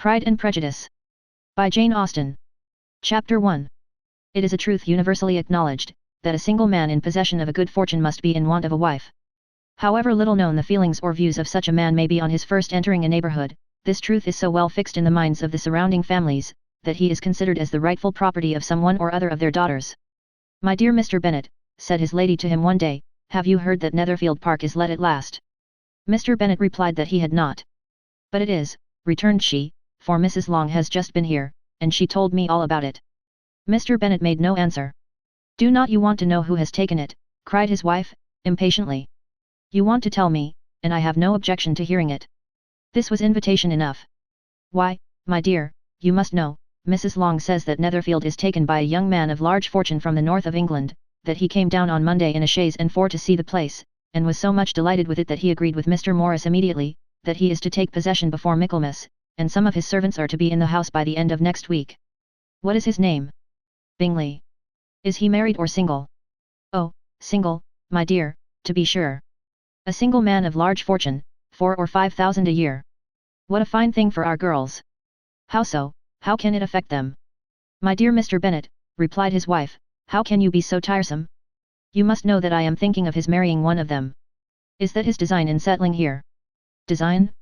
Pride and Prejudice. By Jane Austen. Chapter 1. It is a truth universally acknowledged, that a single man in possession of a good fortune must be in want of a wife. However little known the feelings or views of such a man may be on his first entering a neighborhood, this truth is so well fixed in the minds of the surrounding families, that he is considered as the rightful property of some one or other of their daughters. "My dear Mr. Bennet," said his lady to him one day, "have you heard that Netherfield Park is let at last?" Mr. Bennet replied that he had not. "But it is," returned she, "for Mrs. Long has just been here, and she told me all about it." Mr. Bennet made no answer. "Do not you want to know who has taken it?" cried his wife, impatiently. "You want to tell me, and I have no objection to hearing it." This was invitation enough. "Why, my dear, you must know, Mrs. Long says that Netherfield is taken by a young man of large fortune from the north of England, that he came down on Monday in a chaise and four to see the place, and was so much delighted with it that he agreed with Mr. Morris immediately, that he is to take possession before Michaelmas, and some of his servants are to be in the house by the end of next week." "What is his name?" "Bingley." "Is he married or single?" "Oh, single, my dear, to be sure." "A single man of large fortune, 4,000 or 5,000 a year. What a fine thing for our girls!" "How so? How can it affect them?" "My dear Mr. Bennet," replied his wife, "how can you be so tiresome? You must know that I am thinking of his marrying one of them." "Is that his design in settling here?" "Design?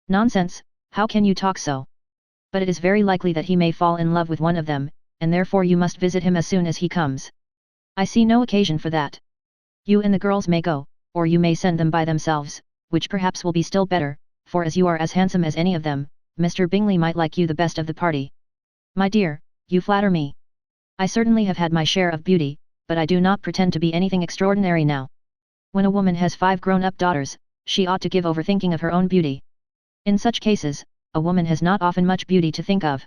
Nonsense, how can you talk so? But it is very likely that he may fall in love with one of them, and therefore you must visit him as soon as he comes." "I see no occasion for that. You and the girls may go, or you may send them by themselves, which perhaps will be still better, for as you are as handsome as any of them, Mr. Bingley might like you the best of the party." "My dear, you flatter me. I certainly have had my share of beauty, but I do not pretend to be anything extraordinary now. When a woman has 5 grown-up daughters, she ought to give over thinking of her own beauty. In such cases, a woman has not often much beauty to think of.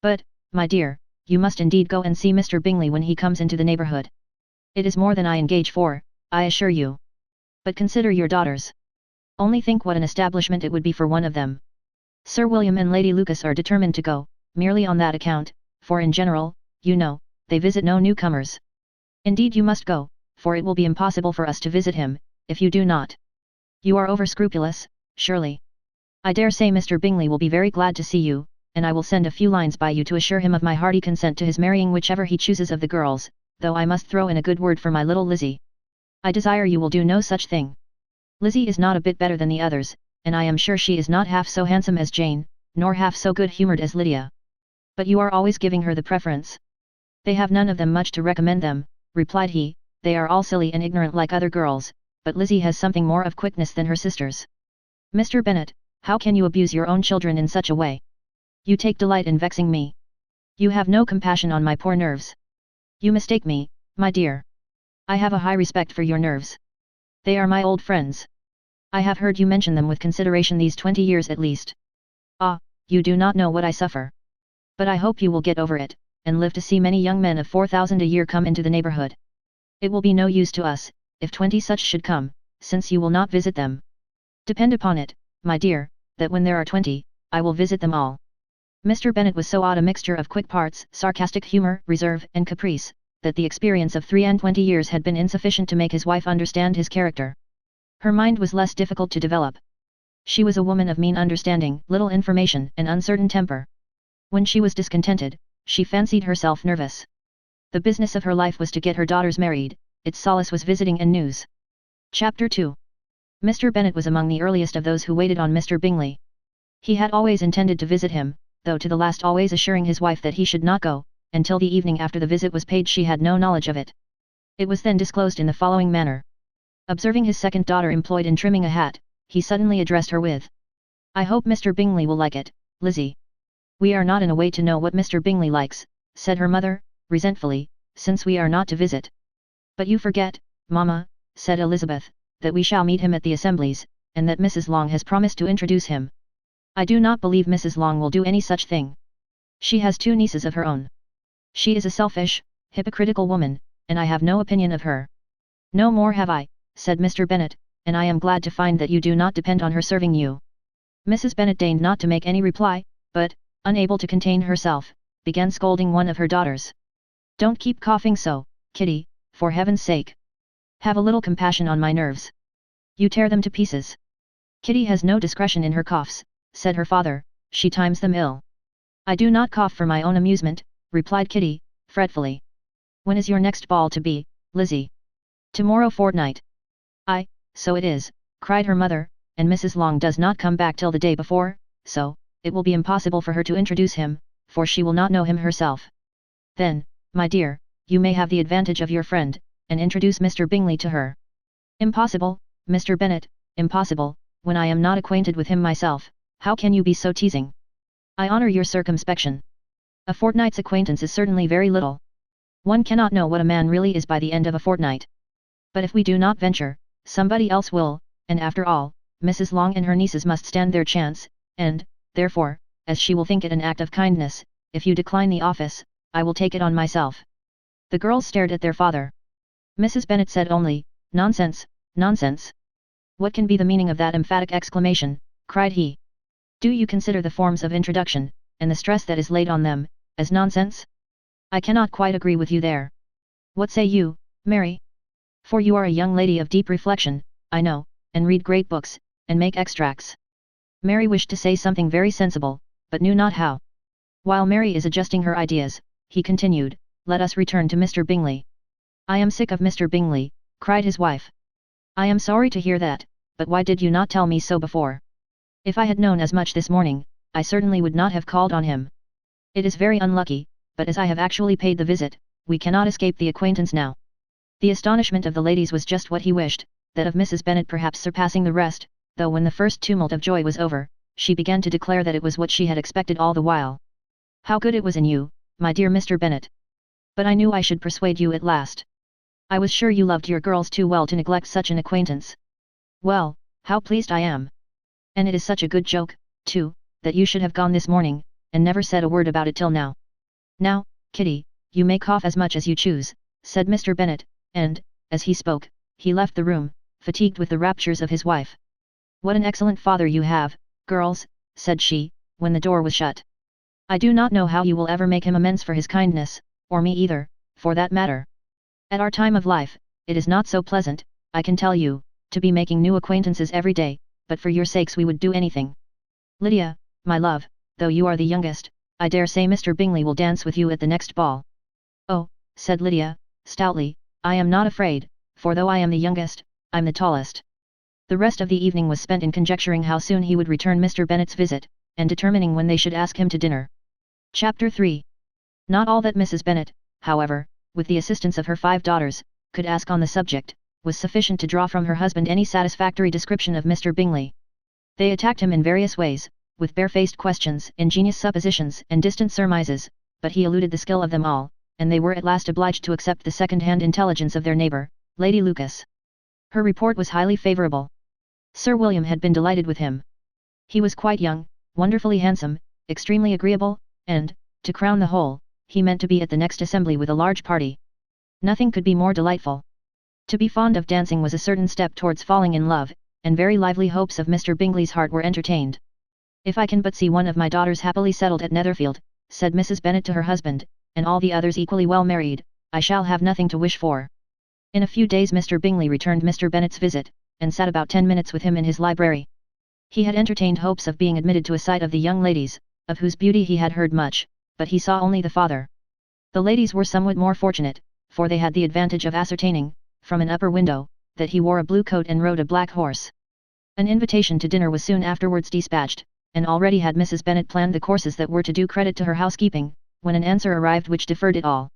But, my dear, you must indeed go and see Mr. Bingley when he comes into the neighborhood. It is more than I engage for, I assure you. But consider your daughters. Only think what an establishment it would be for one of them. Sir William and Lady Lucas are determined to go, merely on that account, for in general, you know, they visit no newcomers. Indeed you must go, for it will be impossible for us to visit him, if you do not. You are over-scrupulous, surely. I dare say Mr. Bingley will be very glad to see you, and I will send a few lines by you to assure him of my hearty consent to his marrying whichever he chooses of the girls, though I must throw in a good word for my little Lizzie. I desire you will do no such thing. Lizzie is not a bit better than the others, and I am sure she is not half so handsome as Jane, nor half so good-humoured as Lydia. But you are always giving her the preference." "They have none of them much to recommend them," replied he, "they are all silly and ignorant like other girls, but Lizzie has something more of quickness than her sisters." "Mr. Bennet, how can you abuse your own children in such a way? You take delight in vexing me. You have no compassion on my poor nerves. You mistake me, my dear. I have a high respect for your nerves. They are my old friends. I have heard you mention them with consideration these 20 years at least. Ah, you do not know what I suffer. But I hope you will get over it, and live to see many young men of 4,000 a year come into the neighborhood. It will be no use to us, if 20 such should come, since you will not visit them. Depend upon it, my dear, that when there are 20, I will visit them all." Mr. Bennet was so odd a mixture of quick parts, sarcastic humour, reserve, and caprice, that the experience of 23 years had been insufficient to make his wife understand his character. Her mind was less difficult to develop. She was a woman of mean understanding, little information, and uncertain temper. When she was discontented, she fancied herself nervous. The business of her life was to get her daughters married, its solace was visiting and news. Chapter 2. Mr. Bennet was among the earliest of those who waited on Mr. Bingley. He had always intended to visit him, though to the last always assuring his wife that he should not go, until the evening after the visit was paid she had no knowledge of it. It was then disclosed in the following manner. Observing his second daughter employed in trimming a hat, he suddenly addressed her with, "I hope Mr. Bingley will like it, Lizzie." "We are not in a way to know what Mr. Bingley likes," said her mother, resentfully, "since we are not to visit." "But you forget, mamma," said Elizabeth, "that we shall meet him at the assemblies, and that Mrs. Long has promised to introduce him." "I do not believe Mrs. Long will do any such thing. She has 2 nieces of her own. She is a selfish, hypocritical woman, and I have no opinion of her." "No more have I," said Mr. Bennet, "and I am glad to find that you do not depend on her serving you." Mrs. Bennet deigned not to make any reply, but, unable to contain herself, began scolding one of her daughters. "Don't keep coughing so, Kitty, for heaven's sake. Have a little compassion on my nerves. You tear them to pieces." "Kitty has no discretion in her coughs," said her father, she times them ill. I do not cough for my own amusement, replied Kitty, fretfully. When is your next ball to be, Lizzie? Tomorrow fortnight. So it is, cried her mother, and Mrs. Long does not come back till the day before, so, it will be impossible for her to introduce him, for she will not know him herself. Then, my dear, you may have the advantage of your friend, and introduce Mr. Bingley to her. Impossible, Mr. Bennet, impossible, when I am not acquainted with him myself. How can you be so teasing? I honor your circumspection. A fortnight's acquaintance is certainly very little. One cannot know what a man really is by the end of a fortnight. But if we do not venture, somebody else will, and after all, Mrs. Long and her nieces must stand their chance, and, therefore, as she will think it an act of kindness, if you decline the office, I will take it on myself. The girls stared at their father. Mrs. Bennet said only, nonsense, nonsense. What can be the meaning of that emphatic exclamation, cried he. Do you consider the forms of introduction, and the stress that is laid on them, as nonsense? I cannot quite agree with you there. What say you, Mary? For you are a young lady of deep reflection, I know, and read great books, and make extracts. Mary wished to say something very sensible, but knew not how. While Mary is adjusting her ideas, he continued, let us return to Mr. Bingley. I am sick of Mr. Bingley, cried his wife. I am sorry to hear that, but why did you not tell me so before? If I had known as much this morning, I certainly would not have called on him. It is very unlucky, but as I have actually paid the visit, we cannot escape the acquaintance now. The astonishment of the ladies was just what he wished, that of Mrs. Bennet perhaps surpassing the rest, though when the first tumult of joy was over, she began to declare that it was what she had expected all the while. How good it was in you, my dear Mr. Bennet. But I knew I should persuade you at last. I was sure you loved your girls too well to neglect such an acquaintance. Well, how pleased I am. And it is such a good joke, too, that you should have gone this morning, and never said a word about it till now. Now, Kitty, you may cough as much as you choose, said Mr. Bennet, and, as he spoke, he left the room, fatigued with the raptures of his wife. What an excellent father you have, girls, said she, when the door was shut. I do not know how you will ever make him amends for his kindness, or me either, for that matter. At our time of life, it is not so pleasant, I can tell you, to be making new acquaintances every day, but for your sakes we would do anything. Lydia, my love, though you are the youngest, I dare say Mr. Bingley will dance with you at the next ball. Oh, said Lydia, stoutly, I am not afraid, for though I am the youngest, I'm the tallest. The rest of the evening was spent in conjecturing how soon he would return Mr. Bennet's visit, and determining when they should ask him to dinner. Chapter 3. Not all that Mrs. Bennet, however, with the assistance of her 5 daughters, could ask on the subject, was sufficient to draw from her husband any satisfactory description of Mr. Bingley. They attacked him in various ways, with barefaced questions, ingenious suppositions, and distant surmises, but he eluded the skill of them all, and they were at last obliged to accept the second-hand intelligence of their neighbour, Lady Lucas. Her report was highly favourable. Sir William had been delighted with him. He was quite young, wonderfully handsome, extremely agreeable, and, to crown the whole, he meant to be at the next assembly with a large party. Nothing could be more delightful. To be fond of dancing was a certain step towards falling in love, and very lively hopes of Mr. Bingley's heart were entertained. If I can but see one of my daughters happily settled at Netherfield, said Mrs. Bennet to her husband, and all the others equally well married, I shall have nothing to wish for. In a few days Mr. Bingley returned Mr. Bennet's visit, and sat about 10 minutes with him in his library. He had entertained hopes of being admitted to a sight of the young ladies, of whose beauty he had heard much, but he saw only the father. The ladies were somewhat more fortunate, for they had the advantage of ascertaining, from an upper window, that he wore a blue coat and rode a black horse. An invitation to dinner was soon afterwards dispatched, and already had Mrs. Bennet planned the courses that were to do credit to her housekeeping, when an answer arrived which deferred it all.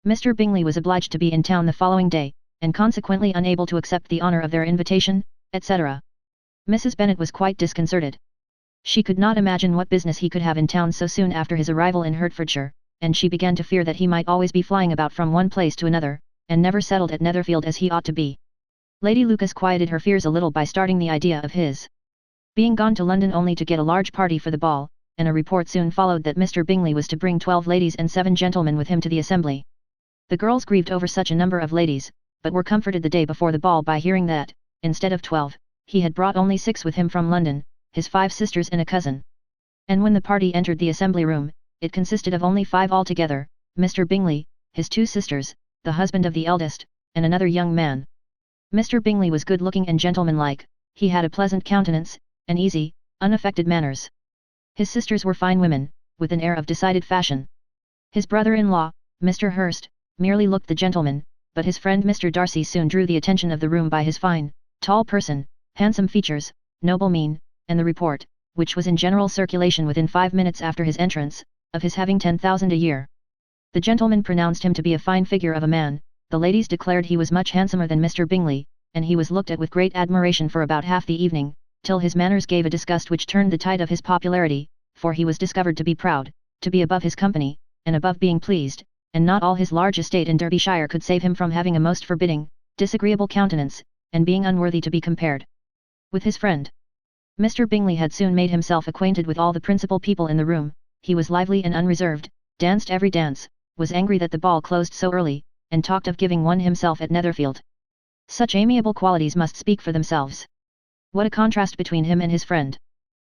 Mr. Bingley was obliged to be in town the following day, and consequently unable to accept the honour of their invitation, etc. Mrs. Bennet was quite disconcerted. She could not imagine what business he could have in town so soon after his arrival in Hertfordshire, and she began to fear that he might always be flying about from one place to another, and never settled at Netherfield as he ought to be. Lady Lucas quieted her fears a little by starting the idea of his being gone to London only to get a large party for the ball, and a report soon followed that Mr. Bingley was to bring 12 ladies and 7 gentlemen with him to the assembly. The girls grieved over such a number of ladies, but were comforted the day before the ball by hearing that, instead of 12, he had brought only 6 with him from London, his 5 sisters and a cousin. And when the party entered the assembly room, it consisted of only 5 altogether, Mr. Bingley, his 2 sisters, the husband of the eldest, and another young man. Mr. Bingley was good-looking and gentlemanlike, he had a pleasant countenance, and easy, unaffected manners. His sisters were fine women, with an air of decided fashion. His brother-in-law, Mr. Hurst, merely looked the gentleman, but his friend Mr. Darcy soon drew the attention of the room by his fine, tall person, handsome features, noble mien, and the report, which was in general circulation within 5 minutes after his entrance, of his having 10,000 a year. The gentleman pronounced him to be a fine figure of a man, the ladies declared he was much handsomer than Mr. Bingley, and he was looked at with great admiration for about half the evening, till his manners gave a disgust which turned the tide of his popularity, for he was discovered to be proud, to be above his company, and above being pleased, and not all his large estate in Derbyshire could save him from having a most forbidding, disagreeable countenance, and being unworthy to be compared with his friend. Mr. Bingley had soon made himself acquainted with all the principal people in the room, he was lively and unreserved, danced every dance, was angry that the ball closed so early, and talked of giving one himself at Netherfield. Such amiable qualities must speak for themselves. What a contrast between him and his friend!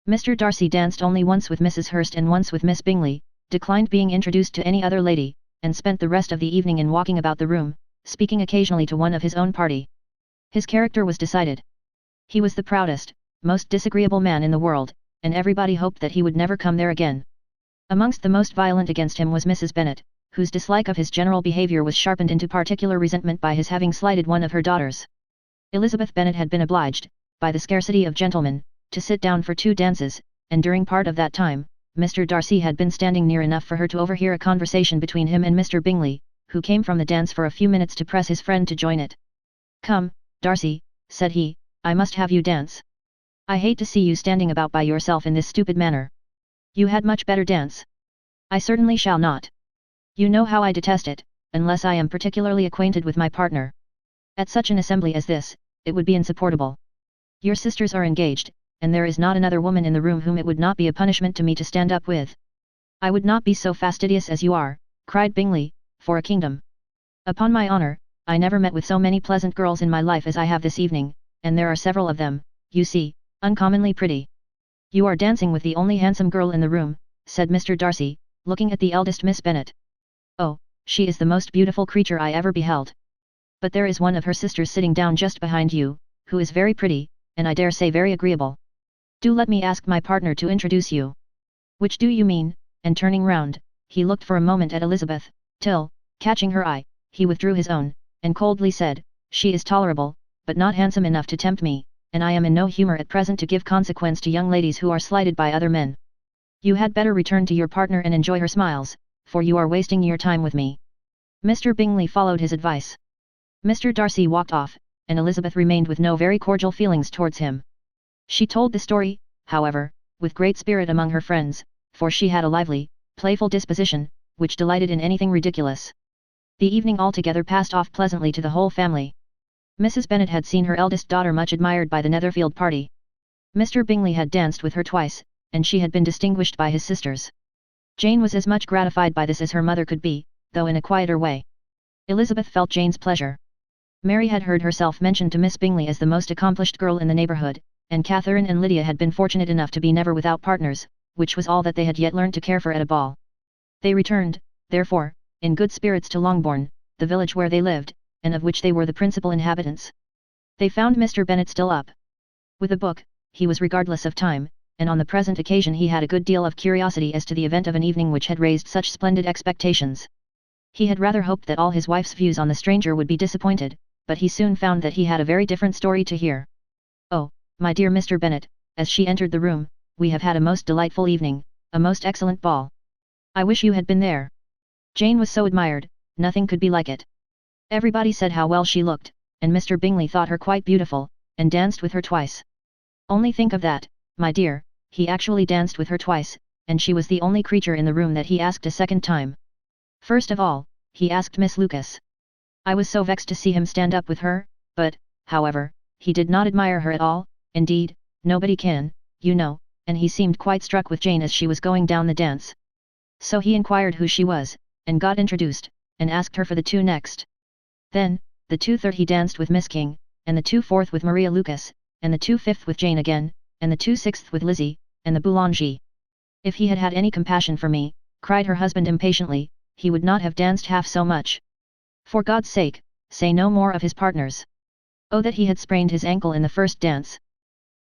Mr. Darcy danced only once with Mrs. Hurst and once with Miss Bingley, declined being introduced to any other lady, and spent the rest of the evening in walking about the room, speaking occasionally to one of his own party. His character was decided. He was the proudest, most disagreeable man in the world, and everybody hoped that he would never come there again. Amongst the most violent against him was Mrs. Bennet, whose dislike of his general behaviour was sharpened into particular resentment by his having slighted one of her daughters. Elizabeth Bennet had been obliged, by the scarcity of gentlemen, to sit down for 2 dances, and during part of that time, Mr. Darcy had been standing near enough for her to overhear a conversation between him and Mr. Bingley, who came from the dance for a few minutes to press his friend to join it. "Come, Darcy," said he, "I must have you dance. I hate to see you standing about by yourself in this stupid manner. You had much better dance." "I certainly shall not. You know how I detest it, unless I am particularly acquainted with my partner. At such an assembly as this, it would be insupportable. Your sisters are engaged, and there is not another woman in the room whom it would not be a punishment to me to stand up with." "I would not be so fastidious as you are," cried Bingley, "for a kingdom. Upon my honour, I never met with so many pleasant girls in my life as I have this evening, and there are several of them, you see, uncommonly pretty." "You are dancing with the only handsome girl in the room," said Mr. Darcy, looking at the eldest Miss Bennet. "Oh, she is the most beautiful creature I ever beheld. But there is one of her sisters sitting down just behind you, who is very pretty, and I dare say very agreeable. Do let me ask my partner to introduce you." "Which do you mean?" And turning round, he looked for a moment at Elizabeth, till, catching her eye, he withdrew his own, and coldly said, "She is tolerable, but not handsome enough to tempt me, and I am in no humour at present to give consequence to young ladies who are slighted by other men. You had better return to your partner and enjoy her smiles, for you are wasting your time with me." Mr. Bingley followed his advice. Mr. Darcy walked off, and Elizabeth remained with no very cordial feelings towards him. She told the story, however, with great spirit among her friends, for she had a lively, playful disposition, which delighted in anything ridiculous. The evening altogether passed off pleasantly to the whole family. Mrs. Bennet had seen her eldest daughter much admired by the Netherfield party. Mr. Bingley had danced with her twice, and she had been distinguished by his sisters. Jane was as much gratified by this as her mother could be, though in a quieter way. Elizabeth felt Jane's pleasure. Mary had heard herself mentioned to Miss Bingley as the most accomplished girl in the neighbourhood, and Catherine and Lydia had been fortunate enough to be never without partners, which was all that they had yet learned to care for at a ball. They returned, therefore, in good spirits to Longbourn, the village where they lived, and of which they were the principal inhabitants. They found Mr. Bennet still up with a book. He was regardless of time, and on the present occasion he had a good deal of curiosity as to the event of an evening which had raised such splendid expectations. He had rather hoped that all his wife's views on the stranger would be disappointed, but he soon found that he had a very different story to hear. "Oh, my dear Mr. Bennet," as she entered the room, "we have had a most delightful evening, a most excellent ball. I wish you had been there. Jane was so admired, nothing could be like it. Everybody said how well she looked, and Mr. Bingley thought her quite beautiful, and danced with her twice. Only think of that, my dear, he actually danced with her twice, and she was the only creature in the room that he asked a second time. First of all, he asked Miss Lucas. I was so vexed to see him stand up with her, but, however, he did not admire her at all, indeed, nobody can, you know, and he seemed quite struck with Jane as she was going down the dance. So he inquired who she was, and got introduced, and asked her for the 2 next. Then, the 2/3 he danced with Miss King, and the 2/4 with Maria Lucas, and the 2/5 with Jane again, and the 2/6 with Lizzie, and the Boulanger. If he had had any compassion for me," cried her husband impatiently, "he would not have danced half so much. For God's sake, say no more of his partners. Oh, that he had sprained his ankle in the first dance."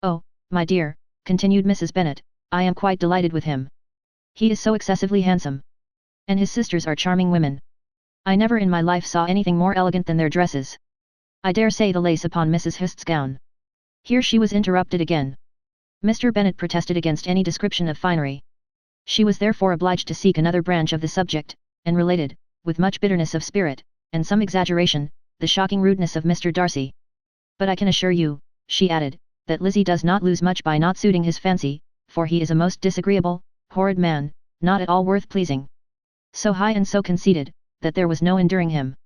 "Oh, my dear," continued Mrs. Bennet, I am quite delighted with him. He is so excessively handsome. And his sisters are charming women. I never in my life saw anything more elegant than their dresses. I dare say the lace upon Mrs. Hist's gown. Here she was interrupted again. Mr. Bennet protested against any description of finery. She was therefore obliged to seek another branch of the subject, and related, with much bitterness of spirit, and some exaggeration, the shocking rudeness of Mr. Darcy. But I can assure you, she added, that Lizzie does not lose much by not suiting his fancy, for he is a most disagreeable, horrid man, not at all worth pleasing. So high and so conceited, that there was no enduring him.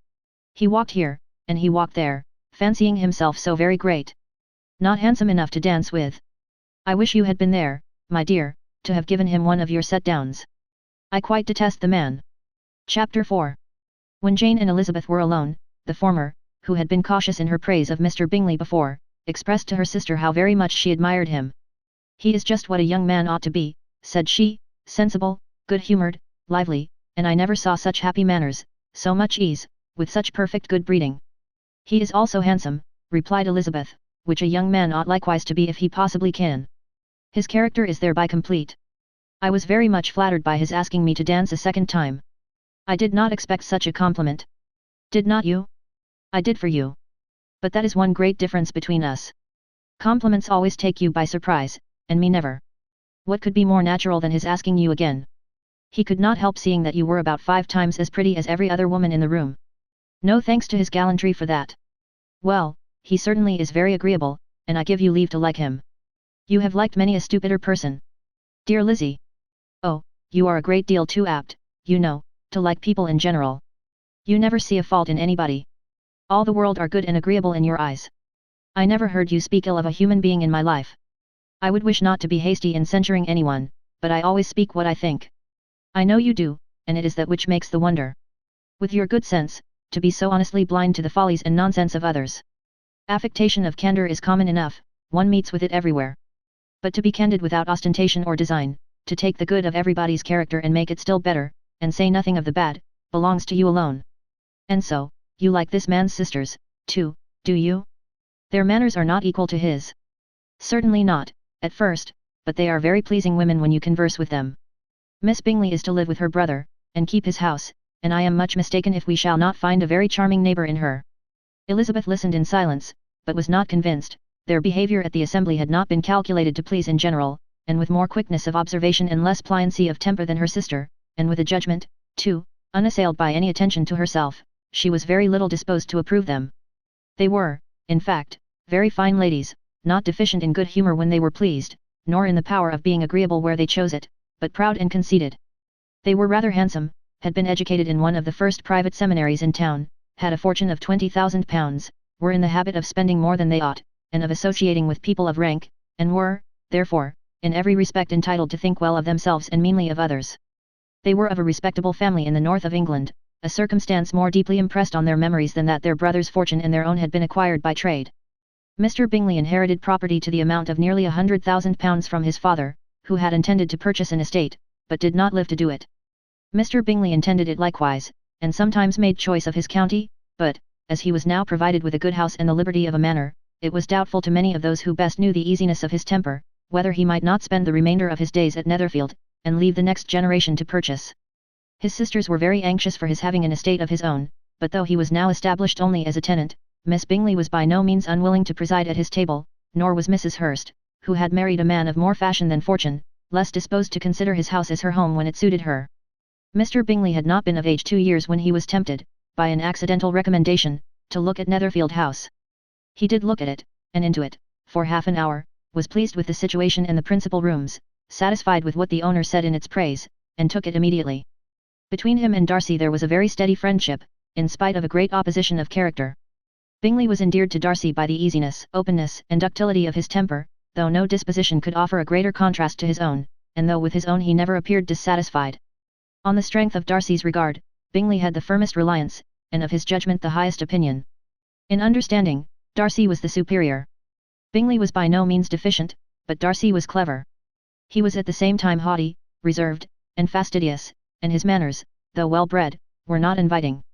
He walked here, and he walked there, fancying himself so very great. Not handsome enough to dance with. I wish you had been there, my dear, to have given him one of your set-downs. I quite detest the man. Chapter 4. When Jane and Elizabeth were alone, the former, who had been cautious in her praise of Mr. Bingley before, expressed to her sister how very much she admired him. He is just what a young man ought to be, said she, sensible, good-humoured, lively, and I never saw such happy manners, so much ease, with such perfect good breeding. He is also handsome, replied Elizabeth, which a young man ought likewise to be if he possibly can. His character is thereby complete. I was very much flattered by his asking me to dance a second time. I did not expect such a compliment. Did not you? I did for you. But that is one great difference between us. Compliments always take you by surprise, and me never. What could be more natural than his asking you again? He could not help seeing that you were about 5 times as pretty as every other woman in the room. No thanks to his gallantry for that. Well, he certainly is very agreeable, and I give you leave to like him. You have liked many a stupider person. Dear Lizzie. Oh, you are a great deal too apt, you know, to like people in general. You never see a fault in anybody. All the world are good and agreeable in your eyes. I never heard you speak ill of a human being in my life. I would wish not to be hasty in censuring anyone, but I always speak what I think. I know you do, and it is that which makes the wonder. With your good sense, to be so honestly blind to the follies and nonsense of others. Affectation of candour is common enough, one meets with it everywhere. But to be candid without ostentation or design, to take the good of everybody's character and make it still better, and say nothing of the bad, belongs to you alone. And so, you like this man's sisters, too, do you? Their manners are not equal to his. Certainly not, at first, but they are very pleasing women when you converse with them. Miss Bingley is to live with her brother, and keep his house, and I am much mistaken if we shall not find a very charming neighbour in her. Elizabeth listened in silence, but was not convinced. Their behaviour at the assembly had not been calculated to please in general, and with more quickness of observation and less pliancy of temper than her sister, and with a judgment, too, unassailed by any attention to herself, she was very little disposed to approve them. They were, in fact, very fine ladies, not deficient in good humour when they were pleased, nor in the power of being agreeable where they chose it, but proud and conceited. They were rather handsome, had been educated in one of the first private seminaries in town, had a fortune of £20,000, were in the habit of spending more than they ought, and of associating with people of rank, and were, therefore, in every respect entitled to think well of themselves and meanly of others. They were of a respectable family in the north of England, a circumstance more deeply impressed on their memories than that their brother's fortune and their own had been acquired by trade. Mr. Bingley inherited property to the amount of nearly £100,000 from his father, who had intended to purchase an estate, but did not live to do it. Mr. Bingley intended it likewise, and sometimes made choice of his county, but, as he was now provided with a good house and the liberty of a manor, it was doubtful to many of those who best knew the easiness of his temper, whether he might not spend the remainder of his days at Netherfield, and leave the next generation to purchase. His sisters were very anxious for his having an estate of his own, but though he was now established only as a tenant, Miss Bingley was by no means unwilling to preside at his table, nor was Mrs. Hurst, who had married a man of more fashion than fortune, less disposed to consider his house as her home when it suited her. Mr. Bingley had not been of age 2 years when he was tempted, by an accidental recommendation, to look at Netherfield House. He did look at it, and into it, for half an hour, was pleased with the situation and the principal rooms, satisfied with what the owner said in its praise, and took it immediately. Between him and Darcy there was a very steady friendship, in spite of a great opposition of character. Bingley was endeared to Darcy by the easiness, openness, and ductility of his temper, though no disposition could offer a greater contrast to his own, and though with his own he never appeared dissatisfied. On the strength of Darcy's regard, Bingley had the firmest reliance, and of his judgment the highest opinion. In understanding, Darcy was the superior. Bingley was by no means deficient, but Darcy was clever. He was at the same time haughty, reserved, and fastidious, and his manners, though well-bred, were not inviting.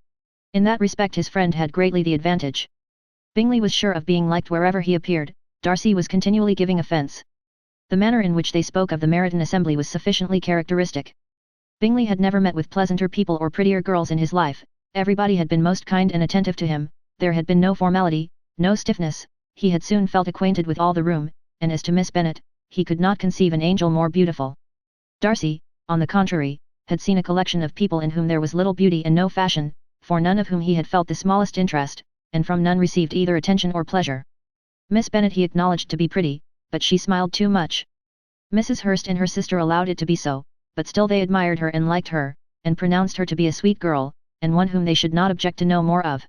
In that respect his friend had greatly the advantage. Bingley was sure of being liked wherever he appeared, Darcy was continually giving offence. The manner in which they spoke of the Meryton assembly was sufficiently characteristic. Bingley had never met with pleasanter people or prettier girls in his life, everybody had been most kind and attentive to him, there had been no formality, no stiffness, he had soon felt acquainted with all the room, and as to Miss Bennet, he could not conceive an angel more beautiful. Darcy, on the contrary, had seen a collection of people in whom there was little beauty and no fashion, for none of whom he had felt the smallest interest, and from none received either attention or pleasure. Miss Bennet he acknowledged to be pretty, but she smiled too much. Mrs. Hurst and her sister allowed it to be so, but still they admired her and liked her, and pronounced her to be a sweet girl, and one whom they should not object to know more of.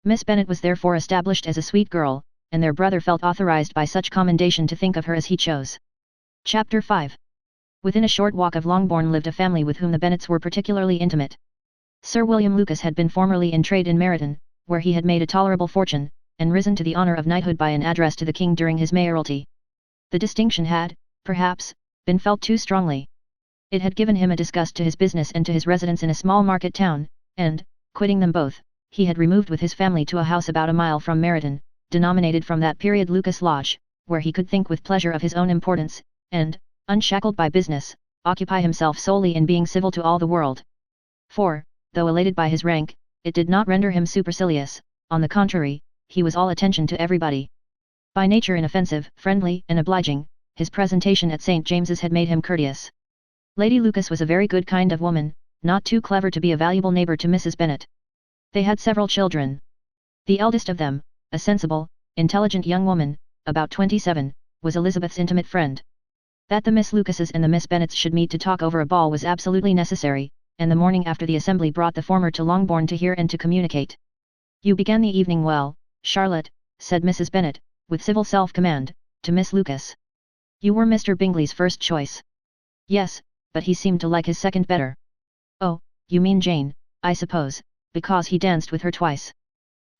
Miss Bennet was therefore established as a sweet girl, and their brother felt authorized by such commendation to think of her as he chose. Chapter 5. Within a short walk of Longbourn lived a family with whom the Bennets were particularly intimate. Sir William Lucas had been formerly in trade in Meryton, where he had made a tolerable fortune, and risen to the honour of knighthood by an address to the king during his mayoralty. The distinction had, perhaps, been felt too strongly. It had given him a disgust to his business and to his residence in a small market town, and, quitting them both, he had removed with his family to a house about a mile from Meryton, denominated from that period Lucas Lodge, where he could think with pleasure of his own importance, and, unshackled by business, occupy himself solely in being civil to all the world. For, though elated by his rank, it did not render him supercilious, on the contrary, he was all attention to everybody. By nature inoffensive, friendly, and obliging, his presentation at St. James's had made him courteous. Lady Lucas was a very good kind of woman, not too clever to be a valuable neighbour to Mrs. Bennet. They had several children. The eldest of them, a sensible, intelligent young woman, about 27, was Elizabeth's intimate friend. That the Miss Lucases and the Miss Bennets should meet to talk over a ball was absolutely necessary, and the morning after the assembly brought the former to Longbourn to hear and to communicate. "You began the evening well, Charlotte," said Mrs. Bennet, with civil self-command, to Miss Lucas. "You were Mr. Bingley's first choice." "Yes, but he seemed to like his second better." "Oh, you mean Jane, I suppose, because he danced with her twice."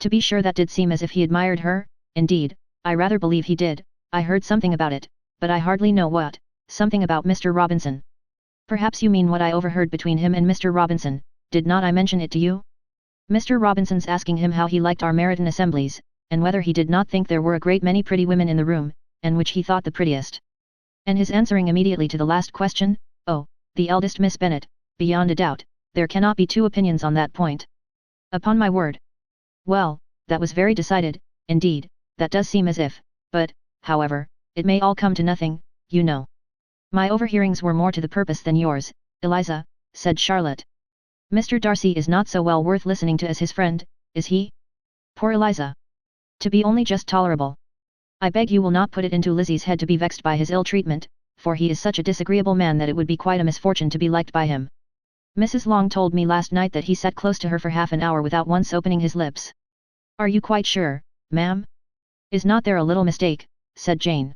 "To be sure that did seem as if he admired her, indeed, I rather believe he did, I heard something about it, but I hardly know what, something about Mr. Robinson." "Perhaps you mean what I overheard between him and Mr. Robinson, did not I mention it to you? Mr. Robinson's asking him how he liked our Meryton assemblies, and whether he did not think there were a great many pretty women in the room, and which he thought the prettiest. And his answering immediately to the last question, 'Oh, the eldest Miss Bennet, beyond a doubt, there cannot be two opinions on that point.' Upon my word. Well, that was very decided, indeed, that does seem as if, but, however, it may all come to nothing, you know." "My overhearings were more to the purpose than yours, Eliza," said Charlotte. "Mr. Darcy is not so well worth listening to as his friend, is he?" Poor Eliza! To be only just tolerable. "I beg you will not put it into Lizzie's head to be vexed by his ill treatment, for he is such a disagreeable man that it would be quite a misfortune to be liked by him. Mrs. Long told me last night that he sat close to her for half an hour without once opening his lips." "Are you quite sure, ma'am? Is not there a little mistake?" said Jane.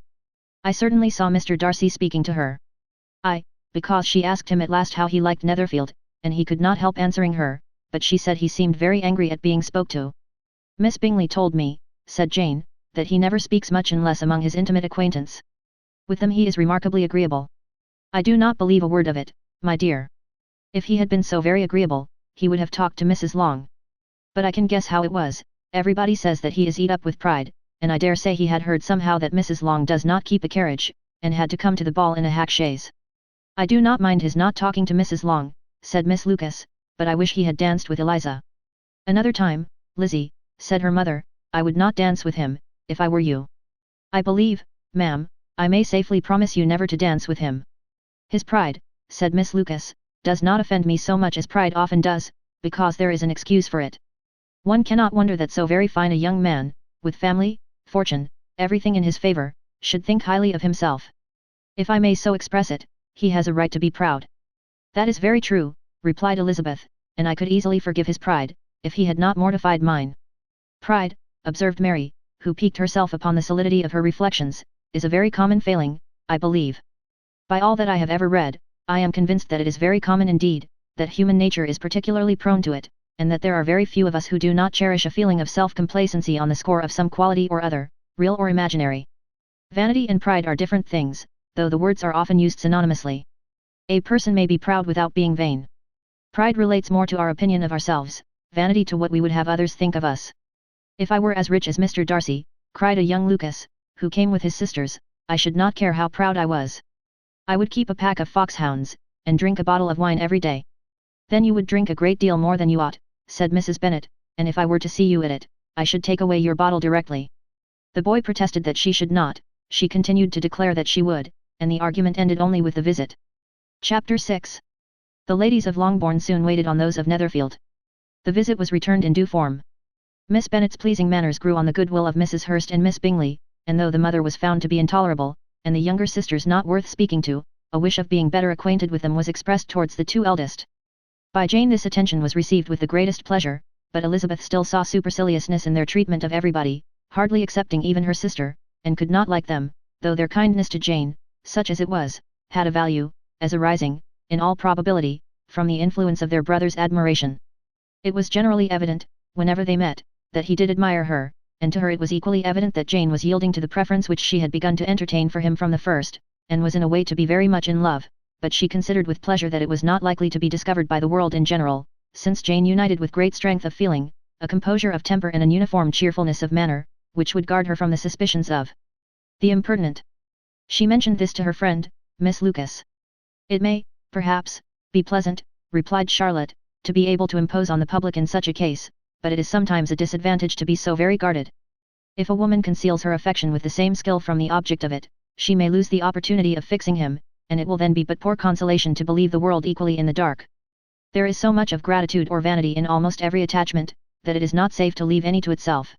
"I certainly saw Mr. Darcy speaking to her." Because she asked him at last how he liked Netherfield, and he could not help answering her, but she said he seemed very angry at being spoke to." "Miss Bingley told me," said Jane, "that he never speaks much unless among his intimate acquaintance. With them he is remarkably agreeable." "I do not believe a word of it, my dear. If he had been so very agreeable, he would have talked to Mrs. Long. But I can guess how it was, everybody says that he is eat up with pride, and I dare say he had heard somehow that Mrs. Long does not keep a carriage, and had to come to the ball in a hack chaise." "I do not mind his not talking to Mrs. Long," said Miss Lucas, "but I wish he had danced with Eliza." "Another time, Lizzie," said her mother, "I would not dance with him, if I were you. I believe, ma'am, I may safely promise you never to dance with him." "His pride," said Miss Lucas, "does not offend me so much as pride often does, because there is an excuse for it. One cannot wonder that so very fine a young man, with family, fortune, everything in his favour, should think highly of himself. If I may so express it, he has a right to be proud." "That is very true," replied Elizabeth, "and I could easily forgive his pride, if he had not mortified mine." "Pride," observed Mary, who piqued herself upon the solidity of her reflections, "is a very common failing, I believe. By all that I have ever read, I am convinced that it is very common indeed, that human nature is particularly prone to it, and that there are very few of us who do not cherish a feeling of self-complacency on the score of some quality or other, real or imaginary. Vanity and pride are different things, though the words are often used synonymously. A person may be proud without being vain. Pride relates more to our opinion of ourselves, vanity to what we would have others think of us. If I were as rich as Mr. Darcy," cried a young Lucas, who came with his sisters, I should not care how proud I was. I would keep a pack of foxhounds, and drink a bottle of wine every day. Then you would drink a great deal more than you ought, said Mrs. Bennet, and if I were to see you at it, I should take away your bottle directly. The boy protested that she should not, she continued to declare that she would, and the argument ended only with the visit. Chapter 6. The ladies of Longbourn soon waited on those of Netherfield. The visit was returned in due form. Miss Bennet's pleasing manners grew on the goodwill of Mrs. Hurst and Miss Bingley, and though the mother was found to be intolerable, and the younger sisters not worth speaking to, a wish of being better acquainted with them was expressed towards the two eldest. By Jane this attention was received with the greatest pleasure, but Elizabeth still saw superciliousness in their treatment of everybody, hardly excepting even her sister, and could not like them, though their kindness to Jane, such as it was, had a value, as arising, in all probability, from the influence of their brother's admiration. It was generally evident, whenever they met, that he did admire her, and to her it was equally evident that Jane was yielding to the preference which she had begun to entertain for him from the first, and was in a way to be very much in love, but she considered with pleasure that it was not likely to be discovered by the world in general, since Jane united with great strength of feeling, a composure of temper and an uniform cheerfulness of manner, which would guard her from the suspicions of the impertinent. She mentioned this to her friend, Miss Lucas. It may, perhaps, be pleasant, replied Charlotte, to be able to impose on the public in such a case, but it is sometimes a disadvantage to be so very guarded. If a woman conceals her affection with the same skill from the object of it, she may lose the opportunity of fixing him, and it will then be but poor consolation to believe the world equally in the dark. There is so much of gratitude or vanity in almost every attachment, that it is not safe to leave any to itself.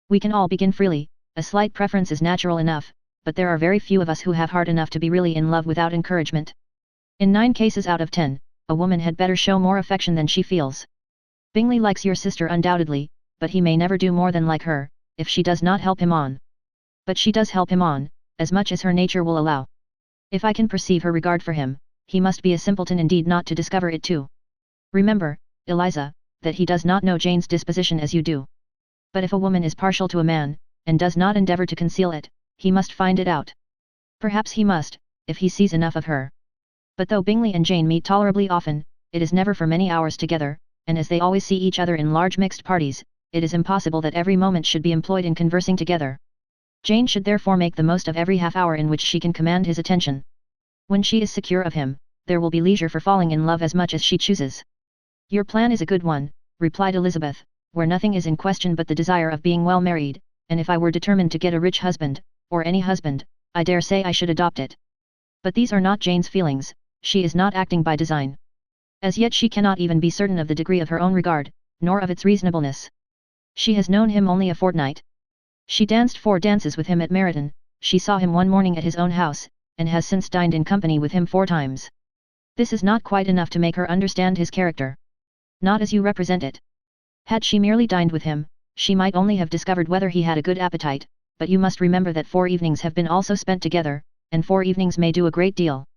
We can all begin freely, a slight preference is natural enough, but there are very few of us who have heart enough to be really in love without encouragement. In 9 cases out of 10, a woman had better show more affection than she feels. Bingley likes your sister undoubtedly, but he may never do more than like her, if she does not help him on. But she does help him on, as much as her nature will allow. If I can perceive her regard for him, he must be a simpleton indeed not to discover it too. Remember, Eliza, that he does not know Jane's disposition as you do. But if a woman is partial to a man, and does not endeavour to conceal it, he must find it out. Perhaps he must, if he sees enough of her. But though Bingley and Jane meet tolerably often, it is never for many hours together, and as they always see each other in large mixed parties, it is impossible that every moment should be employed in conversing together. Jane should therefore make the most of every half-hour in which she can command his attention. When she is secure of him, there will be leisure for falling in love as much as she chooses. Your plan is a good one, replied Elizabeth, where nothing is in question but the desire of being well married, and if I were determined to get a rich husband, or any husband, I dare say I should adopt it. But these are not Jane's feelings, she is not acting by design. As yet she cannot even be certain of the degree of her own regard, nor of its reasonableness. She has known him only a fortnight. She danced 4 dances with him at Meryton, she saw him one morning at his own house, and has since dined in company with him 4 times. This is not quite enough to make her understand his character. Not as you represent it. Had she merely dined with him, she might only have discovered whether he had a good appetite, but you must remember that 4 evenings have been also spent together, and 4 evenings may do a great deal.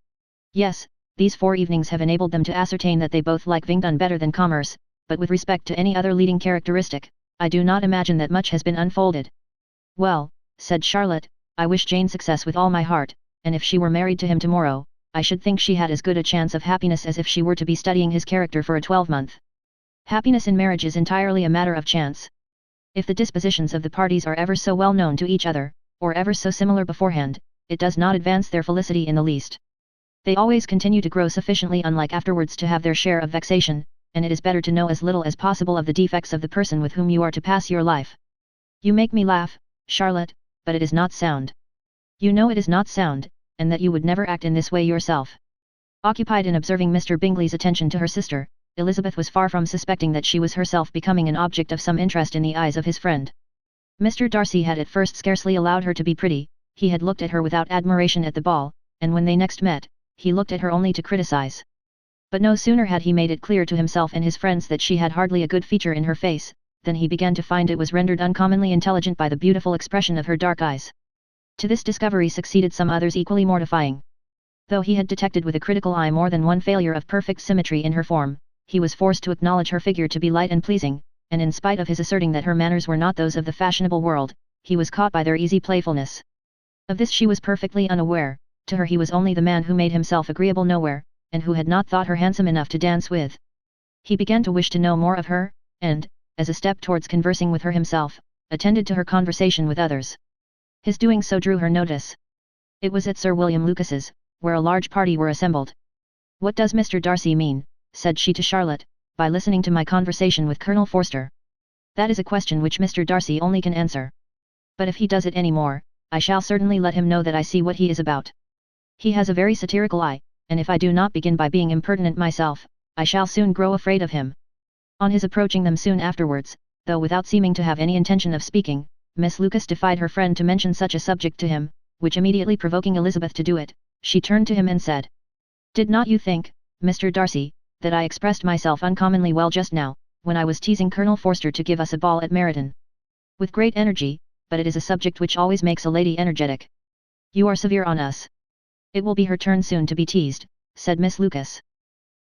Yes, these 4 evenings have enabled them to ascertain that they both like Vingdon better than commerce, but with respect to any other leading characteristic, I do not imagine that much has been unfolded. Well, said Charlotte, I wish Jane success with all my heart, and if she were married to him tomorrow, I should think she had as good a chance of happiness as if she were to be studying his character for a 12-month. Happiness in marriage is entirely a matter of chance. If the dispositions of the parties are ever so well known to each other, or ever so similar beforehand, it does not advance their felicity in the least. They always continue to grow sufficiently unlike afterwards to have their share of vexation, and it is better to know as little as possible of the defects of the person with whom you are to pass your life. You make me laugh, Charlotte, but it is not sound. You know it is not sound, and that you would never act in this way yourself. Occupied in observing Mr. Bingley's attention to her sister, Elizabeth was far from suspecting that she was herself becoming an object of some interest in the eyes of his friend. Mr. Darcy had at first scarcely allowed her to be pretty, he had looked at her without admiration at the ball, and when they next met, he looked at her only to criticize. But no sooner had he made it clear to himself and his friends that she had hardly a good feature in her face, than he began to find it was rendered uncommonly intelligent by the beautiful expression of her dark eyes. To this discovery succeeded some others equally mortifying. Though he had detected with a critical eye more than one failure of perfect symmetry in her form, he was forced to acknowledge her figure to be light and pleasing, and in spite of his asserting that her manners were not those of the fashionable world, he was caught by their easy playfulness. Of this she was perfectly unaware, to her he was only the man who made himself agreeable nowhere, and who had not thought her handsome enough to dance with. He began to wish to know more of her, and, as a step towards conversing with her himself, attended to her conversation with others. His doing so drew her notice. It was at Sir William Lucas's, where a large party were assembled. "What does Mr. Darcy mean," said she to Charlotte, "by listening to my conversation with Colonel Forster? That is a question which Mr. Darcy only can answer. But if he does it any more, I shall certainly let him know that I see what he is about. He has a very satirical eye, and if I do not begin by being impertinent myself, I shall soon grow afraid of him." On his approaching them soon afterwards, though without seeming to have any intention of speaking, Miss Lucas defied her friend to mention such a subject to him, which immediately provoking Elizabeth to do it, she turned to him and said, "Did not you think, Mr. Darcy, that I expressed myself uncommonly well just now, when I was teasing Colonel Forster to give us a ball at Meryton? With great energy, but it is a subject which always makes a lady energetic. You are severe on us." "It will be her turn soon to be teased," said Miss Lucas.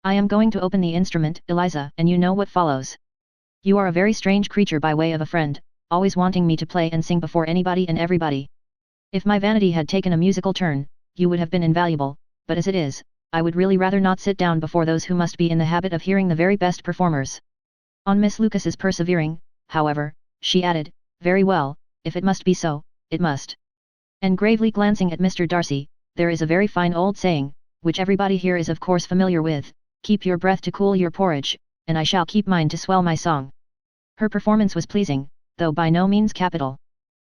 "I am going to open the instrument, Eliza, and you know what follows. You are a very strange creature by way of a friend, always wanting me to play and sing before anybody and everybody. If my vanity had taken a musical turn, you would have been invaluable, but as it is, I would really rather not sit down before those who must be in the habit of hearing the very best performers." On Miss Lucas's persevering, however, she added, "Very well, if it must be so, it must." And gravely glancing at Mr. Darcy, "There is a very fine old saying, which everybody here is of course familiar with, 'Keep your breath to cool your porridge,' and I shall keep mine to swell my song." Her performance was pleasing, though by no means capital.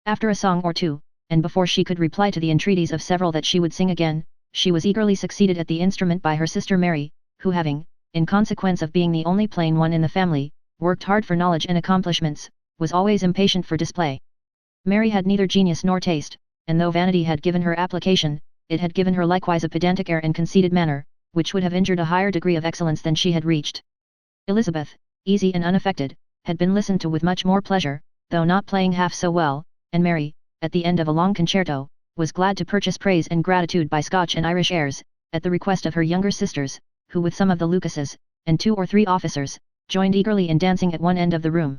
After a song or two, and before she could reply to the entreaties of several that she would sing again, she was eagerly succeeded at the instrument by her sister Mary, who having, in consequence of being the only plain one in the family, worked hard for knowledge and accomplishments, was always impatient for display. Mary had neither genius nor taste, and though vanity had given her application, it had given her likewise a pedantic air and conceited manner, which would have injured a higher degree of excellence than she had reached. Elizabeth, easy and unaffected, had been listened to with much more pleasure, though not playing half so well, and Mary, at the end of a long concerto, was glad to purchase praise and gratitude by Scotch and Irish airs, at the request of her younger sisters, who with some of the Lucases, and 2 or 3 officers, joined eagerly in dancing at one end of the room.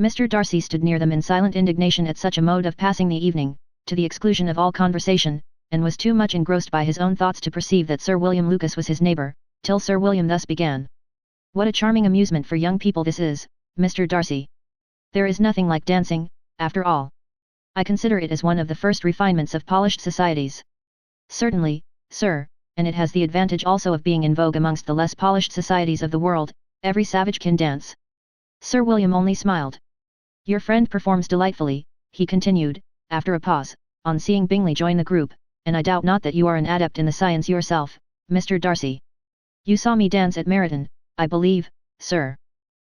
Mr. Darcy stood near them in silent indignation at such a mode of passing the evening, to the exclusion of all conversation, and was too much engrossed by his own thoughts to perceive that Sir William Lucas was his neighbour, till Sir William thus began. "What a charming amusement for young people this is, Mr. Darcy. There is nothing like dancing, after all. I consider it as one of the first refinements of polished societies." "Certainly, sir, and it has the advantage also of being in vogue amongst the less polished societies of the world. Every savage can dance." Sir William only smiled. "Your friend performs delightfully," he continued, after a pause, on seeing Bingley join the group, "and I doubt not that you are an adept in the science yourself, Mr. Darcy. You saw me dance at Meryton, I believe, sir?"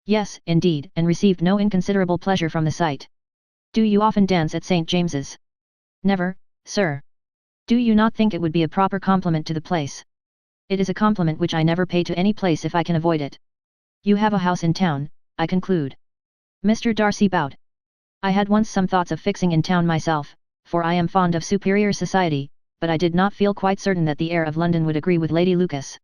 "Yes, indeed, and received no inconsiderable pleasure from the sight." "Do you often dance at St. James's?" "Never, sir." "Do you not think it would be a proper compliment to the place?" "It is a compliment which I never pay to any place if I can avoid it." "You have a house in town, I conclude?" Mr. Darcy bowed. "I had once some thoughts of fixing in town myself, for I am fond of superior society, but I did not feel quite certain that the air of London would agree with Lady Lucas."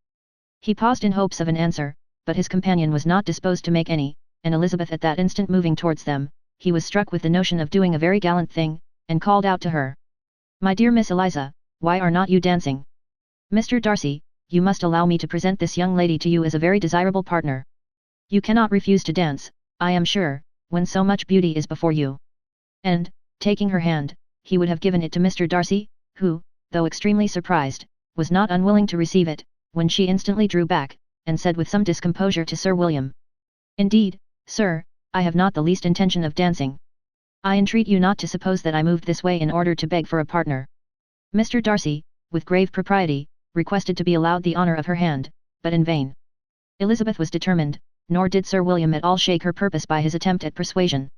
He paused in hopes of an answer, but his companion was not disposed to make any, and Elizabeth at that instant moving towards them, he was struck with the notion of doing a very gallant thing, and called out to her, "My dear Miss Eliza, why are not you dancing? Mr. Darcy, you must allow me to present this young lady to you as a very desirable partner. You cannot refuse to dance, I am sure, when so much beauty is before you." And, taking her hand, he would have given it to Mr. Darcy, who, though extremely surprised, was not unwilling to receive it, when she instantly drew back, and said with some discomposure to Sir William, "Indeed, sir, I have not the least intention of dancing. I entreat you not to suppose that I moved this way in order to beg for a partner." Mr. Darcy, with grave propriety, requested to be allowed the honour of her hand, but in vain. Elizabeth was determined, nor did Sir William at all shake her purpose by his attempt at persuasion.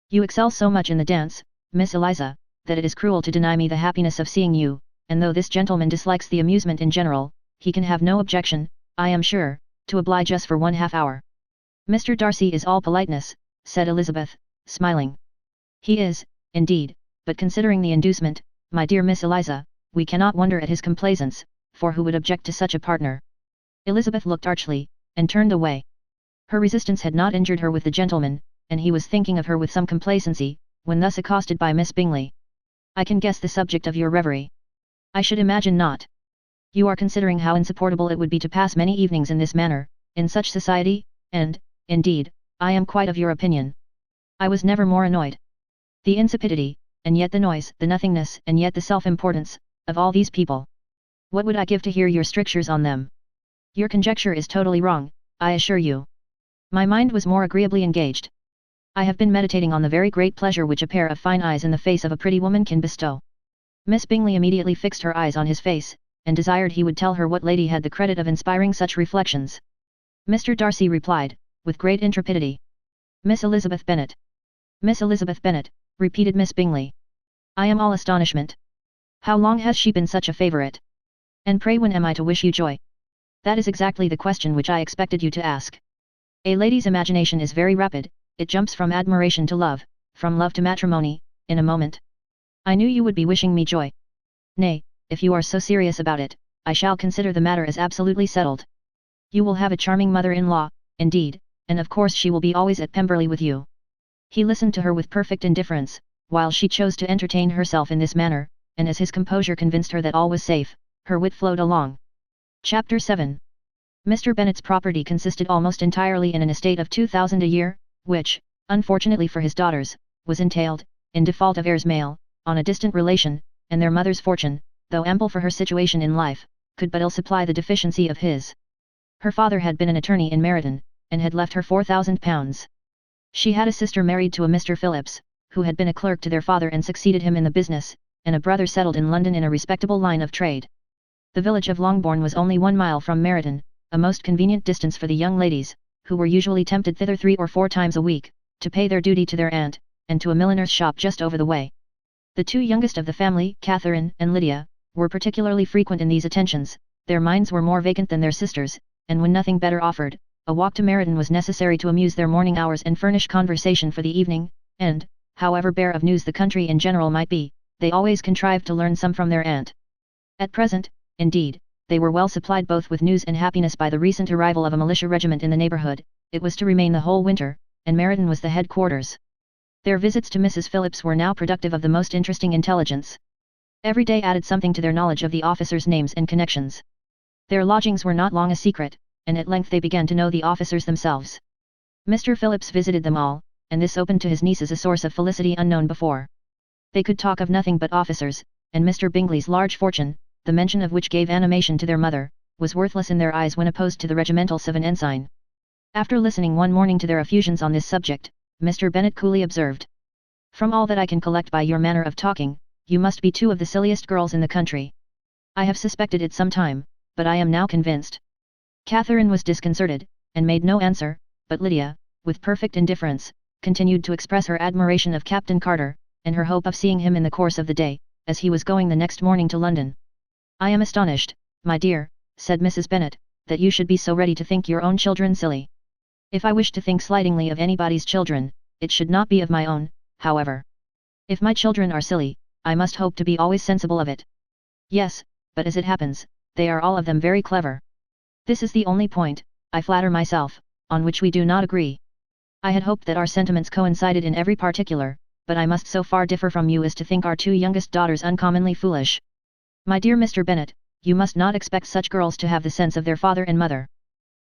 "You excel so much in the dance, Miss Eliza, that it is cruel to deny me the happiness of seeing you, and though this gentleman dislikes the amusement in general, he can have no objection, I am sure, to oblige us for 1/2 hour." "Mr. Darcy is all politeness," said Elizabeth, smiling. "He is, indeed, but considering the inducement, my dear Miss Eliza, we cannot wonder at his complaisance, for who would object to such a partner?" Elizabeth looked archly, and turned away. Her resistance had not injured her with the gentleman, and he was thinking of her with some complacency, when thus accosted by Miss Bingley. "I can guess the subject of your reverie." "I should imagine not. You are considering how insupportable it would be to pass many evenings in this manner, in such society, and, indeed, I am quite of your opinion. I was never more annoyed. The insipidity, and yet the noise, the nothingness, and yet the self-importance, of all these people. What would I give to hear your strictures on them? Your conjecture is totally wrong, I assure you. My mind was more agreeably engaged. I have been meditating on the very great pleasure which a pair of fine eyes in the face of a pretty woman can bestow. Miss Bingley immediately fixed her eyes on his face, and desired he would tell her what lady had the credit of inspiring such reflections. Mr. Darcy replied, with great intrepidity. Miss Elizabeth Bennet. Miss Elizabeth Bennet, repeated Miss Bingley. I am all astonishment. How long has she been such a favourite? And pray when am I to wish you joy? That is exactly the question which I expected you to ask. A lady's imagination is very rapid, it jumps from admiration to love, from love to matrimony, in a moment. I knew you would be wishing me joy. Nay, if you are so serious about it, I shall consider the matter as absolutely settled. You will have a charming mother-in-law, indeed, and of course she will be always at Pemberley with you. He listened to her with perfect indifference, while she chose to entertain herself in this manner, and as his composure convinced her that all was safe, her wit flowed along. Chapter 7. Mr. Bennet's property consisted almost entirely in an estate of 2,000 a year, which, unfortunately for his daughters, was entailed, in default of heirs male, on a distant relation, and their mother's fortune, though ample for her situation in life, could but ill supply the deficiency of his. Her father had been an attorney in Meryton, and had left her £4,000. She had a sister married to a Mr. Phillips, who had been a clerk to their father and succeeded him in the business, and a brother settled in London in a respectable line of trade. The village of Longbourn was only 1 mile from Meryton, a most convenient distance for the young ladies, who were usually tempted thither 3 or 4 times a week, to pay their duty to their aunt, and to a milliner's shop just over the way. The 2 youngest of the family, Catherine and Lydia, were particularly frequent in these attentions, their minds were more vacant than their sisters', and when nothing better offered, a walk to Meryton was necessary to amuse their morning hours and furnish conversation for the evening, and, however bare of news the country in general might be, they always contrived to learn some from their aunt. At present, indeed, they were well supplied both with news and happiness by the recent arrival of a militia regiment in the neighbourhood. It was to remain the whole winter, and Meryton was the headquarters. Their visits to Mrs. Phillips were now productive of the most interesting intelligence. Every day added something to their knowledge of the officers' names and connections. Their lodgings were not long a secret, and at length they began to know the officers themselves. Mr. Phillips visited them all, and this opened to his nieces a source of felicity unknown before. They could talk of nothing but officers, and Mr. Bingley's large fortune, the mention of which gave animation to their mother, was worthless in their eyes when opposed to the regimentals of an ensign. After listening one morning to their effusions on this subject, Mr. Bennet coolly observed. From all that I can collect by your manner of talking, you must be 2 of the silliest girls in the country. I have suspected it some time, but I am now convinced. Catherine was disconcerted, and made no answer, but Lydia, with perfect indifference, continued to express her admiration of Captain Carter, and her hope of seeing him in the course of the day, as he was going the next morning to London. I am astonished, my dear, said Mrs. Bennet, that you should be so ready to think your own children silly. If I wish to think slightingly of anybody's children, it should not be of my own, however. If my children are silly, I must hope to be always sensible of it. Yes, but as it happens, they are all of them very clever. This is the only point, I flatter myself, on which we do not agree. I had hoped that our sentiments coincided in every particular, but I must so far differ from you as to think our 2 youngest daughters uncommonly foolish. My dear Mr. Bennet, you must not expect such girls to have the sense of their father and mother.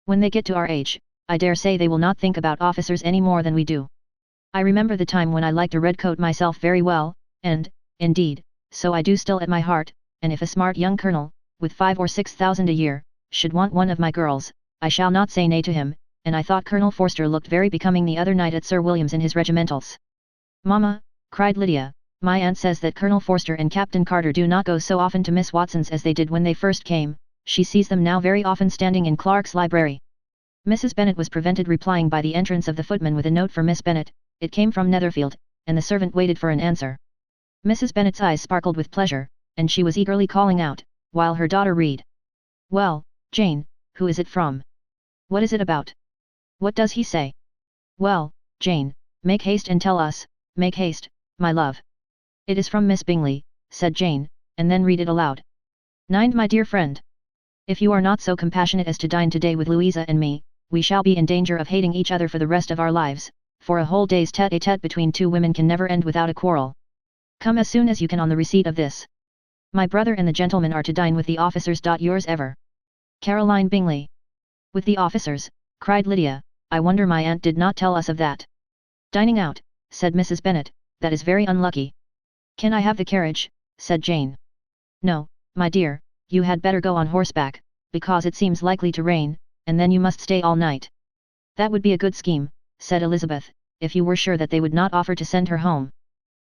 When they get to our age, I dare say they will not think about officers any more than we do. I remember the time when I liked a red coat myself very well, and, indeed, so I do still at my heart, and if a smart young colonel, with 5 or 6,000 a year, should want one of my girls, I shall not say nay to him, and I thought Colonel Forster looked very becoming the other night at Sir William's in his regimentals. Mamma, cried Lydia, my aunt says that Colonel Forster and Captain Carter do not go so often to Miss Watson's as they did when they first came, she sees them now very often standing in Clark's library. Mrs. Bennet was prevented replying by the entrance of the footman with a note for Miss Bennet. It came from Netherfield, and the servant waited for an answer. Mrs. Bennet's eyes sparkled with pleasure, and she was eagerly calling out, while her daughter read. Well, Jane, who is it from? What is it about? What does he say? Well, Jane, make haste and tell us, make haste, my love. It is from Miss Bingley, said Jane, and then read it aloud. 9. My dear friend. If you are not so compassionate as to dine today with Louisa and me, we shall be in danger of hating each other for the rest of our lives, for a whole day's tete-a-tete between 2 women can never end without a quarrel. Come as soon as you can on the receipt of this. My brother and the gentlemen are to dine with the officers. Yours ever, Caroline Bingley. With the officers, cried Lydia, I wonder my aunt did not tell us of that. Dining out, said Mrs. Bennet, that is very unlucky. Can I have the carriage, said Jane. No, my dear, you had better go on horseback, because it seems likely to rain, and then you must stay all night. That would be a good scheme, said Elizabeth, if you were sure that they would not offer to send her home.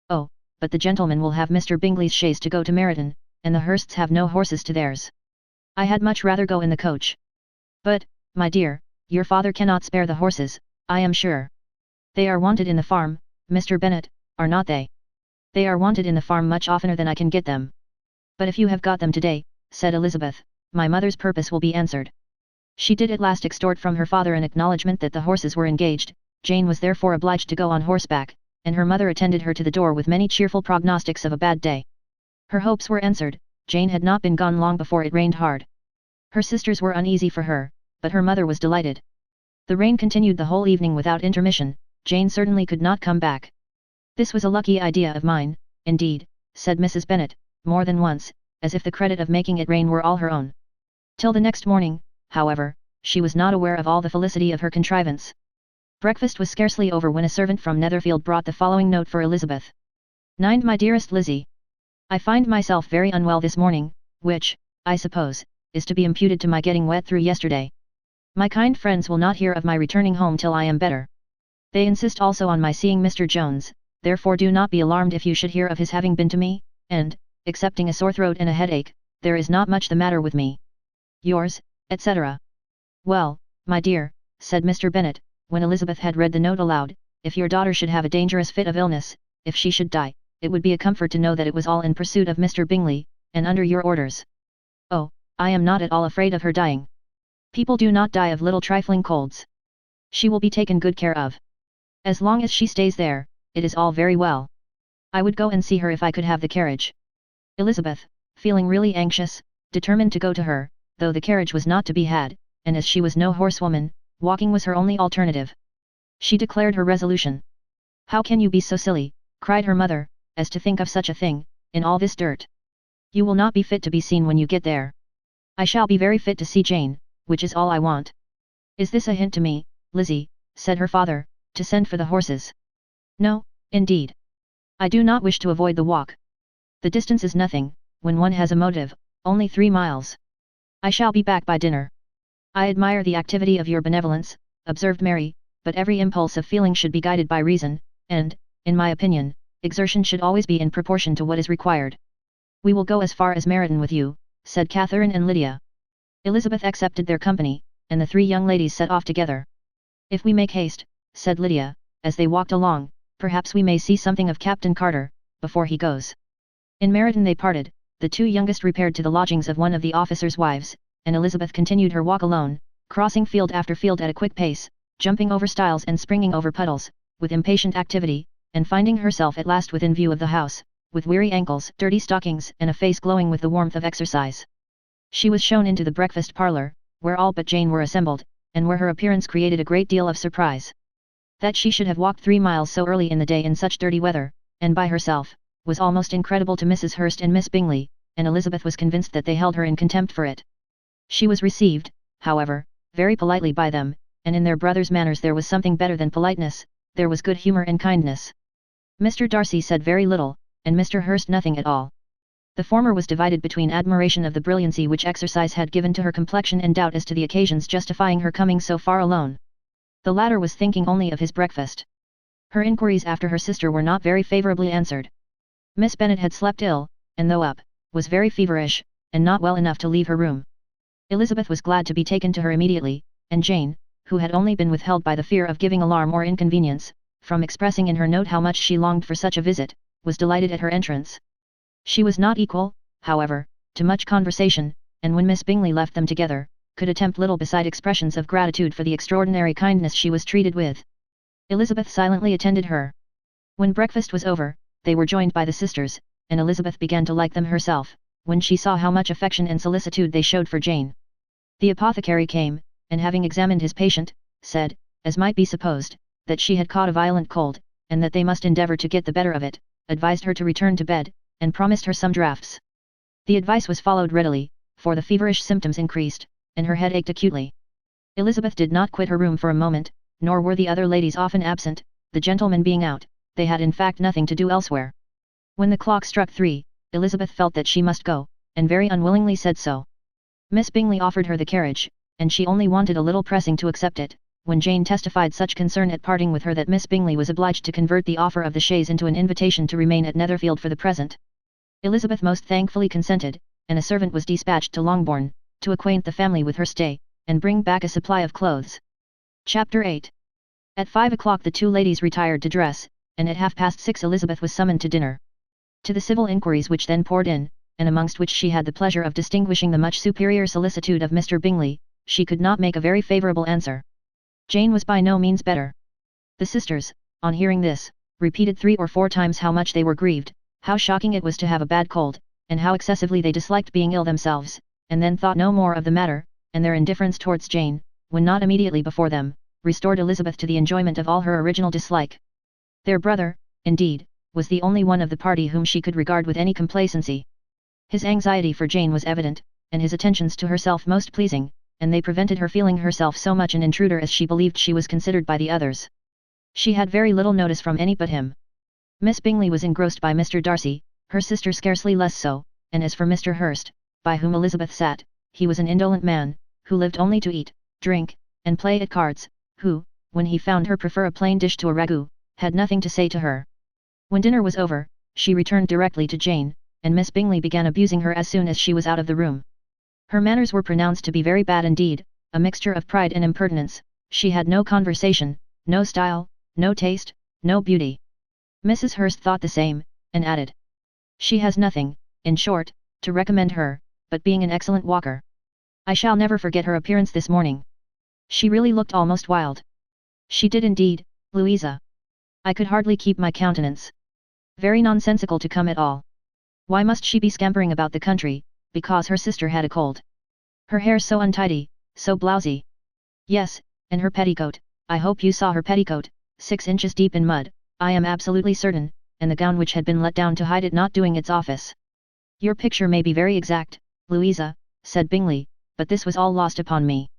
Oh, but the gentlemen will have Mr. Bingley's chaise to go to Meryton, and the Hursts have no horses to theirs. I had much rather go in the coach. But, my dear, your father cannot spare the horses, I am sure. They are wanted in the farm, Mr. Bennet, are not they? They are wanted in the farm much oftener than I can get them. But if you have got them today, said Elizabeth, my mother's purpose will be answered. She did at last extort from her father an acknowledgement that the horses were engaged. Jane was therefore obliged to go on horseback, and her mother attended her to the door with many cheerful prognostics of a bad day. Her hopes were answered. Jane had not been gone long before it rained hard. Her sisters were uneasy for her, but her mother was delighted. The rain continued the whole evening without intermission. Jane certainly could not come back. This was a lucky idea of mine, indeed, said Mrs. Bennet, more than once, as if the credit of making it rain were all her own. Till the next morning, however, she was not aware of all the felicity of her contrivance. Breakfast was scarcely over when a servant from Netherfield brought the following note for Elizabeth. 9. My dearest Lizzie. I find myself very unwell this morning, which, I suppose, is to be imputed to my getting wet through yesterday. My kind friends will not hear of my returning home till I am better. They insist also on my seeing Mr. Jones, therefore do not be alarmed if you should hear of his having been to me, and, excepting a sore throat and a headache, there is not much the matter with me. Yours, etc. Well, my dear, said Mr. Bennet, when Elizabeth had read the note aloud, if your daughter should have a dangerous fit of illness, if she should die, it would be a comfort to know that it was all in pursuit of Mr. Bingley, and under your orders. Oh, I am not at all afraid of her dying. People do not die of little trifling colds. She will be taken good care of. As long as she stays there, it is all very well. I would go and see her if I could have the carriage. Elizabeth, feeling really anxious, determined to go to her, though the carriage was not to be had, and as she was no horsewoman, walking was her only alternative. She declared her resolution. How can you be so silly, cried her mother, as to think of such a thing, in all this dirt? You will not be fit to be seen when you get there. I shall be very fit to see Jane, which is all I want. Is this a hint to me, Lizzie, said her father, to send for the horses? No, indeed. I do not wish to avoid the walk. The distance is nothing, when one has a motive, only 3 miles. I shall be back by dinner. I admire the activity of your benevolence, observed Mary, but every impulse of feeling should be guided by reason, and, in my opinion, exertion should always be in proportion to what is required. We will go as far as Meryton with you, said Catherine and Lydia. Elizabeth accepted their company, and the 3 young ladies set off together. If we make haste, said Lydia, as they walked along, perhaps we may see something of Captain Carter, before he goes. In Meryton they parted, the 2 youngest repaired to the lodgings of one of the officers' wives, and Elizabeth continued her walk alone, crossing field after field at a quick pace, jumping over stiles and springing over puddles, with impatient activity, and finding herself at last within view of the house, with weary ankles, dirty stockings, and a face glowing with the warmth of exercise. She was shown into the breakfast parlour, where all but Jane were assembled, and where her appearance created a great deal of surprise. That she should have walked 3 miles so early in the day in such dirty weather, and by herself, was almost incredible to Mrs. Hurst and Miss Bingley, and Elizabeth was convinced that they held her in contempt for it. She was received, however, very politely by them, and in their brother's manners there was something better than politeness, there was good humour and kindness. Mr. Darcy said very little, and Mr. Hurst nothing at all. The former was divided between admiration of the brilliancy which exercise had given to her complexion and doubt as to the occasions justifying her coming so far alone. The latter was thinking only of his breakfast. Her inquiries after her sister were not very favourably answered. Miss Bennet had slept ill, and though up, was very feverish, and not well enough to leave her room. Elizabeth was glad to be taken to her immediately, and Jane, who had only been withheld by the fear of giving alarm or inconvenience, from expressing in her note how much she longed for such a visit, was delighted at her entrance. She was not equal, however, to much conversation, and when Miss Bingley left them together, could attempt little beside expressions of gratitude for the extraordinary kindness she was treated with. Elizabeth silently attended her. When breakfast was over, they were joined by the sisters, and Elizabeth began to like them herself, when she saw how much affection and solicitude they showed for Jane. The apothecary came, and having examined his patient, said, as might be supposed, that she had caught a violent cold, and that they must endeavour to get the better of it, advised her to return to bed, and promised her some draughts. The advice was followed readily, for the feverish symptoms increased, and her head ached acutely. Elizabeth did not quit her room for a moment, nor were the other ladies often absent, the gentlemen being out, they had in fact nothing to do elsewhere. When the clock struck 3, Elizabeth felt that she must go, and very unwillingly said so. Miss Bingley offered her the carriage, and she only wanted a little pressing to accept it, when Jane testified such concern at parting with her that Miss Bingley was obliged to convert the offer of the chaise into an invitation to remain at Netherfield for the present. Elizabeth most thankfully consented, and a servant was dispatched to Longbourn, to acquaint the family with her stay, and bring back a supply of clothes. Chapter 8. At 5 o'clock the two ladies retired to dress, and at 6:30 Elizabeth was summoned to dinner. To the civil inquiries which then poured in, and amongst which she had the pleasure of distinguishing the much superior solicitude of Mr. Bingley, she could not make a very favourable answer. Jane was by no means better. The sisters, on hearing this, repeated 3 or 4 times how much they were grieved, how shocking it was to have a bad cold, and how excessively they disliked being ill themselves, and then thought no more of the matter, and their indifference towards Jane, when not immediately before them, restored Elizabeth to the enjoyment of all her original dislike. Their brother, indeed, was the only one of the party whom she could regard with any complacency. His anxiety for Jane was evident, and his attentions to herself most pleasing, and they prevented her feeling herself so much an intruder as she believed she was considered by the others. She had very little notice from any but him. Miss Bingley was engrossed by Mr. Darcy, her sister scarcely less so, and as for Mr. Hurst, by whom Elizabeth sat, he was an indolent man, who lived only to eat, drink, and play at cards, who, when he found her prefer a plain dish to a ragout, had nothing to say to her. When dinner was over, she returned directly to Jane, and Miss Bingley began abusing her as soon as she was out of the room. Her manners were pronounced to be very bad indeed, a mixture of pride and impertinence. She had no conversation, no style, no taste, no beauty. Mrs. Hurst thought the same, and added, "She has nothing, in short, to recommend her, but being an excellent walker. I shall never forget her appearance this morning. She really looked almost wild." "She did indeed, Louisa. I could hardly keep my countenance. Very nonsensical to come at all. Why must she be scampering about the country, because her sister had a cold? Her hair so untidy, so blousy. Yes, and her petticoat, I hope you saw her petticoat, 6 inches deep in mud, I am absolutely certain, and the gown which had been let down to hide it not doing its office." "Your picture may be very exact, Louisa," said Bingley, "but this was all lost upon me.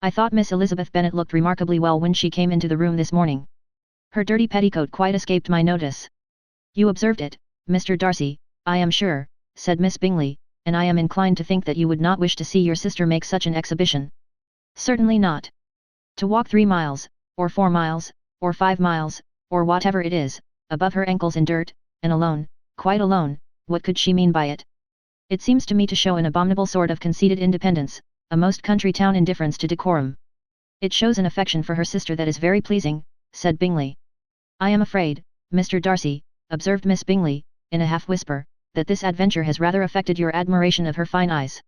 I thought Miss Elizabeth Bennet looked remarkably well when she came into the room this morning. Her dirty petticoat quite escaped my notice." "You observed it, Mr. Darcy, I am sure," said Miss Bingley, "and I am inclined to think that you would not wish to see your sister make such an exhibition." "Certainly not. To walk 3 miles, or 4 miles, or 5 miles, or whatever it is, above her ankles in dirt, and alone, quite alone, what could she mean by it? It seems to me to show an abominable sort of conceited independence, a most country town indifference to decorum." "It shows an affection for her sister that is very pleasing," said Bingley. "I am afraid, Mr. Darcy," observed Miss Bingley, in a half-whisper, "that this adventure has rather affected your admiration of her fine eyes."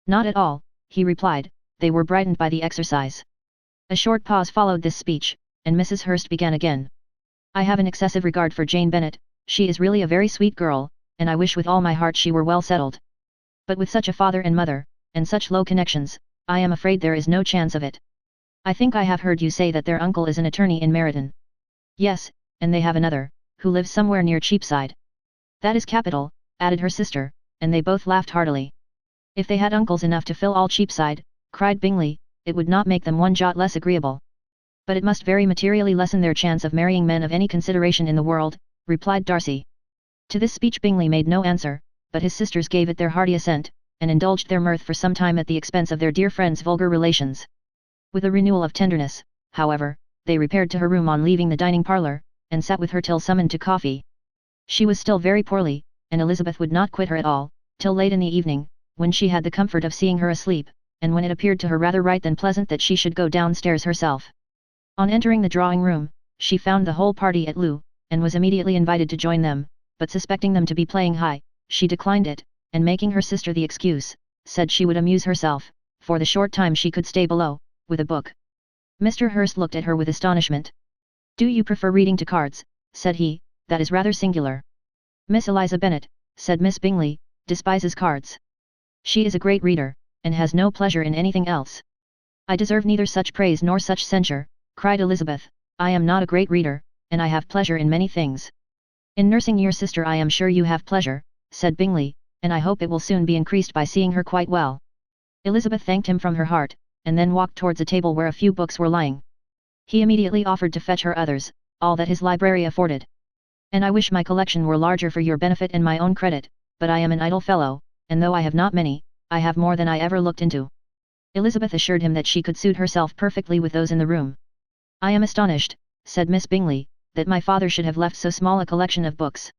"Not at all," he replied, "they were brightened by the exercise." A short pause followed this speech, and Mrs. Hurst began again. "I have an excessive regard for Jane Bennet, she is really a very sweet girl, and I wish with all my heart she were well settled. But with such a father and mother, and such low connections, I am afraid there is no chance of it. I think I have heard you say that their uncle is an attorney in Meryton." "Yes, and they have another, who lives somewhere near Cheapside." "That is capital," added her sister, and they both laughed heartily. "If they had uncles enough to fill all Cheapside," cried Bingley, "it would not make them one jot less agreeable." "But it must very materially lessen their chance of marrying men of any consideration in the world," replied Darcy. To this speech Bingley made no answer, but his sisters gave it their hearty assent, and indulged their mirth for some time at the expense of their dear friend's vulgar relations. With a renewal of tenderness, however, they repaired to her room on leaving the dining parlour, and sat with her till summoned to coffee. She was still very poorly, and Elizabeth would not quit her at all, till late in the evening, when she had the comfort of seeing her asleep, and when it appeared to her rather right than pleasant that she should go downstairs herself. On entering the drawing-room, she found the whole party at loo, and was immediately invited to join them, but suspecting them to be playing high, she declined it, and making her sister the excuse, said she would amuse herself, for the short time she could stay below, with a book. Mr. Hurst looked at her with astonishment. "Do you prefer reading to cards?" said he, "that is rather singular." "Miss Eliza Bennet," said Miss Bingley, "despises cards. She is a great reader, and has no pleasure in anything else." "I deserve neither such praise nor such censure," cried Elizabeth. "I am not a great reader, and I have pleasure in many things." "In nursing your sister I am sure you have pleasure," said Bingley, "and I hope it will soon be increased by seeing her quite well." Elizabeth thanked him from her heart, and then walked towards a table where a few books were lying. He immediately offered to fetch her others, all that his library afforded. "And I wish my collection were larger for your benefit and my own credit, but I am an idle fellow, and though I have not many, I have more than I ever looked into." Elizabeth assured him that she could suit herself perfectly with those in the room. "I am astonished," said Miss Bingley, "that my father should have left so small a collection of books.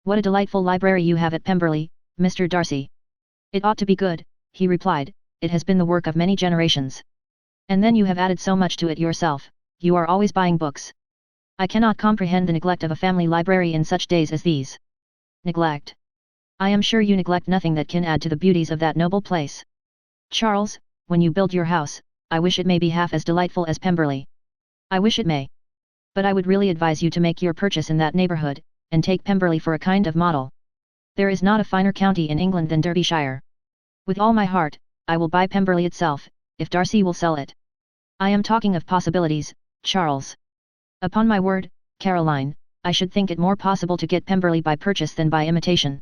What a delightful library you have at Pemberley, Mr. Darcy." "It ought to be good," he replied, "it has been the work of many generations. And then you have added so much to it yourself, you are always buying books. I cannot comprehend the neglect of a family library in such days as these." "Neglect? I am sure you neglect nothing that can add to the beauties of that noble place. Charles, when you build your house, I wish it may be half as delightful as Pemberley. I wish it may. But I would really advise you to make your purchase in that neighbourhood, and take Pemberley for a kind of model. There is not a finer county in England than Derbyshire. With all my heart, I will buy Pemberley itself, if Darcy will sell it. I am talking of possibilities, Charles. Upon my word, Caroline, I should think it more possible to get Pemberley by purchase than by imitation."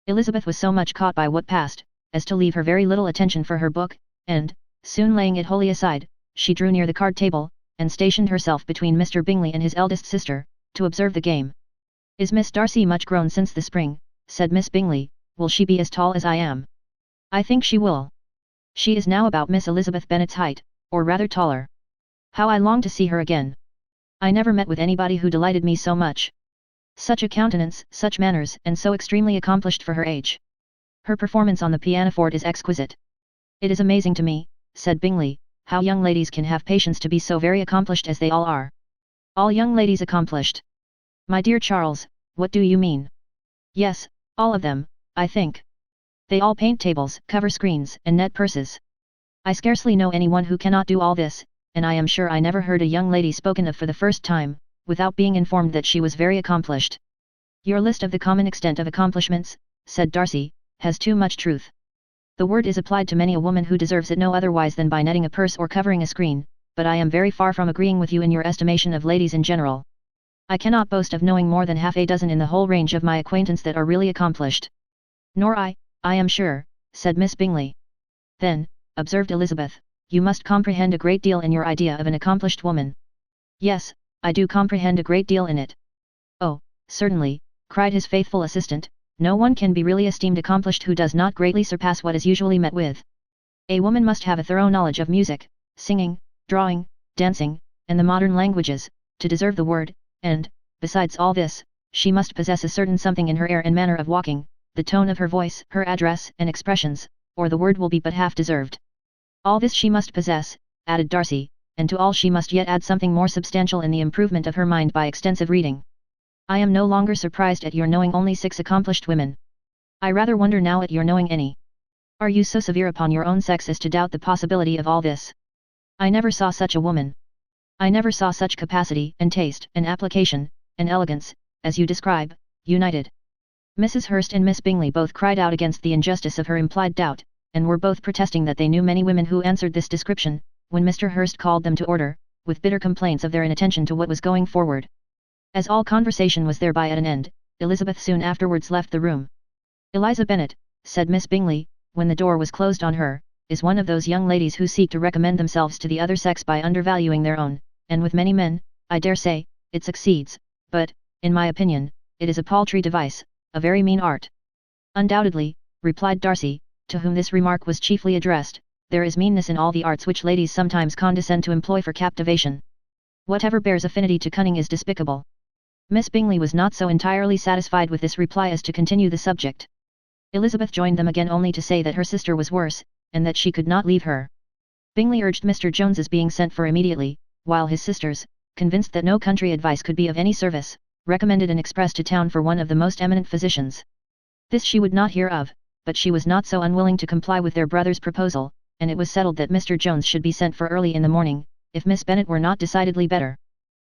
Elizabeth was so much caught by what passed, as to leave her very little attention for her book, and, soon laying it wholly aside, she drew near the card table, and stationed herself between Mr. Bingley and his eldest sister, to observe the game. "Is Miss Darcy much grown since the spring?" said Miss Bingley. "Will she be as tall as I am?" "I think she will. She is now about Miss Elizabeth Bennet's height, or rather taller. How I long to see her again! I never met with anybody who delighted me so much. Such a countenance, such manners, and so extremely accomplished for her age. Her performance on the pianoforte is exquisite." "It is amazing to me," said Bingley, "how young ladies can have patience to be so very accomplished as they all are." "All young ladies accomplished? My dear Charles, what do you mean?" "Yes, all of them, I think. They all paint tables, cover screens, and net purses. I scarcely know anyone who cannot do all this, and I am sure I never heard a young lady spoken of for the first time, without being informed that she was very accomplished." "Your list of the common extent of accomplishments," said Darcy, "has too much truth. The word is applied to many a woman who deserves it no otherwise than by netting a purse or covering a screen, but I am very far from agreeing with you in your estimation of ladies in general. I cannot boast of knowing more than half a dozen in the whole range of my acquaintance that are really accomplished." "Nor I am sure," said Miss Bingley. "Then," observed Elizabeth, "you must comprehend a great deal in your idea of an accomplished woman." "Yes, I do comprehend a great deal in it." "Oh, certainly," cried his faithful assistant, "no one can be really esteemed accomplished who does not greatly surpass what is usually met with. A woman must have a thorough knowledge of music, singing, drawing, dancing, and the modern languages, to deserve the word, and, besides all this, she must possess a certain something in her air and manner of walking, the tone of her voice, her address and expressions, or the word will be but half deserved. All this she must possess," added Darcy, "and to all she must yet add something more substantial in the improvement of her mind by extensive reading. I am no longer surprised at your knowing only 6 accomplished women. I rather wonder now at your knowing any. Are you so severe upon your own sex as to doubt the possibility of all this? I never saw such a woman. I never saw such capacity, and taste, and application, and elegance, as you describe, united." Mrs. Hurst and Miss Bingley both cried out against the injustice of her implied doubt, and were both protesting that they knew many women who answered this description, when Mr. Hurst called them to order, with bitter complaints of their inattention to what was going forward. As all conversation was thereby at an end, Elizabeth soon afterwards left the room. "Eliza Bennet," said Miss Bingley, when the door was closed on her, "is one of those young ladies who seek to recommend themselves to the other sex by undervaluing their own, and with many men, I dare say, it succeeds, but, in my opinion, it is a paltry device, a very mean art." "Undoubtedly," replied Darcy, to whom this remark was chiefly addressed, "there is meanness in all the arts which ladies sometimes condescend to employ for captivation. Whatever bears affinity to cunning is despicable." Miss Bingley was not so entirely satisfied with this reply as to continue the subject. Elizabeth joined them again only to say that her sister was worse, and that she could not leave her. Bingley urged Mr. Jones's being sent for immediately, while his sisters, convinced that no country advice could be of any service, recommended an express to town for one of the most eminent physicians. This she would not hear of, but she was not so unwilling to comply with their brother's proposal, and it was settled that Mr. Jones should be sent for early in the morning, if Miss Bennet were not decidedly better.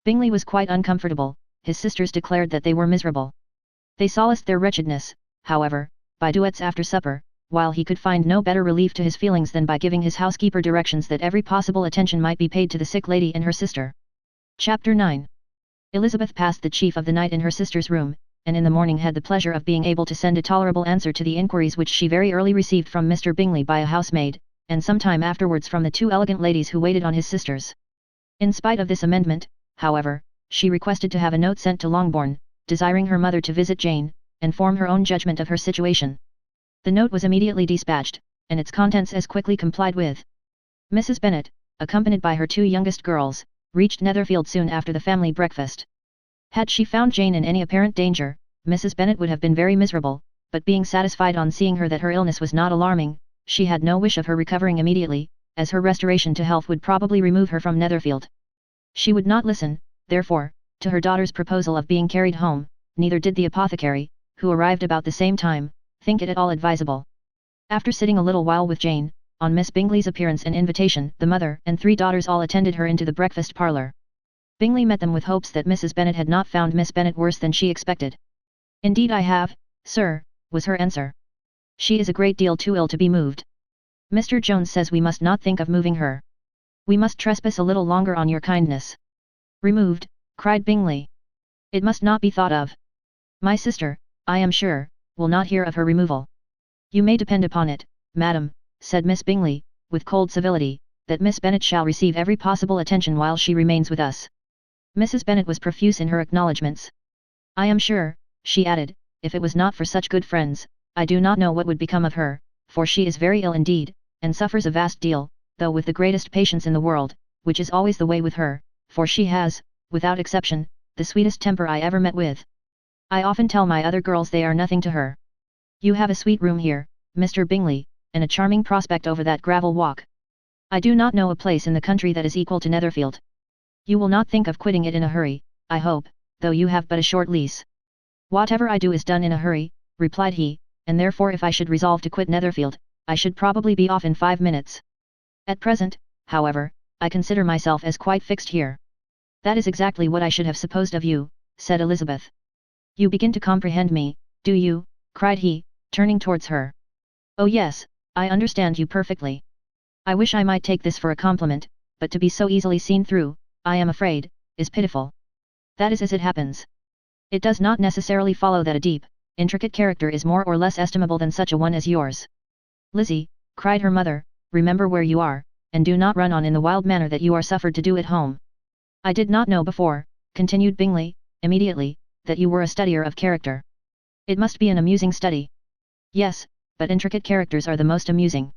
Bingley was quite uncomfortable, his sisters declared that they were miserable. They solaced their wretchedness, however, by duets after supper, while he could find no better relief to his feelings than by giving his housekeeper directions that every possible attention might be paid to the sick lady and her sister. Chapter 9. Elizabeth passed the chief of the night in her sister's room, and in the morning had the pleasure of being able to send a tolerable answer to the inquiries which she very early received from Mr. Bingley by a housemaid, and some time afterwards from the 2 elegant ladies who waited on his sisters. In spite of this amendment, however, she requested to have a note sent to Longbourn, desiring her mother to visit Jane, and form her own judgment of her situation. The note was immediately dispatched, and its contents as quickly complied with. Mrs. Bennet, accompanied by her 2 youngest girls, reached Netherfield soon after the family breakfast. Had she found Jane in any apparent danger, Mrs. Bennet would have been very miserable, but being satisfied on seeing her that her illness was not alarming, she had no wish of her recovering immediately, as her restoration to health would probably remove her from Netherfield. She would not listen, therefore, to her daughter's proposal of being carried home, neither did the apothecary, who arrived about the same time, think it at all advisable. After sitting a little while with Jane, on Miss Bingley's appearance and invitation, the mother and 3 daughters all attended her into the breakfast parlour. Bingley met them with hopes that Mrs. Bennet had not found Miss Bennet worse than she expected. "Indeed I have, sir," was her answer. "She is a great deal too ill to be moved. Mr. Jones says we must not think of moving her. We must trespass a little longer on your kindness." "Removed," cried Bingley. "It must not be thought of. My sister, I am sure, will not hear of her removal." "You may depend upon it, madam," said Miss Bingley, with cold civility, "that Miss Bennet shall receive every possible attention while she remains with us." Mrs. Bennet was profuse in her acknowledgments. "I am sure," she added, "if it was not for such good friends, I do not know what would become of her, for she is very ill indeed, and suffers a vast deal, though with the greatest patience in the world, which is always the way with her, for she has, without exception, the sweetest temper I ever met with. I often tell my other girls they are nothing to her. You have a sweet room here, Mr. Bingley, and a charming prospect over that gravel walk. I do not know a place in the country that is equal to Netherfield. You will not think of quitting it in a hurry, I hope, though you have but a short lease." "Whatever I do is done in a hurry," replied he, "and therefore if I should resolve to quit Netherfield, I should probably be off in 5 minutes. At present, however, I consider myself as quite fixed here." "That is exactly what I should have supposed of you," said Elizabeth. "You begin to comprehend me, do you?" cried he, turning towards her. "Oh yes, I understand you perfectly. I wish I might take this for a compliment, but to be so easily seen through, I am afraid, is pitiful. That is as it happens. It does not necessarily follow that a deep, intricate character is more or less estimable than such a one as yours." "Lizzie," cried her mother, "remember where you are, and do not run on in the wild manner that you are suffered to do at home. I did not know before," continued Bingley, immediately, "that you were a studier of character. It must be an amusing study." "Yes, but intricate characters are the most amusing.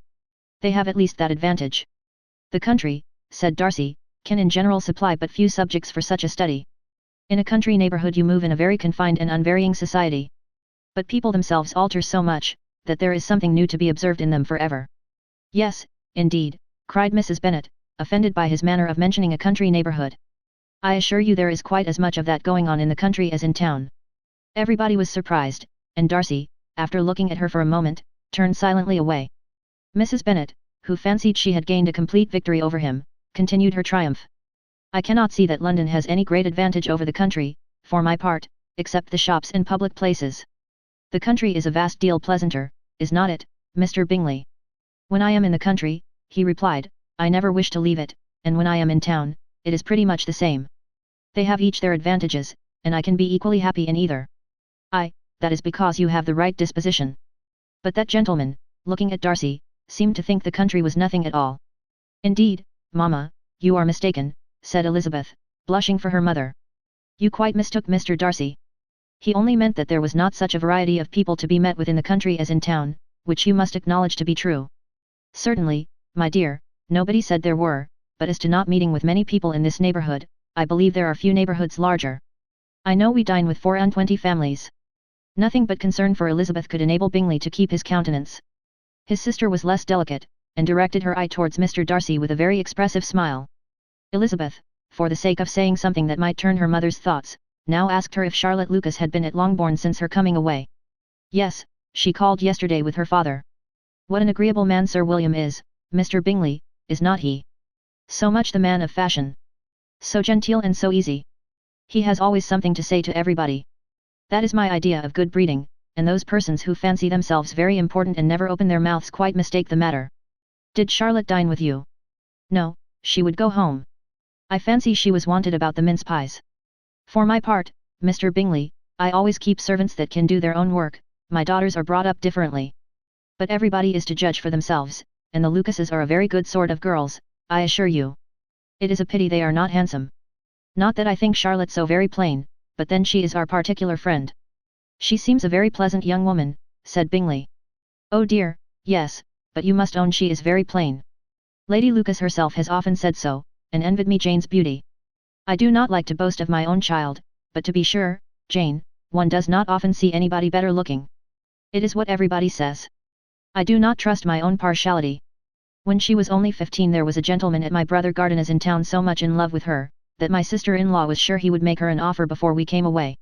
They have at least that advantage." "The country," said Darcy, "can in general supply but few subjects for such a study. In a country neighbourhood you move in a very confined and unvarying society. But people themselves alter so much, that there is something new to be observed in them for ever." "Yes, indeed," cried Mrs. Bennet, offended by his manner of mentioning a country neighbourhood. "I assure you there is quite as much of that going on in the country as in town." Everybody was surprised, and Darcy, after looking at her for a moment, turned silently away. Mrs. Bennet, who fancied she had gained a complete victory over him, continued her triumph. "I cannot see that London has any great advantage over the country, for my part, except the shops and public places. The country is a vast deal pleasanter, is not it, Mr. Bingley?" "When I am in the country," he replied, "I never wish to leave it, and when I am in town, it is pretty much the same. They have each their advantages, and I can be equally happy in either." "That is because you have the right disposition." But that gentleman, looking at Darcy, seemed to think the country was nothing at all. "Indeed, mamma, you are mistaken," said Elizabeth, blushing for her mother. "You quite mistook Mr. Darcy. He only meant that there was not such a variety of people to be met with in the country as in town, which you must acknowledge to be true." "Certainly, my dear, nobody said there were, but as to not meeting with many people in this neighbourhood, I believe there are few neighbourhoods larger. I know we dine with 24 families." Nothing but concern for Elizabeth could enable Bingley to keep his countenance. His sister was less delicate, and directed her eye towards Mr. Darcy with a very expressive smile. Elizabeth, for the sake of saying something that might turn her mother's thoughts, now asked her if Charlotte Lucas had been at Longbourn since her coming away. "Yes, she called yesterday with her father." "What an agreeable man Sir William is, Mr. Bingley, is not he? So much the man of fashion. So genteel and so easy. He has always something to say to everybody. That is my idea of good breeding, and those persons who fancy themselves very important and never open their mouths quite mistake the matter. Did Charlotte dine with you?" "No, she would go home. I fancy she was wanted about the mince pies. For my part, Mr. Bingley, I always keep servants that can do their own work. My daughters are brought up differently. But everybody is to judge for themselves, and the Lucases are a very good sort of girls, I assure you. It is a pity they are not handsome. Not that I think Charlotte so very plain, but then she is our particular friend." "She seems a very pleasant young woman," said Bingley. Oh dear, yes, but you must own she is very plain. Lady Lucas herself has often said so, and envied me Jane's beauty. I do not like to boast of my own child, but to be sure, Jane, one does not often see anybody better looking. It is what everybody says. I do not trust my own partiality. When she was only 15 there was a gentleman at my brother Gardner's in town so much in love with her, that my sister-in-law was sure he would make her an offer before we came away.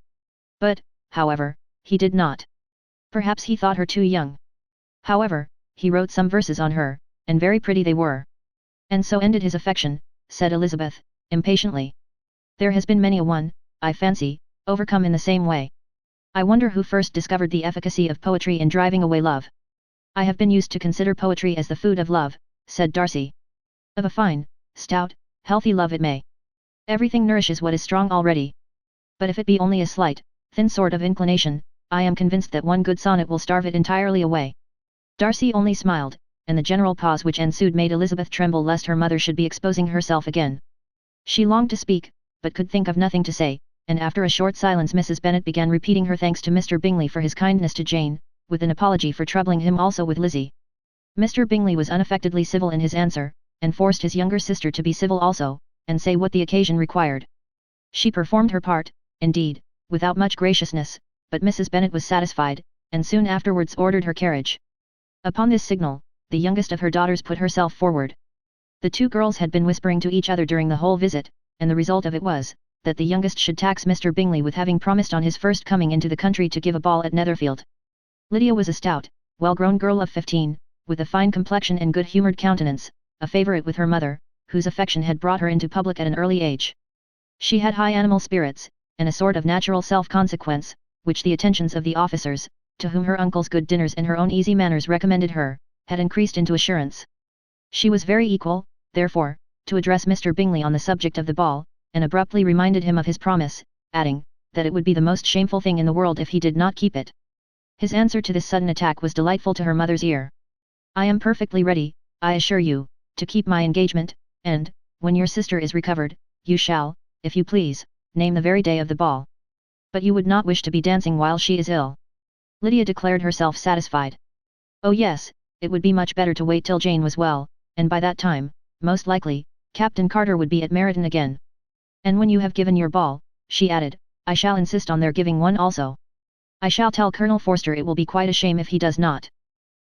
But, however, he did not. Perhaps he thought her too young. However, he wrote some verses on her, and very pretty they were. And so ended his affection, said Elizabeth, impatiently. There has been many a one, I fancy, overcome in the same way. I wonder who first discovered the efficacy of poetry in driving away love. I have been used to consider poetry as the food of love, said Darcy. Of a fine, stout, healthy love it may. Everything nourishes what is strong already. But if it be only a slight, thin sort of inclination, I am convinced that one good sonnet will starve it entirely away. Darcy only smiled, and the general pause which ensued made Elizabeth tremble lest her mother should be exposing herself again. She longed to speak, but could think of nothing to say, and after a short silence Mrs. Bennet began repeating her thanks to Mr. Bingley for his kindness to Jane, with an apology for troubling him also with Lizzie. Mr. Bingley was unaffectedly civil in his answer, and forced his younger sister to be civil also, and say what the occasion required. She performed her part, indeed, without much graciousness, but Mrs. Bennet was satisfied, and soon afterwards ordered her carriage. Upon this signal, the youngest of her daughters put herself forward. The two girls had been whispering to each other during the whole visit, and the result of it was, that the youngest should tax Mr. Bingley with having promised on his first coming into the country to give a ball at Netherfield. Lydia was a stout, well-grown girl of 15, with a fine complexion and good-humoured countenance, a favourite with her mother, whose affection had brought her into public at an early age. She had high animal spirits, and a sort of natural self-consequence, which the attentions of the officers, to whom her uncle's good dinners and her own easy manners recommended her, had increased into assurance. She was very equal, therefore, to address Mr. Bingley on the subject of the ball, and abruptly reminded him of his promise, adding, that it would be the most shameful thing in the world if he did not keep it. His answer to this sudden attack was delightful to her mother's ear. I am perfectly ready, I assure you, to keep my engagement, and, when your sister is recovered, you shall, if you please, name the very day of the ball. But you would not wish to be dancing while she is ill. Lydia declared herself satisfied. Oh yes, it would be much better to wait till Jane was well, and by that time, most likely, Captain Carter would be at Meryton again. And when you have given your ball, she added, I shall insist on their giving one also. I shall tell Colonel Forster it will be quite a shame if he does not.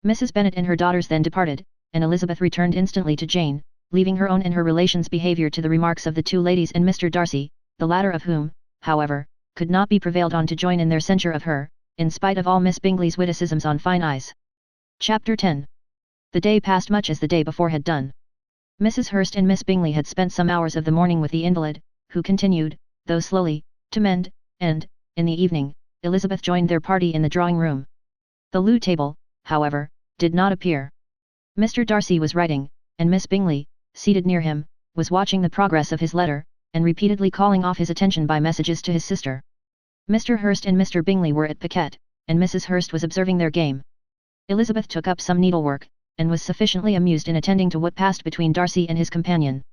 Mrs. Bennet and her daughters then departed, and Elizabeth returned instantly to Jane, leaving her own and her relations' behaviour to the remarks of the two ladies and Mr. Darcy, the latter of whom, however, could not be prevailed on to join in their censure of her, in spite of all Miss Bingley's witticisms on fine eyes. Chapter 10. The day passed much as the day before had done. Mrs. Hurst and Miss Bingley had spent some hours of the morning with the invalid, who continued, though slowly, to mend, and, in the evening, Elizabeth joined their party in the drawing-room. The loo table, however, did not appear. Mr. Darcy was writing, and Miss Bingley, seated near him, was watching the progress of his letter, and repeatedly calling off his attention by messages to his sister. Mr. Hurst and Mr. Bingley were at piquet, and Mrs. Hurst was observing their game. Elizabeth took up some needlework, and was sufficiently amused in attending to what passed between Darcy and his companion.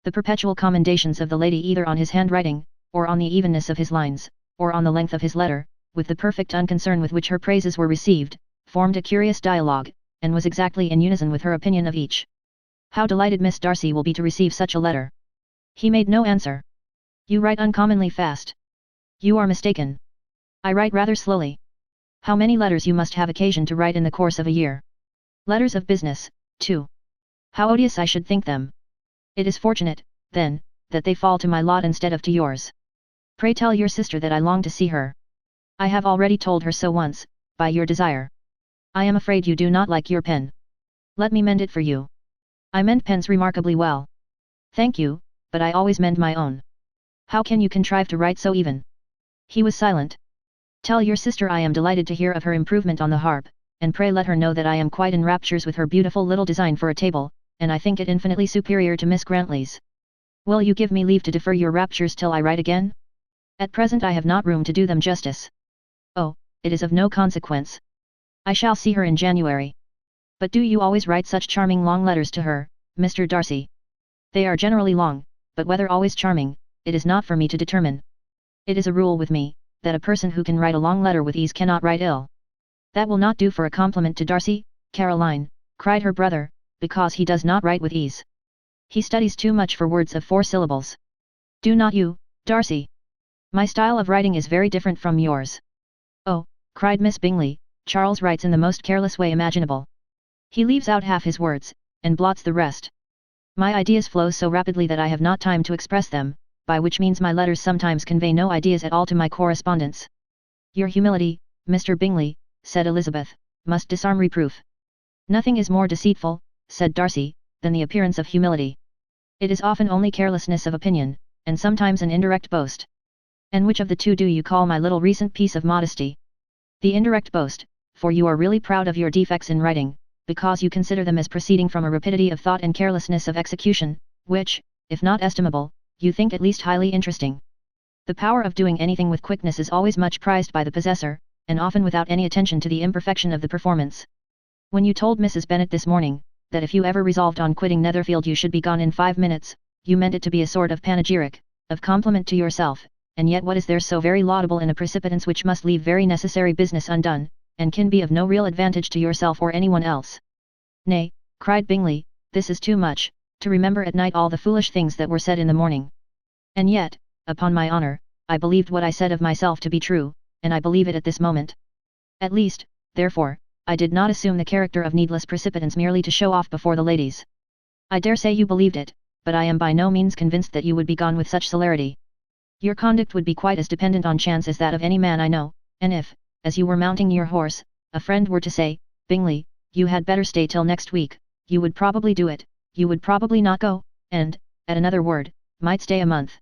The perpetual commendations of the lady either on his handwriting, or on the evenness of his lines, or on the length of his letter, with the perfect unconcern with which her praises were received, formed a curious dialogue, and was exactly in unison with her opinion of each. How delighted Miss Darcy will be to receive such a letter! He made no answer. You write uncommonly fast. You are mistaken. I write rather slowly. How many letters you must have occasion to write in the course of a year. Letters of business, too. How odious I should think them. It is fortunate, then, that they fall to my lot instead of to yours. Pray tell your sister that I long to see her. I have already told her so once, by your desire. I am afraid you do not like your pen. Let me mend it for you. I mend pens remarkably well. Thank you, but I always mend my own. How can you contrive to write so even? He was silent. Tell your sister I am delighted to hear of her improvement on the harp, and pray let her know that I am quite in raptures with her beautiful little design for a table, and I think it infinitely superior to Miss Grantley's. Will you give me leave to defer your raptures till I write again? At present I have not room to do them justice. Oh, it is of no consequence. I shall see her in January. But do you always write such charming long letters to her, Mr. Darcy? They are generally long, but whether always charming, it is not for me to determine. It is a rule with me, that a person who can write a long letter with ease cannot write ill. That will not do for a compliment to Darcy, Caroline, cried her brother, because he does not write with ease. He studies too much for words of 4 syllables. Do not you, Darcy? My style of writing is very different from yours. Oh, cried Miss Bingley, Charles writes in the most careless way imaginable. He leaves out half his words, and blots the rest. My ideas flow so rapidly that I have not time to express them, by which means my letters sometimes convey no ideas at all to my correspondents. Your humility, Mr. Bingley, said Elizabeth, must disarm reproof. Nothing is more deceitful, said Darcy, than the appearance of humility. It is often only carelessness of opinion, and sometimes an indirect boast. And which of the two do you call my little recent piece of modesty? The indirect boast, for you are really proud of your defects in writing, because you consider them as proceeding from a rapidity of thought and carelessness of execution, which, if not estimable, you think at least highly interesting. The power of doing anything with quickness is always much prized by the possessor, and often without any attention to the imperfection of the performance. When you told Mrs. Bennet this morning, that if you ever resolved on quitting Netherfield you should be gone in 5 minutes, you meant it to be a sort of panegyric, of compliment to yourself, and yet what is there so very laudable in a precipitance which must leave very necessary business undone, and can be of no real advantage to yourself or anyone else? Nay, cried Bingley, this is too much, to remember at night all the foolish things that were said in the morning. And yet, upon my honour, I believed what I said of myself to be true, and I believe it at this moment. At least, therefore, I did not assume the character of needless precipitance merely to show off before the ladies. I dare say you believed it, but I am by no means convinced that you would be gone with such celerity. Your conduct would be quite as dependent on chance as that of any man I know, and if, as you were mounting your horse, a friend were to say, Bingley, you had better stay till next week, you would probably do it, you would probably not go, and, at another word, might stay a month.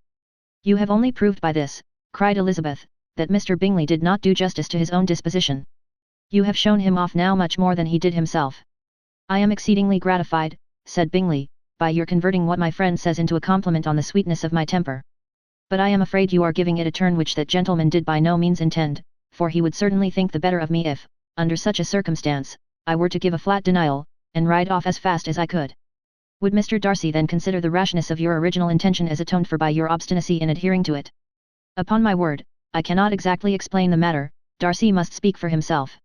You have only proved by this, cried Elizabeth, that Mr. Bingley did not do justice to his own disposition. You have shown him off now much more than he did himself. I am exceedingly gratified, said Bingley, by your converting what my friend says into a compliment on the sweetness of my temper. But I am afraid you are giving it a turn which that gentleman did by no means intend, for he would certainly think the better of me if, under such a circumstance, I were to give a flat denial, and ride off as fast as I could. Would Mr. Darcy then consider the rashness of your original intention as atoned for by your obstinacy in adhering to it? Upon my word, I cannot exactly explain the matter, Darcy must speak for himself.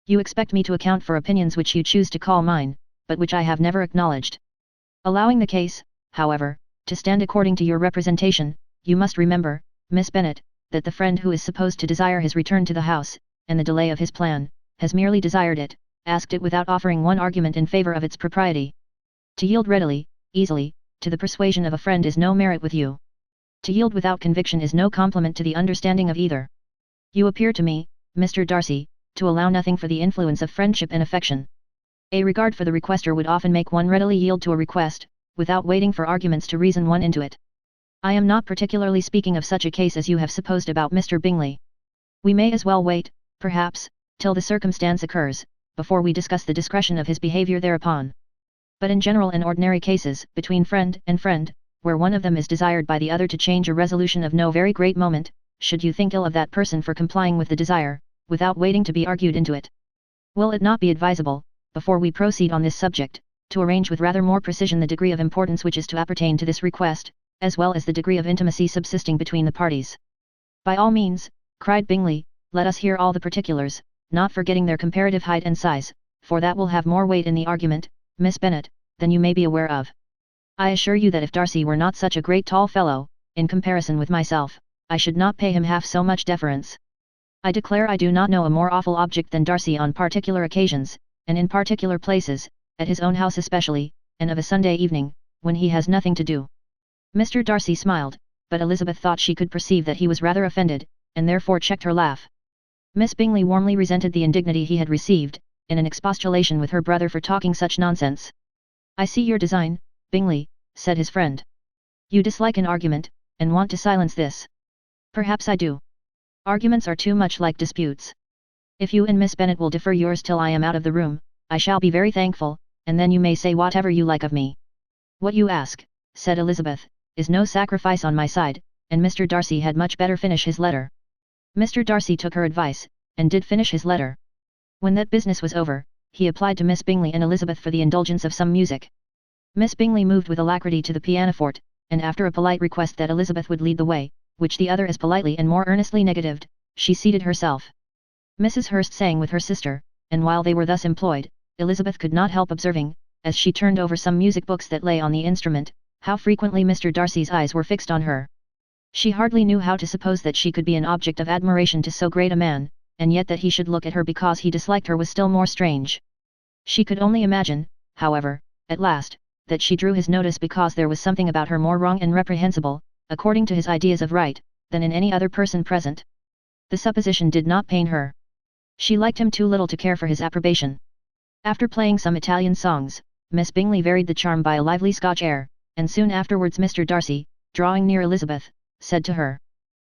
You expect me to account for opinions which you choose to call mine, but which I have never acknowledged. Allowing the case, however, to stand according to your representation, you must remember, Miss Bennet, that the friend who is supposed to desire his return to the house, and the delay of his plan, has merely desired it, asked it without offering one argument in favour of its propriety. To yield readily, easily, to the persuasion of a friend is no merit with you. To yield without conviction is no compliment to the understanding of either. You appear to me, Mr. Darcy, to allow nothing for the influence of friendship and affection. A regard for the requester would often make one readily yield to a request, without waiting for arguments to reason one into it. I am not particularly speaking of such a case as you have supposed about Mr. Bingley. We may as well wait, perhaps, till the circumstance occurs, before we discuss the discretion of his behaviour thereupon. But in general and ordinary cases, between friend and friend, where one of them is desired by the other to change a resolution of no very great moment, should you think ill of that person for complying with the desire, without waiting to be argued into it? Will it not be advisable, before we proceed on this subject, to arrange with rather more precision the degree of importance which is to appertain to this request, as well as the degree of intimacy subsisting between the parties? By all means, cried Bingley, let us hear all the particulars, not forgetting their comparative height and size, for that will have more weight in the argument, Miss Bennet, than you may be aware of. I assure you that if Darcy were not such a great tall fellow, in comparison with myself, I should not pay him half so much deference. I declare I do not know a more awful object than Darcy on particular occasions, and in particular places, at his own house especially, and of a Sunday evening, when he has nothing to do. Mr. Darcy smiled, but Elizabeth thought she could perceive that he was rather offended, and therefore checked her laugh. Miss Bingley warmly resented the indignity he had received, in an expostulation with her brother for talking such nonsense. I see your design, Bingley, said his friend. You dislike an argument, and want to silence this. Perhaps I do. Arguments are too much like disputes. If you and Miss Bennet will defer yours till I am out of the room, I shall be very thankful, and then you may say whatever you like of me. What you ask, said Elizabeth, is no sacrifice on my side, and Mr. Darcy had much better finish his letter. Mr. Darcy took her advice, and did finish his letter. When that business was over, he applied to Miss Bingley and Elizabeth for the indulgence of some music. Miss Bingley moved with alacrity to the pianoforte, and after a polite request that Elizabeth would lead the way, which the other as politely and more earnestly negatived, she seated herself. Mrs. Hurst sang with her sister, and while they were thus employed, Elizabeth could not help observing, as she turned over some music books that lay on the instrument, how frequently Mr. Darcy's eyes were fixed on her. She hardly knew how to suppose that she could be an object of admiration to so great a man, and yet that he should look at her because he disliked her was still more strange. She could only imagine, however, at last, that she drew his notice because there was something about her more wrong and reprehensible, according to his ideas of right, than in any other person present. The supposition did not pain her. She liked him too little to care for his approbation. After playing some Italian songs, Miss Bingley varied the charm by a lively Scotch air, and soon afterwards Mr. Darcy, drawing near Elizabeth, said to her,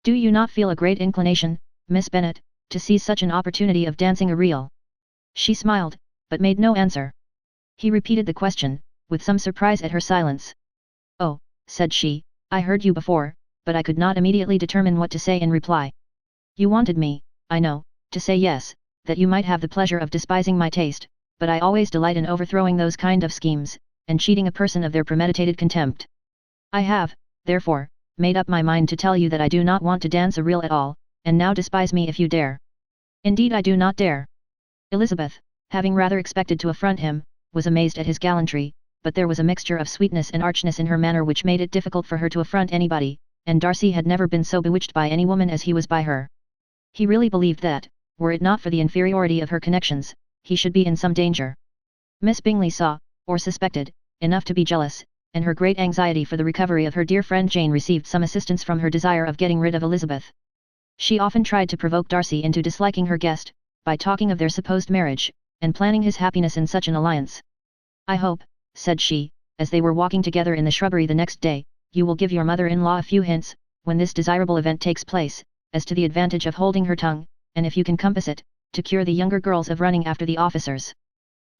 "Do you not feel a great inclination, Miss Bennet, to seize such an opportunity of dancing a reel?" She smiled, but made no answer. He repeated the question, with some surprise at her silence. "Oh," said she, "I heard you before, but I could not immediately determine what to say in reply. You wanted me, I know, to say yes, that you might have the pleasure of despising my taste, but I always delight in overthrowing those kind of schemes, and cheating a person of their premeditated contempt. I have, therefore, made up my mind to tell you that I do not want to dance a reel at all, and now despise me if you dare." "Indeed I do not dare." Elizabeth, having rather expected to affront him, was amazed at his gallantry, but there was a mixture of sweetness and archness in her manner which made it difficult for her to affront anybody, and Darcy had never been so bewitched by any woman as he was by her. He really believed that, were it not for the inferiority of her connections, he should be in some danger. Miss Bingley saw, or suspected, enough to be jealous, and her great anxiety for the recovery of her dear friend Jane received some assistance from her desire of getting rid of Elizabeth. She often tried to provoke Darcy into disliking her guest, by talking of their supposed marriage, and planning his happiness in such an alliance. "I hope," said she, as they were walking together in the shrubbery the next day, "you will give your mother-in-law a few hints, when this desirable event takes place, as to the advantage of holding her tongue, and if you can compass it, to cure the younger girls of running after the officers.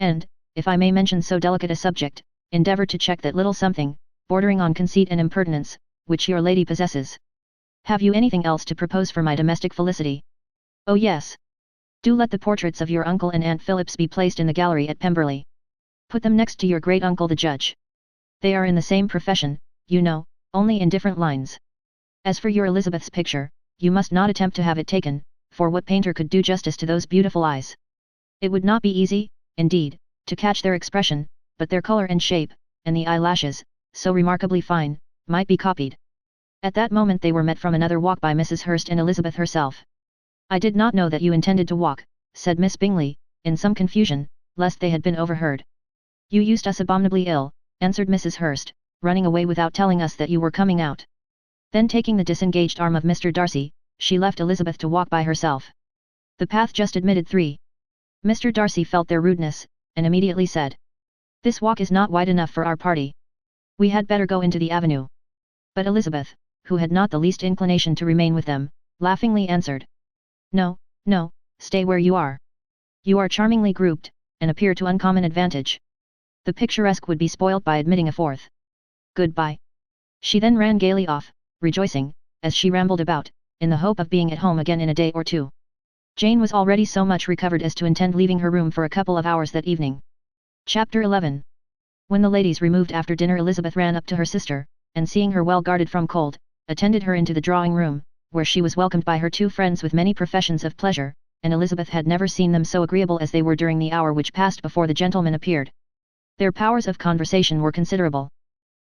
And, if I may mention so delicate a subject, endeavour to check that little something, bordering on conceit and impertinence, which your lady possesses. Have you anything else to propose for my domestic felicity?" "Oh yes. Do let the portraits of your uncle and Aunt Phillips be placed in the gallery at Pemberley. Put them next to your great uncle the judge. They are in the same profession, you know, only in different lines. As for your Elizabeth's picture, you must not attempt to have it taken, for what painter could do justice to those beautiful eyes? It would not be easy, indeed, to catch their expression, but their colour and shape, and the eyelashes, so remarkably fine, might be copied." At that moment they were met from another walk by Mrs. Hurst and Elizabeth herself. "I did not know that you intended to walk," said Miss Bingley, in some confusion, lest they had been overheard. "You used us abominably ill," answered Mrs. Hurst, "running away without telling us that you were coming out." Then taking the disengaged arm of Mr. Darcy, she left Elizabeth to walk by herself. The path just admitted 3. Mr. Darcy felt their rudeness, and immediately said, "This walk is not wide enough for our party. We had better go into the avenue." But Elizabeth, who had not the least inclination to remain with them, laughingly answered, "No, no, stay where you are. You are charmingly grouped, and appear to uncommon advantage. The picturesque would be spoilt by admitting a fourth. Goodbye." She then ran gaily off, rejoicing, as she rambled about, in the hope of being at home again in a day or 2. Jane was already so much recovered as to intend leaving her room for a couple of hours that evening. Chapter 11. When the ladies removed after dinner, Elizabeth ran up to her sister, and seeing her well guarded from cold, attended her into the drawing room, where she was welcomed by her 2 friends with many professions of pleasure, and Elizabeth had never seen them so agreeable as they were during the hour which passed before the gentlemen appeared. Their powers of conversation were considerable.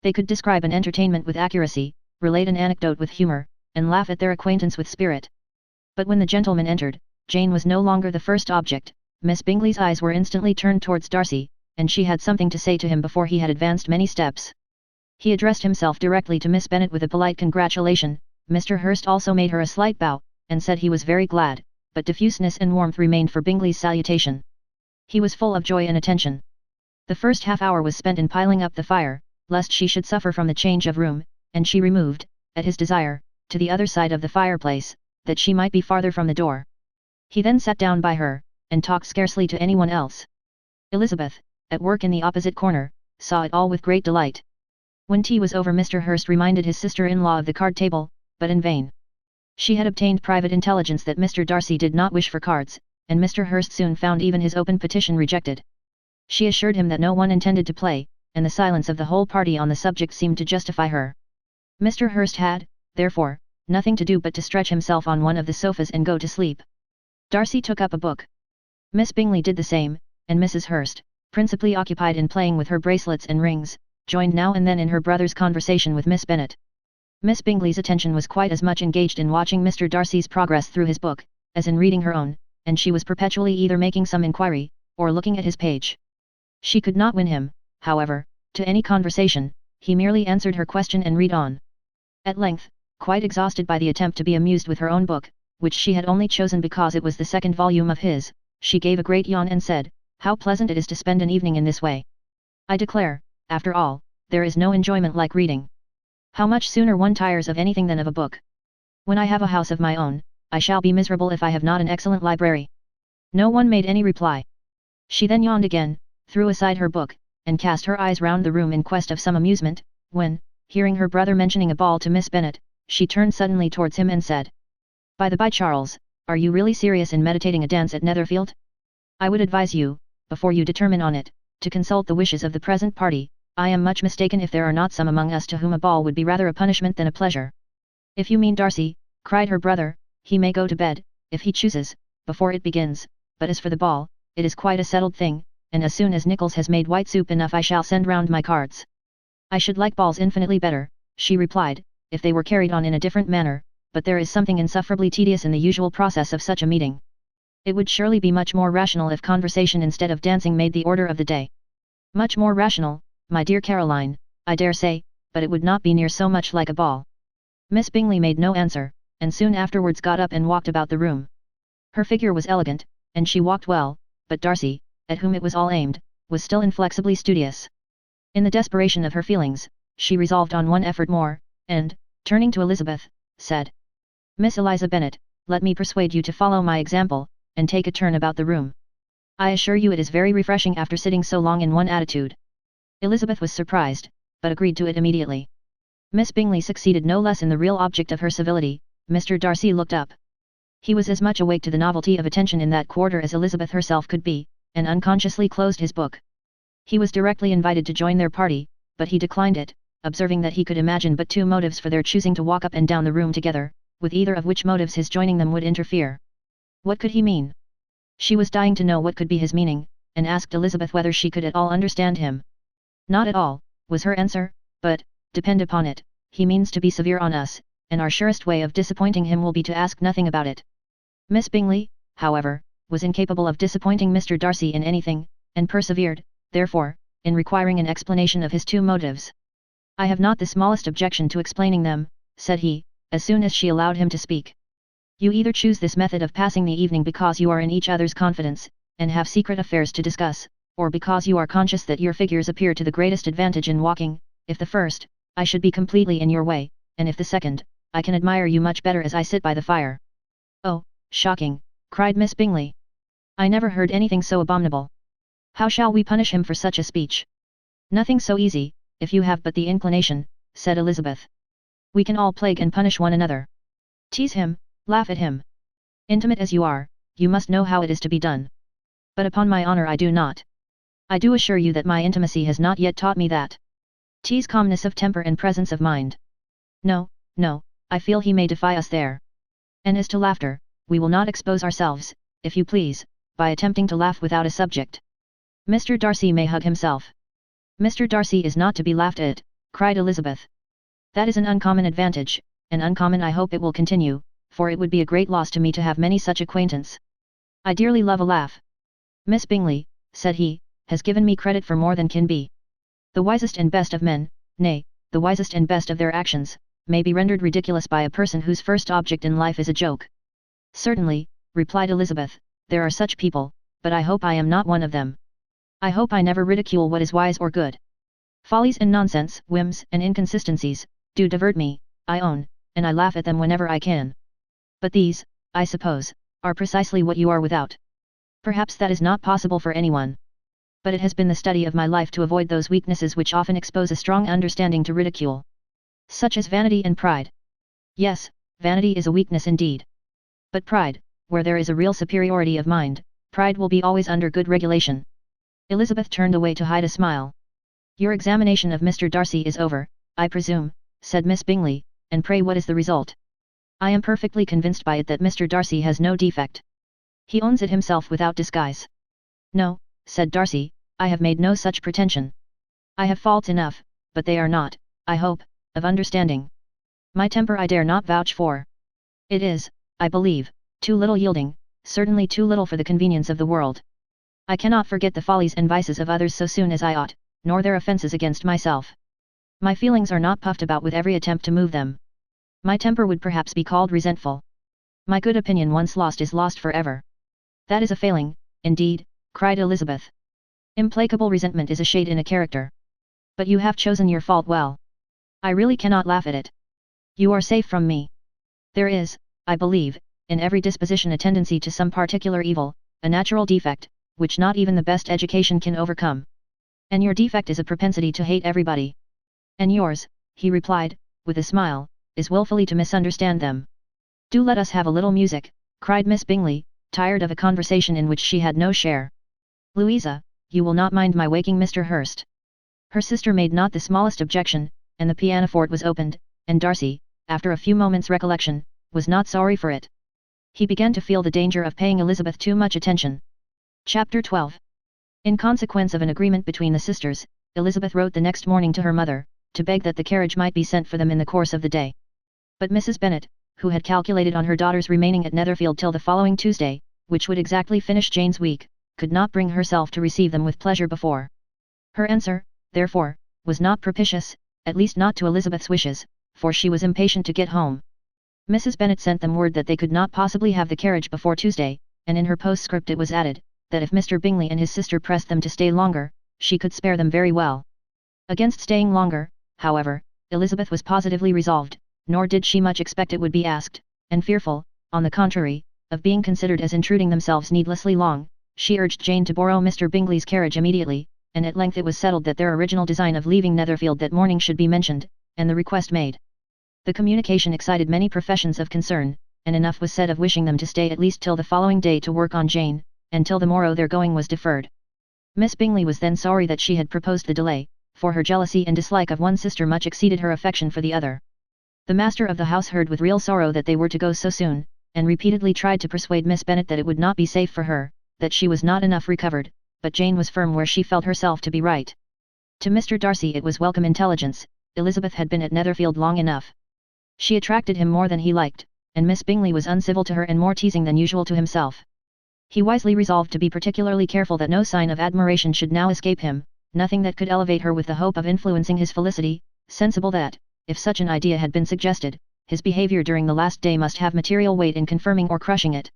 They could describe an entertainment with accuracy, relate an anecdote with humour, and laugh at their acquaintance with spirit. But when the gentlemen entered, Jane was no longer the first object. Miss Bingley's eyes were instantly turned towards Darcy, and she had something to say to him before he had advanced many steps. He addressed himself directly to Miss Bennet with a polite congratulation. Mr. Hurst also made her a slight bow, and said he was very glad, but diffuseness and warmth remained for Bingley's salutation. He was full of joy and attention. The first half-hour was spent in piling up the fire, lest she should suffer from the change of room, and she removed, at his desire, to the other side of the fireplace, that she might be farther from the door. He then sat down by her, and talked scarcely to anyone else. Elizabeth, at work in the opposite corner, saw it all with great delight. When tea was over, Mr. Hurst reminded his sister-in-law of the card table, but in vain. She had obtained private intelligence that Mr. Darcy did not wish for cards, and Mr. Hurst soon found even his open petition rejected. She assured him that no one intended to play, and the silence of the whole party on the subject seemed to justify her. Mr. Hurst had, therefore, nothing to do but to stretch himself on one of the sofas and go to sleep. Darcy took up a book. Miss Bingley did the same, and Mrs. Hurst, principally occupied in playing with her bracelets and rings, joined now and then in her brother's conversation with Miss Bennet. Miss Bingley's attention was quite as much engaged in watching Mr. Darcy's progress through his book, as in reading her own, and she was perpetually either making some inquiry, or looking at his page. She could not win him, however, to any conversation. He merely answered her question and read on. At length, quite exhausted by the attempt to be amused with her own book, which she had only chosen because it was the second volume of his, she gave a great yawn and said, "How pleasant it is to spend an evening in this way. I declare, after all, there is no enjoyment like reading. How much sooner one tires of anything than of a book. When I have a house of my own, I shall be miserable if I have not an excellent library." No one made any reply. She then yawned again, threw aside her book, and cast her eyes round the room in quest of some amusement, when, hearing her brother mentioning a ball to Miss Bennet, she turned suddenly towards him and said, "By the by, Charles, are you really serious in meditating a dance at Netherfield? I would advise you, before you determine on it, to consult the wishes of the present party. I am much mistaken if there are not some among us to whom a ball would be rather a punishment than a pleasure." "If you mean Darcy," cried her brother, "he may go to bed, if he chooses, before it begins, but as for the ball, it is quite a settled thing, and as soon as Nicholas has made white soup enough I shall send round my cards." "I should like balls infinitely better," she replied, "if they were carried on in a different manner, but there is something insufferably tedious in the usual process of such a meeting. It would surely be much more rational if conversation instead of dancing made the order of the day." "Much more rational, my dear Caroline, I dare say, but it would not be near so much like a ball." Miss Bingley made no answer, and soon afterwards got up and walked about the room. Her figure was elegant, and she walked well, but Darcy, at whom it was all aimed, was still inflexibly studious. In the desperation of her feelings, she resolved on one effort more, and, turning to Elizabeth, said, "Miss Eliza Bennet, let me persuade you to follow my example, and take a turn about the room. I assure you it is very refreshing after sitting so long in one attitude." Elizabeth was surprised, but agreed to it immediately. Miss Bingley succeeded no less in the real object of her civility. Mr. Darcy looked up. He was as much awake to the novelty of attention in that quarter as Elizabeth herself could be, and unconsciously closed his book. He was directly invited to join their party, but he declined it, observing that he could imagine but two motives for their choosing to walk up and down the room together, with either of which motives his joining them would interfere. What could he mean? She was dying to know what could be his meaning, and asked Elizabeth whether she could at all understand him. "Not at all," was her answer, "but, depend upon it, he means to be severe on us, and our surest way of disappointing him will be to ask nothing about it." Miss Bingley, however, was incapable of disappointing Mr. Darcy in anything, and persevered, therefore, in requiring an explanation of his two motives. "I have not the smallest objection to explaining them," said he, as soon as she allowed him to speak. "You either choose this method of passing the evening because you are in each other's confidence, and have secret affairs to discuss, or because you are conscious that your figures appear to the greatest advantage in walking. If the first, I should be completely in your way, and if the second, I can admire you much better as I sit by the fire." "Oh, shocking!" cried Miss Bingley. "I never heard anything so abominable. How shall we punish him for such a speech?" "Nothing so easy, if you have but the inclination," said Elizabeth. "We can all plague and punish one another. Tease him, laugh at him. Intimate as you are, you must know how it is to be done. But upon my honor I do not. I do assure you that my intimacy has not yet taught me that. Tease calmness of temper and presence of mind. No, no, I feel he may defy us there. And as to laughter, we will not expose ourselves, if you please, by attempting to laugh without a subject. Mr. Darcy may hug himself." "Mr. Darcy is not to be laughed at," cried Elizabeth. "That is an uncommon advantage, and uncommon I hope it will continue, for it would be a great loss to me to have many such acquaintance. I dearly love a laugh. Miss Bingley," said he, "has given me credit for more than can be. The wisest and best of men, nay, the wisest and best of their actions, may be rendered ridiculous by a person whose first object in life is a joke." "Certainly," replied Elizabeth, "there are such people, but I hope I am not one of them. I hope I never ridicule what is wise or good. Follies and nonsense, whims and inconsistencies, do divert me, I own, and I laugh at them whenever I can. But these, I suppose, are precisely what you are without. Perhaps that is not possible for anyone. But it has been the study of my life to avoid those weaknesses which often expose a strong understanding to ridicule. Such as vanity and pride. Yes, vanity is a weakness indeed. But pride, where there is a real superiority of mind, pride will be always under good regulation." Elizabeth turned away to hide a smile. "Your examination of Mr. Darcy is over, I presume," said Miss Bingley, "and pray what is the result?" "I am perfectly convinced by it that Mr. Darcy has no defect." He owns it himself without disguise. No, said Darcy, I have made no such pretension. I have faults enough, but they are not, I hope, of understanding. My temper I dare not vouch for. It is, I believe, too little yielding, certainly too little for the convenience of the world. I cannot forget the follies and vices of others so soon as I ought, nor their offences against myself. My feelings are not puffed about with every attempt to move them. My temper would perhaps be called resentful. My good opinion once lost is lost forever. That is a failing, indeed, cried Elizabeth. Implacable resentment is a shade in a character. But you have chosen your fault well. I really cannot laugh at it. You are safe from me. There is, I believe, in every disposition a tendency to some particular evil, a natural defect, which not even the best education can overcome. And your defect is a propensity to hate everybody. And yours, he replied, with a smile, is wilfully to misunderstand them. Do let us have a little music, cried Miss Bingley, tired of a conversation in which she had no share. Louisa, you will not mind my waking Mr. Hurst. Her sister made not the smallest objection, and the pianoforte was opened, and Darcy, after a few moments' recollection, was not sorry for it. He began to feel the danger of paying Elizabeth too much attention. Chapter 12. In consequence of an agreement between the sisters, Elizabeth wrote the next morning to her mother, to beg that the carriage might be sent for them in the course of the day. But Mrs. Bennet, who had calculated on her daughter's remaining at Netherfield till the following Tuesday, which would exactly finish Jane's week, could not bring herself to receive them with pleasure before. Her answer, therefore, was not propitious, at least not to Elizabeth's wishes, for she was impatient to get home. Mrs. Bennet sent them word that they could not possibly have the carriage before Tuesday, and in her postscript it was added, that if Mr. Bingley and his sister pressed them to stay longer, she could spare them very well. Against staying longer, however, Elizabeth was positively resolved, nor did she much expect it would be asked, and fearful, on the contrary, of being considered as intruding themselves needlessly long, she urged Jane to borrow Mr. Bingley's carriage immediately, and at length it was settled that their original design of leaving Netherfield that morning should be mentioned, and the request made. The communication excited many professions of concern, and enough was said of wishing them to stay at least till the following day to work on Jane, and till the morrow their going was deferred. Miss Bingley was then sorry that she had proposed the delay, for her jealousy and dislike of one sister much exceeded her affection for the other. The master of the house heard with real sorrow that they were to go so soon, and repeatedly tried to persuade Miss Bennet that it would not be safe for her, that she was not enough recovered, but Jane was firm where she felt herself to be right. To Mr. Darcy it was welcome intelligence, Elizabeth had been at Netherfield long enough. She attracted him more than he liked, and Miss Bingley was uncivil to her and more teasing than usual to himself. He wisely resolved to be particularly careful that no sign of admiration should now escape him, nothing that could elevate her with the hope of influencing his felicity, sensible that, if such an idea had been suggested, his behaviour during the last day must have material weight in confirming or crushing it.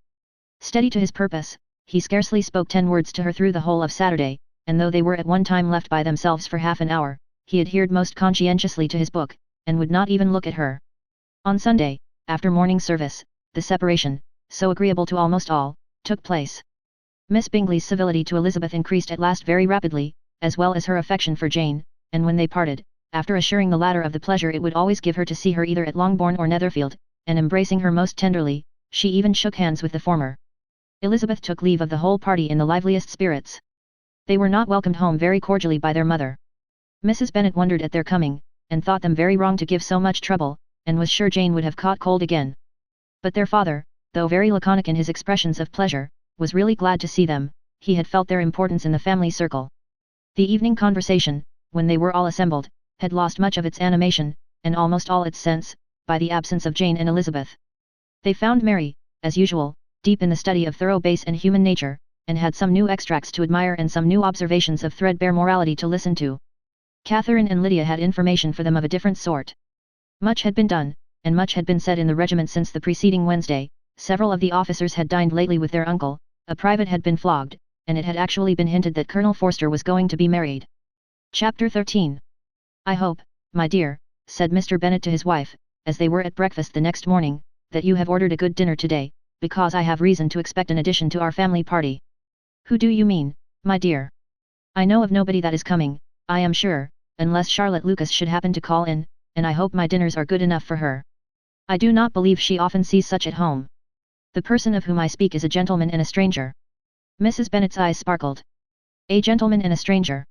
Steady to his purpose, he scarcely spoke 10 words to her through the whole of Saturday, and though they were at one time left by themselves for half an hour, he adhered most conscientiously to his book, and would not even look at her. On Sunday, after morning service, the separation, so agreeable to almost all, took place. Miss Bingley's civility to Elizabeth increased at last very rapidly, as well as her affection for Jane, and when they parted, after assuring the latter of the pleasure it would always give her to see her either at Longbourn or Netherfield, and embracing her most tenderly, she even shook hands with the former. Elizabeth took leave of the whole party in the liveliest spirits. They were not welcomed home very cordially by their mother. Mrs. Bennet wondered at their coming, and thought them very wrong to give so much trouble, and was sure Jane would have caught cold again. But their father, though very laconic in his expressions of pleasure, was really glad to see them, he had felt their importance in the family circle. The evening conversation, when they were all assembled, had lost much of its animation, and almost all its sense, by the absence of Jane and Elizabeth. They found Mary, as usual, deep in the study of thorough base and human nature, and had some new extracts to admire and some new observations of threadbare morality to listen to. Catherine and Lydia had information for them of a different sort. Much had been done, and much had been said in the regiment since the preceding Wednesday. Several of the officers had dined lately with their uncle, a private had been flogged, and it had actually been hinted that Colonel Forster was going to be married. Chapter 13. I hope, my dear, said Mr. Bennet to his wife, as they were at breakfast the next morning, that you have ordered a good dinner today, because I have reason to expect an addition to our family party. Who do you mean, my dear? I know of nobody that is coming, I am sure, unless Charlotte Lucas should happen to call in, and I hope my dinners are good enough for her. I do not believe she often sees such at home. The person of whom I speak is a gentleman and a stranger. Mrs. Bennet's eyes sparkled. A gentleman and a stranger.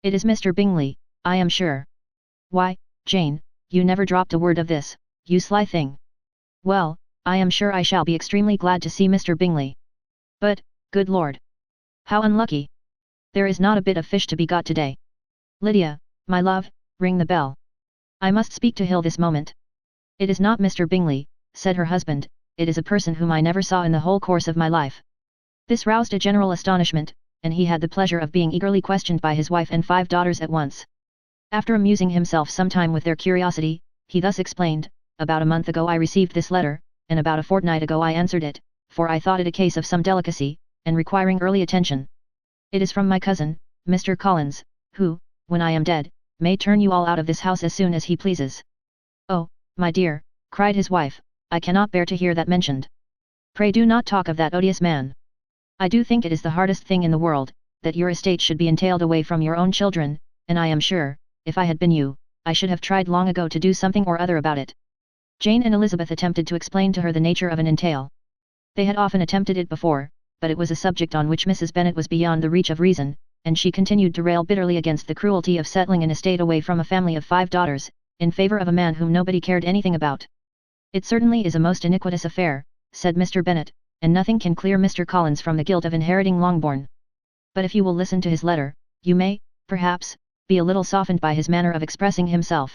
It is Mr. Bingley, I am sure. Why, Jane, you never dropped a word of this, you sly thing. Well, I am sure I shall be extremely glad to see Mr. Bingley. But, good Lord! How unlucky! There is not a bit of fish to be got today. Lydia, my love, ring the bell. I must speak to Hill this moment. It is not Mr. Bingley, said her husband, it is a person whom I never saw in the whole course of my life. This roused a general astonishment, and he had the pleasure of being eagerly questioned by his wife and 5 daughters at once. After amusing himself some time with their curiosity, he thus explained, about a month ago I received this letter, and about a fortnight ago I answered it, for I thought it a case of some delicacy, and requiring early attention. It is from my cousin, Mr. Collins, who, when I am dead, may turn you all out of this house as soon as he pleases. Oh, my dear, cried his wife, I cannot bear to hear that mentioned. Pray do not talk of that odious man. I do think it is the hardest thing in the world, that your estate should be entailed away from your own children, and I am sure, if I had been you, I should have tried long ago to do something or other about it. Jane and Elizabeth attempted to explain to her the nature of an entail. They had often attempted it before, but it was a subject on which Mrs. Bennet was beyond the reach of reason, and she continued to rail bitterly against the cruelty of settling an estate away from a family of 5 daughters, in favour of a man whom nobody cared anything about. It certainly is a most iniquitous affair, said Mr. Bennet, and nothing can clear Mr. Collins from the guilt of inheriting Longbourn. But if you will listen to his letter, you may, perhaps, be a little softened by his manner of expressing himself.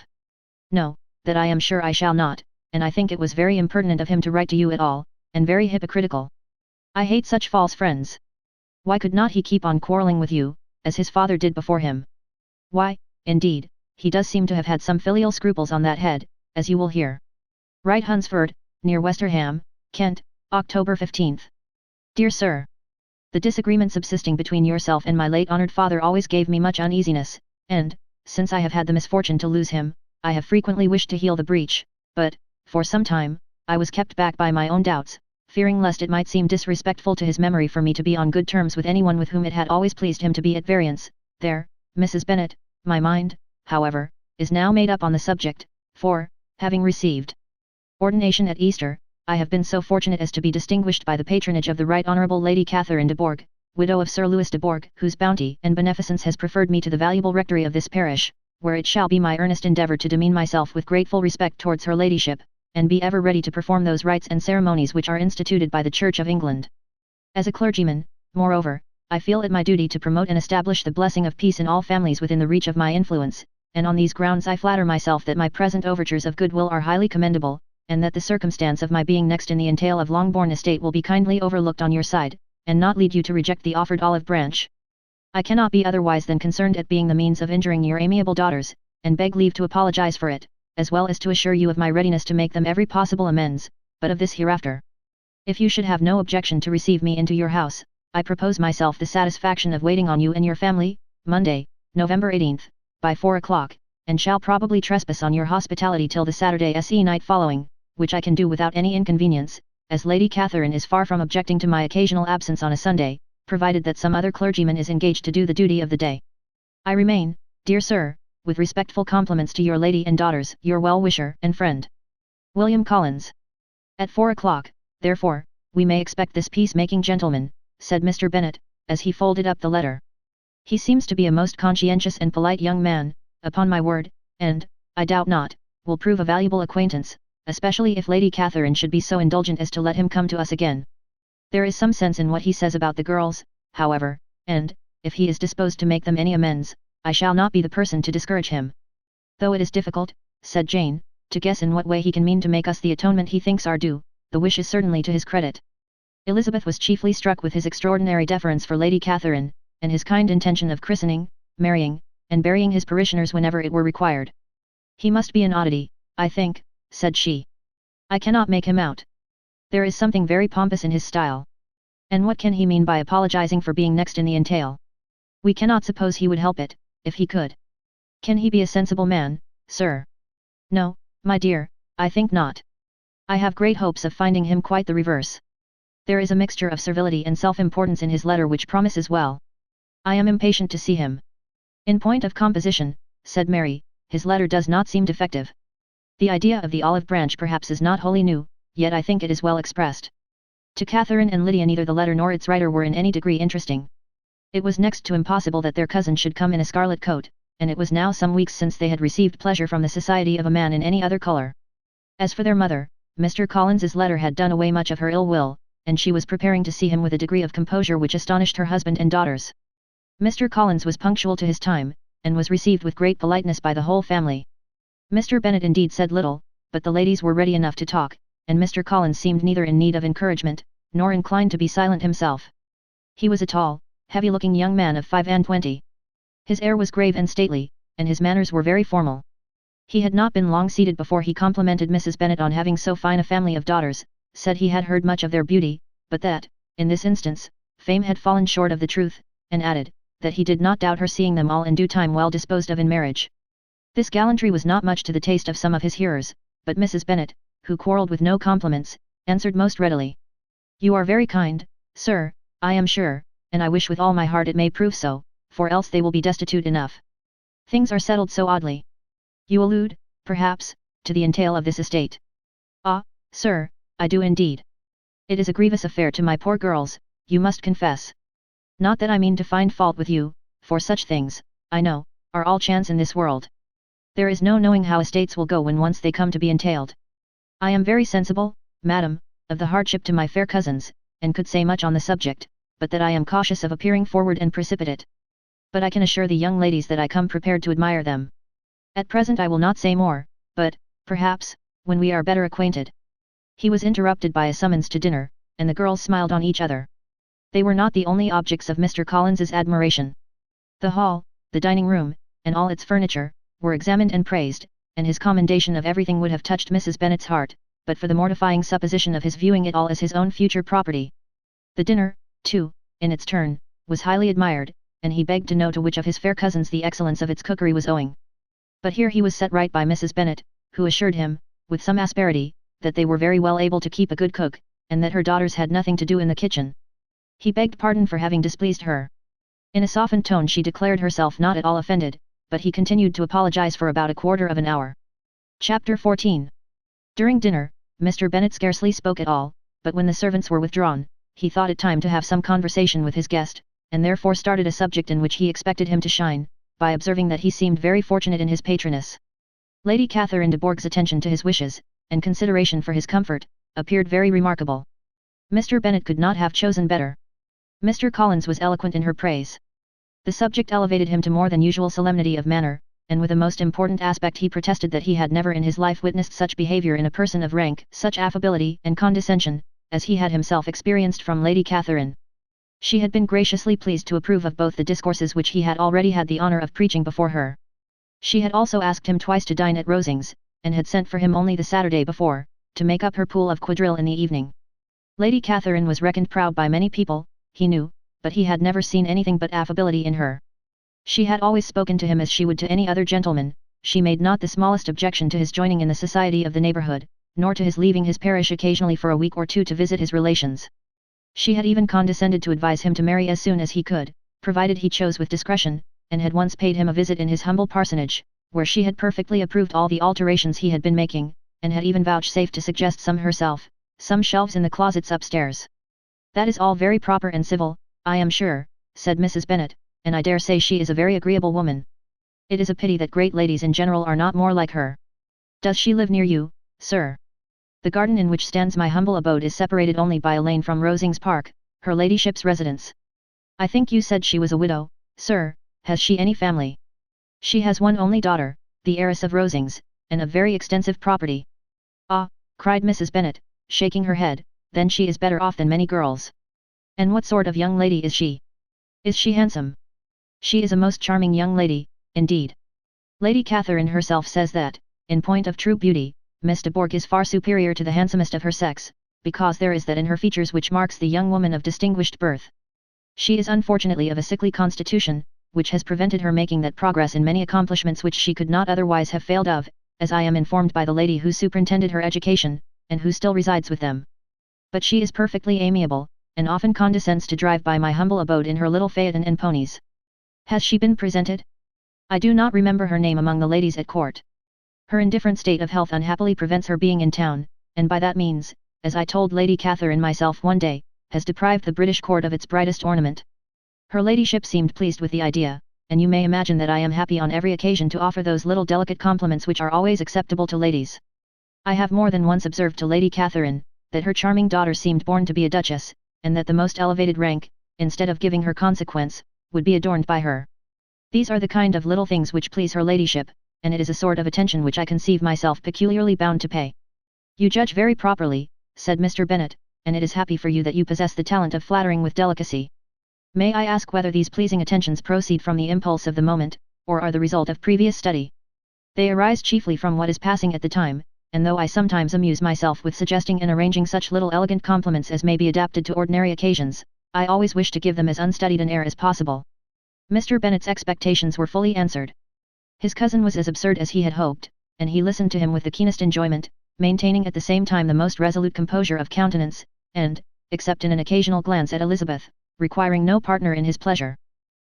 No, that I am sure I shall not, and I think it was very impertinent of him to write to you at all, and very hypocritical. I hate such false friends. Why could not he keep on quarrelling with you, as his father did before him? Why, indeed, he does seem to have had some filial scruples on that head, as you will hear. Write Hunsford, near Westerham, Kent, October 15th. Dear Sir, the disagreement subsisting between yourself and my late honoured father always gave me much uneasiness, and, since I have had the misfortune to lose him, I have frequently wished to heal the breach, but, for some time, I was kept back by my own doubts, fearing lest it might seem disrespectful to his memory for me to be on good terms with anyone with whom it had always pleased him to be at variance. There, Mrs. Bennet, my mind, however, is now made up on the subject, for, having received ordination at Easter, I have been so fortunate as to be distinguished by the patronage of the Right Honourable Lady Catherine de Bourgh, widow of Sir Louis de Bourgh, whose bounty and beneficence has preferred me to the valuable rectory of this parish, where it shall be my earnest endeavour to demean myself with grateful respect towards her ladyship, and be ever ready to perform those rites and ceremonies which are instituted by the Church of England. As a clergyman, moreover, I feel it my duty to promote and establish the blessing of peace in all families within the reach of my influence, and on these grounds I flatter myself that my present overtures of goodwill are highly commendable, and that the circumstance of my being next in the entail of Longbourn estate will be kindly overlooked on your side, and not lead you to reject the offered olive branch. I cannot be otherwise than concerned at being the means of injuring your amiable daughters, and beg leave to apologize for it, as well as to assure you of my readiness to make them every possible amends, but of this hereafter. If you should have no objection to receive me into your house, I propose myself the satisfaction of waiting on you and your family, Monday, November 18th, by 4 o'clock, and shall probably trespass on your hospitality till the Saturday SE night following, which I can do without any inconvenience, as Lady Catherine is far from objecting to my occasional absence on a Sunday, provided that some other clergyman is engaged to do the duty of the day. I remain, dear Sir, with respectful compliments to your lady and daughters, your well-wisher and friend, William Collins. At 4 o'clock, therefore, we may expect this peace-making gentleman, said Mr. Bennet, as he folded up the letter. He seems to be a most conscientious and polite young man, upon my word, and, I doubt not, will prove a valuable acquaintance, especially if Lady Catherine should be so indulgent as to let him come to us again. There is some sense in what he says about the girls, however, and, if he is disposed to make them any amends, I shall not be the person to discourage him. Though it is difficult, said Jane, to guess in what way he can mean to make us the atonement he thinks our due, the wish is certainly to his credit. Elizabeth was chiefly struck with his extraordinary deference for Lady Catherine, and his kind intention of christening, marrying, and burying his parishioners whenever it were required. He must be an oddity, I think, said she. I cannot make him out. There is something very pompous in his style. And what can he mean by apologizing for being next in the entail? We cannot suppose he would help it, if he could. Can he be a sensible man, sir? No, my dear, I think not. I have great hopes of finding him quite the reverse. There is a mixture of servility and self-importance in his letter which promises well. I am impatient to see him. In point of composition, said Mary, his letter does not seem defective. The idea of the olive branch perhaps is not wholly new, yet I think it is well expressed. To Catherine and Lydia neither the letter nor its writer were in any degree interesting. It was next to impossible that their cousin should come in a scarlet coat, and it was now some weeks since they had received pleasure from the society of a man in any other colour. As for their mother, Mr. Collins's letter had done away much of her ill will, and she was preparing to see him with a degree of composure which astonished her husband and daughters. Mr. Collins was punctual to his time, and was received with great politeness by the whole family. Mr. Bennet indeed said little, but the ladies were ready enough to talk, and Mr. Collins seemed neither in need of encouragement, nor inclined to be silent himself. He was a tall, heavy-looking young man of 25. His air was grave and stately, and his manners were very formal. He had not been long seated before he complimented Mrs. Bennet on having so fine a family of daughters, said he had heard much of their beauty, but that, in this instance, fame had fallen short of the truth, and added, that he did not doubt her seeing them all in due time well disposed of in marriage. This gallantry was not much to the taste of some of his hearers, but Mrs. Bennet, who quarrelled with no compliments, answered most readily. "You are very kind, sir, I am sure, and I wish with all my heart it may prove so, for else they will be destitute enough. Things are settled so oddly. You allude, perhaps, to the entail of this estate." "Ah, sir, I do indeed. It is a grievous affair to my poor girls, you must confess. Not that I mean to find fault with you, for such things, I know, are all chance in this world. There is no knowing how estates will go when once they come to be entailed. I am very sensible, madam, of the hardship to my fair cousins, and could say much on the subject, but that I am cautious of appearing forward and precipitate. But I can assure the young ladies that I come prepared to admire them. At present I will not say more, but, perhaps, when we are better acquainted." He was interrupted by a summons to dinner, and the girls smiled on each other. They were not the only objects of Mr. Collins's admiration. The hall, the dining room, and all its furniture, were examined and praised, and his commendation of everything would have touched Mrs. Bennet's heart, but for the mortifying supposition of his viewing it all as his own future property. The dinner, too, in its turn, was highly admired, and he begged to know to which of his fair cousins the excellence of its cookery was owing. But here he was set right by Mrs. Bennet, who assured him, with some asperity, that they were very well able to keep a good cook, and that her daughters had nothing to do in the kitchen. He begged pardon for having displeased her. In a softened tone she declared herself not at all offended, but he continued to apologize for about a quarter of an hour. Chapter 14. During dinner, Mr. Bennet scarcely spoke at all, but when the servants were withdrawn, he thought it time to have some conversation with his guest, and therefore started a subject in which he expected him to shine, by observing that he seemed very fortunate in his patroness. Lady Catherine de Bourgh's attention to his wishes, and consideration for his comfort, appeared very remarkable. Mr. Bennet could not have chosen better. Mr. Collins was eloquent in her praise. The subject elevated him to more than usual solemnity of manner, and with a most important aspect he protested that he had never in his life witnessed such behaviour in a person of rank, such affability and condescension, as he had himself experienced from Lady Catherine. She had been graciously pleased to approve of both the discourses which he had already had the honour of preaching before her. She had also asked him twice to dine at Rosings, and had sent for him only the Saturday before, to make up her pool of quadrille in the evening. Lady Catherine was reckoned proud by many people, he knew, but he had never seen anything but affability in her. She had always spoken to him as she would to any other gentleman, she made not the smallest objection to his joining in the society of the neighbourhood, nor to his leaving his parish occasionally for a week or two to visit his relations. She had even condescended to advise him to marry as soon as he could, provided he chose with discretion, and had once paid him a visit in his humble parsonage, where she had perfectly approved all the alterations he had been making, and had even vouchsafed to suggest some herself, some shelves in the closets upstairs. "That is all very proper and civil, I am sure," said Mrs. Bennet, "and I dare say she is a very agreeable woman. It is a pity that great ladies in general are not more like her. Does she live near you, sir?" "The garden in which stands my humble abode is separated only by a lane from Rosings Park, her ladyship's residence." "I think you said she was a widow, sir, has she any family?" "She has one only daughter, the heiress of Rosings, and of very extensive property." "Ah," cried Mrs. Bennet, shaking her head, "then she is better off than many girls. And what sort of young lady is she? Is she handsome?" "She is a most charming young lady, indeed. Lady Catherine herself says that, in point of true beauty, Miss de Bourgh is far superior to the handsomest of her sex, because there is that in her features which marks the young woman of distinguished birth. She is unfortunately of a sickly constitution, which has prevented her making that progress in many accomplishments which she could not otherwise have failed of, as I am informed by the lady who superintended her education, and who still resides with them. But she is perfectly amiable, and often condescends to drive by my humble abode in her little phaeton and ponies." "Has she been presented?" "I do not remember her name among the ladies at court. Her indifferent state of health unhappily prevents her being in town, and by that means, as I told Lady Catherine myself one day, has deprived the British court of its brightest ornament. Her ladyship seemed pleased with the idea, and you may imagine that I am happy on every occasion to offer those little delicate compliments which are always acceptable to ladies. I have more than once observed to Lady Catherine, that her charming daughter seemed born to be a duchess, and that the most elevated rank, instead of giving her consequence, would be adorned by her. These are the kind of little things which please her ladyship, and it is a sort of attention which I conceive myself peculiarly bound to pay. You judge very properly, said Mr. Bennet, and it is happy for you that you possess the talent of flattering with delicacy. May I ask whether these pleasing attentions proceed from the impulse of the moment, or are the result of previous study? They arise chiefly from what is passing at the time, and though I sometimes amuse myself with suggesting and arranging such little elegant compliments as may be adapted to ordinary occasions, I always wish to give them as unstudied an air as possible. Mr. Bennet's expectations were fully answered. His cousin was as absurd as he had hoped, and he listened to him with the keenest enjoyment, maintaining at the same time the most resolute composure of countenance, and, except in an occasional glance at Elizabeth, requiring no partner in his pleasure.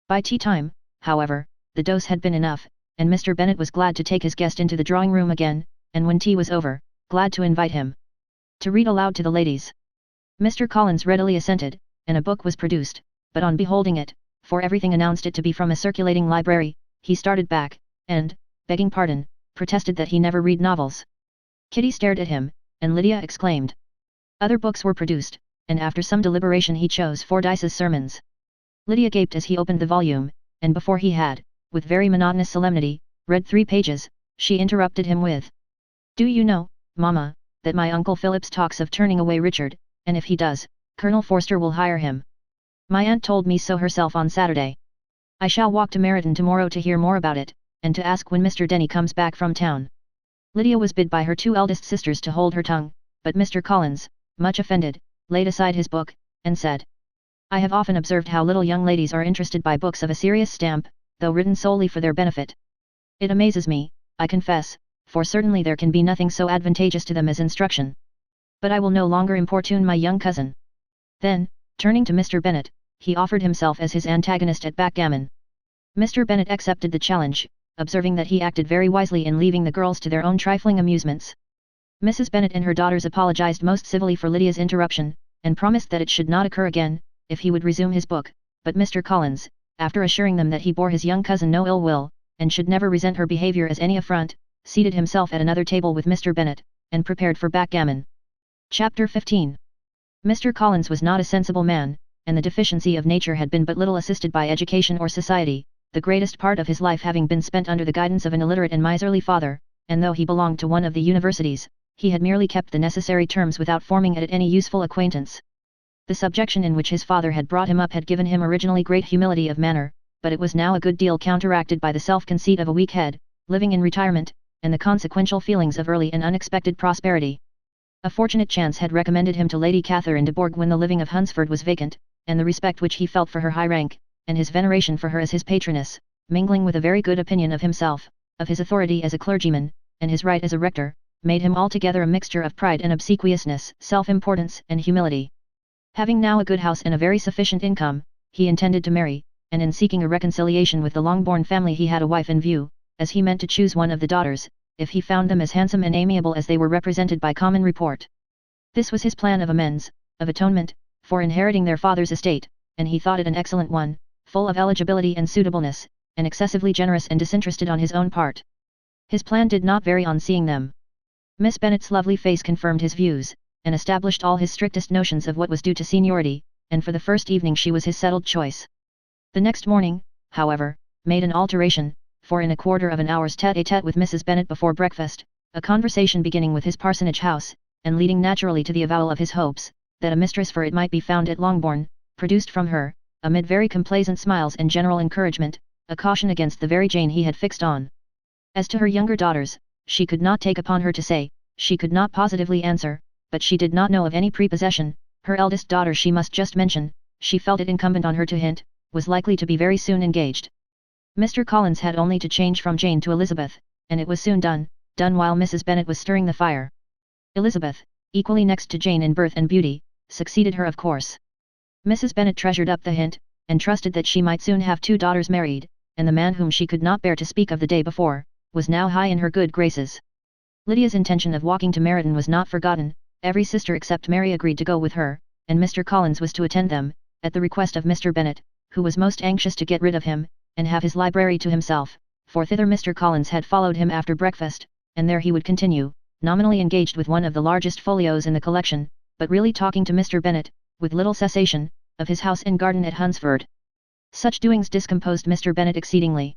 By tea time, however, the dose had been enough, and Mr. Bennet was glad to take his guest into the drawing-room again, and when tea was over, glad to invite him to read aloud to the ladies. Mr. Collins readily assented, and a book was produced, but on beholding it, for everything announced it to be from a circulating library, he started back, and, begging pardon, protested that he never read novels. Kitty stared at him, and Lydia exclaimed. Other books were produced, and after some deliberation he chose Fordyce's Sermons. Lydia gaped as he opened the volume, and before he had, with very monotonous solemnity, read 3 pages, she interrupted him with, Do you know, Mamma, that my Uncle Phillips talks of turning away Richard, and if he does, Colonel Forster will hire him. My aunt told me so herself on Saturday. I shall walk to Meryton tomorrow to hear more about it, and to ask when Mr. Denny comes back from town. Lydia was bid by her 2 eldest sisters to hold her tongue, but Mr. Collins, much offended, laid aside his book, and said, I have often observed how little young ladies are interested by books of a serious stamp, though written solely for their benefit. It amazes me, I confess, for certainly there can be nothing so advantageous to them as instruction. But I will no longer importune my young cousin. Then, turning to Mr. Bennet, he offered himself as his antagonist at backgammon. Mr. Bennet accepted the challenge, observing that he acted very wisely in leaving the girls to their own trifling amusements. Mrs. Bennet and her daughters apologized most civilly for Lydia's interruption, and promised that it should not occur again, if he would resume his book, but Mr. Collins, after assuring them that he bore his young cousin no ill will, and should never resent her behavior as any affront, seated himself at another table with Mr. Bennet, and prepared for backgammon. Chapter 15. Mr. Collins was not a sensible man, and the deficiency of nature had been but little assisted by education or society, the greatest part of his life having been spent under the guidance of an illiterate and miserly father, and though he belonged to one of the universities, he had merely kept the necessary terms without forming at it any useful acquaintance. The subjection in which his father had brought him up had given him originally great humility of manner, but it was now a good deal counteracted by the self-conceit of a weak head, living in retirement, and the consequential feelings of early and unexpected prosperity. A fortunate chance had recommended him to Lady Catherine de Bourgh when the living of Hunsford was vacant, and the respect which he felt for her high rank, and his veneration for her as his patroness, mingling with a very good opinion of himself, of his authority as a clergyman, and his right as a rector, made him altogether a mixture of pride and obsequiousness, self-importance and humility. Having now a good house and a very sufficient income, he intended to marry, and in seeking a reconciliation with the Longbourn family he had a wife in view, as he meant to choose one of the daughters, if he found them as handsome and amiable as they were represented by common report. This was his plan of amends, of atonement, for inheriting their father's estate, and he thought it an excellent one, full of eligibility and suitableness, and excessively generous and disinterested on his own part. His plan did not vary on seeing them. Miss Bennet's lovely face confirmed his views, and established all his strictest notions of what was due to seniority, and for the first evening she was his settled choice. The next morning, however, made an alteration, for in a quarter of an hour's tete-a-tete with Mrs. Bennet before breakfast, a conversation beginning with his parsonage house, and leading naturally to the avowal of his hopes, that a mistress for it might be found at Longbourn, produced from her, amid very complaisant smiles and general encouragement, a caution against the very Jane he had fixed on. As to her younger daughters, she could not take upon her to say, she could not positively answer, but she did not know of any prepossession. Her eldest daughter she must just mention, she felt it incumbent on her to hint, was likely to be very soon engaged. Mr. Collins had only to change from Jane to Elizabeth, and it was soon done while Mrs. Bennet was stirring the fire. Elizabeth, equally next to Jane in birth and beauty, succeeded her of course. Mrs. Bennet treasured up the hint, and trusted that she might soon have 2 daughters married, and the man whom she could not bear to speak of the day before, was now high in her good graces. Lydia's intention of walking to Meryton was not forgotten, every sister except Mary agreed to go with her, and Mr. Collins was to attend them, at the request of Mr. Bennet, who was most anxious to get rid of him, and have his library to himself, for thither Mr. Collins had followed him after breakfast, and there he would continue, nominally engaged with one of the largest folios in the collection, but really talking to Mr. Bennet, with little cessation, of his house and garden at Hunsford. Such doings discomposed Mr. Bennet exceedingly.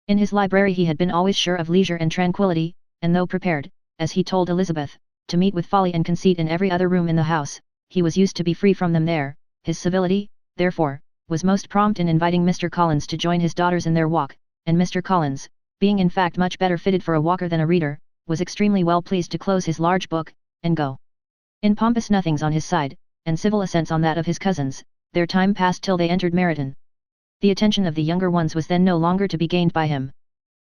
In his library he had been always sure of leisure and tranquillity, and though prepared, as he told Elizabeth, to meet with folly and conceit in every other room in the house, he was used to be free from them there. His civility, therefore, was most prompt in inviting Mr. Collins to join his daughters in their walk, and Mr. Collins, being in fact much better fitted for a walker than a reader, was extremely well pleased to close his large book, and go. In pompous nothings on his side, and civil assents on that of his cousins, their time passed till they entered Meryton. The attention of the younger ones was then no longer to be gained by him.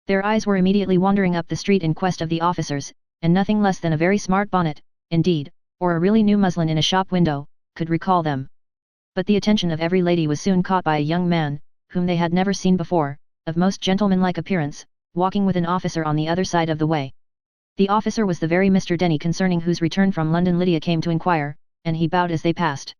Their eyes were immediately wandering up the street in quest of the officers, and nothing less than a very smart bonnet, indeed, or a really new muslin in a shop window, could recall them. But the attention of every lady was soon caught by a young man, whom they had never seen before, of most gentlemanlike appearance, walking with an officer on the other side of the way. The officer was the very Mr. Denny concerning whose return from London Lydia came to inquire, and he bowed as they passed.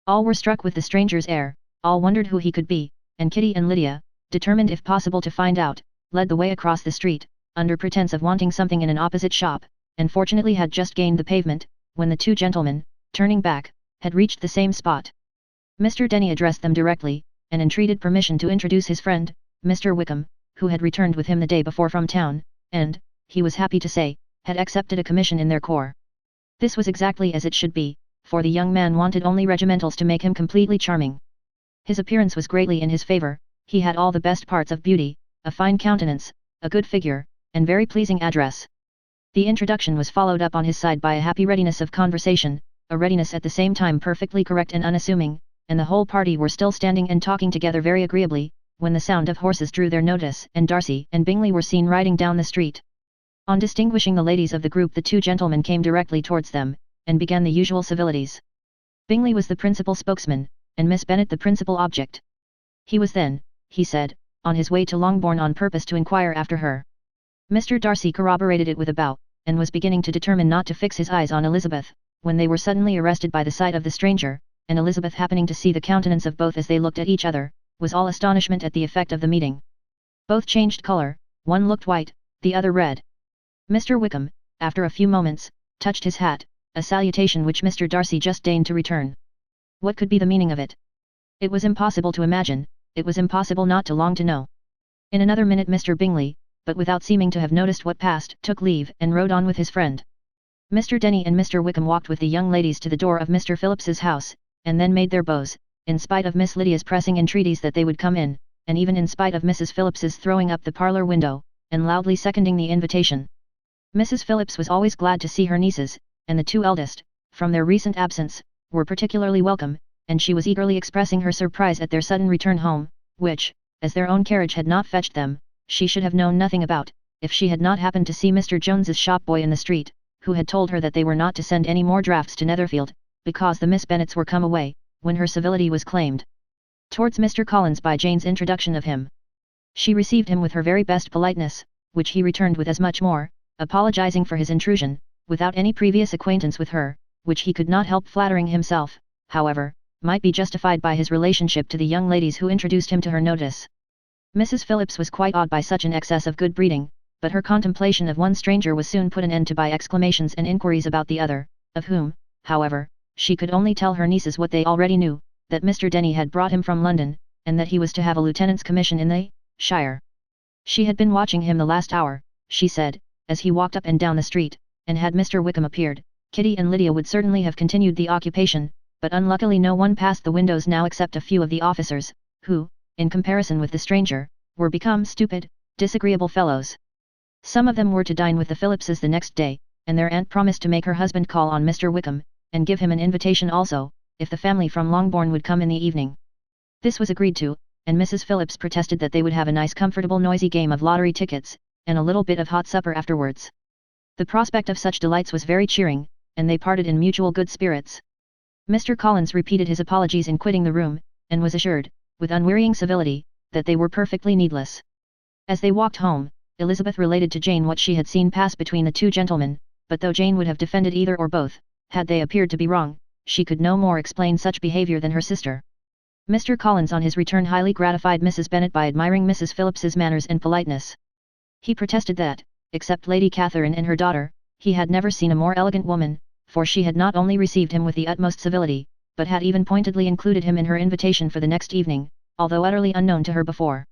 All were struck with the stranger's air, all wondered who he could be, and Kitty and Lydia, determined if possible to find out, led the way across the street, under pretence of wanting something in an opposite shop, and fortunately had just gained the pavement, when the two gentlemen, turning back, had reached the same spot. Mr. Denny addressed them directly, and entreated permission to introduce his friend, Mr. Wickham, who had returned with him the day before from town, and, he was happy to say, had accepted a commission in their corps. This was exactly as it should be, for the young man wanted only regimentals to make him completely charming. His appearance was greatly in his favour, he had all the best parts of beauty, a fine countenance, a good figure, and very pleasing address. The introduction was followed up on his side by a happy readiness of conversation, a readiness at the same time perfectly correct and unassuming, and the whole party were still standing and talking together very agreeably, when the sound of horses drew their notice, and Darcy and Bingley were seen riding down the street. On distinguishing the ladies of the group, the two gentlemen came directly towards them, and began the usual civilities. Bingley was the principal spokesman, and Miss Bennet the principal object. He was then, he said, on his way to Longbourn on purpose to inquire after her. Mr. Darcy corroborated it with a bow, and was beginning to determine not to fix his eyes on Elizabeth, when they were suddenly arrested by the sight of the stranger, and Elizabeth, happening to see the countenance of both as they looked at each other, was all astonishment at the effect of the meeting. Both changed colour, one looked white, the other red. Mr. Wickham, after a few moments, touched his hat, a salutation which Mr. Darcy just deigned to return. What could be the meaning of it? It was impossible to imagine, it was impossible not to long to know. In another minute Mr. Bingley, but without seeming to have noticed what passed, took leave and rode on with his friend. Mr. Denny and Mr. Wickham walked with the young ladies to the door of Mr. Phillips's house, and then made their bows, in spite of Miss Lydia's pressing entreaties that they would come in, and even in spite of Mrs. Phillips's throwing up the parlour window, and loudly seconding the invitation. Mrs. Phillips was always glad to see her nieces, and the two eldest, from their recent absence, were particularly welcome, and she was eagerly expressing her surprise at their sudden return home, which, as their own carriage had not fetched them, she should have known nothing about, if she had not happened to see Mr. Jones's shop boy in the street, who had told her that they were not to send any more drafts to Netherfield, because the Miss Bennets were come away, when her civility was claimed towards Mr. Collins by Jane's introduction of him. She received him with her very best politeness, which he returned with as much more, apologizing for his intrusion, without any previous acquaintance with her, which he could not help flattering himself, however, might be justified by his relationship to the young ladies who introduced him to her notice. Mrs. Phillips was quite awed by such an excess of good breeding, but her contemplation of one stranger was soon put an end to by exclamations and inquiries about the other, of whom, however, she could only tell her nieces what they already knew, that Mr. Denny had brought him from London, and that he was to have a lieutenant's commission in the shire. She had been watching him the last hour, she said, as he walked up and down the street, and had Mr. Wickham appeared, Kitty and Lydia would certainly have continued the occupation, but unluckily no one passed the windows now except a few of the officers, who, in comparison with the stranger, were become stupid, disagreeable fellows. Some of them were to dine with the Phillipses the next day, and their aunt promised to make her husband call on Mr. Wickham, and give him an invitation also, if the family from Longbourn would come in the evening. This was agreed to, and Mrs. Phillips protested that they would have a nice comfortable noisy game of lottery tickets, and a little bit of hot supper afterwards. The prospect of such delights was very cheering, and they parted in mutual good spirits. Mr. Collins repeated his apologies in quitting the room, and was assured, with unwearying civility, that they were perfectly needless. As they walked home, Elizabeth related to Jane what she had seen pass between the two gentlemen, but though Jane would have defended either or both, had they appeared to be wrong, she could no more explain such behaviour than her sister. Mr. Collins on his return highly gratified Mrs. Bennet by admiring Mrs. Phillips's manners and politeness. He protested that, except Lady Catherine and her daughter, he had never seen a more elegant woman, for she had not only received him with the utmost civility, but had even pointedly included him in her invitation for the next evening, although utterly unknown to her before.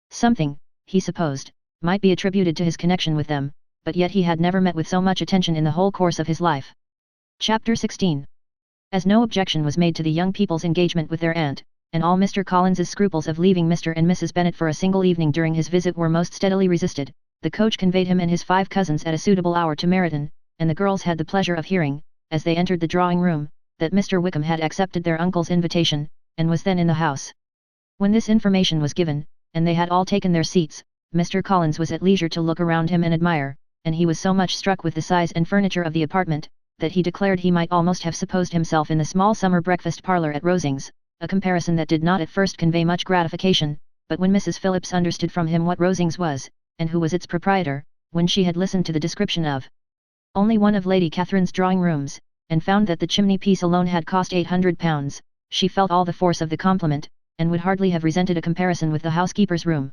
Something, he supposed, might be attributed to his connection with them, but yet he had never met with so much attention in the whole course of his life. Chapter 16. As no objection was made to the young people's engagement with their aunt, and all Mr. Collins's scruples of leaving Mr. and Mrs. Bennet for a single evening during his visit were most steadily resisted, the coach conveyed him and his 5 cousins at a suitable hour to Meryton, and the girls had the pleasure of hearing, as they entered the drawing-room, that Mr. Wickham had accepted their uncle's invitation, and was then in the house. When this information was given, and they had all taken their seats, Mr. Collins was at leisure to look around him and admire, and he was so much struck with the size and furniture of the apartment, that he declared he might almost have supposed himself in the small summer breakfast parlour at Rosings, a comparison that did not at first convey much gratification, but when Mrs. Phillips understood from him what Rosings was, and who was its proprietor, when she had listened to the description of only one of Lady Catherine's drawing-rooms, and found that the chimney-piece alone had cost £800, she felt all the force of the compliment, and would hardly have resented a comparison with the housekeeper's room.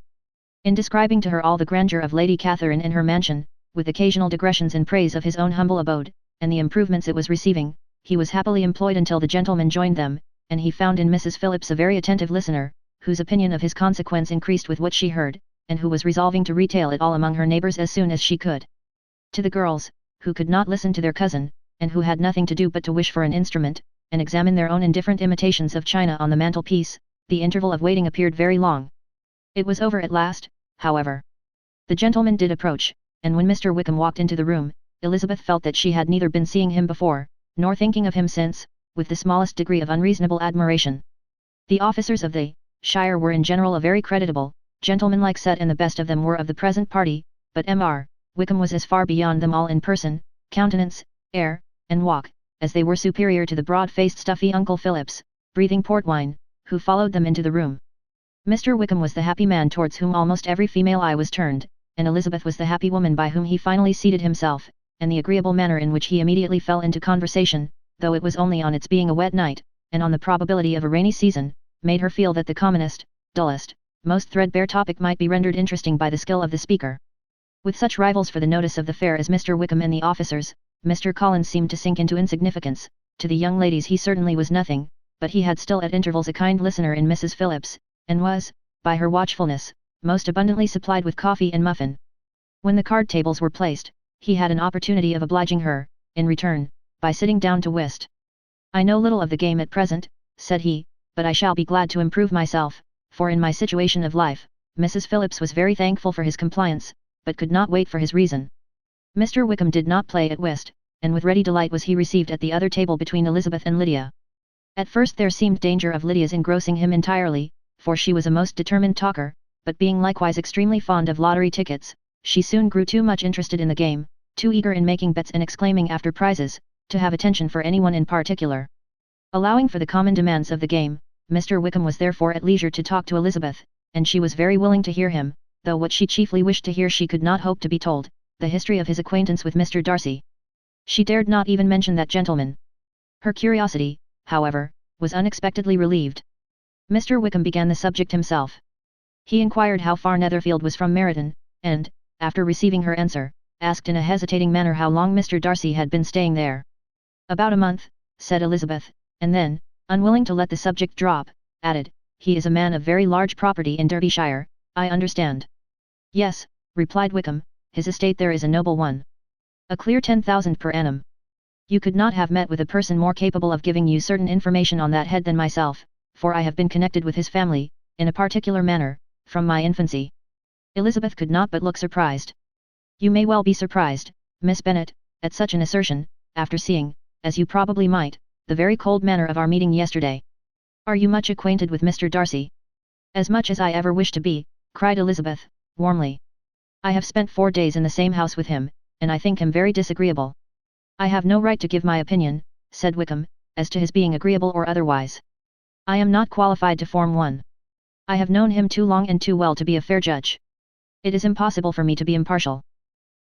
In describing to her all the grandeur of Lady Catherine and her mansion, with occasional digressions in praise of his own humble abode, and the improvements it was receiving, he was happily employed until the gentlemen joined them, and he found in Mrs. Phillips a very attentive listener, whose opinion of his consequence increased with what she heard, and who was resolving to retail it all among her neighbours as soon as she could. To the girls, who could not listen to their cousin, and who had nothing to do but to wish for an instrument, and examine their own indifferent imitations of china on the mantelpiece, the interval of waiting appeared very long. It was over at last, however. The gentleman did approach, and when Mr. Wickham walked into the room, Elizabeth felt that she had neither been seeing him before, nor thinking of him since, with the smallest degree of unreasonable admiration. The officers of the shire were in general a very creditable, gentlemanlike set, and the best of them were of the present party, but Mr. Wickham was as far beyond them all in person, countenance, air, and walk, as they were superior to the broad-faced stuffy Uncle Phillips, breathing port wine, who followed them into the room. Mr. Wickham was the happy man towards whom almost every female eye was turned, and Elizabeth was the happy woman by whom he finally seated himself, and the agreeable manner in which he immediately fell into conversation, though it was only on its being a wet night, and on the probability of a rainy season, made her feel that the commonest, dullest, most threadbare topic might be rendered interesting by the skill of the speaker. With such rivals for the notice of the fair as Mr. Wickham and the officers, Mr. Collins seemed to sink into insignificance. To the young ladies he certainly was nothing, but he had still at intervals a kind listener in Mrs. Phillips, and was, by her watchfulness, most abundantly supplied with coffee and muffin. When the card tables were placed, he had an opportunity of obliging her, in return, by sitting down to whist. "I know little of the game at present," said he, "but I shall be glad to improve myself, for in my situation of life." Mrs. Phillips was very thankful for his compliance, but could not wait for his reason. Mr. Wickham did not play at whist, and with ready delight was he received at the other table between Elizabeth and Lydia. At first there seemed danger of Lydia's engrossing him entirely, for she was a most determined talker, but being likewise extremely fond of lottery tickets, she soon grew too much interested in the game, too eager in making bets and exclaiming after prizes, to have attention for anyone in particular. Allowing for the common demands of the game, Mr. Wickham was therefore at leisure to talk to Elizabeth, and she was very willing to hear him, though what she chiefly wished to hear she could not hope to be told, the history of his acquaintance with Mr. Darcy. She dared not even mention that gentleman. Her curiosity, however, was unexpectedly relieved. Mr. Wickham began the subject himself. He inquired how far Netherfield was from Meryton, and, after receiving her answer, asked in a hesitating manner how long Mr. Darcy had been staying there. "About a month," said Elizabeth, and then, unwilling to let the subject drop, added, "He is a man of very large property in Derbyshire, I understand." "Yes," replied Wickham, "his estate there is a noble one. A clear 10,000 per annum. You could not have met with a person more capable of giving you certain information on that head than myself, for I have been connected with his family, in a particular manner, from my infancy." Elizabeth could not but look surprised. "You may well be surprised, Miss Bennet, at such an assertion, after seeing, as you probably might, the very cold manner of our meeting yesterday. Are you much acquainted with Mr. Darcy?" "As much as I ever wish to be," cried Elizabeth, warmly. "I have spent 4 days in the same house with him, and I think him very disagreeable." "I have no right to give my opinion," said Wickham, "as to his being agreeable or otherwise. I am not qualified to form one. I have known him too long and too well to be a fair judge. It is impossible for me to be impartial.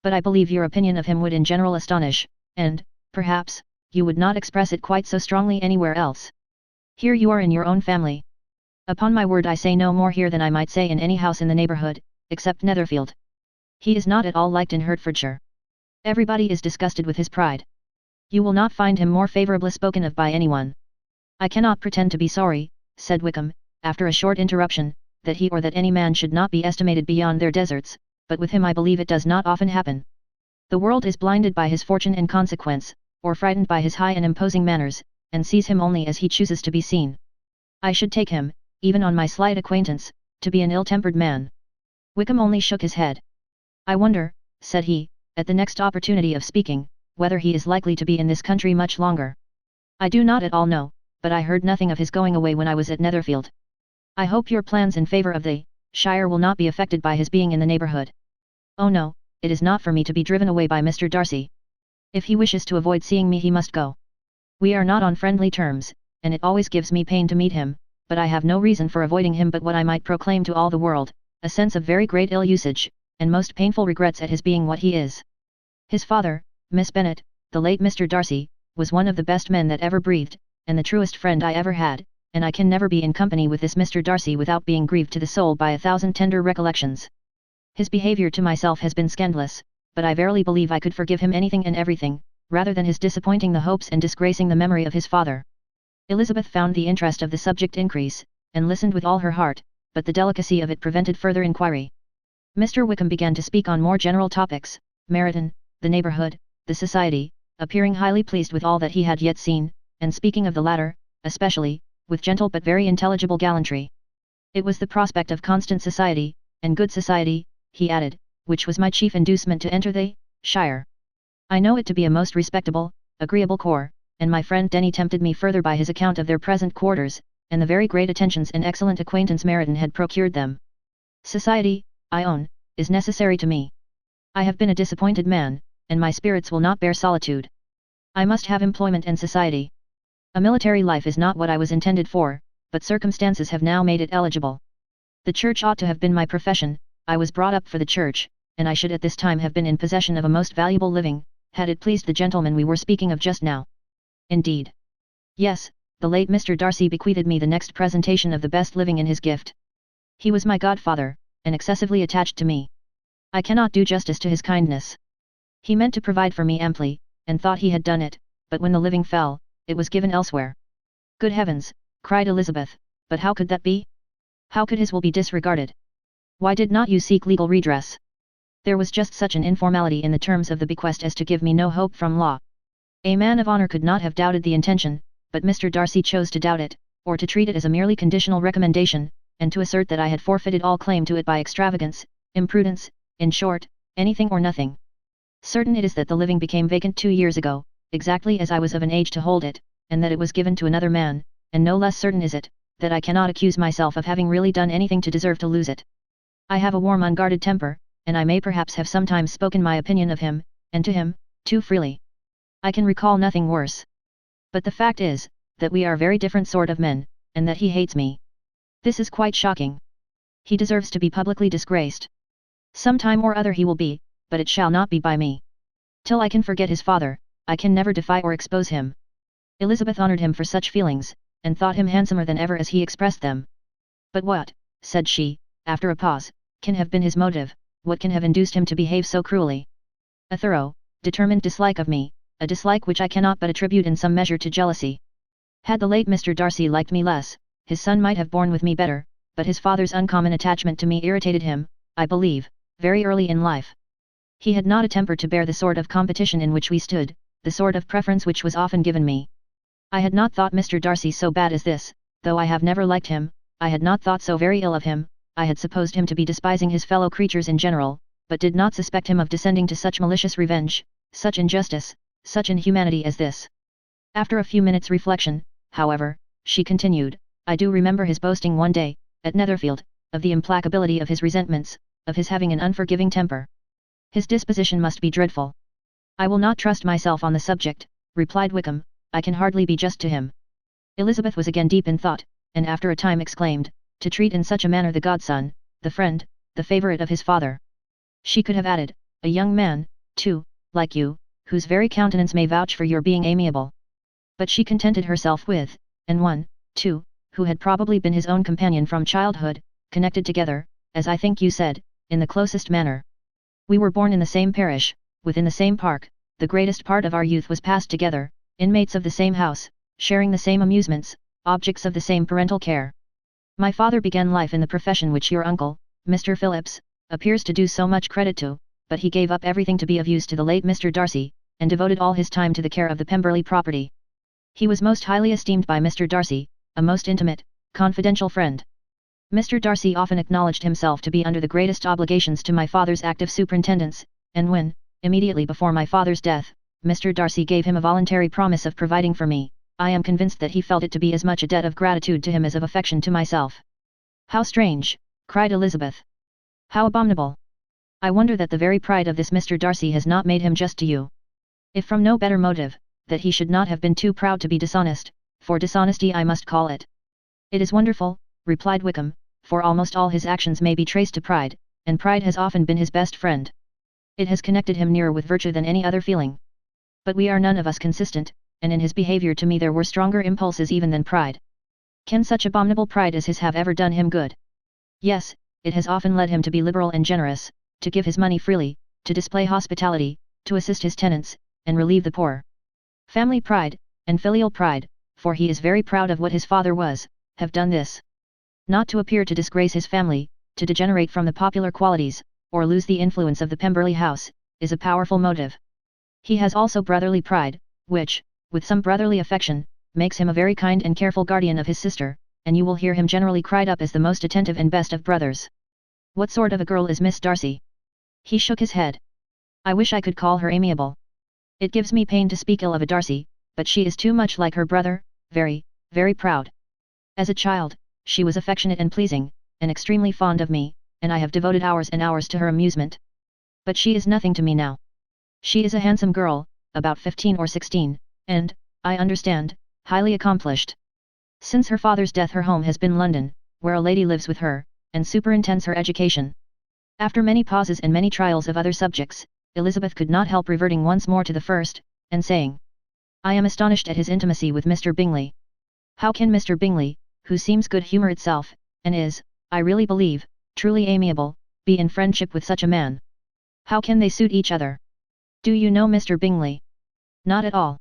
But I believe your opinion of him would in general astonish, and, perhaps, you would not express it quite so strongly anywhere else. Here you are in your own family. Upon my word I say no more here than I might say in any house in the neighbourhood, except Netherfield. He is not at all liked in Hertfordshire. Everybody is disgusted with his pride. You will not find him more favourably spoken of by anyone. I cannot pretend to be sorry, said Wickham, after a short interruption, that he or that any man should not be estimated beyond their deserts, but with him I believe it does not often happen. The world is blinded by his fortune and consequence, or frightened by his high and imposing manners, and sees him only as he chooses to be seen. I should take him, even on my slight acquaintance, to be an ill-tempered man. Wickham only shook his head. I wonder, said he, at the next opportunity of speaking, whether he is likely to be in this country much longer. I do not at all know, but I heard nothing of his going away when I was at Netherfield. I hope your plans in favour of the shire will not be affected by his being in the neighbourhood. Oh no, it is not for me to be driven away by Mr. Darcy. If he wishes to avoid seeing me he must go. We are not on friendly terms, and it always gives me pain to meet him, but I have no reason for avoiding him but what I might proclaim to all the world, a sense of very great ill-usage, and most painful regrets at his being what he is. His father, Miss Bennet, the late Mr. Darcy, was one of the best men that ever breathed, and the truest friend I ever had, and I can never be in company with this Mr. Darcy without being grieved to the soul by 1,000 tender recollections. His behaviour to myself has been scandalous, but I verily believe I could forgive him anything and everything, rather than his disappointing the hopes and disgracing the memory of his father. Elizabeth found the interest of the subject increase, and listened with all her heart, but the delicacy of it prevented further inquiry. Mr. Wickham began to speak on more general topics, Meryton, the neighbourhood, the society, appearing highly pleased with all that he had yet seen, and speaking of the latter, especially, with gentle but very intelligible gallantry. It was the prospect of constant society, and good society, he added, which was my chief inducement to enter the shire. I know it to be a most respectable, agreeable corps, and my friend Denny tempted me further by his account of their present quarters, and the very great attentions and excellent acquaintance Meryton had procured them. Society, I own, is necessary to me. I have been a disappointed man, and my spirits will not bear solitude. I must have employment and society. A military life is not what I was intended for, but circumstances have now made it eligible. The church ought to have been my profession, I was brought up for the church, and I should at this time have been in possession of a most valuable living, had it pleased the gentleman we were speaking of just now. Indeed. Yes, the late Mr. Darcy bequeathed me the next presentation of the best living in his gift. He was my godfather, and excessively attached to me. I cannot do justice to his kindness. He meant to provide for me amply, and thought he had done it, but when the living fell, it was given elsewhere. Good heavens, cried Elizabeth, but how could that be? How could his will be disregarded? Why did not you seek legal redress? There was just such an informality in the terms of the bequest as to give me no hope from law. A man of honour could not have doubted the intention, but Mr. Darcy chose to doubt it, or to treat it as a merely conditional recommendation, and to assert that I had forfeited all claim to it by extravagance, imprudence, in short, anything or nothing. Certain it is that the living became vacant 2 years ago, exactly as I was of an age to hold it, and that it was given to another man, and no less certain is it, that I cannot accuse myself of having really done anything to deserve to lose it. I have a warm unguarded temper, and I may perhaps have sometimes spoken my opinion of him, and to him, too freely. I can recall nothing worse. But the fact is, that we are very different sort of men, and that he hates me. This is quite shocking. He deserves to be publicly disgraced. Some time or other he will be, but it shall not be by me. Till I can forget his father, I can never defy or expose him. Elizabeth honoured him for such feelings, and thought him handsomer than ever as he expressed them. But what, said she, after a pause, can have been his motive, what can have induced him to behave so cruelly? A thorough, determined dislike of me, a dislike which I cannot but attribute in some measure to jealousy. Had the late Mr. Darcy liked me less, his son might have borne with me better, but his father's uncommon attachment to me irritated him, I believe, very early in life. He had not a temper to bear the sort of competition in which we stood, the sort of preference which was often given me. I had not thought Mr. Darcy so bad as this, though I have never liked him, I had not thought so very ill of him, I had supposed him to be despising his fellow creatures in general, but did not suspect him of descending to such malicious revenge, such injustice, such inhumanity as this. After a few minutes' reflection, however, she continued, I do remember his boasting one day, at Netherfield, of the implacability of his resentments, of his having an unforgiving temper. His disposition must be dreadful. I will not trust myself on the subject, replied Wickham, I can hardly be just to him. Elizabeth was again deep in thought, and after a time exclaimed, to treat in such a manner the godson, the friend, the favourite of his father. She could have added, a young man, too, like you, whose very countenance may vouch for your being amiable. But she contented herself with, and one, too, who had probably been his own companion from childhood, connected together, as I think you said, in the closest manner. We were born in the same parish, within the same park, the greatest part of our youth was passed together, inmates of the same house, sharing the same amusements, objects of the same parental care. My father began life in the profession which your uncle, Mr. Phillips, appears to do so much credit to, but he gave up everything to be of use to the late Mr. Darcy, and devoted all his time to the care of the Pemberley property. He was most highly esteemed by Mr. Darcy, a most intimate, confidential friend. Mr. Darcy often acknowledged himself to be under the greatest obligations to my father's active superintendence, and when, immediately before my father's death, Mr. Darcy gave him a voluntary promise of providing for me, I am convinced that he felt it to be as much a debt of gratitude to him as of affection to myself. How strange, cried Elizabeth. How abominable! I wonder that the very pride of this Mr. Darcy has not made him just to you. If from no better motive, that he should not have been too proud to be dishonest, for dishonesty I must call it. It is wonderful, replied Wickham, for almost all his actions may be traced to pride, and pride has often been his best friend. It has connected him nearer with virtue than any other feeling. But we are none of us consistent, and in his behavior to me there were stronger impulses even than pride. Can such abominable pride as his have ever done him good? Yes, it has often led him to be liberal and generous, to give his money freely, to display hospitality, to assist his tenants, and relieve the poor. Family pride, and filial pride, for he is very proud of what his father was, have done this. Not to appear to disgrace his family, to degenerate from the popular qualities, or lose the influence of the Pemberley house, is a powerful motive. He has also brotherly pride, which, with some brotherly affection, makes him a very kind and careful guardian of his sister, and you will hear him generally cried up as the most attentive and best of brothers. What sort of a girl is Miss Darcy? He shook his head. I wish I could call her amiable. It gives me pain to speak ill of a Darcy, but she is too much like her brother, very, very proud. As a child, she was affectionate and pleasing, and extremely fond of me, and I have devoted hours and hours to her amusement. But she is nothing to me now. She is a handsome girl, about 15 or 16, and, I understand, highly accomplished. Since her father's death her home has been London, where a lady lives with her, and superintends her education. After many pauses and many trials of other subjects, Elizabeth could not help reverting once more to the first, and saying, I am astonished at his intimacy with Mr. Bingley. How can Mr. Bingley, who seems good humour itself, and is, I really believe, truly amiable, be in friendship with such a man? How can they suit each other? Do you know Mr. Bingley? Not at all.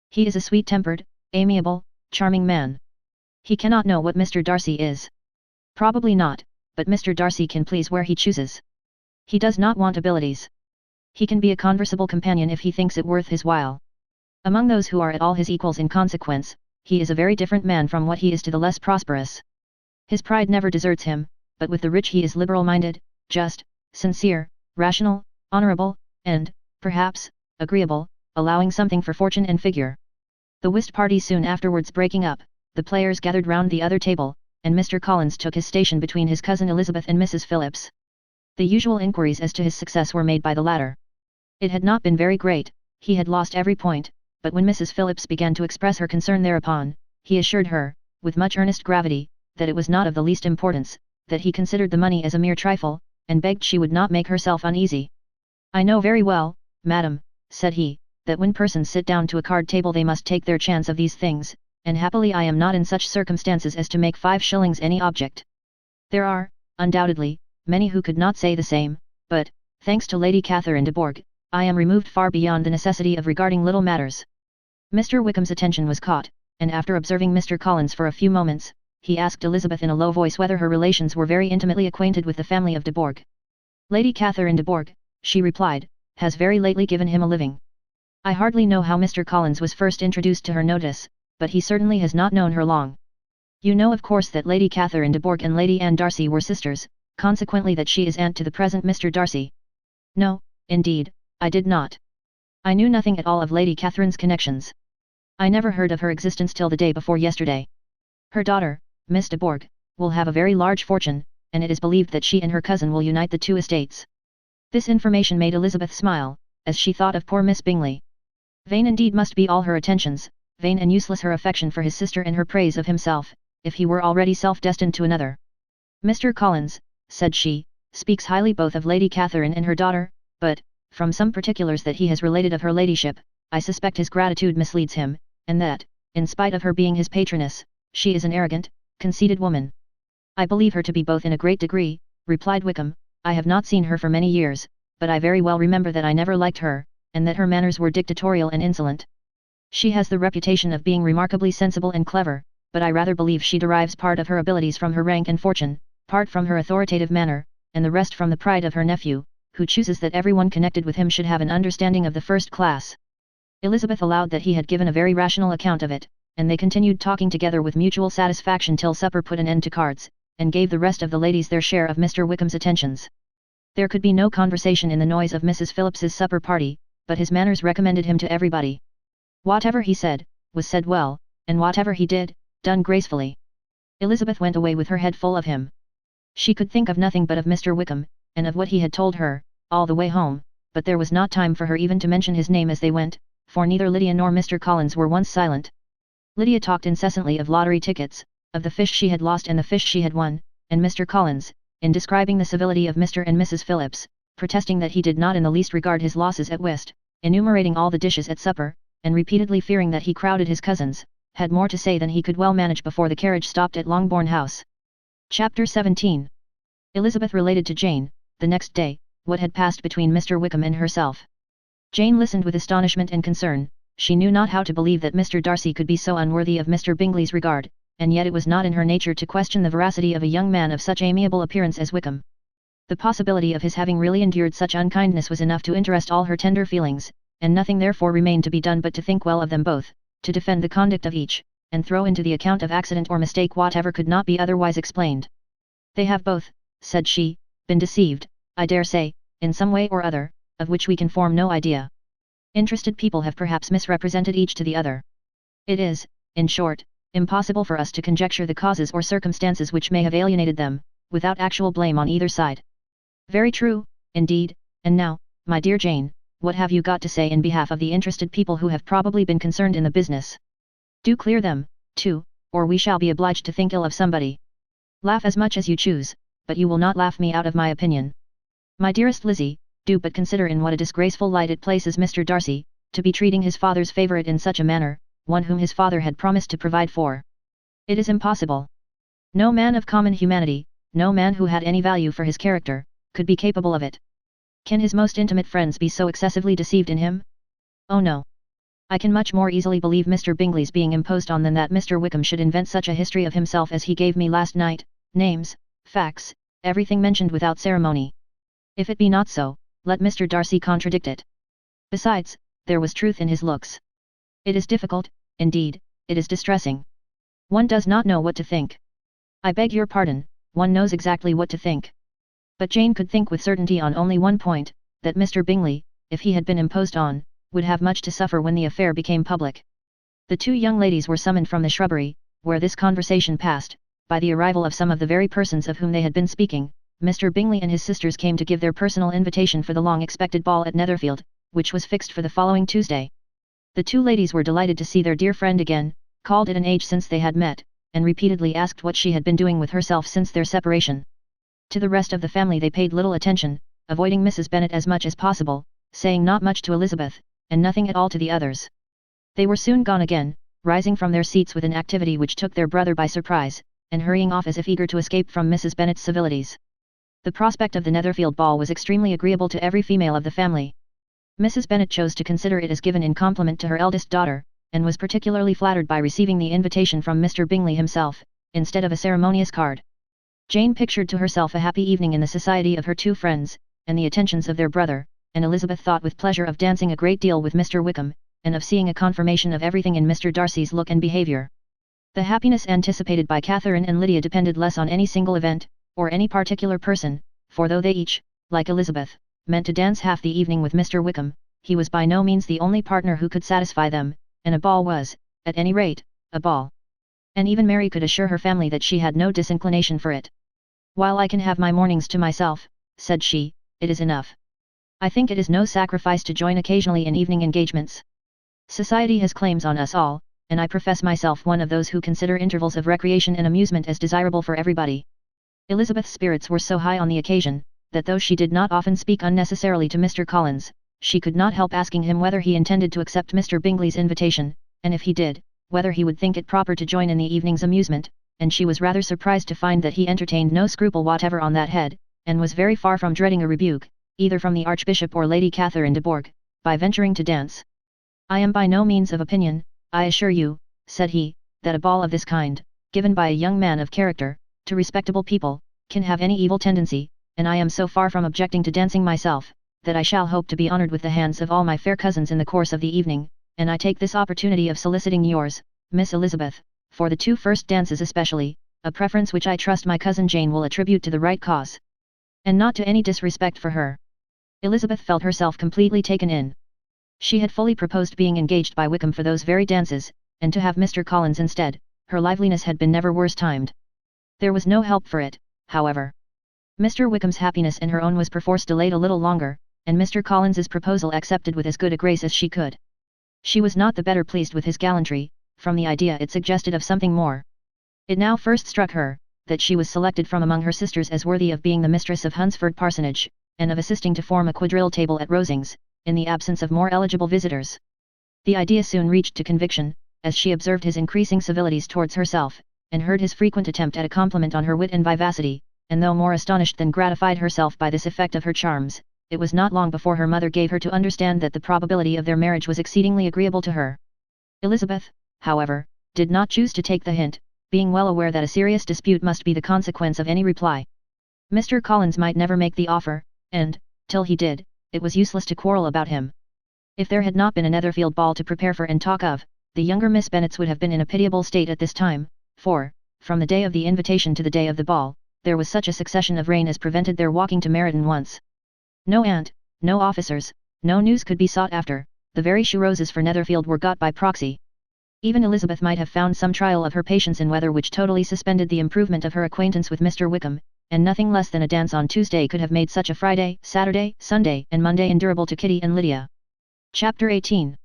He is a sweet-tempered, amiable, charming man. He cannot know what Mr. Darcy is. Probably not, but Mr. Darcy can please where he chooses. He does not want abilities. He can be a conversable companion if he thinks it worth his while. Among those who are at all his equals in consequence, he is a very different man from what he is to the less prosperous. His pride never deserts him, but with the rich he is liberal-minded, just, sincere, rational, honourable, and, perhaps, agreeable, allowing something for fortune and figure. The whist party soon afterwards breaking up, the players gathered round the other table, and Mr. Collins took his station between his cousin Elizabeth and Mrs. Phillips. The usual inquiries as to his success were made by the latter. It had not been very great, he had lost every point, but when Mrs. Phillips began to express her concern thereupon, he assured her, with much earnest gravity, that it was not of the least importance, that he considered the money as a mere trifle, and begged she would not make herself uneasy. I know very well, madam, said he, that when persons sit down to a card table they must take their chance of these things, and happily I am not in such circumstances as to make 5 shillings any object. There are, undoubtedly, many who could not say the same, but, thanks to Lady Catherine de Bourgh, I am removed far beyond the necessity of regarding little matters. Mr. Wickham's attention was caught, and after observing Mr. Collins for a few moments, he asked Elizabeth in a low voice whether her relations were very intimately acquainted with the family of de Bourgh. Lady Catherine de Bourgh, she replied, has very lately given him a living. I hardly know how Mr. Collins was first introduced to her notice, but he certainly has not known her long. You know of course that Lady Catherine de Bourgh and Lady Anne Darcy were sisters, consequently that she is aunt to the present Mr. Darcy. No, indeed, I did not. I knew nothing at all of Lady Catherine's connections. I never heard of her existence till the day before yesterday. Her daughter, Miss de Bourgh, will have a very large fortune, and it is believed that she and her cousin will unite the 2 estates. This information made Elizabeth smile, as she thought of poor Miss Bingley. Vain indeed must be all her attentions, vain and useless her affection for his sister and her praise of himself, if he were already self-destined to another. Mr. Collins, said she, speaks highly both of Lady Catherine and her daughter, but, from some particulars that he has related of her ladyship, I suspect his gratitude misleads him, and that, in spite of her being his patroness, she is an arrogant, conceited woman. I believe her to be both in a great degree, replied Wickham. I have not seen her for many years, but I very well remember that I never liked her, and that her manners were dictatorial and insolent. She has the reputation of being remarkably sensible and clever, but I rather believe she derives part of her abilities from her rank and fortune, part from her authoritative manner, and the rest from the pride of her nephew, who chooses that everyone connected with him should have an understanding of the first class." Elizabeth allowed that he had given a very rational account of it, and they continued talking together with mutual satisfaction till supper put an end to cards, and gave the rest of the ladies their share of Mr. Wickham's attentions. There could be no conversation in the noise of Mrs. Phillips's supper party, but his manners recommended him to everybody. Whatever he said, was said well, and whatever he did, done gracefully. Elizabeth went away with her head full of him. She could think of nothing but of Mr. Wickham, and of what he had told her, all the way home, but there was not time for her even to mention his name as they went, for neither Lydia nor Mr. Collins were once silent. Lydia talked incessantly of lottery tickets, of the fish she had lost and the fish she had won, and Mr. Collins, in describing the civility of Mr. and Mrs. Phillips, protesting that he did not in the least regard his losses at whist, enumerating all the dishes at supper, and repeatedly fearing that he crowded his cousins, had more to say than he could well manage before the carriage stopped at Longbourn House. Chapter 17. Elizabeth related to Jane, the next day, what had passed between Mr. Wickham and herself. Jane listened with astonishment and concern. She knew not how to believe that Mr. Darcy could be so unworthy of Mr. Bingley's regard, and yet it was not in her nature to question the veracity of a young man of such amiable appearance as Wickham. The possibility of his having really endured such unkindness was enough to interest all her tender feelings, and nothing therefore remained to be done but to think well of them both, to defend the conduct of each, and throw into the account of accident or mistake whatever could not be otherwise explained. "They have both," said she, "been deceived, I dare say, in some way or other, of which we can form no idea. Interested people have perhaps misrepresented each to the other. It is, in short, impossible for us to conjecture the causes or circumstances which may have alienated them, without actual blame on either side." "Very true, indeed, and now, my dear Jane, what have you got to say in behalf of the interested people who have probably been concerned in the business? Do clear them, too, or we shall be obliged to think ill of somebody. Laugh as much as you choose, but you will not laugh me out of my opinion. My dearest Lizzie, do but consider in what a disgraceful light it places Mr. Darcy, to be treating his father's favourite in such a manner, one whom his father had promised to provide for. It is impossible. No man of common humanity, no man who had any value for his character, could be capable of it. Can his most intimate friends be so excessively deceived in him? Oh no. I can much more easily believe Mr. Bingley's being imposed on than that Mr. Wickham should invent such a history of himself as he gave me last night, names, facts, everything mentioned without ceremony. If it be not so, let Mr. Darcy contradict it. Besides, there was truth in his looks. It is difficult, indeed, it is distressing. One does not know what to think. I beg your pardon, one knows exactly what to think. But Jane could think with certainty on only one point, that Mr. Bingley, if he had been imposed on, would have much to suffer when the affair became public. The two young ladies were summoned from the shrubbery, where this conversation passed, by the arrival of some of the very persons of whom they had been speaking. Mr. Bingley and his sisters came to give their personal invitation for the long-expected ball at Netherfield, which was fixed for the following Tuesday. The two ladies were delighted to see their dear friend again, called it an age since they had met, and repeatedly asked what she had been doing with herself since their separation. To the rest of the family they paid little attention, avoiding Mrs. Bennet as much as possible, saying not much to Elizabeth, and nothing at all to the others. They were soon gone again, rising from their seats with an activity which took their brother by surprise, and hurrying off as if eager to escape from Mrs. Bennet's civilities. The prospect of the Netherfield ball was extremely agreeable to every female of the family. Mrs. Bennet chose to consider it as given in compliment to her eldest daughter, and was particularly flattered by receiving the invitation from Mr. Bingley himself, instead of a ceremonious card. Jane pictured to herself a happy evening in the society of her two friends, and the attentions of their brother, and Elizabeth thought with pleasure of dancing a great deal with Mr. Wickham, and of seeing a confirmation of everything in Mr. Darcy's look and behaviour. The happiness anticipated by Catherine and Lydia depended less on any single event, or any particular person, for though they each, like Elizabeth, meant to dance half the evening with Mr. Wickham, he was by no means the only partner who could satisfy them, and a ball was, at any rate, a ball. And even Mary could assure her family that she had no disinclination for it. "While I can have my mornings to myself," said she, "it is enough. I think it is no sacrifice to join occasionally in evening engagements. Society has claims on us all, and I profess myself one of those who consider intervals of recreation and amusement as desirable for everybody." Elizabeth's spirits were so high on the occasion, that though she did not often speak unnecessarily to Mr. Collins, she could not help asking him whether he intended to accept Mr. Bingley's invitation, and if he did, whether he would think it proper to join in the evening's amusement, and she was rather surprised to find that he entertained no scruple whatever on that head, and was very far from dreading a rebuke, either from the Archbishop or Lady Catherine de Bourgh, by venturing to dance. I am by no means of opinion, I assure you, said he, that a ball of this kind, given by a young man of character, to respectable people, can have any evil tendency, and I am so far from objecting to dancing myself, that I shall hope to be honoured with the hands of all my fair cousins in the course of the evening, and I take this opportunity of soliciting yours, Miss Elizabeth, for the 2 first dances especially, a preference which I trust my cousin Jane will attribute to the right cause, and not to any disrespect for her. Elizabeth felt herself completely taken in. She had fully proposed being engaged by Wickham for those very dances, and to have Mr. Collins instead, her liveliness had been never worse timed. There was no help for it, however. Mr. Wickham's happiness and her own was perforce delayed a little longer, and Mr. Collins's proposal accepted with as good a grace as she could. She was not the better pleased with his gallantry, from the idea it suggested of something more. It now first struck her, that she was selected from among her sisters as worthy of being the mistress of Hunsford Parsonage, and of assisting to form a quadrille table at Rosings, in the absence of more eligible visitors. The idea soon reached to conviction, as she observed his increasing civilities towards herself, and heard his frequent attempt at a compliment on her wit and vivacity, and though more astonished than gratified herself by this effect of her charms, it was not long before her mother gave her to understand that the probability of their marriage was exceedingly agreeable to her. Elizabeth, however, did not choose to take the hint, being well aware that a serious dispute must be the consequence of any reply. Mr. Collins might never make the offer, and, till he did, it was useless to quarrel about him. If there had not been a Netherfield ball to prepare for and talk of, the younger Miss Bennets would have been in a pitiable state at this time, for, from the day of the invitation to the day of the ball, there was such a succession of rain as prevented their walking to Meryton once. No aunt, no officers, no news could be sought after, the very shoe roses for Netherfield were got by proxy. Even Elizabeth might have found some trial of her patience in weather which totally suspended the improvement of her acquaintance with Mr. Wickham, and nothing less than a dance on Tuesday could have made such a Friday, Saturday, Sunday, and Monday endurable to Kitty and Lydia. Chapter 18.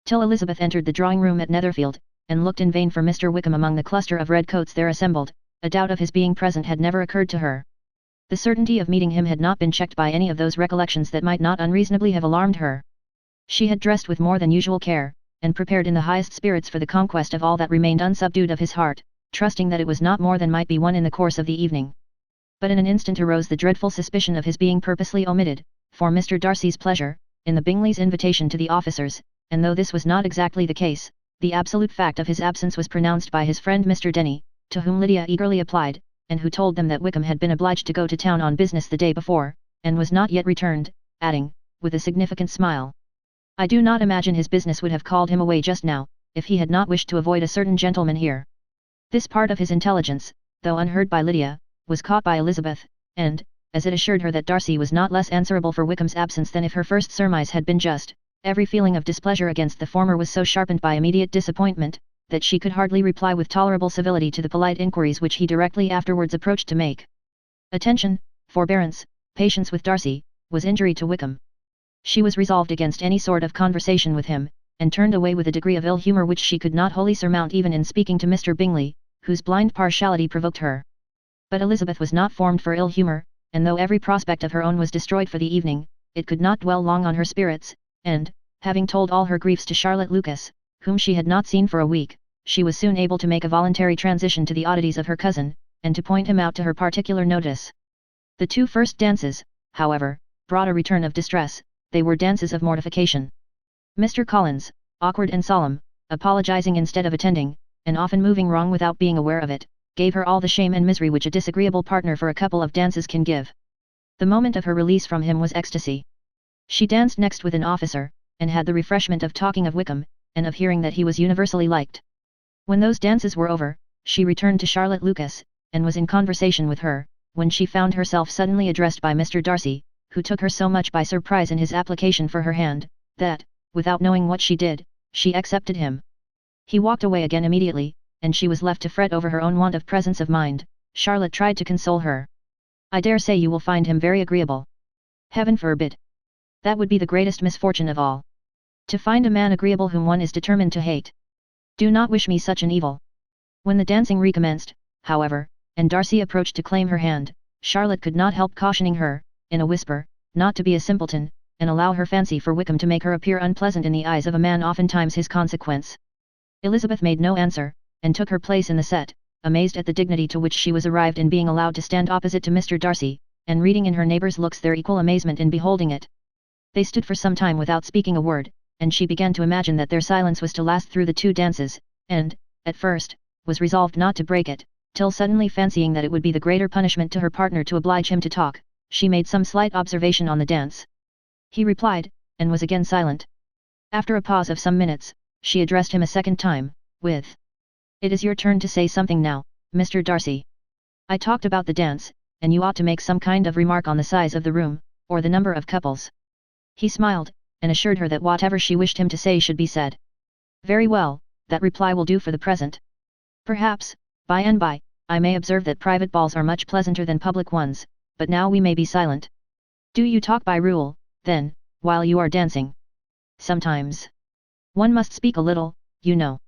Till Elizabeth entered the drawing-room at Netherfield, and looked in vain for Mr. Wickham among the cluster of red coats there assembled, a doubt of his being present had never occurred to her. The certainty of meeting him had not been checked by any of those recollections that might not unreasonably have alarmed her. She had dressed with more than usual care, and prepared in the highest spirits for the conquest of all that remained unsubdued of his heart, trusting that it was not more than might be won in the course of the evening. But in an instant arose the dreadful suspicion of his being purposely omitted, for Mr. Darcy's pleasure, in the Bingleys' invitation to the officers, and though this was not exactly the case, the absolute fact of his absence was pronounced by his friend Mr. Denny, to whom Lydia eagerly applied, and who told them that Wickham had been obliged to go to town on business the day before, and was not yet returned, adding, with a significant smile, "I do not imagine his business would have called him away just now, if he had not wished to avoid a certain gentleman here." This part of his intelligence, though unheard by Lydia, was caught by Elizabeth, and, as it assured her that Darcy was not less answerable for Wickham's absence than if her first surmise had been just, every feeling of displeasure against the former was so sharpened by immediate disappointment, that she could hardly reply with tolerable civility to the polite inquiries which he directly afterwards approached to make. Attention, forbearance, patience with Darcy, was injury to Wickham. She was resolved against any sort of conversation with him, and turned away with a degree of ill humour which she could not wholly surmount even in speaking to Mr. Bingley, whose blind partiality provoked her. But Elizabeth was not formed for ill humour, and though every prospect of her own was destroyed for the evening, it could not dwell long on her spirits, and, having told all her griefs to Charlotte Lucas, whom she had not seen for a week, she was soon able to make a voluntary transition to the oddities of her cousin, and to point him out to her particular notice. The 2 first dances, however, brought a return of distress. They were dances of mortification. Mr. Collins, awkward and solemn, apologizing instead of attending, and often moving wrong without being aware of it, gave her all the shame and misery which a disagreeable partner for a couple of dances can give. The moment of her release from him was ecstasy. She danced next with an officer, and had the refreshment of talking of Wickham, and of hearing that he was universally liked. When those dances were over, she returned to Charlotte Lucas, and was in conversation with her, when she found herself suddenly addressed by Mr. Darcy, who took her so much by surprise in his application for her hand, that, without knowing what she did, she accepted him. He walked away again immediately, and she was left to fret over her own want of presence of mind. Charlotte tried to console her. "I dare say you will find him very agreeable." "Heaven forbid! That would be the greatest misfortune of all. To find a man agreeable whom one is determined to hate. Do not wish me such an evil." When the dancing recommenced, however, and Darcy approached to claim her hand, Charlotte could not help cautioning her, in a whisper, not to be a simpleton, and allow her fancy for Wickham to make her appear unpleasant in the eyes of a man oftentimes his consequence. Elizabeth made no answer, and took her place in the set, amazed at the dignity to which she was arrived in being allowed to stand opposite to Mr. Darcy, and reading in her neighbours' looks their equal amazement in beholding it. They stood for some time without speaking a word, and she began to imagine that their silence was to last through the 2 dances, and, at first, was resolved not to break it, till suddenly fancying that it would be the greater punishment to her partner to oblige him to talk, she made some slight observation on the dance. He replied, and was again silent. After a pause of some minutes, she addressed him a second time, with, "It is your turn to say something now, Mr. Darcy. I talked about the dance, and you ought to make some kind of remark on the size of the room, or the number of couples." He smiled, and assured her that whatever she wished him to say should be said. "Very well, that reply will do for the present. Perhaps, by and by, I may observe that private balls are much pleasanter than public ones, but now we may be silent. Do you talk by rule, then, while you are dancing?" "Sometimes. One must speak a little, you know.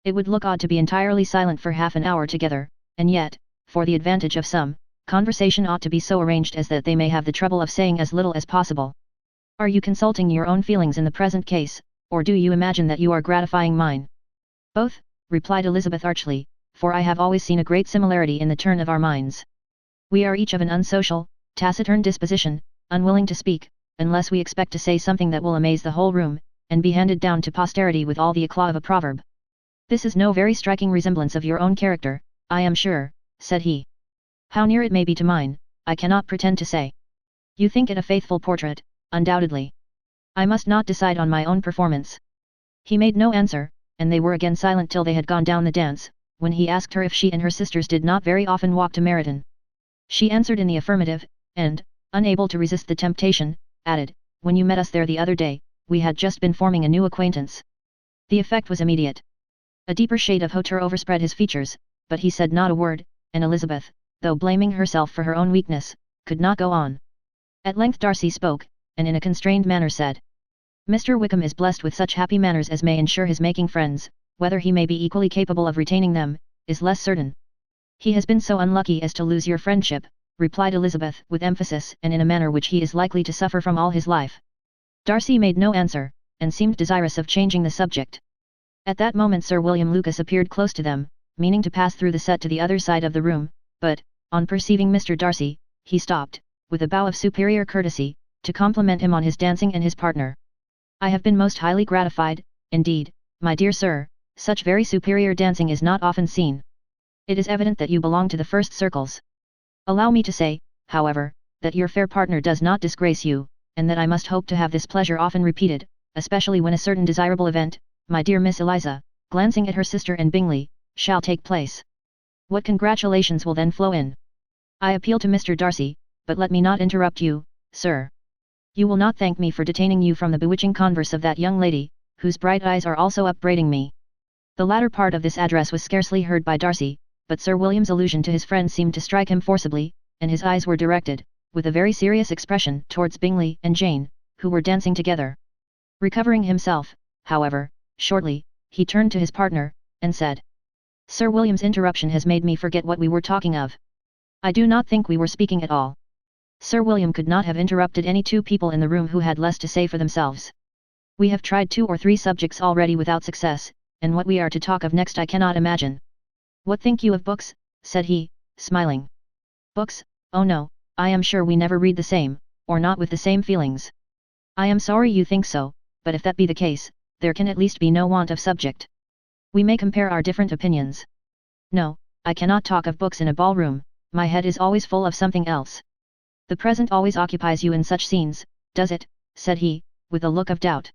It would look odd to be entirely silent for half an hour together, and yet, for the advantage of some, conversation ought to be so arranged as that they may have the trouble of saying as little as possible. Are you consulting your own feelings in the present case, or do you imagine that you are gratifying mine?" "Both," replied Elizabeth archly, "for I have always seen a great similarity in the turn of our minds. We are each of an unsocial, taciturn disposition, unwilling to speak, unless we expect to say something that will amaze the whole room, and be handed down to posterity with all the eclat of a proverb. This is no very striking resemblance of your own character, I am sure," said he. "How near it may be to mine, I cannot pretend to say. You think it a faithful portrait, undoubtedly. I must not decide on my own performance." He made no answer, and they were again silent till they had gone down the dance, when he asked her if she and her sisters did not very often walk to Meryton. She answered in the affirmative, and, unable to resist the temptation, added, "When you met us there the other day, we had just been forming a new acquaintance." The effect was immediate. A deeper shade of hauteur overspread his features, but he said not a word, and Elizabeth, though blaming herself for her own weakness, could not go on. At length Darcy spoke, and in a constrained manner said, "Mr. Wickham is blessed with such happy manners as may ensure his making friends, whether he may be equally capable of retaining them, is less certain." "He has been so unlucky as to lose your friendship," replied Elizabeth with emphasis and in a manner which he is likely to suffer from all his life. Darcy made no answer, and seemed desirous of changing the subject. At that moment Sir William Lucas appeared close to them, meaning to pass through the set to the other side of the room, but, on perceiving Mr. Darcy, he stopped, with a bow of superior courtesy, to compliment him on his dancing and his partner. "I have been most highly gratified, indeed, my dear sir, such very superior dancing is not often seen. It is evident that you belong to the first circles. Allow me to say, however, that your fair partner does not disgrace you, and that I must hope to have this pleasure often repeated, especially when a certain desirable event, my dear Miss Eliza," glancing at her sister and Bingley, "shall take place. What congratulations will then flow in. I appeal to Mr. Darcy, but let me not interrupt you, sir. You will not thank me for detaining you from the bewitching converse of that young lady, whose bright eyes are also upbraiding me." The latter part of this address was scarcely heard by Darcy, but Sir William's allusion to his friend seemed to strike him forcibly, and his eyes were directed, with a very serious expression, towards Bingley and Jane, who were dancing together. Recovering himself, however, shortly, he turned to his partner, and said, "Sir William's interruption has made me forget what we were talking of. I do not think we were speaking at all." Sir William could not have interrupted any 2 people in the room who had less to say for themselves. "We have tried 2 or 3 subjects already without success, and what we are to talk of next I cannot imagine." "What think you of books?" said he, smiling. "Books? Oh no, I am sure we never read the same, or not with the same feelings." "I am sorry you think so, but if that be the case, there can at least be no want of subject. We may compare our different opinions." "No, I cannot talk of books in a ballroom, my head is always full of something else." "The present always occupies you in such scenes, does it?" said he, with a look of doubt.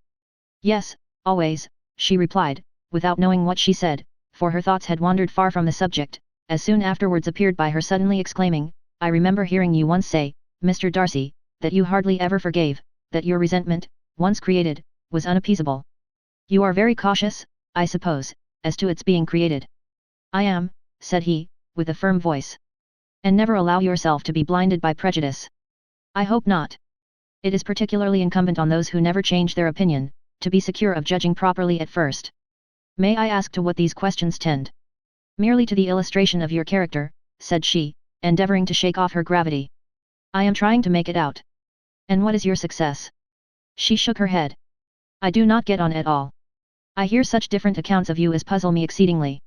"Yes, always," she replied, without knowing what she said, for her thoughts had wandered far from the subject, as soon afterwards appeared by her suddenly exclaiming, "I remember hearing you once say, Mr. Darcy, that you hardly ever forgave, that your resentment, once created, was unappeasable. You are very cautious, I suppose, as to its being created." "I am," said he, with a firm voice. "And never allow yourself to be blinded by prejudice." "I hope not. It is particularly incumbent on those who never change their opinion, to be secure of judging properly at first. May I ask to what these questions tend?" "Merely to the illustration of your character," said she, endeavouring to shake off her gravity. "I am trying to make it out." "And what is your success?" She shook her head. "I do not get on at all. I hear such different accounts of you as puzzle me exceedingly."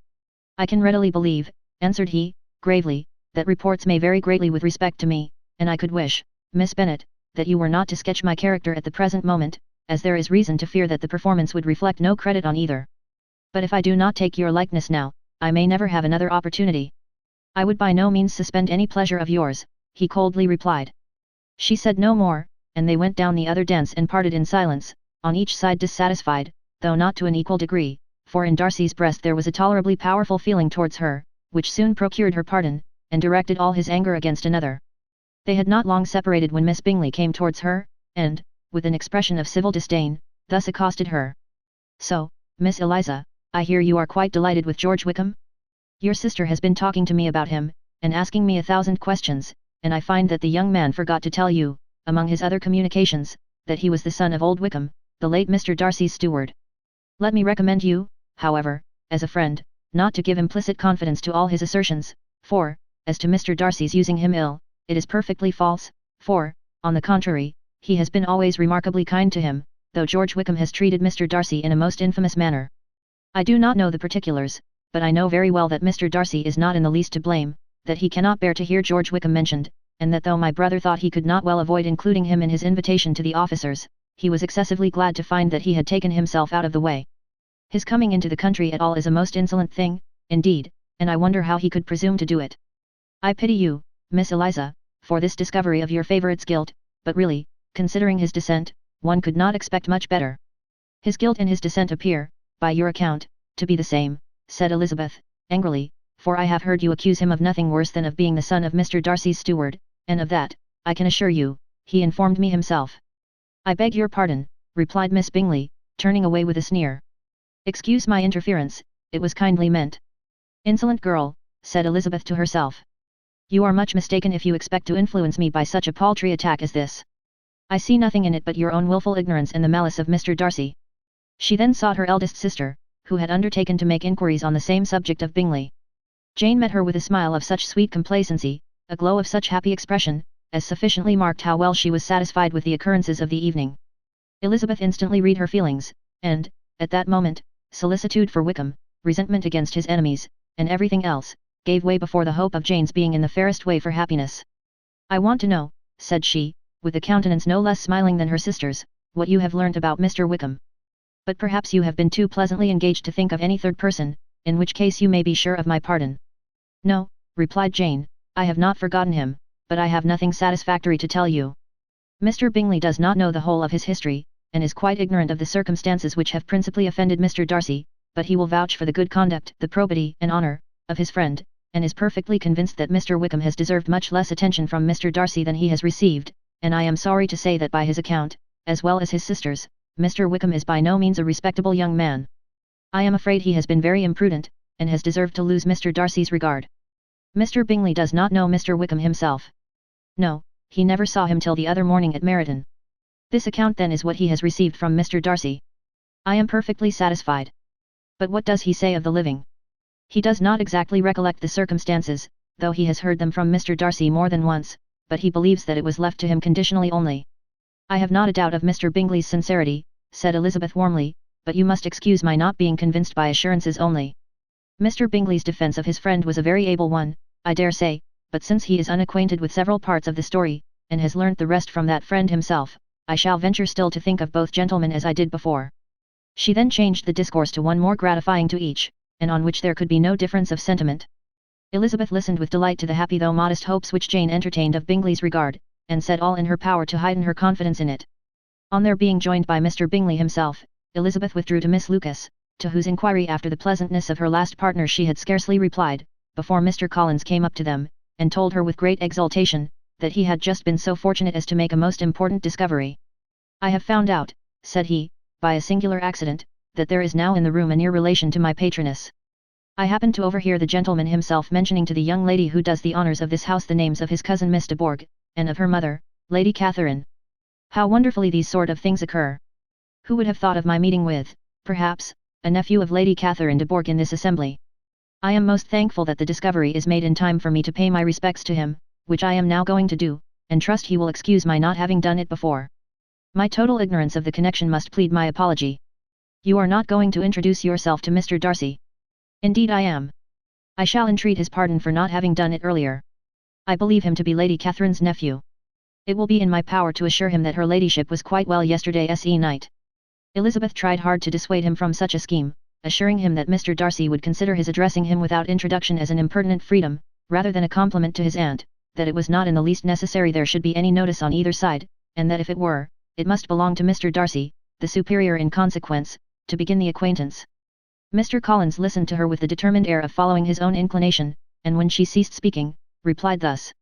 "I can readily believe," answered he, gravely, "that reports may vary greatly with respect to me, and I could wish, Miss Bennet, that you were not to sketch my character at the present moment, as there is reason to fear that the performance would reflect no credit on either. But if I do not take your likeness now, I may never have another opportunity. I would by no means suspend any pleasure of yours, he coldly replied. She said no more, and they went down the other dance and parted in silence, on each side dissatisfied, though not to an equal degree, for in Darcy's breast there was a tolerably powerful feeling towards her, which soon procured her pardon, and directed all his anger against another. They had not long separated when Miss Bingley came towards her, and, with an expression of civil disdain, thus accosted her. So, Miss Eliza, I hear you are quite delighted with George Wickham? Your sister has been talking to me about him, and asking me 1,000 questions, and I find that the young man forgot to tell you, among his other communications, that he was the son of old Wickham, the late Mr. Darcy's steward. Let me recommend you, however, as a friend, not to give implicit confidence to all his assertions, for, as to Mr. Darcy's using him ill, it is perfectly false, for, on the contrary, he has been always remarkably kind to him, though George Wickham has treated Mr. Darcy in a most infamous manner. I do not know the particulars, but I know very well that Mr. Darcy is not in the least to blame, that he cannot bear to hear George Wickham mentioned, and that though my brother thought he could not well avoid including him in his invitation to the officers, he was excessively glad to find that he had taken himself out of the way. His coming into the country at all is a most insolent thing, indeed, and I wonder how he could presume to do it. I pity you, Miss Eliza, for this discovery of your favourite's guilt, but really, considering his descent, one could not expect much better. His guilt and his descent appear, by your account, to be the same, said Elizabeth, angrily, for I have heard you accuse him of nothing worse than of being the son of Mr. Darcy's steward, and of that, I can assure you, he informed me himself. I beg your pardon, replied Miss Bingley, turning away with a sneer. Excuse my interference, it was kindly meant. Insolent girl, said Elizabeth to herself. You are much mistaken if you expect to influence me by such a paltry attack as this. I see nothing in it but your own wilful ignorance and the malice of Mr. Darcy. She then sought her eldest sister, who had undertaken to make inquiries on the same subject of Bingley. Jane met her with a smile of such sweet complacency, a glow of such happy expression, as sufficiently marked how well she was satisfied with the occurrences of the evening. Elizabeth instantly read her feelings, and, at that moment, solicitude for Wickham, resentment against his enemies, and everything else, gave way before the hope of Jane's being in the fairest way for happiness. I want to know, said she, with a countenance no less smiling than her sister's, what you have learnt about Mr. Wickham. But perhaps you have been too pleasantly engaged to think of any third person, in which case you may be sure of my pardon. No, replied Jane, I have not forgotten him, but I have nothing satisfactory to tell you. Mr. Bingley does not know the whole of his history, and is quite ignorant of the circumstances which have principally offended Mr. Darcy, but he will vouch for the good conduct, the probity and honour, of his friend, and is perfectly convinced that Mr. Wickham has deserved much less attention from Mr. Darcy than he has received, and I am sorry to say that by his account, as well as his sister's, Mr. Wickham is by no means a respectable young man. I am afraid he has been very imprudent, and has deserved to lose Mr. Darcy's regard. Mr. Bingley does not know Mr. Wickham himself. No, he never saw him till the other morning at Meryton. This account then is what he has received from Mr. Darcy. I am perfectly satisfied. But what does he say of the living? He does not exactly recollect the circumstances, though he has heard them from Mr. Darcy more than once, but he believes that it was left to him conditionally only. I have not a doubt of Mr. Bingley's sincerity, said Elizabeth warmly, but you must excuse my not being convinced by assurances only. Mr. Bingley's defence of his friend was a very able one, I dare say, but since he is unacquainted with several parts of the story, and has learnt the rest from that friend himself, I shall venture still to think of both gentlemen as I did before. She then changed the discourse to one more gratifying to each, and on which there could be no difference of sentiment. Elizabeth listened with delight to the happy though modest hopes which Jane entertained of Bingley's regard, and said all in her power to heighten her confidence in it. On their being joined by Mr. Bingley himself, Elizabeth withdrew to Miss Lucas, to whose inquiry after the pleasantness of her last partner she had scarcely replied, before Mr. Collins came up to them, and told her with great exultation, that he had just been so fortunate as to make a most important discovery. I have found out, said he, by a singular accident, that there is now in the room a near relation to my patroness. I happened to overhear the gentleman himself mentioning to the young lady who does the honours of this house the names of his cousin Miss de Bourgh, and of her mother, Lady Catherine. How wonderfully these sort of things occur! Who would have thought of my meeting with, perhaps, a nephew of Lady Catherine de Bourgh in this assembly? I am most thankful that the discovery is made in time for me to pay my respects to him, which I am now going to do, and trust he will excuse my not having done it before. My total ignorance of the connection must plead my apology. You are not going to introduce yourself to Mr. Darcy? Indeed I am. I shall entreat his pardon for not having done it earlier. I believe him to be Lady Catherine's nephew. It will be in my power to assure him that her ladyship was quite well yesterday's night. Elizabeth tried hard to dissuade him from such a scheme, assuring him that Mr. Darcy would consider his addressing him without introduction as an impertinent freedom, rather than a compliment to his aunt, that it was not in the least necessary there should be any notice on either side, and that if it were, it must belong to Mr. Darcy, the superior in consequence, to begin the acquaintance. Mr. Collins listened to her with the determined air of following his own inclination, and when she ceased speaking, replied thus.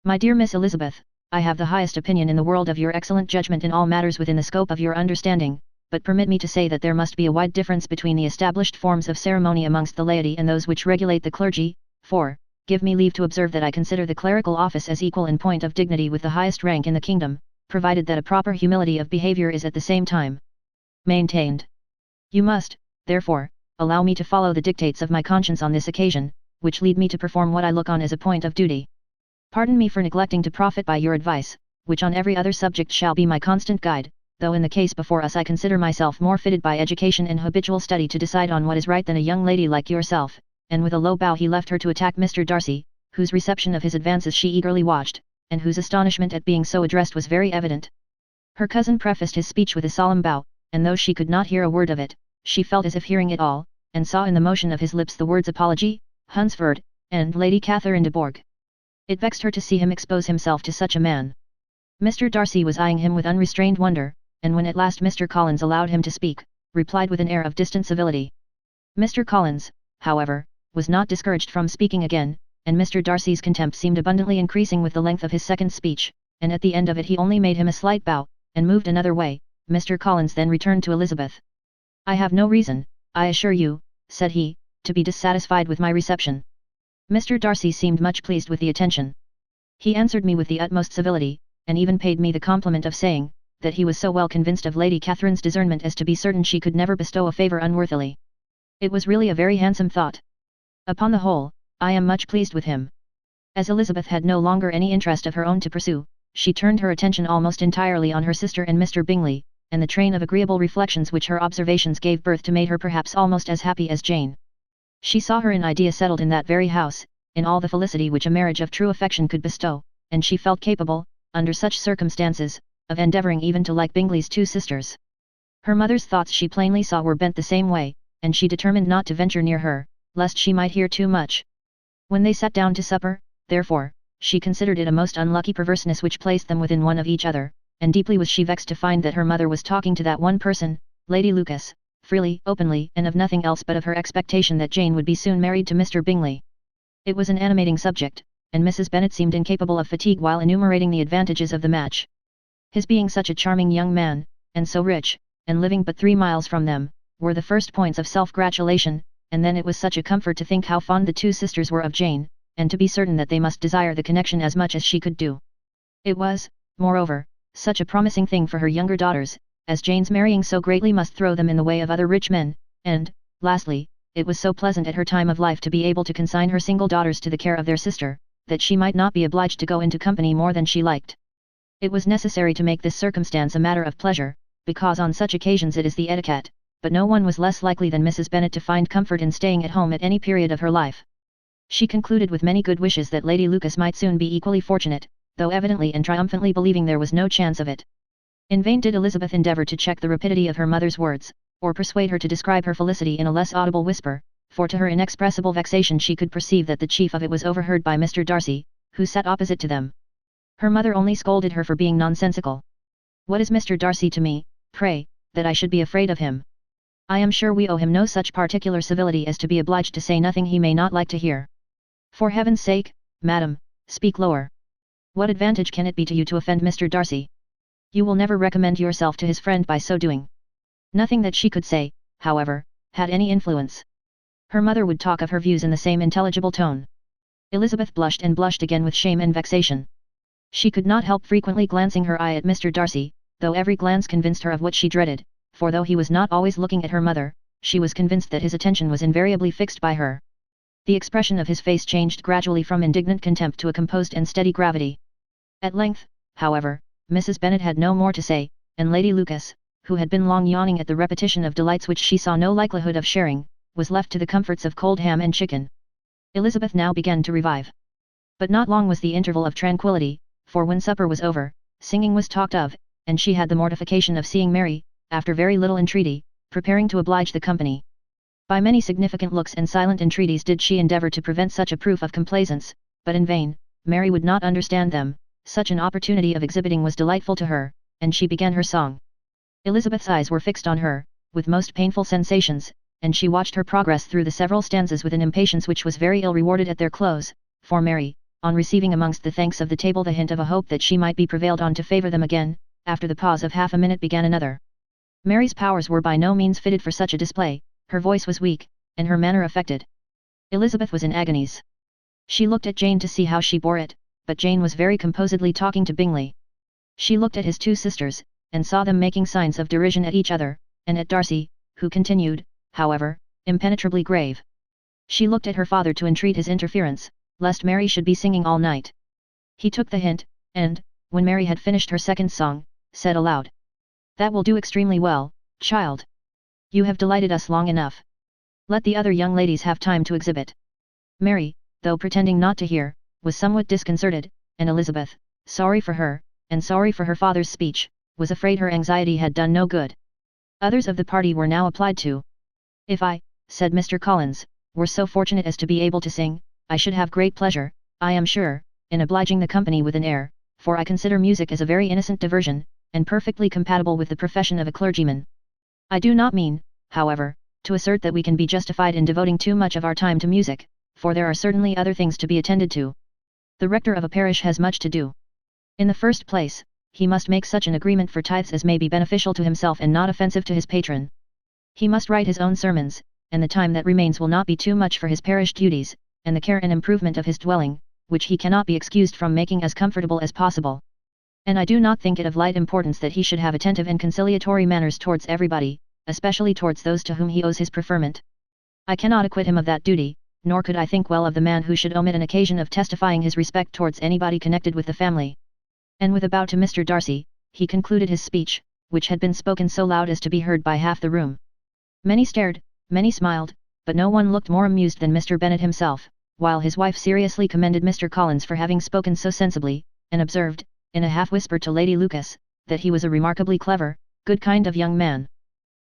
My dear Miss Elizabeth, I have the highest opinion in the world of your excellent judgment in all matters within the scope of your understanding, but permit me to say that there must be a wide difference between the established forms of ceremony amongst the laity and those which regulate the clergy, for, give me leave to observe that I consider the clerical office as equal in point of dignity with the highest rank in the kingdom, provided that a proper humility of behaviour is at the same time maintained. You must, therefore, allow me to follow the dictates of my conscience on this occasion, which lead me to perform what I look on as a point of duty. Pardon me for neglecting to profit by your advice, which on every other subject shall be my constant guide, though in the case before us I consider myself more fitted by education and habitual study to decide on what is right than a young lady like yourself, and with a low bow he left her to attack Mr. Darcy, whose reception of his advances she eagerly watched, and whose astonishment at being so addressed was very evident. Her cousin prefaced his speech with a solemn bow, and though she could not hear a word of it, she felt as if hearing it all, and saw in the motion of his lips the words apology, Hunsford, and Lady Catherine de Bourgh. It vexed her to see him expose himself to such a man. Mr. Darcy was eyeing him with unrestrained wonder, and when at last Mr. Collins allowed him to speak, replied with an air of distant civility. Mr. Collins, however, was not discouraged from speaking again, and Mr. Darcy's contempt seemed abundantly increasing with the length of his second speech, and at the end of it he only made him a slight bow, and moved another way. Mr. Collins then returned to Elizabeth. I have no reason, I assure you, said he, to be dissatisfied with my reception. Mr. Darcy seemed much pleased with the attention. He answered me with the utmost civility, and even paid me the compliment of saying, that he was so well convinced of Lady Catherine's discernment as to be certain she could never bestow a favour unworthily. It was really a very handsome thought. Upon the whole, I am much pleased with him. As Elizabeth had no longer any interest of her own to pursue, she turned her attention almost entirely on her sister and Mr. Bingley, and the train of agreeable reflections which her observations gave birth to made her perhaps almost as happy as Jane. She saw her in idea settled in that very house, in all the felicity which a marriage of true affection could bestow, and she felt capable, under such circumstances, of endeavouring even to like Bingley's two sisters. Her mother's thoughts she plainly saw were bent the same way, and she determined not to venture near her, lest she might hear too much. When they sat down to supper, therefore, she considered it a most unlucky perverseness which placed them within one of each other, and deeply was she vexed to find that her mother was talking to that one person, Lady Lucas, freely, openly, and of nothing else but of her expectation that Jane would be soon married to Mr. Bingley. It was an animating subject, and Mrs. Bennet seemed incapable of fatigue while enumerating the advantages of the match. His being such a charming young man, and so rich, and living but 3 miles from them, were the first points of self-gratulation, and then it was such a comfort to think how fond the two sisters were of Jane, and to be certain that they must desire the connection as much as she could do. It was, moreover, such a promising thing for her younger daughters, as Jane's marrying so greatly must throw them in the way of other rich men, and, lastly, it was so pleasant at her time of life to be able to consign her single daughters to the care of their sister, that she might not be obliged to go into company more than she liked. It was necessary to make this circumstance a matter of pleasure, because on such occasions it is the etiquette, but no one was less likely than Mrs. Bennet to find comfort in staying at home at any period of her life. She concluded with many good wishes that Lady Lucas might soon be equally fortunate, though evidently and triumphantly believing there was no chance of it. In vain did Elizabeth endeavour to check the rapidity of her mother's words, or persuade her to describe her felicity in a less audible whisper, for to her inexpressible vexation she could perceive that the chief of it was overheard by Mr. Darcy, who sat opposite to them. Her mother only scolded her for being nonsensical. What is Mr. Darcy to me, pray, that I should be afraid of him? I am sure we owe him no such particular civility as to be obliged to say nothing he may not like to hear. For heaven's sake, madam, speak lower. What advantage can it be to you to offend Mr. Darcy? You will never recommend yourself to his friend by so doing. Nothing that she could say, however, had any influence. Her mother would talk of her views in the same intelligible tone. Elizabeth blushed and blushed again with shame and vexation. She could not help frequently glancing her eye at Mr. Darcy, though every glance convinced her of what she dreaded, for though he was not always looking at her mother, she was convinced that his attention was invariably fixed by her. The expression of his face changed gradually from indignant contempt to a composed and steady gravity. At length, however, Mrs. Bennet had no more to say, and Lady Lucas, who had been long yawning at the repetition of delights which she saw no likelihood of sharing, was left to the comforts of cold ham and chicken. Elizabeth now began to revive. But not long was the interval of tranquillity, for when supper was over, singing was talked of, and she had the mortification of seeing Mary, after very little entreaty, preparing to oblige the company. By many significant looks and silent entreaties did she endeavour to prevent such a proof of complaisance, but in vain. Mary would not understand them. Such an opportunity of exhibiting was delightful to her, and she began her song. Elizabeth's eyes were fixed on her, with most painful sensations, and she watched her progress through the several stanzas with an impatience which was very ill rewarded at their close, for Mary, on receiving amongst the thanks of the table the hint of a hope that she might be prevailed on to favour them again, after the pause of half a minute began another. Mary's powers were by no means fitted for such a display, her voice was weak, and her manner affected. Elizabeth was in agonies. She looked at Jane to see how she bore it, but Jane was very composedly talking to Bingley. She looked at his two sisters, and saw them making signs of derision at each other, and at Darcy, who continued, however, impenetrably grave. She looked at her father to entreat his interference, lest Mary should be singing all night. He took the hint, and, when Mary had finished her second song, said aloud, "That will do extremely well, child. You have delighted us long enough. Let the other young ladies have time to exhibit." Mary, though pretending not to hear, was somewhat disconcerted, and Elizabeth, sorry for her, and sorry for her father's speech, was afraid her anxiety had done no good. Others of the party were now applied to. "If I," said Mr. Collins, "were so fortunate as to be able to sing, I should have great pleasure, I am sure, in obliging the company with an air, for I consider music as a very innocent diversion, and perfectly compatible with the profession of a clergyman. I do not mean, however, to assert that we can be justified in devoting too much of our time to music, for there are certainly other things to be attended to. The rector of a parish has much to do. In the first place, he must make such an agreement for tithes as may be beneficial to himself and not offensive to his patron. He must write his own sermons, and the time that remains will not be too much for his parish duties, and the care and improvement of his dwelling, which he cannot be excused from making as comfortable as possible. And I do not think it of light importance that he should have attentive and conciliatory manners towards everybody, especially towards those to whom he owes his preferment. I cannot acquit him of that duty, nor could I think well of the man who should omit an occasion of testifying his respect towards anybody connected with the family." And with a bow to Mr. Darcy, he concluded his speech, which had been spoken so loud as to be heard by half the room. Many stared, many smiled, but no one looked more amused than Mr. Bennet himself, while his wife seriously commended Mr. Collins for having spoken so sensibly, and observed, in a half-whisper to Lady Lucas, that he was a remarkably clever, good kind of young man.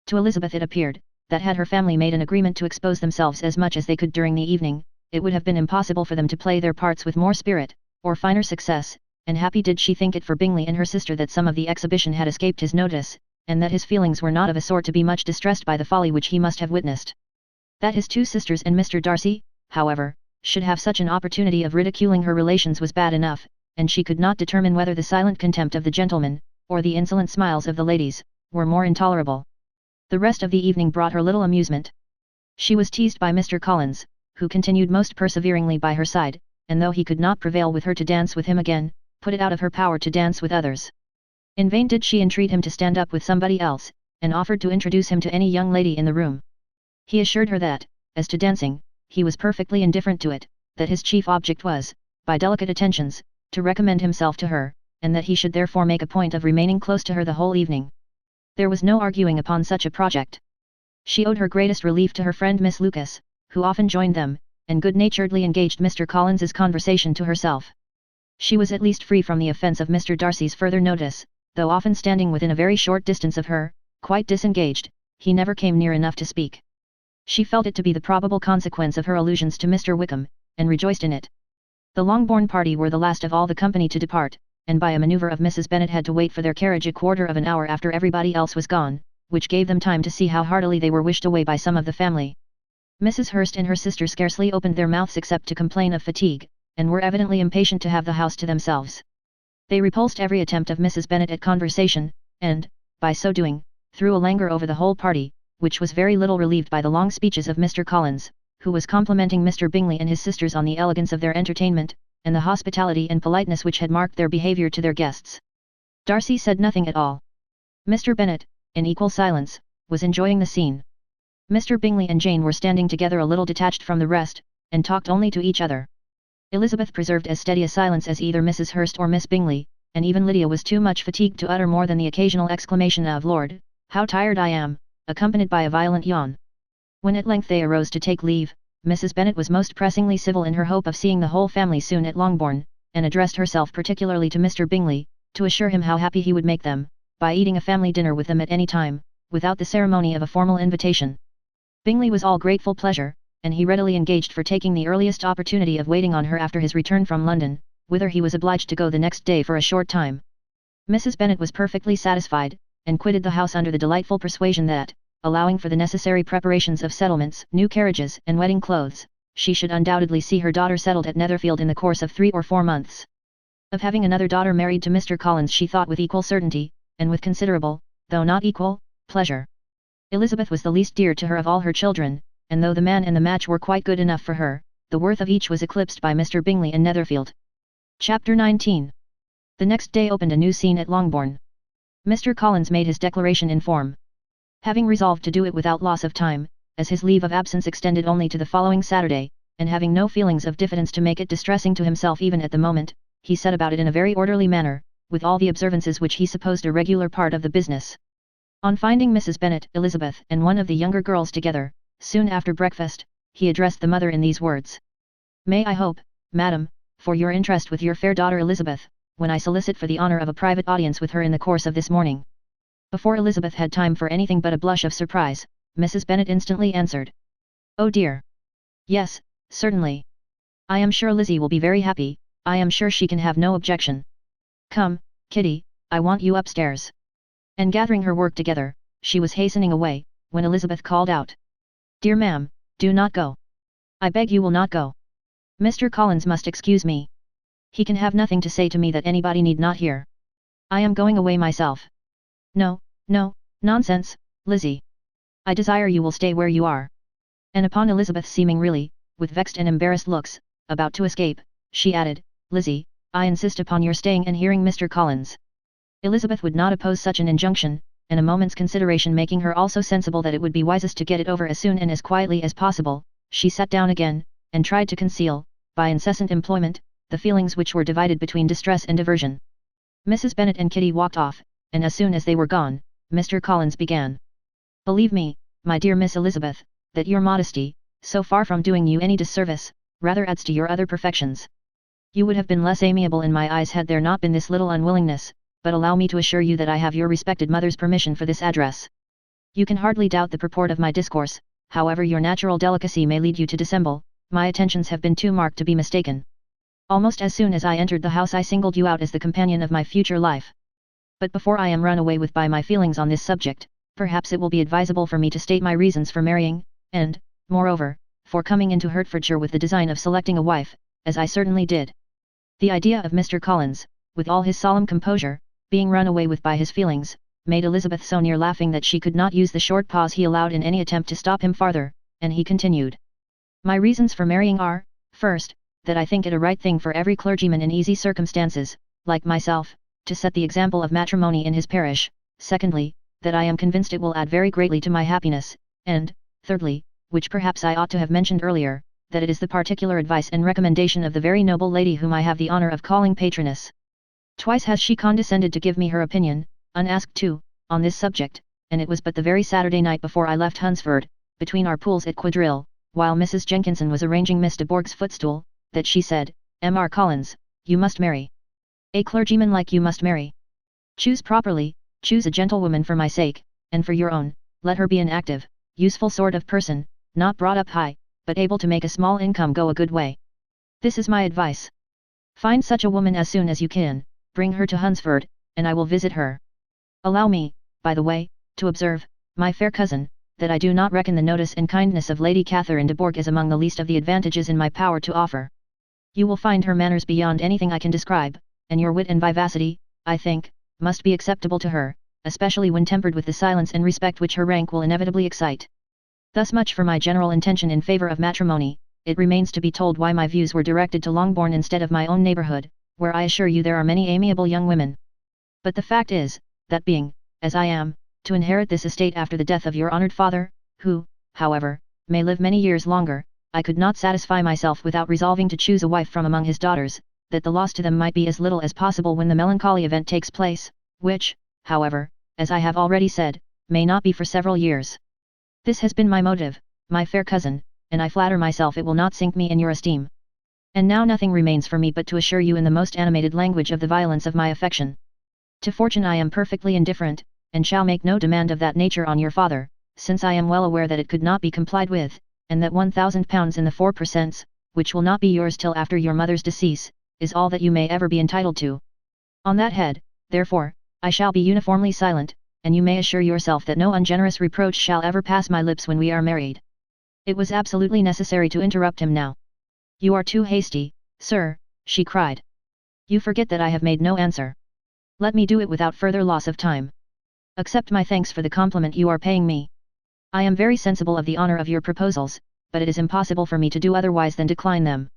To Elizabeth it appeared, that had her family made an agreement to expose themselves as much as they could during the evening, it would have been impossible for them to play their parts with more spirit, or finer success, and happy did she think it for Bingley and her sister that some of the exhibition had escaped his notice, and that his feelings were not of a sort to be much distressed by the folly which he must have witnessed. That his two sisters and Mr. Darcy, however, should have such an opportunity of ridiculing her relations was bad enough, and she could not determine whether the silent contempt of the gentlemen, or the insolent smiles of the ladies, were more intolerable. The rest of the evening brought her little amusement. She was teased by Mr. Collins, who continued most perseveringly by her side, and though he could not prevail with her to dance with him again, put it out of her power to dance with others. In vain did she entreat him to stand up with somebody else, and offered to introduce him to any young lady in the room. He assured her that, as to dancing, he was perfectly indifferent to it, that his chief object was, by delicate attentions, to recommend himself to her, and that he should therefore make a point of remaining close to her the whole evening. There was no arguing upon such a project. She owed her greatest relief to her friend Miss Lucas, who often joined them, and good-naturedly engaged Mr. Collins's conversation to herself. She was at least free from the offence of Mr. Darcy's further notice, though often standing within a very short distance of her, quite disengaged, he never came near enough to speak. She felt it to be the probable consequence of her allusions to Mr. Wickham, and rejoiced in it. The Longbourn party were the last of all the company to depart, and by a manoeuvre of Mrs. Bennet had to wait for their carriage a quarter of an hour after everybody else was gone, which gave them time to see how heartily they were wished away by some of the family. Mrs. Hurst and her sister scarcely opened their mouths except to complain of fatigue, and were evidently impatient to have the house to themselves. They repulsed every attempt of Mrs. Bennet at conversation, and, by so doing, threw a languor over the whole party, which was very little relieved by the long speeches of Mr. Collins, who was complimenting Mr. Bingley and his sisters on the elegance of their entertainment, and the hospitality and politeness which had marked their behaviour to their guests. Darcy said nothing at all. Mr. Bennet, in equal silence, was enjoying the scene. Mr. Bingley and Jane were standing together a little detached from the rest, and talked only to each other. Elizabeth preserved as steady a silence as either Mrs. Hurst or Miss Bingley, and even Lydia was too much fatigued to utter more than the occasional exclamation of "Lord, how tired I am," accompanied by a violent yawn. When at length they arose to take leave, Mrs. Bennet was most pressingly civil in her hope of seeing the whole family soon at Longbourn, and addressed herself particularly to Mr. Bingley, to assure him how happy he would make them, by eating a family dinner with them at any time, without the ceremony of a formal invitation. Bingley was all grateful pleasure, and he readily engaged for taking the earliest opportunity of waiting on her after his return from London, whither he was obliged to go the next day for a short time. Mrs. Bennet was perfectly satisfied, and quitted the house under the delightful persuasion that, allowing for the necessary preparations of settlements, new carriages, and wedding clothes, she should undoubtedly see her daughter settled at Netherfield in the course of 3 or 4 months. Of having another daughter married to Mr. Collins she thought with equal certainty, and with considerable, though not equal, pleasure. Elizabeth was the least dear to her of all her children, and though the man and the match were quite good enough for her, the worth of each was eclipsed by Mr. Bingley and Netherfield. Chapter 19. The next day opened a new scene at Longbourn. Mr. Collins made his declaration in form. Having resolved to do it without loss of time, as his leave of absence extended only to the following Saturday, and having no feelings of diffidence to make it distressing to himself even at the moment, he set about it in a very orderly manner, with all the observances which he supposed a regular part of the business. On finding Mrs. Bennet, Elizabeth, and one of the younger girls together, soon after breakfast, he addressed the mother in these words. May I hope, madam, for your interest with your fair daughter Elizabeth, when I solicit for the honour of a private audience with her in the course of this morning. Before Elizabeth had time for anything but a blush of surprise, Mrs. Bennet instantly answered. Oh dear! Yes, certainly. I am sure Lizzie will be very happy, I am sure she can have no objection. Come, Kitty, I want you upstairs. And gathering her work together, she was hastening away, when Elizabeth called out. Dear ma'am, do not go. I beg you will not go. Mr. Collins must excuse me. He can have nothing to say to me that anybody need not hear. I am going away myself. No, no, nonsense, Lizzie. I desire you will stay where you are. And upon Elizabeth seeming really, with vexed and embarrassed looks, about to escape, she added, Lizzie, I insist upon your staying and hearing Mr. Collins. Elizabeth would not oppose such an injunction, and a moment's consideration making her also sensible that it would be wisest to get it over as soon and as quietly as possible, she sat down again, and tried to conceal, by incessant employment, the feelings which were divided between distress and aversion. Mrs. Bennet and Kitty walked off, and as soon as they were gone, Mr. Collins began. Believe me, my dear Miss Elizabeth, that your modesty, so far from doing you any disservice, rather adds to your other perfections. You would have been less amiable in my eyes had there not been this little unwillingness, but allow me to assure you that I have your respected mother's permission for this address. You can hardly doubt the purport of my discourse, however your natural delicacy may lead you to dissemble, my attentions have been too marked to be mistaken. Almost as soon as I entered the house I singled you out as the companion of my future life. But before I am run away with by my feelings on this subject, perhaps it will be advisable for me to state my reasons for marrying, and, moreover, for coming into Hertfordshire with the design of selecting a wife, as I certainly did. The idea of Mr. Collins, with all his solemn composure, being run away with by his feelings, made Elizabeth so near laughing that she could not use the short pause he allowed in any attempt to stop him farther, and he continued. My reasons for marrying are, first, that I think it a right thing for every clergyman in easy circumstances, like myself, to set the example of matrimony in his parish, secondly, that I am convinced it will add very greatly to my happiness, and, thirdly, which perhaps I ought to have mentioned earlier, that it is the particular advice and recommendation of the very noble lady whom I have the honour of calling patroness. Twice has she condescended to give me her opinion, unasked too, on this subject, and it was but the very Saturday night before I left Hunsford, between our pools at quadrille, while Mrs. Jenkinson was arranging Miss de Bourgh's footstool, that she said, M.R. Collins, you must marry. A clergyman like you must marry. Choose properly, choose a gentlewoman for my sake, and for your own, let her be an active, useful sort of person, not brought up high, but able to make a small income go a good way. This is my advice. Find such a woman as soon as you can, bring her to Hunsford, and I will visit her. Allow me, by the way, to observe, my fair cousin, that I do not reckon the notice and kindness of Lady Catherine de Bourgh as among the least of the advantages in my power to offer. You will find her manners beyond anything I can describe, and your wit and vivacity, I think, must be acceptable to her, especially when tempered with the silence and respect which her rank will inevitably excite. Thus much for my general intention in favour of matrimony. It remains to be told why my views were directed to Longbourn instead of my own neighbourhood, where I assure you there are many amiable young women. But the fact is, that being, as I am, to inherit this estate after the death of your honoured father, who, however, may live many years longer, I could not satisfy myself without resolving to choose a wife from among his daughters, that the loss to them might be as little as possible when the melancholy event takes place, which, however, as I have already said, may not be for several years. This has been my motive, my fair cousin, and I flatter myself it will not sink me in your esteem. And now nothing remains for me but to assure you in the most animated language of the violence of my affection. To fortune I am perfectly indifferent, and shall make no demand of that nature on your father, since I am well aware that it could not be complied with, and that £1,000 in the 4%, which will not be yours till after your mother's decease, is all that you may ever be entitled to. On that head, therefore, I shall be uniformly silent, and you may assure yourself that no ungenerous reproach shall ever pass my lips when we are married. It was absolutely necessary to interrupt him now. You are too hasty, sir, she cried. You forget that I have made no answer. Let me do it without further loss of time. Accept my thanks for the compliment you are paying me. I am very sensible of the honor of your proposals, but it is impossible for me to do otherwise than decline them.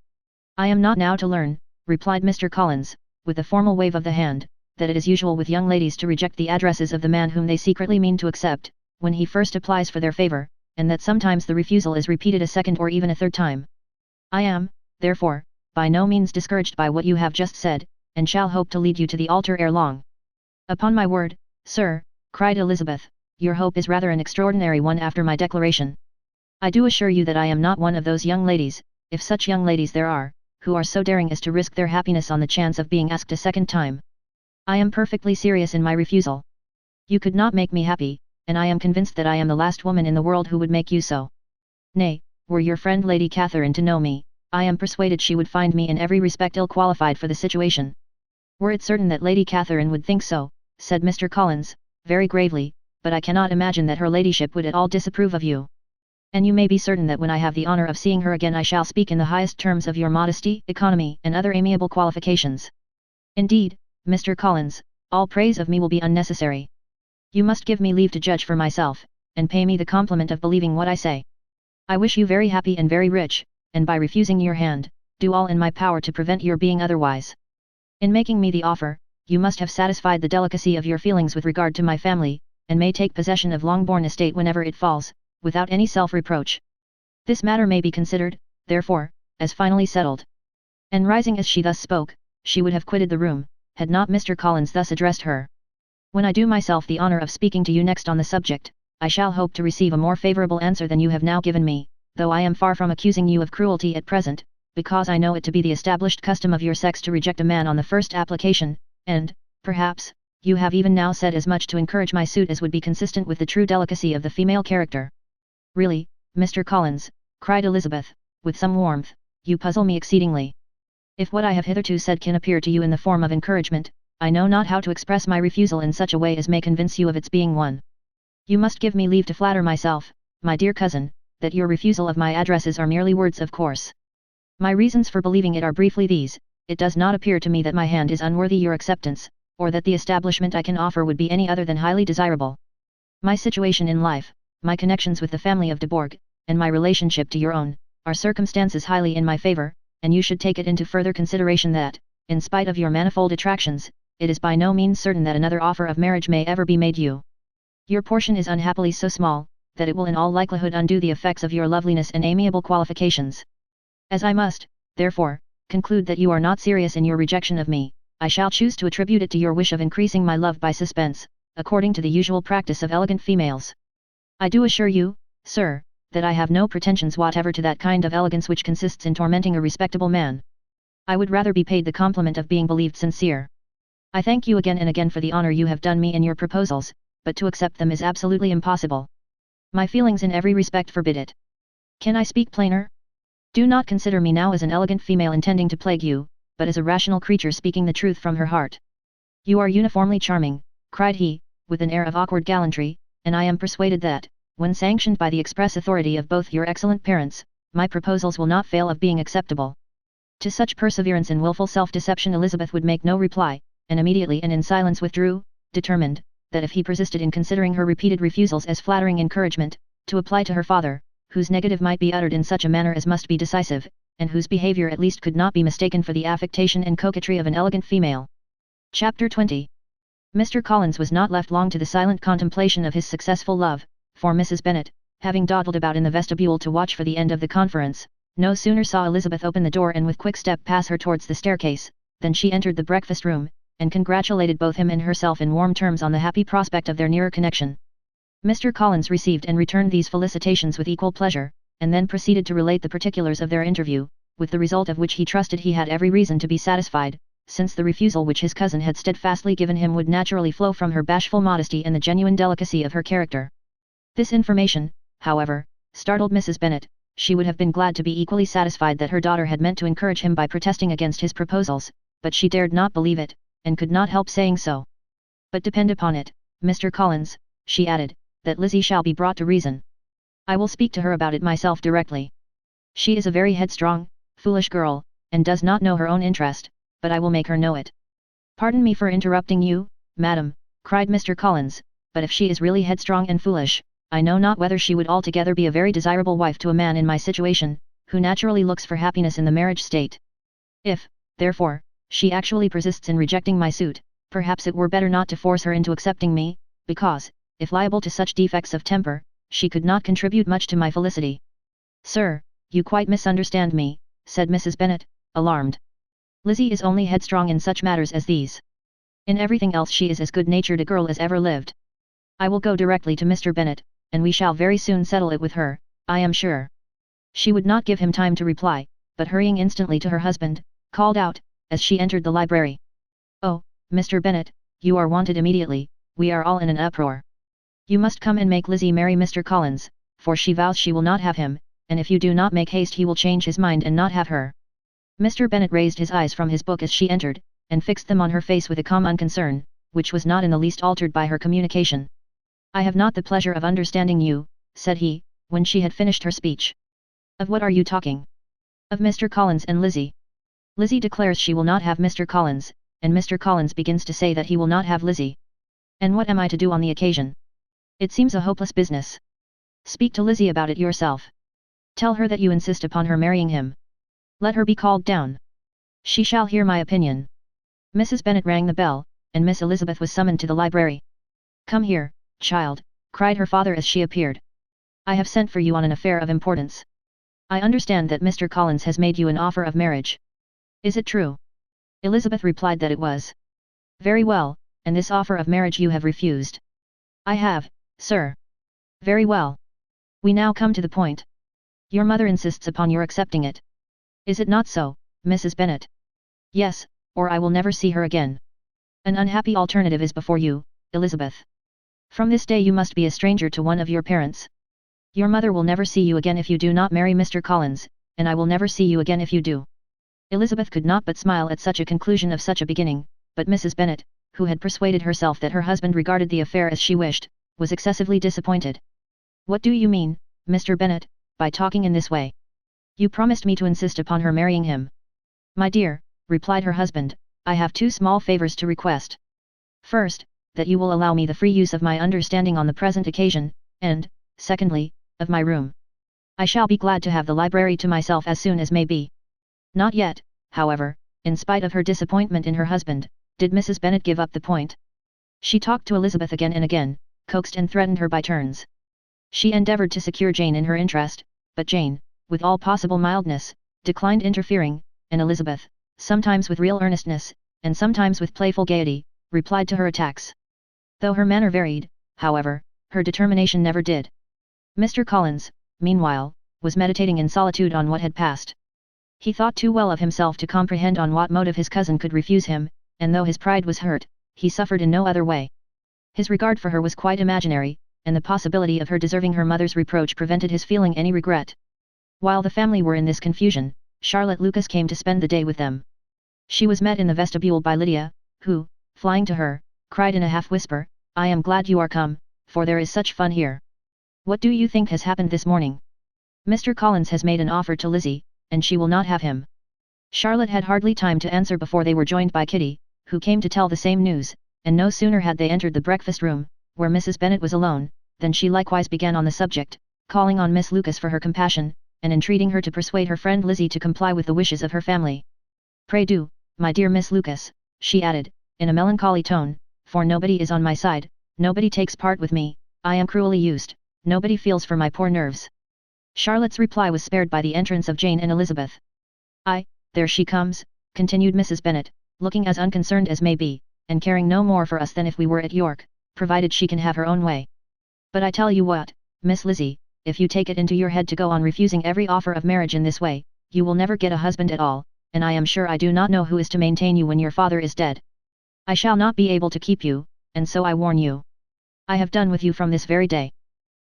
I am not now to learn, replied Mr. Collins, with a formal wave of the hand, that it is usual with young ladies to reject the addresses of the man whom they secretly mean to accept, when he first applies for their favor, and that sometimes the refusal is repeated a second or even a third time. I am, therefore, by no means discouraged by what you have just said, and shall hope to lead you to the altar ere long. Upon my word, sir, cried Elizabeth, your hope is rather an extraordinary one after my declaration. I do assure you that I am not one of those young ladies, if such young ladies there are, who are so daring as to risk their happiness on the chance of being asked a second time. I am perfectly serious in my refusal. You could not make me happy, and I am convinced that I am the last woman in the world who would make you so. Nay, were your friend Lady Catherine to know me, I am persuaded she would find me in every respect ill qualified for the situation. Were it certain that Lady Catherine would think so, said Mr. Collins, very gravely, but I cannot imagine that her ladyship would at all disapprove of you. And you may be certain that when I have the honor of seeing her again I shall speak in the highest terms of your modesty, economy, and other amiable qualifications. Indeed, Mr. Collins, all praise of me will be unnecessary. You must give me leave to judge for myself, and pay me the compliment of believing what I say. I wish you very happy and very rich, and by refusing your hand, do all in my power to prevent your being otherwise. In making me the offer, you must have satisfied the delicacy of your feelings with regard to my family, and may take possession of Longbourn estate whenever it falls, without any self-reproach. This matter may be considered, therefore, as finally settled. And rising as she thus spoke, she would have quitted the room, had not Mr. Collins thus addressed her. When I do myself the honor of speaking to you next on the subject, I shall hope to receive a more favourable answer than you have now given me, though I am far from accusing you of cruelty at present, because I know it to be the established custom of your sex to reject a man on the first application, and, perhaps, you have even now said as much to encourage my suit as would be consistent with the true delicacy of the female character. Really, Mr. Collins, cried Elizabeth, with some warmth, you puzzle me exceedingly. If what I have hitherto said can appear to you in the form of encouragement, I know not how to express my refusal in such a way as may convince you of its being one. You must give me leave to flatter myself, my dear cousin, that your refusal of my addresses are merely words of course. My reasons for believing it are briefly these: it does not appear to me that my hand is unworthy your acceptance, or that the establishment I can offer would be any other than highly desirable. My situation in life, my connections with the family of de Bourgh, and my relationship to your own, are circumstances highly in my favour, and you should take it into further consideration that, in spite of your manifold attractions, it is by no means certain that another offer of marriage may ever be made you. Your portion is unhappily so small, that it will in all likelihood undo the effects of your loveliness and amiable qualifications. As I must, therefore, conclude that you are not serious in your rejection of me, I shall choose to attribute it to your wish of increasing my love by suspense, according to the usual practice of elegant females. I do assure you, sir, that I have no pretensions whatever to that kind of elegance which consists in tormenting a respectable man. I would rather be paid the compliment of being believed sincere. I thank you again and again for the honor you have done me in your proposals, but to accept them is absolutely impossible. My feelings in every respect forbid it. Can I speak plainer? Do not consider me now as an elegant female intending to plague you, but as a rational creature speaking the truth from her heart. You are uniformly charming, cried he, with an air of awkward gallantry, and I am persuaded that, when sanctioned by the express authority of both your excellent parents, my proposals will not fail of being acceptable. To such perseverance in wilful self-deception Elizabeth would make no reply, and immediately and in silence withdrew, determined, that if he persisted in considering her repeated refusals as flattering encouragement, to apply to her father, whose negative might be uttered in such a manner as must be decisive, and whose behaviour at least could not be mistaken for the affectation and coquetry of an elegant female. Chapter 20. Mr. Collins was not left long to the silent contemplation of his successful love, for Mrs. Bennet, having dawdled about in the vestibule to watch for the end of the conference, no sooner saw Elizabeth open the door and with quick step pass her towards the staircase, than she entered the breakfast room, and congratulated both him and herself in warm terms on the happy prospect of their nearer connection. Mr. Collins received and returned these felicitations with equal pleasure, and then proceeded to relate the particulars of their interview, with the result of which he trusted he had every reason to be satisfied, since the refusal which his cousin had steadfastly given him would naturally flow from her bashful modesty and the genuine delicacy of her character. This information, however, startled Mrs. Bennet. She would have been glad to be equally satisfied that her daughter had meant to encourage him by protesting against his proposals, but she dared not believe it, and could not help saying so. But depend upon it, Mr. Collins, she added, that Lizzie shall be brought to reason. I will speak to her about it myself directly. She is a very headstrong, foolish girl, and does not know her own interest, but I will make her know it. Pardon me for interrupting you, madam, cried Mr. Collins, but if she is really headstrong and foolish, I know not whether she would altogether be a very desirable wife to a man in my situation, who naturally looks for happiness in the marriage state. If, therefore, she actually persists in rejecting my suit, perhaps it were better not to force her into accepting me, because, if liable to such defects of temper, she could not contribute much to my felicity. Sir, you quite misunderstand me, said Mrs. Bennet, alarmed. Lizzie is only headstrong in such matters as these. In everything else she is as good-natured a girl as ever lived. I will go directly to Mr. Bennet, and we shall very soon settle it with her, I am sure. She would not give him time to reply, but hurrying instantly to her husband, called out, as she entered the library. Oh, Mr. Bennet, you are wanted immediately, we are all in an uproar. You must come and make Lizzie marry Mr. Collins, for she vows she will not have him, and if you do not make haste he will change his mind and not have her. Mr. Bennet raised his eyes from his book as she entered, and fixed them on her face with a calm unconcern, which was not in the least altered by her communication. I have not the pleasure of understanding you, said he, when she had finished her speech. Of what are you talking? Of Mr. Collins and Lizzie. Lizzie declares she will not have Mr. Collins, and Mr. Collins begins to say that he will not have Lizzie. And what am I to do on the occasion? It seems a hopeless business. Speak to Lizzie about it yourself. Tell her that you insist upon her marrying him. Let her be called down. She shall hear my opinion. Mrs. Bennet rang the bell, and Miss Elizabeth was summoned to the library. Come here, child, cried her father as she appeared. I have sent for you on an affair of importance. I understand that Mr. Collins has made you an offer of marriage. Is it true? Elizabeth replied that it was. Very well, and this offer of marriage you have refused. I have, sir. Very well. We now come to the point. Your mother insists upon your accepting it. Is it not so, Mrs. Bennet? Yes, or I will never see her again. An unhappy alternative is before you, Elizabeth. From this day you must be a stranger to one of your parents. Your mother will never see you again if you do not marry Mr. Collins, and I will never see you again if you do. Elizabeth could not but smile at such a conclusion of such a beginning, but Mrs. Bennet, who had persuaded herself that her husband regarded the affair as she wished, was excessively disappointed. What do you mean, Mr. Bennet, by talking in this way? You promised me to insist upon her marrying him. My dear, replied her husband, I have two small favors to request. First, that you will allow me the free use of my understanding on the present occasion, and, secondly, of my room. I shall be glad to have the library to myself as soon as may be. Not yet, however, in spite of her disappointment in her husband, did Mrs. Bennet give up the point. She talked to Elizabeth again and again, coaxed and threatened her by turns. She endeavoured to secure Jane in her interest, but Jane, with all possible mildness, declined interfering, and Elizabeth, sometimes with real earnestness, and sometimes with playful gaiety, replied to her attacks. Though her manner varied, however, her determination never did. Mr. Collins, meanwhile, was meditating in solitude on what had passed. He thought too well of himself to comprehend on what motive his cousin could refuse him, and though his pride was hurt, he suffered in no other way. His regard for her was quite imaginary, and the possibility of her deserving her mother's reproach prevented his feeling any regret. While the family were in this confusion, Charlotte Lucas came to spend the day with them. She was met in the vestibule by Lydia, who, flying to her, cried in a half-whisper, I am glad you are come, for there is such fun here. What do you think has happened this morning? Mr. Collins has made an offer to Lizzie, and she will not have him. Charlotte had hardly time to answer before they were joined by Kitty, who came to tell the same news, and no sooner had they entered the breakfast room, where Mrs. Bennet was alone, than she likewise began on the subject, calling on Miss Lucas for her compassion, and entreating her to persuade her friend Lizzie to comply with the wishes of her family. Pray do, my dear Miss Lucas, she added, in a melancholy tone, for nobody is on my side, nobody takes part with me, I am cruelly used, nobody feels for my poor nerves. Charlotte's reply was spared by the entrance of Jane and Elizabeth. There she comes, continued Mrs. Bennet, looking as unconcerned as may be, and caring no more for us than if we were at York, provided she can have her own way. But I tell you what, Miss Lizzie, if you take it into your head to go on refusing every offer of marriage in this way, you will never get a husband at all, and I am sure I do not know who is to maintain you when your father is dead. I shall not be able to keep you, and so I warn you. I have done with you from this very day.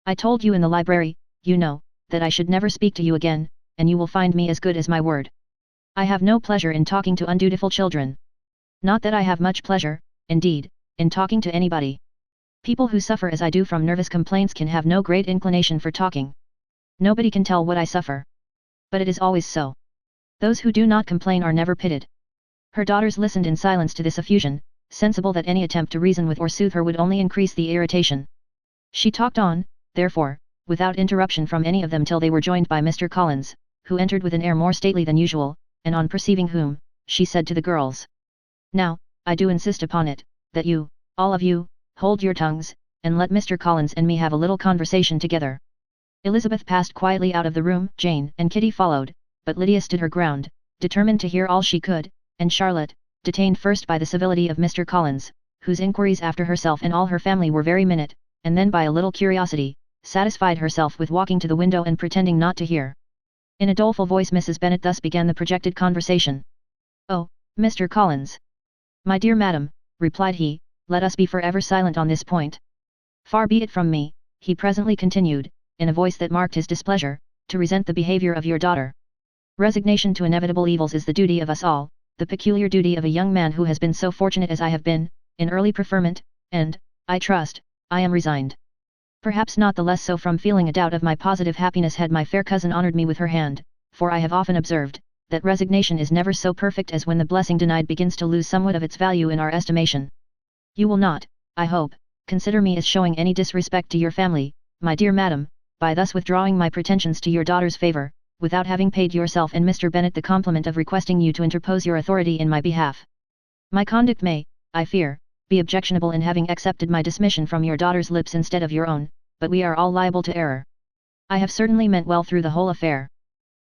I told you in the library, you know, that I should never speak to you again, and you will find me as good as my word. I have no pleasure in talking to undutiful children. Not that I have much pleasure, indeed, in talking to anybody. People who suffer as I do from nervous complaints can have no great inclination for talking. Nobody can tell what I suffer. But it is always so. Those who do not complain are never pitied. Her daughters listened in silence to this effusion, sensible that any attempt to reason with or soothe her would only increase the irritation. She talked on, therefore, without interruption from any of them till they were joined by Mr. Collins, who entered with an air more stately than usual, and on perceiving whom, she said to the girls. Now, I do insist upon it, that you, all of you, hold your tongues, and let Mr. Collins and me have a little conversation together. Elizabeth passed quietly out of the room, Jane and Kitty followed, but Lydia stood her ground, determined to hear all she could, and Charlotte, detained first by the civility of Mr. Collins, whose inquiries after herself and all her family were very minute, and then by a little curiosity, satisfied herself with walking to the window and pretending not to hear. In a doleful voice Mrs. Bennet thus began the projected conversation. "Oh, Mr. Collins! My dear madam," replied he, "let us be forever silent on this point. Far be it from me," he presently continued, in a voice that marked his displeasure, "to resent the behaviour of your daughter. Resignation to inevitable evils is the duty of us all, the peculiar duty of a young man who has been so fortunate as I have been, in early preferment, and, I trust, I am resigned. Perhaps not the less so from feeling a doubt of my positive happiness had my fair cousin honoured me with her hand, for I have often observed, that resignation is never so perfect as when the blessing denied begins to lose somewhat of its value in our estimation. You will not, I hope, consider me as showing any disrespect to your family, my dear madam, by thus withdrawing my pretensions to your daughter's favour, without having paid yourself and Mr. Bennet the compliment of requesting you to interpose your authority in my behalf. My conduct may, I fear, be objectionable in having accepted my dismission from your daughter's lips instead of your own, but we are all liable to error. I have certainly meant well through the whole affair.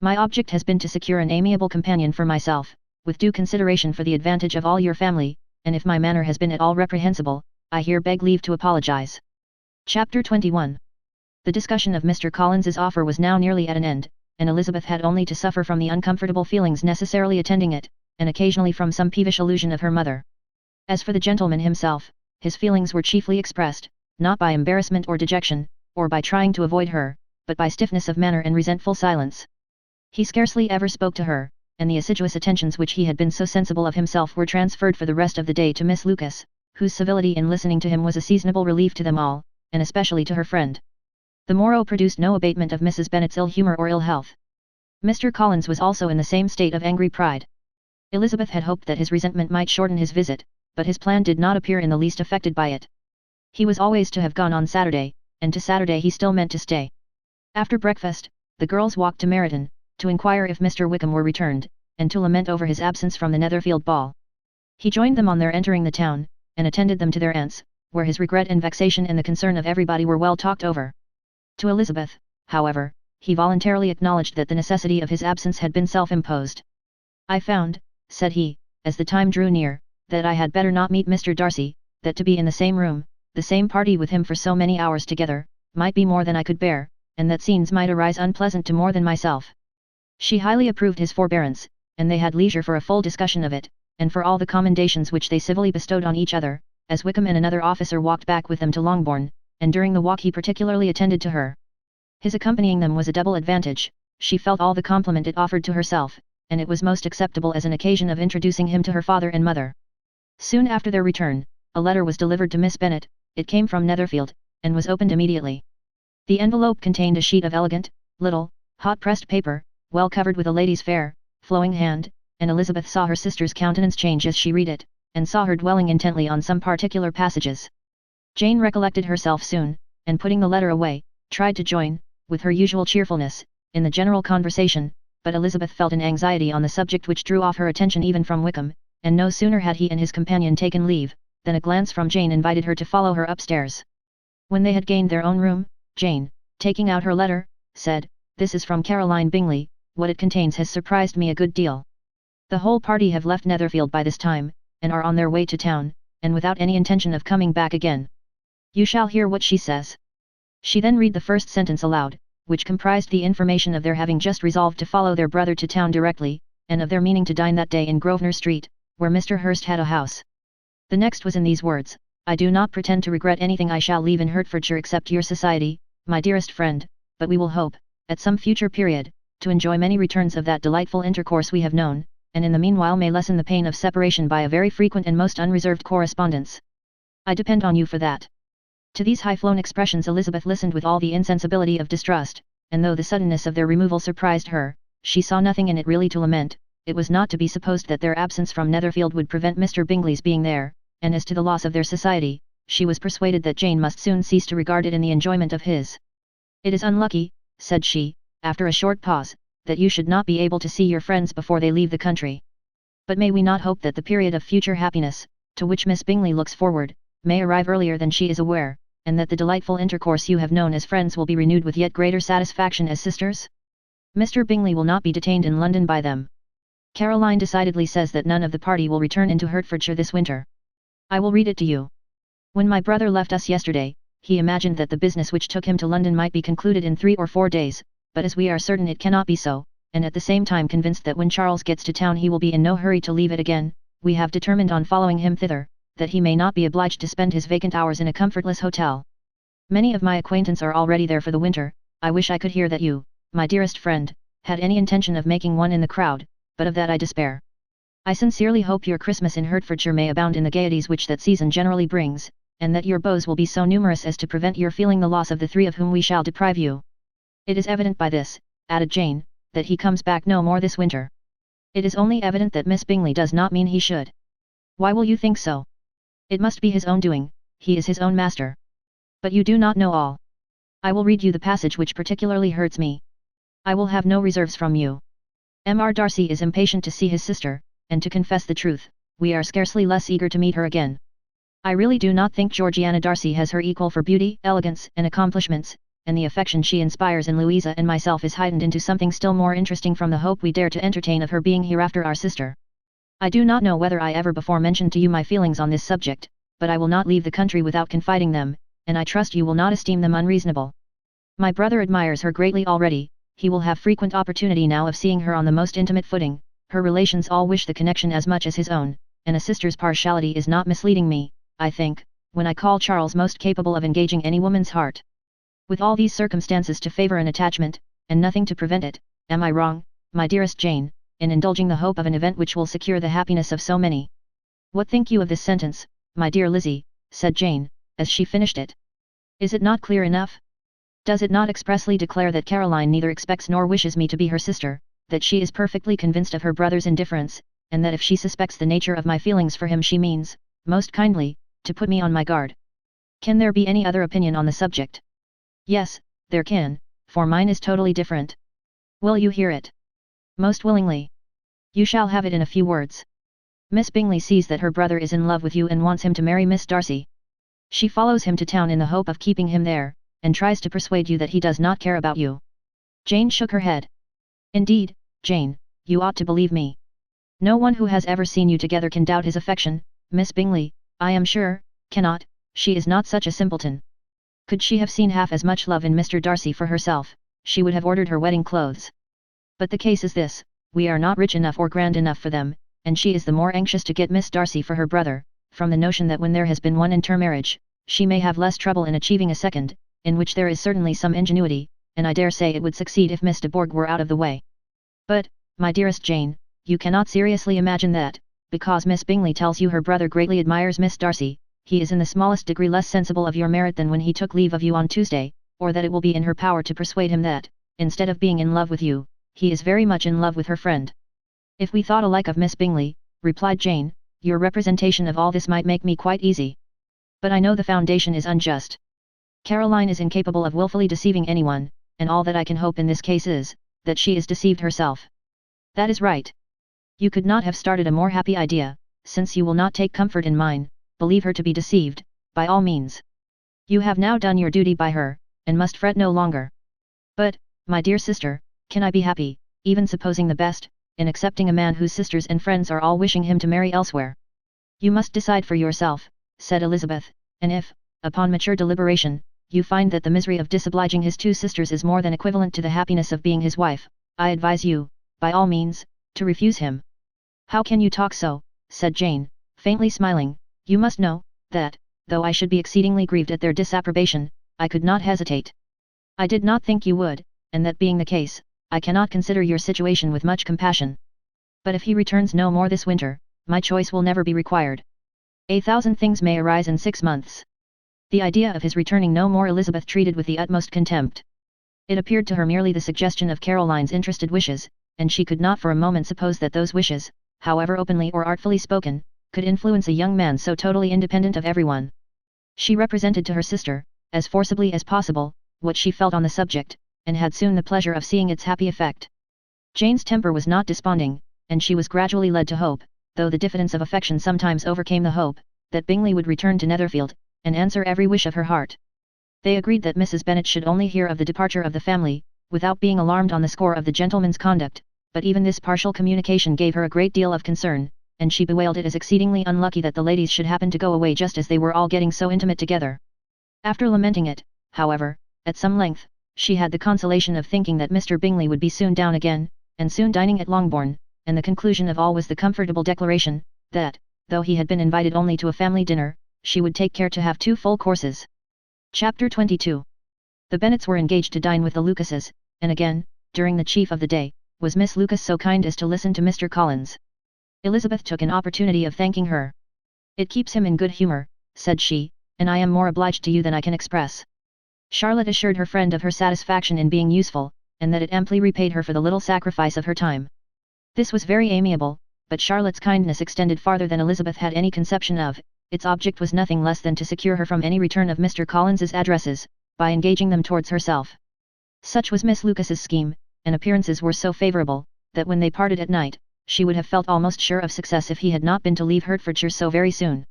My object has been to secure an amiable companion for myself, with due consideration for the advantage of all your family, and if my manner has been at all reprehensible, I here beg leave to apologize." Chapter 21. The discussion of Mr. Collins's offer was now nearly at an end, and Elizabeth had only to suffer from the uncomfortable feelings necessarily attending it, and occasionally from some peevish allusion of her mother. As for the gentleman himself, his feelings were chiefly expressed, not by embarrassment or dejection, or by trying to avoid her, but by stiffness of manner and resentful silence. He scarcely ever spoke to her, and the assiduous attentions which he had been so sensible of himself were transferred for the rest of the day to Miss Lucas, whose civility in listening to him was a seasonable relief to them all, and especially to her friend. The morrow produced no abatement of Mrs. Bennet's ill humour or ill health. Mr. Collins was also in the same state of angry pride. Elizabeth had hoped that his resentment might shorten his visit, but his plan did not appear in the least affected by it. He was always to have gone on Saturday, and to Saturday he still meant to stay. After breakfast, the girls walked to Meryton, to inquire if Mr. Wickham were returned, and to lament over his absence from the Netherfield ball. He joined them on their entering the town, and attended them to their aunt's, where his regret and vexation and the concern of everybody were well talked over. To Elizabeth, however, he voluntarily acknowledged that the necessity of his absence had been self-imposed. "I found," said he, as the time drew near, "that I had better not meet Mr. Darcy, that to be in the same room, the same party with him for so many hours together, might be more than I could bear, and that scenes might arise unpleasant to more than myself." She highly approved his forbearance, and they had leisure for a full discussion of it, and for all the commendations which they civilly bestowed on each other, as Wickham and another officer walked back with them to Longbourn, and during the walk he particularly attended to her. His accompanying them was a double advantage. She felt all the compliment it offered to herself, and it was most acceptable as an occasion of introducing him to her father and mother. Soon after their return, a letter was delivered to Miss Bennet. It came from Netherfield, and was opened immediately. The envelope contained a sheet of elegant, little, hot-pressed paper, well covered with a lady's fair, flowing hand, and Elizabeth saw her sister's countenance change as she read it, and saw her dwelling intently on some particular passages. Jane recollected herself soon, and putting the letter away, tried to join, with her usual cheerfulness, in the general conversation, but Elizabeth felt an anxiety on the subject which drew off her attention even from Wickham, and no sooner had he and his companion taken leave, than a glance from Jane invited her to follow her upstairs. When they had gained their own room, Jane, taking out her letter, said, "This is from Caroline Bingley. What it contains has surprised me a good deal. The whole party have left Netherfield by this time, and are on their way to town, and without any intention of coming back again. You shall hear what she says." She then read the first sentence aloud, which comprised the information of their having just resolved to follow their brother to town directly, and of their meaning to dine that day in Grosvenor Street, where Mr. Hurst had a house. The next was in these words: "I do not pretend to regret anything I shall leave in Hertfordshire except your society, my dearest friend, but we will hope, at some future period, to enjoy many returns of that delightful intercourse we have known, and in the meanwhile may lessen the pain of separation by a very frequent and most unreserved correspondence. I depend on you for that." To these high-flown expressions Elizabeth listened with all the insensibility of distrust, and though the suddenness of their removal surprised her, she saw nothing in it really to lament. It was not to be supposed that their absence from Netherfield would prevent Mr. Bingley's being there, and as to the loss of their society, she was persuaded that Jane must soon cease to regard it in the enjoyment of his. "It is unlucky," said she, after a short pause, "that you should not be able to see your friends before they leave the country. But may we not hope that the period of future happiness, to which Miss Bingley looks forward, may arrive earlier than she is aware, and that the delightful intercourse you have known as friends will be renewed with yet greater satisfaction as sisters? Mr. Bingley will not be detained in London by them. Caroline decidedly says that none of the party will return into Hertfordshire this winter. I will read it to you. When my brother left us yesterday, he imagined that the business which took him to London might be concluded in 3 or 4 days, but as we are certain it cannot be so, and at the same time convinced that when Charles gets to town he will be in no hurry to leave it again, we have determined on following him thither, that he may not be obliged to spend his vacant hours in a comfortless hotel. Many of my acquaintance are already there for the winter. I wish I could hear that you, my dearest friend, had any intention of making one in the crowd, but of that I despair. I sincerely hope your Christmas in Hertfordshire may abound in the gaieties which that season generally brings, and that your beaux will be so numerous as to prevent your feeling the loss of the 3 of whom we shall deprive you. It is evident by this," added Jane, "that he comes back no more this winter. It is only evident that Miss Bingley does not mean he should. Why will you think so? It must be his own doing, he is his own master. But you do not know all. I will read you the passage which particularly hurts me. I will have no reserves from you. Mr. Darcy is impatient to see his sister, and to confess the truth, we are scarcely less eager to meet her again. I really do not think Georgiana Darcy has her equal for beauty, elegance, and accomplishments, and the affection she inspires in Louisa and myself is heightened into something still more interesting from the hope we dare to entertain of her being hereafter our sister. I do not know whether I ever before mentioned to you my feelings on this subject, but I will not leave the country without confiding them, and I trust you will not esteem them unreasonable. My brother admires her greatly already, he will have frequent opportunity now of seeing her on the most intimate footing, her relations all wish the connection as much as his own, and a sister's partiality is not misleading me, I think, when I call Charles most capable of engaging any woman's heart. With all these circumstances to favour an attachment, and nothing to prevent it, am I wrong, my dearest Jane, in indulging the hope of an event which will secure the happiness of so many? What think you of this sentence, my dear Lizzie, said Jane, as she finished it. Is it not clear enough? Does it not expressly declare that Caroline neither expects nor wishes me to be her sister, that she is perfectly convinced of her brother's indifference, and that if she suspects the nature of my feelings for him she means, most kindly, to put me on my guard? Can there be any other opinion on the subject? Yes, there can, for mine is totally different. Will you hear it? Most willingly. You shall have it in a few words. Miss Bingley sees that her brother is in love with you and wants him to marry Miss Darcy. She follows him to town in the hope of keeping him there, and tries to persuade you that he does not care about you. Jane shook her head. Indeed, Jane, you ought to believe me. No one who has ever seen you together can doubt his affection. Miss Bingley, I am sure, cannot. She is not such a simpleton. Could she have seen half as much love in Mr. Darcy for herself, she would have ordered her wedding clothes. But the case is this, we are not rich enough or grand enough for them, and she is the more anxious to get Miss Darcy for her brother, from the notion that when there has been one intermarriage, she may have less trouble in achieving a second, in which there is certainly some ingenuity, and I dare say it would succeed if Miss de Bourgh were out of the way. But, my dearest Jane, you cannot seriously imagine that, because Miss Bingley tells you her brother greatly admires Miss Darcy, he is in the smallest degree less sensible of your merit than when he took leave of you on Tuesday, or that it will be in her power to persuade him that, instead of being in love with you, he is very much in love with her friend. If we thought alike of Miss Bingley, replied Jane, your representation of all this might make me quite easy. But I know the foundation is unjust. Caroline is incapable of wilfully deceiving anyone, and all that I can hope in this case is, that she is deceived herself. That is right. You could not have started a more happy idea, since you will not take comfort in mine. Believe her to be deceived, by all means. You have now done your duty by her, and must fret no longer. But, my dear sister, can I be happy, even supposing the best, in accepting a man whose sisters and friends are all wishing him to marry elsewhere? You must decide for yourself, said Elizabeth, and if, upon mature deliberation, you find that the misery of disobliging his two sisters is more than equivalent to the happiness of being his wife, I advise you, by all means, to refuse him." "How can you talk so?" said Jane, faintly smiling. "You must know, that, though I should be exceedingly grieved at their disapprobation, I could not hesitate. I did not think you would, and that being the case, I cannot consider your situation with much compassion. But if he returns no more this winter, my choice will never be required. 1,000 things may arise in 6 months." The idea of his returning no more Elizabeth treated with the utmost contempt. It appeared to her merely the suggestion of Caroline's interested wishes, and she could not for a moment suppose that those wishes, however openly or artfully spoken, could influence a young man so totally independent of everyone. She represented to her sister, as forcibly as possible, what she felt on the subject, and had soon the pleasure of seeing its happy effect. Jane's temper was not desponding, and she was gradually led to hope, though the diffidence of affection sometimes overcame the hope, that Bingley would return to Netherfield, and answer every wish of her heart. They agreed that Mrs. Bennet should only hear of the departure of the family, without being alarmed on the score of the gentleman's conduct, but even this partial communication gave her a great deal of concern, and she bewailed it as exceedingly unlucky that the ladies should happen to go away just as they were all getting so intimate together. After lamenting it, however, at some length, she had the consolation of thinking that Mr. Bingley would be soon down again, and soon dining at Longbourn, and the conclusion of all was the comfortable declaration, that, though he had been invited only to a family dinner, she would take care to have 2 full courses. Chapter 22. The Bennets were engaged to dine with the Lucases, and again, during the chief of the day, was Miss Lucas so kind as to listen to Mr. Collins. Elizabeth took an opportunity of thanking her. "It keeps him in good humour," said she, "and I am more obliged to you than I can express." Charlotte assured her friend of her satisfaction in being useful, and that it amply repaid her for the little sacrifice of her time. This was very amiable, but Charlotte's kindness extended farther than Elizabeth had any conception of. Its object was nothing less than to secure her from any return of Mr. Collins's addresses, by engaging them towards herself. Such was Miss Lucas's scheme, and appearances were so favourable, that when they parted at night, she would have felt almost sure of success if he had not been to leave Hertfordshire so very soon.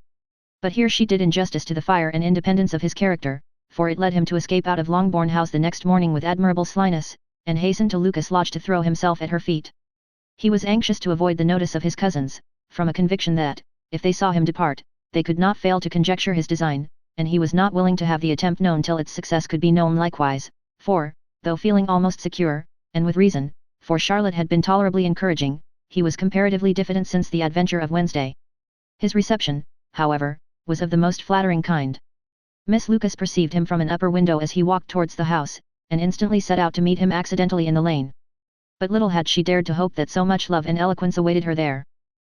But here she did injustice to the fire and independence of his character, for it led him to escape out of Longbourn House the next morning with admirable slyness, and hasten to Lucas Lodge to throw himself at her feet. He was anxious to avoid the notice of his cousins, from a conviction that, if they saw him depart, they could not fail to conjecture his design, and he was not willing to have the attempt known till its success could be known likewise, for, though feeling almost secure, and with reason, for Charlotte had been tolerably encouraging, he was comparatively diffident since the adventure of Wednesday. His reception, however, was of the most flattering kind. Miss Lucas perceived him from an upper window as he walked towards the house, and instantly set out to meet him accidentally in the lane. But little had she dared to hope that so much love and eloquence awaited her there.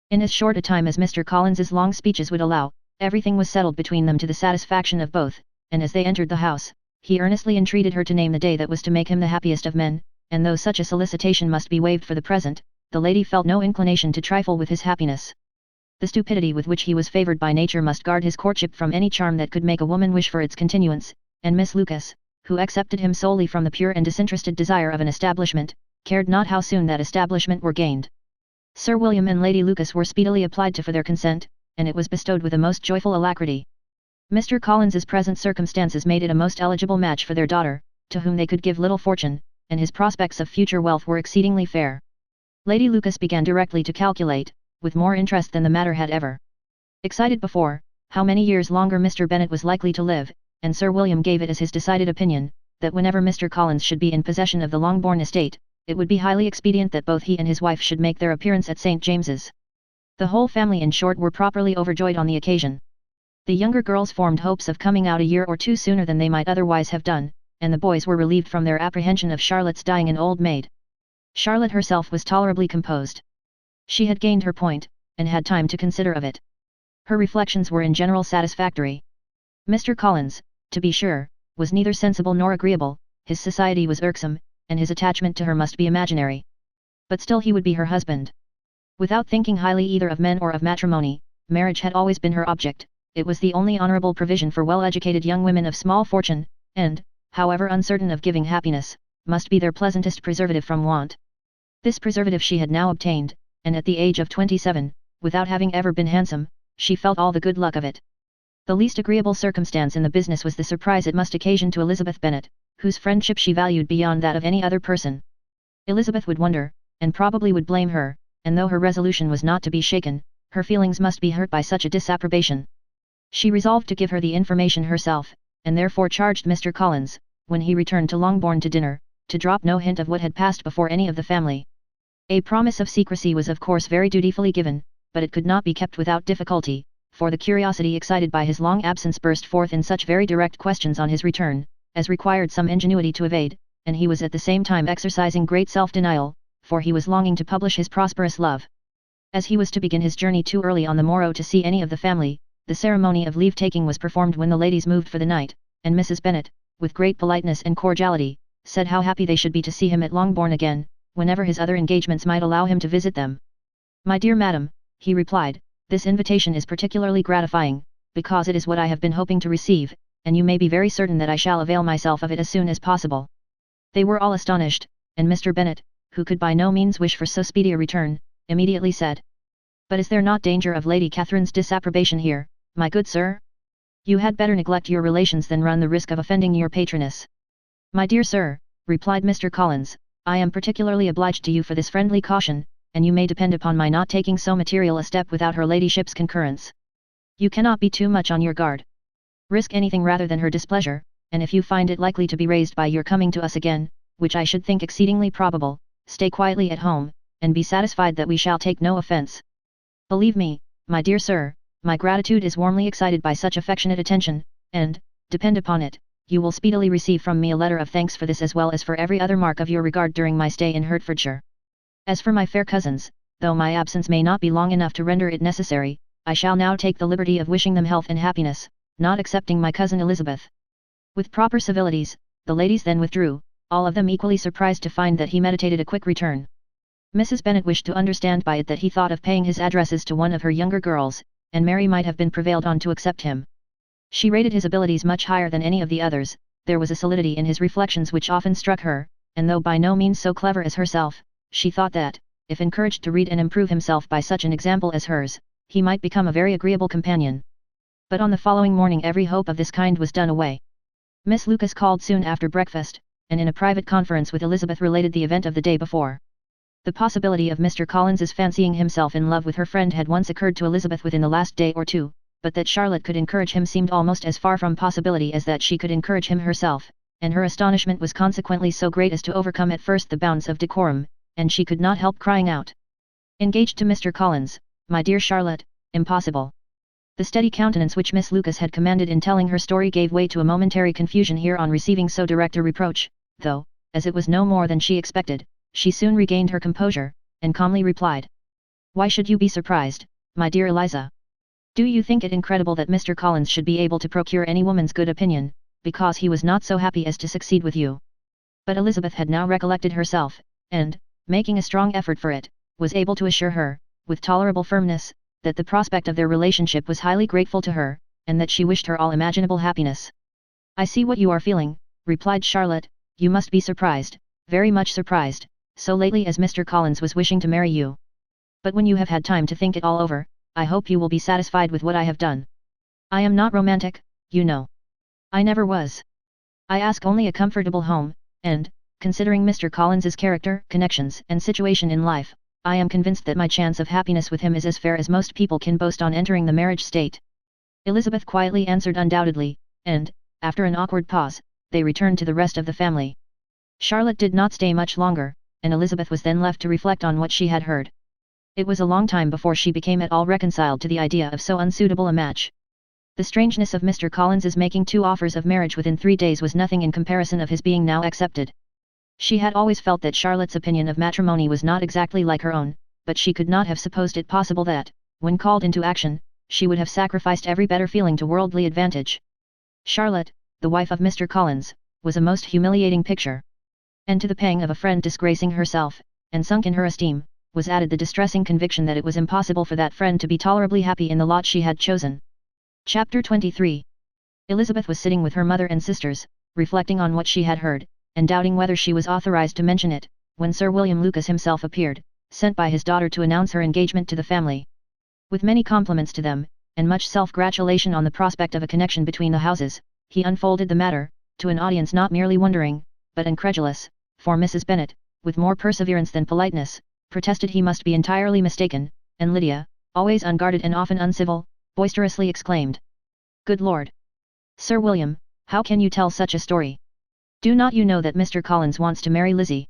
In as short a time as Mr. Collins's long speeches would allow, everything was settled between them to the satisfaction of both, and as they entered the house, he earnestly entreated her to name the day that was to make him the happiest of men, and though such a solicitation must be waived for the present, the lady felt no inclination to trifle with his happiness. The stupidity with which he was favoured by nature must guard his courtship from any charm that could make a woman wish for its continuance, and Miss Lucas, who accepted him solely from the pure and disinterested desire of an establishment, cared not how soon that establishment were gained. Sir William and Lady Lucas were speedily applied to for their consent, and it was bestowed with a most joyful alacrity. Mr. Collins's present circumstances made it a most eligible match for their daughter, to whom they could give little fortune, and his prospects of future wealth were exceedingly fair. Lady Lucas began directly to calculate, with more interest than the matter had ever excited before, how many years longer Mr. Bennet was likely to live, and Sir William gave it as his decided opinion, that whenever Mr. Collins should be in possession of the Longbourn estate, it would be highly expedient that both he and his wife should make their appearance at St. James's. The whole family in short were properly overjoyed on the occasion. The younger girls formed hopes of coming out a year or 2 sooner than they might otherwise have done, and the boys were relieved from their apprehension of Charlotte's dying an old maid. Charlotte herself was tolerably composed. She had gained her point, and had time to consider of it. Her reflections were in general satisfactory. Mr. Collins, to be sure, was neither sensible nor agreeable, his society was irksome, and his attachment to her must be imaginary. But still he would be her husband. Without thinking highly either of men or of matrimony, marriage had always been her object, it was the only honourable provision for well-educated young women of small fortune, and, however uncertain of giving happiness, must be their pleasantest preservative from want. This preservative she had now obtained, and at the age of 27, without having ever been handsome, she felt all the good luck of it. The least agreeable circumstance in the business was the surprise it must occasion to Elizabeth Bennet, whose friendship she valued beyond that of any other person. Elizabeth would wonder, and probably would blame her, and though her resolution was not to be shaken, her feelings must be hurt by such a disapprobation. She resolved to give her the information herself, and therefore charged Mr. Collins, when he returned to Longbourn to dinner, to drop no hint of what had passed before any of the family. A promise of secrecy was of course very dutifully given, but it could not be kept without difficulty, for the curiosity excited by his long absence burst forth in such very direct questions on his return, as required some ingenuity to evade, and he was at the same time exercising great self-denial, for he was longing to publish his prosperous love. As he was to begin his journey too early on the morrow to see any of the family, the ceremony of leave-taking was performed when the ladies moved for the night, and Mrs. Bennet, with great politeness and cordiality, said how happy they should be to see him at Longbourn again, whenever his other engagements might allow him to visit them. "My dear madam," he replied, "this invitation is particularly gratifying, because it is what I have been hoping to receive, and you may be very certain that I shall avail myself of it as soon as possible." They were all astonished, and Mr. Bennet, who could by no means wish for so speedy a return, immediately said, "But is there not danger of Lady Catherine's disapprobation here, my good sir? You had better neglect your relations than run the risk of offending your patroness." "My dear sir," replied Mr. Collins, "I am particularly obliged to you for this friendly caution, and you may depend upon my not taking so material a step without her ladyship's concurrence. You cannot be too much on your guard. Risk anything rather than her displeasure, and if you find it likely to be raised by your coming to us again, which I should think exceedingly probable, stay quietly at home, and be satisfied that we shall take no offence. Believe me, my dear sir, my gratitude is warmly excited by such affectionate attention, and, depend upon it, you will speedily receive from me a letter of thanks for this as well as for every other mark of your regard during my stay in Hertfordshire. As for my fair cousins, though my absence may not be long enough to render it necessary, I shall now take the liberty of wishing them health and happiness, not excepting my cousin Elizabeth." With proper civilities, the ladies then withdrew, all of them equally surprised to find that he meditated a quick return. Mrs. Bennet wished to understand by it that he thought of paying his addresses to one of her younger girls, and Mary might have been prevailed on to accept him. She rated his abilities much higher than any of the others, there was a solidity in his reflections which often struck her, and though by no means so clever as herself, she thought that, if encouraged to read and improve himself by such an example as hers, he might become a very agreeable companion. But on the following morning every hope of this kind was done away. Miss Lucas called soon after breakfast, and in a private conference with Elizabeth related the event of the day before. The possibility of Mr. Collins's fancying himself in love with her friend had once occurred to Elizabeth within the last day or two, but that Charlotte could encourage him seemed almost as far from possibility as that she could encourage him herself, and her astonishment was consequently so great as to overcome at first the bounds of decorum, and she could not help crying out, "Engaged to Mr. Collins, my dear Charlotte, impossible." The steady countenance which Miss Lucas had commanded in telling her story gave way to a momentary confusion here on receiving so direct a reproach, though, as it was no more than she expected, she soon regained her composure, and calmly replied, "Why should you be surprised, my dear Eliza? Do you think it incredible that Mr. Collins should be able to procure any woman's good opinion, because he was not so happy as to succeed with you?" But Elizabeth had now recollected herself, and, making a strong effort for it, was able to assure her, with tolerable firmness, that the prospect of their relationship was highly grateful to her, and that she wished her all imaginable happiness. "I see what you are feeling," replied Charlotte, "you must be surprised, very much surprised, so lately as Mr. Collins was wishing to marry you. But when you have had time to think it all over, I hope you will be satisfied with what I have done. I am not romantic, you know. I never was. I ask only a comfortable home, and, considering Mr. Collins's character, connections, and situation in life, I am convinced that my chance of happiness with him is as fair as most people can boast on entering the marriage state." Elizabeth quietly answered undoubtedly, and, after an awkward pause, they returned to the rest of the family. Charlotte did not stay much longer, and Elizabeth was then left to reflect on what she had heard. It was a long time before she became at all reconciled to the idea of so unsuitable a match. The strangeness of Mr. Collins's making 2 offers of marriage within 3 days was nothing in comparison of his being now accepted. She had always felt that Charlotte's opinion of matrimony was not exactly like her own, but she could not have supposed it possible that, when called into action, she would have sacrificed every better feeling to worldly advantage. Charlotte, the wife of Mr. Collins, was a most humiliating picture. And to the pang of a friend disgracing herself, and sunk in her esteem, was added the distressing conviction that it was impossible for that friend to be tolerably happy in the lot she had chosen. Chapter 23. Elizabeth was sitting with her mother and sisters, reflecting on what she had heard, and doubting whether she was authorized to mention it, when Sir William Lucas himself appeared, sent by his daughter to announce her engagement to the family. With many compliments to them, and much self-gratulation on the prospect of a connection between the houses, he unfolded the matter, to an audience not merely wondering, but incredulous, for Mrs. Bennet, with more perseverance than politeness, protested he must be entirely mistaken, and Lydia, always unguarded and often uncivil, boisterously exclaimed, "Good Lord! Sir William, How can you tell such a story? Do not you know that Mr. Collins wants to marry Lizzie?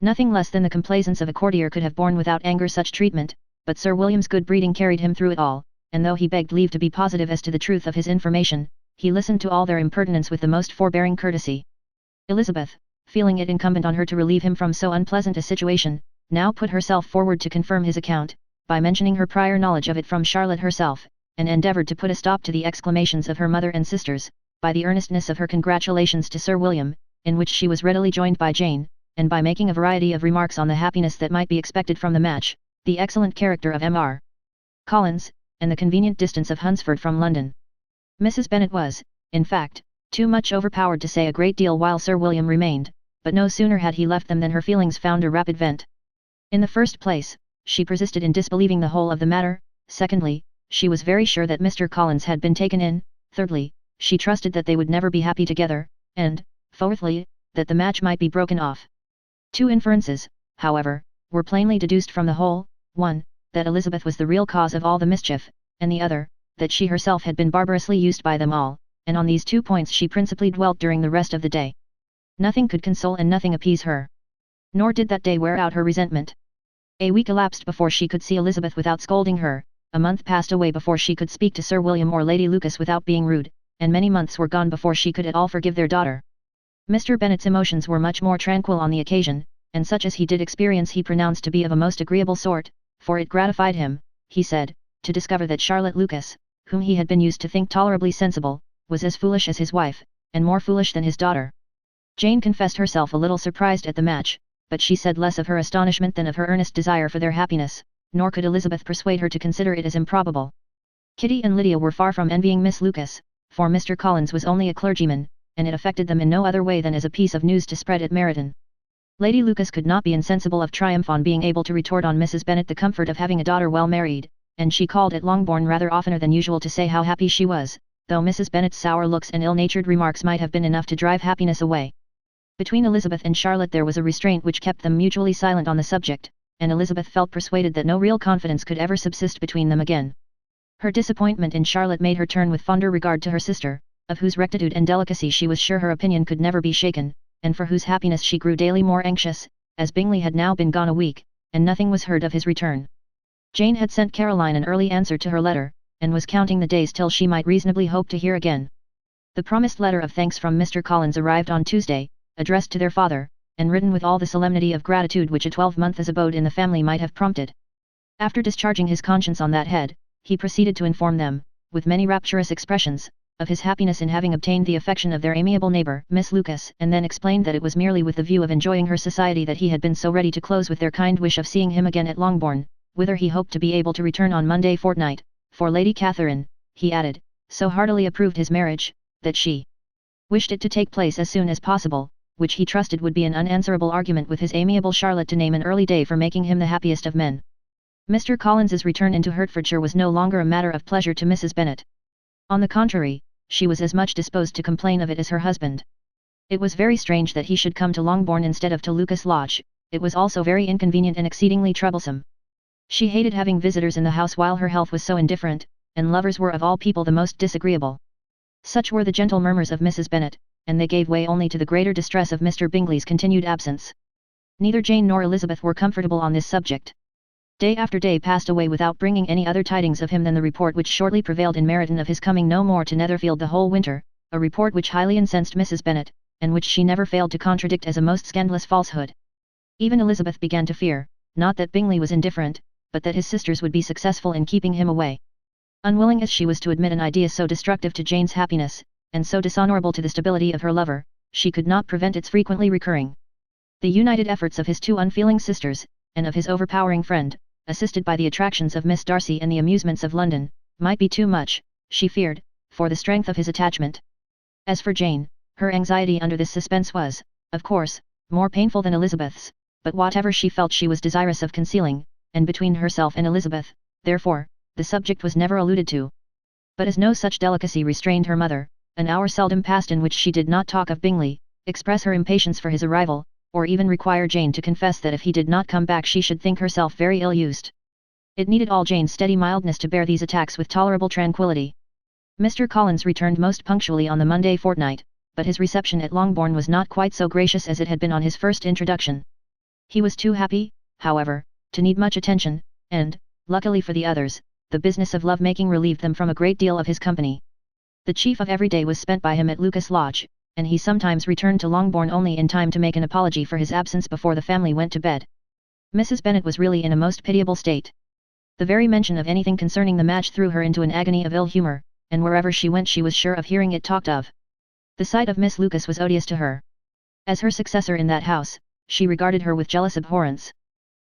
Nothing less than the complaisance of a courtier could have borne without anger such treatment, but Sir William's good breeding carried him through it all, and though he begged leave to be positive as to the truth of his information, he listened to all their impertinence with the most forbearing courtesy. Elizabeth, feeling it incumbent on her to relieve him from so unpleasant a situation, now put herself forward to confirm his account, by mentioning her prior knowledge of it from Charlotte herself, and endeavoured to put a stop to the exclamations of her mother and sisters, by the earnestness of her congratulations to Sir William, in which she was readily joined by Jane, and by making a variety of remarks on the happiness that might be expected from the match, the excellent character of Mr. Collins, and the convenient distance of Hunsford from London. Mrs. Bennet was, in fact, too much overpowered to say a great deal while Sir William remained, but no sooner had he left them than her feelings found a rapid vent. In the first place, she persisted in disbelieving the whole of the matter. Secondly, she was very sure that Mr. Collins had been taken in. Thirdly, she trusted that they would never be happy together, and, fourthly, that the match might be broken off. Two inferences, however, were plainly deduced from the whole: one, that Elizabeth was the real cause of all the mischief, and the other, that she herself had been barbarously used by them all, and on these 2 points she principally dwelt during the rest of the day. Nothing could console and nothing appease her. Nor did that day wear out her resentment. A week elapsed before she could see Elizabeth without scolding her, a month passed away before she could speak to Sir William or Lady Lucas without being rude, and many months were gone before she could at all forgive their daughter. Mr. Bennet's emotions were much more tranquil on the occasion, and such as he did experience he pronounced to be of a most agreeable sort, for it gratified him, he said, to discover that Charlotte Lucas, whom he had been used to think tolerably sensible, was as foolish as his wife, and more foolish than his daughter. Jane confessed herself a little surprised at the match, but she said less of her astonishment than of her earnest desire for their happiness, nor could Elizabeth persuade her to consider it as improbable. Kitty and Lydia were far from envying Miss Lucas, for Mr. Collins was only a clergyman, and it affected them in no other way than as a piece of news to spread at Meryton. Lady Lucas could not be insensible of triumph on being able to retort on Mrs. Bennet the comfort of having a daughter well married, and she called at Longbourn rather oftener than usual to say how happy she was, though Mrs. Bennet's sour looks and ill-natured remarks might have been enough to drive happiness away. Between Elizabeth and Charlotte there was a restraint which kept them mutually silent on the subject, and Elizabeth felt persuaded that no real confidence could ever subsist between them again. Her disappointment in Charlotte made her turn with fonder regard to her sister, of whose rectitude and delicacy she was sure her opinion could never be shaken, and for whose happiness she grew daily more anxious, as Bingley had now been gone a week, and nothing was heard of his return. Jane had sent Caroline an early answer to her letter, and was counting the days till she might reasonably hope to hear again. The promised letter of thanks from Mr. Collins arrived on Tuesday, addressed to their father, and written with all the solemnity of gratitude which a 12-month's abode in the family might have prompted. After discharging his conscience on that head, he proceeded to inform them, with many rapturous expressions, of his happiness in having obtained the affection of their amiable neighbour, Miss Lucas, and then explained that it was merely with the view of enjoying her society that he had been so ready to close with their kind wish of seeing him again at Longbourn, whither he hoped to be able to return on Monday fortnight, for Lady Catherine, he added, so heartily approved his marriage, that she wished it to take place as soon as possible, which he trusted would be an unanswerable argument with his amiable Charlotte to name an early day for making him the happiest of men. Mr. Collins's return into Hertfordshire was no longer a matter of pleasure to Mrs. Bennet. On the contrary, she was as much disposed to complain of it as her husband. It was very strange that he should come to Longbourn instead of to Lucas Lodge. It was also very inconvenient and exceedingly troublesome. She hated having visitors in the house while her health was so indifferent, and lovers were of all people the most disagreeable. Such were the gentle murmurs of Mrs. Bennet, and they gave way only to the greater distress of Mr. Bingley's continued absence. Neither Jane nor Elizabeth were comfortable on this subject. Day after day passed away without bringing any other tidings of him than the report which shortly prevailed in Meryton of his coming no more to Netherfield the whole winter, a report which highly incensed Mrs. Bennet, and which she never failed to contradict as a most scandalous falsehood. Even Elizabeth began to fear, not that Bingley was indifferent, but that his sisters would be successful in keeping him away. Unwilling as she was to admit an idea so destructive to Jane's happiness, and so dishonourable to the stability of her lover, she could not prevent its frequently recurring. The united efforts of his two unfeeling sisters, and of his overpowering friend, assisted by the attractions of Miss Darcy and the amusements of London, might be too much, she feared, for the strength of his attachment. As for Jane, her anxiety under this suspense was, of course, more painful than Elizabeth's, but whatever she felt she was desirous of concealing, and between herself and Elizabeth, therefore, the subject was never alluded to. But as no such delicacy restrained her mother, an hour seldom passed in which she did not talk of Bingley, express her impatience for his arrival, or even require Jane to confess that if he did not come back she should think herself very ill-used. It needed all Jane's steady mildness to bear these attacks with tolerable tranquillity. Mr. Collins returned most punctually on the Monday fortnight, but his reception at Longbourn was not quite so gracious as it had been on his first introduction. He was too happy, however, to need much attention, and, luckily for the others, the business of love-making relieved them from a great deal of his company. The chief of every day was spent by him at Lucas Lodge, and he sometimes returned to Longbourn only in time to make an apology for his absence before the family went to bed. Mrs. Bennet was really in a most pitiable state. The very mention of anything concerning the match threw her into an agony of ill humour, and wherever she went she was sure of hearing it talked of. The sight of Miss Lucas was odious to her. As her successor in that house, she regarded her with jealous abhorrence.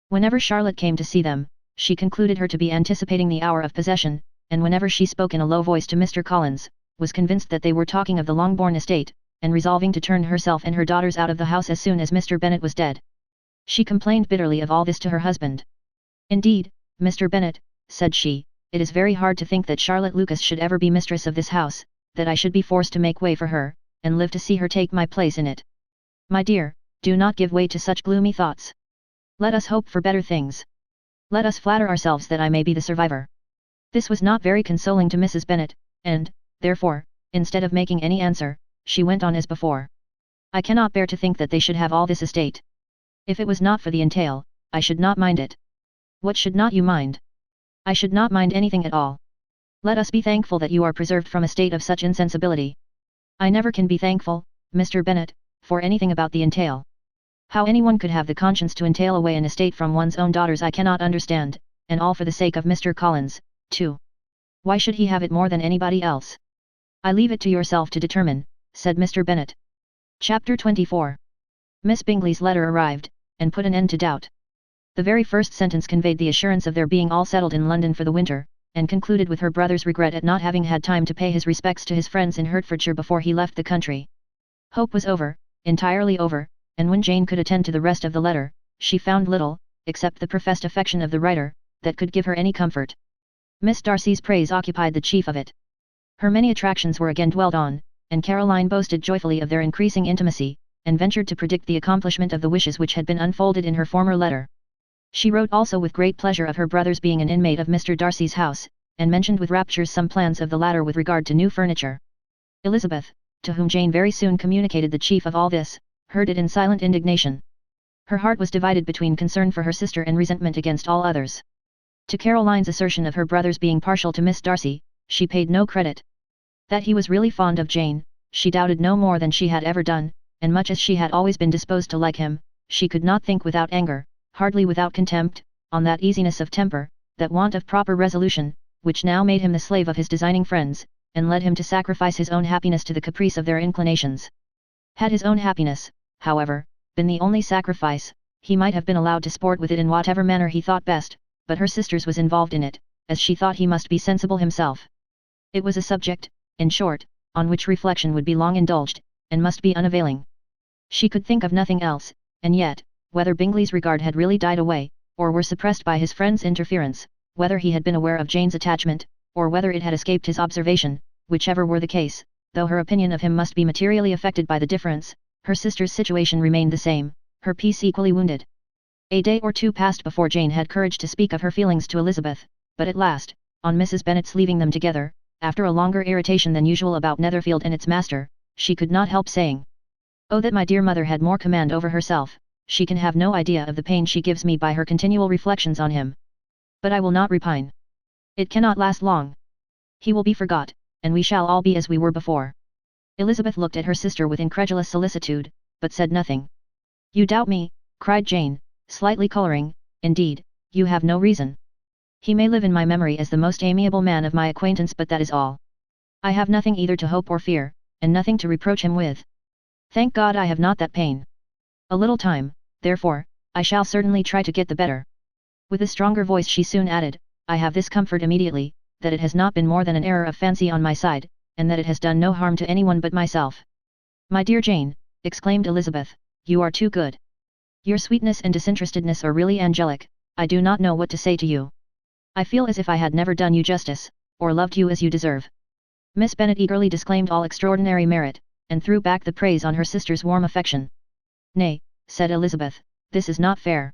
Whenever Charlotte came to see them, she concluded her to be anticipating the hour of possession, and whenever she spoke in a low voice to Mr. Collins, was convinced that they were talking of the Longbourn estate, and resolving to turn herself and her daughters out of the house as soon as Mr. Bennet was dead. She complained bitterly of all this to her husband. "Indeed, Mr. Bennet," said she, "it is very hard to think that Charlotte Lucas should ever be mistress of this house, that I should be forced to make way for her, and live to see her take my place in it. My dear, do not give way to such gloomy thoughts. Let us hope for better things. Let us flatter ourselves that I may be the survivor." This was not very consoling to Mrs. Bennet, and, therefore, instead of making any answer, she went on as before. "I cannot bear to think that they should have all this estate. If it was not for the entail, I should not mind it." "What should not you mind?" "I should not mind anything at all. Let us be thankful that you are preserved from a state of such insensibility." "I never can be thankful, Mr. Bennet, for anything about the entail. How anyone could have the conscience to entail away an estate from one's own daughters I cannot understand, and all for the sake of Mr. Collins, too. Why should he have it more than anybody else?" "I leave it to yourself to determine," said Mr. Bennet. Chapter 24. Miss Bingley's letter arrived, and put an end to doubt. The very first sentence conveyed the assurance of their being all settled in London for the winter, and concluded with her brother's regret at not having had time to pay his respects to his friends in Hertfordshire before he left the country. Hope was over, entirely over, and when Jane could attend to the rest of the letter, she found little, except the professed affection of the writer, that could give her any comfort. Miss Darcy's praise occupied the chief of it. Her many attractions were again dwelt on, and Caroline boasted joyfully of their increasing intimacy, and ventured to predict the accomplishment of the wishes which had been unfolded in her former letter. She wrote also with great pleasure of her brother's being an inmate of Mr. Darcy's house, and mentioned with raptures some plans of the latter with regard to new furniture. Elizabeth, to whom Jane very soon communicated the chief of all this, heard it in silent indignation. Her heart was divided between concern for her sister and resentment against all others. To Caroline's assertion of her brother's being partial to Miss Darcy, she paid no credit. That he was really fond of Jane, she doubted no more than she had ever done, and much as she had always been disposed to like him, she could not think without anger, hardly without contempt, on that easiness of temper, that want of proper resolution, which now made him the slave of his designing friends, and led him to sacrifice his own happiness to the caprice of their inclinations. Had his own happiness, however, been the only sacrifice, he might have been allowed to sport with it in whatever manner he thought best, but her sister's was involved in it, as she thought he must be sensible himself. It was a subject, in short, on which reflection would be long indulged, and must be unavailing. She could think of nothing else, and yet, whether Bingley's regard had really died away, or were suppressed by his friend's interference, whether he had been aware of Jane's attachment, or whether it had escaped his observation, whichever were the case, though her opinion of him must be materially affected by the difference, her sister's situation remained the same, her peace equally wounded. A day or two passed before Jane had courage to speak of her feelings to Elizabeth, but at last, on Mrs. Bennet's leaving them together, after a longer irritation than usual about Netherfield and its master, she could not help saying, "Oh, that my dear mother had more command over herself, she can have no idea of the pain she gives me by her continual reflections on him. But I will not repine. It cannot last long. He will be forgot, and we shall all be as we were before." Elizabeth looked at her sister with incredulous solicitude, but said nothing. "You doubt me," cried Jane, slightly colouring. "Indeed, you have no reason. He may live in my memory as the most amiable man of my acquaintance, but that is all. I have nothing either to hope or fear, and nothing to reproach him with. Thank God I have not that pain. A little time, therefore, I shall certainly try to get the better." With a stronger voice she soon added, "I have this comfort immediately, that it has not been more than an error of fancy on my side, and that it has done no harm to anyone but myself." "My dear Jane," exclaimed Elizabeth, "you are too good. Your sweetness and disinterestedness are really angelic. I do not know what to say to you. I feel as if I had never done you justice, or loved you as you deserve." Miss Bennet eagerly disclaimed all extraordinary merit, and threw back the praise on her sister's warm affection. "Nay," said Elizabeth, "this is not fair.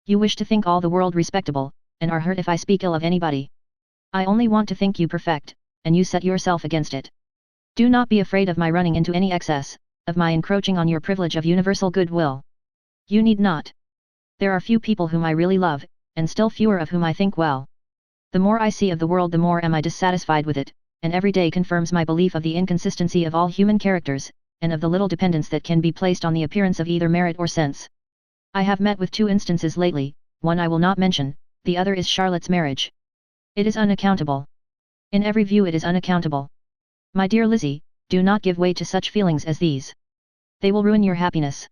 You wish to think all the world respectable, and are hurt if I speak ill of anybody. I only want to think you perfect, and you set yourself against it. Do not be afraid of my running into any excess, of my encroaching on your privilege of universal goodwill. You need not. There are few people whom I really love, and still fewer of whom I think well. The more I see of the world the more am I dissatisfied with it, and every day confirms my belief of the inconsistency of all human characters, and of the little dependence that can be placed on the appearance of either merit or sense. I have met with 2 instances lately, one I will not mention, the other is Charlotte's marriage. It is unaccountable. In every view it is unaccountable. My dear Lizzie, do not give way to such feelings as these. They will ruin your happiness.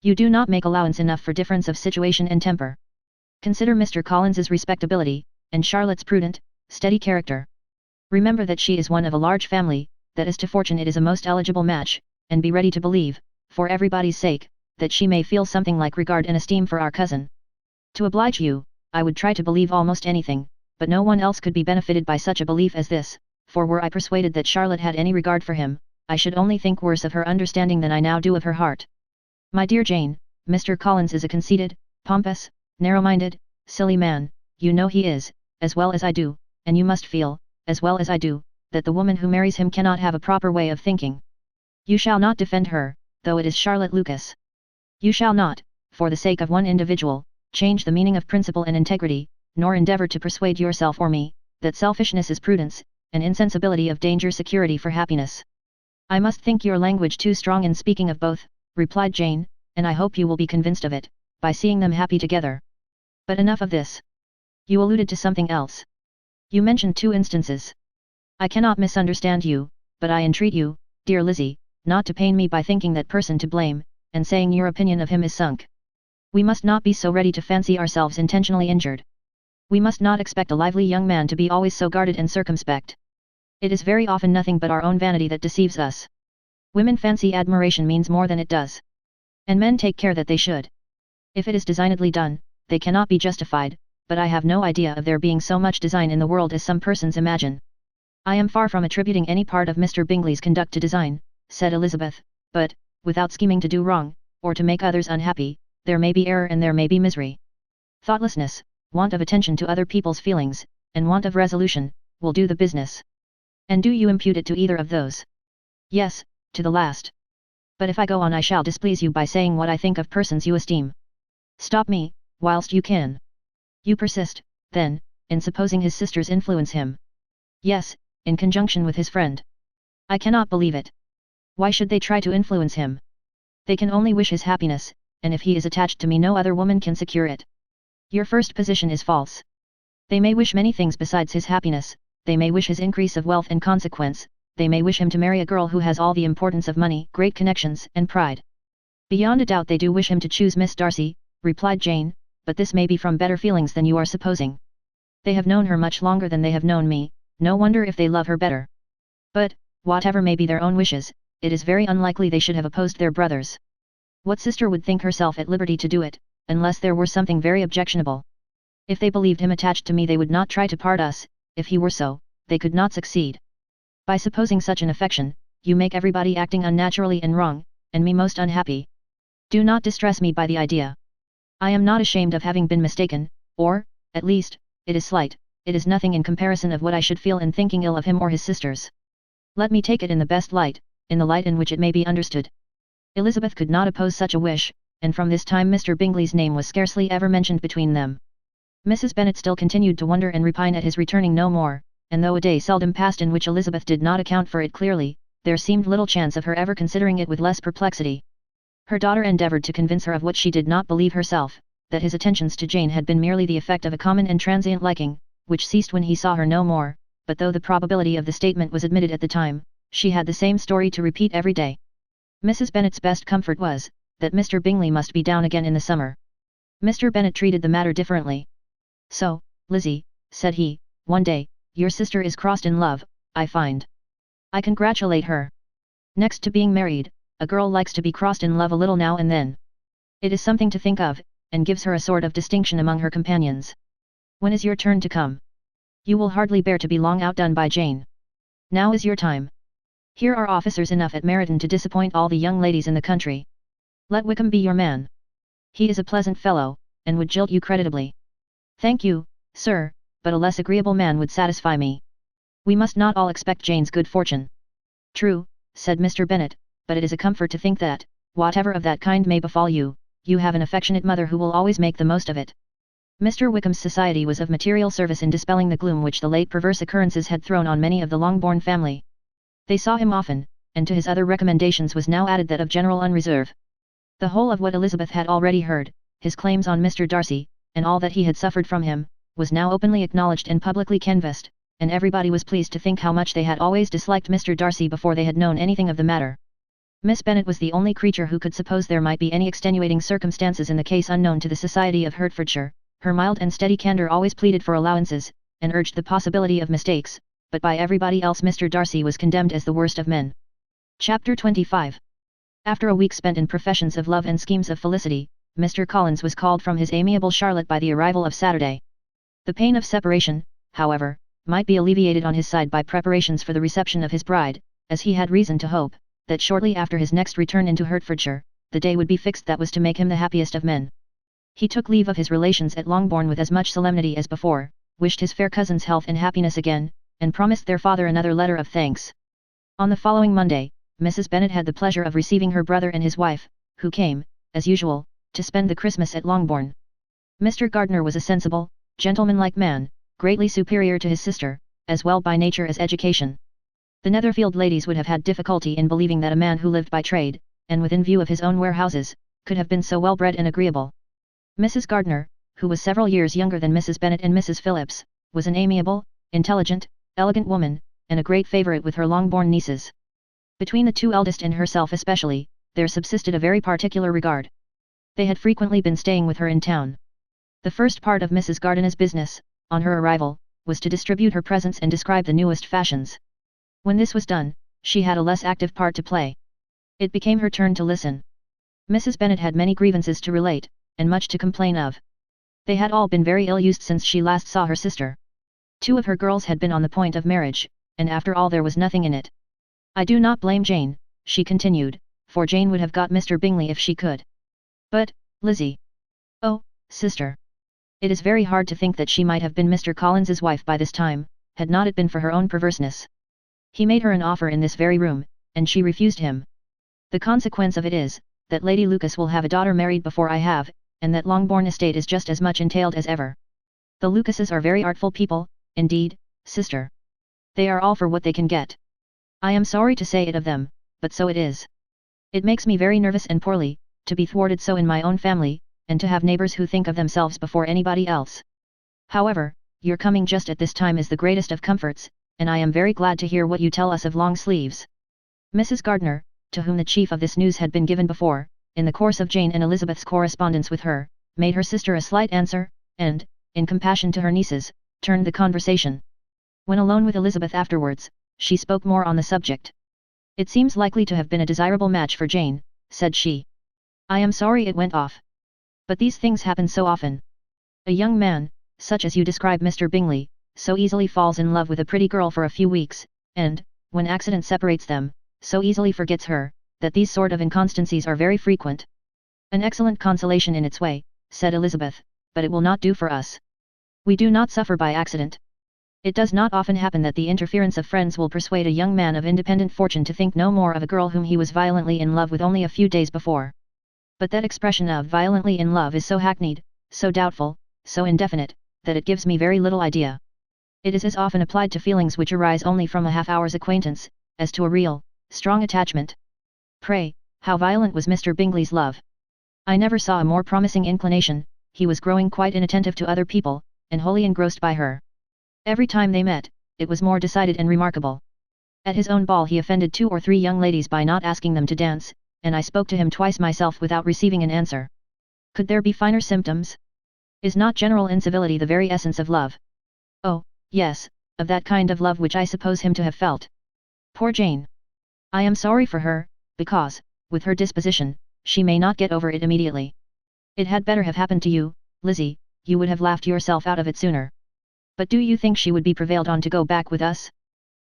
You do not make allowance enough for difference of situation and temper. Consider Mr. Collins's respectability, and Charlotte's prudent, steady character. Remember that she is one of a large family, that as to fortune it is a most eligible match, and be ready to believe, for everybody's sake, that she may feel something like regard and esteem for our cousin. To oblige you, I would try to believe almost anything, but no one else could be benefited by such a belief as this, for were I persuaded that Charlotte had any regard for him, I should only think worse of her understanding than I now do of her heart. My dear Jane, Mr. Collins is a conceited, pompous, narrow-minded, silly man, you know he is, as well as I do, and you must feel, as well as I do, that the woman who marries him cannot have a proper way of thinking. You shall not defend her, though it is Charlotte Lucas. You shall not, for the sake of one individual, change the meaning of principle and integrity, nor endeavor to persuade yourself or me, that selfishness is prudence, and insensibility of danger security for happiness. I must think your language too strong in speaking of both, replied Jane, and I hope you will be convinced of it, by seeing them happy together. But enough of this. You alluded to something else. You mentioned 2 instances. I cannot misunderstand you, but I entreat you, dear Lizzie, not to pain me by thinking that person to blame, and saying your opinion of him is sunk. We must not be so ready to fancy ourselves intentionally injured. We must not expect a lively young man to be always so guarded and circumspect. It is very often nothing but our own vanity that deceives us. Women fancy admiration means more than it does. And men take care that they should. If it is designedly done, they cannot be justified, but I have no idea of there being so much design in the world as some persons imagine. I am far from attributing any part of Mr. Bingley's conduct to design, said Elizabeth, but, without scheming to do wrong, or to make others unhappy, there may be error and there may be misery. Thoughtlessness, want of attention to other people's feelings, and want of resolution, will do the business. And do you impute it to either of those? Yes, to the last. But if I go on I shall displease you by saying what I think of persons you esteem. Stop me, whilst you can. You persist, then, in supposing his sisters influence him. Yes, in conjunction with his friend. I cannot believe it. Why should they try to influence him? They can only wish his happiness, and if he is attached to me no other woman can secure it. Your first position is false. They may wish many things besides his happiness, they may wish his increase of wealth and consequence, they may wish him to marry a girl who has all the importance of money, great connections, and pride. Beyond a doubt they do wish him to choose Miss Darcy, replied Jane, but this may be from better feelings than you are supposing. They have known her much longer than they have known me, no wonder if they love her better. But, whatever may be their own wishes, it is very unlikely they should have opposed their brothers. What sister would think herself at liberty to do it, unless there were something very objectionable? If they believed him attached to me they would not try to part us, if he were so, they could not succeed. By supposing such an affection, you make everybody acting unnaturally and wrong, and me most unhappy. Do not distress me by the idea. I am not ashamed of having been mistaken, or, at least, it is slight, it is nothing in comparison of what I should feel in thinking ill of him or his sisters. Let me take it in the best light, in the light in which it may be understood. Elizabeth could not oppose such a wish, and from this time Mr. Bingley's name was scarcely ever mentioned between them. Mrs. Bennet still continued to wonder and repine at his returning no more, and though a day seldom passed in which Elizabeth did not account for it clearly, there seemed little chance of her ever considering it with less perplexity. Her daughter endeavoured to convince her of what she did not believe herself, that his attentions to Jane had been merely the effect of a common and transient liking, which ceased when he saw her no more, but though the probability of the statement was admitted at the time, she had the same story to repeat every day. Mrs. Bennet's best comfort was, that Mr. Bingley must be down again in the summer. Mr. Bennet treated the matter differently. So, Lizzie, said he, one day, your sister is crossed in love, I find. I congratulate her. Next to being married, a girl likes to be crossed in love a little now and then. It is something to think of, and gives her a sort of distinction among her companions. When is your turn to come? You will hardly bear to be long outdone by Jane. Now is your time. Here are officers enough at Meryton to disappoint all the young ladies in the country. Let Wickham be your man. He is a pleasant fellow, and would jilt you creditably. Thank you, sir, but a less agreeable man would satisfy me. We must not all expect Jane's good fortune. True, said Mr. Bennet, but it is a comfort to think that, whatever of that kind may befall you, you have an affectionate mother who will always make the most of it. Mr. Wickham's society was of material service in dispelling the gloom which the late perverse occurrences had thrown on many of the Longbourn family. They saw him often, and to his other recommendations was now added that of general unreserve. The whole of what Elizabeth had already heard, his claims on Mr. Darcy, and all that he had suffered from him, was now openly acknowledged and publicly canvassed, and everybody was pleased to think how much they had always disliked Mr. Darcy before they had known anything of the matter. Miss Bennet was the only creature who could suppose there might be any extenuating circumstances in the case unknown to the society of Hertfordshire. Her mild and steady candour always pleaded for allowances, and urged the possibility of mistakes, but by everybody else Mr. Darcy was condemned as the worst of men. Chapter 25. After a week spent in professions of love and schemes of felicity, Mr. Collins was called from his amiable Charlotte by the arrival of Saturday. The pain of separation, however, might be alleviated on his side by preparations for the reception of his bride, as he had reason to hope, that shortly after his next return into Hertfordshire, the day would be fixed that was to make him the happiest of men. He took leave of his relations at Longbourn with as much solemnity as before, wished his fair cousins health and happiness again, and promised their father another letter of thanks. On the following Monday, Mrs. Bennet had the pleasure of receiving her brother and his wife, who came, as usual, to spend the Christmas at Longbourn. Mr. Gardiner was a sensible, gentlemanlike man, greatly superior to his sister, as well by nature as education. The Netherfield ladies would have had difficulty in believing that a man who lived by trade, and within view of his own warehouses, could have been so well bred and agreeable. Mrs. Gardiner, who was several years younger than Mrs. Bennet and Mrs. Phillips, was an amiable, intelligent, elegant woman, and a great favourite with her Longbourn nieces. Between the two eldest and herself especially, there subsisted a very particular regard. They had frequently been staying with her in town. The first part of Mrs. Gardiner's business, on her arrival, was to distribute her presents and describe the newest fashions. When this was done, she had a less active part to play. It became her turn to listen. Mrs. Bennet had many grievances to relate, and much to complain of. They had all been very ill-used since she last saw her sister. 2 of her girls had been on the point of marriage, and after all there was nothing in it. I do not blame Jane, she continued, for Jane would have got Mr. Bingley if she could. But, Lizzie. Oh, sister. It is very hard to think that she might have been Mr. Collins's wife by this time, had not it been for her own perverseness. He made her an offer in this very room, and she refused him. The consequence of it is, that Lady Lucas will have a daughter married before I have, and that Longbourn estate is just as much entailed as ever. The Lucases are very artful people, indeed, sister. They are all for what they can get. I am sorry to say it of them, but so it is. It makes me very nervous and poorly, to be thwarted so in my own family, and to have neighbours who think of themselves before anybody else. However, your coming just at this time is the greatest of comforts, and I am very glad to hear what you tell us of long sleeves. Mrs. Gardiner, to whom the chief of this news had been given before, in the course of Jane and Elizabeth's correspondence with her, made her sister a slight answer, and, in compassion to her nieces, turned the conversation. When alone with Elizabeth afterwards, she spoke more on the subject. It seems likely to have been a desirable match for Jane, said she. I am sorry it went off. But these things happen so often. A young man, such as you describe Mr. Bingley, so easily falls in love with a pretty girl for a few weeks, and, when accident separates them, so easily forgets her, that these sort of inconstancies are very frequent. An excellent consolation in its way, said Elizabeth, but it will not do for us. We do not suffer by accident. It does not often happen that the interference of friends will persuade a young man of independent fortune to think no more of a girl whom he was violently in love with only a few days before. But that expression of violently in love is so hackneyed, so doubtful, so indefinite, that it gives me very little idea. It is as often applied to feelings which arise only from a half-hour's acquaintance, as to a real, strong attachment. Pray, how violent was Mr. Bingley's love? I never saw a more promising inclination. He was growing quite inattentive to other people, and wholly engrossed by her. Every time they met, it was more decided and remarkable. At his own ball he offended 2 or 3 young ladies by not asking them to dance, and I spoke to him twice myself without receiving an answer. Could there be finer symptoms? Is not general incivility the very essence of love? Oh, yes, of that kind of love which I suppose him to have felt. Poor Jane! I am sorry for her, because, with her disposition, she may not get over it immediately. It had better have happened to you, Lizzie, you would have laughed yourself out of it sooner. But do you think she would be prevailed on to go back with us?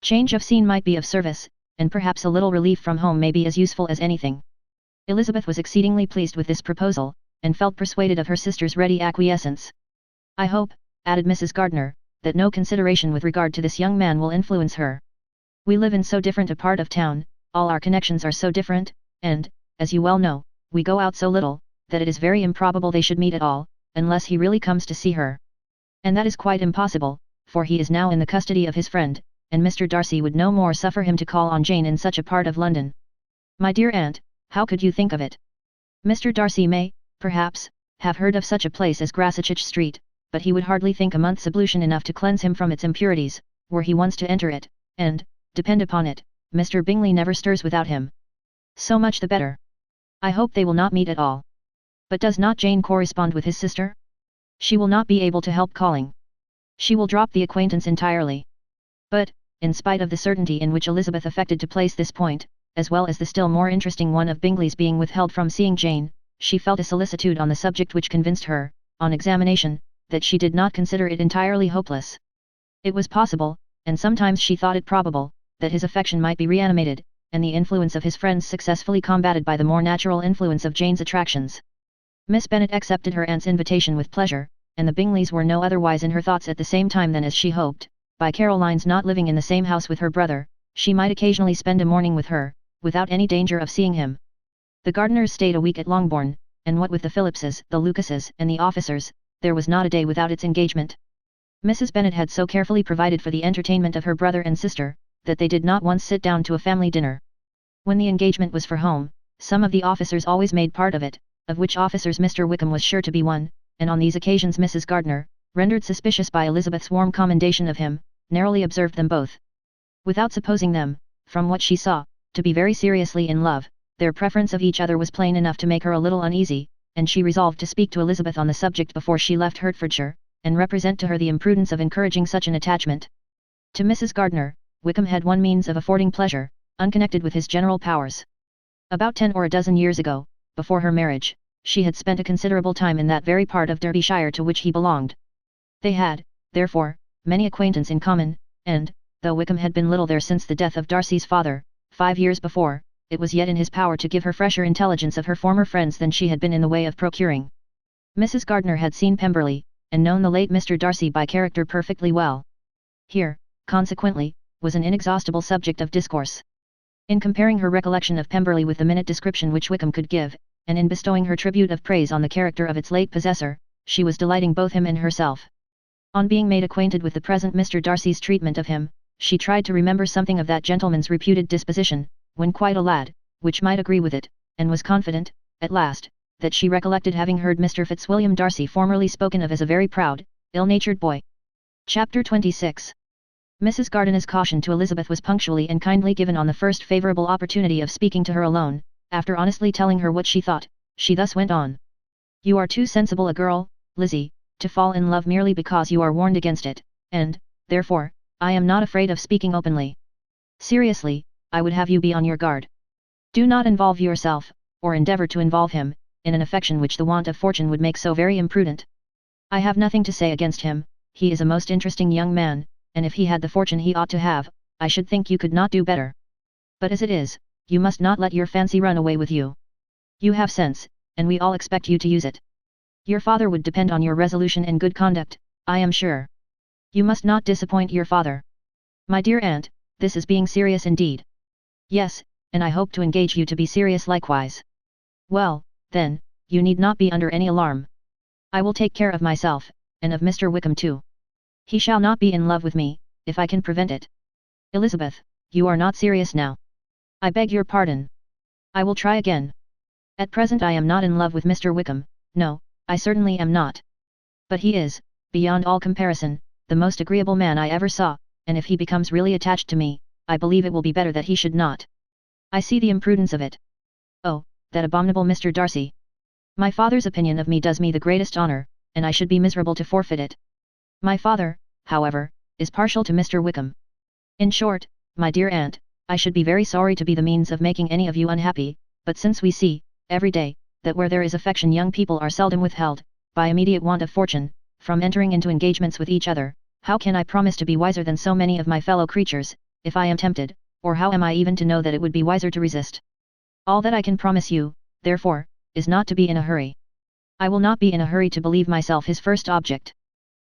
Change of scene might be of service, and perhaps a little relief from home may be as useful as anything. Elizabeth was exceedingly pleased with this proposal, and felt persuaded of her sister's ready acquiescence. I hope, added Mrs. Gardiner, that no consideration with regard to this young man will influence her. We live in so different a part of town, all our connections are so different, and, as you well know, we go out so little, that it is very improbable they should meet at all, unless he really comes to see her. And that is quite impossible, for he is now in the custody of his friend, and Mr. Darcy would no more suffer him to call on Jane in such a part of London. My dear aunt, how could you think of it? Mr. Darcy may, perhaps, have heard of such a place as Grassetchich Street, but he would hardly think a month's ablution enough to cleanse him from its impurities, were he once to enter it, and, depend upon it, Mr. Bingley never stirs without him. So much the better. I hope they will not meet at all. But does not Jane correspond with his sister? She will not be able to help calling. She will drop the acquaintance entirely. But, in spite of the certainty in which Elizabeth affected to place this point, as well as the still more interesting one of Bingley's being withheld from seeing Jane, she felt a solicitude on the subject which convinced her, on examination, that she did not consider it entirely hopeless. It was possible, and sometimes she thought it probable, that his affection might be reanimated, and the influence of his friends successfully combated by the more natural influence of Jane's attractions. Miss Bennet accepted her aunt's invitation with pleasure, and the Bingleys were no otherwise in her thoughts at the same time than as she hoped, by Caroline's not living in the same house with her brother, she might occasionally spend a morning with her, without any danger of seeing him. The Gardiners stayed a week at Longbourn, and what with the Phillipses, the Lucases, and the officers, there was not a day without its engagement. Mrs. Bennet had so carefully provided for the entertainment of her brother and sister, that they did not once sit down to a family dinner. When the engagement was for home, some of the officers always made part of it, of which officers Mr. Wickham was sure to be one, and on these occasions Mrs. Gardiner, rendered suspicious by Elizabeth's warm commendation of him, narrowly observed them both. Without supposing them, from what she saw, to be very seriously in love, their preference of each other was plain enough to make her a little uneasy, and she resolved to speak to Elizabeth on the subject before she left Hertfordshire, and represent to her the imprudence of encouraging such an attachment. To Mrs. Gardiner, Wickham had one means of affording pleasure, unconnected with his general powers. About 10 or a dozen years ago, before her marriage, she had spent a considerable time in that very part of Derbyshire to which he belonged. They had, therefore, many acquaintance in common, and, though Wickham had been little there since the death of Darcy's father, 5 years before, it was yet in his power to give her fresher intelligence of her former friends than she had been in the way of procuring. Mrs. Gardiner had seen Pemberley, and known the late Mr. Darcy by character perfectly well. Here, consequently, was an inexhaustible subject of discourse. In comparing her recollection of Pemberley with the minute description which Wickham could give, and in bestowing her tribute of praise on the character of its late possessor, she was delighting both him and herself. On being made acquainted with the present Mr. Darcy's treatment of him, she tried to remember something of that gentleman's reputed disposition, when quite a lad, which might agree with it, and was confident, at last, that she recollected having heard Mr. Fitzwilliam Darcy formerly spoken of as a very proud, ill-natured boy. Chapter 26. Mrs. Gardiner's caution to Elizabeth was punctually and kindly given on the first favourable opportunity of speaking to her alone. After honestly telling her what she thought, she thus went on. You are too sensible a girl, Lizzie, to fall in love merely because you are warned against it, and, therefore, I am not afraid of speaking openly. Seriously, I would have you be on your guard. Do not involve yourself, or endeavour to involve him, in an affection which the want of fortune would make so very imprudent. I have nothing to say against him, he is a most interesting young man, and if he had the fortune he ought to have, I should think you could not do better. But as it is, you must not let your fancy run away with you. You have sense, and we all expect you to use it. Your father would depend on your resolution and good conduct, I am sure. You must not disappoint your father. My dear aunt, this is being serious indeed. Yes, and I hope to engage you to be serious likewise. Well, then, you need not be under any alarm. I will take care of myself, and of Mr. Wickham too. He shall not be in love with me, if I can prevent it. Elizabeth, you are not serious now. I beg your pardon. I will try again. At present I am not in love with Mr. Wickham, no, I certainly am not. But he is, beyond all comparison, the most agreeable man I ever saw, and if he becomes really attached to me, I believe it will be better that he should not. I see the imprudence of it. Oh, that abominable Mr. Darcy. My father's opinion of me does me the greatest honour, and I should be miserable to forfeit it. My father, however, is partial to Mr. Wickham. In short, my dear aunt, I should be very sorry to be the means of making any of you unhappy, but since we see, every day, that where there is affection young people are seldom withheld, by immediate want of fortune, from entering into engagements with each other, how can I promise to be wiser than so many of my fellow creatures, if I am tempted, or how am I even to know that it would be wiser to resist? All that I can promise you, therefore, is not to be in a hurry. I will not be in a hurry to believe myself his first object.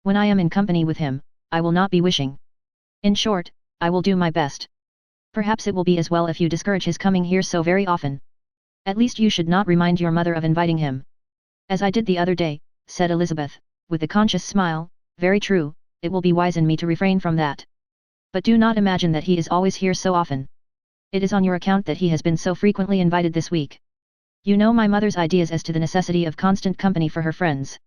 When I am in company with him, I will not be wishing. In short, I will do my best. Perhaps it will be as well if you discourage his coming here so very often. At least you should not remind your mother of inviting him. As I did the other day, said Elizabeth, with a conscious smile. Very true, it will be wise in me to refrain from that. But do not imagine that he is always here so often. It is on your account that he has been so frequently invited this week. You know my mother's ideas as to the necessity of constant company for her friends.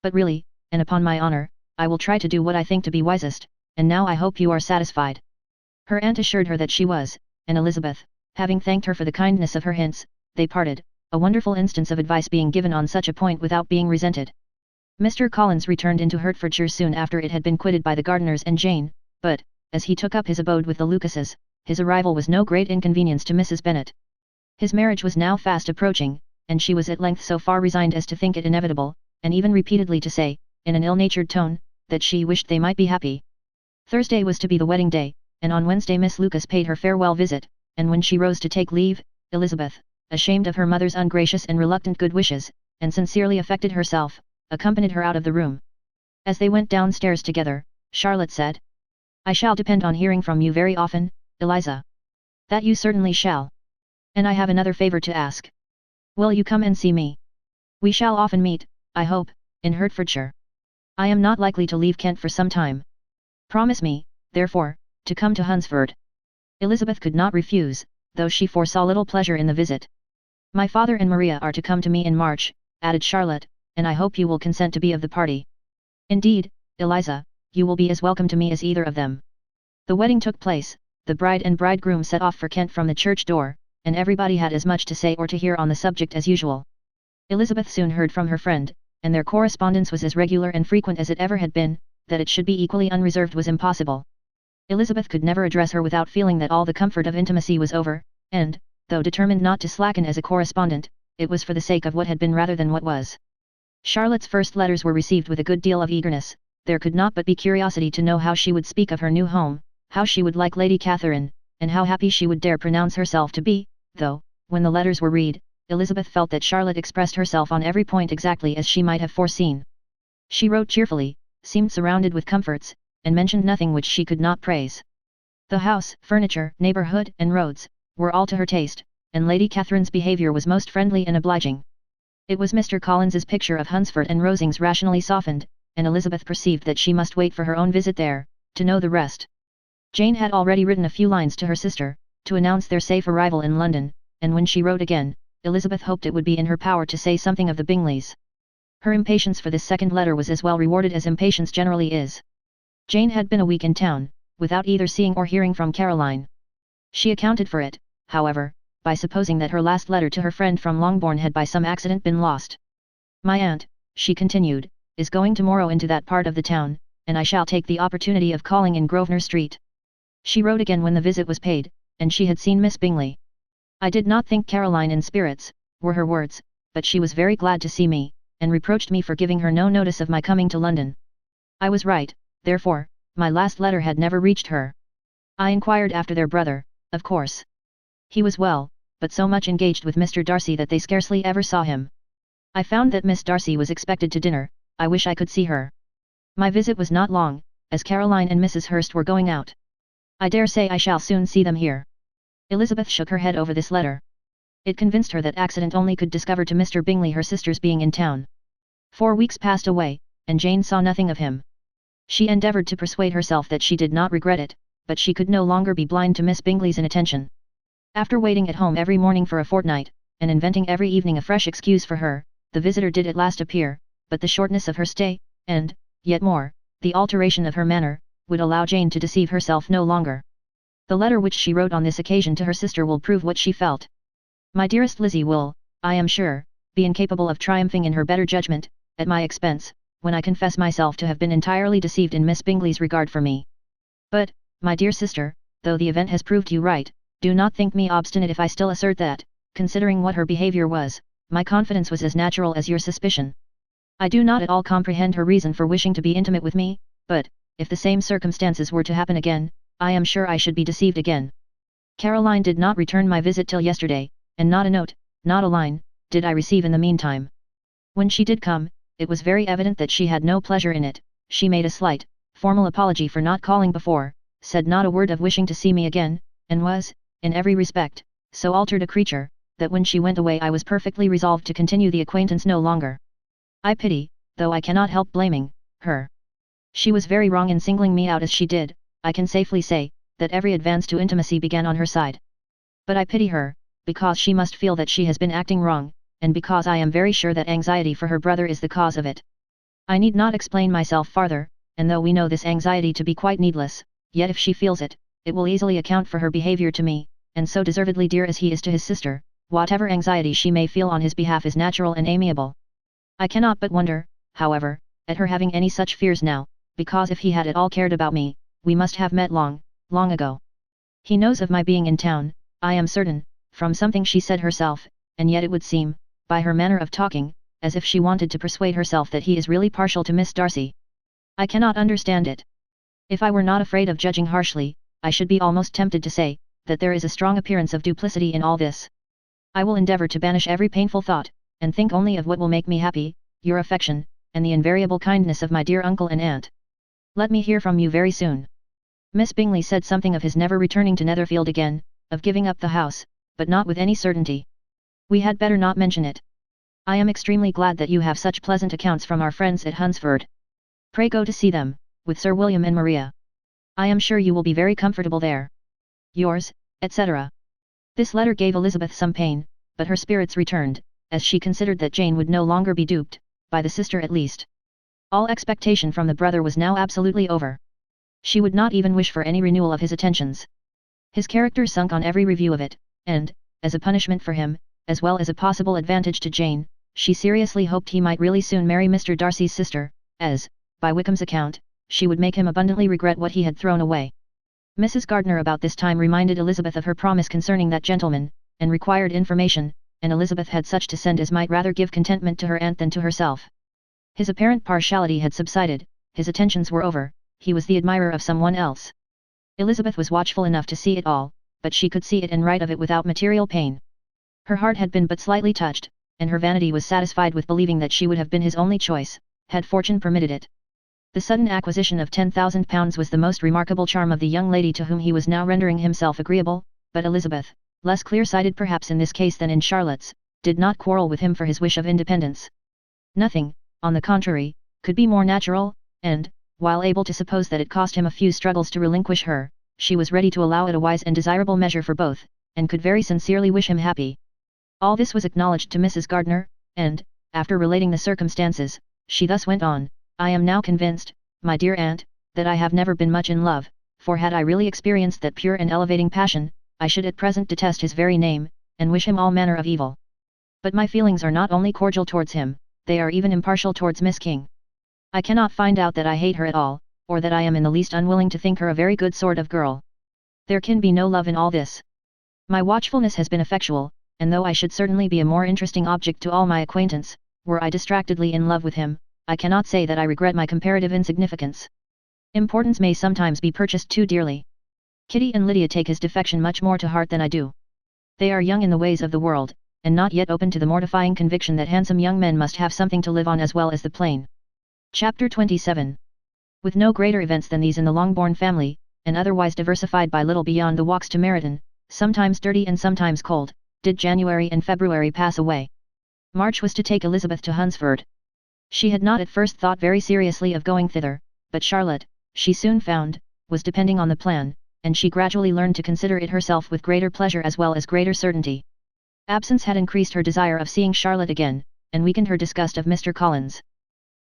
But really, and upon my honor, I will try to do what I think to be wisest, and now I hope you are satisfied. Her aunt assured her that she was, and Elizabeth, having thanked her for the kindness of her hints, they parted, a wonderful instance of advice being given on such a point without being resented. Mr. Collins returned into Hertfordshire soon after it had been quitted by the Gardiners and Jane, but, as he took up his abode with the Lucases, his arrival was no great inconvenience to Mrs. Bennet. His marriage was now fast approaching, and she was at length so far resigned as to think it inevitable, and even repeatedly to say, in an ill-natured tone, that she wished they might be happy. Thursday was to be the wedding day, and on Wednesday Miss Lucas paid her farewell visit, and when she rose to take leave, Elizabeth, ashamed of her mother's ungracious and reluctant good wishes, and sincerely affected herself, accompanied her out of the room. As they went downstairs together, Charlotte said, "I shall depend on hearing from you very often, Eliza." "That you certainly shall. And I have another favor to ask. Will you come and see me? We shall often meet, I hope, in Hertfordshire. I am not likely to leave Kent for some time. Promise me, therefore, to come to Hunsford." Elizabeth could not refuse, though she foresaw little pleasure in the visit. "My father and Maria are to come to me in March," added Charlotte, "and I hope you will consent to be of the party." "Indeed, Eliza, you will be as welcome to me as either of them." The wedding took place, the bride and bridegroom set off for Kent from the church door, and everybody had as much to say or to hear on the subject as usual. Elizabeth soon heard from her friend, and their correspondence was as regular and frequent as it ever had been. That it should be equally unreserved was impossible. Elizabeth could never address her without feeling that all the comfort of intimacy was over, and, though determined not to slacken as a correspondent, it was for the sake of what had been rather than what was. Charlotte's first letters were received with a good deal of eagerness. There could not but be curiosity to know how she would speak of her new home, how she would like Lady Catherine, and how happy she would dare pronounce herself to be, though, when the letters were read, Elizabeth felt that Charlotte expressed herself on every point exactly as she might have foreseen. She wrote cheerfully, seemed surrounded with comforts, and mentioned nothing which she could not praise. The house, furniture, neighbourhood, and roads, were all to her taste, and Lady Catherine's behaviour was most friendly and obliging. It was Mr. Collins's picture of Hunsford and Rosings rationally softened, and Elizabeth perceived that she must wait for her own visit there, to know the rest. Jane had already written a few lines to her sister, to announce their safe arrival in London, and when she wrote again, Elizabeth hoped it would be in her power to say something of the Bingleys. Her impatience for this second letter was as well rewarded as impatience generally is. Jane had been a week in town, without either seeing or hearing from Caroline. She accounted for it, however, by supposing that her last letter to her friend from Longbourn had by some accident been lost. "My aunt," she continued, "is going tomorrow into that part of the town, and I shall take the opportunity of calling in Grosvenor Street." She wrote again when the visit was paid, and she had seen Miss Bingley. "I did not think Caroline in spirits," were her words, "but she was very glad to see me, and reproached me for giving her no notice of my coming to London. I was right, therefore, my last letter had never reached her. I inquired after their brother, of course. He was well, but so much engaged with Mr. Darcy that they scarcely ever saw him. I found that Miss Darcy was expected to dinner. I wish I could see her. My visit was not long, as Caroline and Mrs. Hurst were going out. I dare say I shall soon see them here." Elizabeth shook her head over this letter. It convinced her that accident only could discover to Mr. Bingley her sister's being in town. 4 weeks passed away, and Jane saw nothing of him. She endeavoured to persuade herself that she did not regret it, but she could no longer be blind to Miss Bingley's inattention. After waiting at home every morning for a fortnight, and inventing every evening a fresh excuse for her, the visitor did at last appear, but the shortness of her stay, and, yet more, the alteration of her manner, would allow Jane to deceive herself no longer. The letter which she wrote on this occasion to her sister will prove what she felt. "My dearest Lizzie will, I am sure, be incapable of triumphing in her better judgment, at my expense, when I confess myself to have been entirely deceived in Miss Bingley's regard for me. But, my dear sister, though the event has proved you right, do not think me obstinate if I still assert that, considering what her behaviour was, my confidence was as natural as your suspicion. I do not at all comprehend her reason for wishing to be intimate with me, but, if the same circumstances were to happen again, I am sure I should be deceived again. Caroline did not return my visit till yesterday, and not a note, not a line, did I receive in the meantime. When she did come, it was very evident that she had no pleasure in it. She made a slight, formal apology for not calling before, said not a word of wishing to see me again, and was, in every respect, so altered a creature, that when she went away I was perfectly resolved to continue the acquaintance no longer. I pity, though I cannot help blaming, her. She was very wrong in singling me out as she did. I can safely say, that every advance to intimacy began on her side. But I pity her, because she must feel that she has been acting wrong, and because I am very sure that anxiety for her brother is the cause of it. I need not explain myself farther, and though we know this anxiety to be quite needless, yet if she feels it, it will easily account for her behavior to me, and so deservedly dear as he is to his sister, whatever anxiety she may feel on his behalf is natural and amiable. I cannot but wonder, however, at her having any such fears now, because if he had at all cared about me, we must have met long ago. He knows of my being in town, I am certain, from something she said herself, and yet it would seem, by her manner of talking, as if she wanted to persuade herself that he is really partial to Miss Darcy. I cannot understand it. If I were not afraid of judging harshly, I should be almost tempted to say, that there is a strong appearance of duplicity in all this. I will endeavour to banish every painful thought, and think only of what will make me happy, your affection, and the invariable kindness of my dear uncle and aunt. Let me hear from you very soon. Miss Bingley said something of his never returning to Netherfield again, of giving up the house, but not with any certainty. We had better not mention it. I am extremely glad that you have such pleasant accounts from our friends at Hunsford. Pray go to see them, with Sir William and Maria. I am sure you will be very comfortable there. Yours, etc. This letter gave Elizabeth some pain, but her spirits returned, as she considered that Jane would no longer be duped, by the sister at least. All expectation from the brother was now absolutely over. She would not even wish for any renewal of his attentions. His character sunk on every review of it, and, as a punishment for him, as well as a possible advantage to Jane, she seriously hoped he might really soon marry Mr. Darcy's sister, as, by Wickham's account, she would make him abundantly regret what he had thrown away. Mrs. Gardiner about this time reminded Elizabeth of her promise concerning that gentleman, and required information, and Elizabeth had such to send as might rather give contentment to her aunt than to herself. His apparent partiality had subsided, his attentions were over, he was the admirer of someone else. Elizabeth was watchful enough to see it all, but she could see it and write of it without material pain. Her heart had been but slightly touched, and her vanity was satisfied with believing that she would have been his only choice, had fortune permitted it. The sudden acquisition of £10,000 was the most remarkable charm of the young lady to whom he was now rendering himself agreeable, but Elizabeth, less clear-sighted perhaps in this case than in Charlotte's, did not quarrel with him for his wish of independence. Nothing, on the contrary, could be more natural, and, while able to suppose that it cost him a few struggles to relinquish her, she was ready to allow it a wise and desirable measure for both, and could very sincerely wish him happy. All this was acknowledged to Mrs. Gardiner, and, after relating the circumstances, she thus went on, I am now convinced, my dear aunt, that I have never been much in love, for had I really experienced that pure and elevating passion, I should at present detest his very name, and wish him all manner of evil. But my feelings are not only cordial towards him, they are even impartial towards Miss King. I cannot find out that I hate her at all, or that I am in the least unwilling to think her a very good sort of girl. There can be no love in all this. My watchfulness has been effectual, and though I should certainly be a more interesting object to all my acquaintance, were I distractedly in love with him, I cannot say that I regret my comparative insignificance. Importance may sometimes be purchased too dearly. Kitty and Lydia take his defection much more to heart than I do. They are young in the ways of the world, and not yet open to the mortifying conviction that handsome young men must have something to live on as well as the plain. Chapter 27. With no greater events than these in the Longbourn family, and otherwise diversified by little beyond the walks to Meryton, sometimes dirty and sometimes cold, did January and February pass away. March was to take Elizabeth to Hunsford. She had not at first thought very seriously of going thither, but Charlotte, she soon found, was depending on the plan, and she gradually learned to consider it herself with greater pleasure as well as greater certainty. Absence had increased her desire of seeing Charlotte again, and weakened her disgust of Mr. Collins.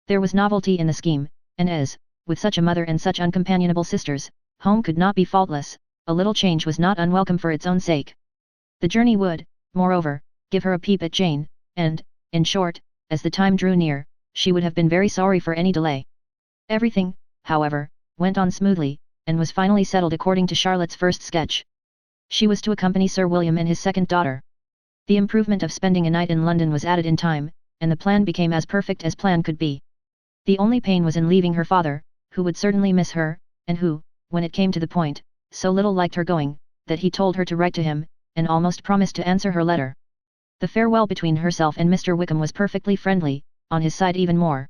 There was novelty in the scheme, and as, with such a mother and such uncompanionable sisters, home could not be faultless, a little change was not unwelcome for its own sake. The journey would, moreover, give her a peep at Jane, and, in short, as the time drew near, she would have been very sorry for any delay. Everything, however, went on smoothly, and was finally settled according to Charlotte's first sketch. She was to accompany Sir William and his second daughter. The improvement of spending a night in London was added in time, and the plan became as perfect as plan could be. The only pain was in leaving her father, who would certainly miss her, and who, when it came to the point, so little liked her going, that he told her to write to him, and almost promised to answer her letter. The farewell between herself and Mr. Wickham was perfectly friendly, on his side even more.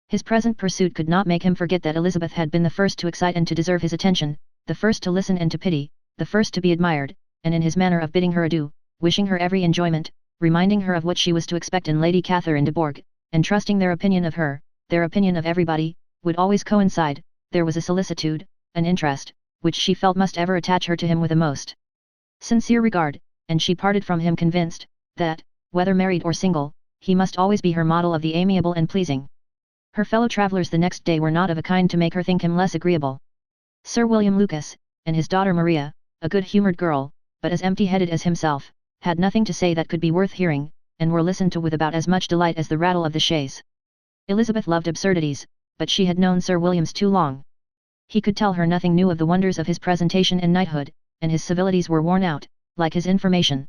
His present pursuit could not make him forget that Elizabeth had been the first to excite and to deserve his attention, the first to listen and to pity, the first to be admired, and in his manner of bidding her adieu, wishing her every enjoyment, reminding her of what she was to expect in Lady Catherine de Bourgh, and trusting their opinion of her, their opinion of everybody, would always coincide, there was a solicitude, an interest, which she felt must ever attach her to him with a most sincere regard, and she parted from him convinced, that, whether married or single, he must always be her model of the amiable and pleasing. Her fellow travellers the next day were not of a kind to make her think him less agreeable. Sir William Lucas, and his daughter Maria, a good-humoured girl, but as empty-headed as himself, had nothing to say that could be worth hearing, and were listened to with about as much delight as the rattle of the chaise. Elizabeth loved absurdities, but she had known Sir William's too long. He could tell her nothing new of the wonders of his presentation and knighthood, and his civilities were worn out, like his information.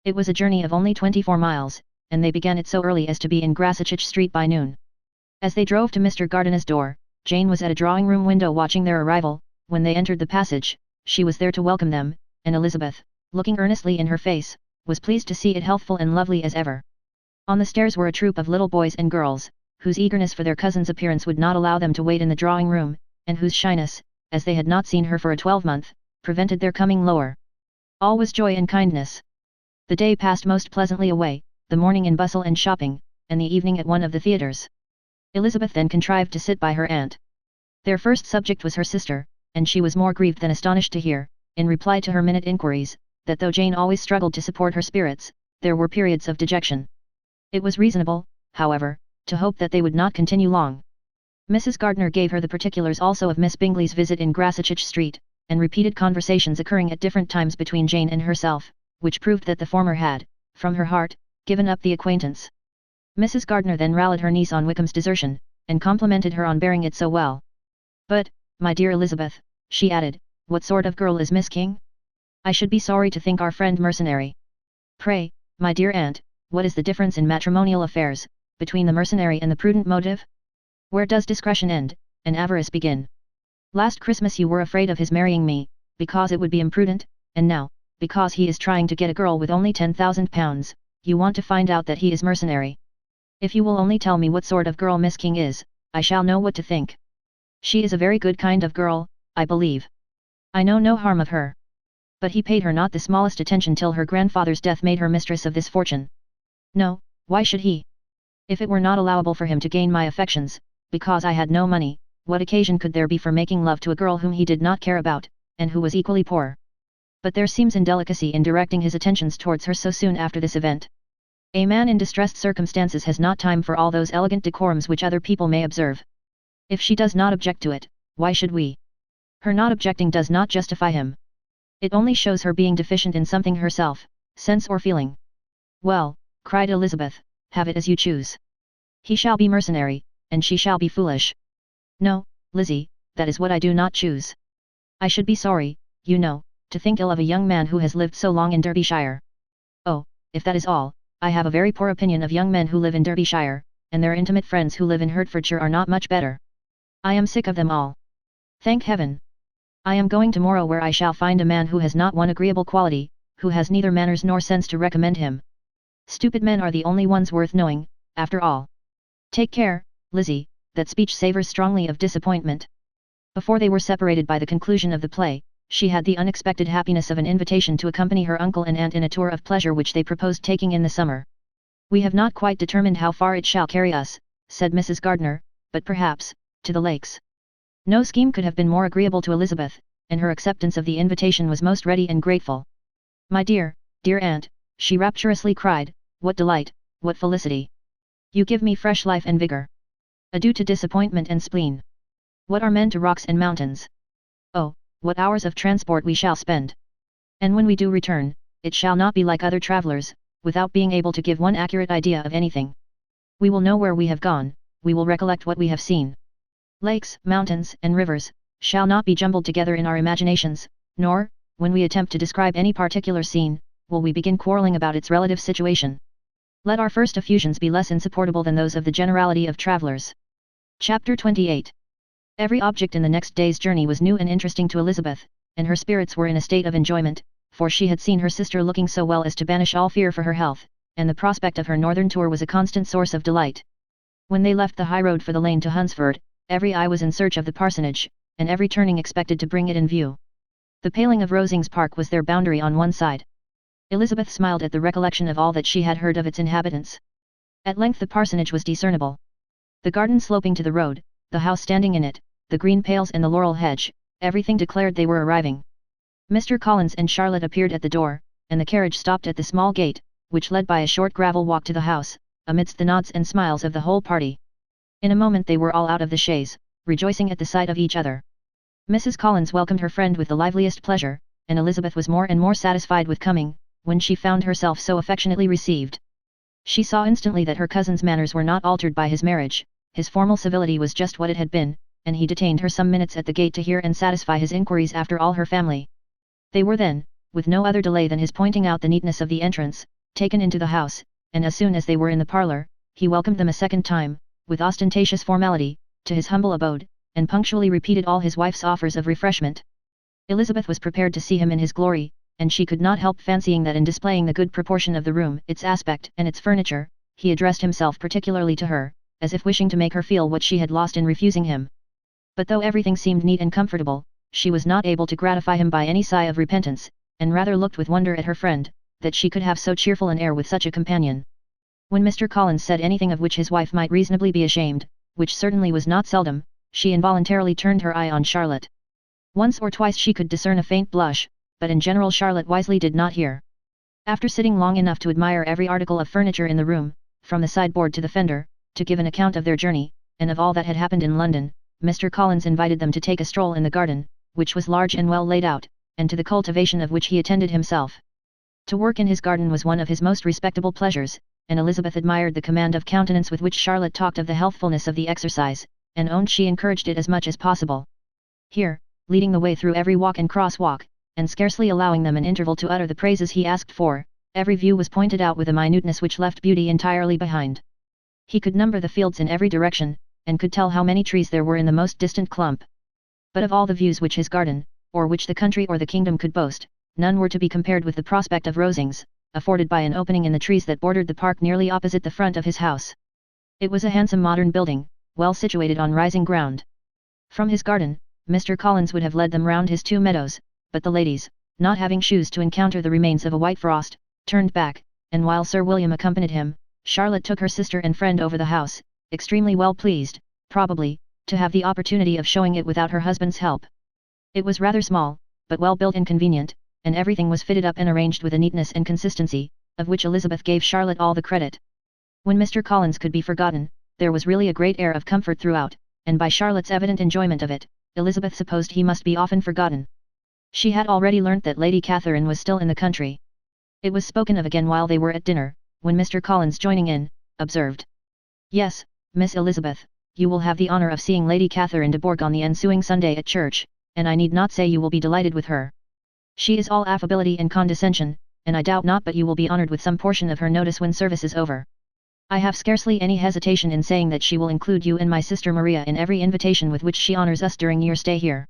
It was a journey of only 24 miles, and they began it so early as to be in Grasachich Street by noon. As they drove to Mr. Gardiner's door, Jane was at a drawing-room window watching their arrival. When they entered the passage, she was there to welcome them, and Elizabeth, looking earnestly in her face, was pleased to see it healthful and lovely as ever. On the stairs were a troop of little boys and girls, whose eagerness for their cousin's appearance would not allow them to wait in the drawing-room, and whose shyness, as they had not seen her for a 12-month, prevented their coming lower. All was joy and kindness. The day passed most pleasantly away, the morning in bustle and shopping, and the evening at one of the theatres. Elizabeth then contrived to sit by her aunt. Their first subject was her sister, and she was more grieved than astonished to hear, in reply to her minute inquiries, that though Jane always struggled to support her spirits, there were periods of dejection. It was reasonable, however, to hope that they would not continue long. Mrs. Gardiner gave her the particulars also of Miss Bingley's visit in Grasachich Street, and repeated conversations occurring at different times between Jane and herself, which proved that the former had, from her heart, given up the acquaintance. Mrs. Gardiner then rallied her niece on Wickham's desertion, and complimented her on bearing it so well. "But, my dear Elizabeth," she added, "what sort of girl is Miss King? I should be sorry to think our friend mercenary. Pray, my dear aunt, what is the difference in matrimonial affairs, between the mercenary and the prudent motive? Where does discretion end, and avarice begin? Last Christmas you were afraid of his marrying me, because it would be imprudent, and now, because he is trying to get a girl with only £10,000, you want to find out that he is mercenary. If you will only tell me what sort of girl Miss King is, I shall know what to think. She is a very good kind of girl, I believe. I know no harm of her." But he paid her not the smallest attention till her grandfather's death made her mistress of this fortune. "No, why should he? If it were not allowable for him to gain my affections, because I had no money, what occasion could there be for making love to a girl whom he did not care about, and who was equally poor? But there seems indelicacy in directing his attentions towards her so soon after this event. A man in distressed circumstances has not time for all those elegant decorums which other people may observe. If she does not object to it, why should we? Her not objecting does not justify him. It only shows her being deficient in something herself, sense or feeling." "Well," cried Elizabeth, "have it as you choose. He shall be mercenary, and she shall be foolish." "No, Lizzie, that is what I do not choose. I should be sorry, you know, to think ill of a young man who has lived so long in Derbyshire. Oh, if that is all, I have a very poor opinion of young men who live in Derbyshire, and their intimate friends who live in Hertfordshire are not much better. I am sick of them all. Thank heaven! I am going tomorrow where I shall find a man who has not one agreeable quality, who has neither manners nor sense to recommend him. Stupid men are the only ones worth knowing, after all. Take care, Lizzie, that speech savours strongly of disappointment." Before they were separated by the conclusion of the play, she had the unexpected happiness of an invitation to accompany her uncle and aunt in a tour of pleasure which they proposed taking in the summer. "We have not quite determined how far it shall carry us," said Mrs. Gardiner, "but perhaps, to the lakes." No scheme could have been more agreeable to Elizabeth, and her acceptance of the invitation was most ready and grateful. "My dear, dear aunt," she rapturously cried, "what delight, what felicity! You give me fresh life and vigour. Adieu to disappointment and spleen. What are men to rocks and mountains? Oh, what hours of transport we shall spend! And when we do return, it shall not be like other travellers, without being able to give one accurate idea of anything. We will know where we have gone, we will recollect what we have seen. Lakes, mountains, and rivers, shall not be jumbled together in our imaginations, nor, when we attempt to describe any particular scene, will we begin quarrelling about its relative situation. Let our first effusions be less insupportable than those of the generality of travellers." Chapter 28. Every object in the next day's journey was new and interesting to Elizabeth, and her spirits were in a state of enjoyment, for she had seen her sister looking so well as to banish all fear for her health, and the prospect of her northern tour was a constant source of delight. When they left the high road for the lane to Hunsford, every eye was in search of the parsonage, and every turning expected to bring it in view. The paling of Rosings Park was their boundary on one side. Elizabeth smiled at the recollection of all that she had heard of its inhabitants. At length the parsonage was discernible. The garden sloping to the road, the house standing in it, the green pales and the laurel hedge, everything declared they were arriving. Mr. Collins and Charlotte appeared at the door, and the carriage stopped at the small gate, which led by a short gravel walk to the house, amidst the nods and smiles of the whole party. In a moment they were all out of the chaise, rejoicing at the sight of each other. Mrs. Collins welcomed her friend with the liveliest pleasure, and Elizabeth was more and more satisfied with coming, when she found herself so affectionately received. She saw instantly that her cousin's manners were not altered by his marriage, his formal civility was just what it had been, and he detained her some minutes at the gate to hear and satisfy his inquiries after all her family. They were then, with no other delay than his pointing out the neatness of the entrance, taken into the house, and as soon as they were in the parlour, he welcomed them a second time, with ostentatious formality, to his humble abode, and punctually repeated all his wife's offers of refreshment. Elizabeth was prepared to see him in his glory, and she could not help fancying that in displaying the good proportion of the room, its aspect and its furniture, he addressed himself particularly to her, as if wishing to make her feel what she had lost in refusing him. But though everything seemed neat and comfortable, she was not able to gratify him by any sigh of repentance, and rather looked with wonder at her friend, that she could have so cheerful an air with such a companion. When Mr. Collins said anything of which his wife might reasonably be ashamed, which certainly was not seldom, she involuntarily turned her eye on Charlotte. Once or twice she could discern a faint blush, but in general Charlotte wisely did not hear. After sitting long enough to admire every article of furniture in the room, from the sideboard to the fender, to give an account of their journey, and of all that had happened in London, Mr. Collins invited them to take a stroll in the garden, which was large and well laid out, and to the cultivation of which he attended himself. To work in his garden was one of his most respectable pleasures, and Elizabeth admired the command of countenance with which Charlotte talked of the healthfulness of the exercise, and owned she encouraged it as much as possible. Here, leading the way through every walk and cross-walk, and scarcely allowing them an interval to utter the praises he asked for, every view was pointed out with a minuteness which left beauty entirely behind. He could number the fields in every direction, and could tell how many trees there were in the most distant clump. But of all the views which his garden, or which the country or the kingdom could boast, none were to be compared with the prospect of Rosings, afforded by an opening in the trees that bordered the park nearly opposite the front of his house. It was a handsome modern building, well situated on rising ground. From his garden, Mr. Collins would have led them round his 2 meadows, but the ladies, not having shoes to encounter the remains of a white frost, turned back, and while Sir William accompanied him, Charlotte took her sister and friend over the house, extremely well pleased, probably, to have the opportunity of showing it without her husband's help. It was rather small, but well built and convenient, and everything was fitted up and arranged with a neatness and consistency, of which Elizabeth gave Charlotte all the credit. When Mr. Collins could be forgotten, there was really a great air of comfort throughout, and by Charlotte's evident enjoyment of it, Elizabeth supposed he must be often forgotten. She had already learnt that Lady Catherine was still in the country. It was spoken of again while they were at dinner, when Mr. Collins, joining in, observed: "Yes, Miss Elizabeth, you will have the honour of seeing Lady Catherine de Bourgh on the ensuing Sunday at church, and I need not say you will be delighted with her. She is all affability and condescension, and I doubt not but you will be honoured with some portion of her notice when service is over. I have scarcely any hesitation in saying that she will include you and my sister Maria in every invitation with which she honours us during your stay here.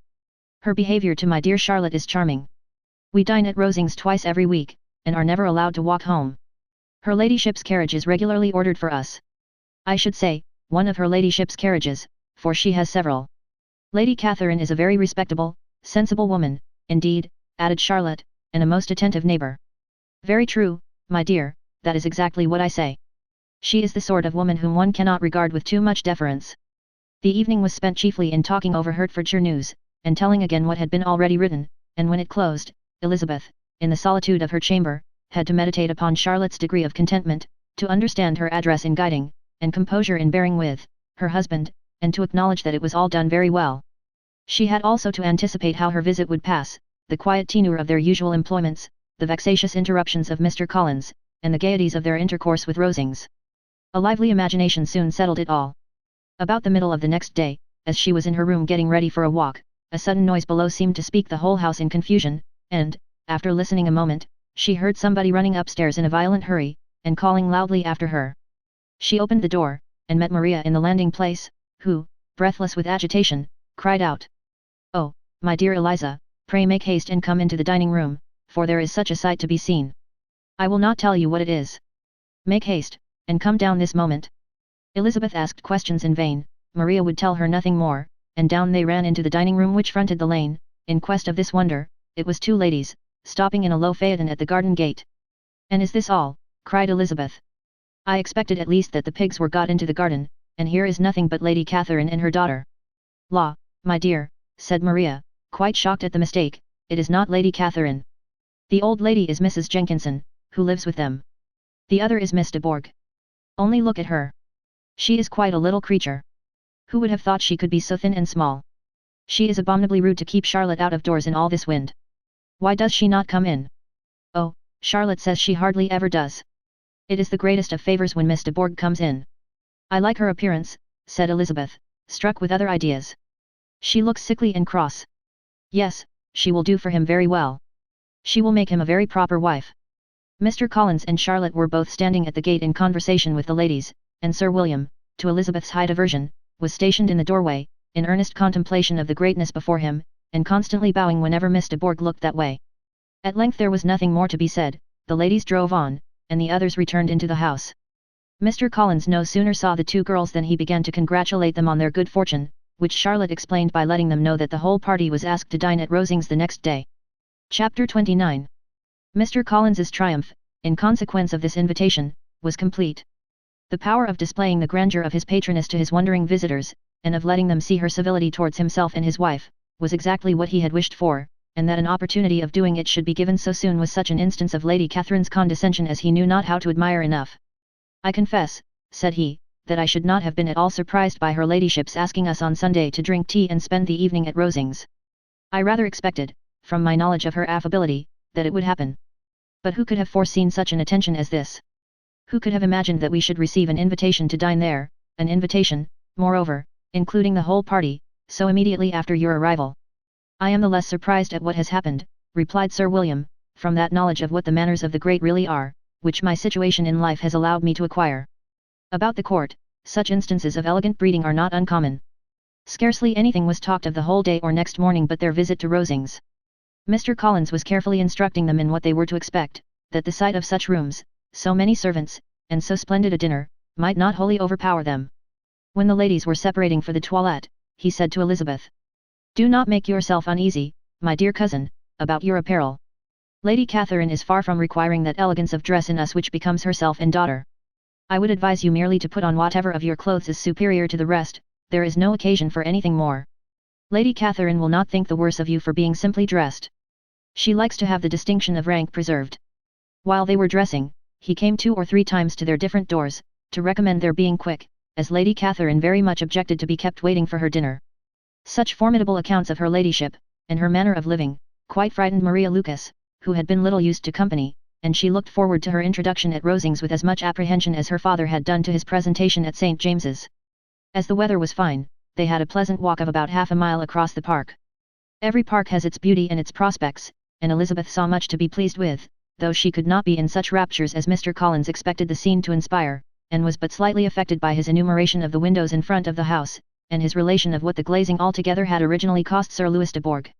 Her behaviour to my dear Charlotte is charming. We dine at Rosings twice every week, and are never allowed to walk home. Her ladyship's carriage is regularly ordered for us. I should say, one of her ladyship's carriages, for she has several. Lady Catherine is a very respectable, sensible woman, indeed," added Charlotte, "and a most attentive neighbour." "Very true, my dear, that is exactly what I say. She is the sort of woman whom one cannot regard with too much deference." The evening was spent chiefly in talking over Hertfordshire news, and telling again what had been already written, and when it closed, Elizabeth, in the solitude of her chamber, had to meditate upon Charlotte's degree of contentment, to understand her address in guiding, and composure in bearing with, her husband, and to acknowledge that it was all done very well. She had also to anticipate how her visit would pass, the quiet tenure of their usual employments, the vexatious interruptions of Mr. Collins, and the gaieties of their intercourse with Rosings. A lively imagination soon settled it all. About the middle of the next day, as she was in her room getting ready for a walk, a sudden noise below seemed to speak the whole house in confusion, and, after listening a moment, she heard somebody running upstairs in a violent hurry, and calling loudly after her. She opened the door, and met Maria in the landing place, who, breathless with agitation, cried out: "Oh, my dear Eliza, pray make haste and come into the dining room, for there is such a sight to be seen. I will not tell you what it is. Make haste, and come down this moment." Elizabeth asked questions in vain, Maria would tell her nothing more, and down they ran into the dining room which fronted the lane, in quest of this wonder. It was two ladies, stopping in a low phaeton at the garden gate. "And is this all?" cried Elizabeth. "I expected at least that the pigs were got into the garden, and here is nothing but Lady Catherine and her daughter." "La, my dear," said Maria, quite shocked at the mistake, "it is not Lady Catherine. The old lady is Mrs. Jenkinson, who lives with them. The other is Miss de Bourgh. Only look at her. She is quite a little creature. Who would have thought she could be so thin and small? She is abominably rude to keep Charlotte out of doors in all this wind. Why does she not come in? Oh, Charlotte says she hardly ever does. It is the greatest of favours when Miss de Bourgh comes in." "I like her appearance," said Elizabeth, struck with other ideas. "She looks sickly and cross. Yes, she will do for him very well. She will make him a very proper wife." Mr. Collins and Charlotte were both standing at the gate in conversation with the ladies, and Sir William, to Elizabeth's high diversion, was stationed in the doorway, in earnest contemplation of the greatness before him, and constantly bowing whenever Miss de Bourgh looked that way. At length there was nothing more to be said, the ladies drove on, and the others returned into the house. Mr. Collins no sooner saw the two girls than he began to congratulate them on their good fortune, which Charlotte explained by letting them know that the whole party was asked to dine at Rosings the next day. Chapter 29. Mr. Collins's triumph, in consequence of this invitation, was complete. The power of displaying the grandeur of his patroness to his wondering visitors, and of letting them see her civility towards himself and his wife, was exactly what he had wished for, and that an opportunity of doing it should be given so soon was such an instance of Lady Catherine's condescension as he knew not how to admire enough. "I confess," said he, "that I should not have been at all surprised by her ladyship's asking us on Sunday to drink tea and spend the evening at Rosings. I rather expected, from my knowledge of her affability, that it would happen. But who could have foreseen such an attention as this? Who could have imagined that we should receive an invitation to dine there, an invitation, moreover, including the whole party, so immediately after your arrival?" "I am the less surprised at what has happened," replied Sir William, "from that knowledge of what the manners of the great really are, which my situation in life has allowed me to acquire. About the court, such instances of elegant breeding are not uncommon. Scarcely anything was talked of the whole day or next morning but their visit to Rosings. Mr. Collins was carefully instructing them in what they were to expect, that the sight of such rooms, so many servants, and so splendid a dinner, might not wholly overpower them. When the ladies were separating for the toilette, he said to Elizabeth, "Do not make yourself uneasy, my dear cousin, about your apparel. Lady Catherine is far from requiring that elegance of dress in us which becomes herself and daughter. I would advise you merely to put on whatever of your clothes is superior to the rest, there is no occasion for anything more. Lady Catherine will not think the worse of you for being simply dressed. She likes to have the distinction of rank preserved." While they were dressing, he came 2 or 3 times to their different doors, to recommend their being quick, as Lady Catherine very much objected to be kept waiting for her dinner. Such formidable accounts of her ladyship, and her manner of living, quite frightened Maria Lucas, who had been little used to company, and she looked forward to her introduction at Rosings with as much apprehension as her father had done to his presentation at St. James's. As the weather was fine, they had a pleasant walk of about half a mile across the park. Every park has its beauty and its prospects, and Elizabeth saw much to be pleased with, though she could not be in such raptures as Mr. Collins expected the scene to inspire, and was but slightly affected by his enumeration of the windows in front of the house, and his relation of what the glazing altogether had originally cost Sir Louis de Bourgh.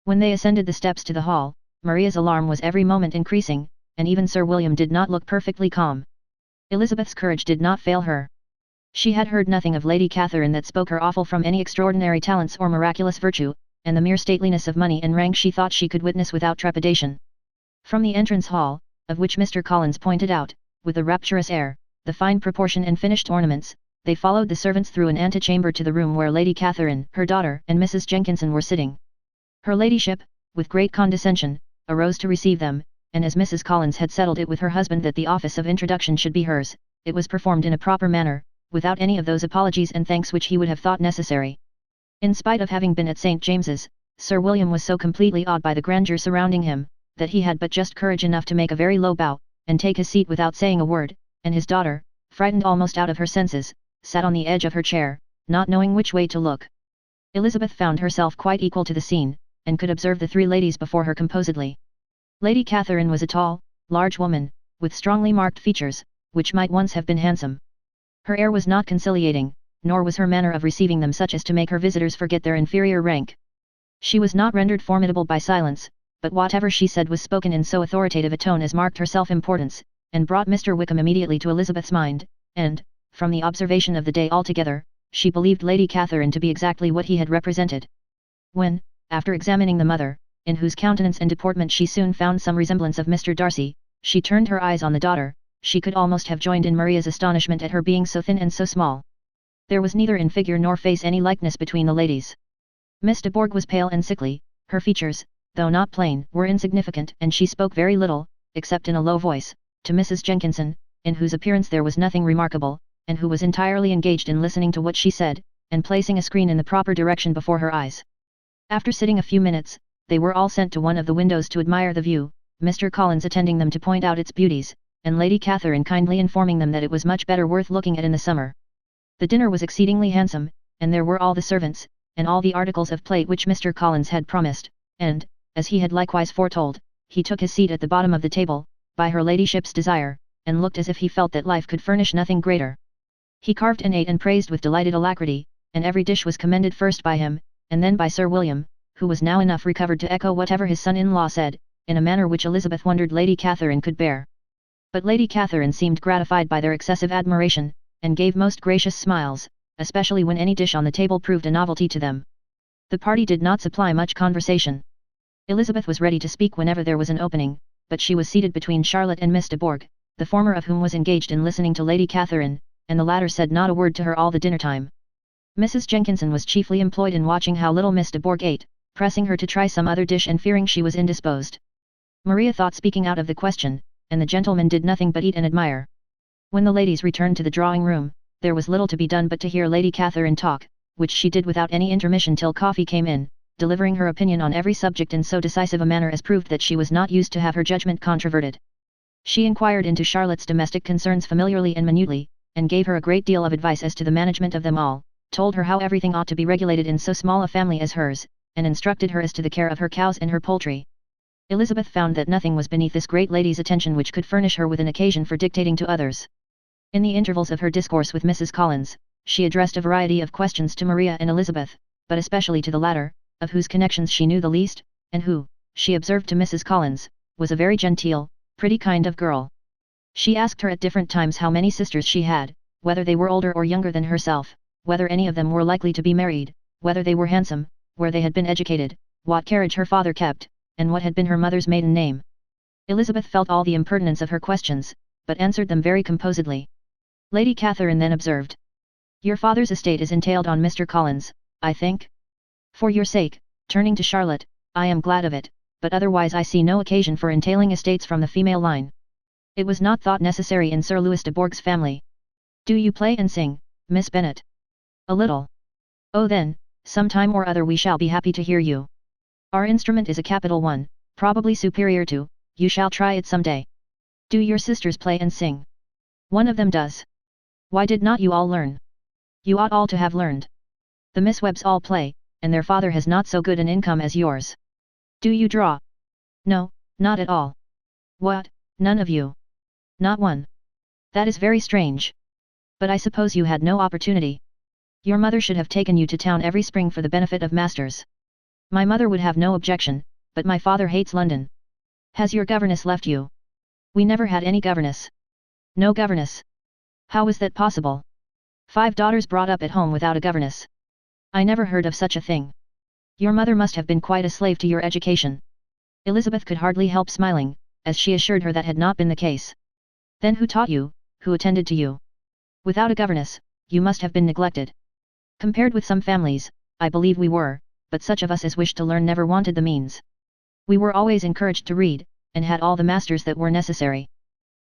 When they ascended the steps to the hall, Maria's alarm was every moment increasing, and even Sir William did not look perfectly calm. Elizabeth's courage did not fail her. She had heard nothing of Lady Catherine that spoke her awful from any extraordinary talents or miraculous virtue, and the mere stateliness of money and rank she thought she could witness without trepidation. From the entrance hall, of which Mr. Collins pointed out, with a rapturous air, the fine proportion and finished ornaments, they followed the servants through an antechamber to the room where Lady Catherine, her daughter, and Mrs. Jenkinson were sitting. Her ladyship, with great condescension, arose to receive them, and as Mrs. Collins had settled it with her husband that the office of introduction should be hers, it was performed in a proper manner, without any of those apologies and thanks which he would have thought necessary. In spite of having been at St. James's, Sir William was so completely awed by the grandeur surrounding him, that he had but just courage enough to make a very low bow, and take his seat without saying a word, and his daughter, frightened almost out of her senses, sat on the edge of her chair, not knowing which way to look. Elizabeth found herself quite equal to the scene, and could observe the 3 ladies before her composedly. Lady Catherine was a tall, large woman, with strongly marked features, which might once have been handsome. Her air was not conciliating, nor was her manner of receiving them such as to make her visitors forget their inferior rank. She was not rendered formidable by silence, but whatever she said was spoken in so authoritative a tone as marked her self-importance, and brought Mr. Wickham immediately to Elizabeth's mind, and, from the observation of the day altogether, she believed Lady Catherine to be exactly what he had represented. When, after examining the mother, in whose countenance and deportment she soon found some resemblance of Mr. Darcy, she turned her eyes on the daughter, she could almost have joined in Maria's astonishment at her being so thin and so small. There was neither in figure nor face any likeness between the ladies. Miss de Bourgh was pale and sickly, her features, though not plain, were insignificant, and she spoke very little, except in a low voice, to Mrs. Jenkinson, in whose appearance there was nothing remarkable, and who was entirely engaged in listening to what she said, and placing a screen in the proper direction before her eyes. After sitting a few minutes, they were all sent to one of the windows to admire the view, Mr. Collins attending them to point out its beauties, and Lady Catherine kindly informing them that it was much better worth looking at in the summer. The dinner was exceedingly handsome, and there were all the servants, and all the articles of plate which Mr. Collins had promised, and, as he had likewise foretold, he took his seat at the bottom of the table, by her ladyship's desire, and looked as if he felt that life could furnish nothing greater. He carved and ate and praised with delighted alacrity, and every dish was commended first by him, and then by Sir William, who was now enough recovered to echo whatever his son-in-law said, in a manner which Elizabeth wondered Lady Catherine could bear. But Lady Catherine seemed gratified by their excessive admiration, and gave most gracious smiles, especially when any dish on the table proved a novelty to them. The party did not supply much conversation. Elizabeth was ready to speak whenever there was an opening, but she was seated between Charlotte and Miss de Bourgh, the former of whom was engaged in listening to Lady Catherine, and the latter said not a word to her all the dinner time. Mrs. Jenkinson was chiefly employed in watching how little Miss de Bourgh ate, pressing her to try some other dish and fearing she was indisposed. Maria thought speaking out of the question, and the gentlemen did nothing but eat and admire. When the ladies returned to the drawing-room, there was little to be done but to hear Lady Catherine talk, which she did without any intermission till coffee came in, delivering her opinion on every subject in so decisive a manner as proved that she was not used to have her judgment controverted. She inquired into Charlotte's domestic concerns familiarly and minutely, and gave her a great deal of advice as to the management of them all, told her how everything ought to be regulated in so small a family as hers, and instructed her as to the care of her cows and her poultry. Elizabeth found that nothing was beneath this great lady's attention which could furnish her with an occasion for dictating to others. In the intervals of her discourse with Mrs. Collins, she addressed a variety of questions to Maria and Elizabeth, but especially to the latter, of whose connections she knew the least, and who, she observed to Mrs. Collins, was a very genteel, pretty kind of girl. She asked her at different times how many sisters she had, whether they were older or younger than herself, whether any of them were likely to be married, whether they were handsome, where they had been educated, what carriage her father kept, and what had been her mother's maiden name. Elizabeth felt all the impertinence of her questions, but answered them very composedly. Lady Catherine then observed, "Your father's estate is entailed on Mr. Collins, I think? For your sake," turning to Charlotte, "I am glad of it, but otherwise I see no occasion for entailing estates from the female line. It was not thought necessary in Sir Louis de Bourgh's family. Do you play and sing, Miss Bennet?" "A little." "Oh then, some time or other we shall be happy to hear you. Our instrument is a capital one, probably superior to, you shall try it some day. Do your sisters play and sing?" "One of them does." "Why did not you all learn? You ought all to have learned. The Miss Webbs all play, and their father has not so good an income as yours. Do you draw?" "No, not at all." "What, none of you?" "Not one." "That is very strange. But I suppose you had no opportunity. Your mother should have taken you to town every spring for the benefit of masters." "My mother would have no objection, but my father hates London." "Has your governess left you?" "We never had any governess." "No governess? How was that possible? 5 daughters brought up at home without a governess. I never heard of such a thing. Your mother must have been quite a slave to your education." Elizabeth could hardly help smiling, as she assured her that had not been the case. "Then who taught you, who attended to you? Without a governess, you must have been neglected." "Compared with some families, I believe we were, but such of us as wished to learn never wanted the means. We were always encouraged to read, and had all the masters that were necessary.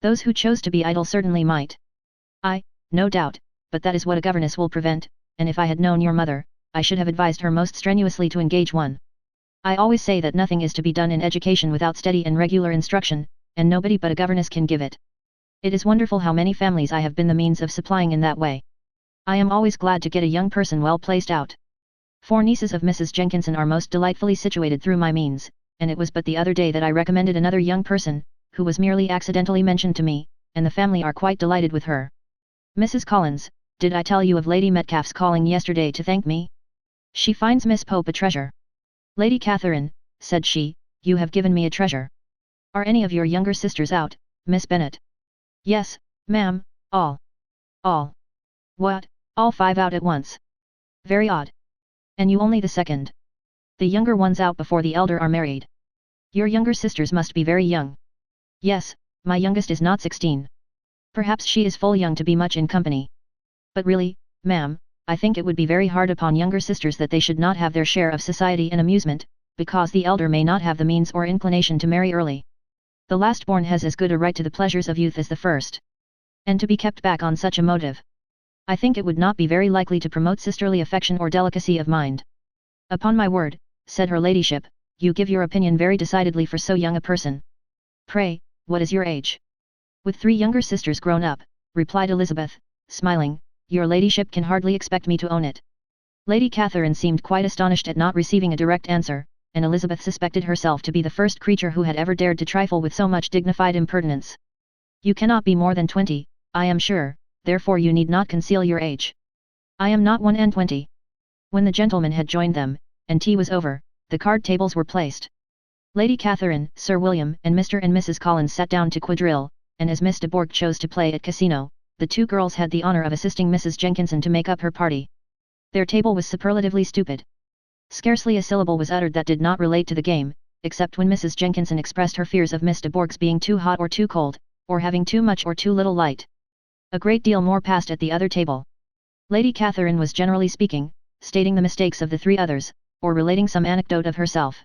Those who chose to be idle certainly might." "No doubt, but that is what a governess will prevent, and if I had known your mother, I should have advised her most strenuously to engage one. I always say that nothing is to be done in education without steady and regular instruction, and nobody but a governess can give it. It is wonderful how many families I have been the means of supplying in that way. I am always glad to get a young person well placed out. 4 nieces of Mrs. Jenkinson are most delightfully situated through my means, and it was but the other day that I recommended another young person, who was merely accidentally mentioned to me, and the family are quite delighted with her. Mrs. Collins, did I tell you of Lady Metcalfe's calling yesterday to thank me? She finds Miss Pope a treasure. Lady Catherine, said she, you have given me a treasure. Are any of your younger sisters out, Miss Bennet? Yes, ma'am, all. All. What, all 5 out at once? Very odd. And you only the second. The younger ones out before the elder are married. Your younger sisters must be very young. Yes, my youngest is not 16. Perhaps she is full young to be much in company. But really, ma'am, I think it would be very hard upon younger sisters that they should not have their share of society and amusement, because the elder may not have the means or inclination to marry early. The last born has as good a right to the pleasures of youth as the first. And to be kept back on such a motive, I think it would not be very likely to promote sisterly affection or delicacy of mind. Upon my word, said her ladyship, you give your opinion very decidedly for so young a person. Pray, what is your age? With 3 younger sisters grown up, replied Elizabeth, smiling, your ladyship can hardly expect me to own it. Lady Catherine seemed quite astonished at not receiving a direct answer, and Elizabeth suspected herself to be the first creature who had ever dared to trifle with so much dignified impertinence. You cannot be more than 20, I am sure, therefore you need not conceal your age. I am not 21. When the gentlemen had joined them, and tea was over, the card tables were placed. Lady Catherine, Sir William, and Mr. and Mrs. Collins sat down to quadrille, and as Miss de Bourgh chose to play at casino, the 2 girls had the honour of assisting Mrs. Jenkinson to make up her party. Their table was superlatively stupid. Scarcely a syllable was uttered that did not relate to the game, except when Mrs. Jenkinson expressed her fears of Miss de Bourgh's being too hot or too cold, or having too much or too little light. A great deal more passed at the other table. Lady Catherine was generally speaking, stating the mistakes of the 3 others, or relating some anecdote of herself.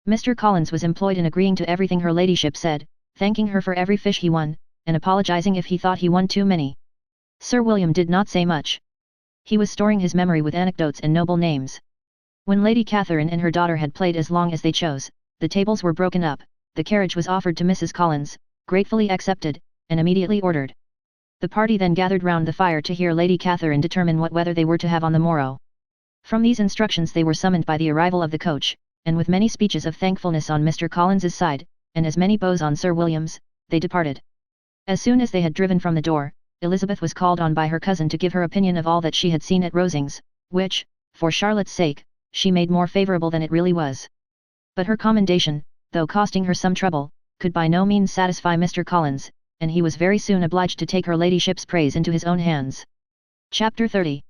Mr. Collins was employed in agreeing to everything her ladyship said, thanking her for every fish he won, and apologizing if he thought he won too many. Sir William did not say much. He was storing his memory with anecdotes and noble names. When Lady Catherine and her daughter had played as long as they chose, the tables were broken up, the carriage was offered to Mrs. Collins, gratefully accepted, and immediately ordered. The party then gathered round the fire to hear Lady Catherine determine what weather they were to have on the morrow. From these instructions they were summoned by the arrival of the coach, and with many speeches of thankfulness on Mr. Collins's side, and as many bows on Sir William's, they departed. As soon as they had driven from the door, Elizabeth was called on by her cousin to give her opinion of all that she had seen at Rosings, which, for Charlotte's sake, she made more favourable than it really was. But her commendation, though costing her some trouble, could by no means satisfy Mr. Collins, and he was very soon obliged to take her ladyship's praise into his own hands. Chapter 30.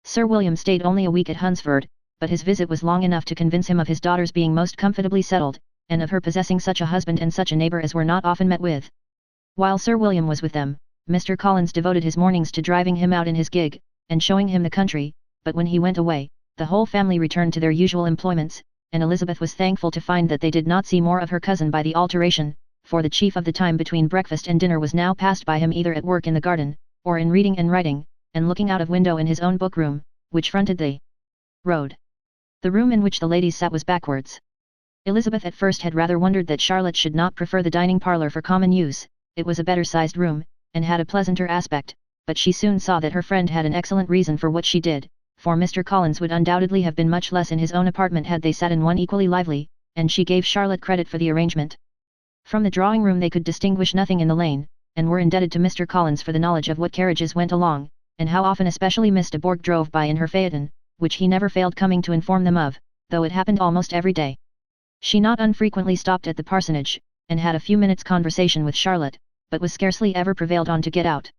Sir William stayed only a week at Hunsford, but his visit was long enough to convince him of his daughter's being most comfortably settled, and of her possessing such a husband and such a neighbour as were not often met with. While Sir William was with them, Mr. Collins devoted his mornings to driving him out in his gig, and showing him the country, but when he went away, the whole family returned to their usual employments, and Elizabeth was thankful to find that they did not see more of her cousin by the alteration, for the chief of the time between breakfast and dinner was now passed by him either at work in the garden, or in reading and writing, and looking out of window in his own book-room, which fronted the road. The room in which the ladies sat was backwards. Elizabeth at first had rather wondered that Charlotte should not prefer the dining parlour for common use, it was a better-sized room, and had a pleasanter aspect, but she soon saw that her friend had an excellent reason for what she did, for Mr. Collins would undoubtedly have been much less in his own apartment had they sat in one equally lively, and she gave Charlotte credit for the arrangement. From the drawing-room they could distinguish nothing in the lane, and were indebted to Mr. Collins for the knowledge of what carriages went along, and how often especially Miss de Bourgh drove by in her phaeton, which he never failed coming to inform them of, though it happened almost every day. She not unfrequently stopped at the parsonage, and had a few minutes' conversation with Charlotte, but was scarcely ever prevailed on to get out.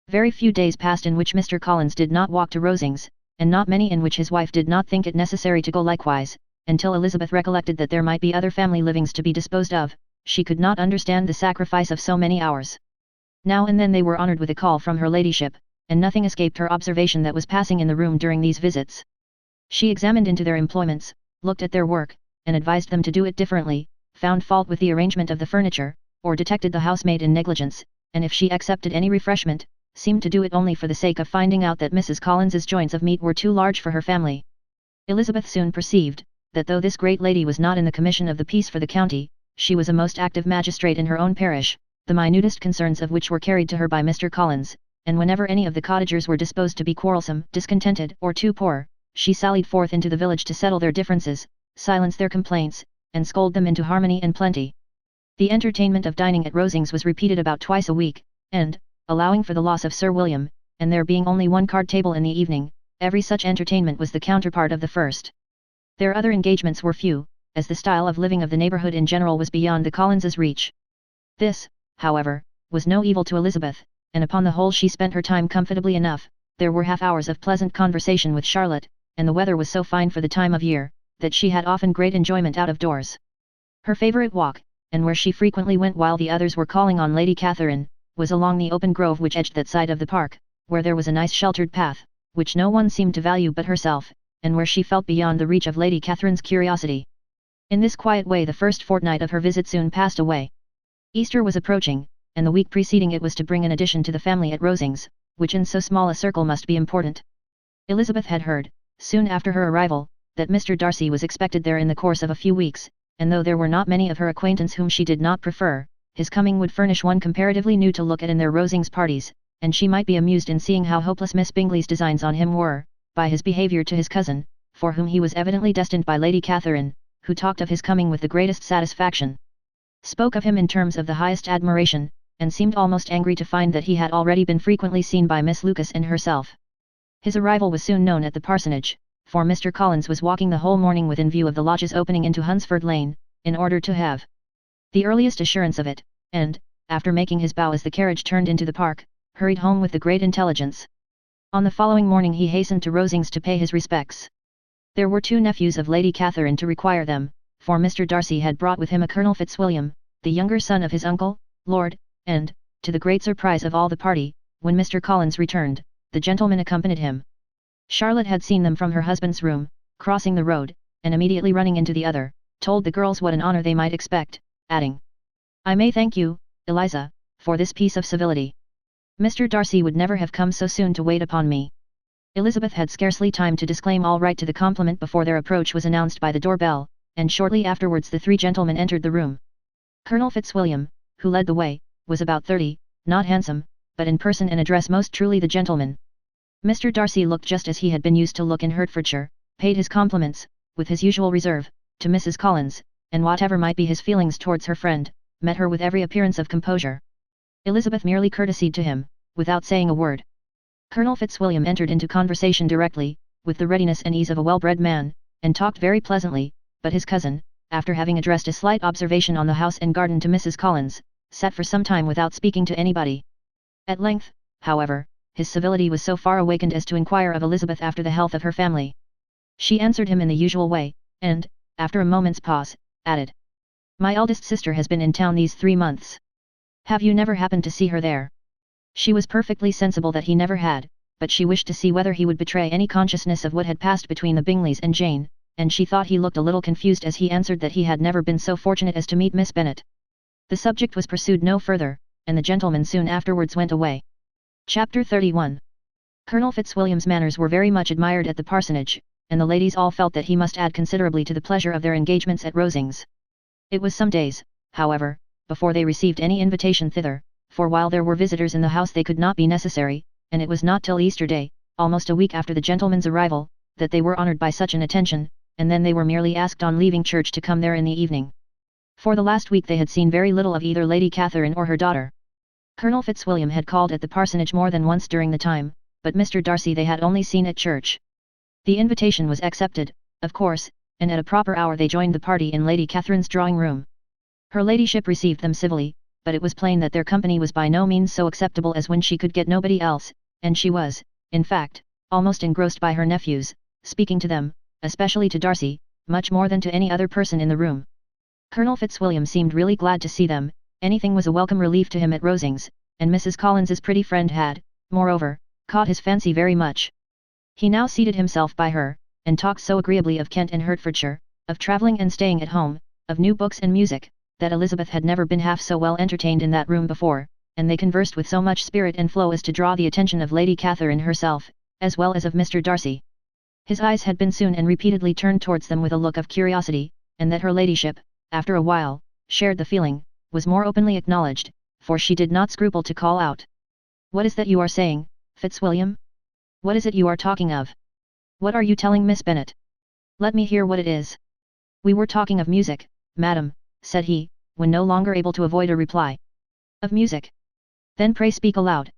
Very few days passed in which Mr. Collins did not walk to Rosings, and not many in which his wife did not think it necessary to go likewise, until Elizabeth recollected that there might be other family livings to be disposed of. She could not understand the sacrifice of so many hours. Now and then they were honoured with a call from her ladyship, and nothing escaped her observation that was passing in the room during these visits. She examined into their employments, looked at their work, and advised them to do it differently, found fault with the arrangement of the furniture, or detected the housemaid in negligence, and if she accepted any refreshment, seemed to do it only for the sake of finding out that Mrs. Collins's joints of meat were too large for her family. Elizabeth soon perceived, that though this great lady was not in the commission of the peace for the county, she was a most active magistrate in her own parish, the minutest concerns of which were carried to her by Mr. Collins, and whenever any of the cottagers were disposed to be quarrelsome, discontented, or too poor, she sallied forth into the village to settle their differences, silence their complaints, and scold them into harmony and plenty. The entertainment of dining at Rosings was repeated about twice a week, and, allowing for the loss of Sir William, and there being only one card table in the evening, every such entertainment was the counterpart of the first. Their other engagements were few, as the style of living of the neighbourhood in general was beyond the Collinses' reach. This, however, was no evil to Elizabeth, and upon the whole she spent her time comfortably enough, there were half hours of pleasant conversation with Charlotte, and the weather was so fine for the time of year, that she had often great enjoyment out of doors. Her favourite walk, and where she frequently went while the others were calling on Lady Catherine, was along the open grove which edged that side of the park, where there was a nice sheltered path, which no one seemed to value but herself, and where she felt beyond the reach of Lady Catherine's curiosity. In this quiet way the first fortnight of her visit soon passed away. Easter was approaching, and the week preceding it was to bring an addition to the family at Rosings, which in so small a circle must be important. Elizabeth had heard, soon after her arrival, that Mr. Darcy was expected there in the course of a few weeks, and though there were not many of her acquaintance whom she did not prefer, his coming would furnish one comparatively new to look at in their Rosings parties, and she might be amused in seeing how hopeless Miss Bingley's designs on him were, by his behaviour to his cousin, for whom he was evidently destined by Lady Catherine, who talked of his coming with the greatest satisfaction, spoke of him in terms of the highest admiration, and seemed almost angry to find that he had already been frequently seen by Miss Lucas and herself. His arrival was soon known at the parsonage, for Mr. Collins was walking the whole morning within view of the lodges opening into Hunsford Lane, in order to have the earliest assurance of it, and, after making his bow as the carriage turned into the park, hurried home with the great intelligence. On the following morning he hastened to Rosings to pay his respects. There were 2 nephews of Lady Catherine to require them, for Mr. Darcy had brought with him a Colonel Fitzwilliam, the younger son of his uncle, Lord, and, to the great surprise of all the party, when Mr. Collins returned, the gentleman accompanied him. Charlotte had seen them from her husband's room, crossing the road, and immediately running into the other, told the girls what an honour they might expect, adding, "I may thank you, Eliza, for this piece of civility. Mr. Darcy would never have come so soon to wait upon me." Elizabeth had scarcely time to disclaim all right to the compliment before their approach was announced by the door-bell, and shortly afterwards the 3 gentlemen entered the room. Colonel Fitzwilliam, who led the way, was about 30, not handsome, but in person and address most truly the gentleman. Mr. Darcy looked just as he had been used to look in Hertfordshire, paid his compliments, with his usual reserve, to Mrs. Collins, and whatever might be his feelings towards her friend, met her with every appearance of composure. Elizabeth merely courtesied to him, without saying a word. Colonel Fitzwilliam entered into conversation directly, with the readiness and ease of a well-bred man, and talked very pleasantly, but his cousin, after having addressed a slight observation on the house and garden to Mrs. Collins, sat for some time without speaking to anybody. At length, however, his civility was so far awakened as to inquire of Elizabeth after the health of her family. She answered him in the usual way, and, after a moment's pause, added, "My eldest sister has been in town these 3 months. Have you never happened to see her there?" She was perfectly sensible that he never had, but she wished to see whether he would betray any consciousness of what had passed between the Bingleys and Jane, and she thought he looked a little confused as he answered that he had never been so fortunate as to meet Miss Bennet. The subject was pursued no further, and the gentlemen soon afterwards went away. Chapter 31. Colonel Fitzwilliam's manners were very much admired at the parsonage, and the ladies all felt that he must add considerably to the pleasure of their engagements at Rosings. It was some days, however, before they received any invitation thither, for while there were visitors in the house they could not be necessary, and it was not till Easter Day, almost a week after the gentlemen's arrival, that they were honoured by such an attention, and then they were merely asked on leaving church to come there in the evening. For the last week they had seen very little of either Lady Catherine or her daughter. Colonel Fitzwilliam had called at the parsonage more than once during the time, but Mr. Darcy they had only seen at church. The invitation was accepted, of course, and at a proper hour they joined the party in Lady Catherine's drawing-room. Her ladyship received them civilly, but it was plain that their company was by no means so acceptable as when she could get nobody else, and she was, in fact, almost engrossed by her nephews, speaking to them, especially to Darcy, much more than to any other person in the room. Colonel Fitzwilliam seemed really glad to see them, anything was a welcome relief to him at Rosings, and Mrs. Collins's pretty friend had, moreover, caught his fancy very much. He now seated himself by her, and talked so agreeably of Kent and Hertfordshire, of travelling and staying at home, of new books and music, that Elizabeth had never been half so well entertained in that room before, and they conversed with so much spirit and flow as to draw the attention of Lady Catherine herself, as well as of Mr. Darcy. His eyes had been soon and repeatedly turned towards them with a look of curiosity, and that her ladyship, after a while, shared the feeling, was more openly acknowledged, for she did not scruple to call out. "What is that you are saying, Fitzwilliam? What is it you are talking of? What are you telling Miss Bennet? Let me hear what it is." "We were talking of music, madam," said he, when no longer able to avoid a reply. "Of music? Then pray speak aloud.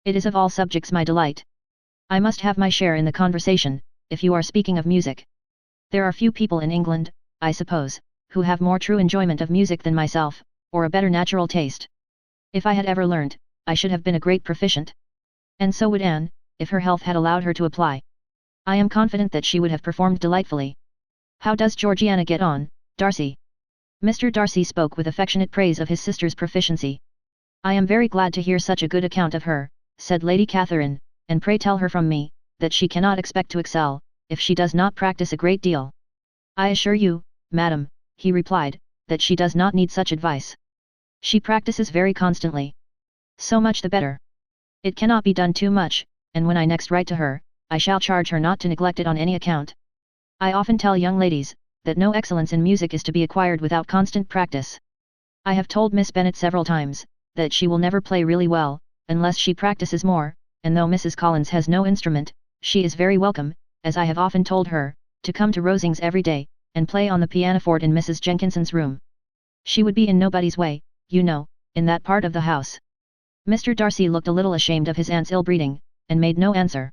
It is of all subjects my delight. I must have my share in the conversation, if you are speaking of music. There are few people in England, I suppose, who have more true enjoyment of music than myself, or a better natural taste. If I had ever learnt, I should have been a great proficient. And so would Anne, if her health had allowed her to apply. I am confident that she would have performed delightfully. How does Georgiana get on, Darcy? Mr. Darcy spoke with affectionate praise of his sister's proficiency. I am very glad to hear such a good account of her, said Lady Catherine, and pray tell her from me, that she cannot expect to excel, if she does not practice a great deal. I assure you, madam, he replied, that she does not need such advice. She practices very constantly. So much the better. It cannot be done too much, and when I next write to her, I shall charge her not to neglect it on any account. I often tell young ladies, that no excellence in music is to be acquired without constant practice. I have told Miss Bennet several times, that she will never play really well, unless she practices more, and though Mrs. Collins has no instrument, she is very welcome, as I have often told her, to come to Rosings every day, and play on the pianoforte in Mrs. Jenkinson's room. She would be in nobody's way, you know, in that part of the house. Mr. Darcy looked a little ashamed of his aunt's ill-breeding, and made no answer.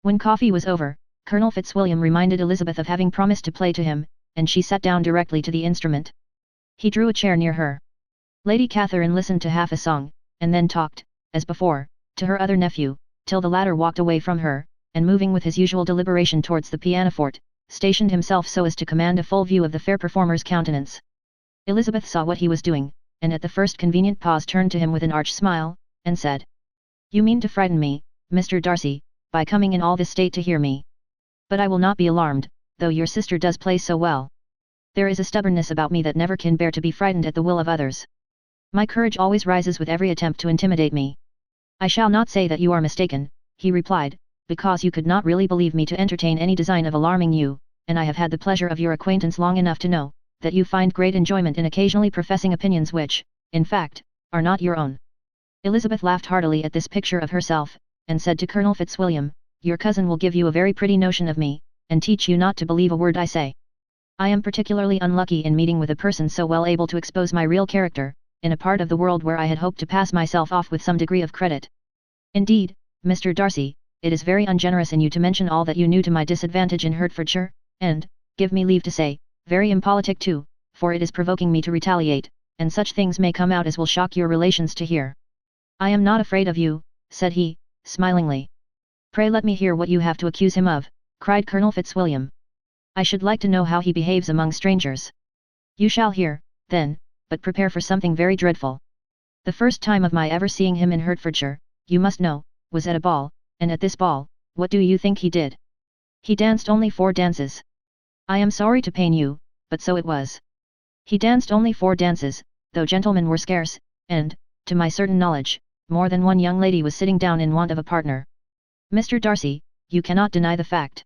When coffee was over, Colonel Fitzwilliam reminded Elizabeth of having promised to play to him, and she sat down directly to the instrument. He drew a chair near her. Lady Catherine listened to half a song, and then talked, as before, to her other nephew, till the latter walked away from her, and moving with his usual deliberation towards the pianoforte, stationed himself so as to command a full view of the fair performer's countenance. Elizabeth saw what he was doing, and at the first convenient pause turned to him with an arch smile, and said, "You mean to frighten me, Mr. Darcy, by coming in all this state to hear me. But I will not be alarmed, though your sister does play so well. There is a stubbornness about me that never can bear to be frightened at the will of others. My courage always rises with every attempt to intimidate me." "I shall not say that you are mistaken," he replied, "because you could not really believe me to entertain any design of alarming you, and I have had the pleasure of your acquaintance long enough to know, that you find great enjoyment in occasionally professing opinions which, in fact, are not your own." Elizabeth laughed heartily at this picture of herself, and said to Colonel Fitzwilliam, "Your cousin will give you a very pretty notion of me, and teach you not to believe a word I say. I am particularly unlucky in meeting with a person so well able to expose my real character, in a part of the world where I had hoped to pass myself off with some degree of credit. Indeed, Mr. Darcy, it is very ungenerous in you to mention all that you knew to my disadvantage in Hertfordshire, and, give me leave to say, very impolitic too, for it is provoking me to retaliate, and such things may come out as will shock your relations to hear." "I am not afraid of you," said he, smilingly. "Pray let me hear what you have to accuse him of," cried Colonel Fitzwilliam. "I should like to know how he behaves among strangers." "You shall hear, then, but prepare for something very dreadful. The first time of my ever seeing him in Hertfordshire, you must know, was at a ball, and at this ball, what do you think he did? He danced only 4 dances. I am sorry to pain you, but so it was. He danced only 4 dances, though gentlemen were scarce, and, to my certain knowledge, more than one young lady was sitting down in want of a partner. Mr. Darcy, you cannot deny the fact.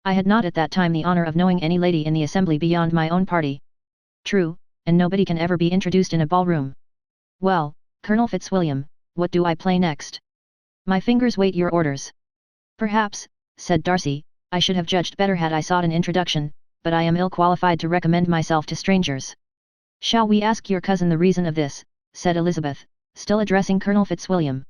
I had not at that time the honour of knowing any lady in the assembly beyond my own party. True, and nobody can ever be introduced in a ballroom. Well, Colonel Fitzwilliam, what do I play next? My fingers wait your orders." "Perhaps," said Darcy, "I should have judged better had I sought an introduction, but I am ill qualified to recommend myself to strangers." "Shall we ask your cousin the reason of this?" said Elizabeth, still addressing Colonel Fitzwilliam.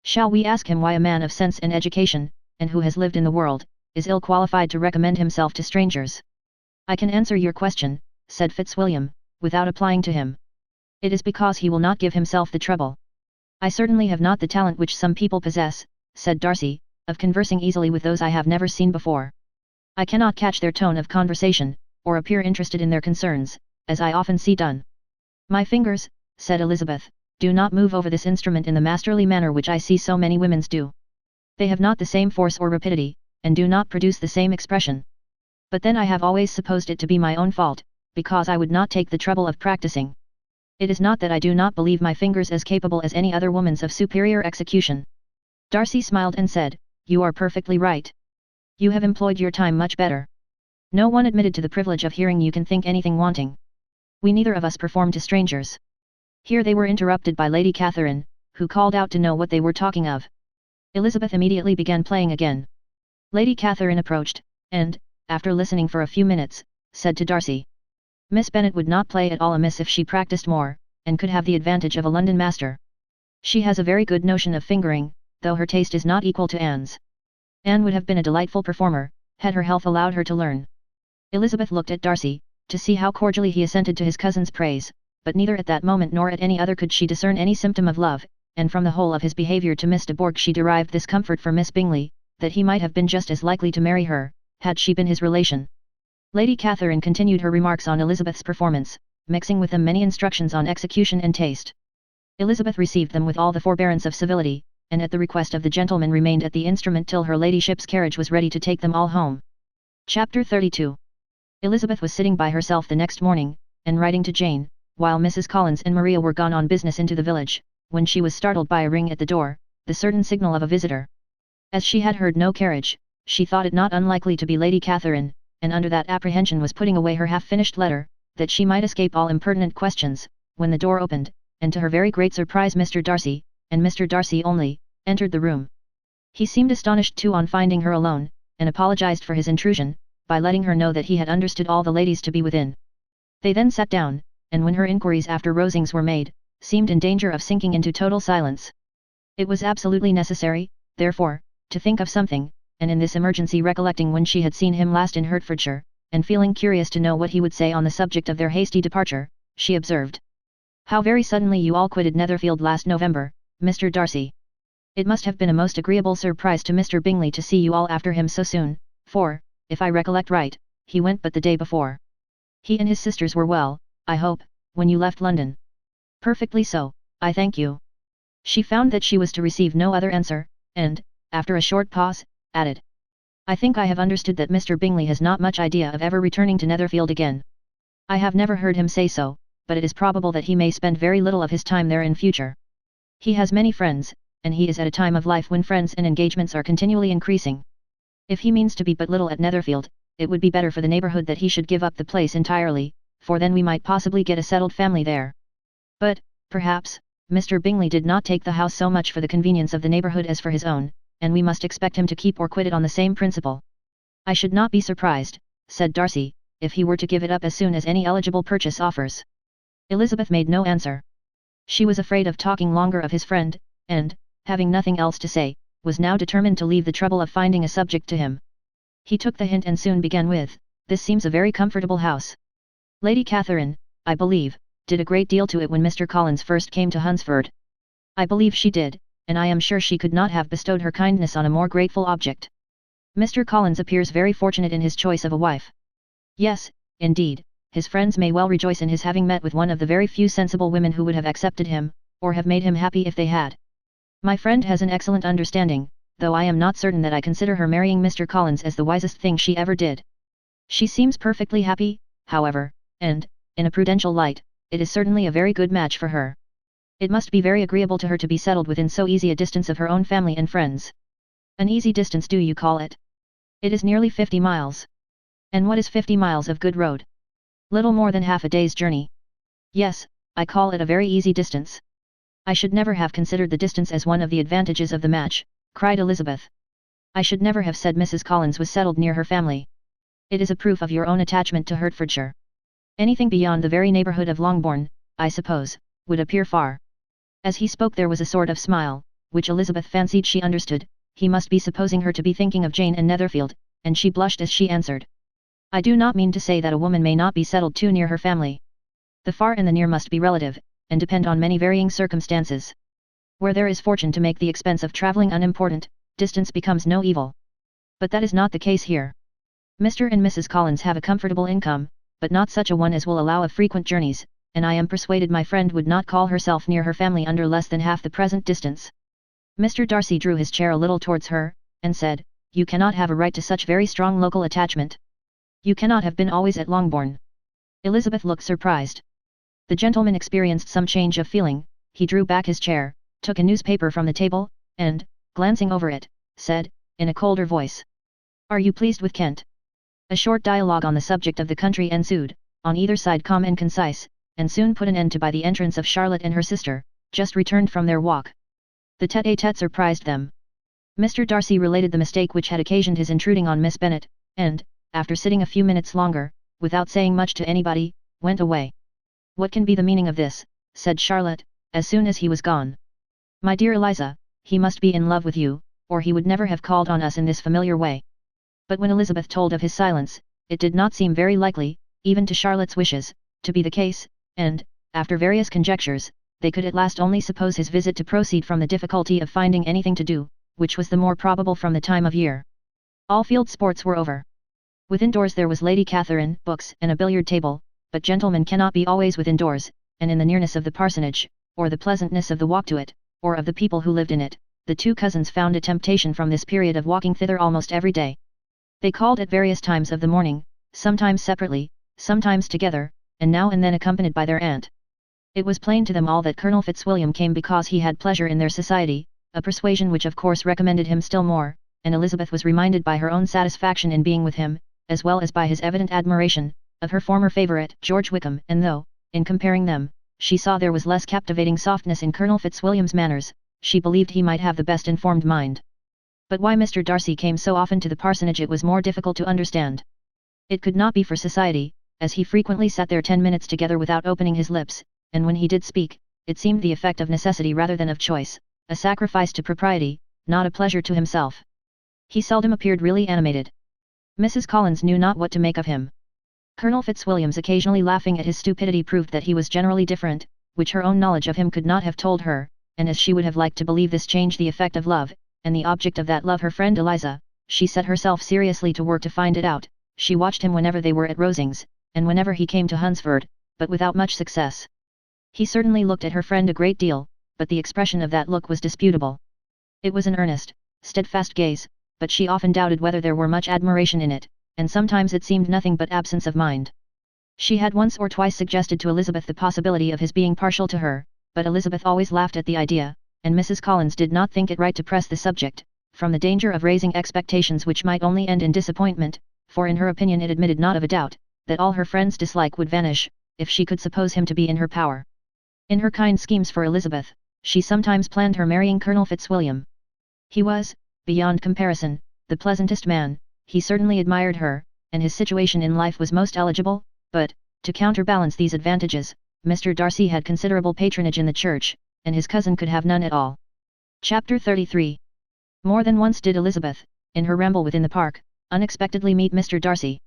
"Shall we ask him why a man of sense and education, and who has lived in the world, is ill qualified to recommend himself to strangers?" "I can answer your question," said Fitzwilliam, without applying to him. "It is because he will not give himself the trouble. I certainly have not the talent which some people possess," said Darcy, "of conversing easily with those I have never seen before. I cannot catch their tone of conversation, or appear interested in their concerns, as I often see done." "My fingers," said Elizabeth, "do not move over this instrument in the masterly manner which I see so many women's do. They have not the same force or rapidity, and do not produce the same expression. But then I have always supposed it to be my own fault, because I would not take the trouble of practicing. It is not that I do not believe my fingers as capable as any other woman's of superior execution." Darcy smiled and said, "You are perfectly right. You have employed your time much better. No one admitted to the privilege of hearing you can think anything wanting. We neither of us perform to strangers." Here they were interrupted by Lady Catherine, who called out to know what they were talking of. Elizabeth immediately began playing again. Lady Catherine approached, and, after listening for a few minutes, said to Darcy, "Miss Bennet would not play at all amiss if she practised more, and could have the advantage of a London master. She has a very good notion of fingering, though her taste is not equal to Anne's. Anne would have been a delightful performer, had her health allowed her to learn." Elizabeth looked at Darcy, to see how cordially he assented to his cousin's praise, but neither at that moment nor at any other could she discern any symptom of love, and from the whole of his behaviour to Miss de Bourgh she derived this comfort for Miss Bingley, that he might have been just as likely to marry her, had she been his relation. Lady Catherine continued her remarks on Elizabeth's performance, mixing with them many instructions on execution and taste. Elizabeth received them with all the forbearance of civility, and at the request of the gentleman remained at the instrument till her ladyship's carriage was ready to take them all home. Chapter 32. Elizabeth was sitting by herself the next morning, and writing to Jane, while Mrs. Collins and Maria were gone on business into the village, when she was startled by a ring at the door, the certain signal of a visitor. As she had heard no carriage, she thought it not unlikely to be Lady Catherine, and under that apprehension was putting away her half-finished letter, that she might escape all impertinent questions, when the door opened, and to her very great surprise Mr. Darcy, and Mr. Darcy only, entered the room. He seemed astonished too on finding her alone, and apologized for his intrusion, by letting her know that he had understood all the ladies to be within. They then sat down, and when her inquiries after Rosings were made, seemed in danger of sinking into total silence. It was absolutely necessary, therefore, to think of something, and in this emergency recollecting when she had seen him last in Hertfordshire, and feeling curious to know what he would say on the subject of their hasty departure, she observed: "How very suddenly you all quitted Netherfield last November, Mr. Darcy. It must have been a most agreeable surprise to Mr. Bingley to see you all after him so soon, for, if I recollect right, he went but the day before. He and his sisters were well, I hope, when you left London?" "Perfectly so, I thank you." She found that she was to receive no other answer, and, after a short pause, added: "I think I have understood that Mr. Bingley has not much idea of ever returning to Netherfield again. I have never heard him say so, but it is probable that he may spend very little of his time there in future. He has many friends, and he is at a time of life when friends and engagements are continually increasing. If he means to be but little at Netherfield, it would be better for the neighbourhood that he should give up the place entirely, for then we might possibly get a settled family there. But, perhaps, Mr. Bingley did not take the house so much for the convenience of the neighbourhood as for his own, and we must expect him to keep or quit it on the same principle." "I should not be surprised," said Darcy, "if he were to give it up as soon as any eligible purchase offers." Elizabeth made no answer. She was afraid of talking longer of his friend, and, having nothing else to say, was now determined to leave the trouble of finding a subject to him. He took the hint and soon began with, "This seems a very comfortable house. Lady Catherine, I believe, did a great deal to it when Mr. Collins first came to Hunsford." "I believe she did, and I am sure she could not have bestowed her kindness on a more grateful object. Mr. Collins appears very fortunate in his choice of a wife." "Yes, indeed, his friends may well rejoice in his having met with one of the very few sensible women who would have accepted him, or have made him happy if they had. My friend has an excellent understanding, though I am not certain that I consider her marrying Mr. Collins as the wisest thing she ever did. She seems perfectly happy, however, and, in a prudential light, it is certainly a very good match for her. It must be very agreeable to her to be settled within so easy a distance of her own family and friends." "An easy distance do you call it? It is nearly 50 miles. And what is 50 miles of good road? Little more than half a day's journey." "Yes, I call it a very easy distance." "I should never have considered the distance as one of the advantages of the match," cried Elizabeth. "I should never have said Mrs. Collins was settled near her family. It is a proof of your own attachment to Hertfordshire. Anything beyond the very neighbourhood of Longbourn, I suppose, would appear far." As he spoke there was a sort of smile, which Elizabeth fancied she understood. He must be supposing her to be thinking of Jane and Netherfield, and she blushed as she answered: "I do not mean to say that a woman may not be settled too near her family. The far and the near must be relative, and depend on many varying circumstances. Where there is fortune to make the expense of travelling unimportant, distance becomes no evil. But that is not the case here. Mr. and Mrs. Collins have a comfortable income, but not such a one as will allow of frequent journeys, and I am persuaded my friend would not call herself near her family under less than half the present distance." Mr. Darcy drew his chair a little towards her, and said, "You cannot have a right to such very strong local attachment. You cannot have been always at Longbourn." Elizabeth looked surprised. The gentleman experienced some change of feeling. He drew back his chair, took a newspaper from the table, and, glancing over it, said, in a colder voice: "Are you pleased with Kent?" A short dialogue on the subject of the country ensued, on either side calm and concise, and soon put an end to by the entrance of Charlotte and her sister, just returned from their walk. The tête-à-tête surprised them. Mr. Darcy related the mistake which had occasioned his intruding on Miss Bennet, and, after sitting a few minutes longer, without saying much to anybody, went away. "What can be the meaning of this?" said Charlotte, as soon as he was gone. "My dear Eliza, he must be in love with you, or he would never have called on us in this familiar way." But when Elizabeth told of his silence, it did not seem very likely, even to Charlotte's wishes, to be the case, and, after various conjectures, they could at last only suppose his visit to proceed from the difficulty of finding anything to do, which was the more probable from the time of year. All field sports were over. Within doors there was Lady Catherine, books and a billiard table, but gentlemen cannot be always within doors, and in the nearness of the parsonage, or the pleasantness of the walk to it, or of the people who lived in it, the two cousins found a temptation from this period of walking thither almost every day. They called at various times of the morning, sometimes separately, sometimes together, and now and then accompanied by their aunt. It was plain to them all that Colonel Fitzwilliam came because he had pleasure in their society, a persuasion which of course recommended him still more, and Elizabeth was reminded by her own satisfaction in being with him, as well as by his evident admiration, of her former favourite, George Wickham, and though, in comparing them, she saw there was less captivating softness in Colonel Fitzwilliam's manners, she believed he might have the best informed mind. But why Mr. Darcy came so often to the parsonage it was more difficult to understand. It could not be for society, as he frequently sat there 10 minutes together without opening his lips, and when he did speak, it seemed the effect of necessity rather than of choice, a sacrifice to propriety, not a pleasure to himself. He seldom appeared really animated. Mrs. Collins knew not what to make of him. Colonel Fitzwilliam's occasionally laughing at his stupidity proved that he was generally different, which her own knowledge of him could not have told her, and as she would have liked to believe this changed the effect of love, and the object of that love her friend Eliza, she set herself seriously to work to find it out. She watched him whenever they were at Rosings, and whenever he came to Hunsford, but without much success. He certainly looked at her friend a great deal, but the expression of that look was disputable. It was an earnest, steadfast gaze, but she often doubted whether there were much admiration in it, and sometimes it seemed nothing but absence of mind. She had once or twice suggested to Elizabeth the possibility of his being partial to her, but Elizabeth always laughed at the idea, and Mrs. Collins did not think it right to press the subject, from the danger of raising expectations which might only end in disappointment, for in her opinion it admitted not of a doubt, that all her friend's dislike would vanish, if she could suppose him to be in her power. In her kind schemes for Elizabeth, she sometimes planned her marrying Colonel Fitzwilliam. He was, beyond comparison, the pleasantest man, he certainly admired her, and his situation in life was most eligible, but, to counterbalance these advantages, Mr. Darcy had considerable patronage in the church, and his cousin could have none at all. Chapter 33. More than once did Elizabeth, in her ramble within the park, unexpectedly meet Mr. Darcy.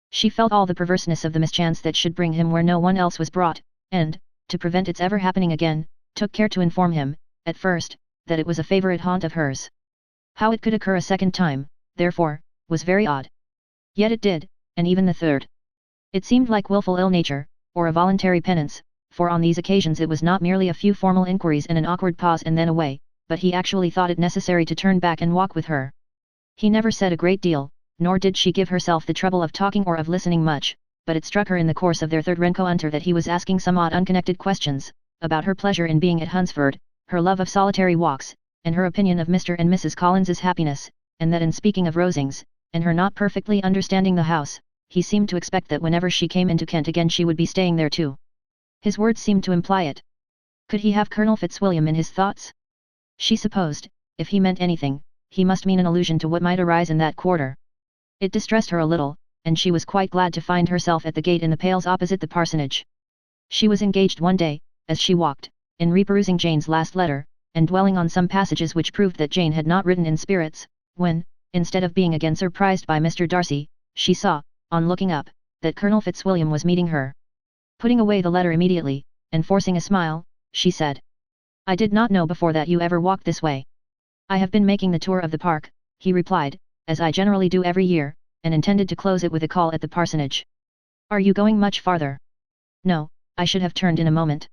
She felt all the perverseness of the mischance that should bring him where no one else was brought, and, to prevent its ever happening again, took care to inform him, at first, that it was a favourite haunt of hers. How it could occur a second time, therefore, was very odd. Yet it did, and even the third. It seemed like wilful ill-nature, or a voluntary penance, for on these occasions it was not merely a few formal inquiries and an awkward pause and then away, but he actually thought it necessary to turn back and walk with her. He never said a great deal, nor did she give herself the trouble of talking or of listening much, but it struck her in the course of their third rencontre that he was asking some odd unconnected questions, about her pleasure in being at Hunsford, her love of solitary walks, and her opinion of Mr. and Mrs. Collins's happiness, and that in speaking of Rosings, and her not perfectly understanding the house, he seemed to expect that whenever she came into Kent again she would be staying there too. His words seemed to imply it. Could he have Colonel Fitzwilliam in his thoughts? She supposed, if he meant anything, he must mean an allusion to what might arise in that quarter. It distressed her a little, and she was quite glad to find herself at the gate in the pales opposite the parsonage. She was engaged one day, as she walked, in reperusing Jane's last letter, and dwelling on some passages which proved that Jane had not written in spirits, when, instead of being again surprised by Mr. Darcy, she saw, on looking up, that Colonel Fitzwilliam was meeting her. Putting away the letter immediately, and forcing a smile, she said, "I did not know before that you ever walked this way." "I have been making the tour of the park," he replied, "as I generally do every year, and intended to close it with a call at the parsonage." "Are you going much farther?" "No, I should have turned in a moment."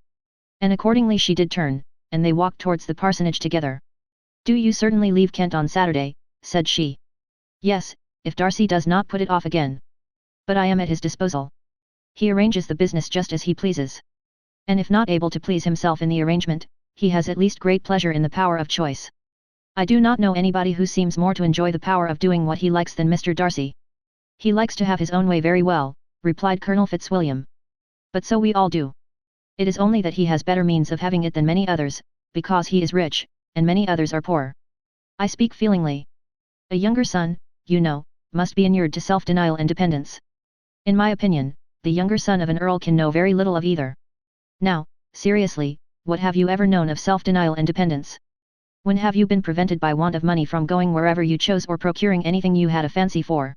And accordingly she did turn, and they walked towards the parsonage together. "Do you certainly leave Kent on Saturday?" said she. "Yes, if Darcy does not put it off again. But I am at his disposal. He arranges the business just as he pleases. And if not able to please himself in the arrangement, he has at least great pleasure in the power of choice. I do not know anybody who seems more to enjoy the power of doing what he likes than Mr. Darcy." "He likes to have his own way very well," replied Colonel Fitzwilliam. "But so we all do. It is only that he has better means of having it than many others, because he is rich, and many others are poor. I speak feelingly. A younger son, you know, must be inured to self-denial and dependence. In my opinion, the younger son of an earl can know very little of either. Now, seriously, what have you ever known of self-denial and dependence? When have you been prevented by want of money from going wherever you chose or procuring anything you had a fancy for?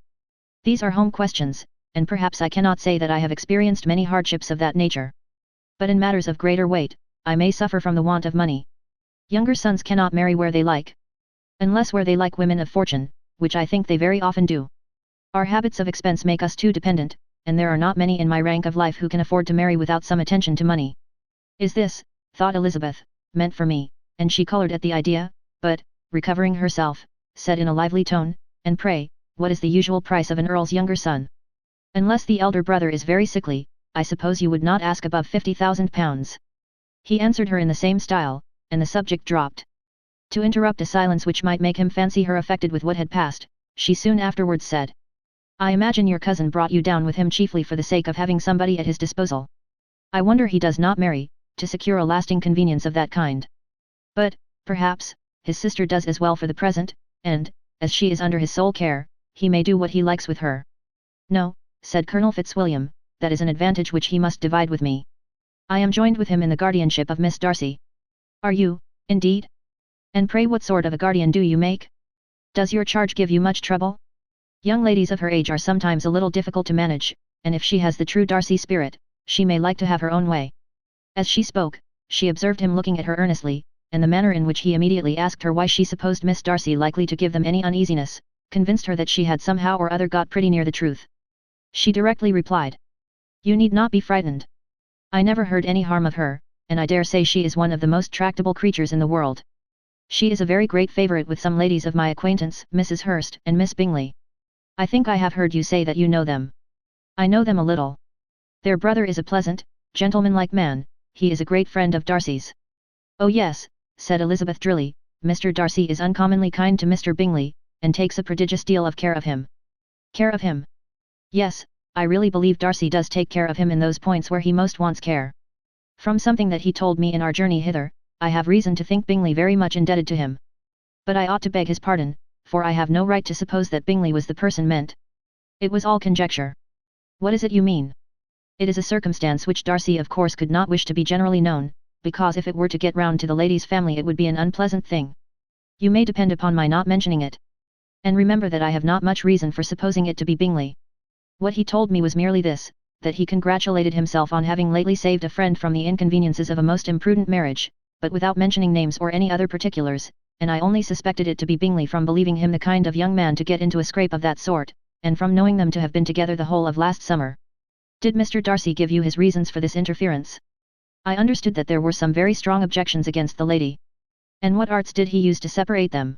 These are home questions, and perhaps I cannot say that I have experienced many hardships of that nature. But in matters of greater weight, I may suffer from the want of money. Younger sons cannot marry where they like. Unless where they like women of fortune, which I think they very often do. Our habits of expense make us too dependent, and there are not many in my rank of life who can afford to marry without some attention to money. Is this, thought Elizabeth, meant for me, and she coloured at the idea, but, recovering herself, said in a lively tone, and pray, what is the usual price of an earl's younger son? Unless the elder brother is very sickly, I suppose you would not ask above £50,000. He answered her in the same style, and the subject dropped. To interrupt a silence which might make him fancy her affected with what had passed, she soon afterwards said, I imagine your cousin brought you down with him chiefly for the sake of having somebody at his disposal. I wonder he does not marry, to secure a lasting convenience of that kind. But, perhaps, his sister does as well for the present, and, as she is under his sole care, he may do what he likes with her. No, said Colonel Fitzwilliam, that is an advantage which he must divide with me. I am joined with him in the guardianship of Miss Darcy. Are you, indeed? And pray what sort of a guardian do you make? Does your charge give you much trouble? Young ladies of her age are sometimes a little difficult to manage, and if she has the true Darcy spirit, she may like to have her own way. As she spoke, she observed him looking at her earnestly, and the manner in which he immediately asked her why she supposed Miss Darcy likely to give them any uneasiness, convinced her that she had somehow or other got pretty near the truth. She directly replied, You need not be frightened. I never heard any harm of her, and I dare say she is one of the most tractable creatures in the world. She is a very great favourite with some ladies of my acquaintance, Mrs. Hurst and Miss Bingley. I think I have heard you say that you know them. I know them a little. Their brother is a pleasant, gentlemanlike man, he is a great friend of Darcy's. Oh yes, said Elizabeth drily, Mr. Darcy is uncommonly kind to Mr. Bingley, and takes a prodigious deal of care of him. Care of him? Yes, I really believe Darcy does take care of him in those points where he most wants care. From something that he told me in our journey hither, I have reason to think Bingley very much indebted to him. But I ought to beg his pardon, for I have no right to suppose that Bingley was the person meant. It was all conjecture. What is it you mean? It is a circumstance which Darcy of course could not wish to be generally known, because if it were to get round to the lady's family it would be an unpleasant thing. You may depend upon my not mentioning it. And remember that I have not much reason for supposing it to be Bingley. What he told me was merely this, that he congratulated himself on having lately saved a friend from the inconveniences of a most imprudent marriage, but without mentioning names or any other particulars, and I only suspected it to be Bingley from believing him the kind of young man to get into a scrape of that sort, and from knowing them to have been together the whole of last summer. Did Mr. Darcy give you his reasons for this interference? I understood that there were some very strong objections against the lady. And what arts did he use to separate them?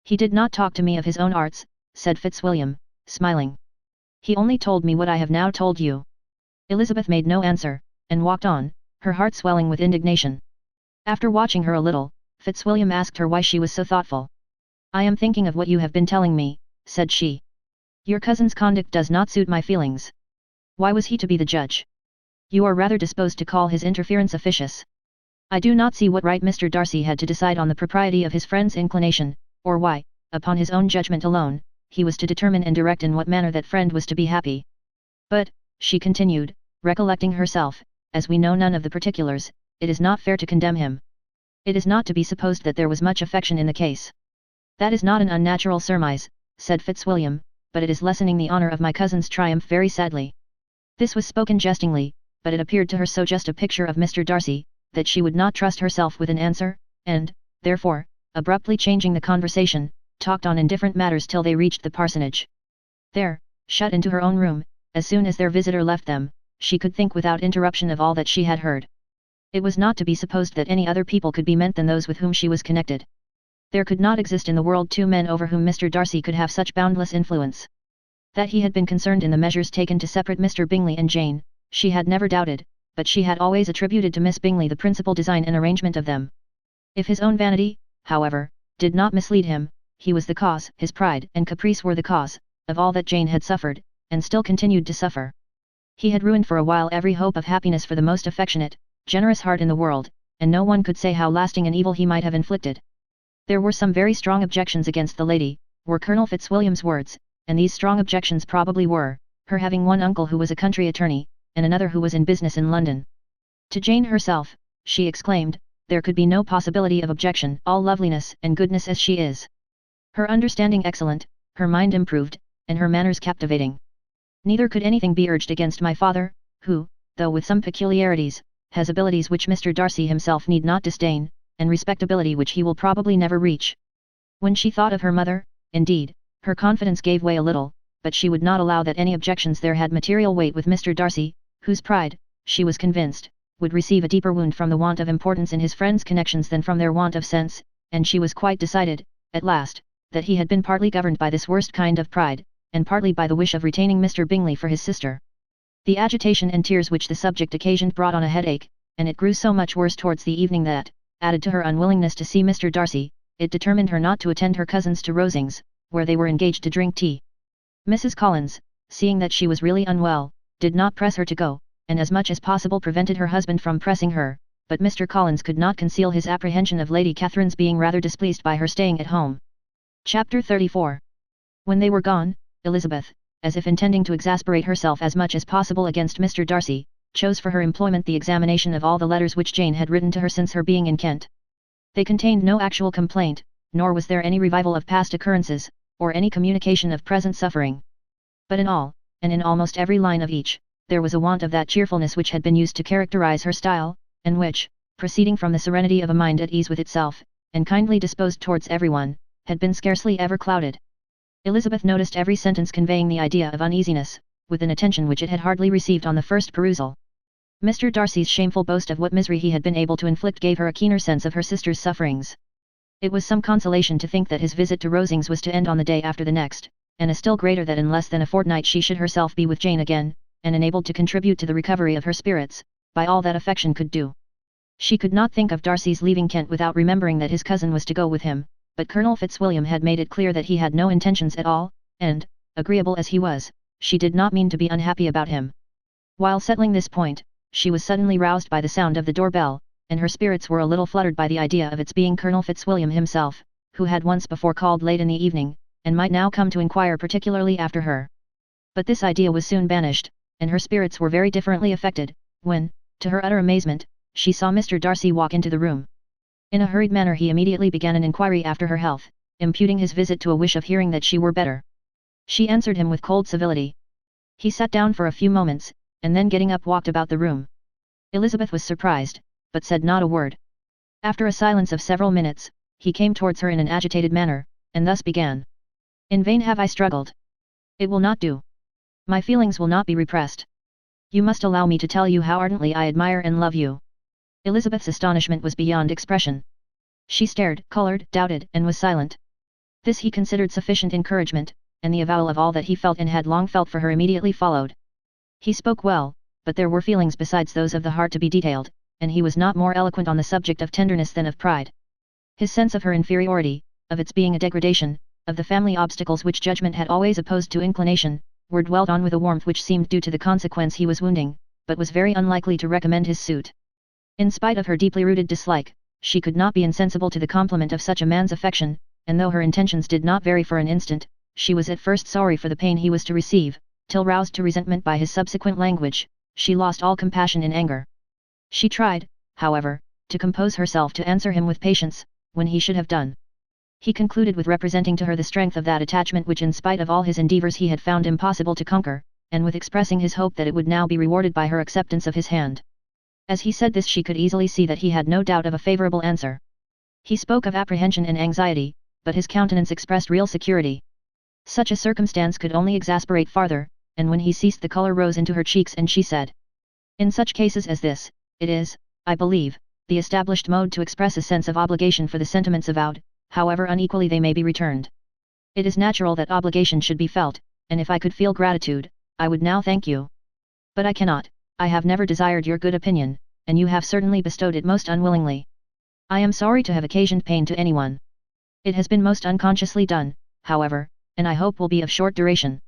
He did not talk to me of his own arts, said Fitzwilliam, smiling. He only told me what I have now told you. Elizabeth made no answer, and walked on, her heart swelling with indignation. After watching her a little, Fitzwilliam asked her why she was so thoughtful. I am thinking of what you have been telling me, said she. Your cousin's conduct does not suit my feelings. Why was he to be the judge? You are rather disposed to call his interference officious. I do not see what right Mr. Darcy had to decide on the propriety of his friend's inclination, or why, upon his own judgment alone, he was to determine and direct in what manner that friend was to be happy. But, she continued, recollecting herself, as we know none of the particulars, it is not fair to condemn him. It is not to be supposed that there was much affection in the case. That is not an unnatural surmise, said Fitzwilliam, but it is lessening the honour of my cousin's triumph very sadly. This was spoken jestingly, but it appeared to her so just a picture of Mr. Darcy, that she would not trust herself with an answer, and, therefore, abruptly changing the conversation, talked on indifferent matters till they reached the parsonage. There, shut into her own room, as soon as their visitor left them, she could think without interruption of all that she had heard. It was not to be supposed that any other people could be meant than those with whom she was connected. There could not exist in the world two men over whom Mr. Darcy could have such boundless influence. That he had been concerned in the measures taken to separate Mr. Bingley and Jane, she had never doubted, but she had always attributed to Miss Bingley the principal design and arrangement of them. If his own vanity, however, did not mislead him, he was the cause, his pride and caprice were the cause, of all that Jane had suffered, and still continued to suffer. He had ruined for a while every hope of happiness for the most affectionate, generous heart in the world, and no one could say how lasting an evil he might have inflicted. There were some very strong objections against the lady, were Colonel Fitzwilliam's words, and these strong objections probably were, her having one uncle who was a country attorney, and another who was in business in London. To Jane herself, she exclaimed, there could be no possibility of objection, all loveliness and goodness as she is. Her understanding excellent, her mind improved, and her manners captivating. Neither could anything be urged against my father, who, though with some peculiarities, has abilities which Mr. Darcy himself need not disdain, and respectability which he will probably never reach. When she thought of her mother, indeed, her confidence gave way a little, but she would not allow that any objections there had material weight with Mr. Darcy, whose pride, she was convinced, would receive a deeper wound from the want of importance in his friends' connections than from their want of sense, and she was quite decided, at last, that he had been partly governed by this worst kind of pride, and partly by the wish of retaining Mr. Bingley for his sister. The agitation and tears which the subject occasioned brought on a headache, and it grew so much worse towards the evening that, added to her unwillingness to see Mr. Darcy, it determined her not to attend her cousins to Rosings, where they were engaged to drink tea. Mrs. Collins, seeing that she was really unwell, did not press her to go, and as much as possible prevented her husband from pressing her, but Mr. Collins could not conceal his apprehension of Lady Catherine's being rather displeased by her staying at home. Chapter 34. When they were gone, Elizabeth, as if intending to exasperate herself as much as possible against Mr. Darcy, chose for her employment the examination of all the letters which Jane had written to her since her being in Kent. They contained no actual complaint, nor was there any revival of past occurrences, or any communication of present suffering. But in all, and in almost every line of each, there was a want of that cheerfulness which had been used to characterize her style, and which, proceeding from the serenity of a mind at ease with itself, and kindly disposed towards everyone, had been scarcely ever clouded. Elizabeth noticed every sentence conveying the idea of uneasiness, with an attention which it had hardly received on the first perusal. Mr. Darcy's shameful boast of what misery he had been able to inflict gave her a keener sense of her sister's sufferings. It was some consolation to think that his visit to Rosings was to end on the day after the next, and a still greater that in less than a fortnight she should herself be with Jane again, and enabled to contribute to the recovery of her spirits, by all that affection could do. She could not think of Darcy's leaving Kent without remembering that his cousin was to go with him, but Colonel Fitzwilliam had made it clear that he had no intentions at all, and, agreeable as he was, she did not mean to be unhappy about him. While settling this point, she was suddenly roused by the sound of the door-bell, and her spirits were a little fluttered by the idea of its being Colonel Fitzwilliam himself, who had once before called late in the evening, and might now come to inquire particularly after her. But this idea was soon banished, and her spirits were very differently affected, when, to her utter amazement, she saw Mr. Darcy walk into the room. In a hurried manner he immediately began an inquiry after her health, imputing his visit to a wish of hearing that she were better. She answered him with cold civility. He sat down for a few moments, and then getting up walked about the room. Elizabeth was surprised, but said not a word. After a silence of several minutes, he came towards her in an agitated manner, and thus began. In vain have I struggled. It will not do. My feelings will not be repressed. You must allow me to tell you how ardently I admire and love you. Elizabeth's astonishment was beyond expression. She stared, coloured, doubted, and was silent. This he considered sufficient encouragement, and the avowal of all that he felt and had long felt for her immediately followed. He spoke well, but there were feelings besides those of the heart to be detailed, and he was not more eloquent on the subject of tenderness than of pride. His sense of her inferiority, of its being a degradation, of the family obstacles which judgment had always opposed to inclination, were dwelt on with a warmth which seemed due to the consequence he was wounding, but was very unlikely to recommend his suit. In spite of her deeply rooted dislike, she could not be insensible to the compliment of such a man's affection, and though her intentions did not vary for an instant, she was at first sorry for the pain he was to receive, till roused to resentment by his subsequent language, she lost all compassion in anger. She tried, however, to compose herself to answer him with patience, when he should have done. He concluded with representing to her the strength of that attachment which in spite of all his endeavours he had found impossible to conquer, and with expressing his hope that it would now be rewarded by her acceptance of his hand. As he said this she could easily see that he had no doubt of a favourable answer. He spoke of apprehension and anxiety, but his countenance expressed real security. Such a circumstance could only exasperate farther, and when he ceased the colour rose into her cheeks and she said, in such cases as this, it is, I believe, the established mode to express a sense of obligation for the sentiments avowed, however unequally they may be returned. It is natural that obligation should be felt, and if I could feel gratitude, I would now thank you. But I cannot. I have never desired your good opinion, and you have certainly bestowed it most unwillingly. I am sorry to have occasioned pain to anyone. It has been most unconsciously done, however, and I hope will be of short duration.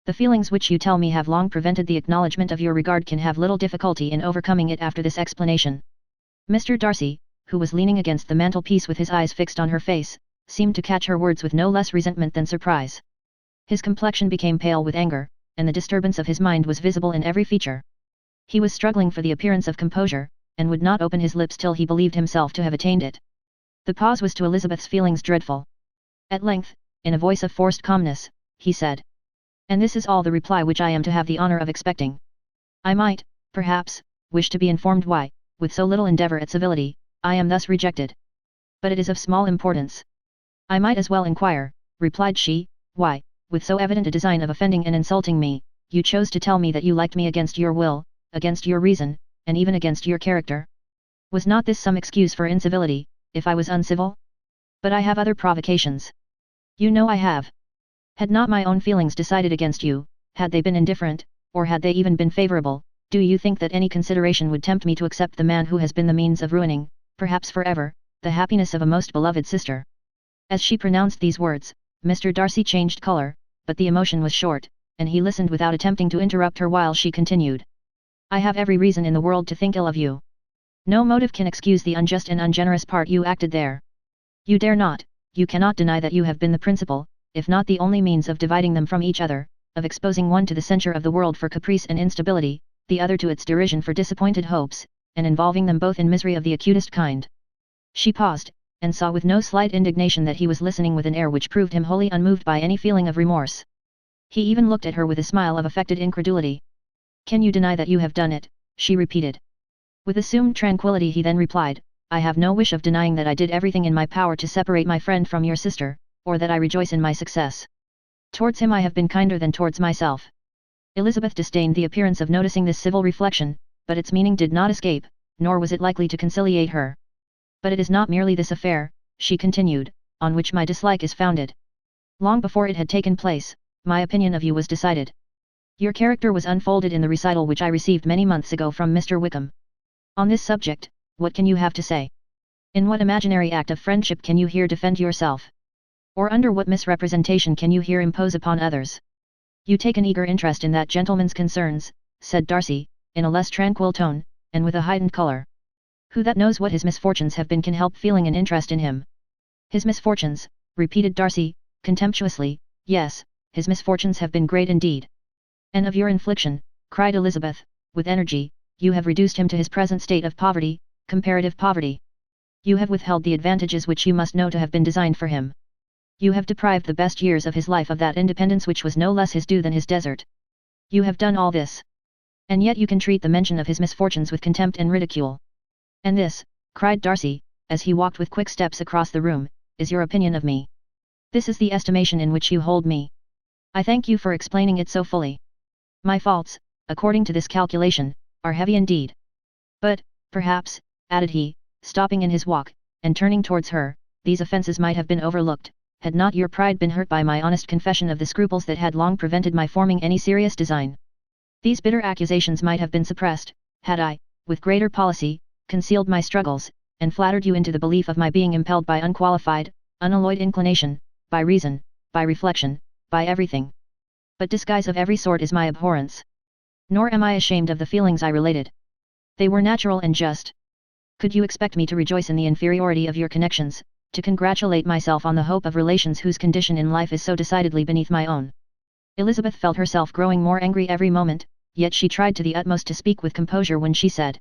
The feelings which you tell me have long prevented the acknowledgement of your regard can have little difficulty in overcoming it after this explanation. Mr. Darcy, who was leaning against the mantelpiece with his eyes fixed on her face, seemed to catch her words with no less resentment than surprise. His complexion became pale with anger, and the disturbance of his mind was visible in every feature. He was struggling for the appearance of composure, and would not open his lips till he believed himself to have attained it. The pause was to Elizabeth's feelings dreadful. At length, in a voice of forced calmness, he said, and this is all the reply which I am to have the honour of expecting. I might, perhaps, wish to be informed why, with so little endeavour at civility, I am thus rejected. But it is of small importance. I might as well inquire, replied she, why, with so evident a design of offending and insulting me, you chose to tell me that you liked me against your will, against your reason, and even against your character? Was not this some excuse for incivility, if I was uncivil? But I have other provocations. You know I have. Had not my own feelings decided against you, had they been indifferent, or had they even been favourable, do you think that any consideration would tempt me to accept the man who has been the means of ruining, perhaps forever, the happiness of a most beloved sister? As she pronounced these words, Mr. Darcy changed colour, but the emotion was short, and he listened without attempting to interrupt her while she continued. I have every reason in the world to think ill of you. No motive can excuse the unjust and ungenerous part you acted there. You dare not, you cannot deny that you have been the principal, if not the only means of dividing them from each other, of exposing one to the censure of the world for caprice and instability, the other to its derision for disappointed hopes, and involving them both in misery of the acutest kind. She paused, and saw with no slight indignation that he was listening with an air which proved him wholly unmoved by any feeling of remorse. He even looked at her with a smile of affected incredulity. Can you deny that you have done it? She repeated. With assumed tranquillity he then replied, I have no wish of denying that I did everything in my power to separate my friend from your sister, or that I rejoice in my success. Towards him I have been kinder than towards myself. Elizabeth disdained the appearance of noticing this civil reflection, but its meaning did not escape, nor was it likely to conciliate her. But it is not merely this affair, she continued, on which my dislike is founded. Long before it had taken place, my opinion of you was decided. Your character was unfolded in the recital which I received many months ago from Mr. Wickham. On this subject, what can you have to say? In what imaginary act of friendship can you here defend yourself? Or under what misrepresentation can you here impose upon others? You take an eager interest in that gentleman's concerns, said Darcy, in a less tranquil tone, and with a heightened colour. Who that knows what his misfortunes have been can help feeling an interest in him? His misfortunes, repeated Darcy, contemptuously, yes, his misfortunes have been great indeed. And of your infliction, cried Elizabeth, with energy, you have reduced him to his present state of poverty, comparative poverty. You have withheld the advantages which you must know to have been designed for him. You have deprived the best years of his life of that independence which was no less his due than his desert. You have done all this. And yet you can treat the mention of his misfortunes with contempt and ridicule. And this, cried Darcy, as he walked with quick steps across the room, is your opinion of me. This is the estimation in which you hold me. I thank you for explaining it so fully. My faults, according to this calculation, are heavy indeed. But, perhaps, added he, stopping in his walk, and turning towards her, these offences might have been overlooked, had not your pride been hurt by my honest confession of the scruples that had long prevented my forming any serious design. These bitter accusations might have been suppressed, had I, with greater policy, concealed my struggles, and flattered you into the belief of my being impelled by unqualified, unalloyed inclination, by reason, by reflection, by everything. But disguise of every sort is my abhorrence. Nor am I ashamed of the feelings I related. They were natural and just. Could you expect me to rejoice in the inferiority of your connections, to congratulate myself on the hope of relations whose condition in life is so decidedly beneath my own? Elizabeth felt herself growing more angry every moment, yet she tried to the utmost to speak with composure when she said,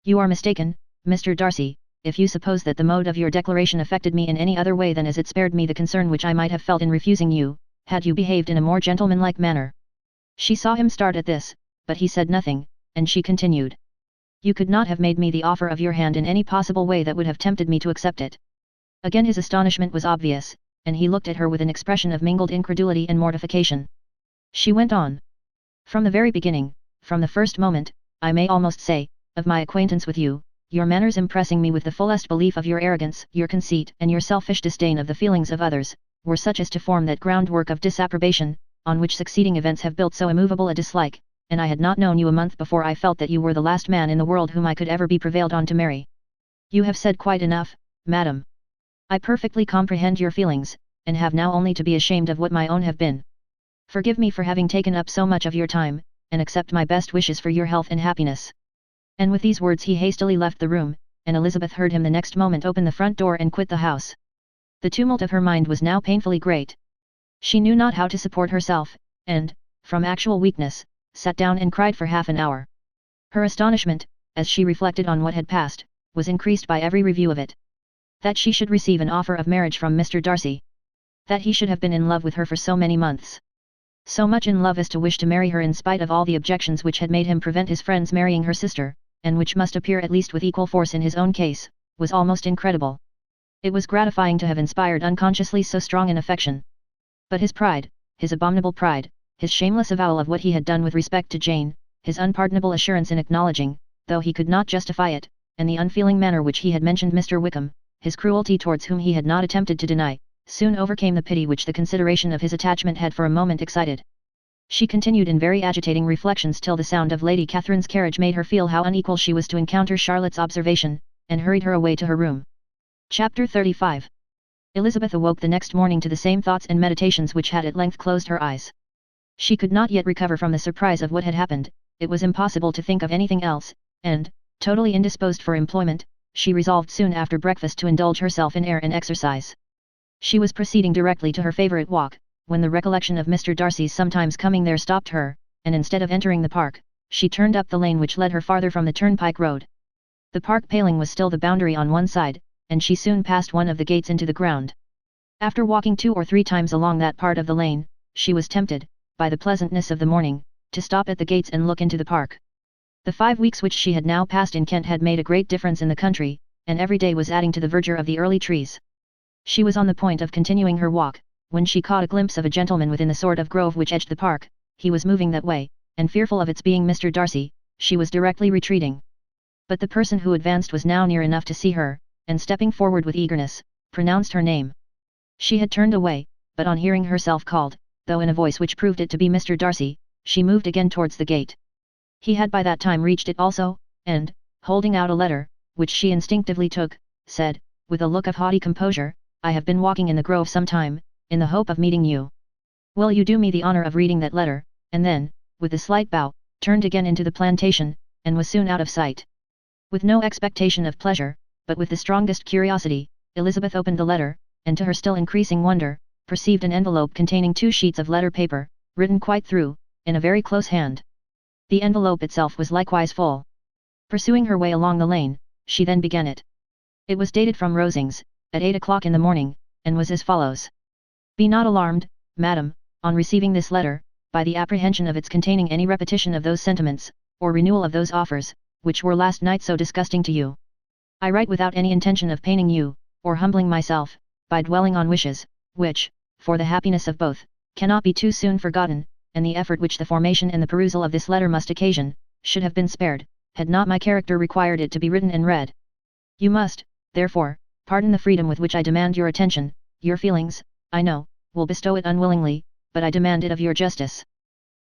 You are mistaken, Mr. Darcy, if you suppose that the mode of your declaration affected me in any other way than as it spared me the concern which I might have felt in refusing you, had you behaved in a more gentlemanlike manner. She saw him start at this, but he said nothing, and she continued. You could not have made me the offer of your hand in any possible way that would have tempted me to accept it. Again his astonishment was obvious, and he looked at her with an expression of mingled incredulity and mortification. She went on. From the very beginning, from the first moment, I may almost say, of my acquaintance with you, your manners impressing me with the fullest belief of your arrogance, your conceit, and your selfish disdain of the feelings of others, were such as to form that groundwork of disapprobation, on which succeeding events have built so immovable a dislike, and I had not known you a month before I felt that you were the last man in the world whom I could ever be prevailed on to marry. You have said quite enough, madam. I perfectly comprehend your feelings, and have now only to be ashamed of what my own have been. Forgive me for having taken up so much of your time, and accept my best wishes for your health and happiness. And with these words he hastily left the room, and Elizabeth heard him the next moment open the front door and quit the house. The tumult of her mind was now painfully great. She knew not how to support herself, and, from actual weakness, sat down and cried for half an hour. Her astonishment, as she reflected on what had passed, was increased by every review of it. That she should receive an offer of marriage from Mr. Darcy. That he should have been in love with her for so many months. So much in love as to wish to marry her in spite of all the objections which had made him prevent his friends marrying her sister, and which must appear at least with equal force in his own case, was almost incredible. It was gratifying to have inspired unconsciously so strong an affection. But his pride, his abominable pride, his shameless avowal of what he had done with respect to Jane, his unpardonable assurance in acknowledging, though he could not justify it, and the unfeeling manner which he had mentioned Mr. Wickham, his cruelty towards whom he had not attempted to deny, soon overcame the pity which the consideration of his attachment had for a moment excited. She continued in very agitating reflections till the sound of Lady Catherine's carriage made her feel how unequal she was to encounter Charlotte's observation, and hurried her away to her room. Chapter 35. Elizabeth awoke the next morning to the same thoughts and meditations which had at length closed her eyes. She could not yet recover from the surprise of what had happened. It was impossible to think of anything else, and, totally indisposed for employment, she resolved soon after breakfast to indulge herself in air and exercise. She was proceeding directly to her favourite walk, when the recollection of Mr. Darcy's sometimes coming there stopped her, and instead of entering the park, she turned up the lane which led her farther from the turnpike road. The park paling was still the boundary on one side, and she soon passed one of the gates into the ground. After walking 2 or 3 times along that part of the lane, she was tempted, by the pleasantness of the morning, to stop at the gates and look into the park. The 5 weeks which she had now passed in Kent had made a great difference in the country, and every day was adding to the verdure of the early trees. She was on the point of continuing her walk, when she caught a glimpse of a gentleman within the sort of grove which edged the park. He was moving that way, and fearful of its being Mr. Darcy, she was directly retreating. But the person who advanced was now near enough to see her, and stepping forward with eagerness, pronounced her name. She had turned away, but on hearing herself called, though in a voice which proved it to be Mr. Darcy, she moved again towards the gate. He had by that time reached it also, and, holding out a letter, which she instinctively took, said, with a look of haughty composure, "I have been walking in the grove some time, in the hope of meeting you. Will you do me the honour of reading that letter?" and then, with a slight bow, turned again into the plantation, and was soon out of sight. With no expectation of pleasure, but with the strongest curiosity, Elizabeth opened the letter, and to her still increasing wonder, perceived an envelope containing 2 sheets of letter paper, written quite through, in a very close hand. The envelope itself was likewise full. Pursuing her way along the lane, she then began it. It was dated from Rosings, at 8 o'clock in the morning, and was as follows. "Be not alarmed, madam, on receiving this letter, by the apprehension of its containing any repetition of those sentiments, or renewal of those offers, which were last night so disgusting to you. I write without any intention of paining you, or humbling myself, by dwelling on wishes, which, for the happiness of both, cannot be too soon forgotten, and the effort which the formation and the perusal of this letter must occasion, should have been spared, had not my character required it to be written and read. You must, therefore, pardon the freedom with which I demand your attention. Your feelings, I know, will bestow it unwillingly, but I demand it of your justice.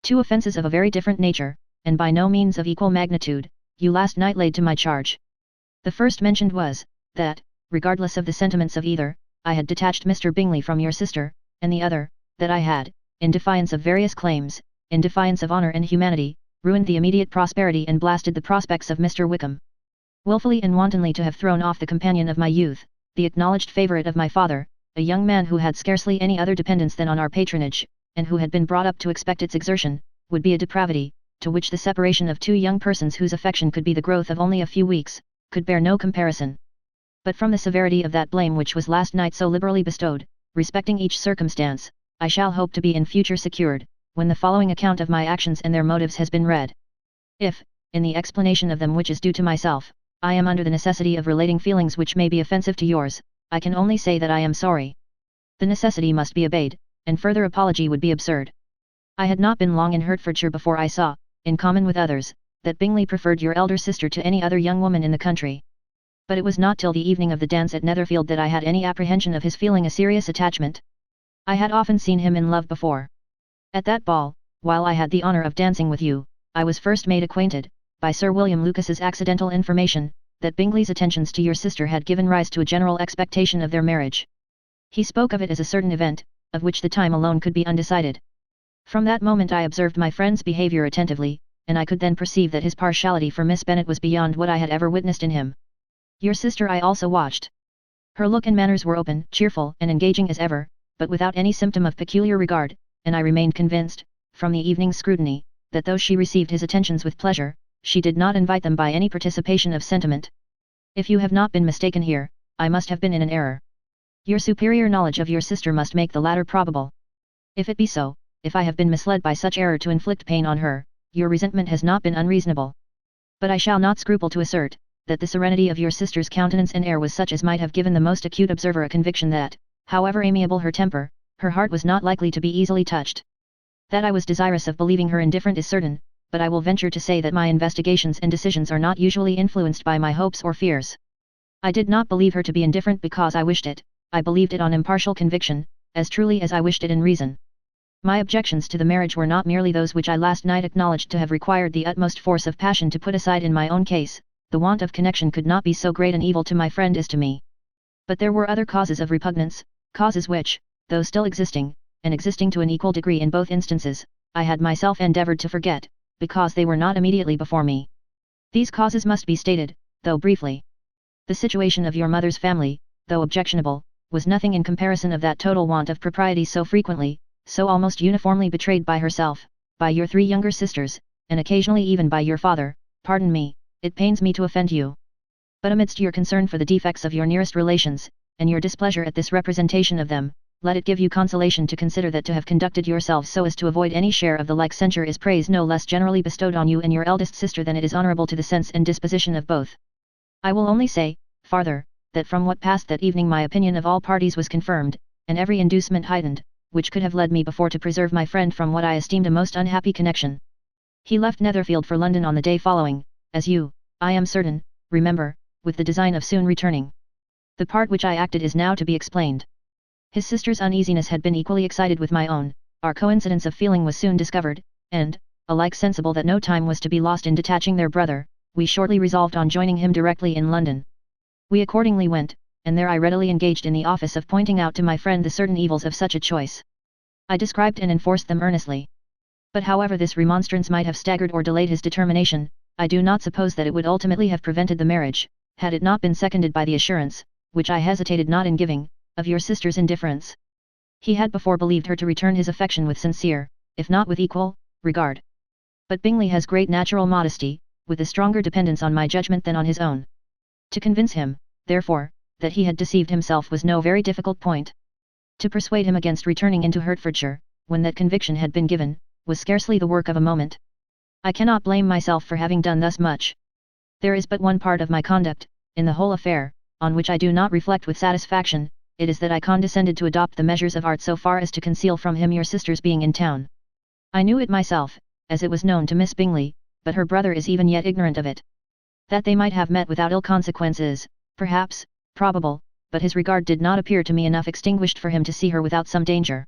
2 offences of a very different nature, and by no means of equal magnitude, you last night laid to my charge. The first mentioned was, that, regardless of the sentiments of either, I had detached Mr. Bingley from your sister, and the other, that I had, in defiance of various claims, in defiance of honour and humanity, ruined the immediate prosperity and blasted the prospects of Mr. Wickham. Wilfully and wantonly to have thrown off the companion of my youth, the acknowledged favourite of my father, a young man who had scarcely any other dependence than on our patronage, and who had been brought up to expect its exertion, would be a depravity, to which the separation of 2 young persons whose affection could be the growth of only a few weeks, could bear no comparison. But from the severity of that blame which was last night so liberally bestowed, respecting each circumstance, I shall hope to be in future secured, when the following account of my actions and their motives has been read. If, in the explanation of them which is due to myself, I am under the necessity of relating feelings which may be offensive to yours, I can only say that I am sorry. The necessity must be obeyed, and further apology would be absurd. I had not been long in Hertfordshire before I saw, in common with others, that Bingley preferred your elder sister to any other young woman in the country. But it was not till the evening of the dance at Netherfield that I had any apprehension of his feeling a serious attachment. I had often seen him in love before. At that ball, while I had the honour of dancing with you, I was first made acquainted, by Sir William Lucas's accidental information, that Bingley's attentions to your sister had given rise to a general expectation of their marriage. He spoke of it as a certain event, of which the time alone could be undecided. From that moment I observed my friend's behaviour attentively, and I could then perceive that his partiality for Miss Bennet was beyond what I had ever witnessed in him. Your sister I also watched. Her look and manners were open, cheerful, and engaging as ever, but without any symptom of peculiar regard, and I remained convinced, from the evening's scrutiny, that though she received his attentions with pleasure, she did not invite them by any participation of sentiment. If you have not been mistaken here, I must have been in an error. Your superior knowledge of your sister must make the latter probable. If it be so, if I have been misled by such error to inflict pain on her, your resentment has not been unreasonable. But I shall not scruple to assert, that the serenity of your sister's countenance and air was such as might have given the most acute observer a conviction that, however amiable her temper, her heart was not likely to be easily touched. That I was desirous of believing her indifferent is certain, but I will venture to say that my investigations and decisions are not usually influenced by my hopes or fears. I did not believe her to be indifferent because I wished it, I believed it on impartial conviction, as truly as I wished it in reason. My objections to the marriage were not merely those which I last night acknowledged to have required the utmost force of passion to put aside in my own case. The want of connection could not be so great an evil to my friend as to me. But there were other causes of repugnance, causes which, though still existing, and existing to an equal degree in both instances, I had myself endeavoured to forget, because they were not immediately before me. These causes must be stated, though briefly. The situation of your mother's family, though objectionable, was nothing in comparison of that total want of propriety so frequently, so almost uniformly betrayed by herself, by your 3 younger sisters, and occasionally even by your father. Pardon me, it pains me to offend you. But amidst your concern for the defects of your nearest relations, and your displeasure at this representation of them, let it give you consolation to consider that to have conducted yourselves so as to avoid any share of the like censure is praise no less generally bestowed on you and your eldest sister than it is honourable to the sense and disposition of both. I will only say, farther, that from what passed that evening my opinion of all parties was confirmed, and every inducement heightened, which could have led me before to preserve my friend from what I esteemed a most unhappy connection. He left Netherfield for London on the day following, as you, I am certain, remember, with the design of soon returning. The part which I acted is now to be explained. His sister's uneasiness had been equally excited with my own, our coincidence of feeling was soon discovered, and, alike sensible that no time was to be lost in detaching their brother, we shortly resolved on joining him directly in London. We accordingly went, and there I readily engaged in the office of pointing out to my friend the certain evils of such a choice. I described and enforced them earnestly. But however this remonstrance might have staggered or delayed his determination, I do not suppose that it would ultimately have prevented the marriage, had it not been seconded by the assurance, which I hesitated not in giving, of your sister's indifference. He had before believed her to return his affection with sincere, if not with equal, regard. But Bingley has great natural modesty, with a stronger dependence on my judgment than on his own. To convince him, therefore, that he had deceived himself was no very difficult point. To persuade him against returning into Hertfordshire, when that conviction had been given, was scarcely the work of a moment. I cannot blame myself for having done thus much. There is but one part of my conduct, in the whole affair, on which I do not reflect with satisfaction, it is that I condescended to adopt the measures of art so far as to conceal from him your sister's being in town. I knew it myself, as it was known to Miss Bingley, but her brother is even yet ignorant of it. That they might have met without ill consequences, perhaps, probable, but his regard did not appear to me enough extinguished for him to see her without some danger.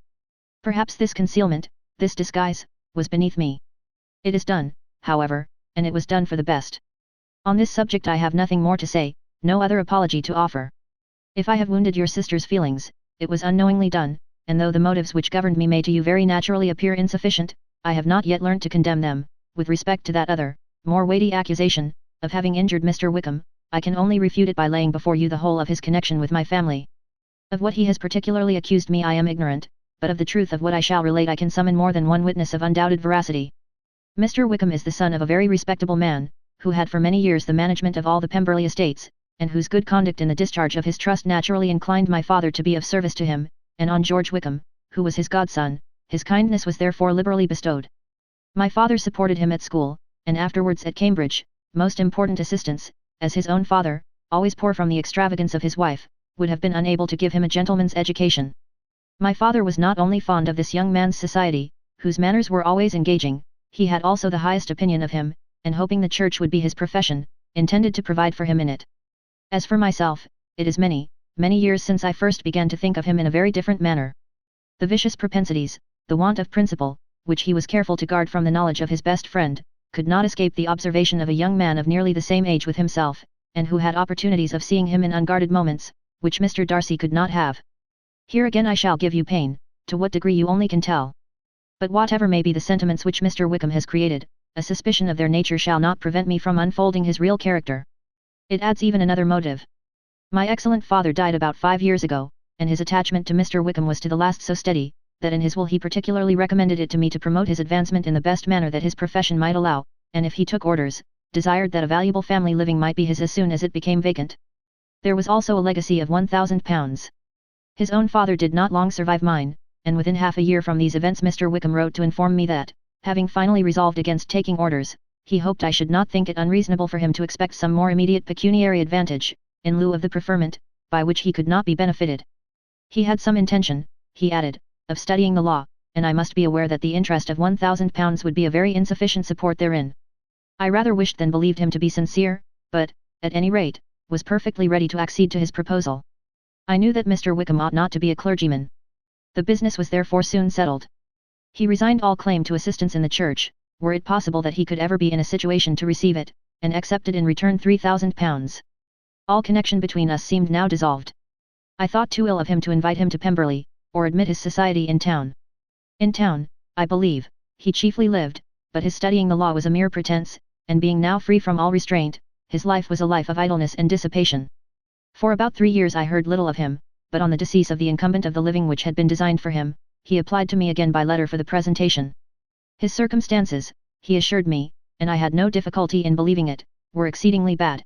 Perhaps this concealment, this disguise, was beneath me. It is done, however, and it was done for the best. On this subject I have nothing more to say, no other apology to offer. If I have wounded your sister's feelings, it was unknowingly done, and though the motives which governed me may to you very naturally appear insufficient, I have not yet learnt to condemn them. With respect to that other, more weighty accusation, of having injured Mr. Wickham, I can only refute it by laying before you the whole of his connection with my family. Of what he has particularly accused me I am ignorant, but of the truth of what I shall relate I can summon more than one witness of undoubted veracity. Mr. Wickham is the son of a very respectable man, who had for many years the management of all the Pemberley estates, and whose good conduct in the discharge of his trust naturally inclined my father to be of service to him, and on George Wickham, who was his godson, his kindness was therefore liberally bestowed. My father supported him at school, and afterwards at Cambridge, most important assistance, as his own father, always poor from the extravagance of his wife, would have been unable to give him a gentleman's education. My father was not only fond of this young man's society, whose manners were always engaging, he had also the highest opinion of him, and hoping the church would be his profession, intended to provide for him in it. As for myself, it is many, many years since I first began to think of him in a very different manner. The vicious propensities, the want of principle, which he was careful to guard from the knowledge of his best friend, could not escape the observation of a young man of nearly the same age with himself, and who had opportunities of seeing him in unguarded moments, which Mr. Darcy could not have. Here again I shall give you pain, to what degree you only can tell. But whatever may be the sentiments which Mr. Wickham has created, a suspicion of their nature shall not prevent me from unfolding his real character. It adds even another motive. My excellent father died about 5 years ago, and his attachment to Mr. Wickham was to the last so steady, that in his will he particularly recommended it to me to promote his advancement in the best manner that his profession might allow, and if he took orders, desired that a valuable family living might be his as soon as it became vacant. There was also a legacy of £1,000. His own father did not long survive mine, and within half a year from these events Mr. Wickham wrote to inform me that, having finally resolved against taking orders, he hoped I should not think it unreasonable for him to expect some more immediate pecuniary advantage, in lieu of the preferment, by which he could not be benefited. He had some intention, he added, of studying the law, and I must be aware that the interest of £1,000 would be a very insufficient support therein. I rather wished than believed him to be sincere, but, at any rate, was perfectly ready to accede to his proposal. I knew that Mr. Wickham ought not to be a clergyman. The business was therefore soon settled. He resigned all claim to assistance in the church, were it possible that he could ever be in a situation to receive it, and accepted in return £3,000. All connection between us seemed now dissolved. I thought too ill of him to invite him to Pemberley, or admit his society in town. In town, I believe, he chiefly lived, but his studying the law was a mere pretence, and being now free from all restraint, his life was a life of idleness and dissipation. For about 3 years I heard little of him, but on the decease of the incumbent of the living which had been designed for him, he applied to me again by letter for the presentation. His circumstances, he assured me, and I had no difficulty in believing it, were exceedingly bad.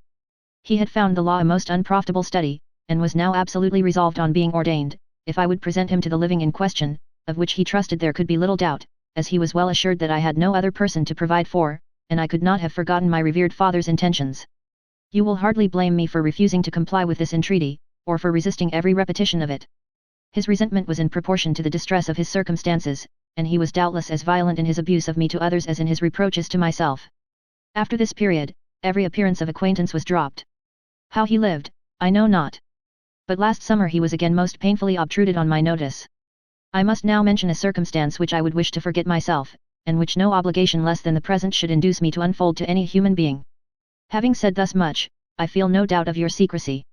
He had found the law a most unprofitable study, and was now absolutely resolved on being ordained, if I would present him to the living in question, of which he trusted there could be little doubt, as he was well assured that I had no other person to provide for, and I could not have forgotten my revered father's intentions. You will hardly blame me for refusing to comply with this entreaty, or for resisting every repetition of it. His resentment was in proportion to the distress of his circumstances, and he was doubtless as violent in his abuse of me to others as in his reproaches to myself. After this period, every appearance of acquaintance was dropped. How he lived, I know not. But last summer he was again most painfully obtruded on my notice. I must now mention a circumstance which I would wish to forget myself, and which no obligation less than the present should induce me to unfold to any human being. Having said thus much, I feel no doubt of your secrecy.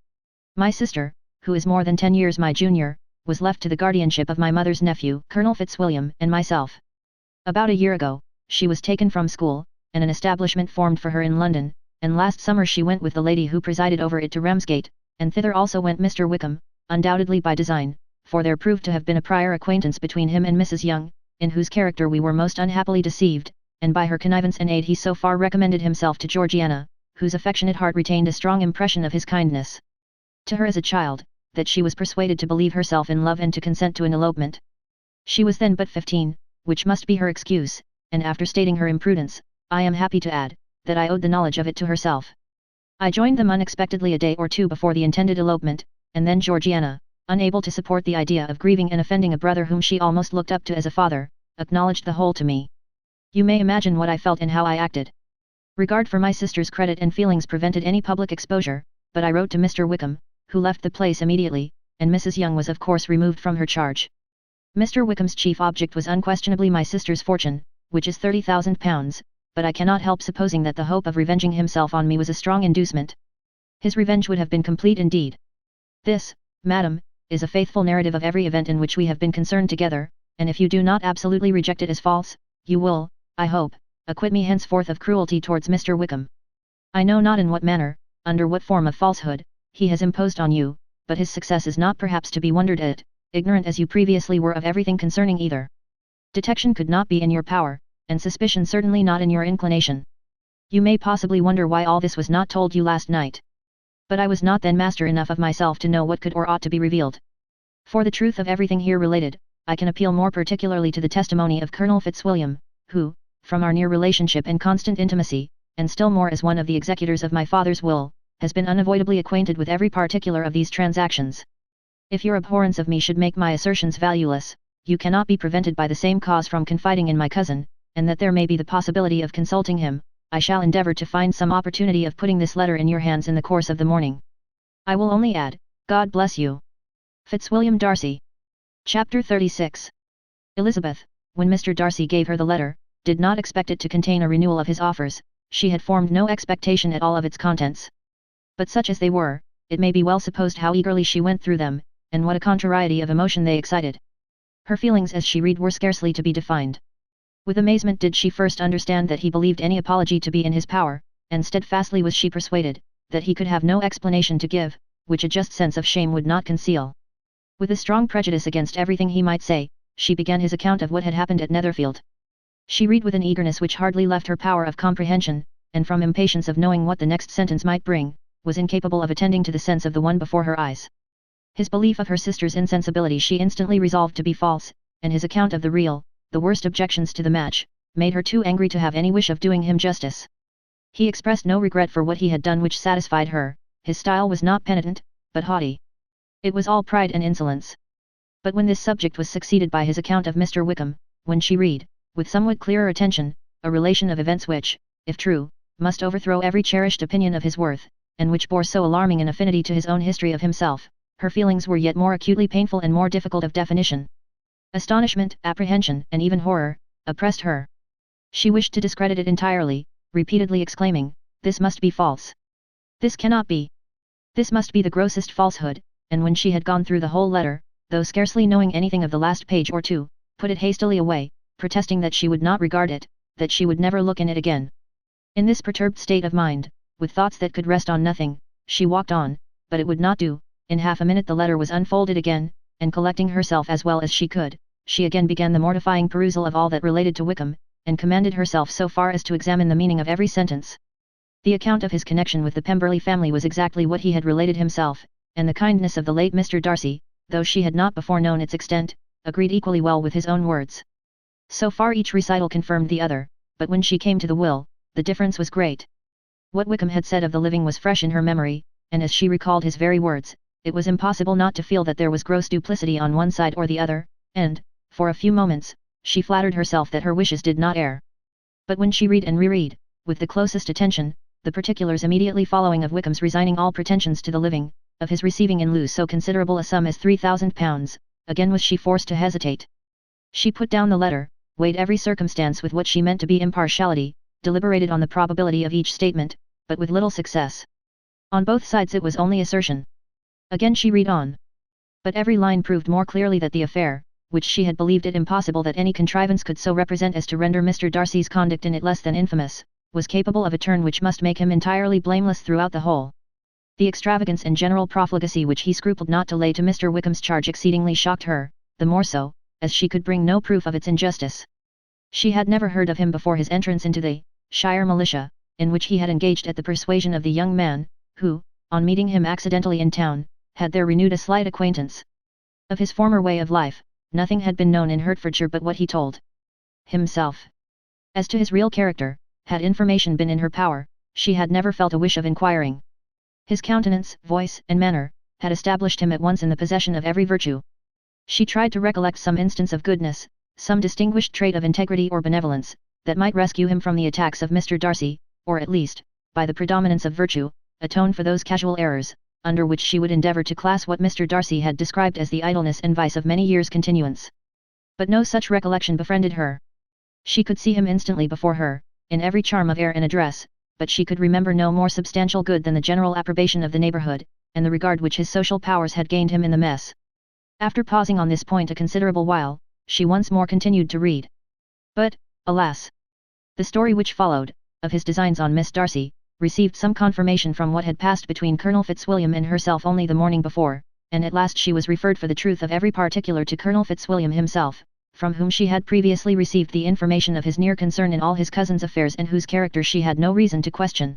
My sister, who is more than 10 years my junior, was left to the guardianship of my mother's nephew, Colonel Fitzwilliam, and myself. About a year ago, she was taken from school, and an establishment formed for her in London, and last summer she went with the lady who presided over it to Ramsgate, and thither also went Mr. Wickham, undoubtedly by design, for there proved to have been a prior acquaintance between him and Mrs. Young, in whose character we were most unhappily deceived, and by her connivance and aid he so far recommended himself to Georgiana, whose affectionate heart retained a strong impression of his kindness to her as a child, that she was persuaded to believe herself in love and to consent to an elopement. She was then but 15, which must be her excuse, and after stating her imprudence, I am happy to add, that I owed the knowledge of it to herself. I joined them unexpectedly a day or two before the intended elopement, and then Georgiana, unable to support the idea of grieving and offending a brother whom she almost looked up to as a father, acknowledged the whole to me. You may imagine what I felt and how I acted. Regard for my sister's credit and feelings prevented any public exposure, but I wrote to Mr. Wickham, who left the place immediately, and Mrs. Young was of course removed from her charge. Mr. Wickham's chief object was unquestionably my sister's fortune, which is £30,000, but I cannot help supposing that the hope of revenging himself on me was a strong inducement. His revenge would have been complete indeed. This, madam, is a faithful narrative of every event in which we have been concerned together, and if you do not absolutely reject it as false, you will, I hope, acquit me henceforth of cruelty towards Mr. Wickham. I know not in what manner, under what form of falsehood, he has imposed on you, but his success is not perhaps to be wondered at, ignorant as you previously were of everything concerning either. Detection could not be in your power, and suspicion certainly not in your inclination. You may possibly wonder why all this was not told you last night. But I was not then master enough of myself to know what could or ought to be revealed. For the truth of everything here related, I can appeal more particularly to the testimony of Colonel Fitzwilliam, who, from our near relationship and constant intimacy, and still more as one of the executors of my father's will, has been unavoidably acquainted with every particular of these transactions. If your abhorrence of me should make my assertions valueless, you cannot be prevented by the same cause from confiding in my cousin, and that there may be the possibility of consulting him, I shall endeavour to find some opportunity of putting this letter in your hands in the course of the morning. I will only add, God bless you. Fitzwilliam Darcy. Chapter 36. Elizabeth, when Mr. Darcy gave her the letter, did not expect it to contain a renewal of his offers, she had formed no expectation at all of its contents. But such as they were, it may be well supposed how eagerly she went through them, and what a contrariety of emotion they excited. Her feelings as she read were scarcely to be defined. With amazement did she first understand that he believed any apology to be in his power, and steadfastly was she persuaded, that he could have no explanation to give, which a just sense of shame would not conceal. With a strong prejudice against everything he might say, she began his account of what had happened at Netherfield. She read with an eagerness which hardly left her power of comprehension, and from impatience of knowing what the next sentence might bring, was incapable of attending to the sense of the one before her eyes. His belief of her sister's insensibility she instantly resolved to be false, and his account of the real, the worst objections to the match, made her too angry to have any wish of doing him justice. He expressed no regret for what he had done which satisfied her, his style was not penitent, but haughty. It was all pride and insolence. But when this subject was succeeded by his account of Mr. Wickham, when she read, with somewhat clearer attention, a relation of events which, if true, must overthrow every cherished opinion of his worth, and which bore so alarming an affinity to his own history of himself, her feelings were yet more acutely painful and more difficult of definition. Astonishment, apprehension, and even horror, oppressed her. She wished to discredit it entirely, repeatedly exclaiming, "This must be false. This cannot be. This must be the grossest falsehood," and when she had gone through the whole letter, though scarcely knowing anything of the last page or two, put it hastily away, protesting that she would not regard it, that she would never look in it again. In this perturbed state of mind, with thoughts that could rest on nothing, she walked on, but it would not do. In half a minute the letter was unfolded again, and collecting herself as well as she could, she again began the mortifying perusal of all that related to Wickham, and commanded herself so far as to examine the meaning of every sentence. The account of his connection with the Pemberley family was exactly what he had related himself, and the kindness of the late Mr. Darcy, though she had not before known its extent, agreed equally well with his own words. So far each recital confirmed the other, but when she came to the will, the difference was great. What Wickham had said of the living was fresh in her memory, and as she recalled his very words, it was impossible not to feel that there was gross duplicity on one side or the other, and, for a few moments, she flattered herself that her wishes did not err. But when she read and reread, with the closest attention, the particulars immediately following of Wickham's resigning all pretensions to the living, of his receiving in lieu so considerable a sum as £3,000, again was she forced to hesitate. She put down the letter, weighed every circumstance with what she meant to be impartiality, deliberated on the probability of each statement, but with little success. On both sides it was only assertion. Again she read on. But every line proved more clearly that the affair, which she had believed it impossible that any contrivance could so represent as to render Mr. Darcy's conduct in it less than infamous, was capable of a turn which must make him entirely blameless throughout the whole. The extravagance and general profligacy which he scrupled not to lay to Mr. Wickham's charge exceedingly shocked her, the more so, as she could bring no proof of its injustice. She had never heard of him before his entrance into the Shire militia, in which he had engaged at the persuasion of the young man, who, on meeting him accidentally in town, had there renewed a slight acquaintance. Of his former way of life, nothing had been known in Hertfordshire but what he told himself. As to his real character, had information been in her power, she had never felt a wish of inquiring. His countenance, voice, and manner, had established him at once in the possession of every virtue. She tried to recollect some instance of goodness, some distinguished trait of integrity or benevolence, that might rescue him from the attacks of Mr. Darcy, or at least, by the predominance of virtue, atone for those casual errors, under which she would endeavour to class what Mr. Darcy had described as the idleness and vice of many years' continuance. But no such recollection befriended her. She could see him instantly before her, in every charm of air and address, but she could remember no more substantial good than the general approbation of the neighbourhood, and the regard which his social powers had gained him in the mess. After pausing on this point a considerable while, she once more continued to read. But, alas! The story which followed, of his designs on Miss Darcy, received some confirmation from what had passed between Colonel Fitzwilliam and herself only the morning before, and at last she was referred for the truth of every particular to Colonel Fitzwilliam himself, from whom she had previously received the information of his near concern in all his cousin's affairs and whose character she had no reason to question.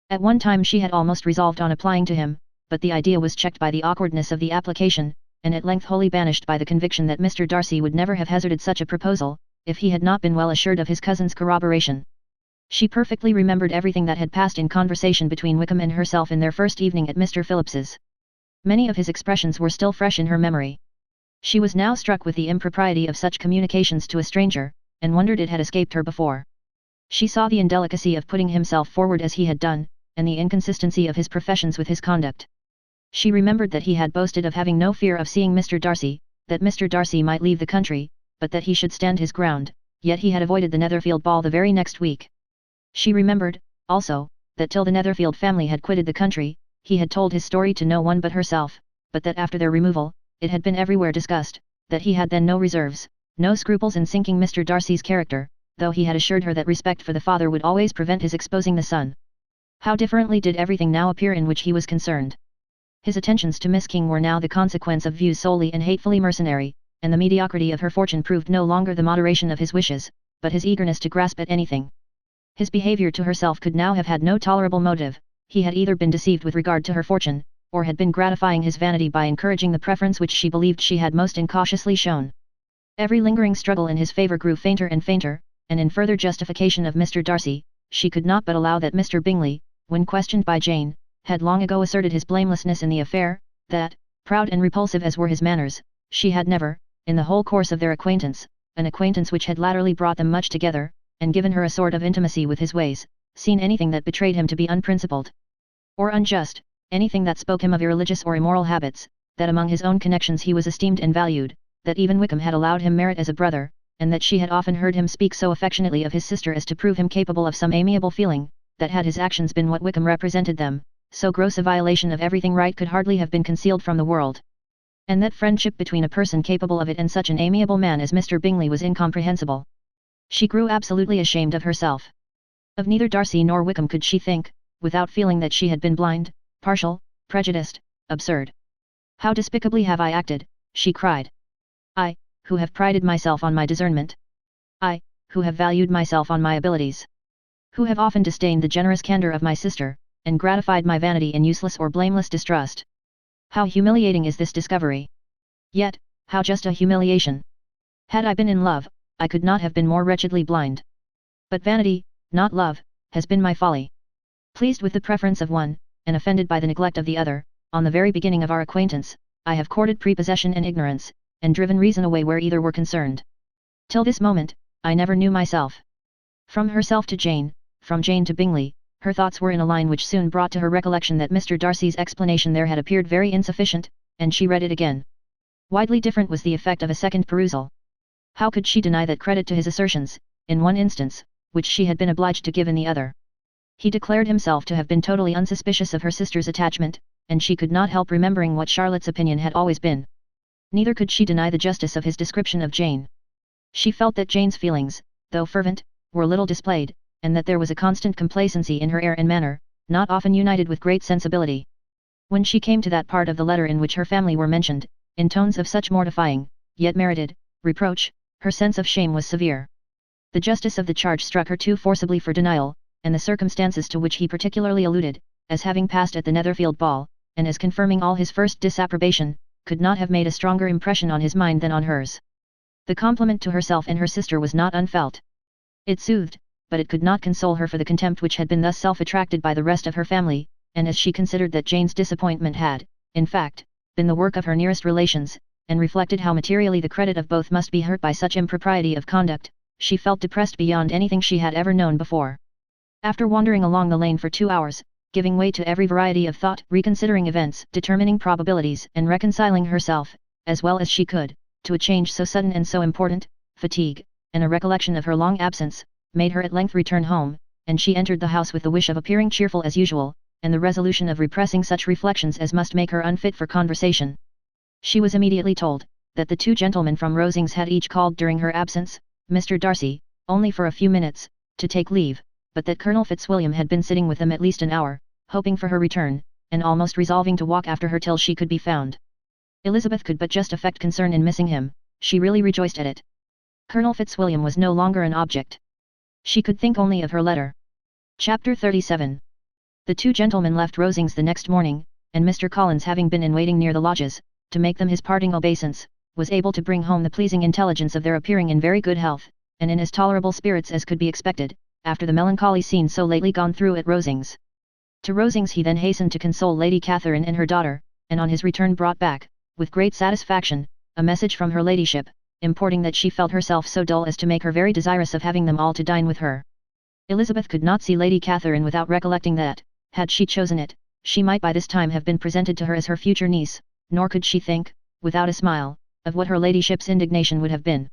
At one time she had almost resolved on applying to him, but the idea was checked by the awkwardness of the application, and at length wholly banished by the conviction that Mr. Darcy would never have hazarded such a proposal, if he had not been well assured of his cousin's corroboration. She perfectly remembered everything that had passed in conversation between Wickham and herself in their first evening at Mr. Phillips's. Many of his expressions were still fresh in her memory. She was now struck with the impropriety of such communications to a stranger, and wondered it had escaped her before. She saw the indelicacy of putting himself forward as he had done, and the inconsistency of his professions with his conduct. She remembered that he had boasted of having no fear of seeing Mr. Darcy, that Mr. Darcy might leave the country, but that he should stand his ground, yet he had avoided the Netherfield ball the very next week. She remembered, also, that till the Netherfield family had quitted the country, he had told his story to no one but herself, but that after their removal, it had been everywhere discussed, that he had then no reserves, no scruples in sinking Mr. Darcy's character, though he had assured her that respect for the father would always prevent his exposing the son. How differently did everything now appear in which he was concerned. His attentions to Miss King were now the consequence of views solely and hatefully mercenary, and the mediocrity of her fortune proved no longer the moderation of his wishes, but his eagerness to grasp at anything. His behaviour to herself could now have had no tolerable motive. He had either been deceived with regard to her fortune, or had been gratifying his vanity by encouraging the preference which she believed she had most incautiously shown. Every lingering struggle in his favour grew fainter and fainter, and in further justification of Mr. Darcy, she could not but allow that Mr. Bingley, when questioned by Jane, had long ago asserted his blamelessness in the affair, that, proud and repulsive as were his manners, she had never, in the whole course of their acquaintance, an acquaintance which had latterly brought them much together, and given her a sort of intimacy with his ways, seen anything that betrayed him to be unprincipled or unjust, anything that spoke him of irreligious or immoral habits, that among his own connections he was esteemed and valued, that even Wickham had allowed him merit as a brother, and that she had often heard him speak so affectionately of his sister as to prove him capable of some amiable feeling, that had his actions been what Wickham represented them, so gross a violation of everything right could hardly have been concealed from the world. And that friendship between a person capable of it and such an amiable man as Mr. Bingley was incomprehensible. She grew absolutely ashamed of herself. Of neither Darcy nor Wickham could she think, without feeling that she had been blind, partial, prejudiced, absurd. How despicably have I acted, she cried. I, who have prided myself on my discernment. I, who have valued myself on my abilities. Who have often disdained the generous candour of my sister, and gratified my vanity in useless or blameless distrust. How humiliating is this discovery! Yet, how just a humiliation! Had I been in love, I could not have been more wretchedly blind. But vanity, not love, has been my folly. Pleased with the preference of one, and offended by the neglect of the other, on the very beginning of our acquaintance, I have courted prepossession and ignorance, and driven reason away where either were concerned. Till this moment, I never knew myself. From herself to Jane, from Jane to Bingley, her thoughts were in a line which soon brought to her recollection that Mr. Darcy's explanation there had appeared very insufficient, and she read it again. Widely different was the effect of a second perusal. How could she deny that credit to his assertions, in one instance, which she had been obliged to give in the other? He declared himself to have been totally unsuspicious of her sister's attachment, and she could not help remembering what Charlotte's opinion had always been. Neither could she deny the justice of his description of Jane. She felt that Jane's feelings, though fervent, were little displayed, and that there was a constant complacency in her air and manner, not often united with great sensibility. When she came to that part of the letter in which her family were mentioned, in tones of such mortifying, yet merited, reproach, her sense of shame was severe. The justice of the charge struck her too forcibly for denial, and the circumstances to which he particularly alluded, as having passed at the Netherfield ball, and as confirming all his first disapprobation, could not have made a stronger impression on his mind than on hers. The compliment to herself and her sister was not unfelt. It soothed, but it could not console her for the contempt which had been thus self-attracted by the rest of her family, and as she considered that Jane's disappointment had, in fact, been the work of her nearest relations, and reflected how materially the credit of both must be hurt by such impropriety of conduct, she felt depressed beyond anything she had ever known before. After wandering along the lane for 2 hours, giving way to every variety of thought, reconsidering events, determining probabilities, and reconciling herself, as well as she could, to a change so sudden and so important, fatigue, and a recollection of her long absence, made her at length return home, and she entered the house with the wish of appearing cheerful as usual, and the resolution of repressing such reflections as must make her unfit for conversation. She was immediately told, that the 2 gentlemen from Rosings had each called during her absence, Mr. Darcy, only for a few minutes, to take leave, but that Colonel Fitzwilliam had been sitting with them at least an hour, hoping for her return, and almost resolving to walk after her till she could be found. Elizabeth could but just affect concern in missing him, she really rejoiced at it. Colonel Fitzwilliam was no longer an object. She could think only of her letter. Chapter 37. The 2 gentlemen left Rosings the next morning, and Mr. Collins, having been in waiting near the lodges, to make them his parting obeisance, was able to bring home the pleasing intelligence of their appearing in very good health, and in as tolerable spirits as could be expected, after the melancholy scene so lately gone through at Rosings. To Rosings he then hastened to console Lady Catherine and her daughter, and on his return brought back, with great satisfaction, a message from her ladyship, importing that she felt herself so dull as to make her very desirous of having them all to dine with her. Elizabeth could not see Lady Catherine without recollecting that, had she chosen it, she might by this time have been presented to her as her future niece, nor could she think, without a smile, of what her ladyship's indignation would have been.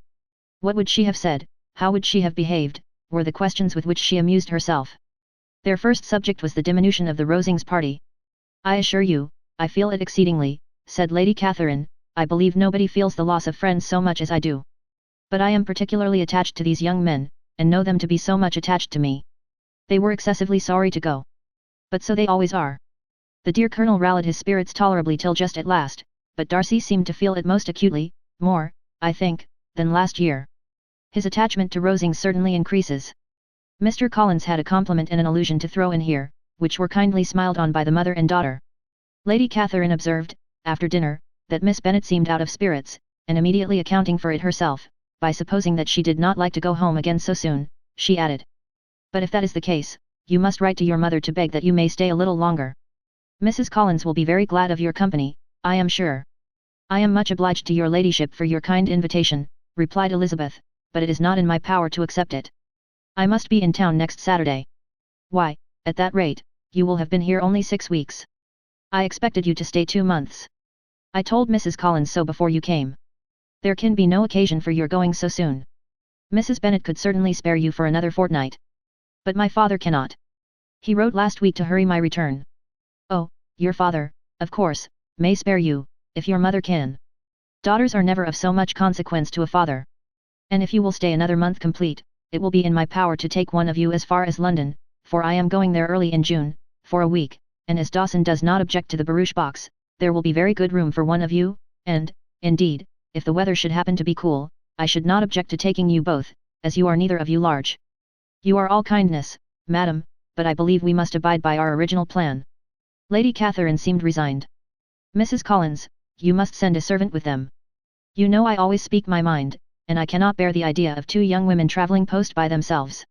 What would she have said, how would she have behaved, were the questions with which she amused herself. Their first subject was the diminution of the Rosings party. "I assure you, I feel it exceedingly," said Lady Catherine. "I believe nobody feels the loss of friends so much as I do. But I am particularly attached to these young men, and know them to be so much attached to me. They were excessively sorry to go. But so they always are." The dear Colonel rallied his spirits tolerably till just at last, but Darcy seemed to feel it most acutely, more, I think, than last year. His attachment to Rosings certainly increases. Mr. Collins had a compliment and an allusion to throw in here, which were kindly smiled on by the mother and daughter. Lady Catherine observed, after dinner, that Miss Bennet seemed out of spirits, and immediately accounting for it herself, by supposing that she did not like to go home again so soon, she added, But if that is the case, you must write to your mother to beg that you may stay a little longer. Mrs. Collins will be very glad of your company, I am sure. I am much obliged to your ladyship for your kind invitation, replied Elizabeth, but it is not in my power to accept it. I must be in town next Saturday. Why, at that rate, you will have been here only 6 weeks. I expected you to stay 2 months. I told Mrs. Collins so before you came. There can be no occasion for your going so soon. Mrs. Bennet could certainly spare you for another fortnight. But my father cannot. He wrote last week to hurry my return. Oh, your father, of course, may spare you, if your mother can. Daughters are never of so much consequence to a father. And if you will stay another month complete, it will be in my power to take one of you as far as London, for I am going there early in June, for a week, and as Dawson does not object to the barouche box, there will be very good room for one of you, and, indeed, if the weather should happen to be cool, I should not object to taking you both, as you are neither of you large. You are all kindness, madam, but I believe we must abide by our original plan. Lady Catherine seemed resigned. Mrs. Collins, you must send a servant with them. You know I always speak my mind, and I cannot bear the idea of 2 young women travelling post by themselves.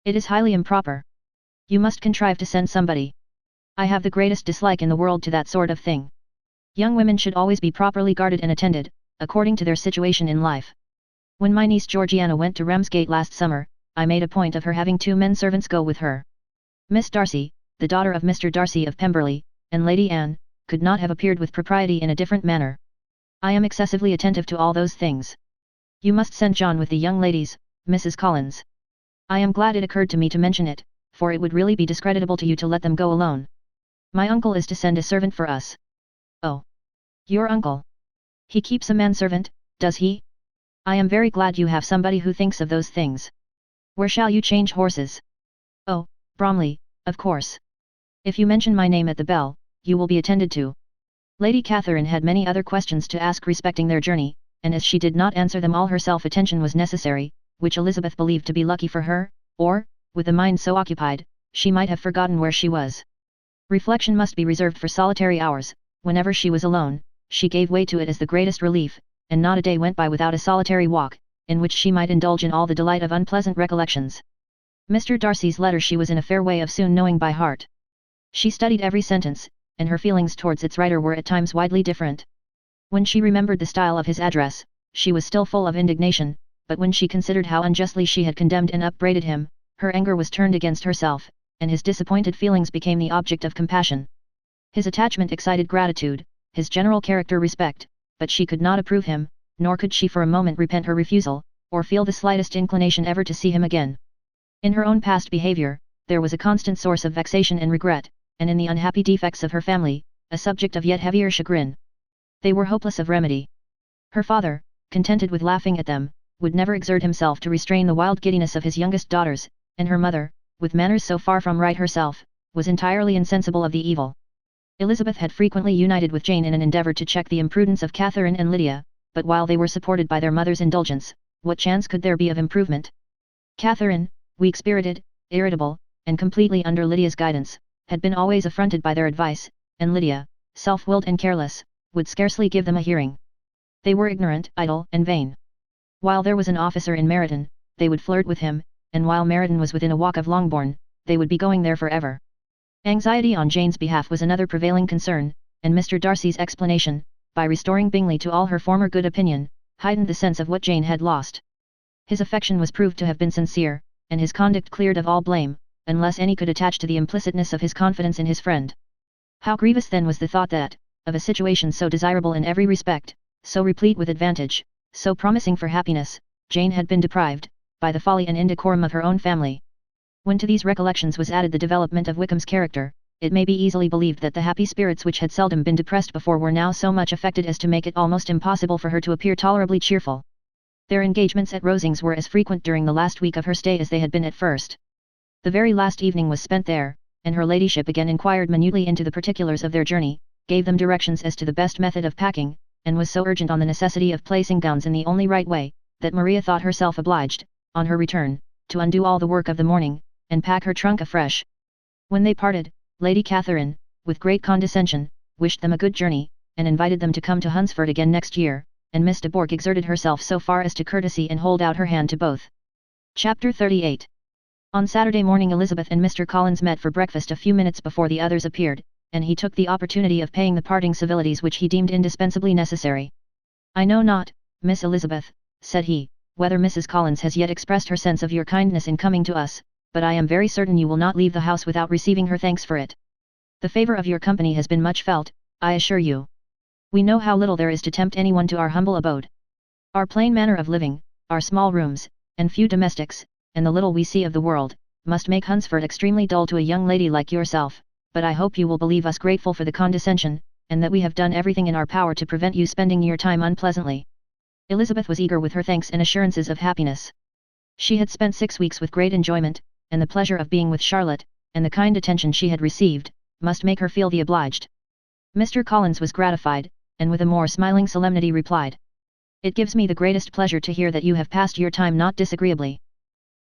It is highly improper. You must contrive to send somebody. I have the greatest dislike in the world to that sort of thing. Young women should always be properly guarded and attended, according to their situation in life. When my niece Georgiana went to Ramsgate last summer, I made a point of her having 2 men servants go with her. Miss Darcy, the daughter of Mr. Darcy of Pemberley, and Lady Anne, could not have appeared with propriety in a different manner. I am excessively attentive to all those things. You must send John with the young ladies, Mrs. Collins. I am glad it occurred to me to mention it, for it would really be discreditable to you to let them go alone. My uncle is to send a servant for us. Oh. Your uncle? He keeps a manservant, does he? I am very glad you have somebody who thinks of those things. Where shall you change horses? Oh, Bromley, of course. If you mention my name at the bell, you will be attended to. Lady Catherine had many other questions to ask respecting their journey, and as she did not answer them all herself, attention was necessary, which Elizabeth believed to be lucky for her, or, with the mind so occupied, she might have forgotten where she was. Reflection must be reserved for solitary hours. Whenever she was alone, she gave way to it as the greatest relief, and not a day went by without a solitary walk, in which she might indulge in all the delight of unpleasant recollections. Mr. Darcy's letter she was in a fair way of soon knowing by heart. She studied every sentence, and her feelings towards its writer were at times widely different. When she remembered the style of his address, she was still full of indignation, but when she considered how unjustly she had condemned and upbraided him, her anger was turned against herself, and his disappointed feelings became the object of compassion. His attachment excited gratitude, his general character respect, but she could not approve him, nor could she for a moment repent her refusal, or feel the slightest inclination ever to see him again. In her own past behaviour, there was a constant source of vexation and regret, and in the unhappy defects of her family, a subject of yet heavier chagrin. They were hopeless of remedy. Her father, contented with laughing at them, would never exert himself to restrain the wild giddiness of his youngest daughters, and her mother, with manners so far from right herself, was entirely insensible of the evil. Elizabeth had frequently united with Jane in an endeavour to check the imprudence of Catherine and Lydia, but while they were supported by their mother's indulgence, what chance could there be of improvement? Catherine, weak-spirited, irritable, and completely under Lydia's guidance, had been always affronted by their advice, and Lydia, self-willed and careless, would scarcely give them a hearing. They were ignorant, idle, and vain. While there was an officer in Meryton, they would flirt with him, and while Meryton was within a walk of Longbourn, they would be going there forever. Anxiety on Jane's behalf was another prevailing concern, and Mr. Darcy's explanation, by restoring Bingley to all her former good opinion, heightened the sense of what Jane had lost. His affection was proved to have been sincere, and his conduct cleared of all blame, unless any could attach to the implicitness of his confidence in his friend. How grievous then was the thought that, of a situation so desirable in every respect, so replete with advantage, so promising for happiness, Jane had been deprived, by the folly and indecorum of her own family. When to these recollections was added the development of Wickham's character, it may be easily believed that the happy spirits which had seldom been depressed before were now so much affected as to make it almost impossible for her to appear tolerably cheerful. Their engagements at Rosings were as frequent during the last week of her stay as they had been at first. The very last evening was spent there, and her ladyship again inquired minutely into the particulars of their journey, gave them directions as to the best method of packing, and was so urgent on the necessity of placing gowns in the only right way, that Maria thought herself obliged, on her return, to undo all the work of the morning, and pack her trunk afresh. When they parted, Lady Catherine, with great condescension, wished them a good journey, and invited them to come to Hunsford again next year, and Miss de Bourgh exerted herself so far as to courtesy and hold out her hand to both. Chapter 38. On Saturday morning Elizabeth and Mr. Collins met for breakfast a few minutes before the others appeared, and he took the opportunity of paying the parting civilities which he deemed indispensably necessary. "I know not, Miss Elizabeth," said he, "whether Mrs. Collins has yet expressed her sense of your kindness in coming to us, but I am very certain you will not leave the house without receiving her thanks for it. The favour of your company has been much felt, I assure you. We know how little there is to tempt anyone to our humble abode. Our plain manner of living, our small rooms, and few domestics, and the little we see of the world, must make Hunsford extremely dull to a young lady like yourself, but I hope you will believe us grateful for the condescension, and that we have done everything in our power to prevent you spending your time unpleasantly." Elizabeth was eager with her thanks and assurances of happiness. She had spent 6 weeks with great enjoyment, and the pleasure of being with Charlotte, and the kind attention she had received, must make her feel the obliged. Mr. Collins was gratified, and with a more smiling solemnity replied, "It gives me the greatest pleasure to hear that you have passed your time not disagreeably.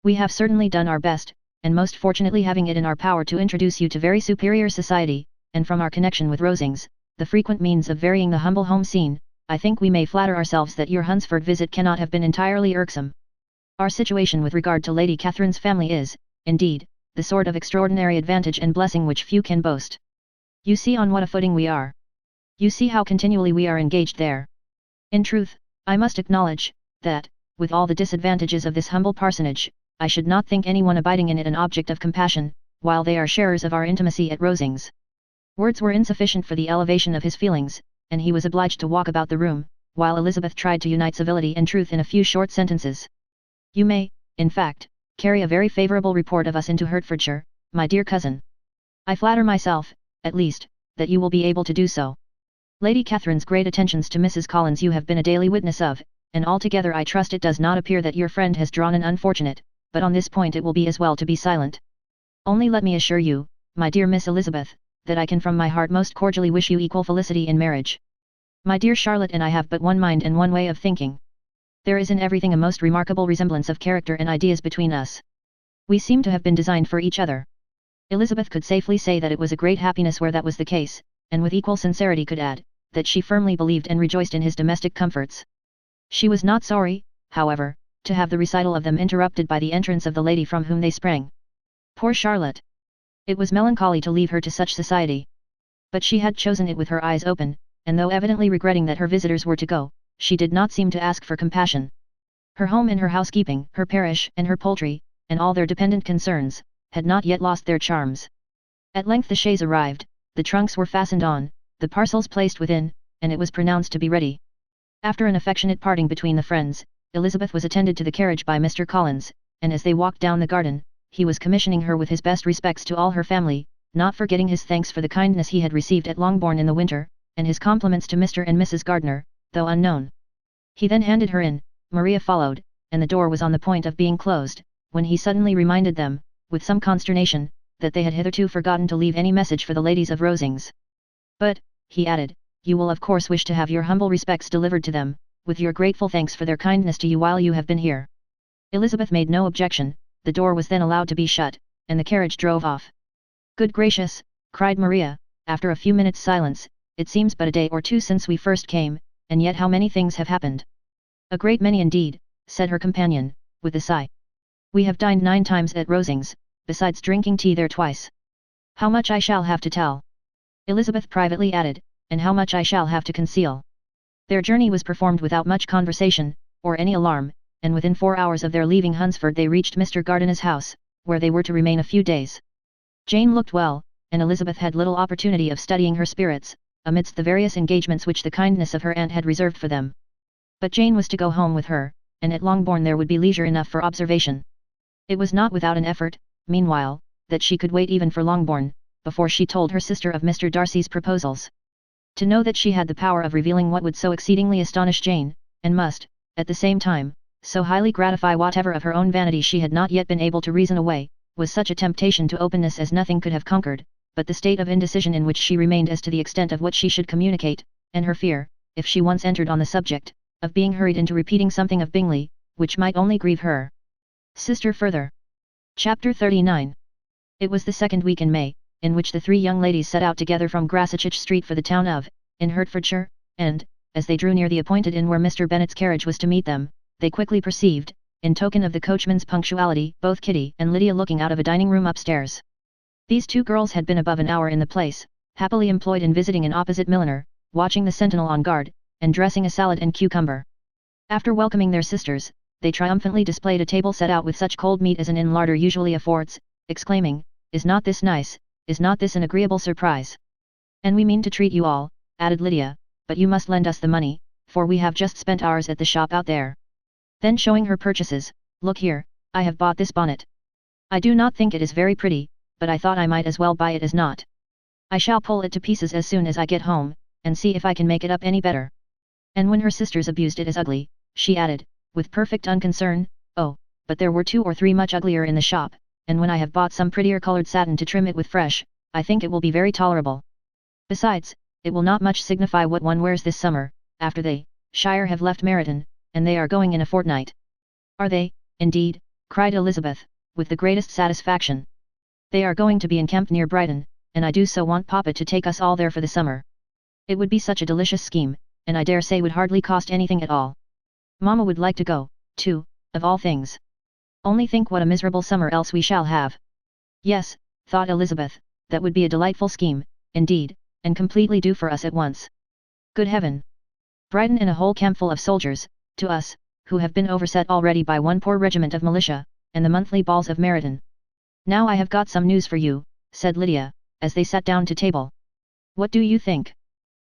We have certainly done our best, and most fortunately having it in our power to introduce you to very superior society, and from our connection with Rosings, the frequent means of varying the humble home scene, I think we may flatter ourselves that your Hunsford visit cannot have been entirely irksome. Our situation with regard to Lady Catherine's family is, indeed, the sort of extraordinary advantage and blessing which few can boast. You see on what a footing we are. You see how continually we are engaged there. In truth, I must acknowledge, that, with all the disadvantages of this humble parsonage, I should not think anyone abiding in it an object of compassion, while they are sharers of our intimacy at Rosings." Words were insufficient for the elevation of his feelings, and he was obliged to walk about the room, while Elizabeth tried to unite civility and truth in a few short sentences. "You may, in fact, carry a very favourable report of us into Hertfordshire, my dear cousin. I flatter myself, at least, that you will be able to do so. Lady Catherine's great attentions to Mrs. Collins you have been a daily witness of, and altogether I trust it does not appear that your friend has drawn an unfortunate, but on this point it will be as well to be silent. Only let me assure you, my dear Miss Elizabeth, that I can from my heart most cordially wish you equal felicity in marriage. My dear Charlotte and I have but one mind and one way of thinking. There is in everything a most remarkable resemblance of character and ideas between us. We seem to have been designed for each other." Elizabeth could safely say that it was a great happiness where that was the case, and with equal sincerity could add, that she firmly believed and rejoiced in his domestic comforts. She was not sorry, however, to have the recital of them interrupted by the entrance of the lady from whom they sprang. Poor Charlotte! It was melancholy to leave her to such society. But she had chosen it with her eyes open, and though evidently regretting that her visitors were to go, she did not seem to ask for compassion. Her home and her housekeeping, her parish and her poultry, and all their dependent concerns, had not yet lost their charms. At length the chaise arrived, the trunks were fastened on, the parcels placed within, and it was pronounced to be ready. After an affectionate parting between the friends, Elizabeth was attended to the carriage by Mr. Collins, and as they walked down the garden, he was commissioning her with his best respects to all her family, not forgetting his thanks for the kindness he had received at Longbourn in the winter, and his compliments to Mr. and Mrs. Gardiner, though unknown. He then handed her in, Maria followed, and the door was on the point of being closed, when he suddenly reminded them, with some consternation, that they had hitherto forgotten to leave any message for the ladies of Rosings. "But," he added, "you will of course wish to have your humble respects delivered to them, with your grateful thanks for their kindness to you while you have been here." Elizabeth made no objection, the door was then allowed to be shut, and the carriage drove off. "Good gracious," cried Maria, after a few minutes' silence, "it seems but a day or two since we first came, and yet how many things have happened." "A great many indeed," said her companion, with a sigh. "We have dined 9 times at Rosings, besides drinking tea there twice. How much I shall have to tell," Elizabeth privately added, "and how much I shall have to conceal." Their journey was performed without much conversation, or any alarm, and within 4 hours of their leaving Hunsford they reached Mr. Gardiner's house, where they were to remain a few days. Jane looked well, and Elizabeth had little opportunity of studying her spirits, amidst the various engagements which the kindness of her aunt had reserved for them. But Jane was to go home with her, and at Longbourn there would be leisure enough for observation. It was not without an effort, meanwhile, that she could wait even for Longbourn, before she told her sister of Mr. Darcy's proposals. To know that she had the power of revealing what would so exceedingly astonish Jane, and must, at the same time, so highly gratify whatever of her own vanity she had not yet been able to reason away, was such a temptation to openness as nothing could have conquered, but the state of indecision in which she remained as to the extent of what she should communicate, and her fear, if she once entered on the subject, of being hurried into repeating something of Bingley, which might only grieve her sister further. Chapter 39. It was the second week in May, in which the 3 young ladies set out together from Grasachich Street for the town of, in Hertfordshire, and, as they drew near the appointed inn where Mr. Bennet's carriage was to meet them, they quickly perceived, in token of the coachman's punctuality, both Kitty and Lydia looking out of a dining room upstairs. These two girls had been above an hour in the place, happily employed in visiting an opposite milliner, watching the sentinel on guard, and dressing a salad and cucumber. After welcoming their sisters, they triumphantly displayed a table set out with such cold meat as an inn larder usually affords, exclaiming, "Is not this nice? Is not this an agreeable surprise? And we mean to treat you all," added Lydia, "but you must lend us the money, for we have just spent ours at the shop out there." Then showing her purchases, "Look here, I have bought this bonnet. I do not think it is very pretty, but I thought I might as well buy it as not. I shall pull it to pieces as soon as I get home, and see if I can make it up any better." And when her sisters abused it as ugly, she added, with perfect unconcern, "Oh, but there were 2 or 3 much uglier in the shop, and when I have bought some prettier coloured satin to trim it with fresh, I think it will be very tolerable. Besides, it will not much signify what one wears this summer, after they, Shire have left Meryton, and they are going in a fortnight." "Are they, indeed?" cried Elizabeth, with the greatest satisfaction. "They are going to be encamped near Brighton, and I do so want Papa to take us all there for the summer. It would be such a delicious scheme, and I dare say would hardly cost anything at all. Mamma would like to go, too, of all things. Only think what a miserable summer else we shall have." "Yes," thought Elizabeth, "that would be a delightful scheme, indeed, and completely due for us at once. Good heaven! Brighton and a whole campful of soldiers, to us, who have been overset already by one poor regiment of militia, and the monthly balls of Meryton. Now I have got some news for you," said Lydia, as they sat down to table. "What do you think?"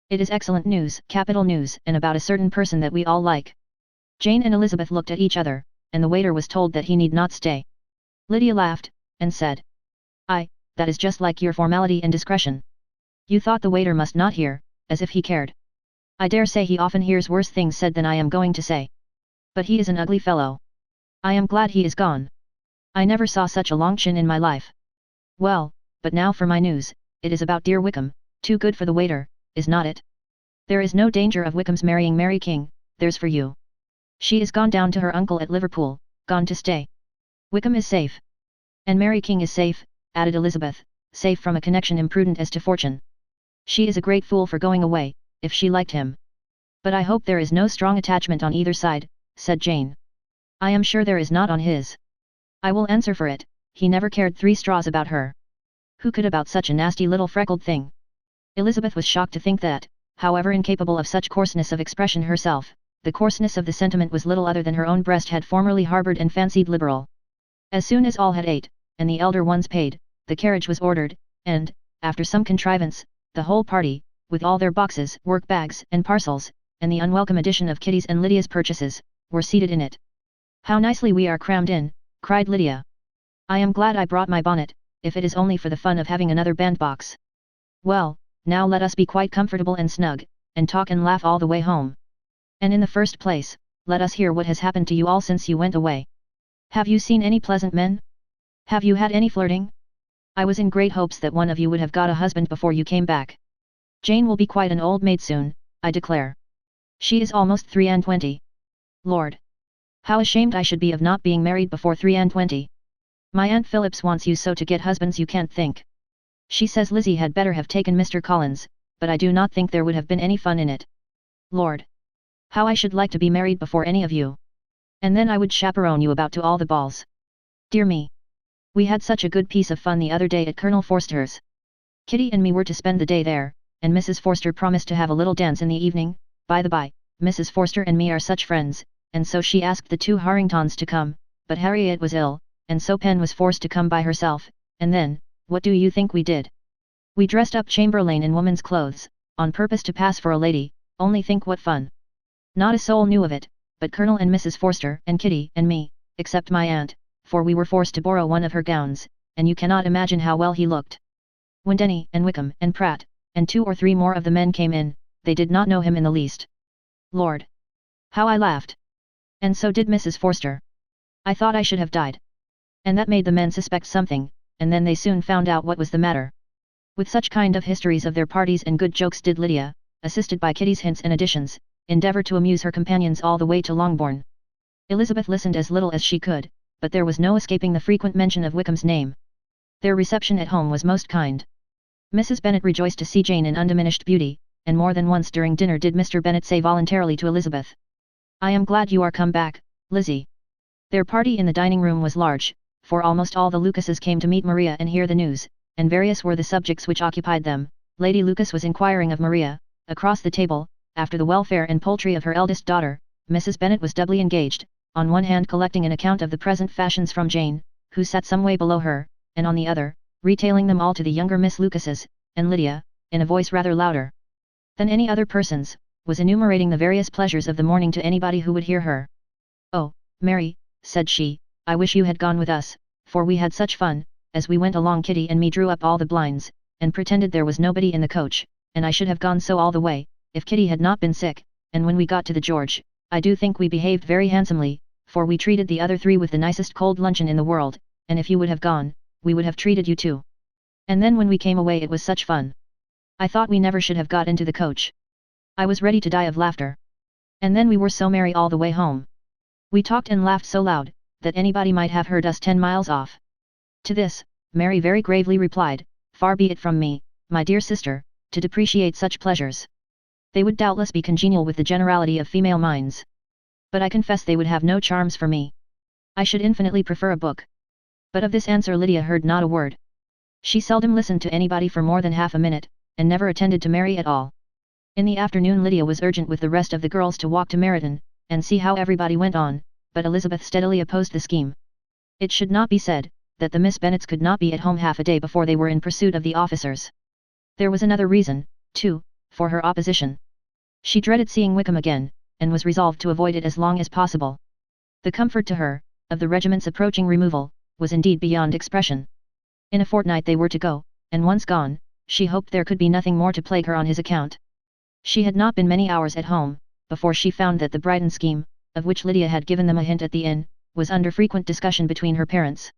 "It is excellent news, capital news, and about a certain person that we all like." Jane and Elizabeth looked at each other, and the waiter was told that he need not stay. Lydia laughed, and said, "That is just like your formality and discretion. You thought the waiter must not hear, as if he cared. I dare say he often hears worse things said than I am going to say. But he is an ugly fellow. I am glad he is gone. I never saw such a long chin in my life. Well, but now for my news, it is about dear Wickham, too good for the waiter, is not it? There is no danger of Wickham's marrying Mary King, there's for you. She is gone down to her uncle at Liverpool, gone to stay. Wickham is safe. And Mary King is safe," added Elizabeth, "safe from a connection imprudent as to fortune. She is a great fool for going away, if she liked him. But I hope there is no strong attachment on either side," said Jane. "I am sure there is not on his. I will answer for it, he never cared 3 straws about her. Who could about such a nasty little freckled thing?" Elizabeth was shocked to think that, however incapable of such coarseness of expression herself, the coarseness of the sentiment was little other than her own breast had formerly harboured and fancied liberal. As soon as all had ate, and the elder ones paid, the carriage was ordered, and, after some contrivance, the whole party, with all their boxes, work bags, and parcels, and the unwelcome addition of Kitty's and Lydia's purchases, were seated in it. "How nicely we are crammed in," cried Lydia. "I am glad I brought my bonnet, if it is only for the fun of having another bandbox. Well, now let us be quite comfortable and snug, and talk and laugh all the way home. And in the first place, let us hear what has happened to you all since you went away. Have you seen any pleasant men? Have you had any flirting? I was in great hopes that one of you would have got a husband before you came back. Jane will be quite an old maid soon, I declare. She is almost 23. Lord! How ashamed I should be of not being married before 23. My Aunt Phillips wants you so to get husbands you can't think. She says Lizzie had better have taken Mr. Collins, but I do not think there would have been any fun in it. Lord! How I should like to be married before any of you. And then I would chaperone you about to all the balls. Dear me! We had such a good piece of fun the other day at Colonel Forster's. Kitty and me were to spend the day there, and Mrs. Forster promised to have a little dance in the evening. By the by, Mrs. Forster and me are such friends, and so she asked the 2 Harringtons to come, but Harriet was ill, and so Pen was forced to come by herself, and then, what do you think we did? We dressed up Chamberlain in woman's clothes, on purpose to pass for a lady, only think what fun. Not a soul knew of it, but Colonel and Mrs. Forster and Kitty and me, except my aunt, for we were forced to borrow one of her gowns, and you cannot imagine how well he looked. When Denny and Wickham and Pratt, and 2 or 3 more of the men came in, they did not know him in the least. Lord! How I laughed! And so did Mrs. Forster. I thought I should have died. And that made the men suspect something, and then they soon found out what was the matter. With such kind of histories of their parties and good jokes did Lydia, assisted by Kitty's hints and additions, endeavour to amuse her companions all the way to Longbourn. Elizabeth listened as little as she could, but there was no escaping the frequent mention of Wickham's name. Their reception at home was most kind. Mrs. Bennet rejoiced to see Jane in undiminished beauty, and more than once during dinner did Mr. Bennet say voluntarily to Elizabeth, "I am glad you are come back, Lizzie. Their party in the dining room was large, for almost all the Lucases came to meet Maria and hear the news, and various were the subjects which occupied them. Lady Lucas was inquiring of Maria, across the table, after the welfare and poultry of her eldest daughter. Mrs. Bennet was doubly engaged, on one hand collecting an account of the present fashions from Jane, who sat some way below her, and on the other, retailing them all to the younger Miss Lucases, and Lydia, in a voice rather louder than any other person's, was enumerating the various pleasures of the morning to anybody who would hear her. "Oh, Mary," said she, "I wish you had gone with us, for we had such fun. As we went along Kitty and me drew up all the blinds, and pretended there was nobody in the coach, and I should have gone so all the way, if Kitty had not been sick, and when we got to the George, I do think we behaved very handsomely, for we treated the other three with the nicest cold luncheon in the world, and if you would have gone, we would have treated you too. And then when we came away it was such fun. I thought we never should have got into the coach. I was ready to die of laughter. And then we were so merry all the way home. We talked and laughed so loud, that anybody might have heard us 10 miles off." To this, Mary very gravely replied, "Far be it from me, my dear sister, to depreciate such pleasures. They would doubtless be congenial with the generality of female minds. But I confess they would have no charms for me. I should infinitely prefer a book." But of this answer Lydia heard not a word. She seldom listened to anybody for more than half a minute, and never attended to Mary at all. In the afternoon Lydia was urgent with the rest of the girls to walk to Meryton, and see how everybody went on, but Elizabeth steadily opposed the scheme. It should not be said, that the Miss Bennets could not be at home half a day before they were in pursuit of the officers. There was another reason, too, for her opposition. She dreaded seeing Wickham again, and was resolved to avoid it as long as possible. The comfort to her, of the regiment's approaching removal, was indeed beyond expression. In a fortnight they were to go, and once gone, she hoped there could be nothing more to plague her on his account. She had not been many hours at home, before she found that the Brighton scheme, of which Lydia had given them a hint at the inn, was under frequent discussion between her parents.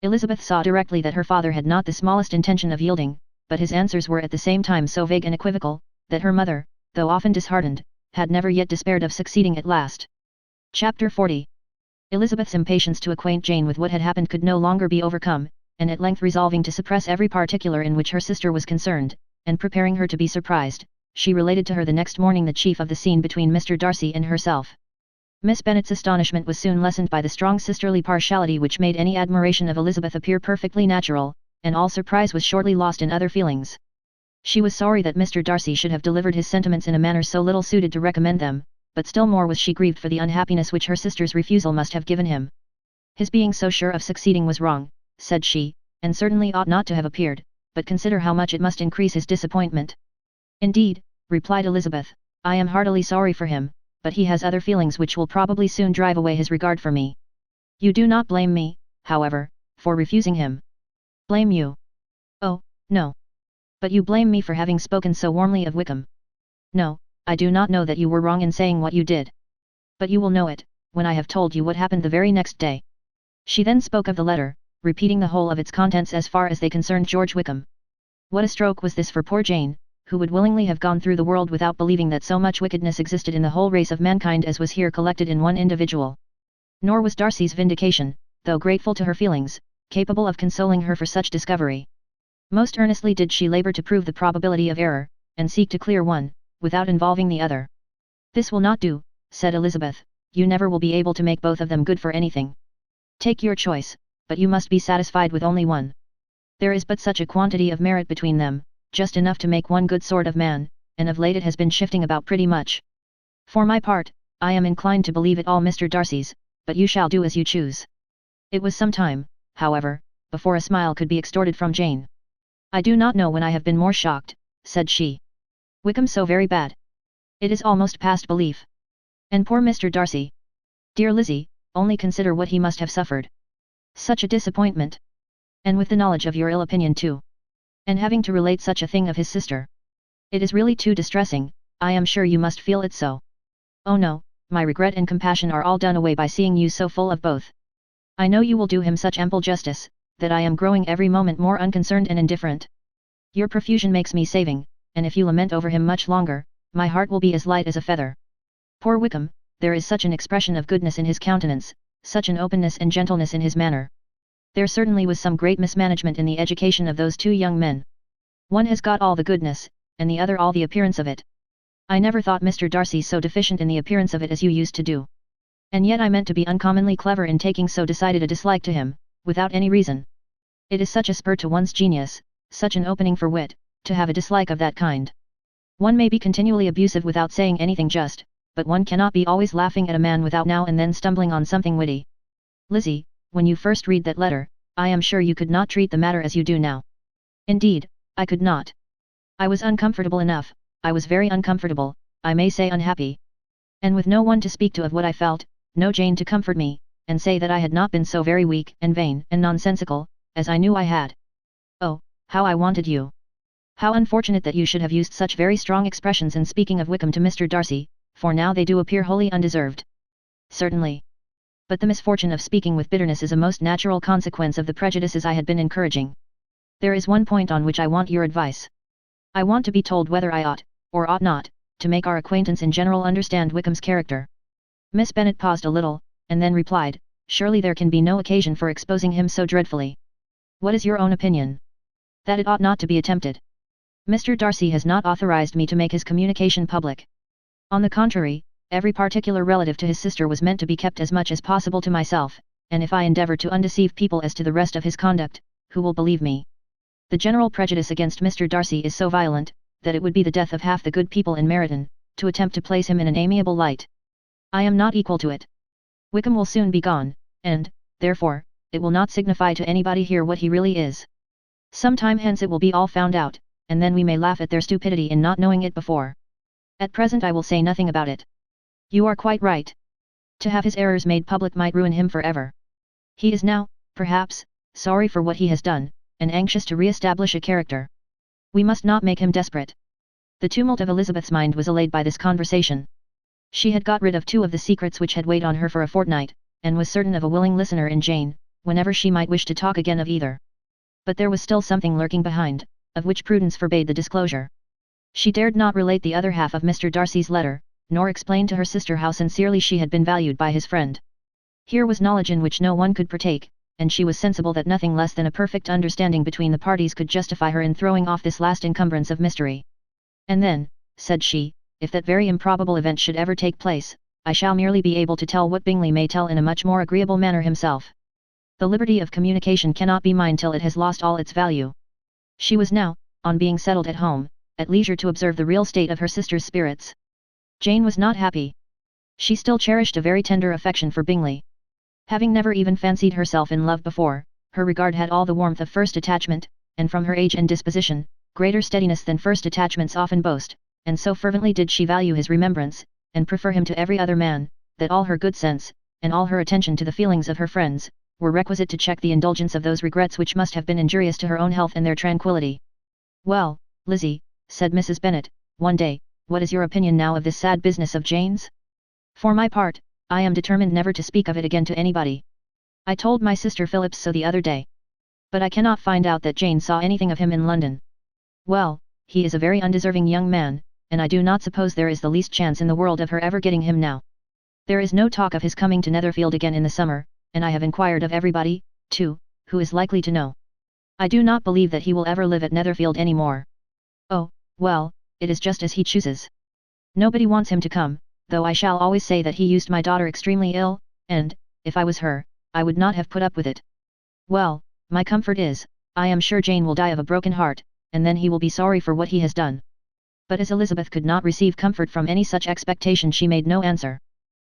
Elizabeth saw directly that her father had not the smallest intention of yielding, but his answers were at the same time so vague and equivocal, that her mother, though often disheartened, had never yet despaired of succeeding at last. Chapter 40. Elizabeth's impatience to acquaint Jane with what had happened could no longer be overcome, and at length resolving to suppress every particular in which her sister was concerned, and preparing her to be surprised, she related to her the next morning the chief of the scene between Mr. Darcy and herself. Miss Bennet's astonishment was soon lessened by the strong sisterly partiality which made any admiration of Elizabeth appear perfectly natural, and all surprise was shortly lost in other feelings. She was sorry that Mr. Darcy should have delivered his sentiments in a manner so little suited to recommend them, but still more was she grieved for the unhappiness which her sister's refusal must have given him. His being so sure of succeeding was wrong, said she, and certainly ought not to have appeared, but consider how much it must increase his disappointment. Indeed, replied Elizabeth, I am heartily sorry for him, but he has other feelings which will probably soon drive away his regard for me. You do not blame me, however, for refusing him. Blame you? Oh, no. But you blame me for having spoken so warmly of Wickham. No, I do not know that you were wrong in saying what you did. But you will know it, when I have told you what happened the very next day. She then spoke of the letter, repeating the whole of its contents as far as they concerned George Wickham. What a stroke was this for poor Jane, who would willingly have gone through the world without believing that so much wickedness existed in the whole race of mankind as was here collected in one individual. Nor was Darcy's vindication, though grateful to her feelings, capable of consoling her for such discovery. Most earnestly did she labour to prove the probability of error, and seek to clear one, without involving the other. This will not do, said Elizabeth, you never will be able to make both of them good for anything. Take your choice, but you must be satisfied with only one. There is but such a quantity of merit between them, just enough to make one good sort of man, and of late it has been shifting about pretty much. For my part, I am inclined to believe it all Mr. Darcy's, but you shall do as you choose. It was some time, however, before a smile could be extorted from Jane. I do not know when I have been more shocked, said she. Wickham so very bad. It is almost past belief. And poor Mr. Darcy. Dear Lizzie, only consider what he must have suffered. Such a disappointment. And with the knowledge of your ill opinion too. And having to relate such a thing of his sister. It is really too distressing, I am sure you must feel it so. Oh no, my regret and compassion are all done away by seeing you so full of both. I know you will do him such ample justice, that I am growing every moment more unconcerned and indifferent. Your profusion makes me saving, and if you lament over him much longer, my heart will be as light as a feather. Poor Wickham, there is such an expression of goodness in his countenance, such an openness and gentleness in his manner. There certainly was some great mismanagement in the education of those two young men. One has got all the goodness, and the other all the appearance of it. I never thought Mr. Darcy so deficient in the appearance of it as you used to do. And yet I meant to be uncommonly clever in taking so decided a dislike to him, without any reason. It is such a spur to one's genius, such an opening for wit, to have a dislike of that kind. One may be continually abusive without saying anything just, but one cannot be always laughing at a man without now and then stumbling on something witty. Lizzie, when you first read that letter, I am sure you could not treat the matter as you do now. Indeed, I could not. I was uncomfortable enough, I was very uncomfortable, I may say unhappy. And with no one to speak to of what I felt, no Jane to comfort me, and say that I had not been so very weak and vain and nonsensical, as I knew I had. Oh, how I wanted you! How unfortunate that you should have used such very strong expressions in speaking of Wickham to Mr. Darcy, for now they do appear wholly undeserved. Certainly. But the misfortune of speaking with bitterness is a most natural consequence of the prejudices I had been encouraging. There is one point on which I want your advice. I want to be told whether I ought, or ought not, to make our acquaintance in general understand Wickham's character. Miss Bennet paused a little, and then replied, surely there can be no occasion for exposing him so dreadfully. What is your own opinion? That it ought not to be attempted. Mr. Darcy has not authorized me to make his communication public. On the contrary, every particular relative to his sister was meant to be kept as much as possible to myself, and if I endeavour to undeceive people as to the rest of his conduct, who will believe me? The general prejudice against Mr. Darcy is so violent, that it would be the death of half the good people in Meryton, to attempt to place him in an amiable light. I am not equal to it. Wickham will soon be gone, and, therefore, it will not signify to anybody here what he really is. Some time hence it will be all found out, and then we may laugh at their stupidity in not knowing it before. At present I will say nothing about it. You are quite right. To have his errors made public might ruin him forever. He is now, perhaps, sorry for what he has done, and anxious to re-establish a character. We must not make him desperate. The tumult of Elizabeth's mind was allayed by this conversation. She had got rid of two of the secrets which had weighed on her for a fortnight, and was certain of a willing listener in Jane, whenever she might wish to talk again of either. But there was still something lurking behind, of which prudence forbade the disclosure. She dared not relate the other half of Mr. Darcy's letter, nor explain to her sister how sincerely she had been valued by his friend. Here was knowledge in which no one could partake, and she was sensible that nothing less than a perfect understanding between the parties could justify her in throwing off this last encumbrance of mystery. And then, said she, if that very improbable event should ever take place, I shall merely be able to tell what Bingley may tell in a much more agreeable manner himself. The liberty of communication cannot be mine till it has lost all its value. She was now, on being settled at home, at leisure to observe the real state of her sister's spirits. Jane was not happy. She still cherished a very tender affection for Bingley. Having never even fancied herself in love before, her regard had all the warmth of first attachment, and from her age and disposition, greater steadiness than first attachments often boast, and so fervently did she value his remembrance, and prefer him to every other man, that all her good sense, and all her attention to the feelings of her friends, were requisite to check the indulgence of those regrets which must have been injurious to her own health and their tranquillity. Well, Lizzie, said Mrs. Bennet, one day, what is your opinion now of this sad business of Jane's? For my part, I am determined never to speak of it again to anybody. I told my sister Phillips so the other day. But I cannot find out that Jane saw anything of him in London. Well, he is a very undeserving young man, and I do not suppose there is the least chance in the world of her ever getting him now. There is no talk of his coming to Netherfield again in the summer, and I have inquired of everybody, too, who is likely to know. I do not believe that he will ever live at Netherfield any more. Oh, well, it is just as he chooses. Nobody wants him to come, though I shall always say that he used my daughter extremely ill, and, if I was her, I would not have put up with it. Well, my comfort is, I am sure Jane will die of a broken heart, and then he will be sorry for what he has done. But as Elizabeth could not receive comfort from any such expectation, she made no answer.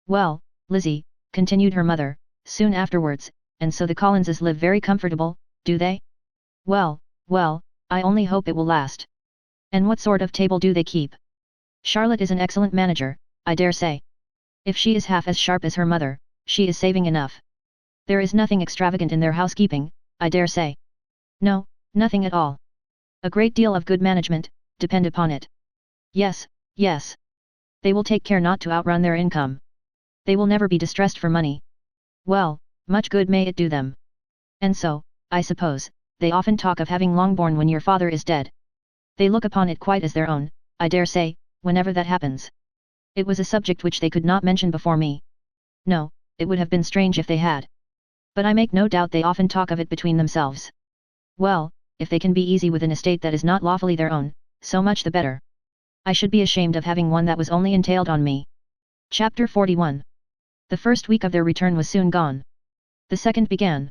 Well, Lizzie, continued her mother, soon afterwards, and so the Collinses live very comfortable, do they? Well, well, I only hope it will last. And what sort of table do they keep? Charlotte is an excellent manager, I dare say. If she is half as sharp as her mother, she is saving enough. There is nothing extravagant in their housekeeping, I dare say. No, nothing at all. A great deal of good management, depend upon it. Yes, yes. They will take care not to outrun their income. They will never be distressed for money. Well, much good may it do them. And so, I suppose, they often talk of having Longbourn when your father is dead. They look upon it quite as their own, I dare say, whenever that happens. It was a subject which they could not mention before me. No, it would have been strange if they had. But I make no doubt they often talk of it between themselves. Well, if they can be easy with an estate that is not lawfully their own, so much the better. I should be ashamed of having one that was only entailed on me. Chapter 41. The first week of their return was soon gone. The second began.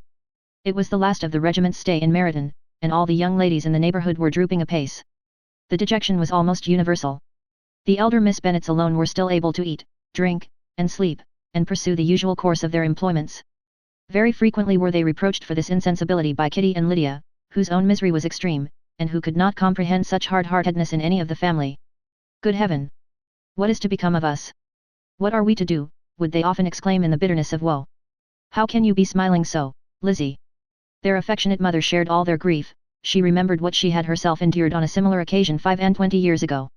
It was the last of the regiment's stay in Meryton, and all the young ladies in the neighbourhood were drooping apace. The dejection was almost universal. The elder Miss Bennets alone were still able to eat, drink, and sleep, and pursue the usual course of their employments. Very frequently were they reproached for this insensibility by Kitty and Lydia, whose own misery was extreme, and who could not comprehend such hard-heartedness in any of the family. Good heaven! What is to become of us? What are we to do, would they often exclaim in the bitterness of woe. How can you be smiling so, Lizzie? Their affectionate mother shared all their grief. She remembered what she had herself endured on a similar occasion 25 years ago.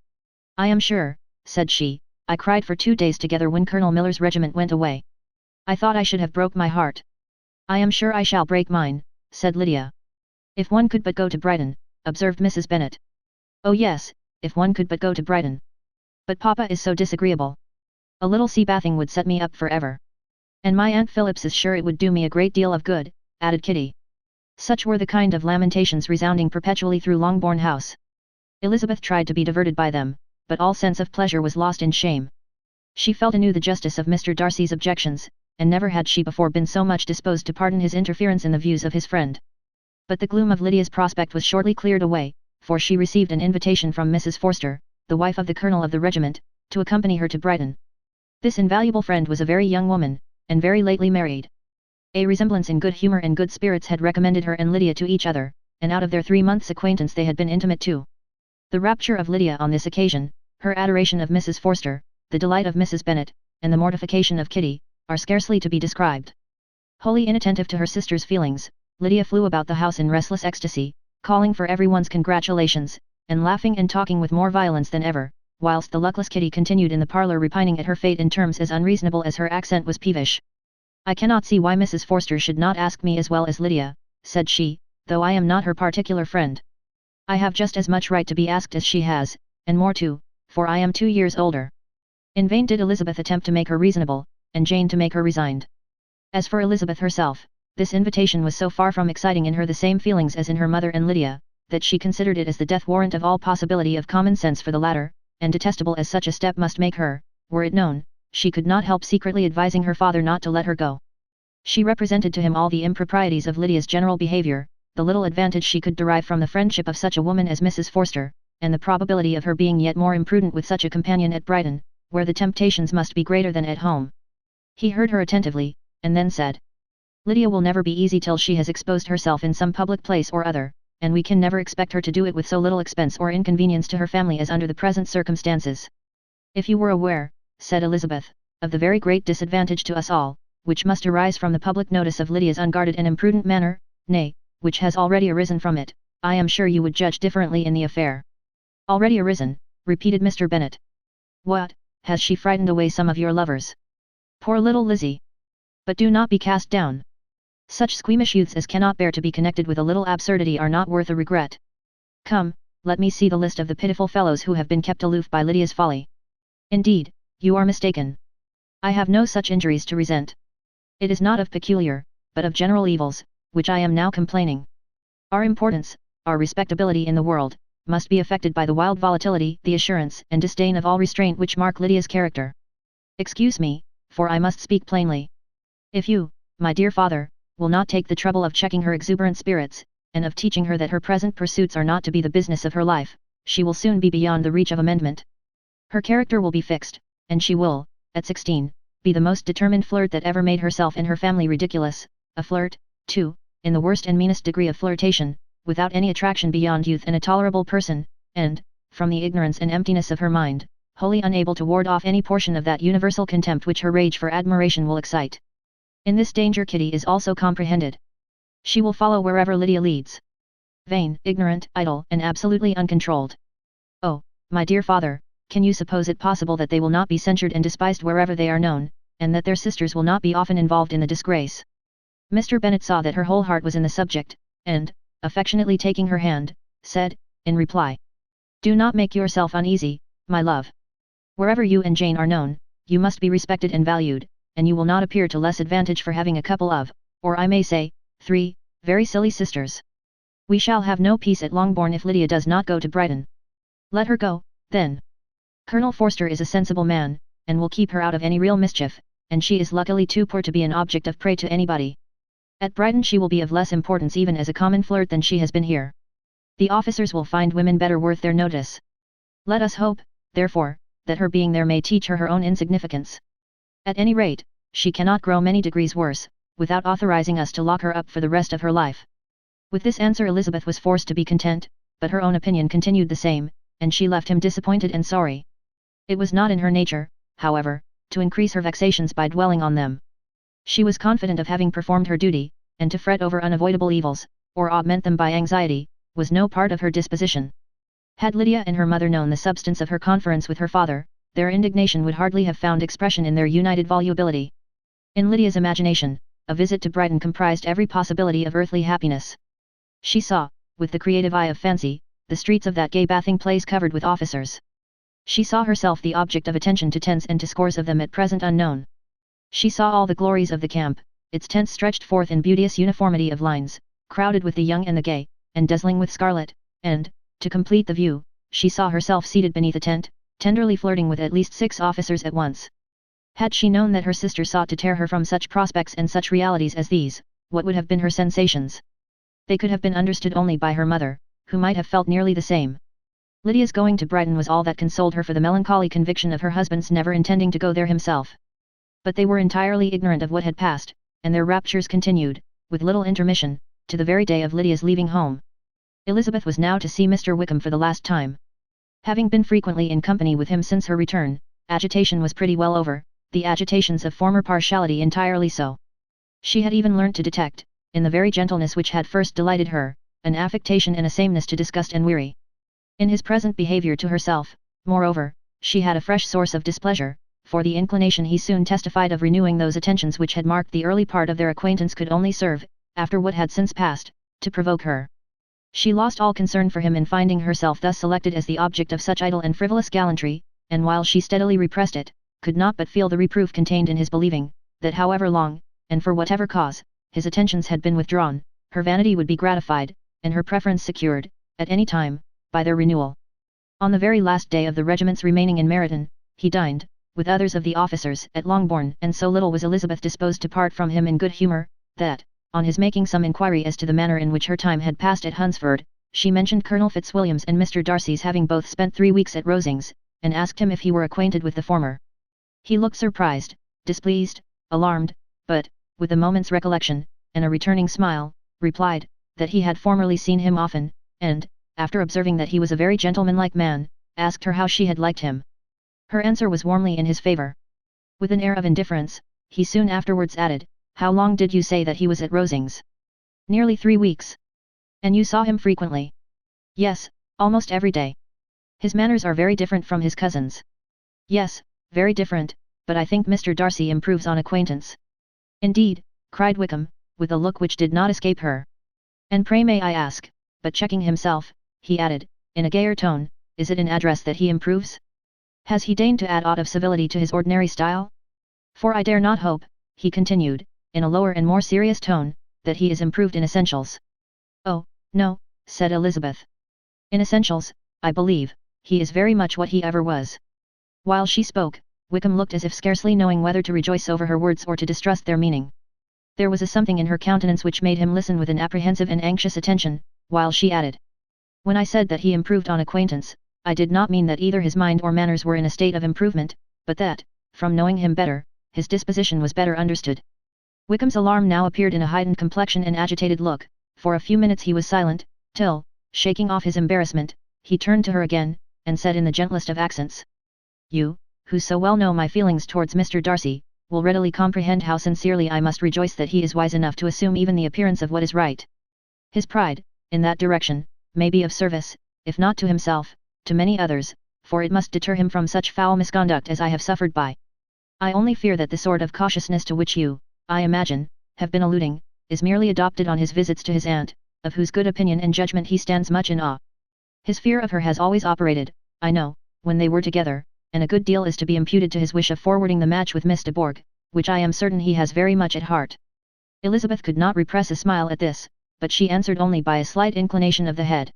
I am sure, said she, I cried for 2 days together when Colonel Miller's regiment went away. I thought I should have broke my heart. I am sure I shall break mine, said Lydia. If one could but go to Brighton, observed Mrs. Bennet. Oh yes, if one could but go to Brighton. But Papa is so disagreeable. A little sea bathing would set me up for ever. And my Aunt Phillips is sure it would do me a great deal of good, added Kitty. Such were the kind of lamentations resounding perpetually through Longbourn House. Elizabeth tried to be diverted by them, but all sense of pleasure was lost in shame. She felt anew the justice of Mr. Darcy's objections, and never had she before been so much disposed to pardon his interference in the views of his friend. But the gloom of Lydia's prospect was shortly cleared away, for she received an invitation from Mrs. Forster, the wife of the colonel of the regiment, to accompany her to Brighton. This invaluable friend was a very young woman, and very lately married. A resemblance in good humour and good spirits had recommended her and Lydia to each other, and out of their 3 months' acquaintance they had been intimate too. The rapture of Lydia on this occasion, her adoration of Mrs. Forster, the delight of Mrs. Bennet, and the mortification of Kitty, are scarcely to be described. Wholly inattentive to her sister's feelings, Lydia flew about the house in restless ecstasy, calling for everyone's congratulations, and laughing and talking with more violence than ever, whilst the luckless Kitty continued in the parlour repining at her fate in terms as unreasonable as her accent was peevish. I cannot see why Mrs. Forster should not ask me as well as Lydia, said she, though I am not her particular friend. I have just as much right to be asked as she has, and more too, for I am 2 years older. In vain did Elizabeth attempt to make her reasonable, and Jane to make her resigned. As for Elizabeth herself, this invitation was so far from exciting in her the same feelings as in her mother and Lydia, that she considered it as the death warrant of all possibility of common sense for the latter, and detestable as such a step must make her, were it known, she could not help secretly advising her father not to let her go. She represented to him all the improprieties of Lydia's general behaviour, the little advantage she could derive from the friendship of such a woman as Mrs. Forster, and the probability of her being yet more imprudent with such a companion at Brighton, where the temptations must be greater than at home. He heard her attentively, and then said, Lydia will never be easy till she has exposed herself in some public place or other, and we can never expect her to do it with so little expense or inconvenience to her family as under the present circumstances. If you were aware, said Elizabeth, of the very great disadvantage to us all, which must arise from the public notice of Lydia's unguarded and imprudent manner, nay, which has already arisen from it, I am sure you would judge differently in the affair. Already arisen, repeated Mr. Bennet. What, has she frightened away some of your lovers? Poor little Lizzie! But do not be cast down. Such squeamish youths as cannot bear to be connected with a little absurdity are not worth a regret. Come, let me see the list of the pitiful fellows who have been kept aloof by Lydia's folly. Indeed, you are mistaken. I have no such injuries to resent. It is not of peculiar, but of general evils, which I am now complaining. Our importance, our respectability in the world, must be affected by the wild volatility, the assurance and disdain of all restraint which mark Lydia's character. Excuse me, for I must speak plainly. If you, my dear father, will not take the trouble of checking her exuberant spirits, and of teaching her that her present pursuits are not to be the business of her life, she will soon be beyond the reach of amendment. Her character will be fixed, and she will, at 16, be the most determined flirt that ever made herself and her family ridiculous, a flirt, too, in the worst and meanest degree of flirtation, without any attraction beyond youth and a tolerable person, and, from the ignorance and emptiness of her mind, wholly unable to ward off any portion of that universal contempt which her rage for admiration will excite. In this danger Kitty is also comprehended. She will follow wherever Lydia leads. Vain, ignorant, idle, and absolutely uncontrolled. Oh, my dear father, can you suppose it possible that they will not be censured and despised wherever they are known, and that their sisters will not be often involved in the disgrace? Mr. Bennet saw that her whole heart was in the subject, and, affectionately taking her hand, said, in reply, do not make yourself uneasy, my love. Wherever you and Jane are known, you must be respected and valued, and you will not appear to less advantage for having a couple of, or I may say, 3, very silly sisters. We shall have no peace at Longbourn if Lydia does not go to Brighton. Let her go, then. Colonel Forster is a sensible man, and will keep her out of any real mischief, and she is luckily too poor to be an object of prey to anybody. At Brighton she will be of less importance even as a common flirt than she has been here. The officers will find women better worth their notice. Let us hope, therefore, that her being there may teach her her own insignificance. At any rate, she cannot grow many degrees worse, without authorizing us to lock her up for the rest of her life." With this answer Elizabeth was forced to be content, but her own opinion continued the same, and she left him disappointed and sorry. It was not in her nature, however, to increase her vexations by dwelling on them. She was confident of having performed her duty, and to fret over unavoidable evils, or augment them by anxiety, was no part of her disposition. Had Lydia and her mother known the substance of her conference with her father, their indignation would hardly have found expression in their united volubility. In Lydia's imagination, a visit to Brighton comprised every possibility of earthly happiness. She saw, with the creative eye of fancy, the streets of that gay bathing place covered with officers. She saw herself the object of attention to tens and to scores of them at present unknown. She saw all the glories of the camp, its tents stretched forth in beauteous uniformity of lines, crowded with the young and the gay, and dazzling with scarlet, and, to complete the view, she saw herself seated beneath a tent, tenderly flirting with at least 6 officers at once. Had she known that her sister sought to tear her from such prospects and such realities as these, what would have been her sensations? They could have been understood only by her mother, who might have felt nearly the same. Lydia's going to Brighton was all that consoled her for the melancholy conviction of her husband's never intending to go there himself. But they were entirely ignorant of what had passed, and their raptures continued, with little intermission, to the very day of Lydia's leaving home. Elizabeth was now to see Mr. Wickham for the last time. Having been frequently in company with him since her return, agitation was pretty well over, the agitations of former partiality entirely so. She had even learnt to detect, in the very gentleness which had first delighted her, an affectation and a sameness to disgust and weary. In his present behaviour to herself, moreover, she had a fresh source of displeasure, for the inclination he soon testified of renewing those attentions which had marked the early part of their acquaintance could only serve, after what had since passed, to provoke her. She lost all concern for him in finding herself thus selected as the object of such idle and frivolous gallantry, and while she steadily repressed it, could not but feel the reproof contained in his believing, that however long, and for whatever cause, his attentions had been withdrawn, her vanity would be gratified, and her preference secured, at any time, by their renewal. On the very last day of the regiment's remaining in Meryton, he dined, with others of the officers, at Longbourn, and so little was Elizabeth disposed to part from him in good humour, that, on his making some inquiry as to the manner in which her time had passed at Hunsford, she mentioned Colonel Fitzwilliam's and Mr. Darcy's having both spent 3 weeks at Rosings, and asked him if he were acquainted with the former. He looked surprised, displeased, alarmed, but, with a moment's recollection, and a returning smile, replied, that he had formerly seen him often, and, after observing that he was a very gentlemanlike man, asked her how she had liked him. Her answer was warmly in his favour. With an air of indifference, he soon afterwards added, "How long did you say that he was at Rosings?" "Nearly 3 weeks." "And you saw him frequently?" "Yes, almost every day." "His manners are very different from his cousins." "Yes, very different, but I think Mr. Darcy improves on acquaintance." "Indeed," cried Wickham, with a look which did not escape her. "And pray may I ask," but checking himself, he added, in a gayer tone, "is it in address that he improves? Has he deigned to add aught of civility to his ordinary style? For I dare not hope," he continued, in a lower and more serious tone, "that he is improved in essentials." "Oh, no," said Elizabeth. "In essentials, I believe, he is very much what he ever was." While she spoke, Wickham looked as if scarcely knowing whether to rejoice over her words or to distrust their meaning. There was a something in her countenance which made him listen with an apprehensive and anxious attention, while she added, "When I said that he improved on acquaintance, I did not mean that either his mind or manners were in a state of improvement, but that, from knowing him better, his disposition was better understood." Wickham's alarm now appeared in a heightened complexion and agitated look. For a few minutes he was silent, till, shaking off his embarrassment, he turned to her again, and said in the gentlest of accents, "You, who so well know my feelings towards Mr. Darcy, will readily comprehend how sincerely I must rejoice that he is wise enough to assume even the appearance of what is right. His pride, in that direction, may be of service, if not to himself, to many others, for it must deter him from such foul misconduct as I have suffered by. I only fear that the sort of cautiousness to which you, I imagine, have been alluding, is merely adopted on his visits to his aunt, of whose good opinion and judgment he stands much in awe. His fear of her has always operated, I know, when they were together, and a good deal is to be imputed to his wish of forwarding the match with Miss de Bourgh, which I am certain he has very much at heart." Elizabeth could not repress a smile at this, but she answered only by a slight inclination of the head.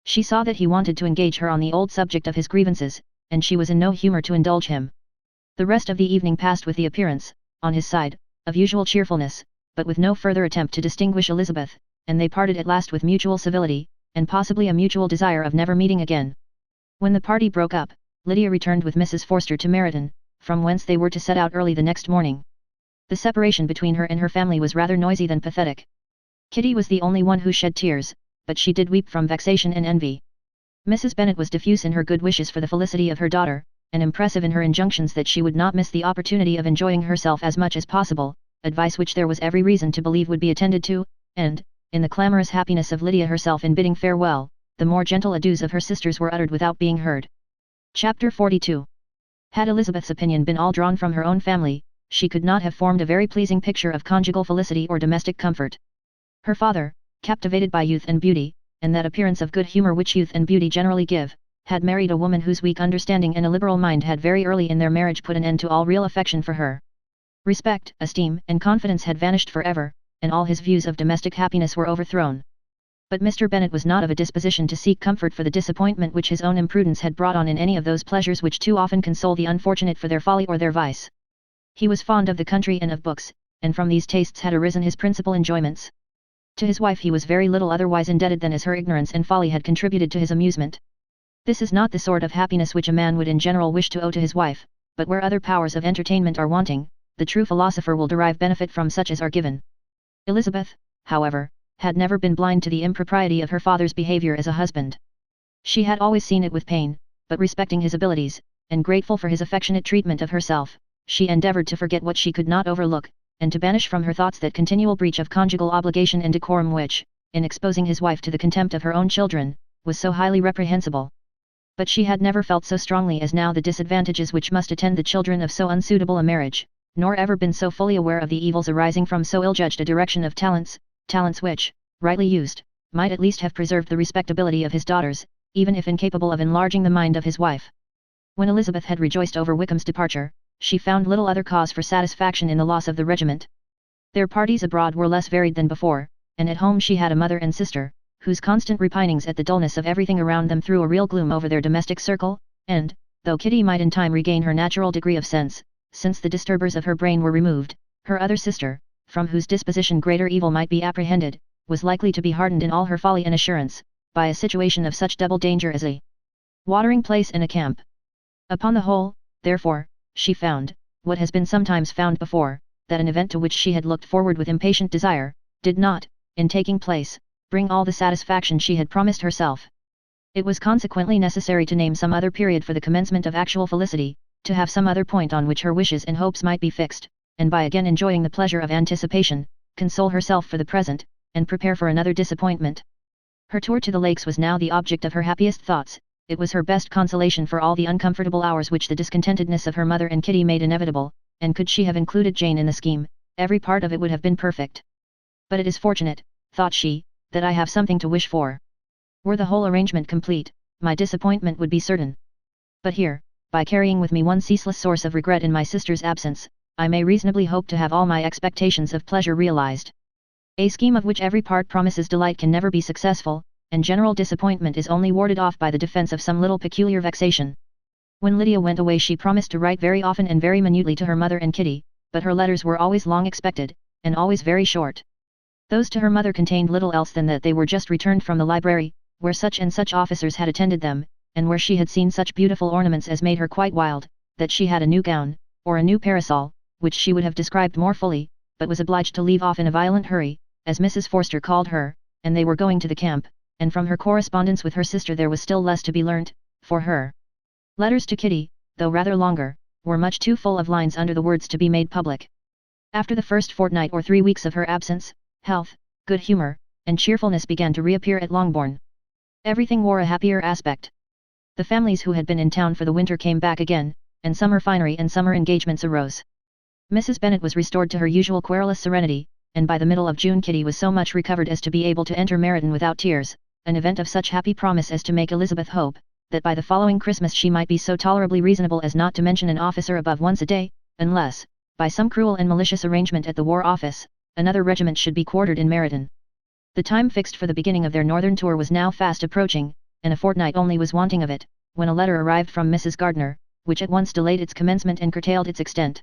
She saw that he wanted to engage her on the old subject of his grievances, and she was in no humour to indulge him. The rest of the evening passed with the appearance, on his side, of usual cheerfulness, but with no further attempt to distinguish Elizabeth, and they parted at last with mutual civility, and possibly a mutual desire of never meeting again. When the party broke up, Lydia returned with Mrs. Forster to Meryton, from whence they were to set out early the next morning. The separation between her and her family was rather noisy than pathetic. Kitty was the only one who shed tears, but she did weep from vexation and envy. Mrs. Bennet was diffuse in her good wishes for the felicity of her daughter, and impressive in her injunctions that she would not miss the opportunity of enjoying herself as much as possible, advice which there was every reason to believe would be attended to, and, in the clamorous happiness of Lydia herself in bidding farewell, the more gentle adieus of her sisters were uttered without being heard. Chapter 42. Had Elizabeth's opinion been all drawn from her own family, she could not have formed a very pleasing picture of conjugal felicity or domestic comfort. Her father, captivated by youth and beauty, and that appearance of good humour which youth and beauty generally give, had married a woman whose weak understanding and illiberal mind had very early in their marriage put an end to all real affection for her. Respect, esteem, and confidence had vanished forever, and all his views of domestic happiness were overthrown. But Mr. Bennet was not of a disposition to seek comfort for the disappointment which his own imprudence had brought on in any of those pleasures which too often console the unfortunate for their folly or their vice. He was fond of the country and of books, and from these tastes had arisen his principal enjoyments. To his wife he was very little otherwise indebted than as her ignorance and folly had contributed to his amusement. This is not the sort of happiness which a man would in general wish to owe to his wife, but where other powers of entertainment are wanting, the true philosopher will derive benefit from such as are given. Elizabeth, however, had never been blind to the impropriety of her father's behaviour as a husband. She had always seen it with pain, but respecting his abilities, and grateful for his affectionate treatment of herself, she endeavoured to forget what she could not overlook, and to banish from her thoughts that continual breach of conjugal obligation and decorum which, in exposing his wife to the contempt of her own children, was so highly reprehensible. But she had never felt so strongly as now the disadvantages which must attend the children of so unsuitable a marriage, nor ever been so fully aware of the evils arising from so ill-judged a direction of talents which, rightly used, might at least have preserved the respectability of his daughters, even if incapable of enlarging the mind of his wife. When Elizabeth had rejoiced over Wickham's departure, she found little other cause for satisfaction in the loss of the regiment. Their parties abroad were less varied than before, and at home she had a mother and sister, whose constant repinings at the dullness of everything around them threw a real gloom over their domestic circle, and, though Kitty might in time regain her natural degree of sense, since the disturbers of her brain were removed, her other sister, from whose disposition greater evil might be apprehended, was likely to be hardened in all her folly and assurance, by a situation of such double danger as a watering place and a camp. Upon the whole, therefore, she found, what has been sometimes found before, that an event to which she had looked forward with impatient desire, did not, in taking place, bring all the satisfaction she had promised herself. It was consequently necessary to name some other period for the commencement of actual felicity, to have some other point on which her wishes and hopes might be fixed, and by again enjoying the pleasure of anticipation, console herself for the present, and prepare for another disappointment. Her tour to the lakes was now the object of her happiest thoughts. It was her best consolation for all the uncomfortable hours which the discontentedness of her mother and Kitty made inevitable, and could she have included Jane in the scheme, every part of it would have been perfect. But it is fortunate, thought she, that I have something to wish for. Were the whole arrangement complete, my disappointment would be certain. But here, by carrying with me one ceaseless source of regret in my sister's absence, I may reasonably hope to have all my expectations of pleasure realized. A scheme of which every part promises delight can never be successful, and general disappointment is only warded off by the defence of some little peculiar vexation. When Lydia went away she promised to write very often and very minutely to her mother and Kitty, but her letters were always long expected, and always very short. Those to her mother contained little else than that they were just returned from the library, where such and such officers had attended them, and where she had seen such beautiful ornaments as made her quite wild, that she had a new gown, or a new parasol, which she would have described more fully, but was obliged to leave off in a violent hurry, as Mrs. Forster called her, and they were going to the camp, and from her correspondence with her sister there was still less to be learnt, for her. Letters to Kitty, though rather longer, were much too full of lines under the words to be made public. After the first fortnight or 3 weeks of her absence, health, good humour, and cheerfulness began to reappear at Longbourn. Everything wore a happier aspect. The families who had been in town for the winter came back again, and summer finery and summer engagements arose. Mrs. Bennet was restored to her usual querulous serenity, and by the middle of June Kitty was so much recovered as to be able to enter Meryton without tears, an event of such happy promise as to make Elizabeth hope, that by the following Christmas she might be so tolerably reasonable as not to mention an officer above once a day, unless, by some cruel and malicious arrangement at the War Office, another regiment should be quartered in Meryton. The time fixed for the beginning of their northern tour was now fast approaching, and a fortnight only was wanting of it, when a letter arrived from Mrs. Gardiner, which at once delayed its commencement and curtailed its extent.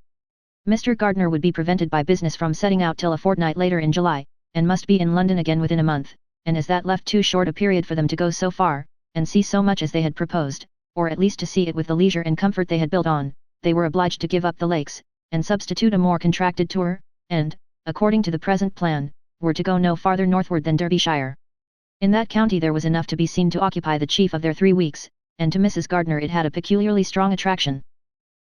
Mr. Gardner would be prevented by business from setting out till a fortnight later in July, and must be in London again within a month, and as that left too short a period for them to go so far, and see so much as they had proposed, or at least to see it with the leisure and comfort they had built on, they were obliged to give up the lakes, and substitute a more contracted tour, and, according to the present plan, were to go no farther northward than Derbyshire. In that county there was enough to be seen to occupy the chief of their 3 weeks, and to Mrs. Gardner it had a peculiarly strong attraction.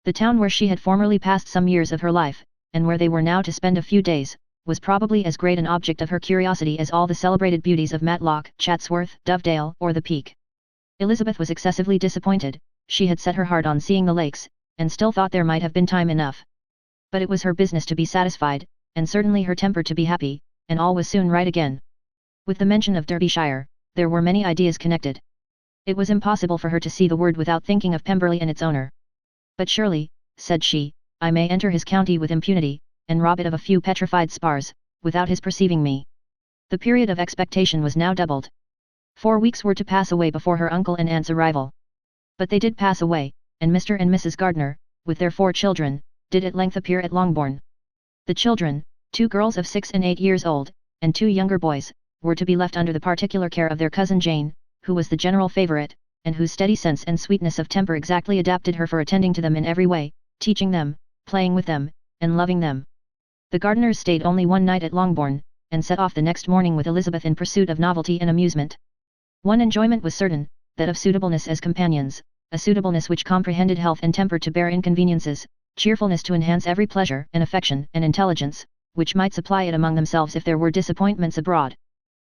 The town where she had formerly passed some years of her life, and where they were now to spend a few days, was probably as great an object of her curiosity as all the celebrated beauties of Matlock, Chatsworth, Dovedale, or the Peak. Elizabeth was excessively disappointed. She had set her heart on seeing the lakes, and still thought there might have been time enough. But it was her business to be satisfied, and certainly her temper to be happy, and all was soon right again. With the mention of Derbyshire, there were many ideas connected. It was impossible for her to see the word without thinking of Pemberley and its owner. But surely, said she, I may enter his county with impunity, and rob it of a few petrified spars, without his perceiving me. The period of expectation was now doubled. 4 weeks were to pass away before her uncle and aunt's arrival. But they did pass away, and Mr. and Mrs. Gardner, with their 4 children, did at length appear at Longbourn. The children, 2 girls of 6 and 8 years old, and 2 younger boys, were to be left under the particular care of their cousin Jane, who was the general favourite, and whose steady sense and sweetness of temper exactly adapted her for attending to them in every way, teaching them, playing with them, and loving them. The Gardners stayed only one night at Longbourn, and set off the next morning with Elizabeth in pursuit of novelty and amusement. One enjoyment was certain, that of suitableness as companions, a suitableness which comprehended health and temper to bear inconveniences, cheerfulness to enhance every pleasure and affection and intelligence, which might supply it among themselves if there were disappointments abroad.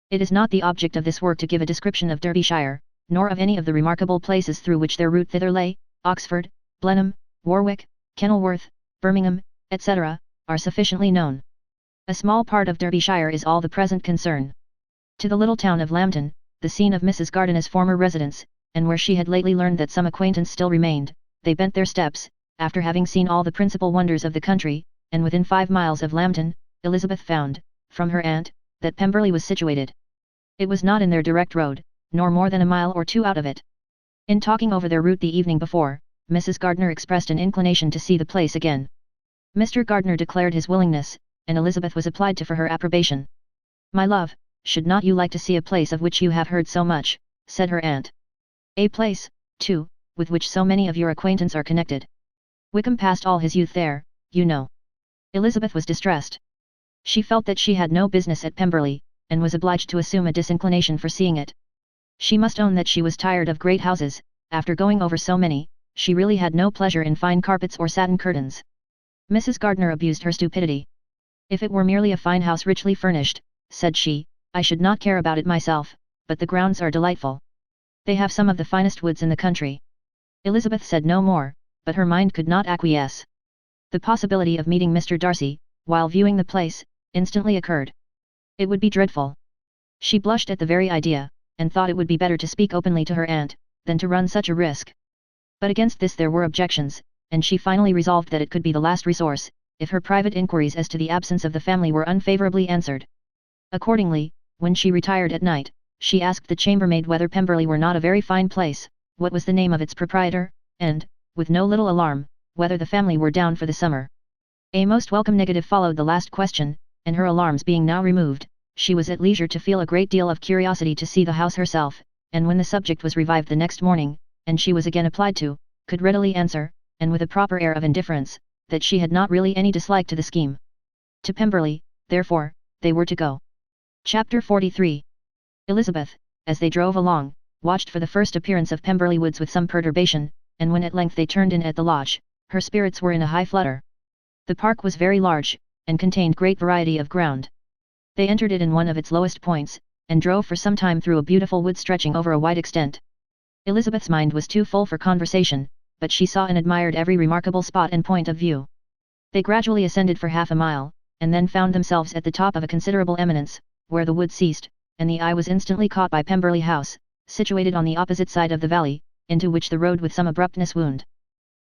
It is not the object of this work to give a description of Derbyshire, nor of any of the remarkable places through which their route thither lay. Oxford, Blenheim, Warwick, Kenilworth, Birmingham, etc., are sufficiently known. A small part of Derbyshire is all the present concern. To the little town of Lambton, the scene of Mrs. Gardner's former residence, and where she had lately learned that some acquaintance still remained, they bent their steps, after having seen all the principal wonders of the country, and within 5 miles of Lambton, Elizabeth found, from her aunt, that Pemberley was situated. It was not in their direct road, nor more than a mile or 2 out of it. In talking over their route the evening before, Mrs. Gardner expressed an inclination to see the place again. Mr. Gardner declared his willingness, and Elizabeth was applied to for her approbation. My love, should not you like to see a place of which you have heard so much, said her aunt. A place, too, with which so many of your acquaintance are connected. Wickham passed all his youth there, you know. Elizabeth was distressed. She felt that she had no business at Pemberley, and was obliged to assume a disinclination for seeing it. She must own that she was tired of great houses. After going over so many, she really had no pleasure in fine carpets or satin curtains. Mrs. Gardner abused her stupidity. If it were merely a fine house richly furnished, said she, I should not care about it myself, but the grounds are delightful. They have some of the finest woods in the country. Elizabeth said no more, but her mind could not acquiesce. The possibility of meeting Mr. Darcy, while viewing the place, instantly occurred. It would be dreadful. She blushed at the very idea, and thought it would be better to speak openly to her aunt, than to run such a risk. But against this there were objections, and she finally resolved that it could be the last resource, if her private inquiries as to the absence of the family were unfavourably answered. Accordingly, when she retired at night, she asked the chambermaid whether Pemberley were not a very fine place, what was the name of its proprietor, and, with no little alarm, whether the family were down for the summer. A most welcome negative followed the last question, and her alarms being now removed, she was at leisure to feel a great deal of curiosity to see the house herself, and when the subject was revived the next morning, and she was again applied to, could readily answer, and with a proper air of indifference, that she had not really any dislike to the scheme. To Pemberley, therefore, they were to go. Chapter 43. Elizabeth, as they drove along, watched for the first appearance of Pemberley Woods with some perturbation, and when at length they turned in at the lodge, her spirits were in a high flutter. The park was very large, and contained great variety of ground. They entered it in one of its lowest points, and drove for some time through a beautiful wood stretching over a wide extent. Elizabeth's mind was too full for conversation, but she saw and admired every remarkable spot and point of view. They gradually ascended for half a mile, and then found themselves at the top of a considerable eminence, where the wood ceased, and the eye was instantly caught by Pemberley House, situated on the opposite side of the valley, into which the road with some abruptness wound.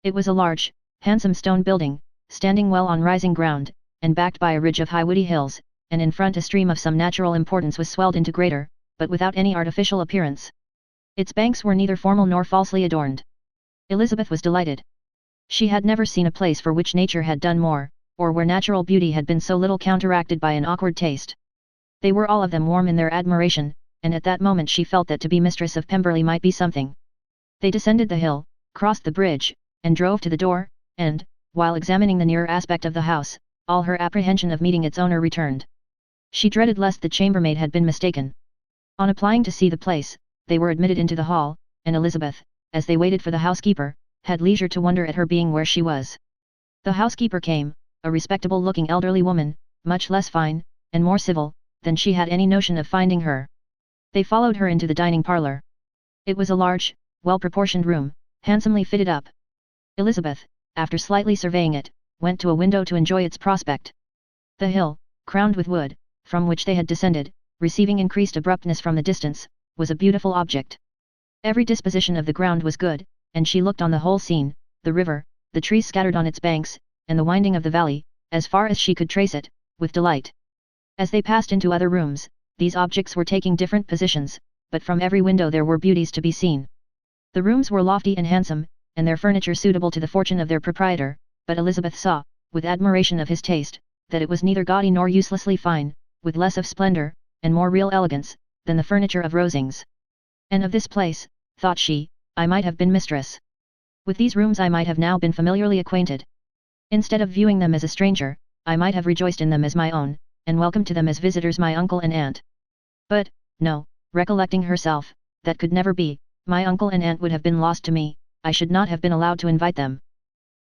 It was a large, handsome stone building, standing well on rising ground, and backed by a ridge of high woody hills, and in front a stream of some natural importance was swelled into greater, but without any artificial appearance. Its banks were neither formal nor falsely adorned. Elizabeth was delighted. She had never seen a place for which nature had done more, or where natural beauty had been so little counteracted by an awkward taste. They were all of them warm in their admiration, and at that moment she felt that to be mistress of Pemberley might be something. They descended the hill, crossed the bridge, and drove to the door, and, while examining the nearer aspect of the house, all her apprehension of meeting its owner returned. She dreaded lest the chambermaid had been mistaken. On applying to see the place, they were admitted into the hall, and Elizabeth, as they waited for the housekeeper, had leisure to wonder at her being where she was. The housekeeper came, a respectable-looking elderly woman, much less fine, and more civil, than she had any notion of finding her. They followed her into the dining parlour. It was a large, well-proportioned room, handsomely fitted up. Elizabeth, after slightly surveying it, went to a window to enjoy its prospect. The hill, crowned with wood, from which they had descended, receiving increased abruptness from the distance, was a beautiful object. Every disposition of the ground was good, and she looked on the whole scene, the river, the trees scattered on its banks, and the winding of the valley, as far as she could trace it, with delight. As they passed into other rooms, these objects were taking different positions, but from every window there were beauties to be seen. The rooms were lofty and handsome, and their furniture suitable to the fortune of their proprietor, but Elizabeth saw, with admiration of his taste, that it was neither gaudy nor uselessly fine, with less of splendour, and more real elegance, than the furniture of Rosings. And of this place, thought she, I might have been mistress. With these rooms I might have now been familiarly acquainted. Instead of viewing them as a stranger, I might have rejoiced in them as my own, and welcomed to them as visitors my uncle and aunt. But, no, recollecting herself, that could never be, my uncle and aunt would have been lost to me, I should not have been allowed to invite them.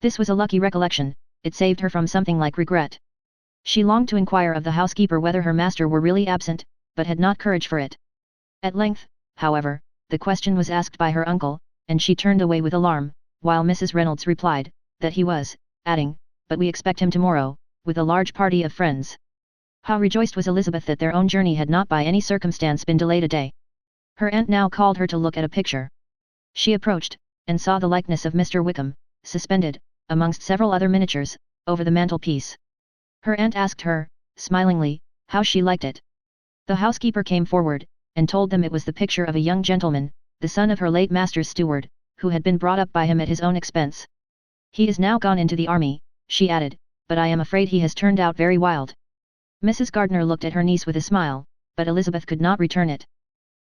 This was a lucky recollection, it saved her from something like regret. She longed to inquire of the housekeeper whether her master were really absent, but had not courage for it. At length, however, the question was asked by her uncle, and she turned away with alarm, while Mrs. Reynolds replied, that he was, adding, but we expect him tomorrow, with a large party of friends. How rejoiced was Elizabeth that their own journey had not by any circumstance been delayed a day. Her aunt now called her to look at a picture. She approached, and saw the likeness of Mr. Wickham, suspended, amongst several other miniatures, over the mantelpiece. Her aunt asked her, smilingly, how she liked it. The housekeeper came forward, and told them it was the picture of a young gentleman, the son of her late master's steward, who had been brought up by him at his own expense. He is now gone into the army, she added, but I am afraid he has turned out very wild. Mrs. Gardiner looked at her niece with a smile, but Elizabeth could not return it.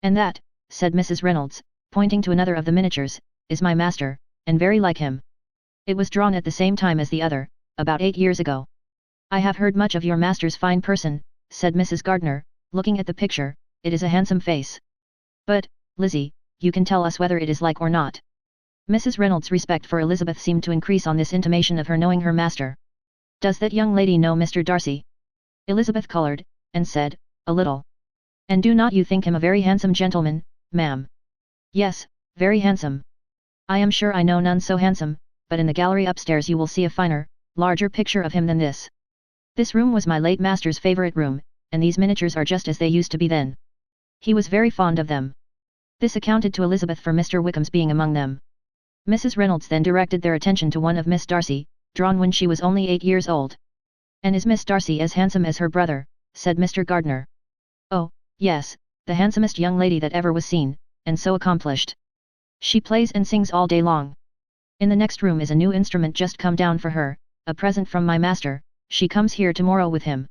And that, said Mrs. Reynolds, pointing to another of the miniatures, is my master, and very like him. It was drawn at the same time as the other, about 8 years ago. I have heard much of your master's fine person, said Mrs. Gardiner, looking at the picture, it is a handsome face. But, Lizzie, you can tell us whether it is like or not. Mrs. Reynolds' respect for Elizabeth seemed to increase on this intimation of her knowing her master. Does that young lady know Mr. Darcy? Elizabeth coloured, and said, a little. And do not you think him a very handsome gentleman, ma'am? Yes, very handsome. I am sure I know none so handsome, but in the gallery upstairs you will see a finer, larger picture of him than this. This room was my late master's favourite room, and these miniatures are just as they used to be then. He was very fond of them. This accounted to Elizabeth for Mr. Wickham's being among them. Mrs. Reynolds then directed their attention to one of Miss Darcy, drawn when she was only 8 years old. And is Miss Darcy as handsome as her brother? Said Mr. Gardiner. Oh, yes, the handsomest young lady that ever was seen, and so accomplished. She plays and sings all day long. In the next room is a new instrument just come down for her, a present from my master, she comes here tomorrow with him.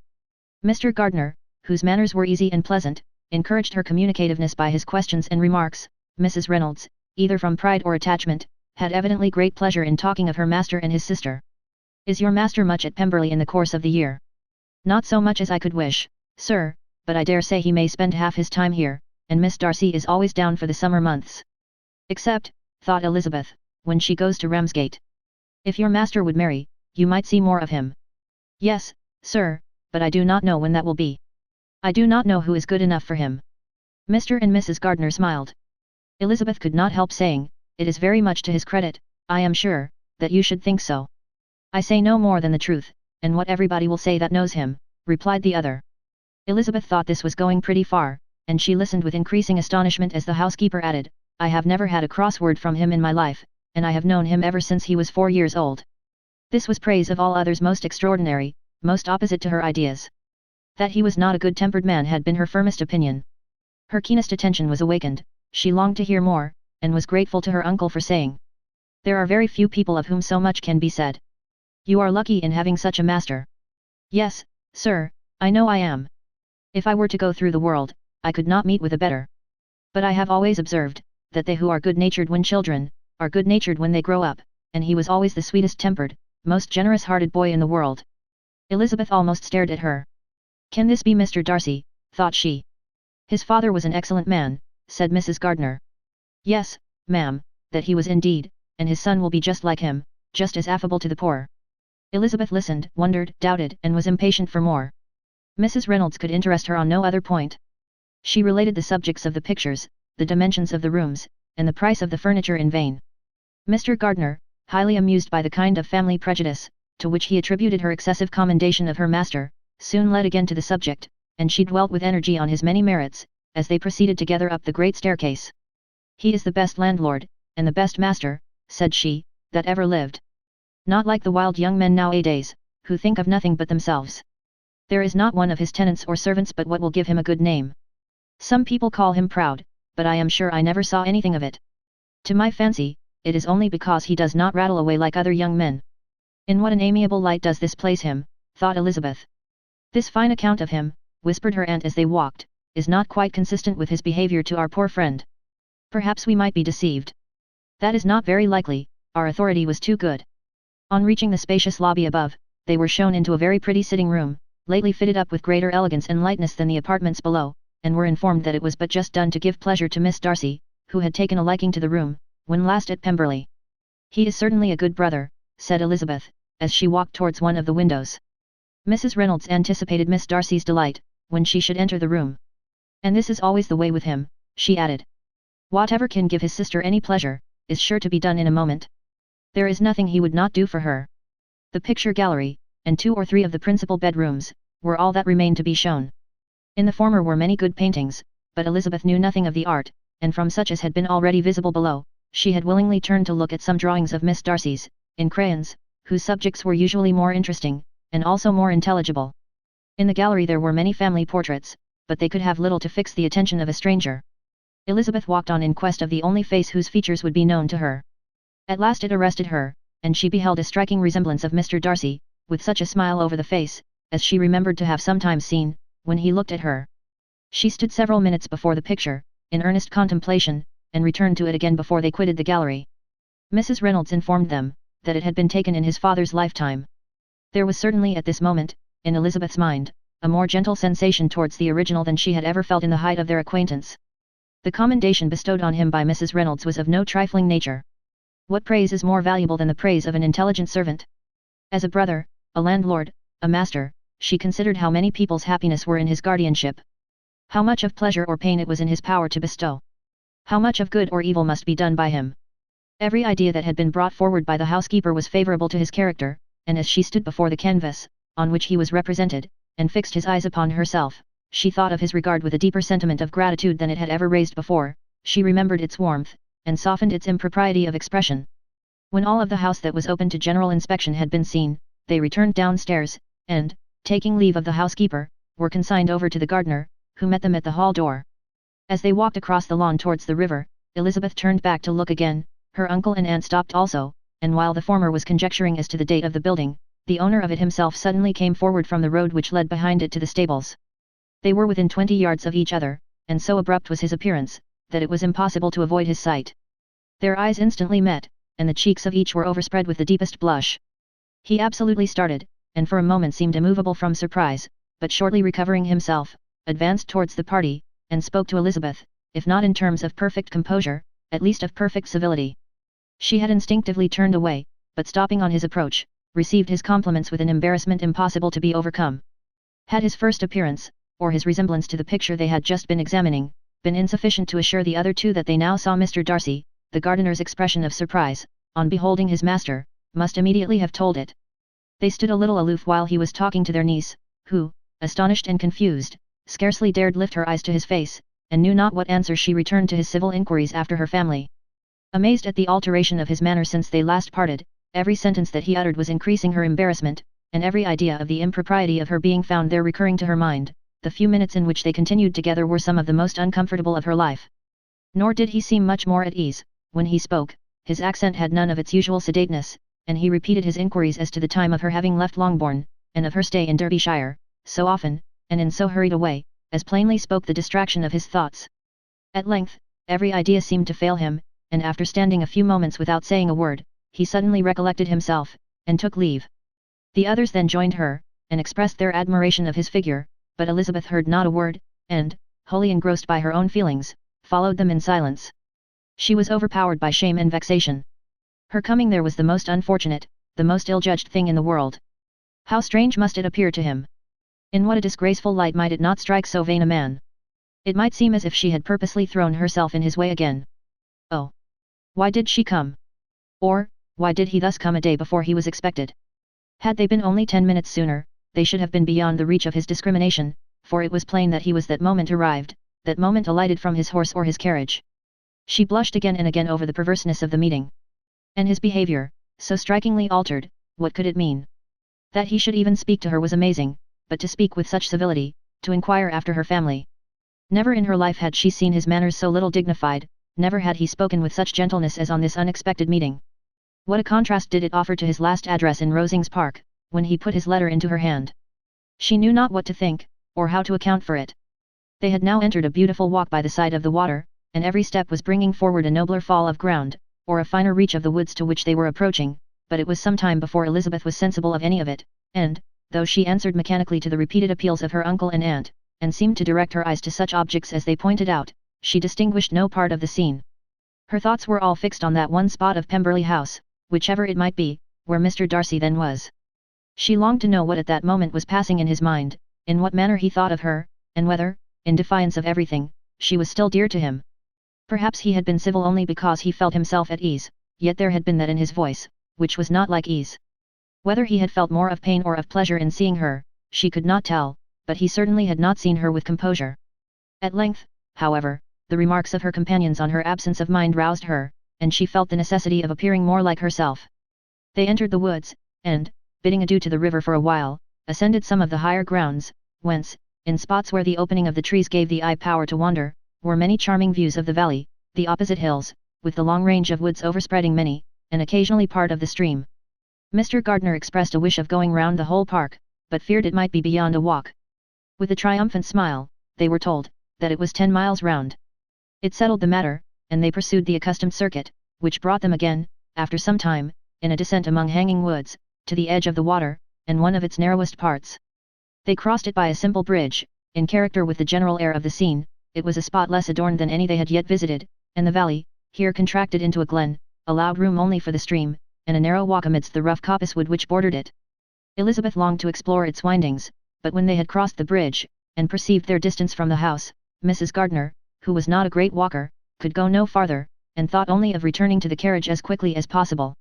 Mr. Gardiner, whose manners were easy and pleasant, encouraged her communicativeness by his questions and remarks. Mrs. Reynolds, either from pride or attachment, had evidently great pleasure in talking of her master and his sister. Is your master much at Pemberley in the course of the year? Not so much as I could wish, sir, but I dare say he may spend half his time here, and Miss Darcy is always down for the summer months. Except, thought Elizabeth, when she goes to Ramsgate. If your master would marry, you might see more of him. Yes, sir, but I do not know when that will be. I do not know who is good enough for him. Mr. and Mrs. Gardiner smiled. Elizabeth could not help saying, it is very much to his credit, I am sure, that you should think so. I say no more than the truth, and what everybody will say that knows him, replied the other. Elizabeth thought this was going pretty far, and she listened with increasing astonishment as the housekeeper added, I have never had a cross word from him in my life, and I have known him ever since he was 4 years old. This was praise of all others most extraordinary, most opposite to her ideas. That he was not a good-tempered man had been her firmest opinion. Her keenest attention was awakened, she longed to hear more, and was grateful to her uncle for saying. There are very few people of whom so much can be said. You are lucky in having such a master. Yes, sir, I know I am. If I were to go through the world, I could not meet with a better. But I have always observed, that they who are good-natured when children, are good-natured when they grow up, and he was always the sweetest-tempered, most generous-hearted boy in the world. Elizabeth almost stared at her. Can this be Mr. Darcy, thought she. His father was an excellent man, said Mrs. Gardiner. Yes, ma'am, that he was indeed, and his son will be just like him, just as affable to the poor. Elizabeth listened, wondered, doubted, and was impatient for more. Mrs. Reynolds could interest her on no other point. She related the subjects of the pictures, the dimensions of the rooms, and the price of the furniture in vain. Mr. Gardiner, highly amused by the kind of family prejudice, to which he attributed her excessive commendation of her master, soon led again to the subject, and she dwelt with energy on his many merits, as they proceeded together up the great staircase. He is the best landlord, and the best master, said she, that ever lived. Not like the wild young men nowadays, who think of nothing but themselves. There is not one of his tenants or servants but what will give him a good name. Some people call him proud, but I am sure I never saw anything of it. To my fancy, it is only because he does not rattle away like other young men. In what an amiable light does this place him, thought Elizabeth. This fine account of him, whispered her aunt as they walked, is not quite consistent with his behavior to our poor friend. Perhaps we might be deceived. That is not very likely, our authority was too good. On reaching the spacious lobby above, they were shown into a very pretty sitting room, lately fitted up with greater elegance and lightness than the apartments below, and were informed that it was but just done to give pleasure to Miss Darcy, who had taken a liking to the room, when last at Pemberley. He is certainly a good brother, said Elizabeth, as she walked towards one of the windows. Mrs. Reynolds anticipated Miss Darcy's delight, when she should enter the room. And this is always the way with him, she added. Whatever can give his sister any pleasure, is sure to be done in a moment. There is nothing he would not do for her. The picture gallery, and 2 or 3 of the principal bedrooms, were all that remained to be shown. In the former were many good paintings, but Elizabeth knew nothing of the art, and from such as had been already visible below, she had willingly turned to look at some drawings of Miss Darcy's, in crayons, whose subjects were usually more interesting, and also more intelligible. In the gallery there were many family portraits, but they could have little to fix the attention of a stranger. Elizabeth walked on in quest of the only face whose features would be known to her. At last it arrested her, and she beheld a striking resemblance of Mr. Darcy, with such a smile over the face, as she remembered to have sometimes seen, when he looked at her. She stood several minutes before the picture, in earnest contemplation, and returned to it again before they quitted the gallery. Mrs. Reynolds informed them, that it had been taken in his father's lifetime. There was certainly at this moment, in Elizabeth's mind, a more gentle sensation towards the original than she had ever felt in the height of their acquaintance. The commendation bestowed on him by Mrs. Reynolds was of no trifling nature. What praise is more valuable than the praise of an intelligent servant? As a brother, a landlord, a master, she considered how many people's happiness were in his guardianship. How much of pleasure or pain it was in his power to bestow. How much of good or evil must be done by him. Every idea that had been brought forward by the housekeeper was favourable to his character, and as she stood before the canvas, on which he was represented, and fixed his eyes upon herself, she thought of his regard with a deeper sentiment of gratitude than it had ever raised before. She remembered its warmth, and softened its impropriety of expression. When all of the house that was open to general inspection had been seen, they returned downstairs, and, taking leave of the housekeeper, were consigned over to the gardener, who met them at the hall door. As they walked across the lawn towards the river, Elizabeth turned back to look again. Her uncle and aunt stopped also, and while the former was conjecturing as to the date of the building, the owner of it himself suddenly came forward from the road which led behind it to the stables. They were within 20 yards of each other, and so abrupt was his appearance, that it was impossible to avoid his sight. Their eyes instantly met, and the cheeks of each were overspread with the deepest blush. He absolutely started, and for a moment seemed immovable from surprise, but shortly recovering himself, advanced towards the party, and spoke to Elizabeth, if not in terms of perfect composure, at least of perfect civility. She had instinctively turned away, but stopping on his approach, received his compliments with an embarrassment impossible to be overcome. Had his first appearance, or his resemblance to the picture they had just been examining, been insufficient to assure the other two that they now saw Mr. Darcy, the gardener's expression of surprise, on beholding his master, must immediately have told it. They stood a little aloof while he was talking to their niece, who, astonished and confused, scarcely dared lift her eyes to his face, and knew not what answer she returned to his civil inquiries after her family. Amazed at the alteration of his manner since they last parted, every sentence that he uttered was increasing her embarrassment, and every idea of the impropriety of her being found there recurring to her mind. The few minutes in which they continued together were some of the most uncomfortable of her life. Nor did he seem much more at ease. When he spoke, his accent had none of its usual sedateness, and he repeated his inquiries as to the time of her having left Longbourn, and of her stay in Derbyshire, so often, and in so hurried a way, as plainly spoke the distraction of his thoughts. At length, every idea seemed to fail him, and after standing a few moments without saying a word, he suddenly recollected himself, and took leave. The others then joined her, and expressed their admiration of his figure, but Elizabeth heard not a word, and, wholly engrossed by her own feelings, followed them in silence. She was overpowered by shame and vexation. Her coming there was the most unfortunate, the most ill-judged thing in the world. How strange must it appear to him! In what a disgraceful light might it not strike so vain a man! It might seem as if she had purposely thrown herself in his way again. Oh! Why did she come? Or, why did he thus come a day before he was expected? Had they been only 10 minutes sooner, they should have been beyond the reach of his discrimination, for it was plain that he was that moment arrived, that moment alighted from his horse or his carriage. She blushed again and again over the perverseness of the meeting. And his behavior, so strikingly altered, what could it mean? That he should even speak to her was amazing, but to speak with such civility, to inquire after her family. Never in her life had she seen his manners so little dignified, never had he spoken with such gentleness as on this unexpected meeting. What a contrast did it offer to his last address in Rosings Park, when he put his letter into her hand. She knew not what to think, or how to account for it. They had now entered a beautiful walk by the side of the water, and every step was bringing forward a nobler fall of ground, or a finer reach of the woods to which they were approaching, but it was some time before Elizabeth was sensible of any of it, and, though she answered mechanically to the repeated appeals of her uncle and aunt, and seemed to direct her eyes to such objects as they pointed out, she distinguished no part of the scene. Her thoughts were all fixed on that one spot of Pemberley House, whichever it might be, where Mr. Darcy then was. She longed to know what at that moment was passing in his mind, in what manner he thought of her, and whether, in defiance of everything, she was still dear to him. Perhaps he had been civil only because he felt himself at ease, yet there had been that in his voice, which was not like ease. Whether he had felt more of pain or of pleasure in seeing her, she could not tell, but he certainly had not seen her with composure. At length, however, the remarks of her companions on her absence of mind roused her, and she felt the necessity of appearing more like herself. They entered the woods, and, bidding adieu to the river for a while, ascended some of the higher grounds, whence, in spots where the opening of the trees gave the eye power to wander, were many charming views of the valley, the opposite hills, with the long range of woods overspreading many, and occasionally part of the stream. Mr. Gardiner expressed a wish of going round the whole park, but feared it might be beyond a walk. With a triumphant smile, they were told, that it was 10 miles round. It settled the matter, and they pursued the accustomed circuit, which brought them again, after some time, in a descent among hanging woods, to the edge of the water, and one of its narrowest parts. They crossed it by a simple bridge, in character with the general air of the scene. It was a spot less adorned than any they had yet visited, and the valley, here contracted into a glen, allowed room only for the stream, and a narrow walk amidst the rough coppicewood which bordered it. Elizabeth longed to explore its windings, but when they had crossed the bridge, and perceived their distance from the house, Mrs. Gardiner, who was not a great walker, could go no farther, and thought only of returning to the carriage as quickly as possible.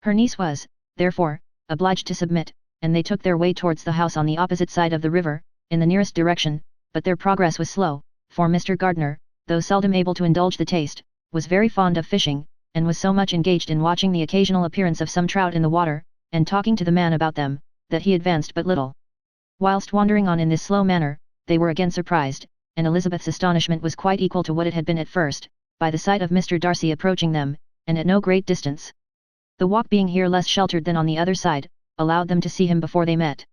Her niece was, therefore, obliged to submit, and they took their way towards the house on the opposite side of the river, in the nearest direction, but their progress was slow, for Mr. Gardiner, though seldom able to indulge the taste, was very fond of fishing, and was so much engaged in watching the occasional appearance of some trout in the water, and talking to the man about them, that he advanced but little. Whilst wandering on in this slow manner, they were again surprised, and Elizabeth's astonishment was quite equal to what it had been at first, by the sight of Mr. Darcy approaching them, and at no great distance. The walk being here less sheltered than on the other side, allowed them to see him before they met.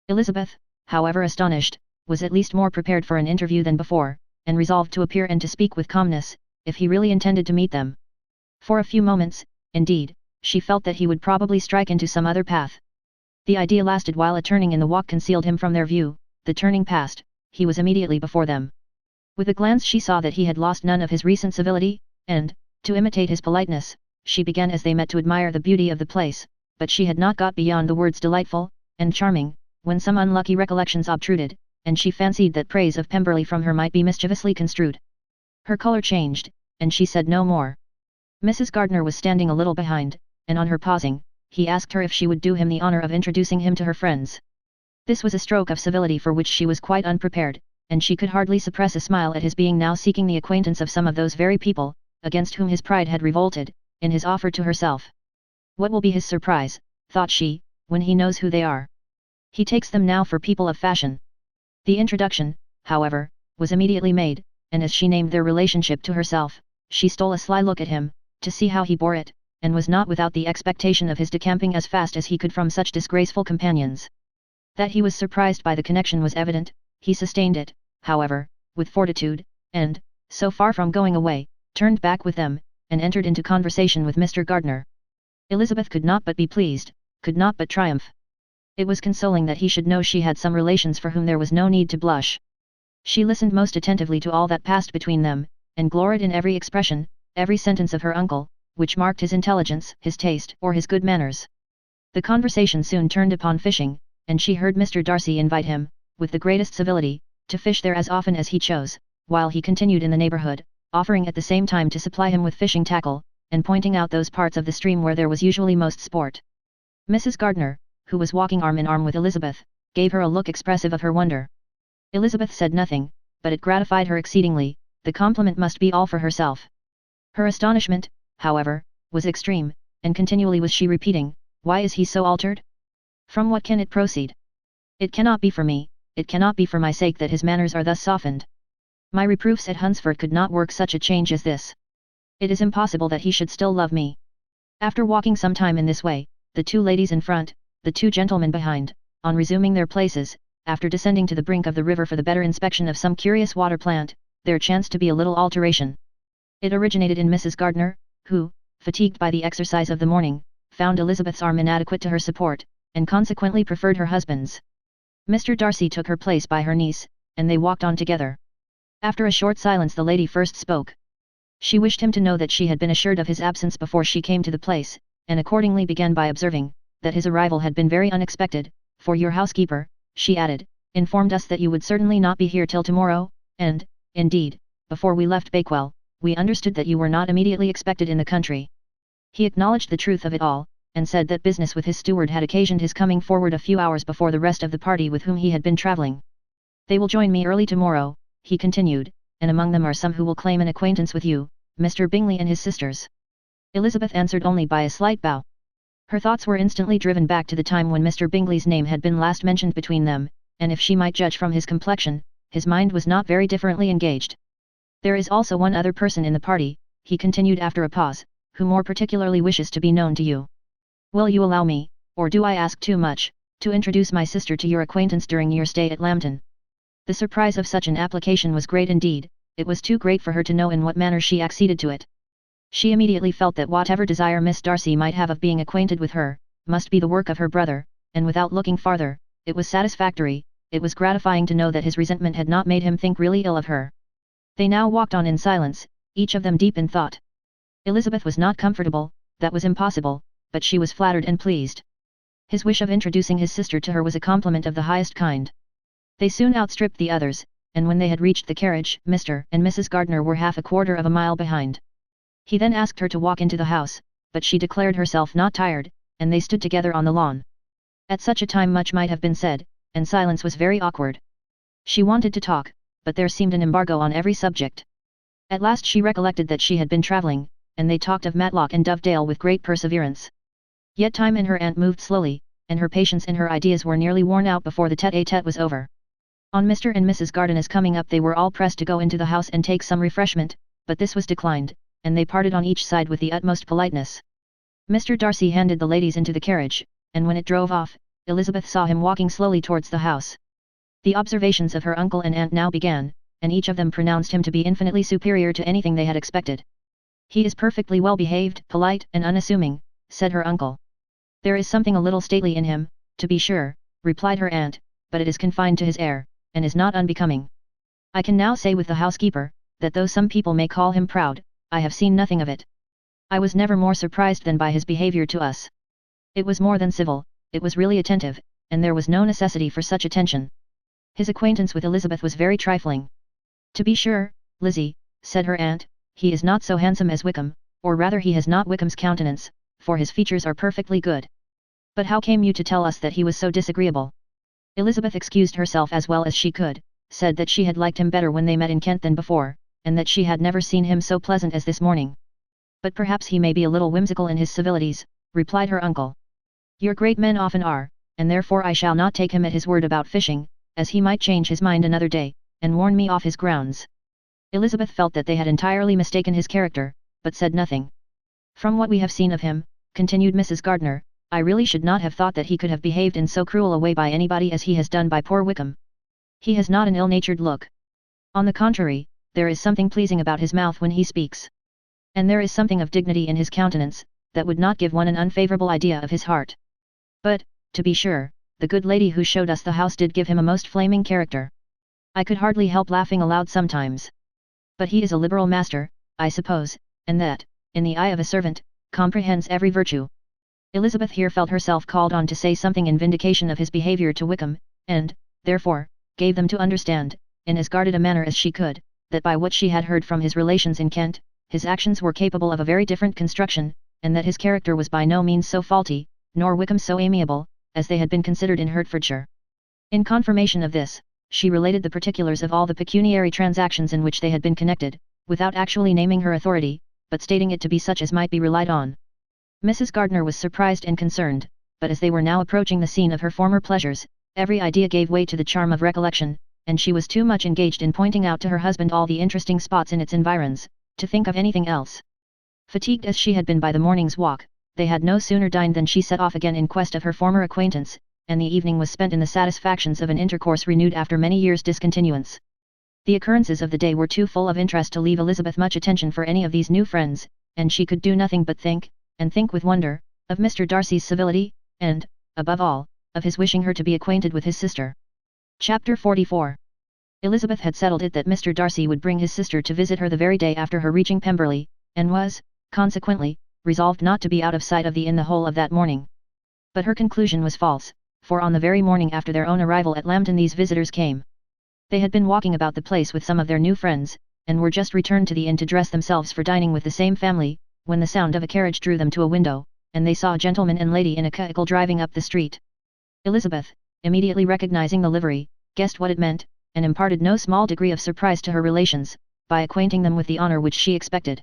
Elizabeth, however astonished, was at least more prepared for an interview than before, and resolved to appear and to speak with calmness, if he really intended to meet them. For a few moments, indeed, she felt that he would probably strike into some other path. The idea lasted while a turning in the walk concealed him from their view. The turning past, he was immediately before them. With a glance she saw that he had lost none of his recent civility, and, to imitate his politeness, she began as they met to admire the beauty of the place, but she had not got beyond the words delightful, and charming, when some unlucky recollections obtruded, and she fancied that praise of Pemberley from her might be mischievously construed. Her colour changed, and she said no more. Mrs. Gardiner was standing a little behind, and on her pausing, he asked her if she would do him the honour of introducing him to her friends. This was a stroke of civility for which she was quite unprepared, and she could hardly suppress a smile at his being now seeking the acquaintance of some of those very people, against whom his pride had revolted, in his offer to herself. What will be his surprise, thought she, when he knows who they are? He takes them now for people of fashion. The introduction, however, was immediately made, and as she named their relationship to herself, she stole a sly look at him, to see how he bore it, and was not without the expectation of his decamping as fast as he could from such disgraceful companions. That he was surprised by the connection was evident. He sustained it, however, with fortitude, and, so far from going away, turned back with them, and entered into conversation with Mr. Gardiner. Elizabeth could not but be pleased, could not but triumph. It was consoling that he should know she had some relations for whom there was no need to blush. She listened most attentively to all that passed between them, and gloried in every expression, every sentence of her uncle, which marked his intelligence, his taste, or his good manners. The conversation soon turned upon fishing, and she heard Mr. Darcy invite him, with the greatest civility, to fish there as often as he chose, while he continued in the neighbourhood, offering at the same time to supply him with fishing tackle, and pointing out those parts of the stream where there was usually most sport. Mrs. Gardiner, who was walking arm in arm with Elizabeth, gave her a look expressive of her wonder. Elizabeth said nothing, but it gratified her exceedingly. The compliment must be all for herself. Her astonishment, however, was extreme, and continually was she repeating, "Why is he so altered? From what can it proceed? It cannot be for me, it cannot be for my sake that his manners are thus softened. My reproofs at Hunsford could not work such a change as this. It is impossible that he should still love me." After walking some time in this way, the two ladies in front, the two gentlemen behind, on resuming their places, after descending to the brink of the river for the better inspection of some curious water plant, there chanced to be a little alteration. It originated in Mrs. Gardiner, who, fatigued by the exercise of the morning, found Elizabeth's arm inadequate to her support, and consequently preferred her husband's. Mr. Darcy took her place by her niece, and they walked on together. After a short silence the lady first spoke. She wished him to know that she had been assured of his absence before she came to the place, and accordingly began by observing, that his arrival had been very unexpected, for your housekeeper, she added, informed us that you would certainly not be here till tomorrow, and, indeed, before we left Bakewell, we understood that you were not immediately expected in the country. He acknowledged the truth of it all, and said that business with his steward had occasioned his coming forward a few hours before the rest of the party with whom he had been travelling. They will join me early tomorrow, he continued, and among them are some who will claim an acquaintance with you, Mr. Bingley and his sisters. Elizabeth answered only by a slight bow. Her thoughts were instantly driven back to the time when Mr. Bingley's name had been last mentioned between them, and if she might judge from his complexion, his mind was not very differently engaged. There is also one other person in the party, he continued after a pause, who more particularly wishes to be known to you. Will you allow me, or do I ask too much, to introduce my sister to your acquaintance during your stay at Lambton? The surprise of such an application was great indeed. It was too great for her to know in what manner she acceded to it. She immediately felt that whatever desire Miss Darcy might have of being acquainted with her, must be the work of her brother, and without looking farther, it was satisfactory, it was gratifying to know that his resentment had not made him think really ill of her. They now walked on in silence, each of them deep in thought. Elizabeth was not comfortable, that was impossible, but she was flattered and pleased. His wish of introducing his sister to her was a compliment of the highest kind. They soon outstripped the others, and when they had reached the carriage, Mr. and Mrs. Gardiner were half a quarter of a mile behind. He then asked her to walk into the house, but she declared herself not tired, and they stood together on the lawn. At such a time much might have been said, and silence was very awkward. She wanted to talk, but there seemed an embargo on every subject. At last she recollected that she had been travelling, and they talked of Matlock and Dovedale with great perseverance. Yet time and her aunt moved slowly, and her patience and her ideas were nearly worn out before the tete-a-tete was over. On Mr. and Mrs. Gardiner's coming up they were all pressed to go into the house and take some refreshment, but this was declined, and they parted on each side with the utmost politeness. Mr. Darcy handed the ladies into the carriage, and when it drove off, Elizabeth saw him walking slowly towards the house. The observations of her uncle and aunt now began, and each of them pronounced him to be infinitely superior to anything they had expected. He is perfectly well behaved, polite and unassuming, said her uncle. There is something a little stately in him, to be sure, replied her aunt, but it is confined to his air, and is not unbecoming. I can now say with the housekeeper, that though some people may call him proud, I have seen nothing of it. I was never more surprised than by his behaviour to us. It was more than civil, it was really attentive, and there was no necessity for such attention. His acquaintance with Elizabeth was very trifling. To be sure, Lizzie, said her aunt, he is not so handsome as Wickham, or rather he has not Wickham's countenance, for his features are perfectly good. But how came you to tell us that he was so disagreeable? Elizabeth excused herself as well as she could, said that she had liked him better when they met in Kent than before, and that she had never seen him so pleasant as this morning. But perhaps he may be a little whimsical in his civilities, replied her uncle. Your great men often are, and therefore I shall not take him at his word about fishing, as he might change his mind another day, and warn me off his grounds. Elizabeth felt that they had entirely mistaken his character, but said nothing. From what we have seen of him, continued Mrs. Gardiner, I really should not have thought that he could have behaved in so cruel a way by anybody as he has done by poor Wickham. He has not an ill-natured look. On the contrary, there is something pleasing about his mouth when he speaks. And there is something of dignity in his countenance, that would not give one an unfavourable idea of his heart. But, to be sure, the good lady who showed us the house did give him a most flaming character. I could hardly help laughing aloud sometimes. But he is a liberal master, I suppose, and that, in the eye of a servant, comprehends every virtue. Elizabeth here felt herself called on to say something in vindication of his behaviour to Wickham, and, therefore, gave them to understand, in as guarded a manner as she could, that by what she had heard from his relations in Kent, his actions were capable of a very different construction, and that his character was by no means so faulty, nor Wickham so amiable, as they had been considered in Hertfordshire. In confirmation of this, she related the particulars of all the pecuniary transactions in which they had been connected, without actually naming her authority, but stating it to be such as might be relied on. Mrs. Gardiner was surprised and concerned, but as they were now approaching the scene of her former pleasures, every idea gave way to the charm of recollection, and she was too much engaged in pointing out to her husband all the interesting spots in its environs, to think of anything else. Fatigued as she had been by the morning's walk, they had no sooner dined than she set off again in quest of her former acquaintance, and the evening was spent in the satisfactions of an intercourse renewed after many years' discontinuance. The occurrences of the day were too full of interest to leave Elizabeth much attention for any of these new friends, and she could do nothing but think, and think with wonder, of Mr. Darcy's civility, and, above all, of his wishing her to be acquainted with his sister. Chapter 44. Elizabeth had settled it that Mr. Darcy would bring his sister to visit her the very day after her reaching Pemberley, and was, consequently, resolved not to be out of sight of the inn the whole of that morning. But her conclusion was false, for on the very morning after their own arrival at Lambton these visitors came. They had been walking about the place with some of their new friends, and were just returned to the inn to dress themselves for dining with the same family, when the sound of a carriage drew them to a window, and they saw a gentleman and lady in a cahicle driving up the street. Elizabeth, immediately recognizing the livery, guessed what it meant, and imparted no small degree of surprise to her relations, by acquainting them with the honour which she expected.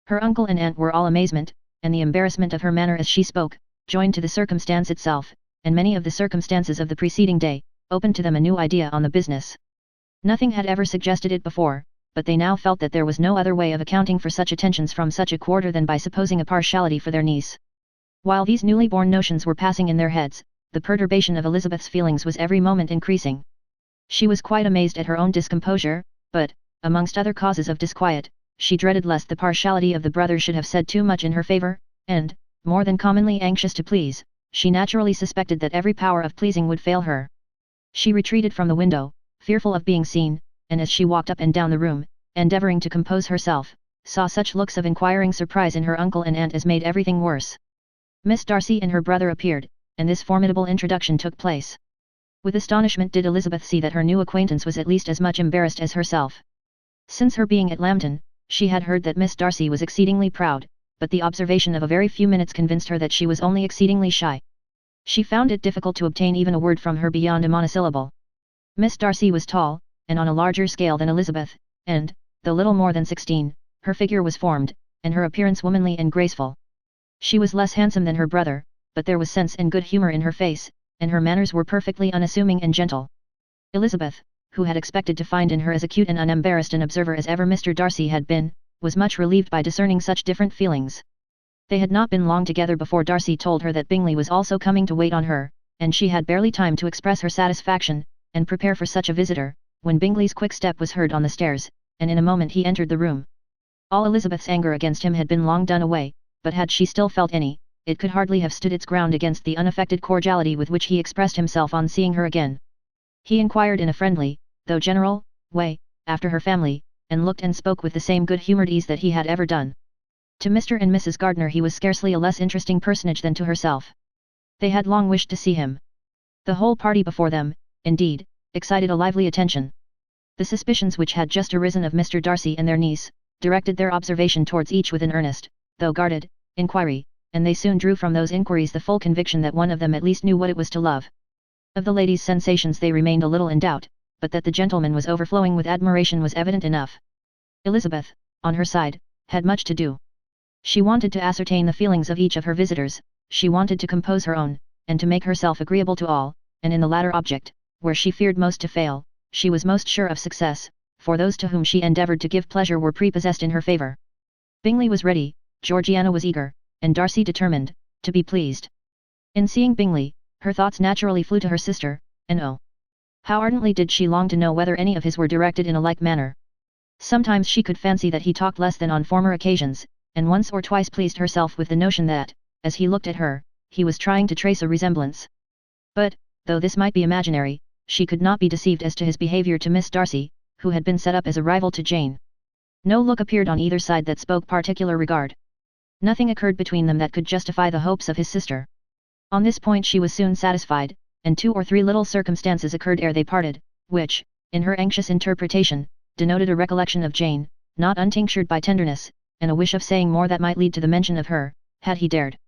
Her uncle and aunt were all amazement, and the embarrassment of her manner as she spoke, joined to the circumstance itself, and many of the circumstances of the preceding day, opened to them a new idea on the business. Nothing had ever suggested it before, but they now felt that there was no other way of accounting for such attentions from such a quarter than by supposing a partiality for their niece. While these newly born notions were passing in their heads, the perturbation of Elizabeth's feelings was every moment increasing. She was quite amazed at her own discomposure, but, amongst other causes of disquiet, she dreaded lest the partiality of the brothers should have said too much in her favour, and, more than commonly anxious to please, she naturally suspected that every power of pleasing would fail her. She retreated from the window, fearful of being seen, and as she walked up and down the room, endeavouring to compose herself, saw such looks of inquiring surprise in her uncle and aunt as made everything worse. Miss Darcy and her brother appeared, and this formidable introduction took place. With astonishment did Elizabeth see that her new acquaintance was at least as much embarrassed as herself. Since her being at Lambton, she had heard that Miss Darcy was exceedingly proud, but the observation of a very few minutes convinced her that she was only exceedingly shy. She found it difficult to obtain even a word from her beyond a monosyllable. Miss Darcy was tall, and on a larger scale than Elizabeth, and, though little more than 16, her figure was formed, and her appearance womanly and graceful. She was less handsome than her brother, but there was sense and good humour in her face, and her manners were perfectly unassuming and gentle. Elizabeth, who had expected to find in her as acute and unembarrassed an observer as ever Mr. Darcy had been, was much relieved by discerning such different feelings. They had not been long together before Darcy told her that Bingley was also coming to wait on her, and she had barely time to express her satisfaction, and prepare for such a visitor, when Bingley's quick step was heard on the stairs, and in a moment he entered the room. All Elizabeth's anger against him had been long done away, but had she still felt any, it could hardly have stood its ground against the unaffected cordiality with which he expressed himself on seeing her again. He inquired in a friendly, though general, way, after her family, and looked and spoke with the same good-humoured ease that he had ever done. To Mr. and Mrs. Gardiner he was scarcely a less interesting personage than to herself. They had long wished to see him. The whole party before them, indeed, excited a lively attention. The suspicions which had just arisen of Mr. Darcy and their niece, directed their observation towards each with an earnest, though guarded, inquiry, and they soon drew from those inquiries the full conviction that one of them at least knew what it was to love. Of the lady's sensations they remained a little in doubt, but that the gentleman was overflowing with admiration was evident enough. Elizabeth, on her side, had much to do. She wanted to ascertain the feelings of each of her visitors, she wanted to compose her own, and to make herself agreeable to all, and in the latter object, where she feared most to fail, she was most sure of success, for those to whom she endeavoured to give pleasure were prepossessed in her favour. Bingley was ready, Georgiana was eager, and Darcy determined, to be pleased. In seeing Bingley, her thoughts naturally flew to her sister, and oh! how ardently did she long to know whether any of his were directed in a like manner. Sometimes she could fancy that he talked less than on former occasions, and once or twice pleased herself with the notion that, as he looked at her, he was trying to trace a resemblance. But, though this might be imaginary, she could not be deceived as to his behaviour to Miss Darcy, who had been set up as a rival to Jane. No look appeared on either side that spoke particular regard. Nothing occurred between them that could justify the hopes of his sister. On this point she was soon satisfied, and 2 or 3 little circumstances occurred ere they parted, which, in her anxious interpretation, denoted a recollection of Jane, not untinctured by tenderness, and a wish of saying more that might lead to the mention of her, had he dared.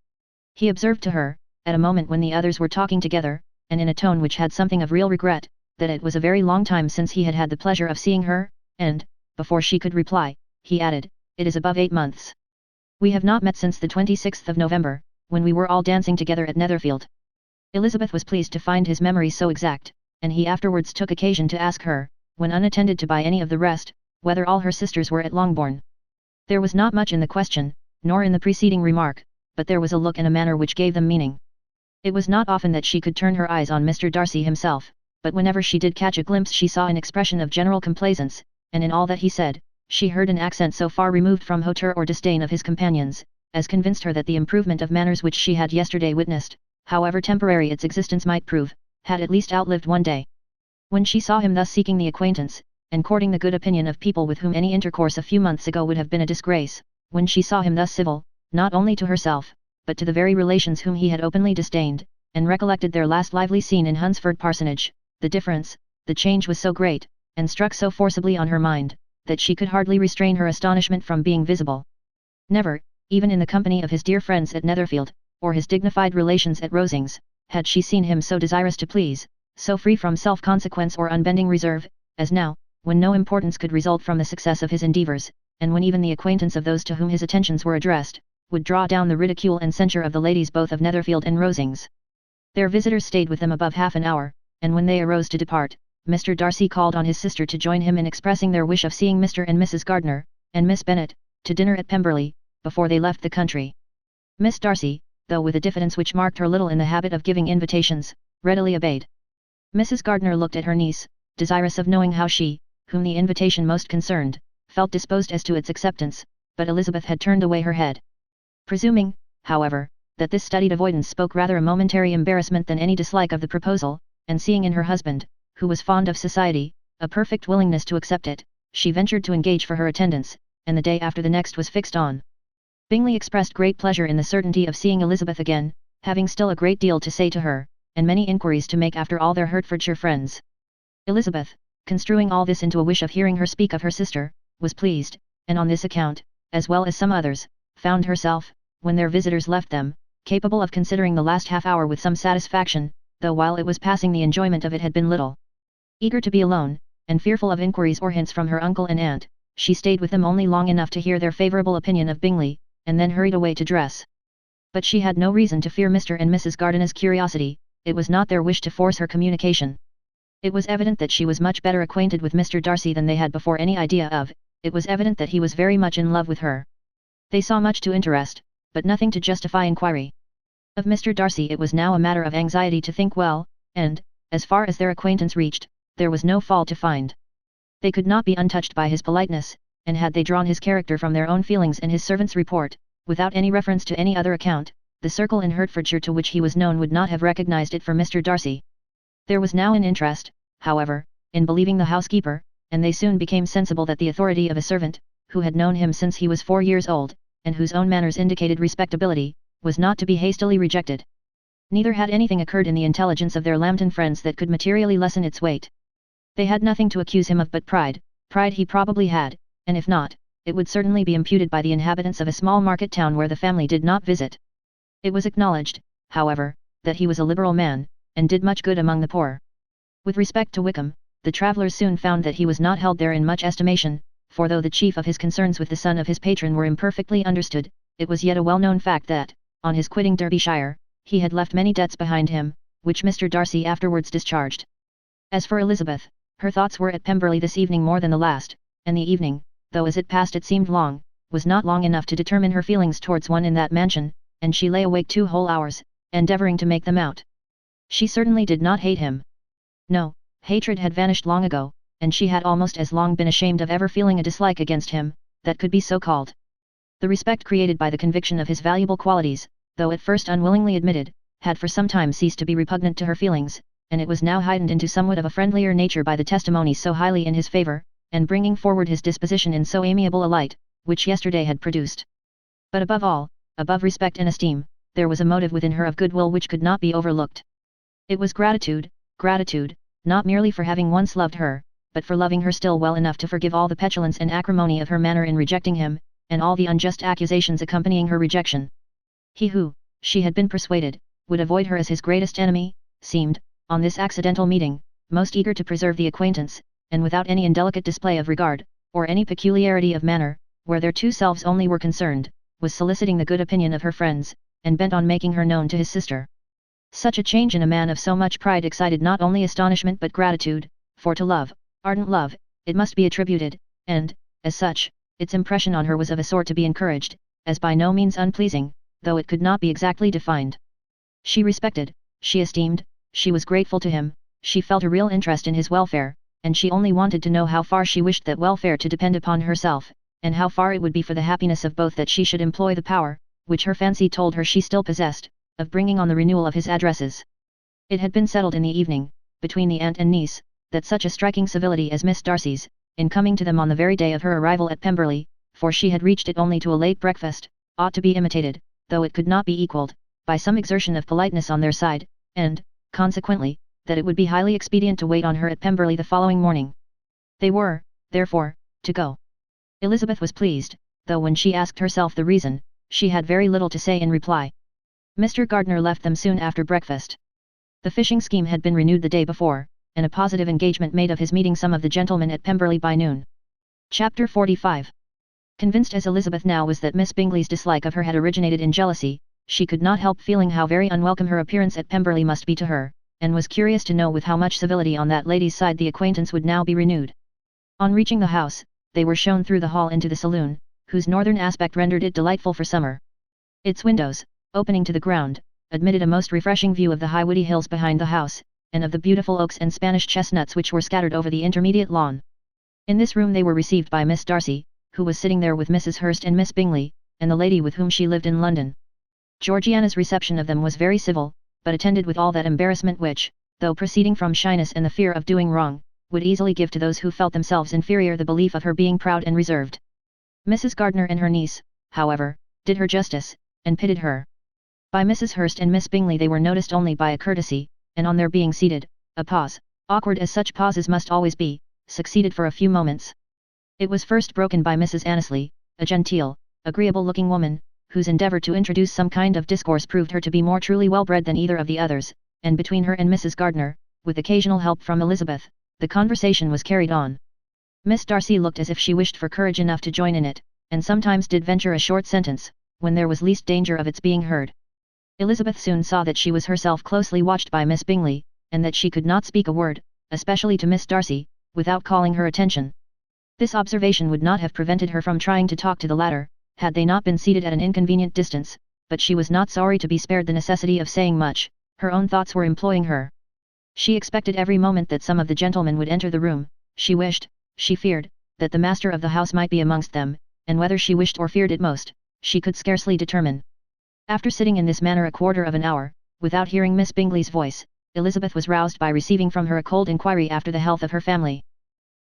He observed to her, at a moment when the others were talking together, and in a tone which had something of real regret, that it was a very long time since he had had the pleasure of seeing her, and, before she could reply, he added, "It is above 8 months. We have not met since the 26th of November, when we were all dancing together at Netherfield." Elizabeth was pleased to find his memory so exact, and he afterwards took occasion to ask her, when unattended to by any of the rest, whether all her sisters were at Longbourn. There was not much in the question, nor in the preceding remark, but there was a look and a manner which gave them meaning. It was not often that she could turn her eyes on Mr. Darcy himself, but whenever she did catch a glimpse she saw an expression of general complaisance, and in all that he said, she heard an accent so far removed from hauteur or disdain of his companions, as convinced her that the improvement of manners which she had yesterday witnessed, however temporary its existence might prove, had at least outlived one day. When she saw him thus seeking the acquaintance, and courting the good opinion of people with whom any intercourse a few months ago would have been a disgrace, when she saw him thus civil, not only to herself, but to the very relations whom he had openly disdained, and recollected their last lively scene in Hunsford Parsonage, the difference, the change was so great, and struck so forcibly on her mind, that she could hardly restrain her astonishment from being visible. Never, even in the company of his dear friends at Netherfield, or his dignified relations at Rosings, had she seen him so desirous to please, so free from self-consequence or unbending reserve, as now, when no importance could result from the success of his endeavours, and when even the acquaintance of those to whom his attentions were addressed, would draw down the ridicule and censure of the ladies both of Netherfield and Rosings. Their visitors stayed with them above half an hour, and when they arose to depart, Mr. Darcy called on his sister to join him in expressing their wish of seeing Mr. and Mrs. Gardiner, and Miss Bennet, to dinner at Pemberley, before they left the country. Miss Darcy, though with a diffidence which marked her little in the habit of giving invitations, readily obeyed. Mrs. Gardiner looked at her niece, desirous of knowing how she, whom the invitation most concerned, felt disposed as to its acceptance, but Elizabeth had turned away her head. Presuming, however, that this studied avoidance spoke rather a momentary embarrassment than any dislike of the proposal, and seeing in her husband, who was fond of society, a perfect willingness to accept it, she ventured to engage for her attendance, and the day after the next was fixed on. Bingley expressed great pleasure in the certainty of seeing Elizabeth again, having still a great deal to say to her, and many inquiries to make after all their Hertfordshire friends. Elizabeth, construing all this into a wish of hearing her speak of her sister, was pleased, and on this account, as well as some others, found herself, when their visitors left them, capable of considering the last half hour with some satisfaction, though while it was passing the enjoyment of it had been little. Eager to be alone, and fearful of inquiries or hints from her uncle and aunt, she stayed with them only long enough to hear their favourable opinion of Bingley, and then hurried away to dress. But she had no reason to fear Mr. and Mrs. Gardiner's curiosity, it was not their wish to force her communication. It was evident that she was much better acquainted with Mr. Darcy than they had before any idea of, it was evident that he was very much in love with her. They saw much to interest, but nothing to justify inquiry. Of Mr. Darcy it was now a matter of anxiety to think well, and, as far as their acquaintance reached, there was no fault to find. They could not be untouched by his politeness, and had they drawn his character from their own feelings and his servant's report, without any reference to any other account, the circle in Hertfordshire to which he was known would not have recognised it for Mr. Darcy. There was now an interest, however, in believing the housekeeper, and they soon became sensible that the authority of a servant, who had known him since he was 4 years old, and whose own manners indicated respectability, was not to be hastily rejected. Neither had anything occurred in the intelligence of their Lambton friends that could materially lessen its weight. They had nothing to accuse him of but pride he probably had, and if not, it would certainly be imputed by the inhabitants of a small market town where the family did not visit. It was acknowledged, however, that he was a liberal man, and did much good among the poor. With respect to Wickham, the travellers soon found that he was not held there in much estimation, for though the chief of his concerns with the son of his patron were imperfectly understood, it was yet a well-known fact that, on his quitting Derbyshire, he had left many debts behind him, which Mr. Darcy afterwards discharged. As for Elizabeth, her thoughts were at Pemberley this evening more than the last, and the evening, though as it passed it seemed long, was not long enough to determine her feelings towards one in that mansion, and she lay awake 2 whole hours, endeavoring to make them out. She certainly did not hate him. No, hatred had vanished long ago, and she had almost as long been ashamed of ever feeling a dislike against him, that could be so called. The respect created by the conviction of his valuable qualities, though at first unwillingly admitted, had for some time ceased to be repugnant to her feelings, and it was now heightened into somewhat of a friendlier nature by the testimony so highly in his favour, and bringing forward his disposition in so amiable a light, which yesterday had produced. But above all, above respect and esteem, there was a motive within her of goodwill which could not be overlooked. It was gratitude, not merely for having once loved her, but for loving her still well enough to forgive all the petulance and acrimony of her manner in rejecting him, and all the unjust accusations accompanying her rejection. He who, she had been persuaded, would avoid her as his greatest enemy, seemed, on this accidental meeting, most eager to preserve the acquaintance, and without any indelicate display of regard, or any peculiarity of manner, where their 2 selves only were concerned, was soliciting the good opinion of her friends, and bent on making her known to his sister. Such a change in a man of so much pride excited not only astonishment but gratitude, for to love, ardent love, it must be attributed, and, as such, its impression on her was of a sort to be encouraged, as by no means unpleasing, though it could not be exactly defined. She respected, she esteemed, she was grateful to him, she felt a real interest in his welfare, and she only wanted to know how far she wished that welfare to depend upon herself, and how far it would be for the happiness of both that she should employ the power, which her fancy told her she still possessed, of bringing on the renewal of his addresses. It had been settled in the evening, between the aunt and niece, that such a striking civility as Miss Darcy's, in coming to them on the very day of her arrival at Pemberley, for she had reached it only to a late breakfast, ought to be imitated, though it could not be equalled, by some exertion of politeness on their side, and, consequently, that it would be highly expedient to wait on her at Pemberley the following morning. They were, therefore, to go. Elizabeth was pleased, though when she asked herself the reason, she had very little to say in reply. Mr. Gardiner left them soon after breakfast. The fishing scheme had been renewed the day before, and a positive engagement made of his meeting some of the gentlemen at Pemberley by noon. Chapter 45. Convinced as Elizabeth now was that Miss Bingley's dislike of her had originated in jealousy, she could not help feeling how very unwelcome her appearance at Pemberley must be to her, and was curious to know with how much civility on that lady's side the acquaintance would now be renewed. On reaching the house, they were shown through the hall into the saloon, whose northern aspect rendered it delightful for summer. Its windows, opening to the ground, admitted a most refreshing view of the high woody hills behind the house, and of the beautiful oaks and Spanish chestnuts which were scattered over the intermediate lawn. In this room they were received by Miss Darcy, who was sitting there with Mrs. Hurst and Miss Bingley, and the lady with whom she lived in London. Georgiana's reception of them was very civil, but attended with all that embarrassment which, though proceeding from shyness and the fear of doing wrong, would easily give to those who felt themselves inferior the belief of her being proud and reserved. Mrs. Gardiner and her niece, however, did her justice, and pitied her. By Mrs. Hurst and Miss Bingley they were noticed only by a courtesy, and on their being seated, a pause, awkward as such pauses must always be, succeeded for a few moments. It was first broken by Mrs. Annesley, a genteel, agreeable-looking woman, whose endeavour to introduce some kind of discourse proved her to be more truly well-bred than either of the others, and between her and Mrs. Gardiner, with occasional help from Elizabeth, the conversation was carried on. Miss Darcy looked as if she wished for courage enough to join in it, and sometimes did venture a short sentence, when there was least danger of its being heard. Elizabeth soon saw that she was herself closely watched by Miss Bingley, and that she could not speak a word, especially to Miss Darcy, without calling her attention. This observation would not have prevented her from trying to talk to the latter, had they not been seated at an inconvenient distance, but she was not sorry to be spared the necessity of saying much, her own thoughts were employing her. She expected every moment that some of the gentlemen would enter the room, she wished, she feared, that the master of the house might be amongst them, and whether she wished or feared it most, she could scarcely determine. After sitting in this manner a quarter of an hour, without hearing Miss Bingley's voice, Elizabeth was roused by receiving from her a cold inquiry after the health of her family.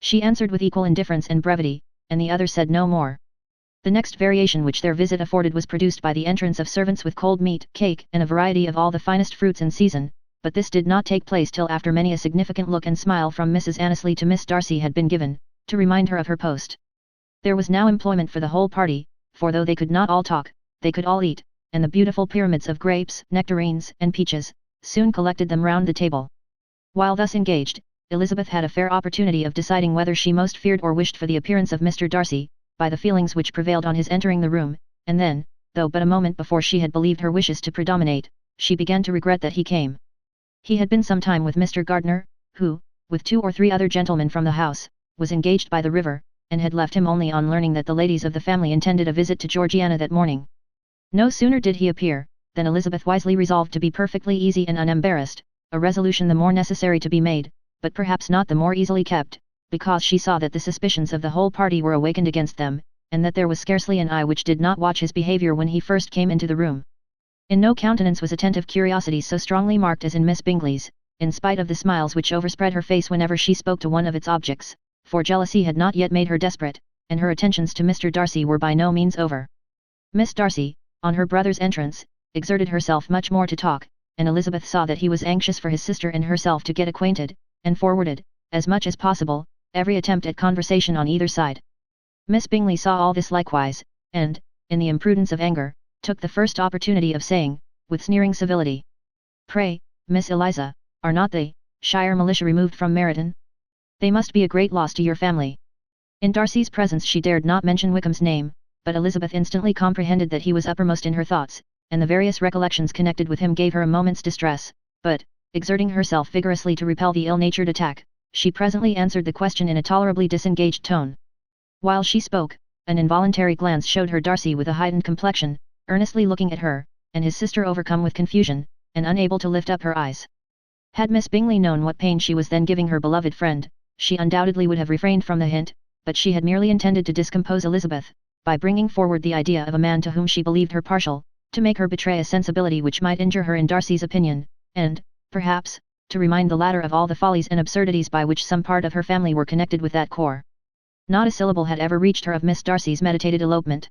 She answered with equal indifference and brevity, and the other said no more. The next variation which their visit afforded was produced by the entrance of servants with cold meat, cake, and a variety of all the finest fruits in season, but this did not take place till after many a significant look and smile from Mrs. Annesley to Miss Darcy had been given, to remind her of her post. There was now employment for the whole party, for though they could not all talk, they could all eat, and the beautiful pyramids of grapes, nectarines, and peaches, soon collected them round the table. While thus engaged, Elizabeth had a fair opportunity of deciding whether she most feared or wished for the appearance of Mr. Darcy, by the feelings which prevailed on his entering the room, and then, though but a moment before she had believed her wishes to predominate, she began to regret that he came. He had been some time with Mr. Gardiner, who, with 2 or 3 other gentlemen from the house, was engaged by the river, and had left him only on learning that the ladies of the family intended a visit to Georgiana that morning. No sooner did he appear, than Elizabeth wisely resolved to be perfectly easy and unembarrassed, a resolution the more necessary to be made, but perhaps not the more easily kept, because she saw that the suspicions of the whole party were awakened against them, and that there was scarcely an eye which did not watch his behaviour when he first came into the room. In no countenance was attentive curiosity so strongly marked as in Miss Bingley's, in spite of the smiles which overspread her face whenever she spoke to one of its objects, for jealousy had not yet made her desperate, and her attentions to Mr. Darcy were by no means over. Miss Darcy, on her brother's entrance, exerted herself much more to talk, and Elizabeth saw that he was anxious for his sister and herself to get acquainted, and forwarded, as much as possible, every attempt at conversation on either side. Miss Bingley saw all this likewise, and, in the imprudence of anger, took the first opportunity of saying, with sneering civility, "Pray, Miss Eliza, are not the Shire militia removed from Meryton? They must be a great loss to your family." In Darcy's presence she dared not mention Wickham's name, but Elizabeth instantly comprehended that he was uppermost in her thoughts, and the various recollections connected with him gave her a moment's distress, but, exerting herself vigorously to repel the ill-natured attack, she presently answered the question in a tolerably disengaged tone. While she spoke, an involuntary glance showed her Darcy with a heightened complexion, earnestly looking at her, and his sister overcome with confusion, and unable to lift up her eyes. Had Miss Bingley known what pain she was then giving her beloved friend, she undoubtedly would have refrained from the hint, but she had merely intended to discompose Elizabeth, by bringing forward the idea of a man to whom she believed her partial, to make her betray a sensibility which might injure her in Darcy's opinion, and, perhaps, to remind the latter of all the follies and absurdities by which some part of her family were connected with that corps. Not a syllable had ever reached her of Miss Darcy's meditated elopement.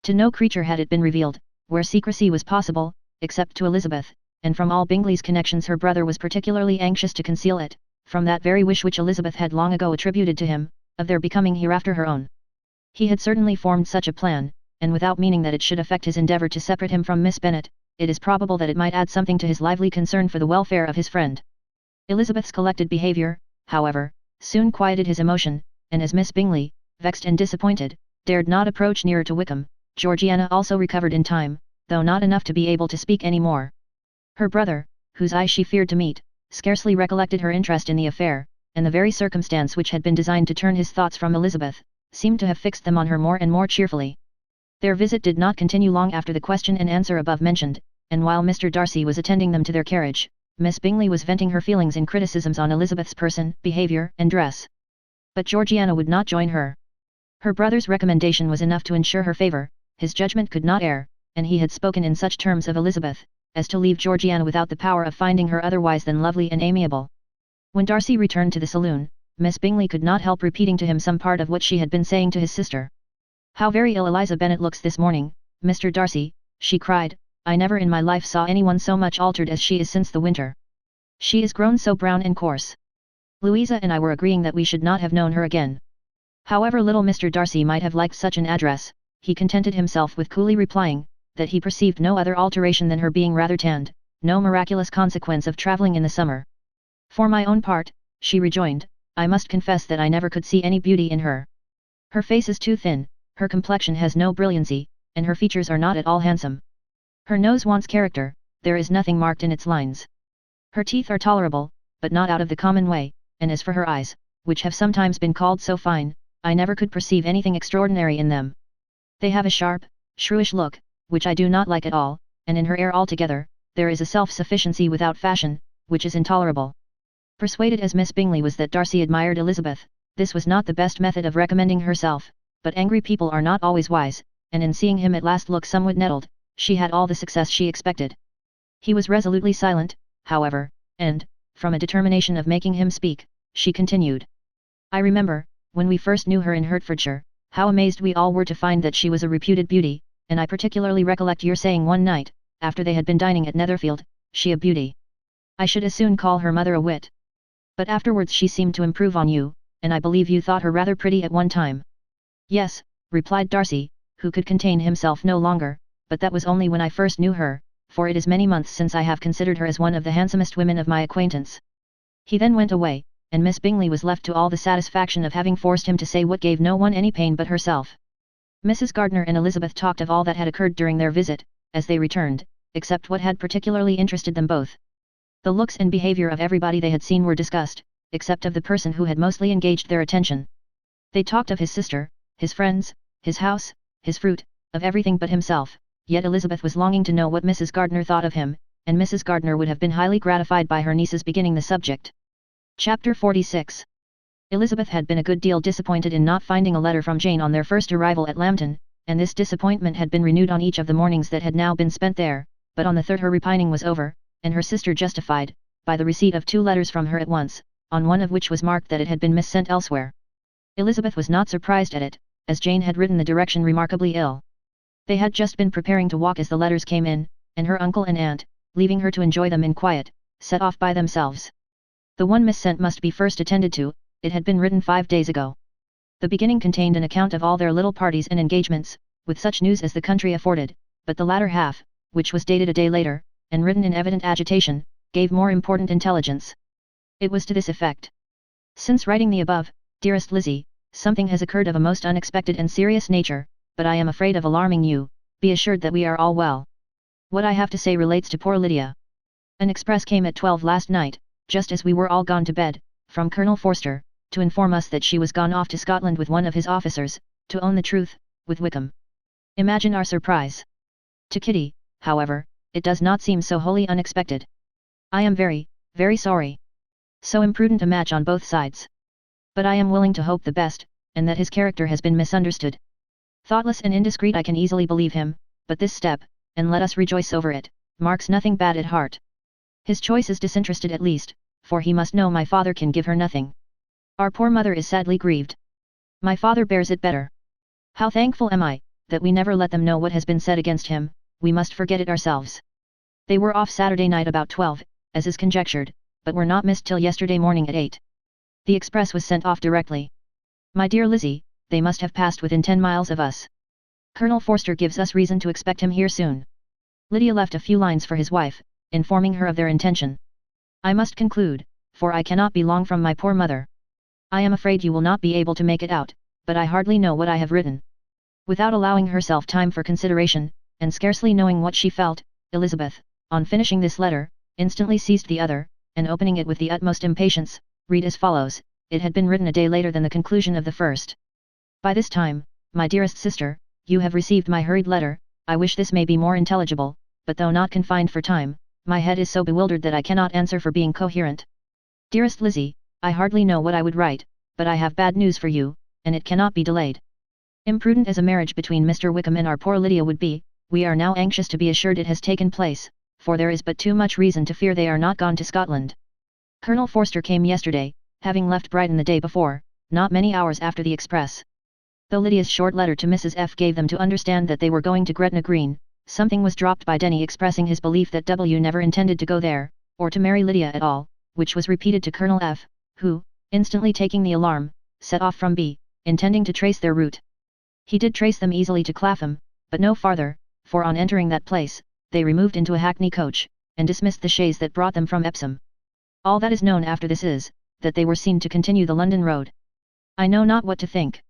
To no creature had it been revealed, where secrecy was possible, except to Elizabeth, and from all Bingley's connections her brother was particularly anxious to conceal it, from that very wish which Elizabeth had long ago attributed to him, of their becoming hereafter her own. He had certainly formed such a plan, and without meaning that it should affect his endeavour to separate him from Miss Bennet, it is probable that it might add something to his lively concern for the welfare of his friend. Elizabeth's collected behaviour, however, soon quieted his emotion, and as Miss Bingley, vexed and disappointed, dared not approach nearer to Wickham, Georgiana also recovered in time, though not enough to be able to speak any more. Her brother, whose eye she feared to meet, scarcely recollected her interest in the affair, and the very circumstance which had been designed to turn his thoughts from Elizabeth, seemed to have fixed them on her more and more cheerfully. Their visit did not continue long after the question and answer above mentioned, and while Mr. Darcy was attending them to their carriage, Miss Bingley was venting her feelings in criticisms on Elizabeth's person, behaviour, and dress. But Georgiana would not join her. Her brother's recommendation was enough to ensure her favour, his judgment could not err, and he had spoken in such terms of Elizabeth, as to leave Georgiana without the power of finding her otherwise than lovely and amiable. When Darcy returned to the saloon, Miss Bingley could not help repeating to him some part of what she had been saying to his sister. "How very ill Eliza Bennet looks this morning, Mr. Darcy," she cried. "I never in my life saw anyone so much altered as she is since the winter. She is grown so brown and coarse. Louisa and I were agreeing that we should not have known her again." However little Mr. Darcy might have liked such an address, he contented himself with coolly replying, that he perceived no other alteration than her being rather tanned, no miraculous consequence of travelling in the summer. "For my own part," she rejoined, "I must confess that I never could see any beauty in her. Her face is too thin, her complexion has no brilliancy, and her features are not at all handsome. Her nose wants character, there is nothing marked in its lines. Her teeth are tolerable, but not out of the common way, and as for her eyes, which have sometimes been called so fine, I never could perceive anything extraordinary in them. They have a sharp, shrewish look, which I do not like at all, and in her air altogether, there is a self-sufficiency without fashion, which is intolerable." Persuaded as Miss Bingley was that Darcy admired Elizabeth, this was not the best method of recommending herself, but angry people are not always wise, and in seeing him at last look somewhat nettled, she had all the success she expected. He was resolutely silent, however, and, from a determination of making him speak, she continued. "I remember, when we first knew her in Hertfordshire, how amazed we all were to find that she was a reputed beauty, and I particularly recollect your saying one night, after they had been dining at Netherfield, she a beauty. I should as soon call her mother a wit. But afterwards she seemed to improve on you, and I believe you thought her rather pretty at one time." "Yes," replied Darcy, who could contain himself no longer, "but that was only when I first knew her, for it is many months since I have considered her as one of the handsomest women of my acquaintance." He then went away, and Miss Bingley was left to all the satisfaction of having forced him to say what gave no one any pain but herself. Mrs. Gardiner and Elizabeth talked of all that had occurred during their visit, as they returned, except what had particularly interested them both. The looks and behaviour of everybody they had seen were discussed, except of the person who had mostly engaged their attention. They talked of his sister, his friends, his house, his fruit, of everything but himself, yet Elizabeth was longing to know what Mrs. Gardiner thought of him, and Mrs. Gardiner would have been highly gratified by her niece's beginning the subject. Chapter 46. Elizabeth had been a good deal disappointed in not finding a letter from Jane on their first arrival at Lambton, and this disappointment had been renewed on each of the mornings that had now been spent there, but on the third her repining was over, and her sister justified, by the receipt of 2 letters from her at once, on one of which was marked that it had been missent elsewhere. Elizabeth was not surprised at it, as Jane had written the direction remarkably ill. They had just been preparing to walk as the letters came in, and her uncle and aunt, leaving her to enjoy them in quiet, set off by themselves. The one missent must be first attended to. It had been written 5 days ago. The beginning contained an account of all their little parties and engagements, with such news as the country afforded, but the latter half, which was dated a day later, and written in evident agitation, gave more important intelligence. It was to this effect. Since writing the above, dearest Lizzie, something has occurred of a most unexpected and serious nature, but I am afraid of alarming you. Be assured that we are all well. What I have to say relates to poor Lydia. An express came at 12 last night, just as we were all gone to bed, from Colonel Forster, to inform us that she was gone off to Scotland with one of his officers, to own the truth, with Wickham. Imagine our surprise. To Kitty, however, it does not seem so wholly unexpected. I am very, very sorry. So imprudent a match on both sides. But I am willing to hope the best, and that his character has been misunderstood. Thoughtless and indiscreet I can easily believe him, but this step, and let us rejoice over it, marks nothing bad at heart. His choice is disinterested at least, for he must know my father can give her nothing. Our poor mother is sadly grieved. My father bears it better. How thankful am I, that we never let them know what has been said against him. We must forget it ourselves. They were off Saturday night about 12, as is conjectured, but were not missed till yesterday morning at 8. The express was sent off directly. My dear Lizzie, they must have passed within 10 miles of us. Colonel Forster gives us reason to expect him here soon. Lydia left a few lines for his wife, informing her of their intention. I must conclude, for I cannot be long from my poor mother. I am afraid you will not be able to make it out, but I hardly know what I have written. Without allowing herself time for consideration, and scarcely knowing what she felt, Elizabeth, on finishing this letter, instantly seized the other, and opening it with the utmost impatience, read as follows. It had been written a day later than the conclusion of the first. By this time, my dearest sister, you have received my hurried letter. I wish this may be more intelligible, but though not confined for time, my head is so bewildered that I cannot answer for being coherent. Dearest Lizzie, I hardly know what I would write, but I have bad news for you, and it cannot be delayed. Imprudent as a marriage between Mr. Wickham and our poor Lydia would be, we are now anxious to be assured it has taken place, for there is but too much reason to fear they are not gone to Scotland. Colonel Forster came yesterday, having left Brighton the day before, not many hours after the express. Though Lydia's short letter to Mrs. F. gave them to understand that they were going to Gretna Green, something was dropped by Denny expressing his belief that W. never intended to go there, or to marry Lydia at all, which was repeated to Colonel F., who, instantly taking the alarm, set off from B., intending to trace their route. He did trace them easily to Clapham, but no farther, for on entering that place, they removed into a hackney coach, and dismissed the chaise that brought them from Epsom. All that is known after this is, that they were seen to continue the London road. I know not what to think.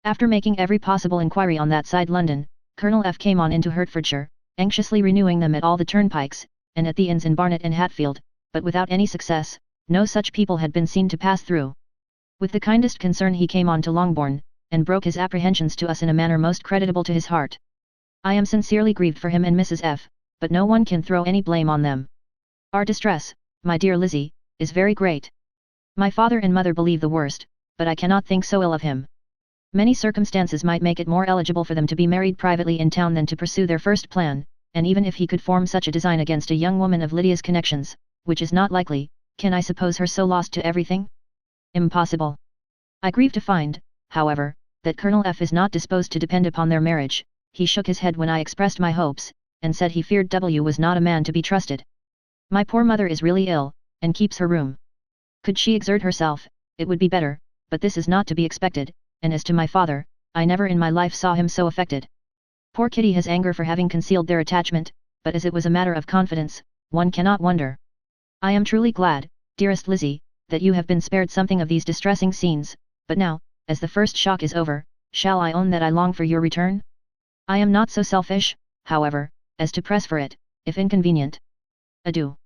After making every possible inquiry on that side London, Colonel F. came on into Hertfordshire, anxiously renewing them at all the turnpikes, and at the inns in Barnet and Hatfield, but without any success. No such people had been seen to pass through. With the kindest concern he came on to Longbourn, and broke his apprehensions to us in a manner most creditable to his heart. I am sincerely grieved for him and Mrs. F., but no one can throw any blame on them. Our distress, my dear Lizzie, is very great. My father and mother believe the worst, but I cannot think so ill of him. Many circumstances might make it more eligible for them to be married privately in town than to pursue their first plan, and even if he could form such a design against a young woman of Lydia's connections, which is not likely, can I suppose her so lost to everything? Impossible. I grieve to find, however, that Colonel F. is not disposed to depend upon their marriage. He shook his head when I expressed my hopes, and said he feared W. was not a man to be trusted. My poor mother is really ill, and keeps her room. Could she exert herself, it would be better, but this is not to be expected, and as to my father, I never in my life saw him so affected. Poor Kitty has anger for having concealed their attachment, but as it was a matter of confidence, one cannot wonder. I am truly glad, dearest Lizzie, that you have been spared something of these distressing scenes, but now, as the first shock is over, shall I own that I long for your return? I am not so selfish, however, as to press for it, if inconvenient. Adieu.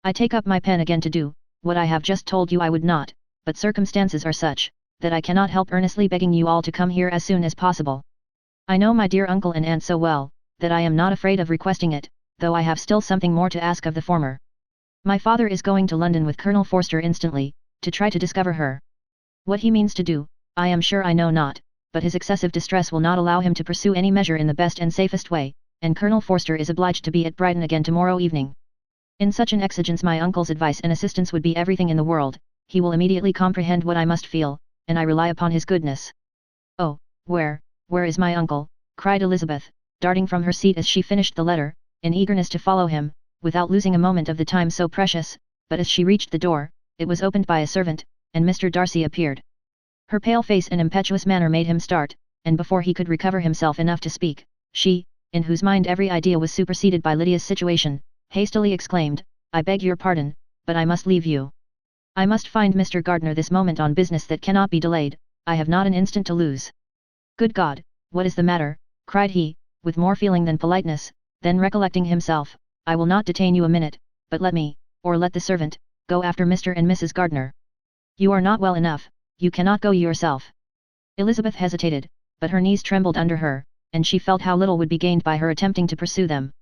I take up my pen again to do, what I have just told you I would not, but circumstances are such, that I cannot help earnestly begging you all to come here as soon as possible. I know my dear uncle and aunt so well, that I am not afraid of requesting it, though I have still something more to ask of the former. My father is going to London with Colonel Forster instantly, to try to discover her. What he means to do, I am sure I know not, but his excessive distress will not allow him to pursue any measure in the best and safest way, and Colonel Forster is obliged to be at Brighton again tomorrow evening. In such an exigence my uncle's advice and assistance would be everything in the world. He will immediately comprehend what I must feel, and I rely upon his goodness. Oh, where is my uncle? Cried Elizabeth, darting from her seat as she finished the letter, in eagerness to follow him, without losing a moment of the time so precious, but as she reached the door, it was opened by a servant, and Mr. Darcy appeared. Her pale face and impetuous manner made him start, and before he could recover himself enough to speak, she, in whose mind every idea was superseded by Lydia's situation, hastily exclaimed, I beg your pardon, but I must leave you. I must find Mr. Gardiner this moment on business that cannot be delayed, I have not an instant to lose. Good God, what is the matter? Cried he, with more feeling than politeness, then recollecting himself, I will not detain you a minute, but let me, or let the servant, go after Mr. and Mrs. Gardiner. You are not well enough, you cannot go yourself. Elizabeth hesitated, but her knees trembled under her, and she felt how little would be gained by her attempting to pursue them.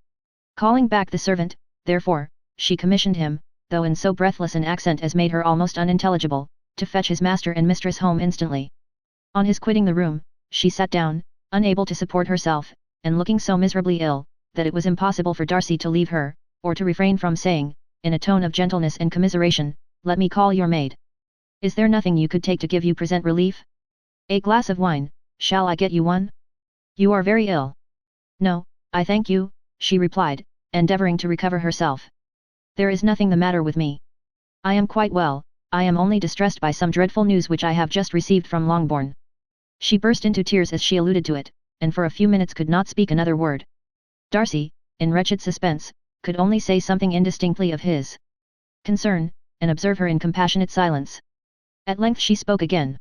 Calling back the servant, therefore, she commissioned him, though in so breathless an accent as made her almost unintelligible, to fetch his master and mistress home instantly. On his quitting the room, she sat down, unable to support herself, and looking so miserably ill, that it was impossible for Darcy to leave her, or to refrain from saying, in a tone of gentleness and commiseration, let me call your maid. Is there nothing you could take to give you present relief? A glass of wine, shall I get you one? You are very ill. No, I thank you, she replied, endeavouring to recover herself. There is nothing the matter with me. I am quite well, I am only distressed by some dreadful news which I have just received from Longbourn. She burst into tears as she alluded to it, and for a few minutes could not speak another word. Darcy, in wretched suspense, could only say something indistinctly of his concern, and observe her in compassionate silence. At length she spoke again.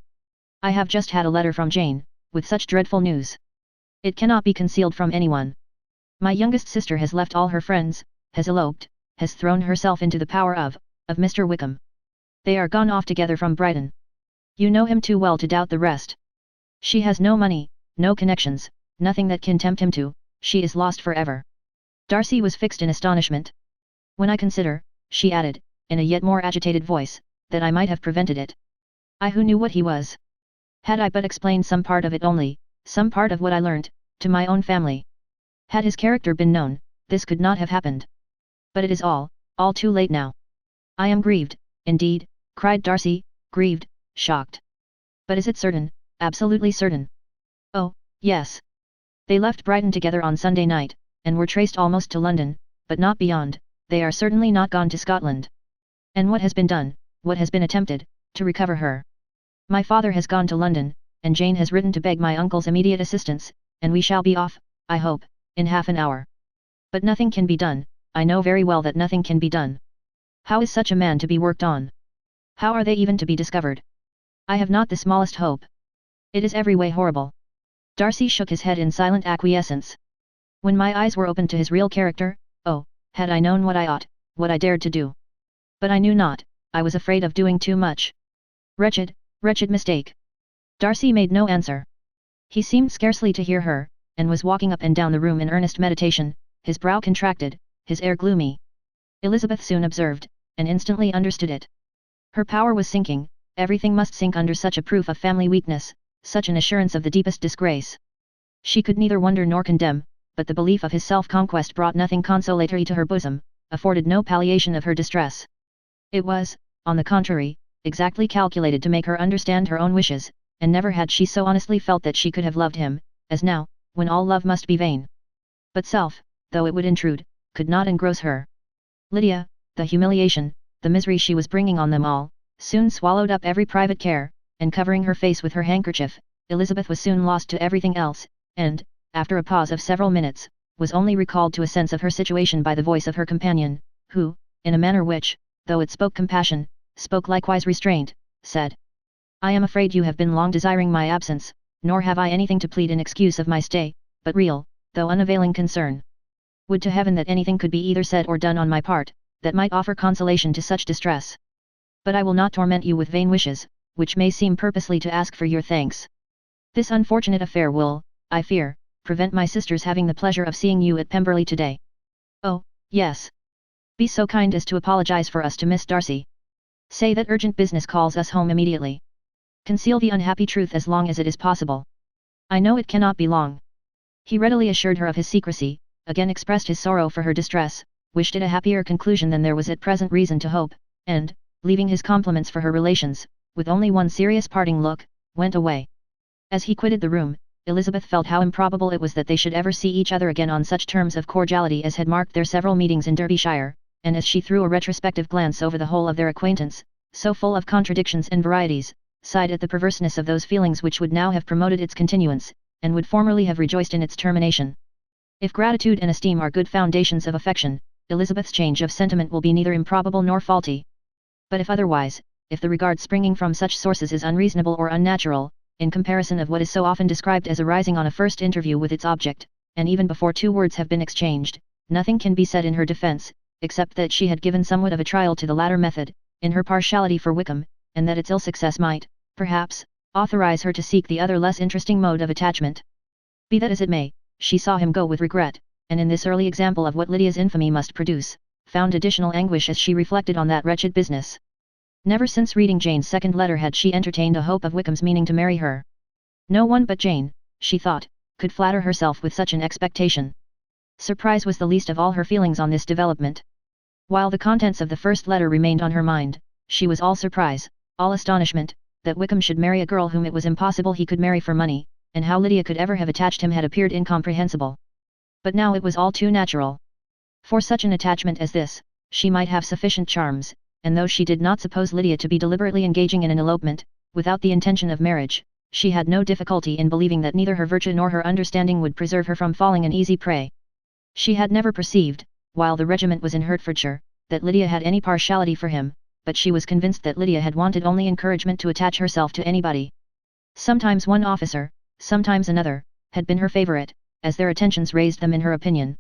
I have just had a letter from Jane, with such dreadful news. It cannot be concealed from anyone. My youngest sister has left all her friends, has eloped, has thrown herself into the power of Mr. Wickham. They are gone off together from Brighton. You know him too well to doubt the rest. She has no money, no connections, nothing that can tempt him to, she is lost forever. Darcy was fixed in astonishment. When I consider, she added, in a yet more agitated voice, that I might have prevented it. I who knew what he was. Had I but explained some part of it only, some part of what I learnt, to my own family. Had his character been known, this could not have happened. But it is all too late now. I am grieved, indeed, cried Darcy, grieved, shocked. But is it certain, absolutely certain? Oh, yes. They left Brighton together on Sunday night, and were traced almost to London, but not beyond. They are certainly not gone to Scotland. And what has been done, what has been attempted, to recover her? My father has gone to London, and Jane has written to beg my uncle's immediate assistance, and we shall be off, I hope, in half an hour. But nothing can be done, I know very well that nothing can be done. How is such a man to be worked on? How are they even to be discovered? I have not the smallest hope. It is every way horrible. Darcy shook his head in silent acquiescence. When my eyes were opened to his real character, oh, had I known what I ought, what I dared to do. But I knew not, I was afraid of doing too much. Wretched, wretched mistake. Darcy made no answer. He seemed scarcely to hear her, and was walking up and down the room in earnest meditation, his brow contracted, his air gloomy. Elizabeth soon observed, and instantly understood it. Her power was sinking, everything must sink under such a proof of family weakness, such an assurance of the deepest disgrace. She could neither wonder nor condemn, but the belief of his self-conquest brought nothing consolatory to her bosom, afforded no palliation of her distress. It was, on the contrary, exactly calculated to make her understand her own wishes, and never had she so honestly felt that she could have loved him, as now, when all love must be vain. But self, though it would intrude, could not engross her. Lydia, the humiliation, the misery she was bringing on them all, soon swallowed up every private care, and covering her face with her handkerchief, Elizabeth was soon lost to everything else, and, after a pause of several minutes, was only recalled to a sense of her situation by the voice of her companion, who, in a manner which, though it spoke compassion, spoke likewise restraint, said, I am afraid you have been long desiring my absence, nor have I anything to plead in excuse of my stay, but real, though unavailing concern. Would to heaven that anything could be either said or done on my part, that might offer consolation to such distress. But I will not torment you with vain wishes, which may seem purposely to ask for your thanks. This unfortunate affair will, I fear, prevent my sisters having the pleasure of seeing you at Pemberley today. Oh, yes. Be so kind as to apologize for us to Miss Darcy. Say that urgent business calls us home immediately. Conceal the unhappy truth as long as it is possible. I know it cannot be long. He readily assured her of his secrecy, again expressed his sorrow for her distress, wished it a happier conclusion than there was at present reason to hope, and, leaving his compliments for her relations, with only one serious parting look, went away. As he quitted the room, Elizabeth felt how improbable it was that they should ever see each other again on such terms of cordiality as had marked their several meetings in Derbyshire, and as she threw a retrospective glance over the whole of their acquaintance, so full of contradictions and varieties, sighed at the perverseness of those feelings which would now have promoted its continuance, and would formerly have rejoiced in its termination. If gratitude and esteem are good foundations of affection, Elizabeth's change of sentiment will be neither improbable nor faulty. But if otherwise, if the regard springing from such sources is unreasonable or unnatural, in comparison of what is so often described as arising on a first interview with its object, and even before two words have been exchanged, nothing can be said in her defence, except that she had given somewhat of a trial to the latter method, in her partiality for Wickham, and that its ill success might, perhaps, authorize her to seek the other less interesting mode of attachment. Be that as it may, she saw him go with regret, and in this early example of what Lydia's infamy must produce, found additional anguish as she reflected on that wretched business. Never since reading Jane's second letter had she entertained a hope of Wickham's meaning to marry her. No one but Jane, she thought, could flatter herself with such an expectation. Surprise was the least of all her feelings on this development. While the contents of the first letter remained on her mind, she was all surprise, all astonishment, that Wickham should marry a girl whom it was impossible he could marry for money, and how Lydia could ever have attached him had appeared incomprehensible. But now it was all too natural. For such an attachment as this, she might have sufficient charms, and though she did not suppose Lydia to be deliberately engaging in an elopement, without the intention of marriage, she had no difficulty in believing that neither her virtue nor her understanding would preserve her from falling an easy prey. She had never perceived, while the regiment was in Hertfordshire, that Lydia had any partiality for him, but she was convinced that Lydia had wanted only encouragement to attach herself to anybody. Sometimes one officer, sometimes another, had been her favourite, as their attentions raised them in her opinion.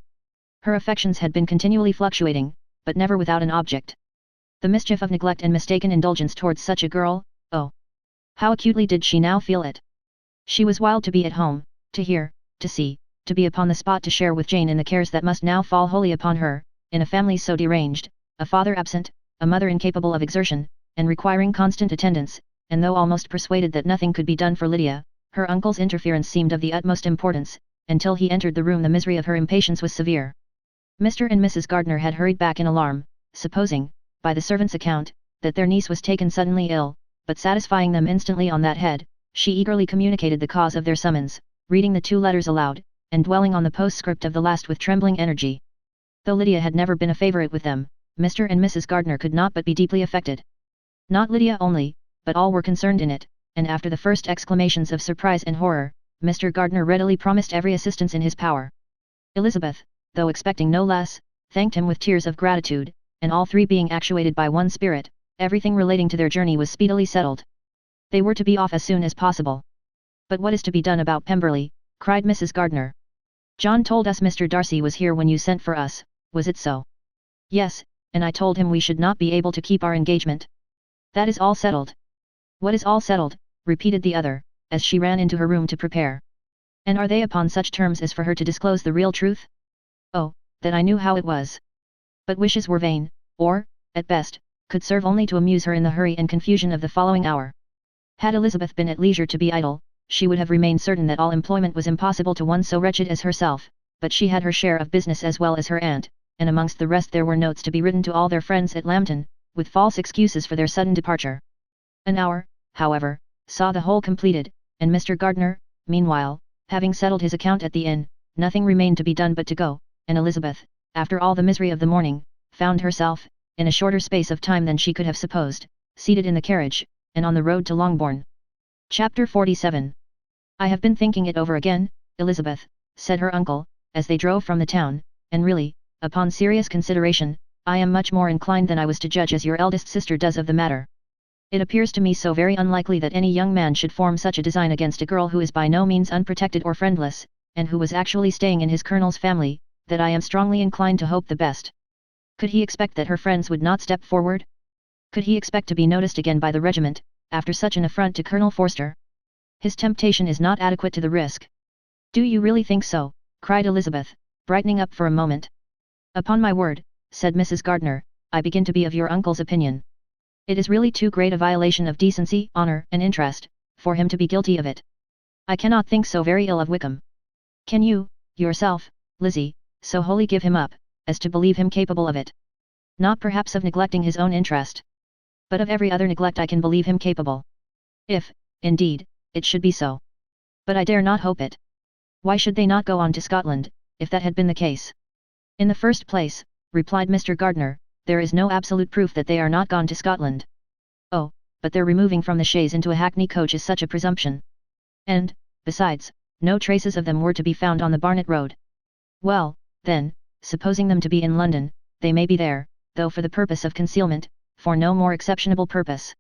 Her affections had been continually fluctuating, but never without an object. The mischief of neglect and mistaken indulgence towards such a girl, oh! How acutely did she now feel it! She was wild to be at home, to hear, to see, to be upon the spot to share with Jane in the cares that must now fall wholly upon her, in a family so deranged, a father absent, a mother incapable of exertion, and requiring constant attendance, and though almost persuaded that nothing could be done for Lydia, her uncle's interference seemed of the utmost importance, until he entered the room the misery of her impatience was severe. Mr. and Mrs. Gardiner had hurried back in alarm, supposing, by the servant's account, that their niece was taken suddenly ill, but satisfying them instantly on that head, she eagerly communicated the cause of their summons, reading the two letters aloud, and dwelling on the postscript of the last with trembling energy. Though Lydia had never been a favourite with them, Mr. and Mrs. Gardiner could not but be deeply affected. Not Lydia only, but all were concerned in it, and after the first exclamations of surprise and horror, Mr. Gardiner readily promised every assistance in his power. Elizabeth, though expecting no less, thanked him with tears of gratitude, and all three being actuated by one spirit, everything relating to their journey was speedily settled. They were to be off as soon as possible. But what is to be done about Pemberley? Cried Mrs. Gardiner. John told us Mr. Darcy was here when you sent for us, was it so? Yes, and I told him we should not be able to keep our engagement. That is all settled. What is all settled? Repeated the other, as she ran into her room to prepare. And are they upon such terms as for her to disclose the real truth? Oh, that I knew how it was. But wishes were vain, or, at best, could serve only to amuse her in the hurry and confusion of the following hour. Had Elizabeth been at leisure to be idle, she would have remained certain that all employment was impossible to one so wretched as herself, but she had her share of business as well as her aunt, and amongst the rest there were notes to be written to all their friends at Lambton, with false excuses for their sudden departure. An hour, however, saw the whole completed, and Mr. Gardiner, meanwhile, having settled his account at the inn, nothing remained to be done but to go, and Elizabeth, after all the misery of the morning, found herself, in a shorter space of time than she could have supposed, seated in the carriage, and on the road to Longbourn. Chapter 47. I have been thinking it over again, Elizabeth, said her uncle, as they drove from the town, and really, upon serious consideration, I am much more inclined than I was to judge as your eldest sister does of the matter. It appears to me so very unlikely that any young man should form such a design against a girl who is by no means unprotected or friendless, and who was actually staying in his colonel's family, that I am strongly inclined to hope the best. Could he expect that her friends would not step forward? Could he expect to be noticed again by the regiment, after such an affront to Colonel Forster. His temptation is not adequate to the risk. Do you really think so? Cried Elizabeth, brightening up for a moment. Upon my word, said Mrs. Gardiner, I begin to be of your uncle's opinion. It is really too great a violation of decency, honour, and interest, for him to be guilty of it. I cannot think so very ill of Wickham. Can you, yourself, Lizzie, so wholly give him up, as to believe him capable of it? Not perhaps of neglecting his own interest, but of every other neglect I can believe him capable. If, indeed, it should be so. But I dare not hope it. Why should they not go on to Scotland, if that had been the case? In the first place, replied Mr. Gardiner, there is no absolute proof that they are not gone to Scotland. Oh, but their removing from the chaise into a hackney coach is such a presumption. And, besides, no traces of them were to be found on the Barnet road. Well, then, supposing them to be in London, they may be there, though for the purpose of concealment, for no more exceptionable purpose.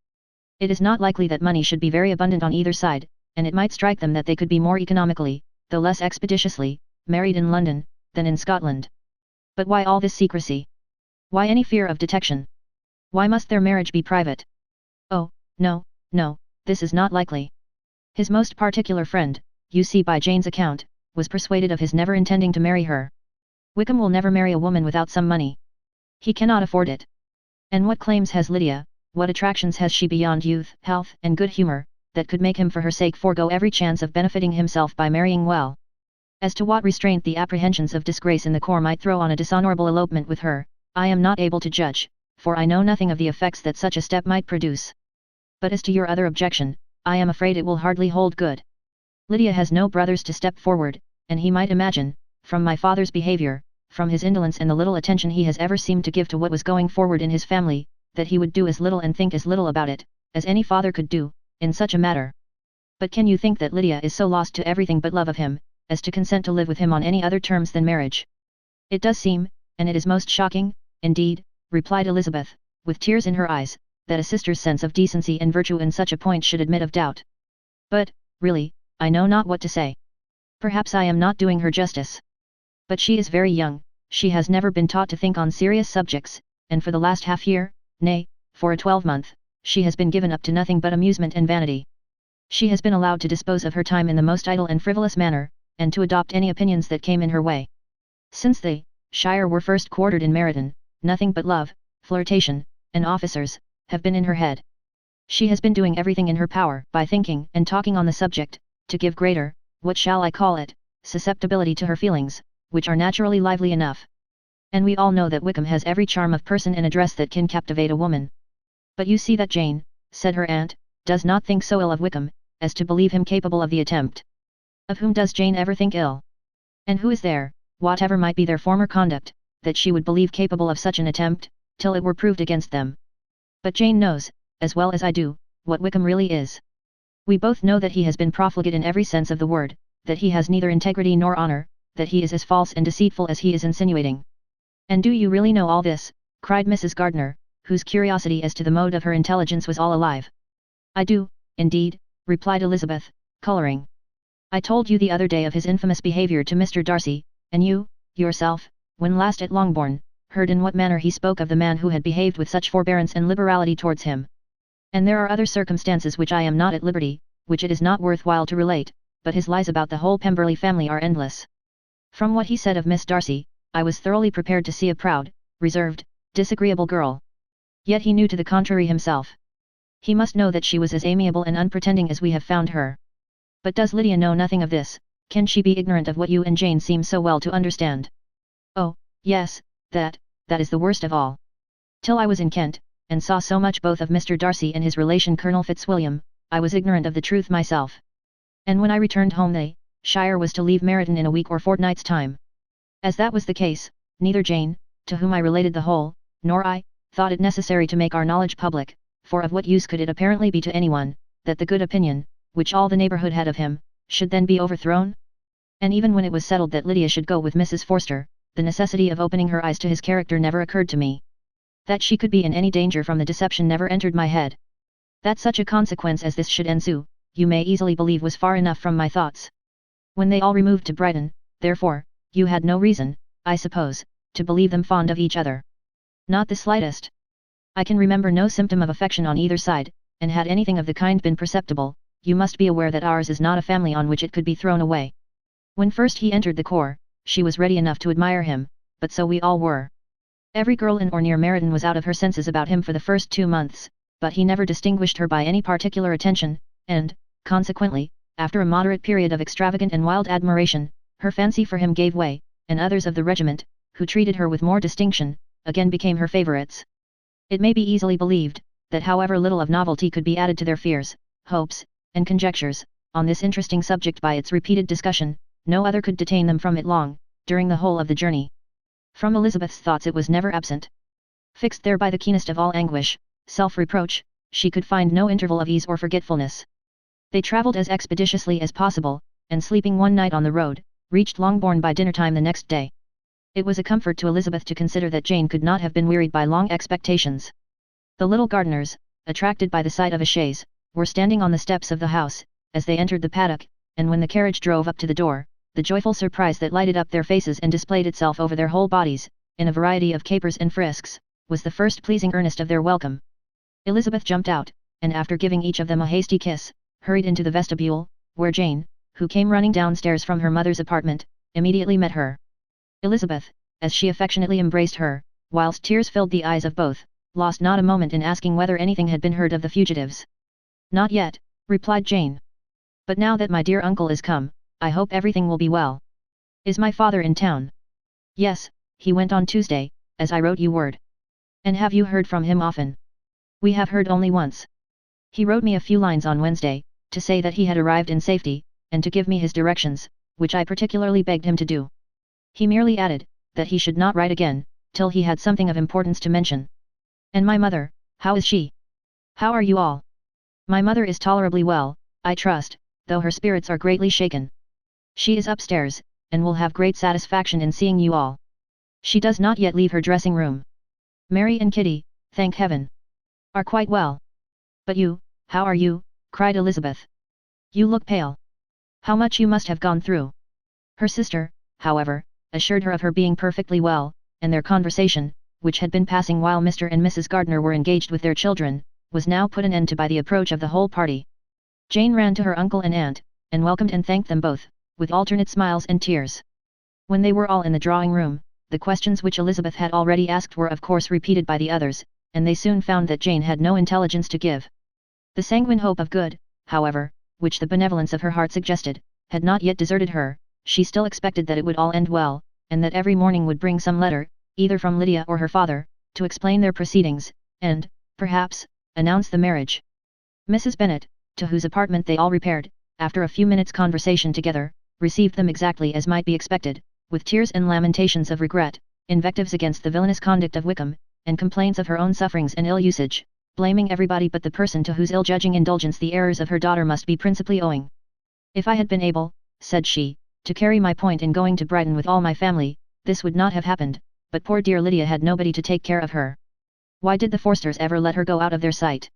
It is not likely that money should be very abundant on either side, and it might strike them that they could be more economically, though less expeditiously, married in London, than in Scotland. But why all this secrecy? Why any fear of detection? Why must their marriage be private? Oh, no, no, this is not likely. His most particular friend, you see by Jane's account, was persuaded of his never intending to marry her. Wickham will never marry a woman without some money. He cannot afford it. And what claims has Lydia, what attractions has she beyond youth, health, and good humour, that could make him for her sake forego every chance of benefiting himself by marrying well? As to what restraint the apprehensions of disgrace in the corps might throw on a dishonourable elopement with her, I am not able to judge, for I know nothing of the effects that such a step might produce. But as to your other objection, I am afraid it will hardly hold good. Lydia has no brothers to step forward, and he might imagine, from my father's behaviour, from his indolence and the little attention he has ever seemed to give to what was going forward in his family, that he would do as little and think as little about it, as any father could do, in such a matter. But can you think that Lydia is so lost to everything but love of him, as to consent to live with him on any other terms than marriage? It does seem, and it is most shocking, indeed, replied Elizabeth, with tears in her eyes, that a sister's sense of decency and virtue in such a point should admit of doubt. But, really, I know not what to say. Perhaps I am not doing her justice. But she is very young, she has never been taught to think on serious subjects, and for the last half-year, nay, for a 12-month, she has been given up to nothing but amusement and vanity. She has been allowed to dispose of her time in the most idle and frivolous manner, and to adopt any opinions that came in her way. Since the Shire were first quartered in Meryton, nothing but love, flirtation, and officers, have been in her head. She has been doing everything in her power by thinking and talking on the subject, to give greater, what shall I call it, susceptibility to her feelings, which are naturally lively enough. And we all know that Wickham has every charm of person and address that can captivate a woman. But you see that Jane, said her aunt, does not think so ill of Wickham, as to believe him capable of the attempt. Of whom does Jane ever think ill? And who is there, whatever might be their former conduct, that she would believe capable of such an attempt, till it were proved against them? But Jane knows, as well as I do, what Wickham really is. We both know that he has been profligate in every sense of the word, that he has neither integrity nor honour, that he is as false and deceitful as he is insinuating. And do you really know all this? Cried Mrs. Gardiner, whose curiosity as to the mode of her intelligence was all alive. I do, indeed, replied Elizabeth, colouring. I told you the other day of his infamous behaviour to Mr. Darcy, and you, yourself, when last at Longbourn, heard in what manner he spoke of the man who had behaved with such forbearance and liberality towards him. And there are other circumstances which I am not at liberty, which it is not worth while to relate, but his lies about the whole Pemberley family are endless. From what he said of Miss Darcy, I was thoroughly prepared to see a proud, reserved, disagreeable girl. Yet he knew to the contrary himself. He must know that she was as amiable and unpretending as we have found her. But does Lydia know nothing of this? Can she be ignorant of what you and Jane seem so well to understand? Oh, yes, that is the worst of all. Till I was in Kent, and saw so much both of Mr. Darcy and his relation Colonel Fitzwilliam, I was ignorant of the truth myself. And when I returned home the Shire was to leave Meryton in a week or fortnight's time. As that was the case, neither Jane, to whom I related the whole, nor I, thought it necessary to make our knowledge public, for of what use could it apparently be to anyone, that the good opinion, which all the neighbourhood had of him, should then be overthrown? And even when it was settled that Lydia should go with Mrs. Forster, the necessity of opening her eyes to his character never occurred to me. That she could be in any danger from the deception never entered my head. That such a consequence as this should ensue, you may easily believe was far enough from my thoughts. When they all removed to Brighton, therefore, you had no reason, I suppose, to believe them fond of each other. Not the slightest. I can remember no symptom of affection on either side, and had anything of the kind been perceptible, you must be aware that ours is not a family on which it could be thrown away. When first he entered the corps, she was ready enough to admire him, but so we all were. Every girl in or near Meryton was out of her senses about him for the first 2 months, but he never distinguished her by any particular attention, and, consequently, after a moderate period of extravagant and wild admiration, her fancy for him gave way, and others of the regiment, who treated her with more distinction, again became her favourites. It may be easily believed, that however little of novelty could be added to their fears, hopes, and conjectures, on this interesting subject by its repeated discussion, no other could detain them from it long, during the whole of the journey. From Elizabeth's thoughts it was never absent. Fixed there by the keenest of all anguish, self-reproach, she could find no interval of ease or forgetfulness. They travelled as expeditiously as possible, and sleeping one night on the road, reached Longbourn by dinner-time the next day. It was a comfort to Elizabeth to consider that Jane could not have been wearied by long expectations. The little gardeners, attracted by the sight of a chaise, were standing on the steps of the house, as they entered the paddock, and when the carriage drove up to the door, the joyful surprise that lighted up their faces and displayed itself over their whole bodies, in a variety of capers and frisks, was the first pleasing earnest of their welcome. Elizabeth jumped out, and after giving each of them a hasty kiss, hurried into the vestibule, where Jane, who came running downstairs from her mother's apartment, immediately met her. Elizabeth, as she affectionately embraced her, whilst tears filled the eyes of both, lost not a moment in asking whether anything had been heard of the fugitives. "Not yet," replied Jane. "But now that my dear uncle is come, I hope everything will be well. Is my father in town?" "Yes, he went on Tuesday, as I wrote you word." "And have you heard from him often?" "We have heard only once. He wrote me a few lines on Wednesday, to say that he had arrived in safety, and to give me his directions, which I particularly begged him to do. He merely added, that he should not write again, till he had something of importance to mention." "And my mother, how is she? How are you all?" "My mother is tolerably well, I trust, though her spirits are greatly shaken. She is upstairs, and will have great satisfaction in seeing you all. She does not yet leave her dressing room. Mary and Kitty, thank heaven, are quite well. But you, how are you?" cried Elizabeth. "You look pale. How much you must have gone through." Her sister, however, assured her of her being perfectly well, and their conversation, which had been passing while Mr. and Mrs. Gardiner were engaged with their children, was now put an end to by the approach of the whole party. Jane ran to her uncle and aunt, and welcomed and thanked them both, with alternate smiles and tears. When they were all in the drawing-room, the questions which Elizabeth had already asked were of course repeated by the others, and they soon found that Jane had no intelligence to give. The sanguine hope of good, however, which the benevolence of her heart suggested, had not yet deserted her. She still expected that it would all end well, and that every morning would bring some letter, either from Lydia or her father, to explain their proceedings, and, perhaps, announce the marriage. Mrs. Bennet, to whose apartment they all repaired, after a few minutes' conversation together, received them exactly as might be expected, with tears and lamentations of regret, invectives against the villainous conduct of Wickham, and complaints of her own sufferings and ill usage, blaming everybody but the person to whose ill-judging indulgence the errors of her daughter must be principally owing. "If I had been able," said she, "to carry my point in going to Brighton with all my family, this would not have happened, but poor dear Lydia had nobody to take care of her. Why did the Forsters ever let her go out of their sight?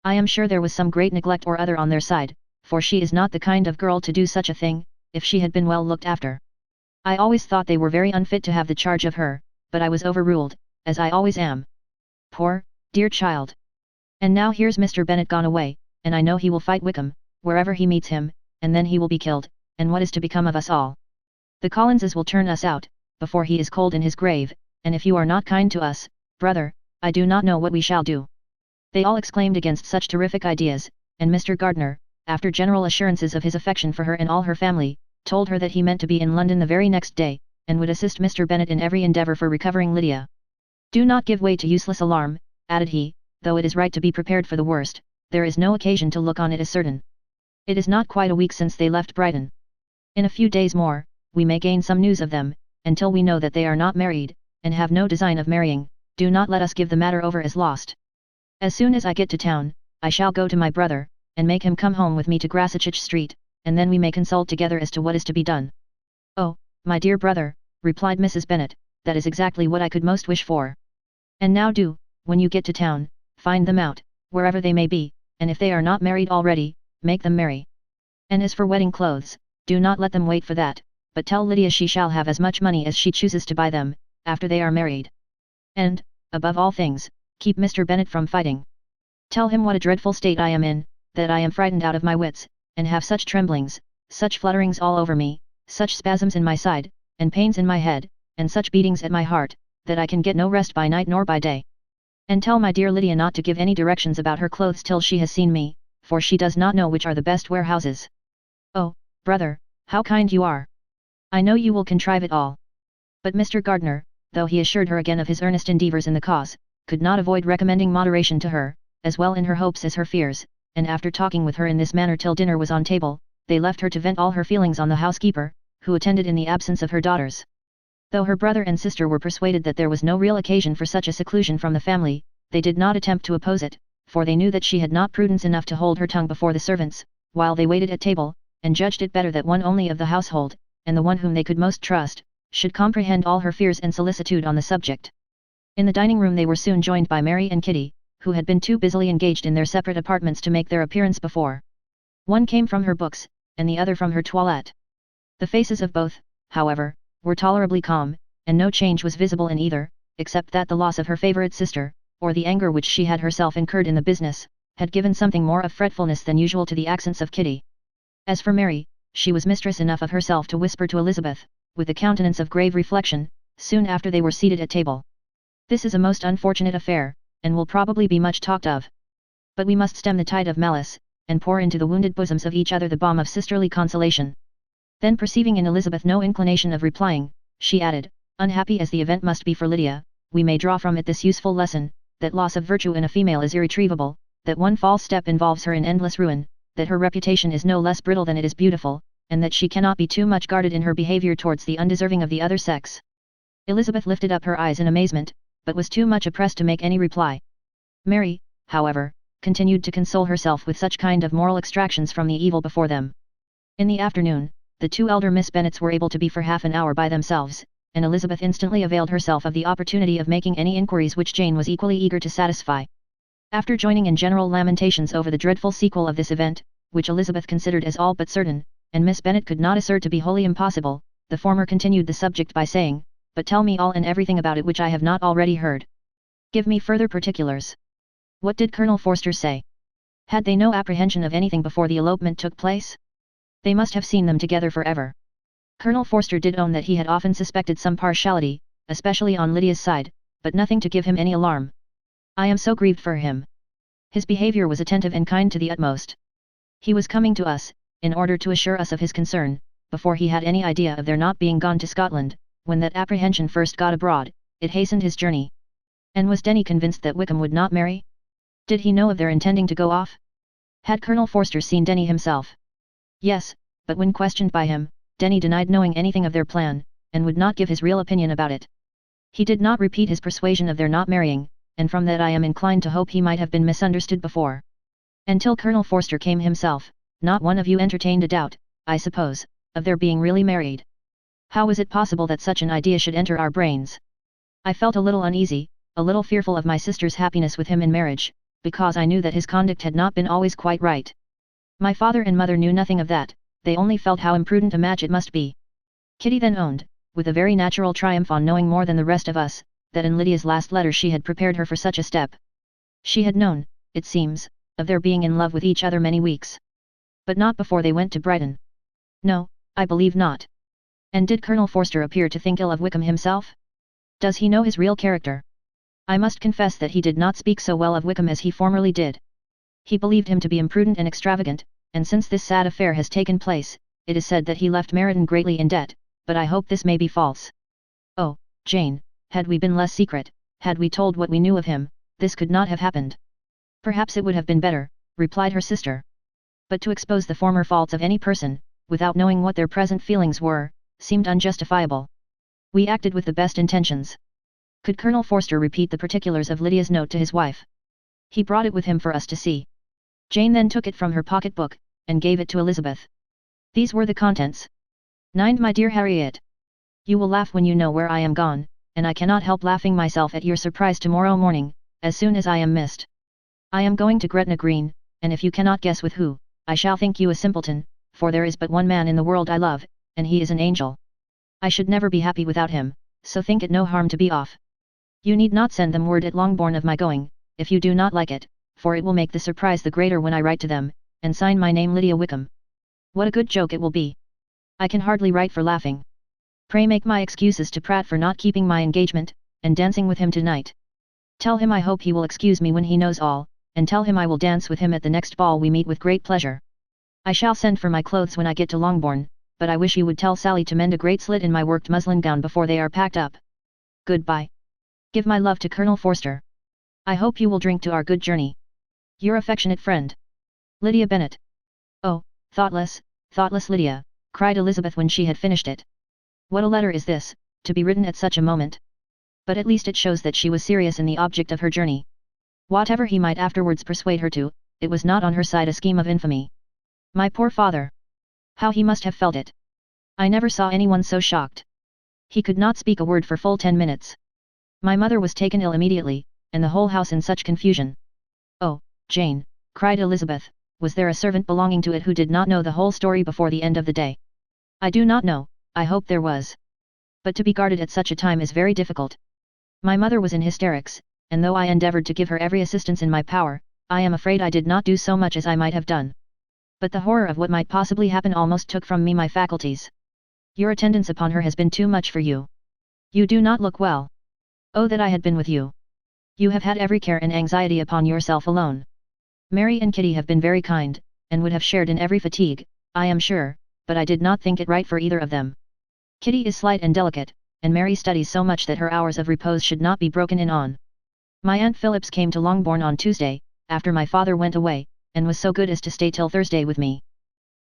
I am sure there was some great neglect or other on their side, for she is not the kind of girl to do such a thing, if she had been well looked after. I always thought they were very unfit to have the charge of her, but I was overruled, as I always am. Poor, dear child. And now here's Mr. Bennet gone away, and I know he will fight Wickham, wherever he meets him, and then he will be killed, and what is to become of us all? The Collinses will turn us out, before he is cold in his grave, and if you are not kind to us, brother, I do not know what we shall do." They all exclaimed against such terrific ideas, and Mr. Gardiner, after general assurances of his affection for her and all her family, told her that he meant to be in London the very next day, and would assist Mr. Bennet in every endeavour for recovering Lydia. "Do not give way to useless alarm," added he, "though it is right to be prepared for the worst, there is no occasion to look on it as certain. It is not quite a week since they left Brighton. In a few days more, we may gain some news of them, until we know that they are not married, and have no design of marrying. Do not let us give the matter over as lost. As soon as I get to town, I shall go to my brother, and make him come home with me to Grasachich Street, and then we may consult together as to what is to be done." "Oh, my dear brother," replied Mrs. Bennet, "that is exactly what I could most wish for. And now do, when you get to town, find them out, wherever they may be, and if they are not married already, make them marry. And as for wedding clothes, do not let them wait for that, but tell Lydia she shall have as much money as she chooses to buy them, after they are married. And, above all things, keep Mr. Bennet from fighting. Tell him what a dreadful state I am in, that I am frightened out of my wits, and have such tremblings, such flutterings all over me, such spasms in my side, and pains in my head, and such beatings at my heart, that I can get no rest by night nor by day. And tell my dear Lydia not to give any directions about her clothes till she has seen me, for she does not know which are the best warehouses. Oh, brother, how kind you are! I know you will contrive it all. But Mr. Gardiner, though he assured her again of his earnest endeavours in the cause, could not avoid recommending moderation to her, as well in her hopes as her fears, and after talking with her in this manner till dinner was on table, they left her to vent all her feelings on the housekeeper, who attended in the absence of her daughters. Though her brother and sister were persuaded that there was no real occasion for such a seclusion from the family, they did not attempt to oppose it, for they knew that she had not prudence enough to hold her tongue before the servants, while they waited at table, and judged it better that one only of the household, and the one whom they could most trust, should comprehend all her fears and solicitude on the subject. In the dining room they were soon joined by Mary and Kitty, who had been too busily engaged in their separate apartments to make their appearance before. One came from her books, and the other from her toilette. The faces of both, however, were tolerably calm, and no change was visible in either, except that the loss of her favourite sister, or the anger which she had herself incurred in the business, had given something more of fretfulness than usual to the accents of Kitty. As for Mary, she was mistress enough of herself to whisper to Elizabeth, with a countenance of grave reflection, soon after they were seated at table. This is a most unfortunate affair, and will probably be much talked of. But we must stem the tide of malice, and pour into the wounded bosoms of each other the balm of sisterly consolation. Then perceiving in Elizabeth no inclination of replying, she added, unhappy as the event must be for Lydia, we may draw from it this useful lesson, that loss of virtue in a female is irretrievable, that one false step involves her in endless ruin, that her reputation is no less brittle than it is beautiful, and that she cannot be too much guarded in her behaviour towards the undeserving of the other sex. Elizabeth lifted up her eyes in amazement, but was too much oppressed to make any reply. Mary, however, continued to console herself with such kind of moral extractions from the evil before them. In the afternoon, the two elder Miss Bennets were able to be for half an hour by themselves, and Elizabeth instantly availed herself of the opportunity of making any inquiries which Jane was equally eager to satisfy. After joining in general lamentations over the dreadful sequel of this event, which Elizabeth considered as all but certain, and Miss Bennet could not assert to be wholly impossible, the former continued the subject by saying, but tell me all and everything about it which I have not already heard. Give me further particulars. What did Colonel Forster say? Had they no apprehension of anything before the elopement took place? They must have seen them together forever. Colonel Forster did own that he had often suspected some partiality, especially on Lydia's side, but nothing to give him any alarm. I am so grieved for him. His behaviour was attentive and kind to the utmost. He was coming to us, in order to assure us of his concern, before he had any idea of their not being gone to Scotland. When that apprehension first got abroad, it hastened his journey. And was Denny convinced that Wickham would not marry? Did he know of their intending to go off? Had Colonel Forster seen Denny himself? Yes, but when questioned by him, Denny denied knowing anything of their plan, and would not give his real opinion about it. He did not repeat his persuasion of their not marrying, and from that I am inclined to hope he might have been misunderstood before. Until Colonel Forster came himself, not one of you entertained a doubt, I suppose, of their being really married. How was it possible that such an idea should enter our brains? I felt a little uneasy, a little fearful of my sister's happiness with him in marriage, because I knew that his conduct had not been always quite right. My father and mother knew nothing of that, they only felt how imprudent a match it must be. Kitty then owned, with a very natural triumph on knowing more than the rest of us, that in Lydia's last letter she had prepared her for such a step. She had known, it seems, of their being in love with each other many weeks. But not before they went to Brighton. No, I believe not. And did Colonel Forster appear to think ill of Wickham himself? Does he know his real character? I must confess that he did not speak so well of Wickham as he formerly did. He believed him to be imprudent and extravagant, and since this sad affair has taken place, it is said that he left Meryton greatly in debt, but I hope this may be false. Oh, Jane, had we been less secret, had we told what we knew of him, this could not have happened. Perhaps it would have been better, replied her sister. But to expose the former faults of any person, without knowing what their present feelings were, seemed unjustifiable. We acted with the best intentions. Could Colonel Forster repeat the particulars of Lydia's note to his wife? He brought it with him for us to see. Jane then took it from her pocket-book, and gave it to Elizabeth. These were the contents. 9. My dear Harriet. You will laugh when you know where I am gone, and I cannot help laughing myself at your surprise tomorrow morning, as soon as I am missed. I am going to Gretna Green, and if you cannot guess with who, I shall think you a simpleton, for there is but one man in the world I love, and he is an angel. I should never be happy without him, so think it no harm to be off. You need not send them word at Longbourn of my going, if you do not like it, for it will make the surprise the greater when I write to them, and sign my name Lydia Wickham. What a good joke it will be! I can hardly write for laughing. Pray make my excuses to Pratt for not keeping my engagement, and dancing with him tonight. Tell him I hope he will excuse me when he knows all, and tell him I will dance with him at the next ball we meet with great pleasure. I shall send for my clothes when I get to Longbourn, but I wish you would tell Sally to mend a great slit in my worked muslin gown before they are packed up. Goodbye. Give my love to Colonel Forster. I hope you will drink to our good journey. Your affectionate friend, Lydia Bennet. Oh, thoughtless Lydia, cried Elizabeth when she had finished it. What a letter is this, to be written at such a moment? But at least it shows that she was serious in the object of her journey. Whatever he might afterwards persuade her to, it was not on her side a scheme of infamy. My poor father! How he must have felt it! I never saw anyone so shocked. He could not speak a word for full 10 minutes. My mother was taken ill immediately, and the whole house in such confusion. Oh, Jane, cried Elizabeth, was there a servant belonging to it who did not know the whole story before the end of the day? I do not know, I hope there was. But to be guarded at such a time is very difficult. My mother was in hysterics, and though I endeavoured to give her every assistance in my power, I am afraid I did not do so much as I might have done. But the horror of what might possibly happen almost took from me my faculties. Your attendance upon her has been too much for you. You do not look well. Oh, that I had been with you! You have had every care and anxiety upon yourself alone. Mary and Kitty have been very kind, and would have shared in every fatigue, I am sure, but I did not think it right for either of them. Kitty is slight and delicate, and Mary studies so much that her hours of repose should not be broken in on. My Aunt Phillips came to Longbourn on Tuesday, after my father went away, and was so good as to stay till Thursday with me.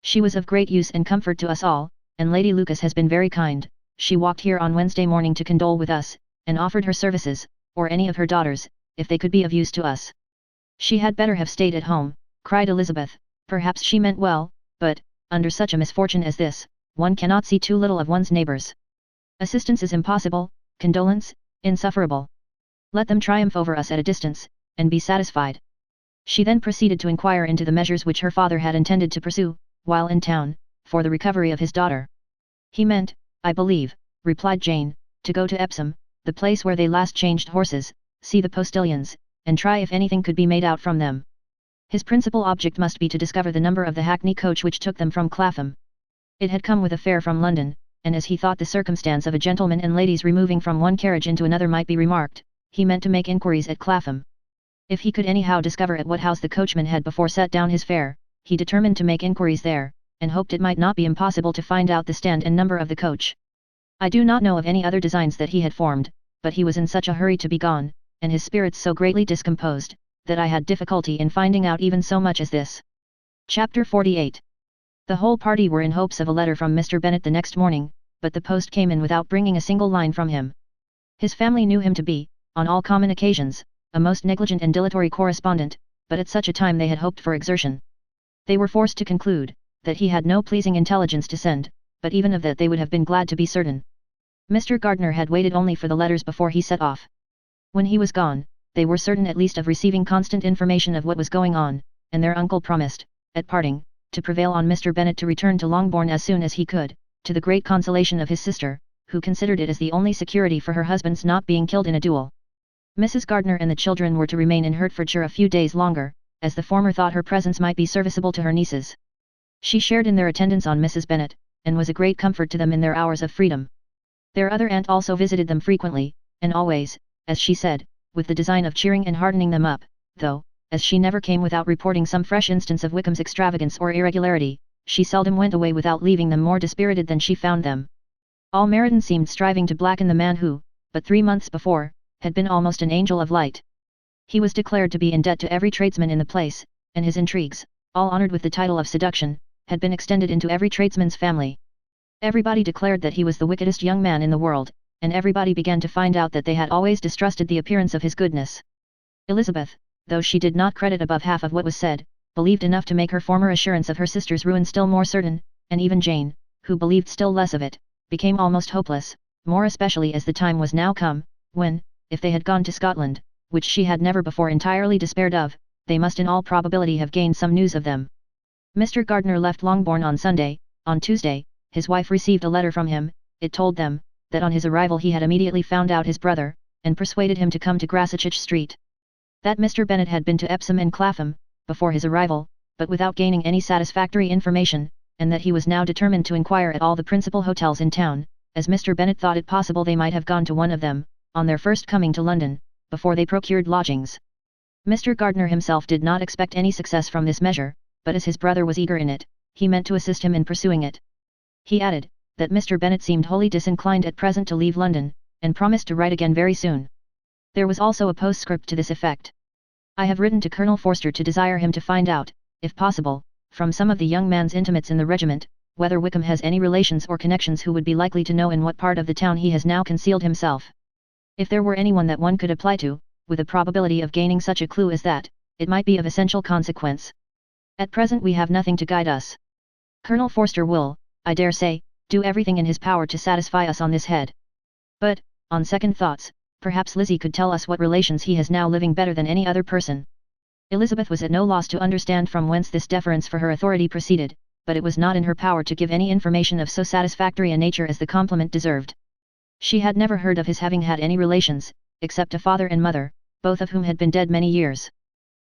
She was of great use and comfort to us all, and Lady Lucas has been very kind. She walked here on Wednesday morning to condole with us, and offered her services, or any of her daughters, if they could be of use to us. She had better have stayed at home, cried Elizabeth. Perhaps she meant well, but, under such a misfortune as this, one cannot see too little of one's neighbours. Assistance is impossible, condolence, insufferable. Let them triumph over us at a distance, and be satisfied. She then proceeded to inquire into the measures which her father had intended to pursue, while in town, for the recovery of his daughter. He meant, I believe, replied Jane, to go to Epsom, the place where they last changed horses, see the postilions, and try if anything could be made out from them. His principal object must be to discover the number of the hackney coach which took them from Clapham. It had come with a fare from London, and as he thought the circumstance of a gentleman and ladies removing from one carriage into another might be remarked, he meant to make inquiries at Clapham. If he could anyhow discover at what house the coachman had before set down his fare, he determined to make inquiries there, and hoped it might not be impossible to find out the stand and number of the coach. I do not know of any other designs that he had formed, but he was in such a hurry to be gone, and his spirits so greatly discomposed, that I had difficulty in finding out even so much as this. Chapter 48. The whole party were in hopes of a letter from Mr. Bennet the next morning, but the post came in without bringing a single line from him. His family knew him to be, on all common occasions, a most negligent and dilatory correspondent, but at such a time they had hoped for exertion. They were forced to conclude, that he had no pleasing intelligence to send, but even of that they would have been glad to be certain. Mr. Gardiner had waited only for the letters before he set off. When he was gone, they were certain at least of receiving constant information of what was going on, and their uncle promised, at parting, to prevail on Mr. Bennet to return to Longbourn as soon as he could, to the great consolation of his sister, who considered it as the only security for her husband's not being killed in a duel. Mrs. Gardiner and the children were to remain in Hertfordshire a few days longer, as the former thought her presence might be serviceable to her nieces. She shared in their attendance on Mrs. Bennet, and was a great comfort to them in their hours of freedom. Their other aunt also visited them frequently, and always, as she said, with the design of cheering and hardening them up, though, as she never came without reporting some fresh instance of Wickham's extravagance or irregularity, she seldom went away without leaving them more dispirited than she found them. All Meryton seemed striving to blacken the man who, but 3 months before, had been almost an angel of light. He was declared to be in debt to every tradesman in the place, and his intrigues, all honoured with the title of seduction, had been extended into every tradesman's family. Everybody declared that he was the wickedest young man in the world, and everybody began to find out that they had always distrusted the appearance of his goodness. Elizabeth, though she did not credit above half of what was said, believed enough to make her former assurance of her sister's ruin still more certain, and even Jane, who believed still less of it, became almost hopeless, more especially as the time was now come, when, if they had gone to Scotland, which she had never before entirely despaired of, they must in all probability have gained some news of them. Mr. Gardiner left Longbourn on Sunday. On Tuesday, his wife received a letter from him. It told them, that on his arrival he had immediately found out his brother, and persuaded him to come to Grasachich Street. That Mr. Bennet had been to Epsom and Clapham, before his arrival, but without gaining any satisfactory information, and that he was now determined to inquire at all the principal hotels in town, as Mr. Bennet thought it possible they might have gone to one of them, on their first coming to London, before they procured lodgings. Mr. Gardiner himself did not expect any success from this measure, but as his brother was eager in it, he meant to assist him in pursuing it. He added, that Mr. Bennet seemed wholly disinclined at present to leave London, and promised to write again very soon. There was also a postscript to this effect. I have written to Colonel Forster to desire him to find out, if possible, from some of the young man's intimates in the regiment, whether Wickham has any relations or connections who would be likely to know in what part of the town he has now concealed himself. If there were anyone that one could apply to, with a probability of gaining such a clue as that, it might be of essential consequence. At present we have nothing to guide us. Colonel Forster will, I dare say, do everything in his power to satisfy us on this head. But, on second thoughts, perhaps Lizzie could tell us what relations he has now living better than any other person. Elizabeth was at no loss to understand from whence this deference for her authority proceeded, but it was not in her power to give any information of so satisfactory a nature as the compliment deserved. She had never heard of his having had any relations, except a father and mother, both of whom had been dead many years.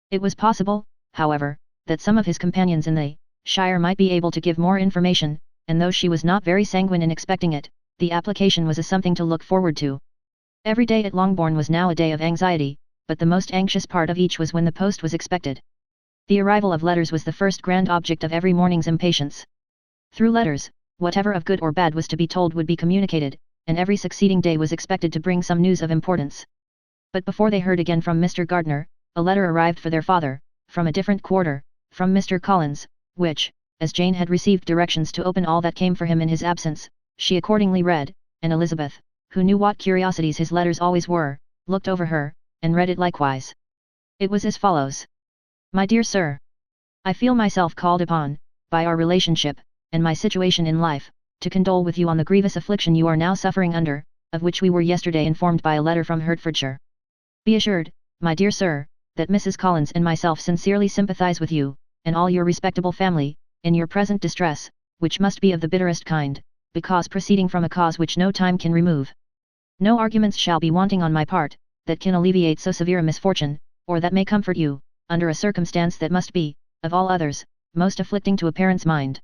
It was possible, however, that some of his companions in the shire might be able to give more information, and though she was not very sanguine in expecting it, the application was a something to look forward to. Every day at Longbourn was now a day of anxiety, but the most anxious part of each was when the post was expected. The arrival of letters was the first grand object of every morning's impatience. Through letters, whatever of good or bad was to be told would be communicated, and every succeeding day was expected to bring some news of importance. But before they heard again from Mr. Gardiner, a letter arrived for their father, from a different quarter, from Mr. Collins, which, as Jane had received directions to open all that came for him in his absence, she accordingly read, and Elizabeth, who knew what curiosities his letters always were, looked over her, and read it likewise. It was as follows. My dear Sir, I feel myself called upon, by our relationship, and my situation in life, to condole with you on the grievous affliction you are now suffering under, of which we were yesterday informed by a letter from Hertfordshire. Be assured, my dear Sir, that Mrs. Collins and myself sincerely sympathize with you, and all your respectable family, in your present distress, which must be of the bitterest kind, because proceeding from a cause which no time can remove. No arguments shall be wanting on my part, that can alleviate so severe a misfortune, or that may comfort you, under a circumstance that must be, of all others, most afflicting to a parent's mind.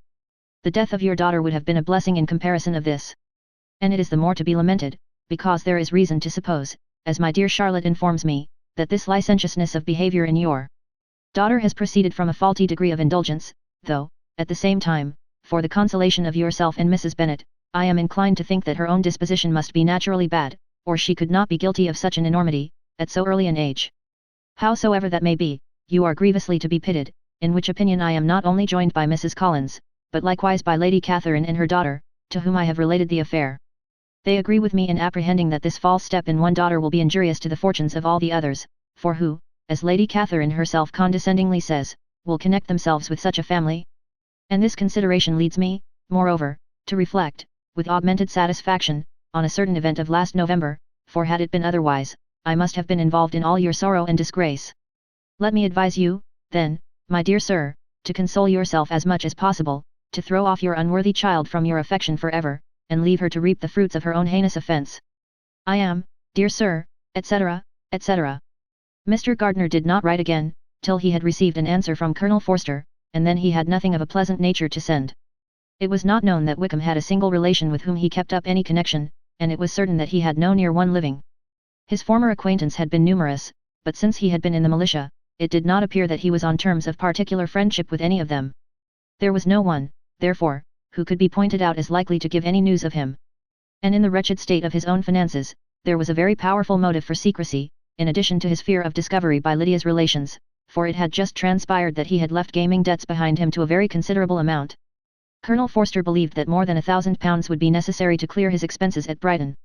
The death of your daughter would have been a blessing in comparison of this. And it is the more to be lamented, because there is reason to suppose, as my dear Charlotte informs me, that this licentiousness of behaviour in your daughter has proceeded from a faulty degree of indulgence, though, at the same time, for the consolation of yourself and Mrs. Bennet, I am inclined to think that her own disposition must be naturally bad, or she could not be guilty of such an enormity, at so early an age. Howsoever that may be, you are grievously to be pitied, in which opinion I am not only joined by Mrs. Collins, but likewise by Lady Catherine and her daughter, to whom I have related the affair. They agree with me in apprehending that this false step in one daughter will be injurious to the fortunes of all the others, for who, as Lady Catherine herself condescendingly says, will connect themselves with such a family? And this consideration leads me, moreover, to reflect, with augmented satisfaction, on a certain event of last November, for had it been otherwise, I must have been involved in all your sorrow and disgrace. Let me advise you, then, my dear Sir, to console yourself as much as possible, to throw off your unworthy child from your affection for ever, and leave her to reap the fruits of her own heinous offence. I am, dear Sir, etc., etc. Mr. Gardiner did not write again, till he had received an answer from Colonel Forster, and then he had nothing of a pleasant nature to send. It was not known that Wickham had a single relation with whom he kept up any connection, and it was certain that he had no near one living. His former acquaintance had been numerous, but since he had been in the militia, it did not appear that he was on terms of particular friendship with any of them. There was no one, therefore, who could be pointed out as likely to give any news of him. And in the wretched state of his own finances, there was a very powerful motive for secrecy, in addition to his fear of discovery by Lydia's relations, for it had just transpired that he had left gaming debts behind him to a very considerable amount. Colonel Forster believed that more than £1,000 would be necessary to clear his expenses at Brighton.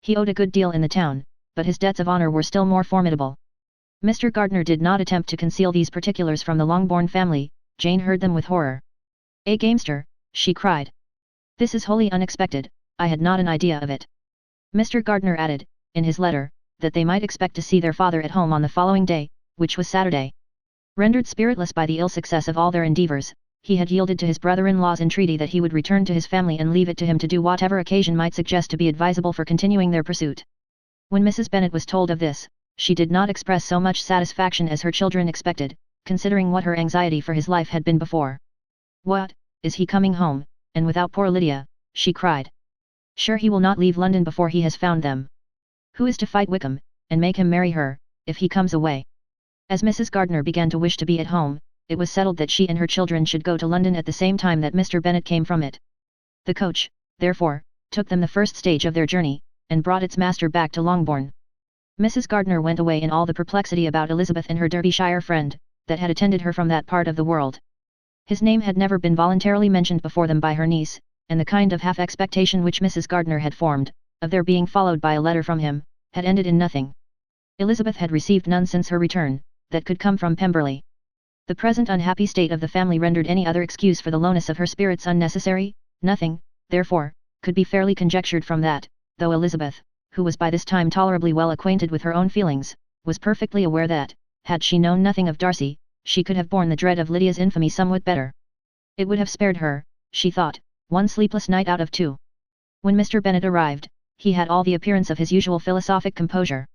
He owed a good deal in the town, but his debts of honour were still more formidable. Mr. Gardiner did not attempt to conceal these particulars from the Longbourn family. Jane heard them with horror. "A gamester," she cried. "This is wholly unexpected, I had not an idea of it." Mr. Gardiner added, in his letter, that they might expect to see their father at home on the following day, which was Saturday. Rendered spiritless by the ill success of all their endeavours, he had yielded to his brother-in-law's entreaty that he would return to his family and leave it to him to do whatever occasion might suggest to be advisable for continuing their pursuit. When Mrs. Bennet was told of this, she did not express so much satisfaction as her children expected, considering what her anxiety for his life had been before. "What, is he coming home, and without poor Lydia?" she cried. "Sure he will not leave London before he has found them. Who is to fight Wickham, and make him marry her, if he comes away?" As Mrs. Gardiner began to wish to be at home, it was settled that she and her children should go to London at the same time that Mr. Bennet came from it. The coach, therefore, took them the first stage of their journey, and brought its master back to Longbourn. Mrs. Gardiner went away in all the perplexity about Elizabeth and her Derbyshire friend, that had attended her from that part of the world. His name had never been voluntarily mentioned before them by her niece, and the kind of half-expectation which Mrs. Gardiner had formed, of their being followed by a letter from him, had ended in nothing. Elizabeth had received none since her return, that could come from Pemberley. The present unhappy state of the family rendered any other excuse for the lowness of her spirits unnecessary. Nothing, therefore, could be fairly conjectured from that, though Elizabeth, who was by this time tolerably well acquainted with her own feelings, was perfectly aware that, had she known nothing of Darcy, she could have borne the dread of Lydia's infamy somewhat better. It would have spared her, she thought, one sleepless night out of 2. When Mr. Bennet arrived, he had all the appearance of his usual philosophic composure.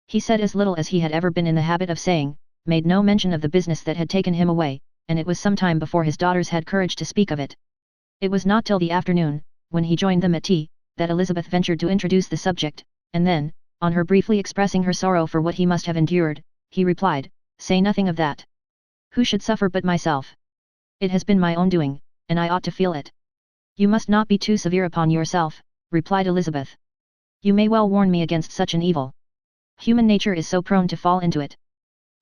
He said as little as he had ever been in the habit of saying, made no mention of the business that had taken him away, and it was some time before his daughters had courage to speak of it. It was not till the afternoon, when he joined them at tea, that Elizabeth ventured to introduce the subject, and then, on her briefly expressing her sorrow for what he must have endured, he replied, "Say nothing of that. Who should suffer but myself? It has been my own doing, and I ought to feel it." "You must not be too severe upon yourself," replied Elizabeth. "You may well warn me against such an evil. Human nature is so prone to fall into it.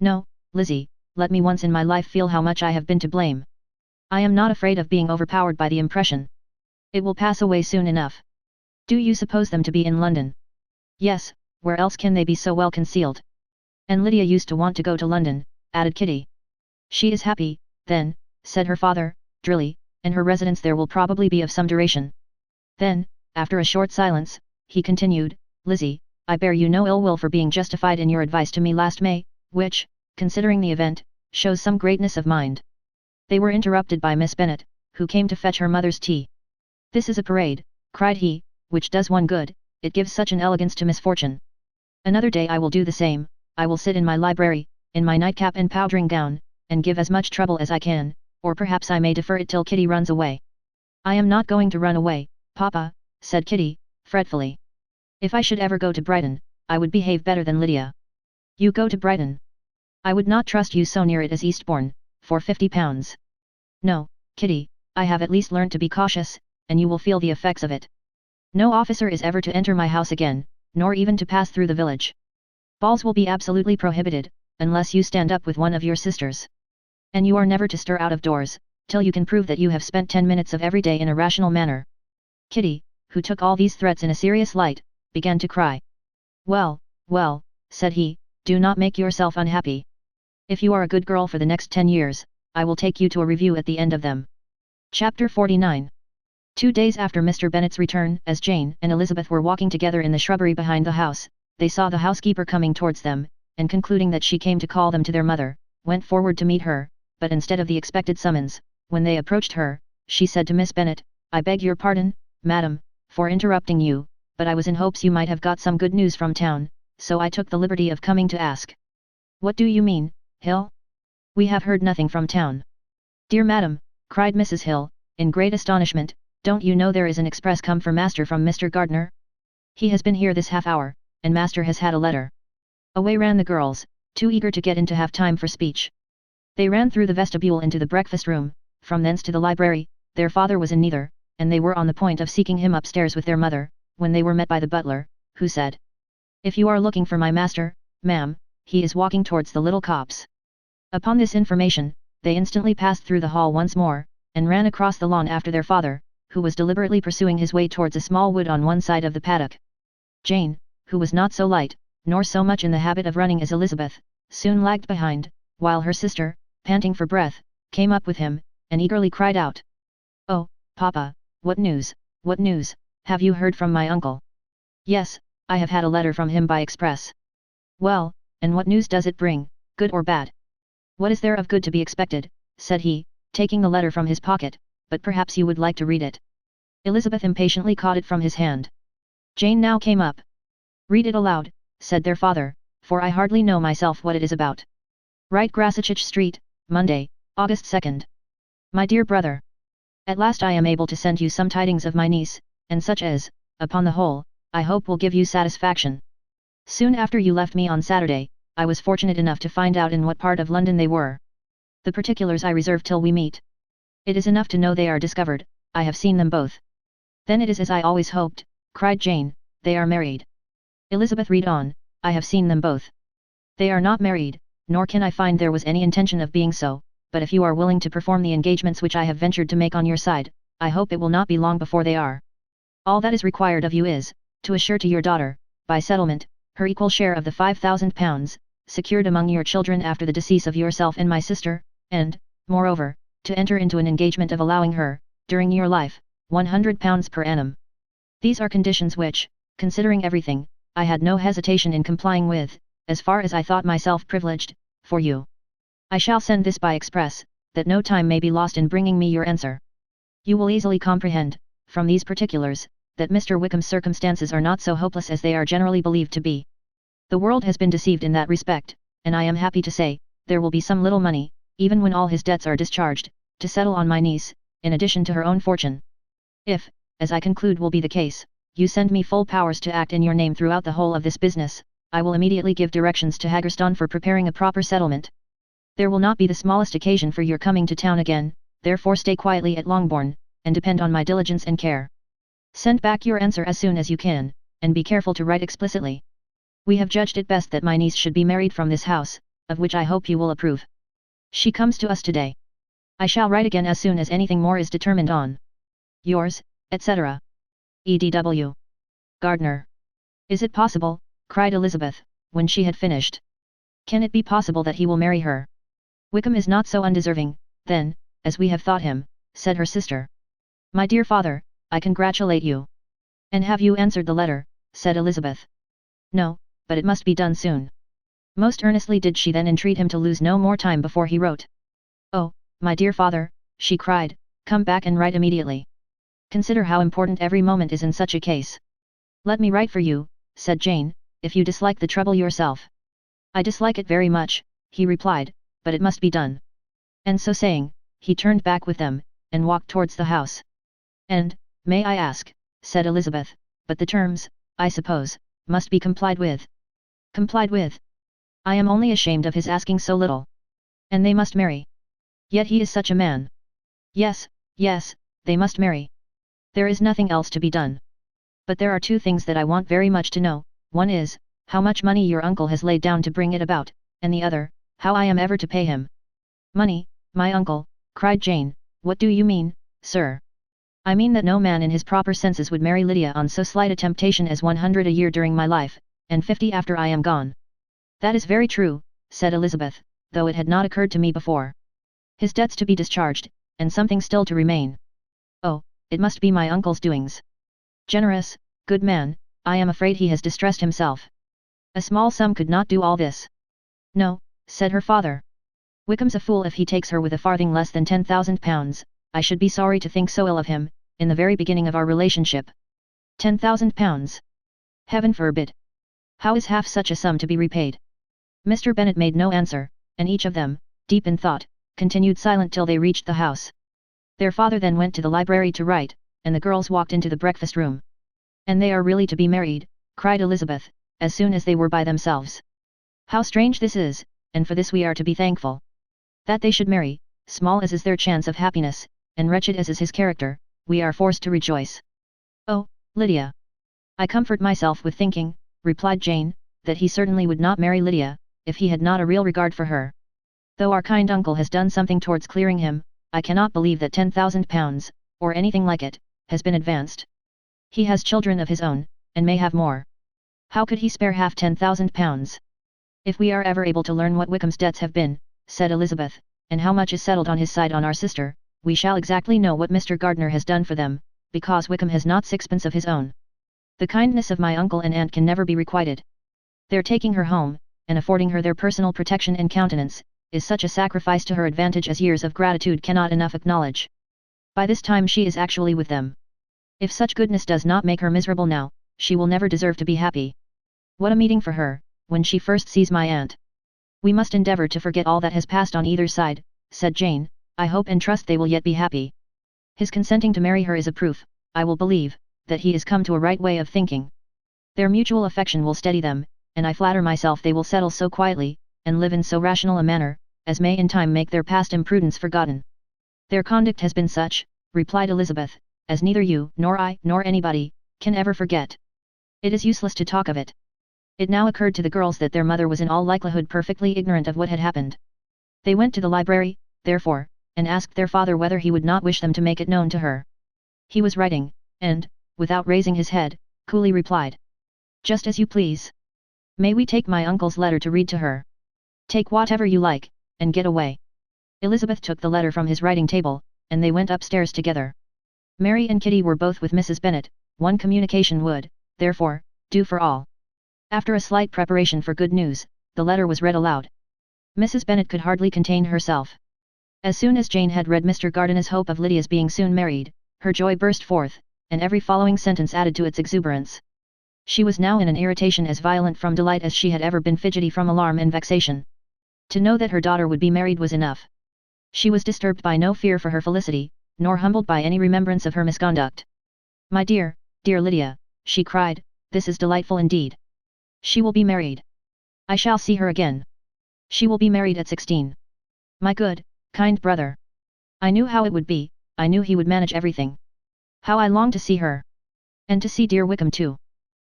No, Lizzie, let me once in my life feel how much I have been to blame. I am not afraid of being overpowered by the impression. It will pass away soon enough." "Do you suppose them to be in London?" "Yes, where else can they be so well concealed?" "And Lydia used to want to go to London," added Kitty. "She is happy, then," said her father, drily, "and her residence there will probably be of some duration." Then, after a short silence, he continued, "Lizzie, I bear you no ill will for being justified in your advice to me last May, which, considering the event, shows some greatness of mind." They were interrupted by Miss Bennet, who came to fetch her mother's tea. "This is a parade," cried he, "which does one good, it gives such an elegance to misfortune. Another day I will do the same, I will sit in my library, in my nightcap and powdering gown, and give as much trouble as I can, or perhaps I may defer it till Kitty runs away." "I am not going to run away, Papa," said Kitty, fretfully. "If I should ever go to Brighton, I would behave better than Lydia." "You go to Brighton? I would not trust you so near it as Eastbourne, for £50. No, Kitty, I have at least learnt to be cautious, and you will feel the effects of it. No officer is ever to enter my house again, nor even to pass through the village. Balls will be absolutely prohibited, unless you stand up with one of your sisters. And you are never to stir out of doors, till you can prove that you have spent 10 minutes of every day in a rational manner." Kitty, who took all these threats in a serious light, began to cry. "Well, well," said he, "do not make yourself unhappy. If you are a good girl for the next 10 years, I will take you to a review at the end of them." Chapter 49. 2 days after Mr. Bennet's return, as Jane and Elizabeth were walking together in the shrubbery behind the house, they saw the housekeeper coming towards them, and concluding that she came to call them to their mother, went forward to meet her, but instead of the expected summons, when they approached her, she said to Miss Bennet, "I beg your pardon, madam, for interrupting you, but I was in hopes you might have got some good news from town, so I took the liberty of coming to ask." "What do you mean, Hill? We have heard nothing from town." "Dear madam," cried Mrs. Hill, in great astonishment, "don't you know there is an express come for master from Mr. Gardiner? He has been here this half hour, and master has had a letter." Away ran the girls, too eager to get in to have time for speech. They ran through the vestibule into the breakfast room, from thence to the library. Their father was in neither, and they were on the point of seeking him upstairs with their mother, when they were met by the butler, who said, "If you are looking for my master, ma'am, he is walking towards the little copse." Upon this information, they instantly passed through the hall once more, and ran across the lawn after their father, who was deliberately pursuing his way towards a small wood on one side of the paddock. Jane, who was not so light, nor so much in the habit of running as Elizabeth, soon lagged behind, while her sister, panting for breath, came up with him, and eagerly cried out, "Oh, Papa, what news, what news, have you heard from my uncle?" "Yes, I have had a letter from him by express." "Well, and what news does it bring, good or bad?" "What is there of good to be expected?" said he, taking the letter from his pocket, "but perhaps you would like to read it." Elizabeth impatiently caught it from his hand. Jane now came up. "Read it aloud," said their father, for I hardly know myself what it is about. Right, Grasachich Street, Monday, August 2nd. My dear brother. At last I am able to send you some tidings of my niece, and such as, upon the whole, I hope will give you satisfaction. Soon after you left me on Saturday, I was fortunate enough to find out in what part of London they were. The particulars I reserve till we meet. It is enough to know they are discovered, I have seen them both. Then it is as I always hoped, cried Jane, they are married. Elizabeth, read on, I have seen them both. They are not married, nor can I find there was any intention of being so, but if you are willing to perform the engagements which I have ventured to make on your side, I hope it will not be long before they are. All that is required of you is, to assure to your daughter, by settlement, her equal share of the £5,000, secured among your children after the decease of yourself and my sister, and, moreover, to enter into an engagement of allowing her, during your life, £100 per annum. These are conditions which, considering everything, I had no hesitation in complying with, as far as I thought myself privileged, for you. I shall send this by express, that no time may be lost in bringing me your answer. You will easily comprehend, from these particulars, that Mr. Wickham's circumstances are not so hopeless as they are generally believed to be. The world has been deceived in that respect, and I am happy to say, there will be some little money, even when all his debts are discharged, to settle on my niece, in addition to her own fortune. If, as I conclude will be the case, you send me full powers to act in your name throughout the whole of this business, I will immediately give directions to Haggerston for preparing a proper settlement. There will not be the smallest occasion for your coming to town again, therefore stay quietly at Longbourn, and depend on my diligence and care. Send back your answer as soon as you can, and be careful to write explicitly. We have judged it best that my niece should be married from this house, of which I hope you will approve. She comes to us today. I shall write again as soon as anything more is determined on. Yours, etc. E.D.W. Gardner. Is it possible, cried Elizabeth, when she had finished. Can it be possible that he will marry her? Wickham is not so undeserving, then, as we have thought him, said her sister. My dear father, I congratulate you. And have you answered the letter, said Elizabeth. No, but it must be done soon. Most earnestly did she then entreat him to lose no more time before he wrote. Oh, my dear father, she cried, come back and write immediately. Consider how important every moment is in such a case. Let me write for you, said Jane, if you dislike the trouble yourself. I dislike it very much, he replied, but it must be done. And so saying, he turned back with them, and walked towards the house. And, may I ask, said Elizabeth, but the terms, I suppose, must be complied with. Complied with? I am only ashamed of his asking so little. And they must marry. Yet he is such a man. Yes, yes, they must marry. There is nothing else to be done. But there are two things that I want very much to know, one is, how much money your uncle has laid down to bring it about, and the other, how I am ever to pay him. Money, my uncle, cried Jane, what do you mean, sir? I mean that no man in his proper senses would marry Lydia on so slight a temptation as 100 a year during my life, and 50 after I am gone. That is very true, said Elizabeth, though it had not occurred to me before. His debts to be discharged, and something still to remain. Oh, it must be my uncle's doings. Generous, good man, I am afraid he has distressed himself. A small sum could not do all this. No, said her father. Wickham's a fool if he takes her with a farthing less than £10,000, I should be sorry to think so ill of him, in the very beginning of our relationship. £10,000. Heaven forbid. How is half such a sum to be repaid? Mr. Bennet made no answer, and each of them, deep in thought, continued silent till they reached the house. Their father then went to the library to write, and the girls walked into the breakfast room. And they are really to be married, cried Elizabeth, as soon as they were by themselves. How strange this is, and for this we are to be thankful. That they should marry, small as is their chance of happiness, and wretched as is his character, we are forced to rejoice. Oh, Lydia! I comfort myself with thinking, replied Jane, that he certainly would not marry Lydia, if he had not a real regard for her. Though our kind uncle has done something towards clearing him, I cannot believe that £10,000, or anything like it, has been advanced. He has children of his own, and may have more. How could he spare half £10,000? If we are ever able to learn what Wickham's debts have been, said Elizabeth, and how much is settled on his side on our sister, we shall exactly know what Mr. Gardner has done for them, because Wickham has not sixpence of his own. The kindness of my uncle and aunt can never be requited. Their taking her home, and affording her their personal protection and countenance, is such a sacrifice to her advantage as years of gratitude cannot enough acknowledge. By this time she is actually with them. If such goodness does not make her miserable now, she will never deserve to be happy. What a meeting for her, when she first sees my aunt. We must endeavour to forget all that has passed on either side, said Jane. I hope and trust they will yet be happy. His consenting to marry her is a proof, I will believe, that he is come to a right way of thinking. Their mutual affection will steady them, and I flatter myself they will settle so quietly, and live in so rational a manner, as may in time make their past imprudence forgotten. Their conduct has been such, replied Elizabeth, as neither you, nor I, nor anybody, can ever forget. It is useless to talk of it. It now occurred to the girls that their mother was in all likelihood perfectly ignorant of what had happened. They went to the library, therefore, and asked their father whether he would not wish them to make it known to her. He was writing, and, without raising his head, coolly replied. Just as you please. May we take my uncle's letter to read to her? Take whatever you like, and get away. Elizabeth took the letter from his writing table, and they went upstairs together. Mary and Kitty were both with Mrs. Bennet. One communication would, therefore, do for all. After a slight preparation for good news, the letter was read aloud. Mrs. Bennet could hardly contain herself. As soon as Jane had read Mr. Gardiner's hope of Lydia's being soon married, her joy burst forth, and every following sentence added to its exuberance. She was now in an irritation as violent from delight as she had ever been fidgety from alarm and vexation. To know that her daughter would be married was enough. She was disturbed by no fear for her felicity, nor humbled by any remembrance of her misconduct. My dear, dear Lydia, she cried, this is delightful indeed. She will be married. I shall see her again. She will be married at 16. My good, kind brother. I knew how it would be, I knew he would manage everything. How I long to see her. And to see dear Wickham too.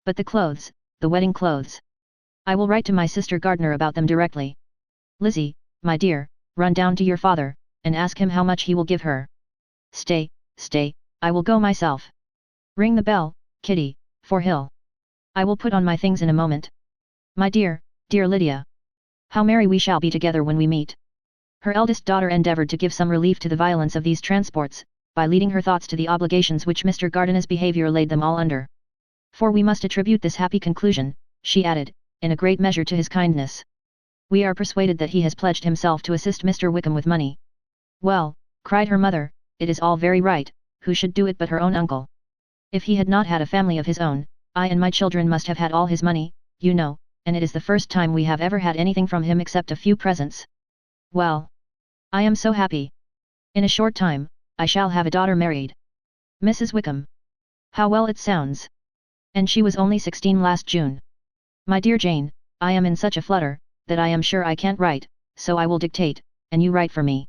But the clothes, the wedding clothes. I will write to my sister Gardiner about them directly. Lizzie, my dear, run down to your father, and ask him how much he will give her. Stay, stay, I will go myself. Ring the bell, Kitty, for Hill. I will put on my things in a moment. My dear, dear Lydia. How merry we shall be together when we meet. Her eldest daughter endeavoured to give some relief to the violence of these transports, by leading her thoughts to the obligations which Mr. Gardiner's behaviour laid them all under. For we must attribute this happy conclusion, she added, in a great measure to his kindness. We are persuaded that he has pledged himself to assist Mr. Wickham with money. Well, cried her mother, it is all very right, who should do it but her own uncle? If he had not had a family of his own, I and my children must have had all his money, you know, and it is the first time we have ever had anything from him except a few presents. Well, I am so happy. In a short time, I shall have a daughter married. Mrs. Wickham. How well it sounds. And she was only 16 last June. My dear Jane, I am in such a flutter, that I am sure I can't write, so I will dictate, and you write for me.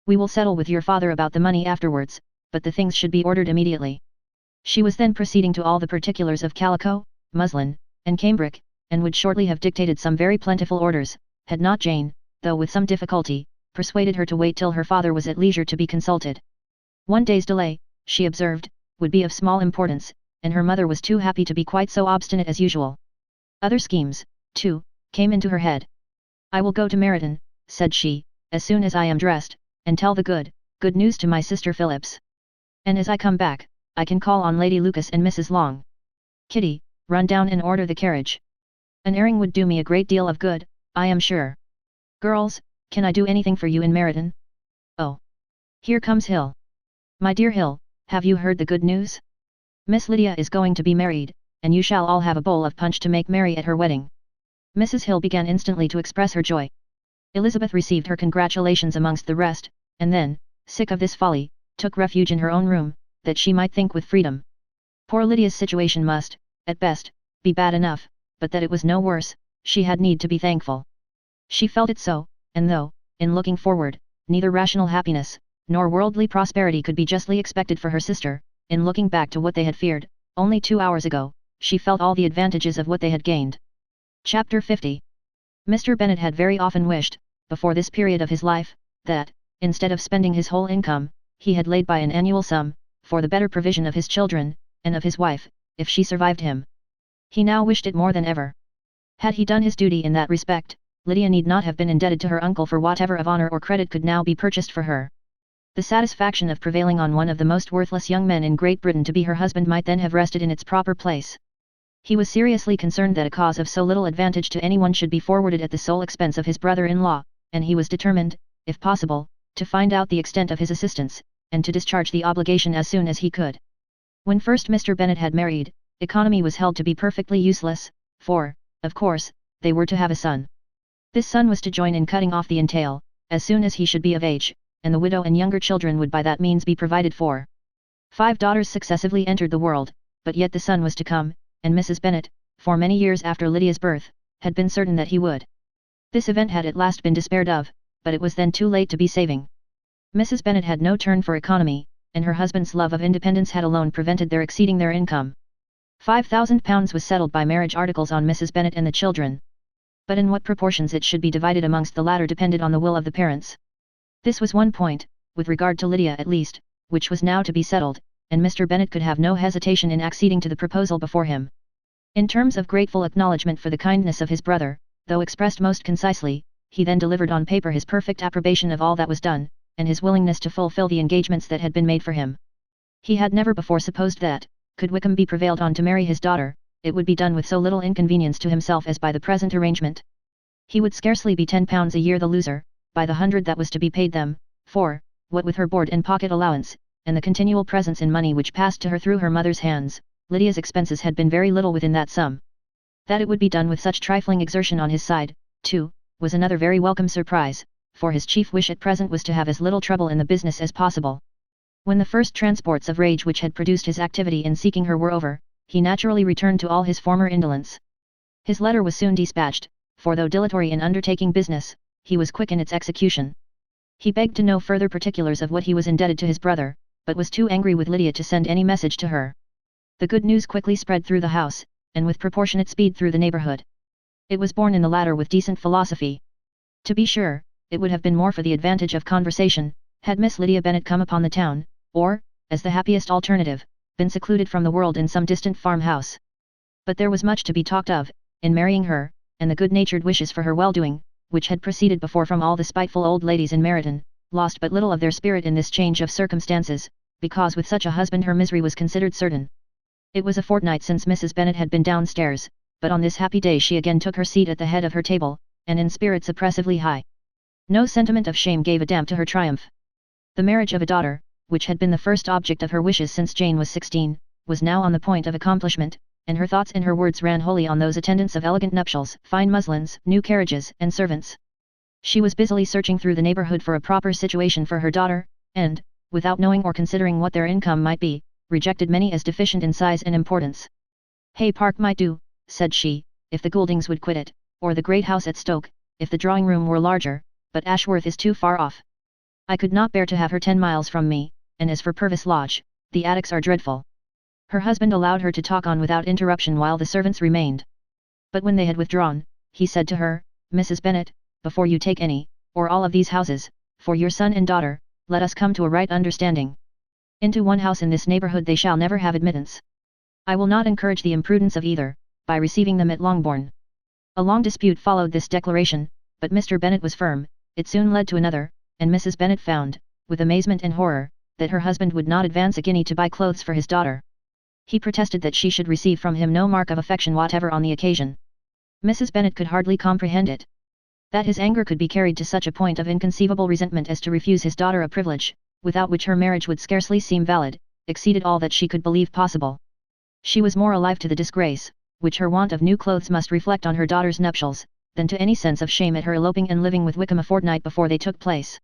We will settle with your father about the money afterwards, but the things should be ordered immediately. She was then proceeding to all the particulars of calico, muslin, and cambric, and would shortly have dictated some very plentiful orders, had not Jane, though with some difficulty, persuaded her to wait till her father was at leisure to be consulted. One day's delay, she observed, would be of small importance, and her mother was too happy to be quite so obstinate as usual. Other schemes, too, came into her head. I will go to Meryton, said she, as soon as I am dressed, and tell the good news to my sister Phillips. And as I come back, I can call on Lady Lucas and Mrs. Long. Kitty, run down and order the carriage. An airing would do me a great deal of good, I am sure. Girls, can I do anything for you in Meryton? Oh! Here comes Hill. My dear Hill, have you heard the good news? Miss Lydia is going to be married, and you shall all have a bowl of punch to make merry at her wedding. Mrs. Hill began instantly to express her joy. Elizabeth received her congratulations amongst the rest, and then, sick of this folly, took refuge in her own room, that she might think with freedom. Poor Lydia's situation must, at best, be bad enough, but that it was no worse, she had need to be thankful. She felt it so, and though, in looking forward, neither rational happiness, nor worldly prosperity could be justly expected for her sister, in looking back to what they had feared, only 2 hours ago, she felt all the advantages of what they had gained. Chapter 50. Mr. Bennet had very often wished, before this period of his life, that, instead of spending his whole income, he had laid by an annual sum, for the better provision of his children, and of his wife, if she survived him. He now wished it more than ever. Had he done his duty in that respect, Lydia need not have been indebted to her uncle for whatever of honour or credit could now be purchased for her. The satisfaction of prevailing on one of the most worthless young men in Great Britain to be her husband might then have rested in its proper place. He was seriously concerned that a cause of so little advantage to anyone should be forwarded at the sole expense of his brother-in-law, and he was determined, if possible, to find out the extent of his assistance, and to discharge the obligation as soon as he could. When first Mr. Bennet had married, economy was held to be perfectly useless, for, of course, they were to have a son. This son was to join in cutting off the entail, as soon as he should be of age, and the widow and younger children would by that means be provided for. 5 daughters successively entered the world, but yet the son was to come, and Mrs. Bennet, for many years after Lydia's birth, had been certain that he would. This event had at last been despaired of, but it was then too late to be saving. Mrs. Bennet had no turn for economy, and her husband's love of independence had alone prevented their exceeding their income. £5,000 was settled by marriage articles on Mrs. Bennet and the children. But in what proportions it should be divided amongst the latter depended on the will of the parents. This was one point, with regard to Lydia at least, which was now to be settled, and Mr. Bennet could have no hesitation in acceding to the proposal before him. In terms of grateful acknowledgment for the kindness of his brother, though expressed most concisely, he then delivered on paper his perfect approbation of all that was done, and his willingness to fulfill the engagements that had been made for him. He had never before supposed that, could Wickham be prevailed on to marry his daughter, it would be done with so little inconvenience to himself as by the present arrangement. He would scarcely be £10 a year the loser, by the 100 that was to be paid them, for, what with her board and pocket allowance, and the continual presents in money which passed to her through her mother's hands, Lydia's expenses had been very little within that sum. That it would be done with such trifling exertion on his side, too, was another very welcome surprise, for his chief wish at present was to have as little trouble in the business as possible. When the first transports of rage which had produced his activity in seeking her were over, he naturally returned to all his former indolence. His letter was soon dispatched, for though dilatory in undertaking business, he was quick in its execution. He begged to know further particulars of what he was indebted to his brother, but was too angry with Lydia to send any message to her. The good news quickly spread through the house, and with proportionate speed through the neighbourhood. It was borne in the latter with decent philosophy. To be sure, it would have been more for the advantage of conversation, had Miss Lydia Bennet come upon the town, or, as the happiest alternative, been secluded from the world in some distant farmhouse. But there was much to be talked of, in marrying her, and the good-natured wishes for her well-doing, which had proceeded before from all the spiteful old ladies in Meryton, lost but little of their spirit in this change of circumstances, because with such a husband her misery was considered certain. It was a fortnight since Mrs. Bennet had been downstairs, but on this happy day she again took her seat at the head of her table, and in spirits oppressively high. No sentiment of shame gave a damp to her triumph. The marriage of a daughter, which had been the first object of her wishes since Jane was 16, was now on the point of accomplishment, and her thoughts and her words ran wholly on those attendants of elegant nuptials, fine muslins, new carriages, and servants. She was busily searching through the neighbourhood for a proper situation for her daughter, and, without knowing or considering what their income might be, rejected many as deficient in size and importance. Hay Park might do, said she, if the Gouldings would quit it, or the great house at Stoke, if the drawing-room were larger, but Ashworth is too far off. I could not bear to have her 10 miles from me, and as for Purvis Lodge, the attics are dreadful. Her husband allowed her to talk on without interruption while the servants remained. But when they had withdrawn, he said to her, Mrs. Bennet, before you take any, or all of these houses, for your son and daughter, let us come to a right understanding. Into one house in this neighbourhood they shall never have admittance. I will not encourage the imprudence of either, by receiving them at Longbourn. A long dispute followed this declaration, but Mr. Bennet was firm. It soon led to another, and Mrs. Bennet found, with amazement and horror, that her husband would not advance a guinea to buy clothes for his daughter. He protested that she should receive from him no mark of affection whatever on the occasion. Mrs. Bennet could hardly comprehend it. That his anger could be carried to such a point of inconceivable resentment as to refuse his daughter a privilege, without which her marriage would scarcely seem valid, exceeded all that she could believe possible. She was more alive to the disgrace, which her want of new clothes must reflect on her daughter's nuptials, than to any sense of shame at her eloping and living with Wickham a fortnight before they took place.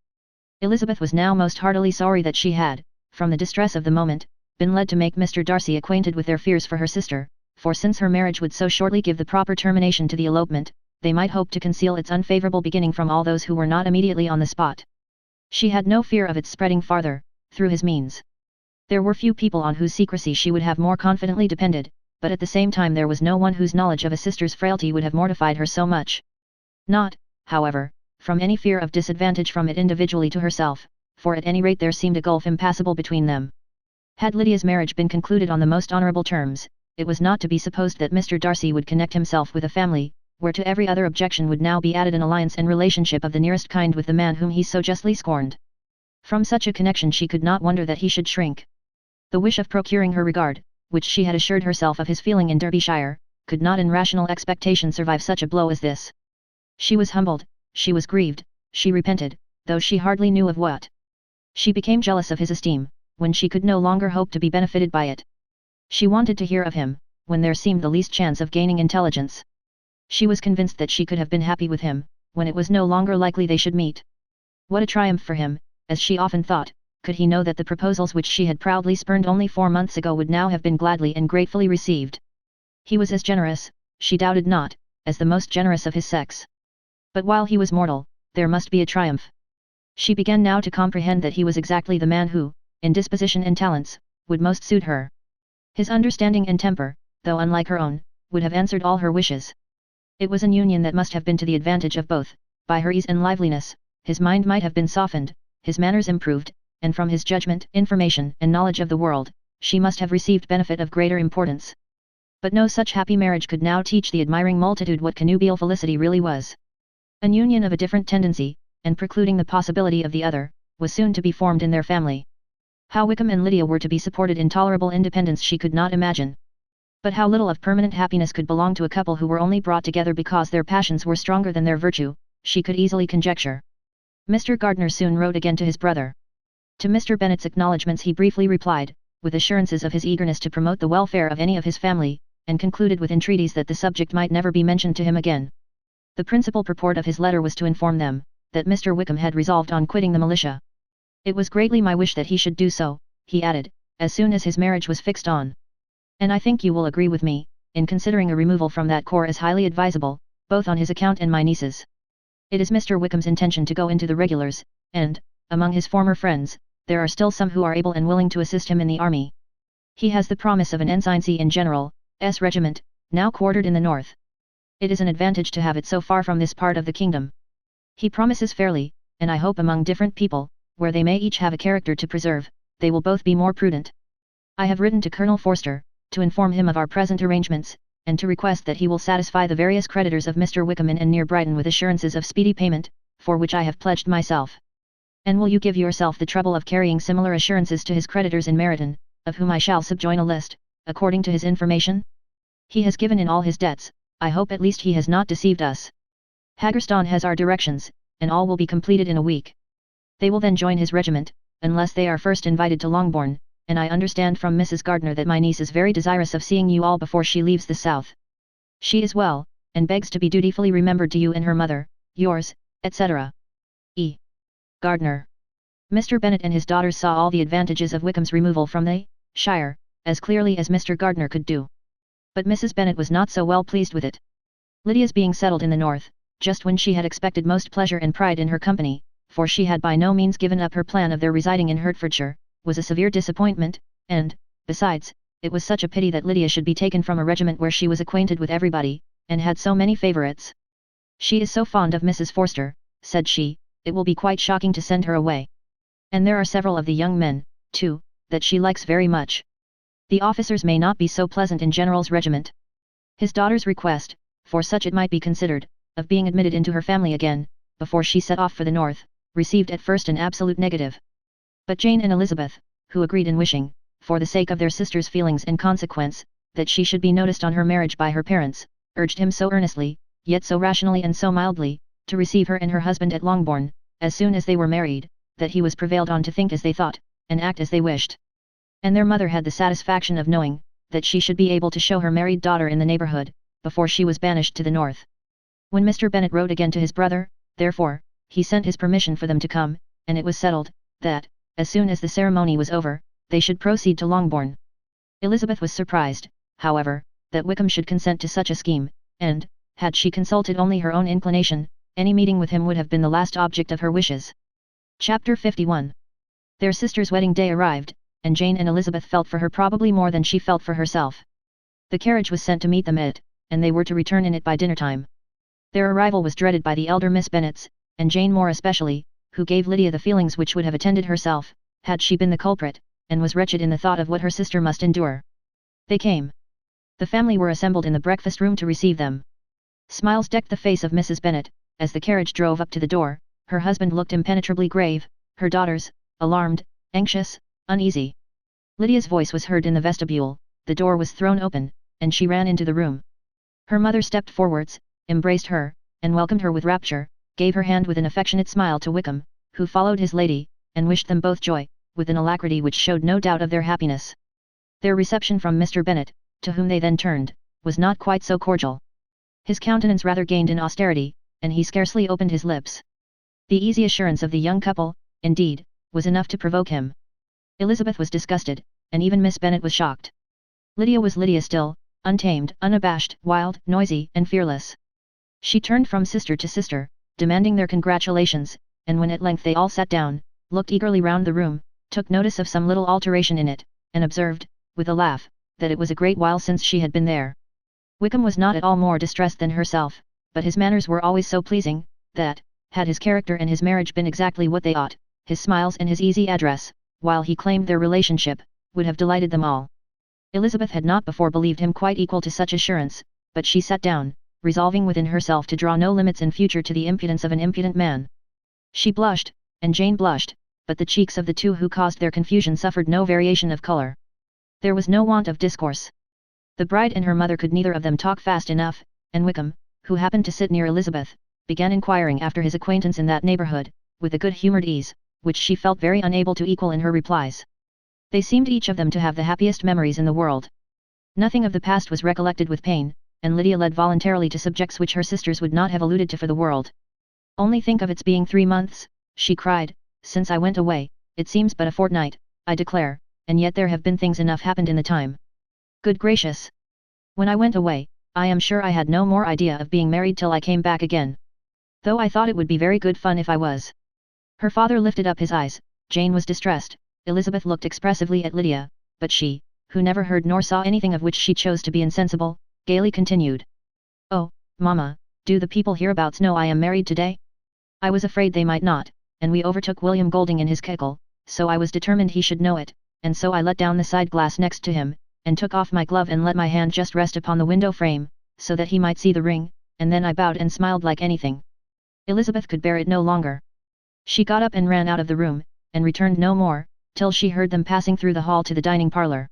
Elizabeth was now most heartily sorry that she had, from the distress of the moment, been led to make Mr. Darcy acquainted with their fears for her sister, for since her marriage would so shortly give the proper termination to the elopement, they might hope to conceal its unfavourable beginning from all those who were not immediately on the spot. She had no fear of its spreading farther, through his means. There were few people on whose secrecy she would have more confidently depended, but at the same time there was no one whose knowledge of a sister's frailty would have mortified her so much. Not, however, from any fear of disadvantage from it individually to herself, for at any rate there seemed a gulf impassable between them. Had Lydia's marriage been concluded on the most honourable terms, it was not to be supposed that Mr. Darcy would connect himself with a family, where to every other objection would now be added an alliance and relationship of the nearest kind with the man whom he so justly scorned. From such a connection she could not wonder that he should shrink. The wish of procuring her regard, which she had assured herself of his feeling in Derbyshire, could not in rational expectation survive such a blow as this. She was humbled, she was grieved, she repented, though she hardly knew of what. She became jealous of his esteem, when she could no longer hope to be benefited by it. She wanted to hear of him, when there seemed the least chance of gaining intelligence. She was convinced that she could have been happy with him, when it was no longer likely they should meet. What a triumph for him, as she often thought, could he know that the proposals which she had proudly spurned only 4 months ago would now have been gladly and gratefully received. He was as generous, she doubted not, as the most generous of his sex. But while he was mortal, there must be a triumph. She began now to comprehend that he was exactly the man who, in disposition and talents, would most suit her. His understanding and temper, though unlike her own, would have answered all her wishes. It was an union that must have been to the advantage of both. By her ease and liveliness, his mind might have been softened, his manners improved, and from his judgment, information, and knowledge of the world, she must have received benefit of greater importance. But no such happy marriage could now teach the admiring multitude what connubial felicity really was. An union of a different tendency, and precluding the possibility of the other, was soon to be formed in their family. How Wickham and Lydia were to be supported in tolerable independence she could not imagine. But how little of permanent happiness could belong to a couple who were only brought together because their passions were stronger than their virtue, she could easily conjecture. Mr. Gardiner soon wrote again to his brother. To Mr. Bennet's acknowledgments he briefly replied, with assurances of his eagerness to promote the welfare of any of his family, and concluded with entreaties that the subject might never be mentioned to him again. The principal purport of his letter was to inform them, that Mr. Wickham had resolved on quitting the militia. It was greatly my wish that he should do so, he added, as soon as his marriage was fixed on. And I think you will agree with me, in considering a removal from that corps as highly advisable, both on his account and my niece's. It is Mr. Wickham's intention to go into the regulars, and, among his former friends, there are still some who are able and willing to assist him in the army. He has the promise of an ensigncy in General's regiment, now quartered in the north. It is an advantage to have it so far from this part of the kingdom. He promises fairly, and I hope among different people, where they may each have a character to preserve, they will both be more prudent. I have written to Colonel Forster, to inform him of our present arrangements, and to request that he will satisfy the various creditors of Mr. Wickham in and near Brighton with assurances of speedy payment, for which I have pledged myself. And will you give yourself the trouble of carrying similar assurances to his creditors in Meryton, of whom I shall subjoin a list, according to his information? He has given in all his debts, I hope at least he has not deceived us. Haggerstone has our directions, and all will be completed in a week. They will then join his regiment, unless they are first invited to Longbourn, and I understand from Mrs. Gardiner that my niece is very desirous of seeing you all before she leaves the south. She is well, and begs to be dutifully remembered to you and her mother, yours, etc. E. Gardiner. Mr. Bennet and his daughters saw all the advantages of Wickham's removal from the shire, as clearly as Mr. Gardiner could do. But Mrs. Bennet was not so well pleased with it. Lydia's being settled in the north, just when she had expected most pleasure and pride in her company, for she had by no means given up her plan of their residing in Hertfordshire, was a severe disappointment, and, besides, it was such a pity that Lydia should be taken from a regiment where she was acquainted with everybody, and had so many favourites. She is so fond of Mrs. Forster, said she, it will be quite shocking to send her away. And there are several of the young men, too, that she likes very much. The officers may not be so pleasant in General's regiment. His daughter's request, for such it might be considered, of being admitted into her family again, before she set off for the north, received at first an absolute negative. But Jane and Elizabeth, who agreed in wishing, for the sake of their sister's feelings and consequence, that she should be noticed on her marriage by her parents, urged him so earnestly, yet so rationally and so mildly, to receive her and her husband at Longbourn, as soon as they were married, that he was prevailed on to think as they thought, and act as they wished. And their mother had the satisfaction of knowing, that she should be able to show her married daughter in the neighbourhood, before she was banished to the north. When Mr. Bennet wrote again to his brother, therefore, he sent his permission for them to come, and it was settled, that, as soon as the ceremony was over, they should proceed to Longbourn. Elizabeth was surprised, however, that Wickham should consent to such a scheme, and, had she consulted only her own inclination, any meeting with him would have been the last object of her wishes. Chapter 51. Their sister's wedding day arrived, and Jane and Elizabeth felt for her probably more than she felt for herself. The carriage was sent to meet them at, and they were to return in it by dinner time. Their arrival was dreaded by the elder Miss Bennets, and Jane more especially, who gave Lydia the feelings which would have attended herself, had she been the culprit, and was wretched in the thought of what her sister must endure. They came. The family were assembled in the breakfast room to receive them. Smiles decked the face of Mrs. Bennet, as the carriage drove up to the door. Her husband looked impenetrably grave, her daughters, alarmed, anxious, uneasy. Lydia's voice was heard in the vestibule, the door was thrown open, and she ran into the room. Her mother stepped forwards, embraced her, and welcomed her with rapture, gave her hand with an affectionate smile to Wickham, who followed his lady, and wished them both joy, with an alacrity which showed no doubt of their happiness. Their reception from Mr. Bennet, to whom they then turned, was not quite so cordial. His countenance rather gained in austerity, and he scarcely opened his lips. The easy assurance of the young couple, indeed, was enough to provoke him. Elizabeth was disgusted, and even Miss Bennet was shocked. Lydia was Lydia still, untamed, unabashed, wild, noisy, and fearless. She turned from sister to sister, demanding their congratulations, and when at length they all sat down, looked eagerly round the room, took notice of some little alteration in it, and observed, with a laugh, that it was a great while since she had been there. Wickham was not at all more distressed than herself, but his manners were always so pleasing, that, had his character and his marriage been exactly what they ought, his smiles and his easy address, while he claimed their relationship, would have delighted them all. Elizabeth had not before believed him quite equal to such assurance, but she sat down, resolving within herself to draw no limits in future to the impudence of an impudent man. She blushed, and Jane blushed, but the cheeks of the two who caused their confusion suffered no variation of colour. There was no want of discourse. The bride and her mother could neither of them talk fast enough, and Wickham, who happened to sit near Elizabeth, began inquiring after his acquaintance in that neighbourhood, with a good-humoured ease, which she felt very unable to equal in her replies. They seemed each of them to have the happiest memories in the world. Nothing of the past was recollected with pain, and Lydia led voluntarily to subjects which her sisters would not have alluded to for the world. "Only think of its being 3 months," she cried, "since I went away, it seems but a fortnight, I declare, and yet there have been things enough happened in the time. Good gracious! When I went away, I am sure I had no more idea of being married till I came back again. Though I thought it would be very good fun if I was." Her father lifted up his eyes, Jane was distressed, Elizabeth looked expressively at Lydia, but she, who never heard nor saw anything of which she chose to be insensible, gaily continued. "Oh, mamma, do the people hereabouts know I am married today? I was afraid they might not, and we overtook William Golding in his cackle, so I was determined he should know it, and so I let down the side glass next to him, and took off my glove and let my hand just rest upon the window frame, so that he might see the ring, and then I bowed and smiled like anything." Elizabeth could bear it no longer. She got up and ran out of the room, and returned no more, till she heard them passing through the hall to the dining parlour.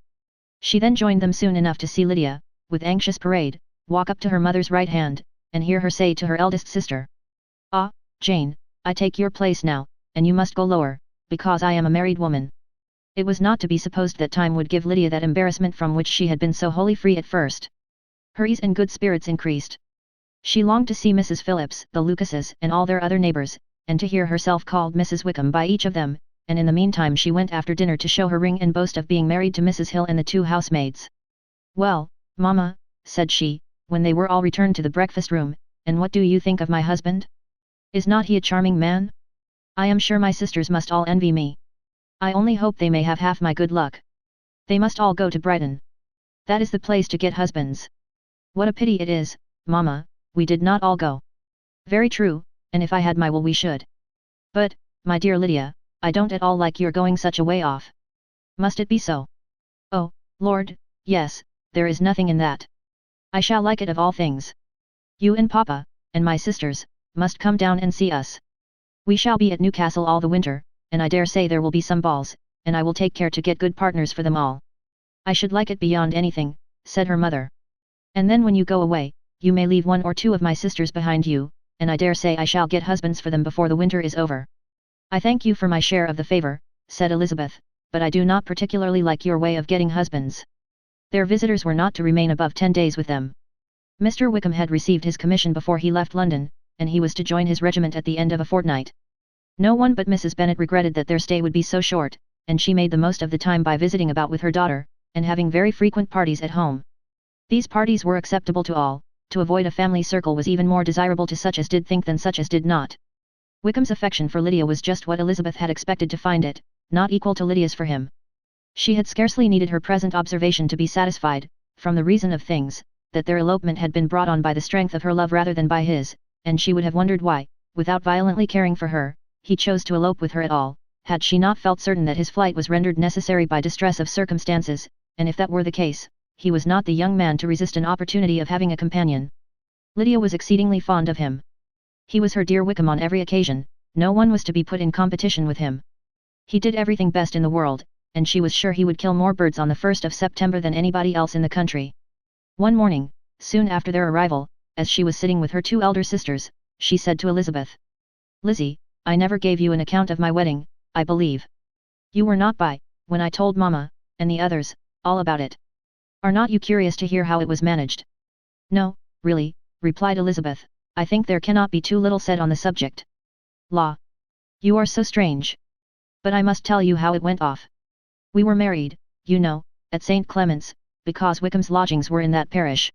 She then joined them soon enough to see Lydia, with anxious parade, walk up to her mother's right hand, and hear her say to her eldest sister, "Ah, Jane, I take your place now, and you must go lower, because I am a married woman." It was not to be supposed that time would give Lydia that embarrassment from which she had been so wholly free at first. Her ease and good spirits increased. She longed to see Mrs. Phillips, the Lucases, and all their other neighbours, and to hear herself called Mrs. Wickham by each of them, and in the meantime she went after dinner to show her ring and boast of being married to Mrs. Hill and the 2 housemaids. "Well, mamma," said she, when they were all returned to the breakfast room, "and what do you think of my husband? Is not he a charming man? I am sure my sisters must all envy me. I only hope they may have half my good luck. They must all go to Brighton. That is the place to get husbands. What a pity it is, mamma, we did not all go." "Very true, and if I had my will we should. But, my dear Lydia, I don't at all like your going such a way off." "Must it be so?" "Oh, Lord, yes, there is nothing in that. I shall like it of all things. You and Papa, and my sisters, must come down and see us. We shall be at Newcastle all the winter, and I dare say there will be some balls, and I will take care to get good partners for them all." "I should like it beyond anything," said her mother. "And then when you go away, you may leave 1 or 2 of my sisters behind you, and I dare say I shall get husbands for them before the winter is over." "I thank you for my share of the favour," said Elizabeth, "but I do not particularly like your way of getting husbands." Their visitors were not to remain above 10 days with them. Mr. Wickham had received his commission before he left London, and he was to join his regiment at the end of a fortnight. No one but Mrs. Bennet regretted that their stay would be so short, and she made the most of the time by visiting about with her daughter, and having very frequent parties at home. These parties were acceptable to all. To avoid a family circle was even more desirable to such as did think than such as did not. Wickham's affection for Lydia was just what Elizabeth had expected to find it, not equal to Lydia's for him. She had scarcely needed her present observation to be satisfied, from the reason of things, that their elopement had been brought on by the strength of her love rather than by his, and she would have wondered why, without violently caring for her, he chose to elope with her at all, had she not felt certain that his flight was rendered necessary by distress of circumstances, and if that were the case, he was not the young man to resist an opportunity of having a companion. Lydia was exceedingly fond of him. He was her dear Wickham on every occasion, no one was to be put in competition with him. He did everything best in the world, and she was sure he would kill more birds on the 1st of September than anybody else in the country. One morning, soon after their arrival, as she was sitting with her 2 elder sisters, she said to Elizabeth, "Lizzie, I never gave you an account of my wedding, I believe. You were not by, when I told Mamma, and the others, all about it. Are not you curious to hear how it was managed?" "No, really, replied Elizabeth. I think there cannot be too little said on the subject. La! You are so strange. But I must tell you how it went off. We were married, you know, at St. Clement's, because Wickham's lodgings were in that parish.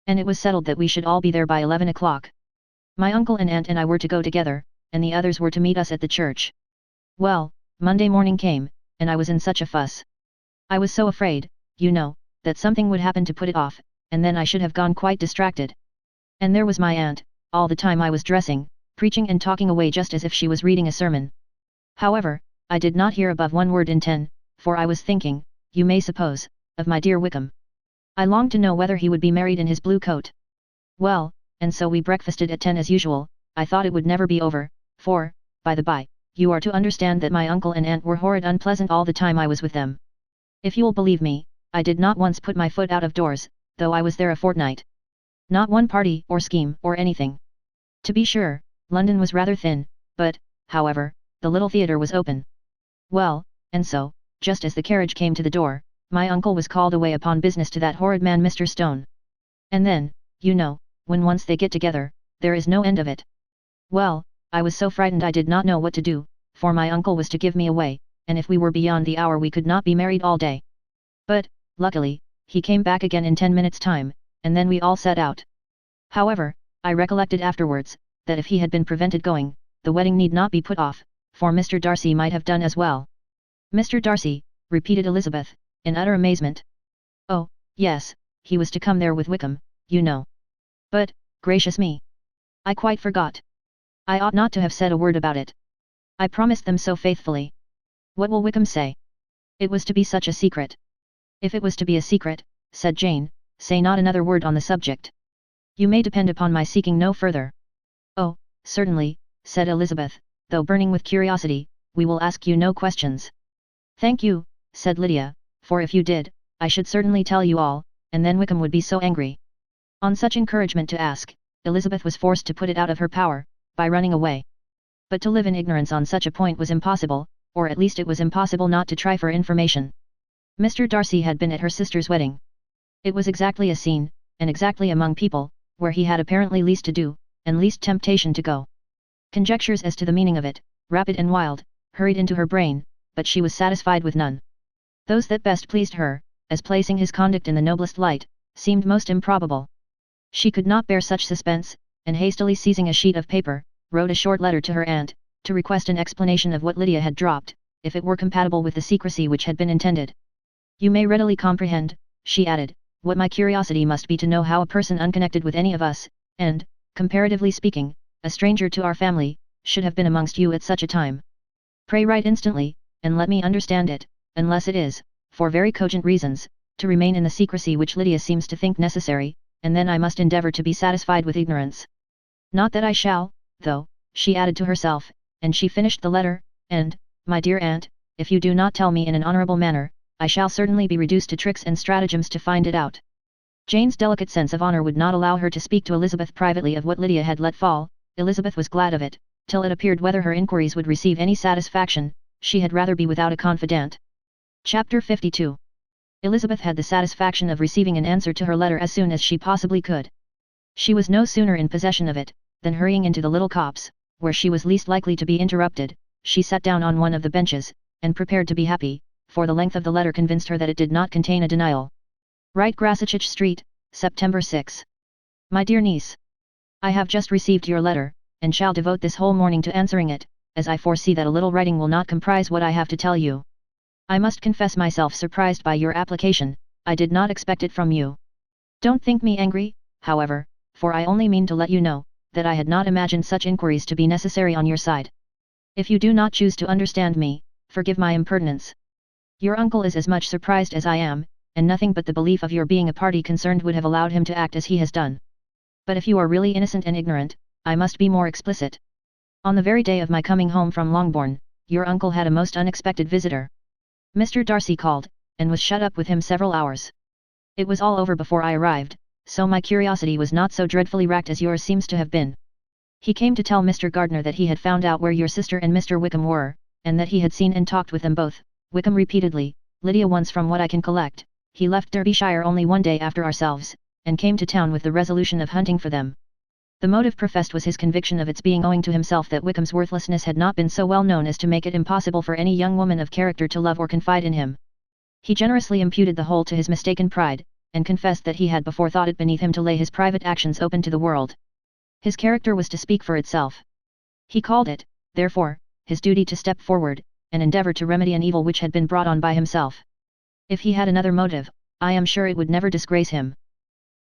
And it was settled that we should all be there by 11 o'clock. My uncle and aunt and I were to go together, and the others were to meet us at the church. Well, Monday morning came, and I was in such a fuss. I was so afraid, you know, that something would happen to put it off, and then I should have gone quite distracted. And there was my aunt, all the time I was dressing, preaching and talking away just as if she was reading a sermon. However, I did not hear above 1 word in 10, for I was thinking, you may suppose, of my dear Wickham. I longed to know whether he would be married in his blue coat. Well, and so we breakfasted at 10 as usual. I thought it would never be over, for, by the by, you are to understand that my uncle and aunt were horrid unpleasant all the time I was with them. If you'll believe me, I did not once put my foot out of doors, though I was there a fortnight. Not one party or scheme or anything. To be sure, London was rather thin, but, however, the little theatre was open. Well, and so, just as the carriage came to the door, my uncle was called away upon business to that horrid man Mr. Stone. And then, you know, when once they get together, there is no end of it. Well, I was so frightened I did not know what to do, for my uncle was to give me away, and if we were beyond the hour we could not be married all day. But, luckily, he came back again in 10 minutes' time, and then we all set out. However, I recollected afterwards, that if he had been prevented going, the wedding need not be put off, for Mr. Darcy might have done as well. Mr. Darcy, repeated Elizabeth, in utter amazement. Oh, yes, he was to come there with Wickham, you know. But, gracious me! I quite forgot. I ought not to have said a word about it. I promised them so faithfully. What will Wickham say? It was to be such a secret. If it was to be a secret, said Jane, say not another word on the subject. You may depend upon my seeking no further. Oh, certainly, said Elizabeth, though burning with curiosity, we will ask you no questions. Thank you, said Lydia, for if you did, I should certainly tell you all, and then Wickham would be so angry. On such encouragement to ask, Elizabeth was forced to put it out of her power, by running away. But to live in ignorance on such a point was impossible, or at least it was impossible not to try for information. Mr. Darcy had been at her sister's wedding. It was exactly a scene, and exactly among people, where he had apparently least to do, and least temptation to go. Conjectures as to the meaning of it, rapid and wild, hurried into her brain, but she was satisfied with none. Those that best pleased her, as placing his conduct in the noblest light, seemed most improbable. She could not bear such suspense, and hastily seizing a sheet of paper, wrote a short letter to her aunt, to request an explanation of what Lydia had dropped, if it were compatible with the secrecy which had been intended. You may readily comprehend, she added, what my curiosity must be to know how a person unconnected with any of us, and, comparatively speaking, a stranger to our family, should have been amongst you at such a time. Pray write instantly, and let me understand it, unless it is, for very cogent reasons, to remain in the secrecy which Lydia seems to think necessary, and then I must endeavour to be satisfied with ignorance. Not that I shall, though, she added to herself, and she finished the letter, and, my dear aunt, if you do not tell me in an honourable manner, I shall certainly be reduced to tricks and stratagems to find it out. Jane's delicate sense of honour would not allow her to speak to Elizabeth privately of what Lydia had let fall. Elizabeth was glad of it, till it appeared whether her inquiries would receive any satisfaction, she had rather be without a confidant. Chapter 52. Elizabeth had the satisfaction of receiving an answer to her letter as soon as she possibly could. She was no sooner in possession of it, than hurrying into the little copse, where she was least likely to be interrupted, she sat down on one of the benches, and prepared to be happy, for the length of the letter convinced her that it did not contain a denial. Right Grasachich Street, September 6. My dear niece. I have just received your letter, and shall devote this whole morning to answering it, as I foresee that a little writing will not comprise what I have to tell you. I must confess myself surprised by your application, I did not expect it from you. Don't think me angry, however, for I only mean to let you know, that I had not imagined such inquiries to be necessary on your side. If you do not choose to understand me, forgive my impertinence. Your uncle is as much surprised as I am, and nothing but the belief of your being a party concerned would have allowed him to act as he has done. But if you are really innocent and ignorant, I must be more explicit. On the very day of my coming home from Longbourn, your uncle had a most unexpected visitor. Mr. Darcy called, and was shut up with him several hours. It was all over before I arrived, so my curiosity was not so dreadfully racked as yours seems to have been. He came to tell Mr. Gardiner that he had found out where your sister and Mr. Wickham were, and that he had seen and talked with them both, Wickham repeatedly, Lydia once from what I can collect. He left Derbyshire only one day after ourselves, and came to town with the resolution of hunting for them. The motive professed was his conviction of its being owing to himself that Wickham's worthlessness had not been so well known as to make it impossible for any young woman of character to love or confide in him. He generously imputed the whole to his mistaken pride, and confessed that he had before thought it beneath him to lay his private actions open to the world. His character was to speak for itself. He called it, therefore, his duty to step forward, and endeavour to remedy an evil which had been brought on by himself. If he had another motive, I am sure it would never disgrace him.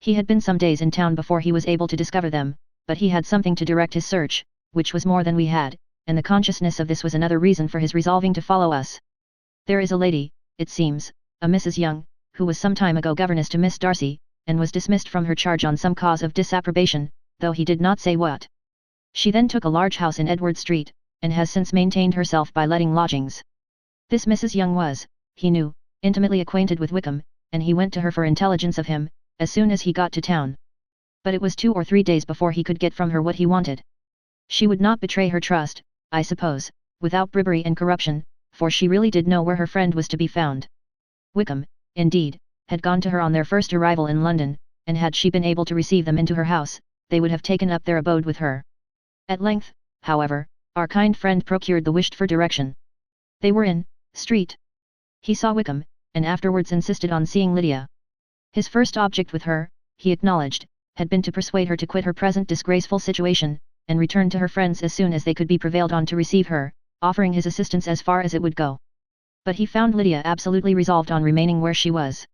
He had been some days in town before he was able to discover them, but he had something to direct his search, which was more than we had, and the consciousness of this was another reason for his resolving to follow us. There is a lady, it seems, a Mrs. Young, who was some time ago governess to Miss Darcy, and was dismissed from her charge on some cause of disapprobation, though he did not say what. She then took a large house in Edward Street, and has since maintained herself by letting lodgings. This Mrs. Young was, he knew, intimately acquainted with Wickham, and he went to her for intelligence of him, as soon as he got to town. But it was 2 or 3 days before he could get from her what he wanted. She would not betray her trust, I suppose, without bribery and corruption, for she really did know where her friend was to be found. Wickham, indeed, had gone to her on their first arrival in London, and had she been able to receive them into her house, they would have taken up their abode with her. At length, however, our kind friend procured the wished-for direction. They were in Street. He saw Wickham, and afterwards insisted on seeing Lydia. His first object with her, he acknowledged, had been to persuade her to quit her present disgraceful situation, and return to her friends as soon as they could be prevailed on to receive her, offering his assistance as far as it would go. But he found Lydia absolutely resolved on remaining where she was.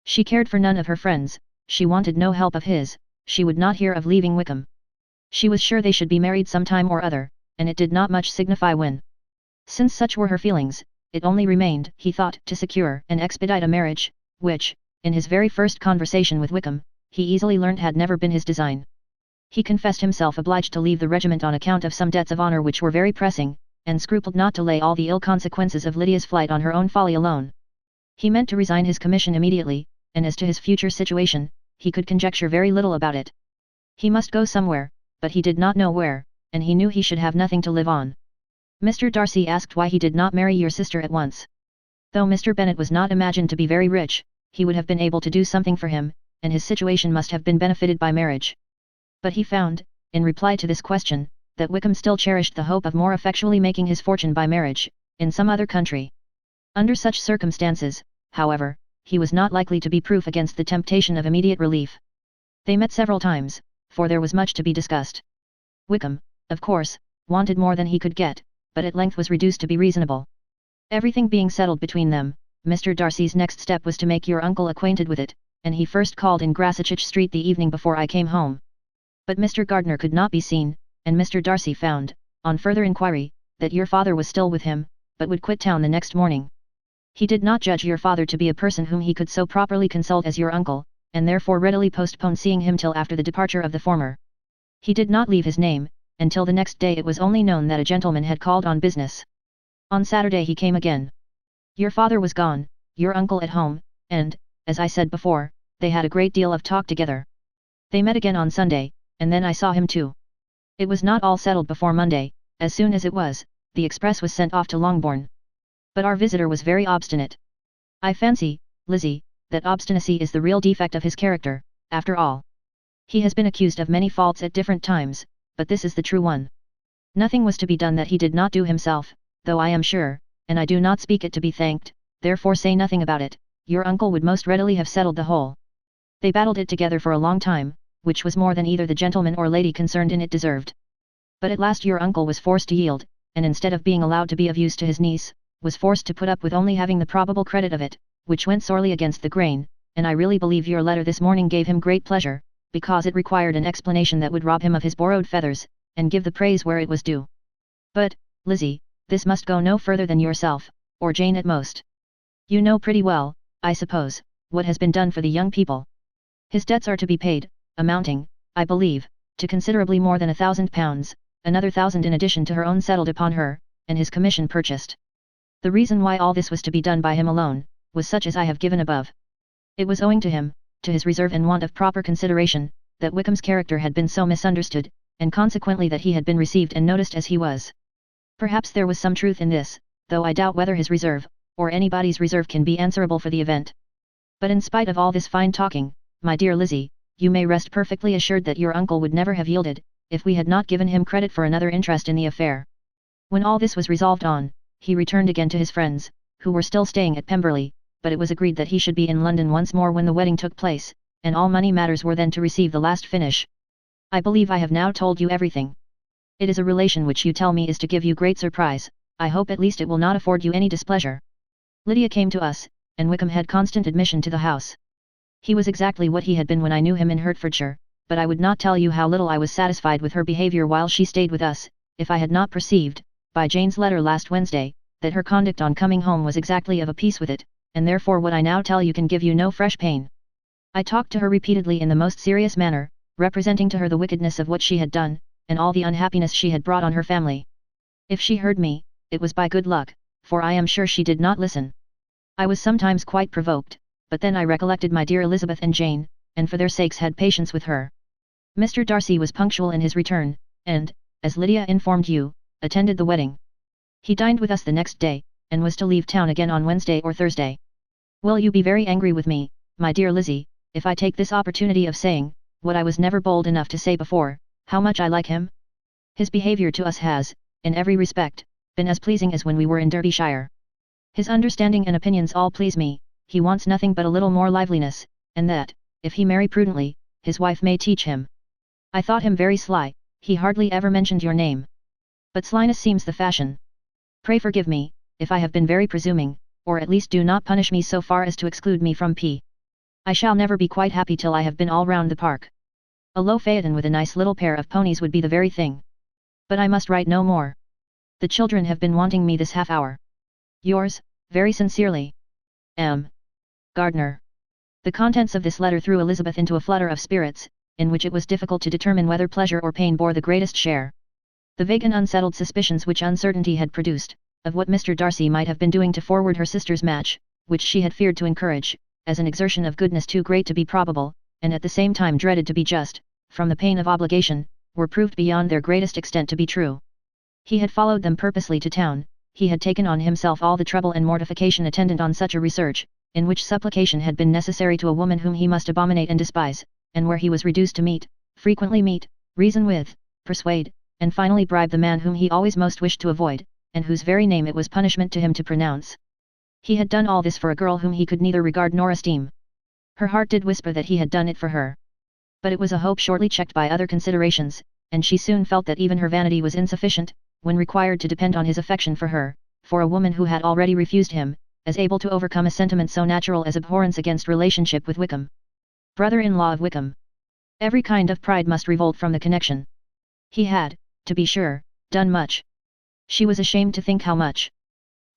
She cared for none of her friends, she wanted no help of his, she would not hear of leaving Wickham. She was sure they should be married some time or other, and it did not much signify when. Since such were her feelings, it only remained, he thought, to secure and expedite a marriage, which, in his very first conversation with Wickham, he easily learnt had never been his design. He confessed himself obliged to leave the regiment on account of some debts of honour which were very pressing, and scrupled not to lay all the ill consequences of Lydia's flight on her own folly alone. He meant to resign his commission immediately, and as to his future situation, he could conjecture very little about it. He must go somewhere, but he did not know where, and he knew he should have nothing to live on. Mr. Darcy asked why he did not marry your sister at once. Though Mr. Bennet was not imagined to be very rich, he would have been able to do something for him, and his situation must have been benefited by marriage. But he found, in reply to this question, that Wickham still cherished the hope of more effectually making his fortune by marriage, in some other country. Under such circumstances, however, he was not likely to be proof against the temptation of immediate relief. They met several times, for there was much to be discussed. Wickham, of course, wanted more than he could get, but at length was reduced to be reasonable. Everything being settled between them, Mr. Darcy's next step was to make your uncle acquainted with it, and he first called in Grasachich Street the evening before I came home. But Mr. Gardiner could not be seen, and Mr. Darcy found, on further inquiry, that your father was still with him, but would quit town the next morning. He did not judge your father to be a person whom he could so properly consult as your uncle, and therefore readily postponed seeing him till after the departure of the former. He did not leave his name, until the next day it was only known that a gentleman had called on business. On Saturday he came again. Your father was gone, your uncle at home, and, as I said before, they had a great deal of talk together. They met again on Sunday, and then I saw him too. It was not all settled before Monday. As soon as it was, the express was sent off to Longbourn. But our visitor was very obstinate. I fancy, Lizzie, that obstinacy is the real defect of his character, after all. He has been accused of many faults at different times, but this is the true one. Nothing was to be done that he did not do himself, though I am sure, and I do not speak it to be thanked, therefore say nothing about it, your uncle would most readily have settled the whole. They battled it together for a long time, which was more than either the gentleman or lady concerned in it deserved. But at last your uncle was forced to yield, and instead of being allowed to be of use to his niece, was forced to put up with only having the probable credit of it, which went sorely against the grain, and I really believe your letter this morning gave him great pleasure, because it required an explanation that would rob him of his borrowed feathers, and give the praise where it was due. But, Lizzie, this must go no further than yourself, or Jane at most. You know pretty well, I suppose, what has been done for the young people. His debts are to be paid, amounting, I believe, to considerably more than £1,000, another 1,000 in addition to her own settled upon her, and his commission purchased. The reason why all this was to be done by him alone, was such as I have given above. It was owing to him, to his reserve and want of proper consideration, that Wickham's character had been so misunderstood, and consequently that he had been received and noticed as he was. Perhaps there was some truth in this, though I doubt whether his reserve, or anybody's reserve can be answerable for the event. But in spite of all this fine talking, my dear Lizzie, you may rest perfectly assured that your uncle would never have yielded, if we had not given him credit for another interest in the affair. When all this was resolved on, he returned again to his friends, who were still staying at Pemberley, but it was agreed that he should be in London once more when the wedding took place, and all money matters were then to receive the last finish. I believe I have now told you everything. It is a relation which you tell me is to give you great surprise, I hope at least it will not afford you any displeasure. Lydia came to us, and Wickham had constant admission to the house. He was exactly what he had been when I knew him in Hertfordshire, but I would not tell you how little I was satisfied with her behaviour while she stayed with us, if I had not perceived, by Jane's letter last Wednesday, that her conduct on coming home was exactly of a piece with it, and therefore what I now tell you can give you no fresh pain. I talked to her repeatedly in the most serious manner, representing to her the wickedness of what she had done, and all the unhappiness she had brought on her family. If she heard me, it was by good luck, for I am sure she did not listen. I was sometimes quite provoked, but then I recollected my dear Elizabeth and Jane, and for their sakes had patience with her. Mr. Darcy was punctual in his return, and, as Lydia informed you, attended the wedding. He dined with us the next day, and was to leave town again on Wednesday or Thursday. Will you be very angry with me, my dear Lizzie, if I take this opportunity of saying, what I was never bold enough to say before, how much I like him? His behaviour to us has, in every respect, been as pleasing as when we were in Derbyshire. His understanding and opinions all please me, he wants nothing but a little more liveliness, and that, if he marry prudently, his wife may teach him. I thought him very sly, he hardly ever mentioned your name. But slyness seems the fashion. Pray forgive me, if I have been very presuming, or at least do not punish me so far as to exclude me from P. I shall never be quite happy till I have been all round the park. A low phaeton with a nice little pair of ponies would be the very thing. But I must write no more. The children have been wanting me this half hour. Yours, very sincerely, M. Gardner. The contents of this letter threw Elizabeth into a flutter of spirits, in which it was difficult to determine whether pleasure or pain bore the greatest share. The vague and unsettled suspicions which uncertainty had produced, of what Mr. Darcy might have been doing to forward her sister's match, which she had feared to encourage, as an exertion of goodness too great to be probable, and at the same time dreaded to be just, from the pain of obligation, were proved beyond their greatest extent to be true. He had followed them purposely to town, he had taken on himself all the trouble and mortification attendant on such a research, in which supplication had been necessary to a woman whom he must abominate and despise, and where he was reduced to meet, frequently meet, reason with, persuade, and finally bribe the man whom he always most wished to avoid, and whose very name it was punishment to him to pronounce. He had done all this for a girl whom he could neither regard nor esteem. Her heart did whisper that he had done it for her. But it was a hope shortly checked by other considerations, and she soon felt that even her vanity was insufficient, when required to depend on his affection for her, for a woman who had already refused him, as able to overcome a sentiment so natural as abhorrence against relationship with Wickham. Brother-in-law of Wickham. Every kind of pride must revolt from the connection. He had, to be sure, done much. She was ashamed to think how much.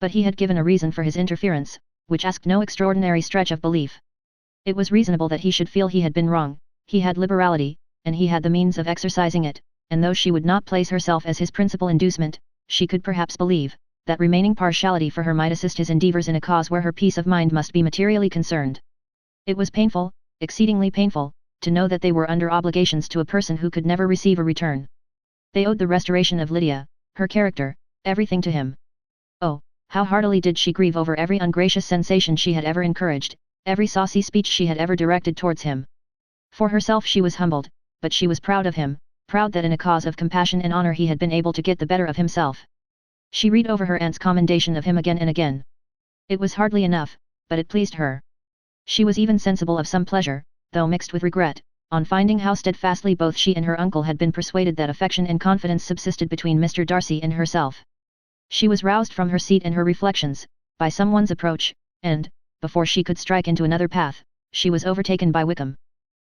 But he had given a reason for his interference, which asked no extraordinary stretch of belief. It was reasonable that he should feel he had been wrong, he had liberality, and he had the means of exercising it, and though she would not place herself as his principal inducement, she could perhaps believe, that remaining partiality for her might assist his endeavours in a cause where her peace of mind must be materially concerned. It was painful, exceedingly painful, to know that they were under obligations to a person who could never receive a return. They owed the restoration of Lydia, her character, everything to him. Oh, how heartily did she grieve over every ungracious sensation she had ever encouraged, every saucy speech she had ever directed towards him. For herself she was humbled, but she was proud of him, proud that in a cause of compassion and honour he had been able to get the better of himself. She read over her aunt's commendation of him again and again. It was hardly enough, but it pleased her. She was even sensible of some pleasure, though mixed with regret, on finding how steadfastly both she and her uncle had been persuaded that affection and confidence subsisted between Mr. Darcy and herself. She was roused from her seat and her reflections, by someone's approach, and, before she could strike into another path, she was overtaken by Wickham.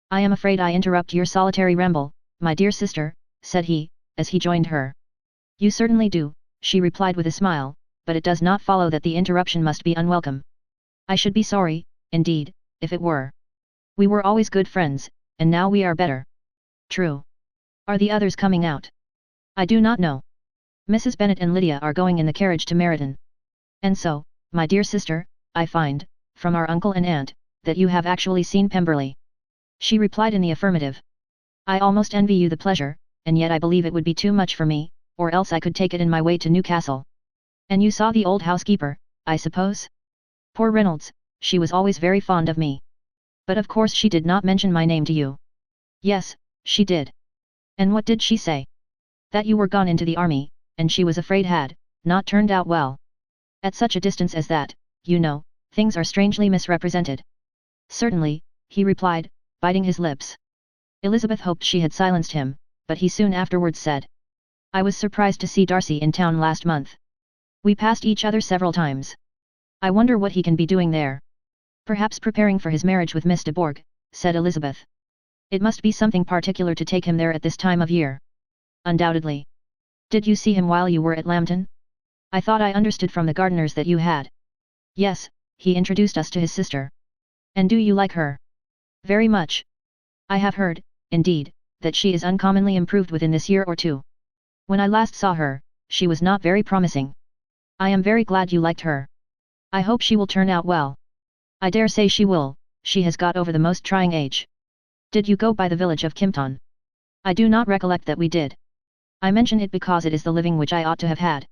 "I am afraid I interrupt your solitary ramble, my dear sister," said he, as he joined her. "You certainly do," she replied with a smile, "but it does not follow that the interruption must be unwelcome. I should be sorry, indeed, if it were. We were always good friends, and now we are better." "True. Are the others coming out?" "I do not know. Mrs. Bennet and Lydia are going in the carriage to Meryton. And so, my dear sister, I find, from our uncle and aunt, that you have actually seen Pemberley." She replied in the affirmative. "I almost envy you the pleasure, and yet I believe it would be too much for me, or else I could take it in my way to Newcastle. And you saw the old housekeeper, I suppose? Poor Reynolds, she was always very fond of me. But of course she did not mention my name to you." Yes, she did. And what did she say? That you were gone into the army, and she was afraid had not turned out well. At such a distance as that, you know, things are strangely misrepresented. Certainly, he replied, biting his lips. Elizabeth hoped she had silenced him, but he soon afterwards said. I was surprised to see Darcy in town last month. We passed each other several times. I wonder what he can be doing there. Perhaps preparing for his marriage with Miss de Bourgh, said Elizabeth. It must be something particular to take him there at this time of year. Undoubtedly. Did you see him while you were at Lambton? I thought I understood from the gardeners that you had. Yes, he introduced us to his sister. And do you like her? Very much. I have heard, indeed, that she is uncommonly improved within this year or two. When I last saw her, she was not very promising. I am very glad you liked her. I hope she will turn out well. I dare say she will, she has got over the most trying age. Did you go by the village of Kimpton? I do not recollect that we did. I mention it because it is the living which I ought to have had.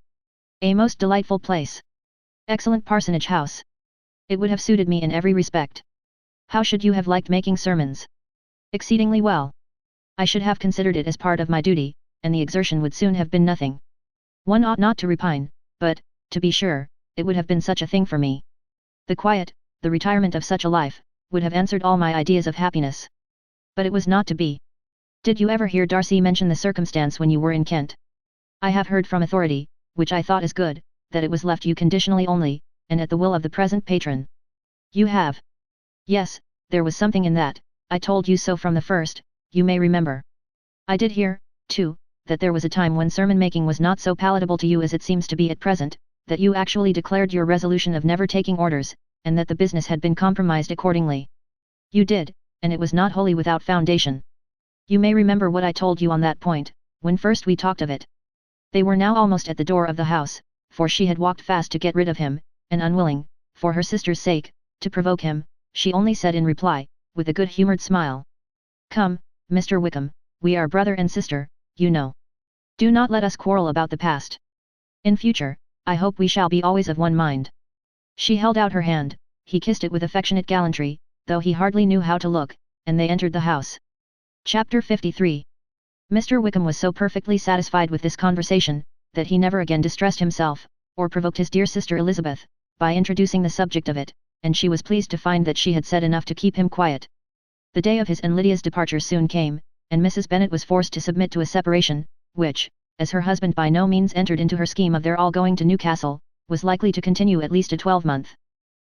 A most delightful place. Excellent parsonage house. It would have suited me in every respect. How should you have liked making sermons? Exceedingly well. I should have considered it as part of my duty, and the exertion would soon have been nothing. One ought not to repine, but, to be sure, it would have been such a thing for me. The quiet, the retirement of such a life, would have answered all my ideas of happiness. But it was not to be. Did you ever hear Darcy mention the circumstance when you were in Kent? I have heard from authority, which I thought as good, that it was left you conditionally only, and at the will of the present patron. You have? Yes, there was something in that, I told you so from the first, you may remember. I did hear, too, that there was a time when sermon-making was not so palatable to you as it seems to be at present, that you actually declared your resolution of never taking orders, and that the business had been compromised accordingly. You did, and it was not wholly without foundation. You may remember what I told you on that point, when first we talked of it. They were now almost at the door of the house, for she had walked fast to get rid of him, and unwilling, for her sister's sake, to provoke him, she only said in reply, with a good-humoured smile. Come, Mr. Wickham, we are brother and sister, you know. Do not let us quarrel about the past. In future, I hope we shall be always of one mind. She held out her hand, he kissed it with affectionate gallantry, though he hardly knew how to look, and they entered the house. Chapter 53. Mr. Wickham was so perfectly satisfied with this conversation, that he never again distressed himself, or provoked his dear sister Elizabeth, by introducing the subject of it, and she was pleased to find that she had said enough to keep him quiet. The day of his and Lydia's departure soon came, and Mrs. Bennet was forced to submit to a separation, which, as her husband by no means entered into her scheme of their all going to Newcastle, was likely to continue at least a 12-month.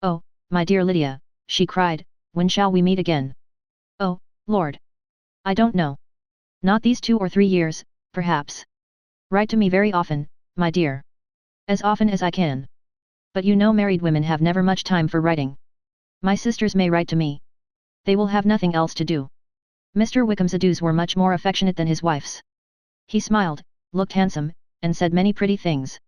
Oh, my dear Lydia, she cried, when shall we meet again? Oh, Lord! I don't know. Not these 2 or 3 years, perhaps. Write to me very often, my dear. As often as I can. But you know married women have never much time for writing. My sisters may write to me. They will have nothing else to do. Mr. Wickham's adieus were much more affectionate than his wife's. He smiled, looked handsome, and said many pretty things.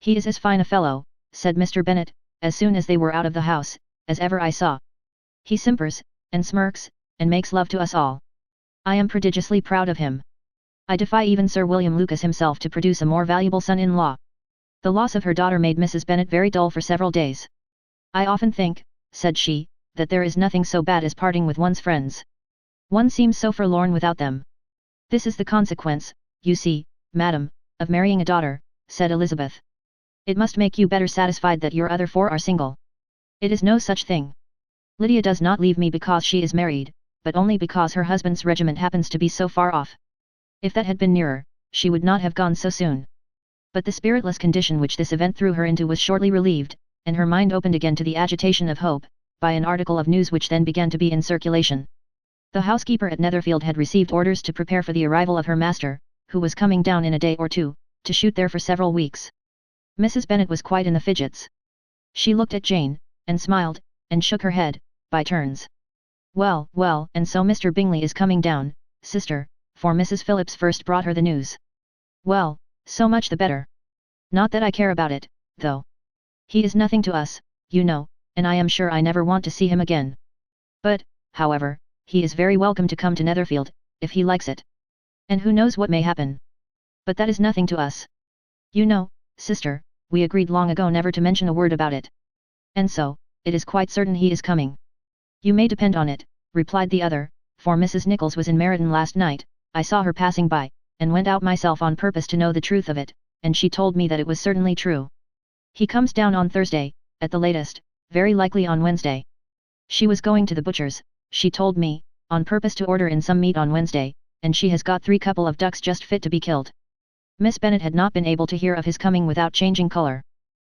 He is as fine a fellow, said Mr. Bennet, as soon as they were out of the house, as ever I saw. He simpers, and smirks, and makes love to us all. I am prodigiously proud of him. I defy even Sir William Lucas himself to produce a more valuable son-in-law. The loss of her daughter made Mrs. Bennet very dull for several days. I often think, said she, that there is nothing so bad as parting with one's friends. One seems so forlorn without them. This is the consequence, you see, madam, of marrying a daughter, said Elizabeth. It must make you better satisfied that your other 4 are single. It is no such thing. Lydia does not leave me because she is married, but only because her husband's regiment happens to be so far off. If that had been nearer, she would not have gone so soon. But the spiritless condition which this event threw her into was shortly relieved, and her mind opened again to the agitation of hope, by an article of news which then began to be in circulation. The housekeeper at Netherfield had received orders to prepare for the arrival of her master, who was coming down in a day or 2, to shoot there for several weeks. Mrs. Bennet was quite in the fidgets. She looked at Jane, and smiled, and shook her head, by turns. Well, well, and so Mr. Bingley is coming down, sister, for Mrs. Phillips first brought her the news. Well, so much the better. Not that I care about it, though. He is nothing to us, you know, and I am sure I never want to see him again. But, however, he is very welcome to come to Netherfield, if he likes it. And who knows what may happen. But that is nothing to us. You know, sister, we agreed long ago never to mention a word about it. And so, it is quite certain he is coming. You may depend on it, replied the other, for Mrs. Nichols was in Meryton last night, I saw her passing by, and went out myself on purpose to know the truth of it, and she told me that it was certainly true. He comes down on Thursday, at the latest, very likely on Wednesday. She was going to the butcher's, she told me, on purpose to order in some meat on Wednesday, and she has got 3 couple of ducks just fit to be killed. Miss Bennet had not been able to hear of his coming without changing colour.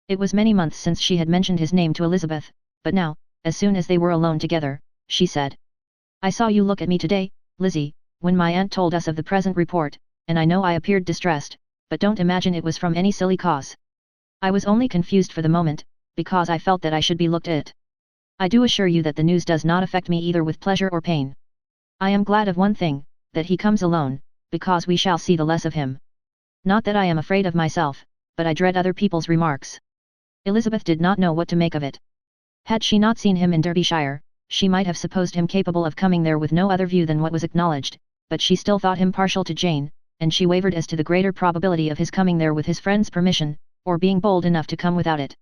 It was many months since she had mentioned his name to Elizabeth, but now, as soon as they were alone together, she said, "I saw you look at me today, Lizzie, when my aunt told us of the present report, and I know I appeared distressed, but don't imagine it was from any silly cause. I was only confused for the moment, because I felt that I should be looked at. I do assure you that the news does not affect me either with pleasure or pain. I am glad of one thing, that he comes alone, because we shall see the less of him. Not that I am afraid of myself, but I dread other people's remarks." Elizabeth did not know what to make of it. Had she not seen him in Derbyshire, she might have supposed him capable of coming there with no other view than what was acknowledged, but she still thought him partial to Jane, and she wavered as to the greater probability of his coming there with his friend's permission, or being bold enough to come without it.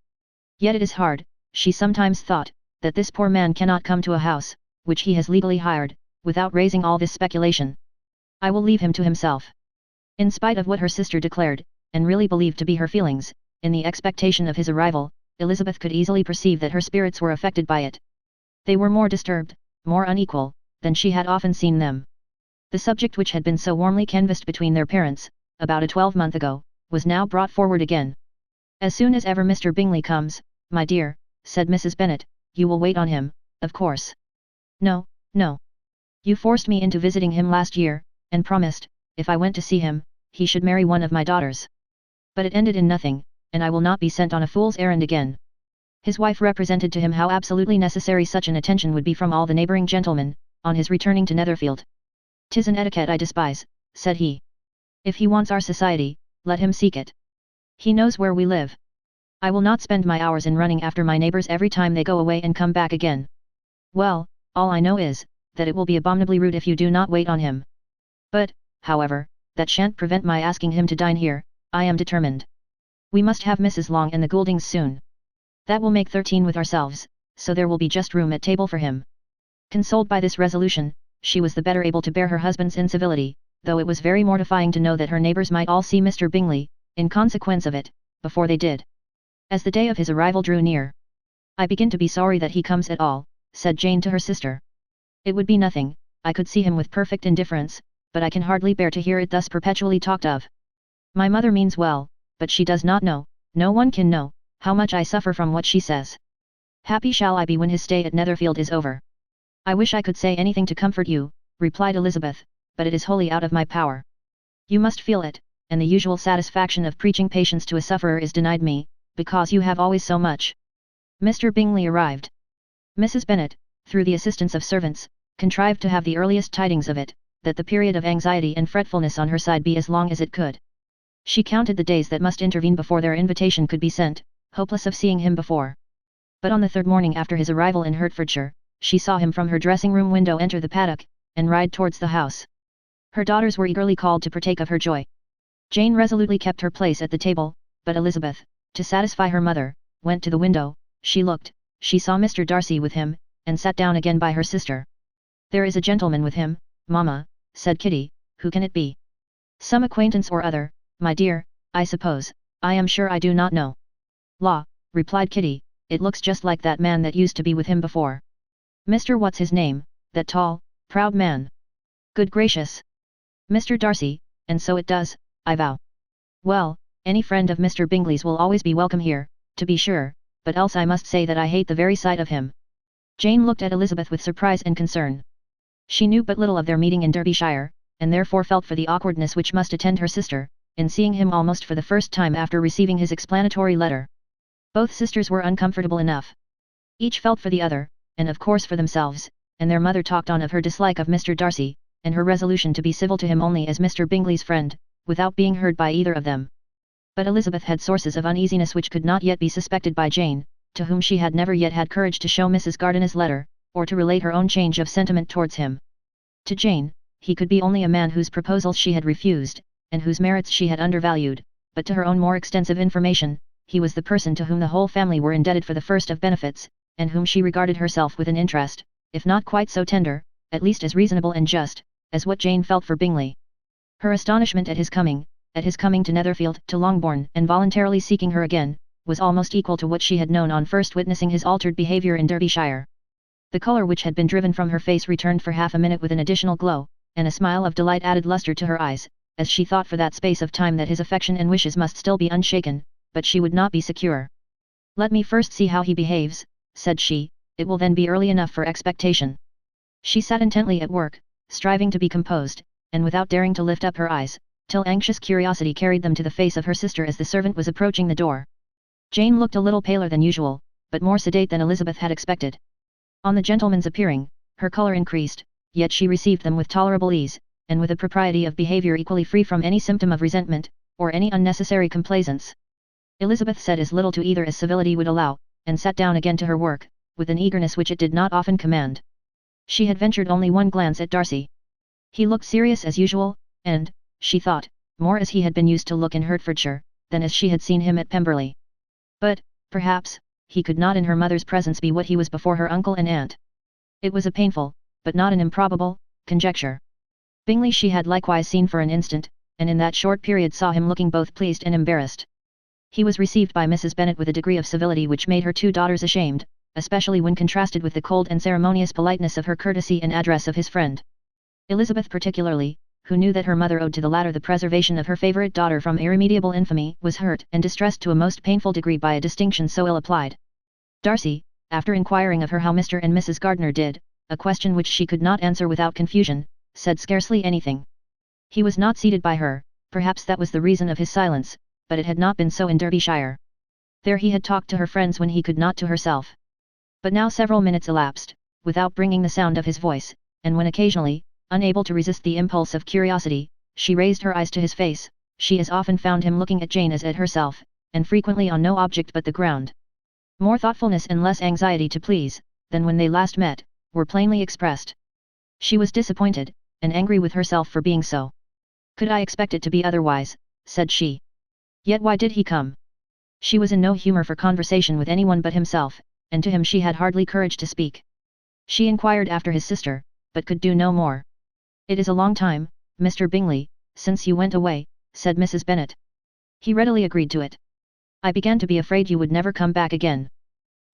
Yet it is hard, she sometimes thought, that this poor man cannot come to a house, which he has legally hired, without raising all this speculation. "I will leave him to himself." In spite of what her sister declared, and really believed to be her feelings, in the expectation of his arrival, Elizabeth could easily perceive that her spirits were affected by it. They were more disturbed, more unequal, than she had often seen them. The subject which had been so warmly canvassed between their parents, about a 12-month ago, was now brought forward again. "As soon as ever Mr. Bingley comes, my dear," said Mrs. Bennet, "you will wait on him, of course." "No, no. You forced me into visiting him last year, and promised, if I went to see him, he should marry one of my daughters. But it ended in nothing, and I will not be sent on a fool's errand again." His wife represented to him how absolutely necessary such an attention would be from all the neighbouring gentlemen, on his returning to Netherfield. "'Tis an etiquette I despise," said he. "If he wants our society, let him seek it. He knows where we live. I will not spend my hours in running after my neighbours every time they go away and come back again. Well, all I know is, that it will be abominably rude if you do not wait on him. But, however, that shan't prevent my asking him to dine here, I am determined. We must have Mrs. Long and the Gouldings soon. That will make 13 with ourselves, so there will be just room at table for him." Consoled by this resolution, she was the better able to bear her husband's incivility, though it was very mortifying to know that her neighbours might all see Mr. Bingley, in consequence of it, before they did. As the day of his arrival drew near, "I begin to be sorry that he comes at all," said Jane to her sister. "It would be nothing, I could see him with perfect indifference, but I can hardly bear to hear it thus perpetually talked of. My mother means well, but she does not know, no one can know, how much I suffer from what she says. Happy shall I be when his stay at Netherfield is over." "I wish I could say anything to comfort you," replied Elizabeth, "but it is wholly out of my power. You must feel it, and the usual satisfaction of preaching patience to a sufferer is denied me, because you have always so much." Mr. Bingley arrived. Mrs. Bennet, through the assistance of servants, contrived to have the earliest tidings of it, that the period of anxiety and fretfulness on her side be as long as it could. She counted the days that must intervene before their invitation could be sent, hopeless of seeing him before. But on the 3rd morning after his arrival in Hertfordshire, she saw him from her dressing-room window enter the paddock, and ride towards the house. Her daughters were eagerly called to partake of her joy. Jane resolutely kept her place at the table, but Elizabeth, to satisfy her mother, went to the window. She looked, she saw Mr. Darcy with him, and sat down again by her sister. "There is a gentleman with him, mamma," said Kitty. "Who can it be?" "Some acquaintance or other, my dear, I suppose. I am sure I do not know." "La," replied Kitty, "it looks just like that man that used to be with him before. Mr. What's his name, that tall, proud man. Good gracious! Mr. Darcy, and so it does, I vow. Well, any friend of Mr. Bingley's will always be welcome here, to be sure, but else I must say that I hate the very sight of him." Jane looked at Elizabeth with surprise and concern. She knew but little of their meeting in Derbyshire, and therefore felt for the awkwardness which must attend her sister, in seeing him almost for the first time after receiving his explanatory letter. Both sisters were uncomfortable enough. Each felt for the other, and of course for themselves, and their mother talked on of her dislike of Mr. Darcy, and her resolution to be civil to him only as Mr. Bingley's friend, without being heard by either of them. But Elizabeth had sources of uneasiness which could not yet be suspected by Jane, to whom she had never yet had courage to show Mrs. Gardiner's letter, or to relate her own change of sentiment towards him. To Jane, he could be only a man whose proposals she had refused, and whose merits she had undervalued, but to her own more extensive information, he was the person to whom the whole family were indebted for the first of benefits, and whom she regarded herself with an interest, if not quite so tender, at least as reasonable and just, as what Jane felt for Bingley. Her astonishment at his coming to Netherfield, to Longbourn, and voluntarily seeking her again, was almost equal to what she had known on first witnessing his altered behaviour in Derbyshire. The colour which had been driven from her face returned for half a minute with an additional glow, and a smile of delight added lustre to her eyes, as she thought for that space of time that his affection and wishes must still be unshaken, but she would not be secure. "Let me first see how he behaves," said she, "it will then be early enough for expectation." She sat intently at work, striving to be composed, and without daring to lift up her eyes, till anxious curiosity carried them to the face of her sister as the servant was approaching the door. Jane looked a little paler than usual, but more sedate than Elizabeth had expected. On the gentleman's appearing, her colour increased, yet she received them with tolerable ease, and with a propriety of behaviour equally free from any symptom of resentment, or any unnecessary complaisance. Elizabeth said as little to either as civility would allow, and sat down again to her work, with an eagerness which it did not often command. She had ventured only one glance at Darcy. He looked serious as usual, and, she thought, more as he had been used to look in Hertfordshire, than as she had seen him at Pemberley. But, perhaps, he could not in her mother's presence be what he was before her uncle and aunt. It was a painful, but not an improbable, conjecture. Bingley she had likewise seen for an instant, and in that short period saw him looking both pleased and embarrassed. He was received by Mrs. Bennet with a degree of civility which made her two daughters ashamed, especially when contrasted with the cold and ceremonious politeness of her courtesy and address of his friend. Elizabeth particularly, who knew that her mother owed to the latter the preservation of her favourite daughter from irremediable infamy, was hurt and distressed to a most painful degree by a distinction so ill applied. Darcy, after inquiring of her how Mr. and Mrs. Gardiner did, a question which she could not answer without confusion, said scarcely anything. He was not seated by her, perhaps that was the reason of his silence, but it had not been so in Derbyshire. There he had talked to her friends when he could not to herself. But now several minutes elapsed, without bringing the sound of his voice, and when occasionally, unable to resist the impulse of curiosity, she raised her eyes to his face, she as often found him looking at Jane as at herself, and frequently on no object but the ground. More thoughtfulness and less anxiety to please, than when they last met, were plainly expressed. She was disappointed, and angry with herself for being so. "Could I expect it to be otherwise?" said she. "Yet why did he come?" She was in no humour for conversation with anyone but himself, and to him she had hardly courage to speak. She inquired after his sister, but could do no more. "It is a long time, Mr. Bingley, since you went away," said Mrs. Bennet. He readily agreed to it. "I began to be afraid you would never come back again.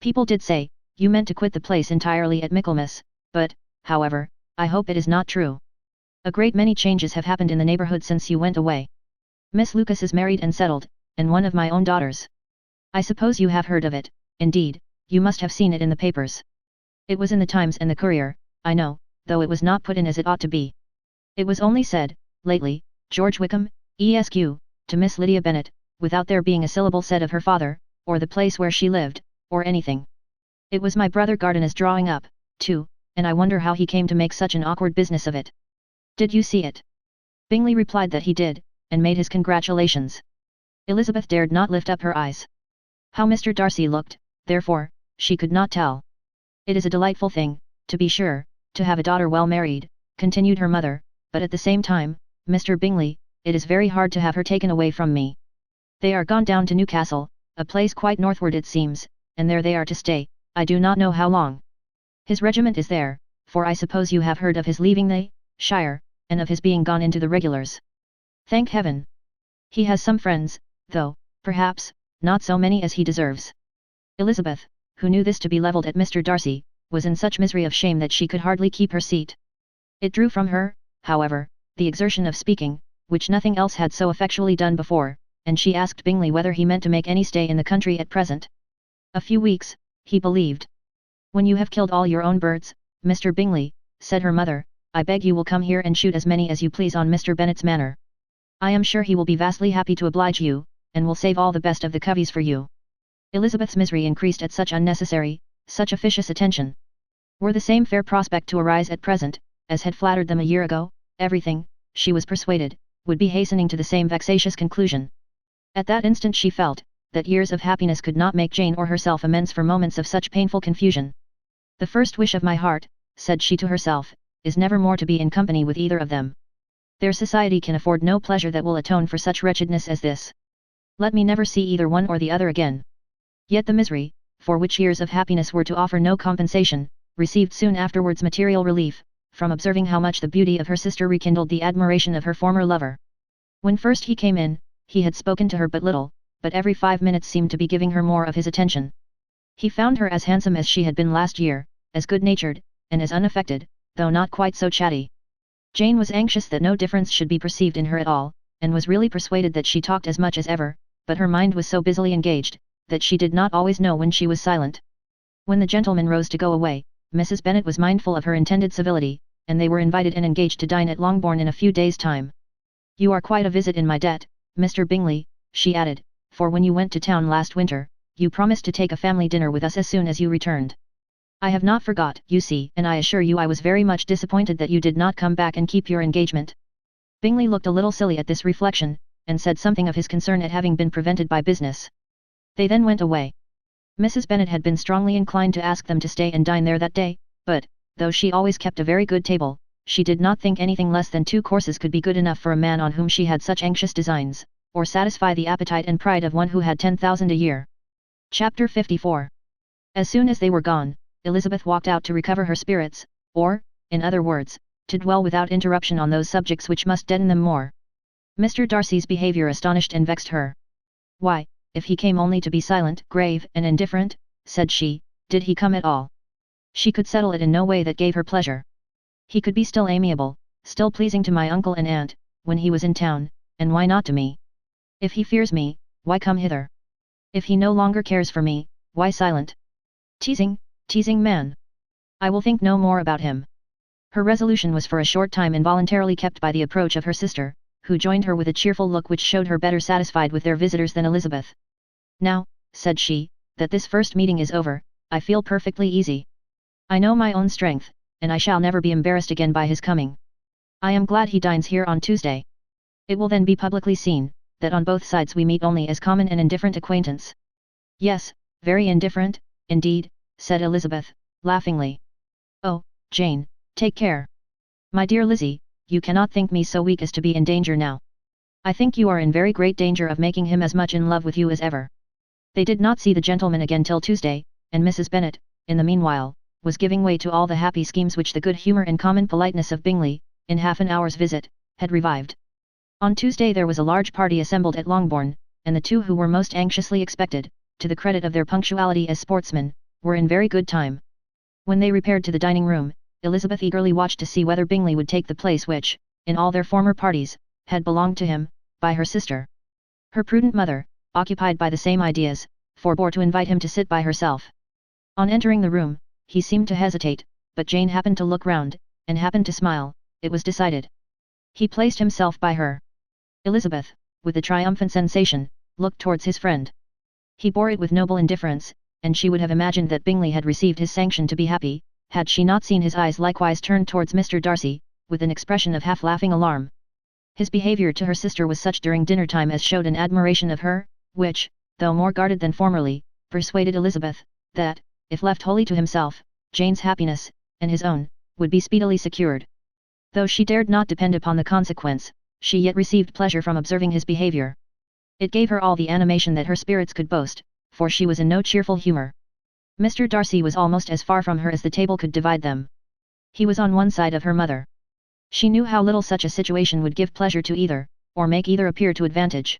People did say, you meant to quit the place entirely at Michaelmas, but, however, I hope it is not true. A great many changes have happened in the neighbourhood since you went away. Miss Lucas is married and settled, and one of my own daughters. I suppose you have heard of it, indeed, you must have seen it in the papers. It was in the Times and the Courier, I know, though it was not put in as it ought to be. It was only said, lately, George Wickham, Esq., to Miss Lydia Bennet, without there being a syllable said of her father, or the place where she lived, or anything. It was my brother Gardiner's drawing up, too, and I wonder how he came to make such an awkward business of it. Did you see it?" Bingley replied that he did, and made his congratulations. Elizabeth dared not lift up her eyes. How Mr. Darcy looked, therefore, she could not tell. "It is a delightful thing, to be sure, to have a daughter well married," continued her mother, "but at the same time, Mr. Bingley, it is very hard to have her taken away from me. They are gone down to Newcastle, a place quite northward it seems, and there they are to stay, I do not know how long. His regiment is there, for I suppose you have heard of his leaving the shire, and of his being gone into the regulars. Thank heaven! He has some friends, though, perhaps, not so many as he deserves." Elizabeth, who knew this to be levelled at Mr. Darcy, was in such misery of shame that she could hardly keep her seat. It drew from her, however, the exertion of speaking, which nothing else had so effectually done before, and she asked Bingley whether he meant to make any stay in the country at present. "A few weeks, he believed." "When you have killed all your own birds, Mr. Bingley," said her mother, "I beg you will come here and shoot as many as you please on Mr. Bennet's manor. I am sure he will be vastly happy to oblige you, and will save all the best of the coveys for you." Elizabeth's misery increased at such unnecessary, such officious attention. Were the same fair prospect to arise at present, as had flattered them a year ago, everything, she was persuaded, would be hastening to the same vexatious conclusion. At that instant she felt, that years of happiness could not make Jane or herself amends for moments of such painful confusion. "The first wish of my heart," said she to herself, "is never more to be in company with either of them. Their society can afford no pleasure that will atone for such wretchedness as this. Let me never see either one or the other again." Yet the misery, for which years of happiness were to offer no compensation, received soon afterwards material relief, from observing how much the beauty of her sister rekindled the admiration of her former lover. When first he came in, he had spoken to her but little, but every 5 minutes seemed to be giving her more of his attention. He found her as handsome as she had been last year, as good-natured, and as unaffected, though not quite so chatty. Jane was anxious that no difference should be perceived in her at all, and was really persuaded that she talked as much as ever, but her mind was so busily engaged, that she did not always know when she was silent. When the gentleman rose to go away, Mrs. Bennet was mindful of her intended civility, and they were invited and engaged to dine at Longbourn in a few days' time. "You are quite a visit in my debt, Mr. Bingley," she added, "for when you went to town last winter, you promised to take a family dinner with us as soon as you returned. I have not forgot, you see, and I assure you I was very much disappointed that you did not come back and keep your engagement." Bingley looked a little silly at this reflection, and said something of his concern at having been prevented by business. They then went away. Mrs. Bennet had been strongly inclined to ask them to stay and dine there that day, but, though she always kept a very good table, she did not think anything less than 2 courses could be good enough for a man on whom she had such anxious designs, or satisfy the appetite and pride of one who had 10,000 a year. Chapter 54. As soon as they were gone, Elizabeth walked out to recover her spirits, or, in other words, to dwell without interruption on those subjects which must deaden them more. Mr. Darcy's behaviour astonished and vexed her. "Why, if he came only to be silent, grave, and indifferent," said she, "did he come at all? She could settle it in no way that gave her pleasure. He could be still amiable, still pleasing to my uncle and aunt, when he was in town, and why not to me? If he fears me, why come hither? If he no longer cares for me, why silent? Teasing man! I will think no more about him." Her resolution was for a short time involuntarily kept by the approach of her sister, who joined her with a cheerful look which showed her better satisfied with their visitors than Elizabeth. "Now," said she, "that this first meeting is over, I feel perfectly easy. I know my own strength, and I shall never be embarrassed again by his coming. I am glad he dines here on Tuesday. It will then be publicly seen, that on both sides we meet only as common and indifferent acquaintance." "Yes, very indifferent, indeed," said Elizabeth, laughingly. "Oh, Jane, take care. My dear Lizzie, you cannot think me so weak as to be in danger now. I think you are in very great danger of making him as much in love with you as ever." They did not see the gentleman again till Tuesday, and Mrs. Bennet, in the meanwhile, was giving way to all the happy schemes which the good humour and common politeness of Bingley, in half an hour's visit, had revived. On Tuesday there was a large party assembled at Longbourn, and the two who were most anxiously expected, to the credit of their punctuality as sportsmen, were in very good time. When they repaired to the dining room, Elizabeth eagerly watched to see whether Bingley would take the place which, in all their former parties, had belonged to him, by her sister. Her prudent mother, occupied by the same ideas, forbore to invite him to sit by herself. On entering the room, he seemed to hesitate, but Jane happened to look round, and happened to smile. It was decided. He placed himself by her. Elizabeth, with a triumphant sensation, looked towards his friend. He bore it with noble indifference, and she would have imagined that Bingley had received his sanction to be happy, had she not seen his eyes likewise turned towards Mr. Darcy, with an expression of half-laughing alarm. His behaviour to her sister was such during dinner time as showed an admiration of her, which, though more guarded than formerly, persuaded Elizabeth, that, if left wholly to himself, Jane's happiness, and his own, would be speedily secured. Though she dared not depend upon the consequence, she yet received pleasure from observing his behaviour. It gave her all the animation that her spirits could boast, for she was in no cheerful humour. Mr. Darcy was almost as far from her as the table could divide them. He was on one side of her mother. She knew how little such a situation would give pleasure to either, or make either appear to advantage.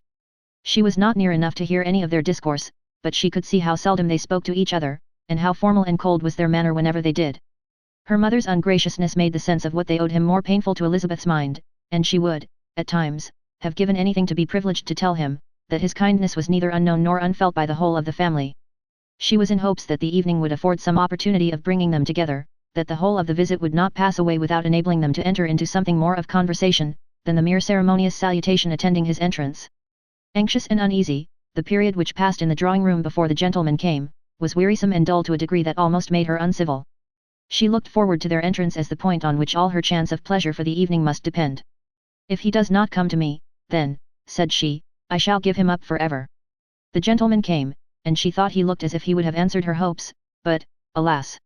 She was not near enough to hear any of their discourse, but she could see how seldom they spoke to each other, and how formal and cold was their manner whenever they did. Her mother's ungraciousness made the sense of what they owed him more painful to Elizabeth's mind, and she would, at times, have given anything to be privileged to tell him, that his kindness was neither unknown nor unfelt by the whole of the family. She was in hopes that the evening would afford some opportunity of bringing them together, that the whole of the visit would not pass away without enabling them to enter into something more of conversation, than the mere ceremonious salutation attending his entrance. Anxious and uneasy, the period which passed in the drawing-room before the gentleman came, was wearisome and dull to a degree that almost made her uncivil. She looked forward to their entrance as the point on which all her chance of pleasure for the evening must depend. "If he does not come to me, then," said she, "I shall give him up for ever." The gentleman came, and she thought he looked as if he would have answered her hopes, but, alas!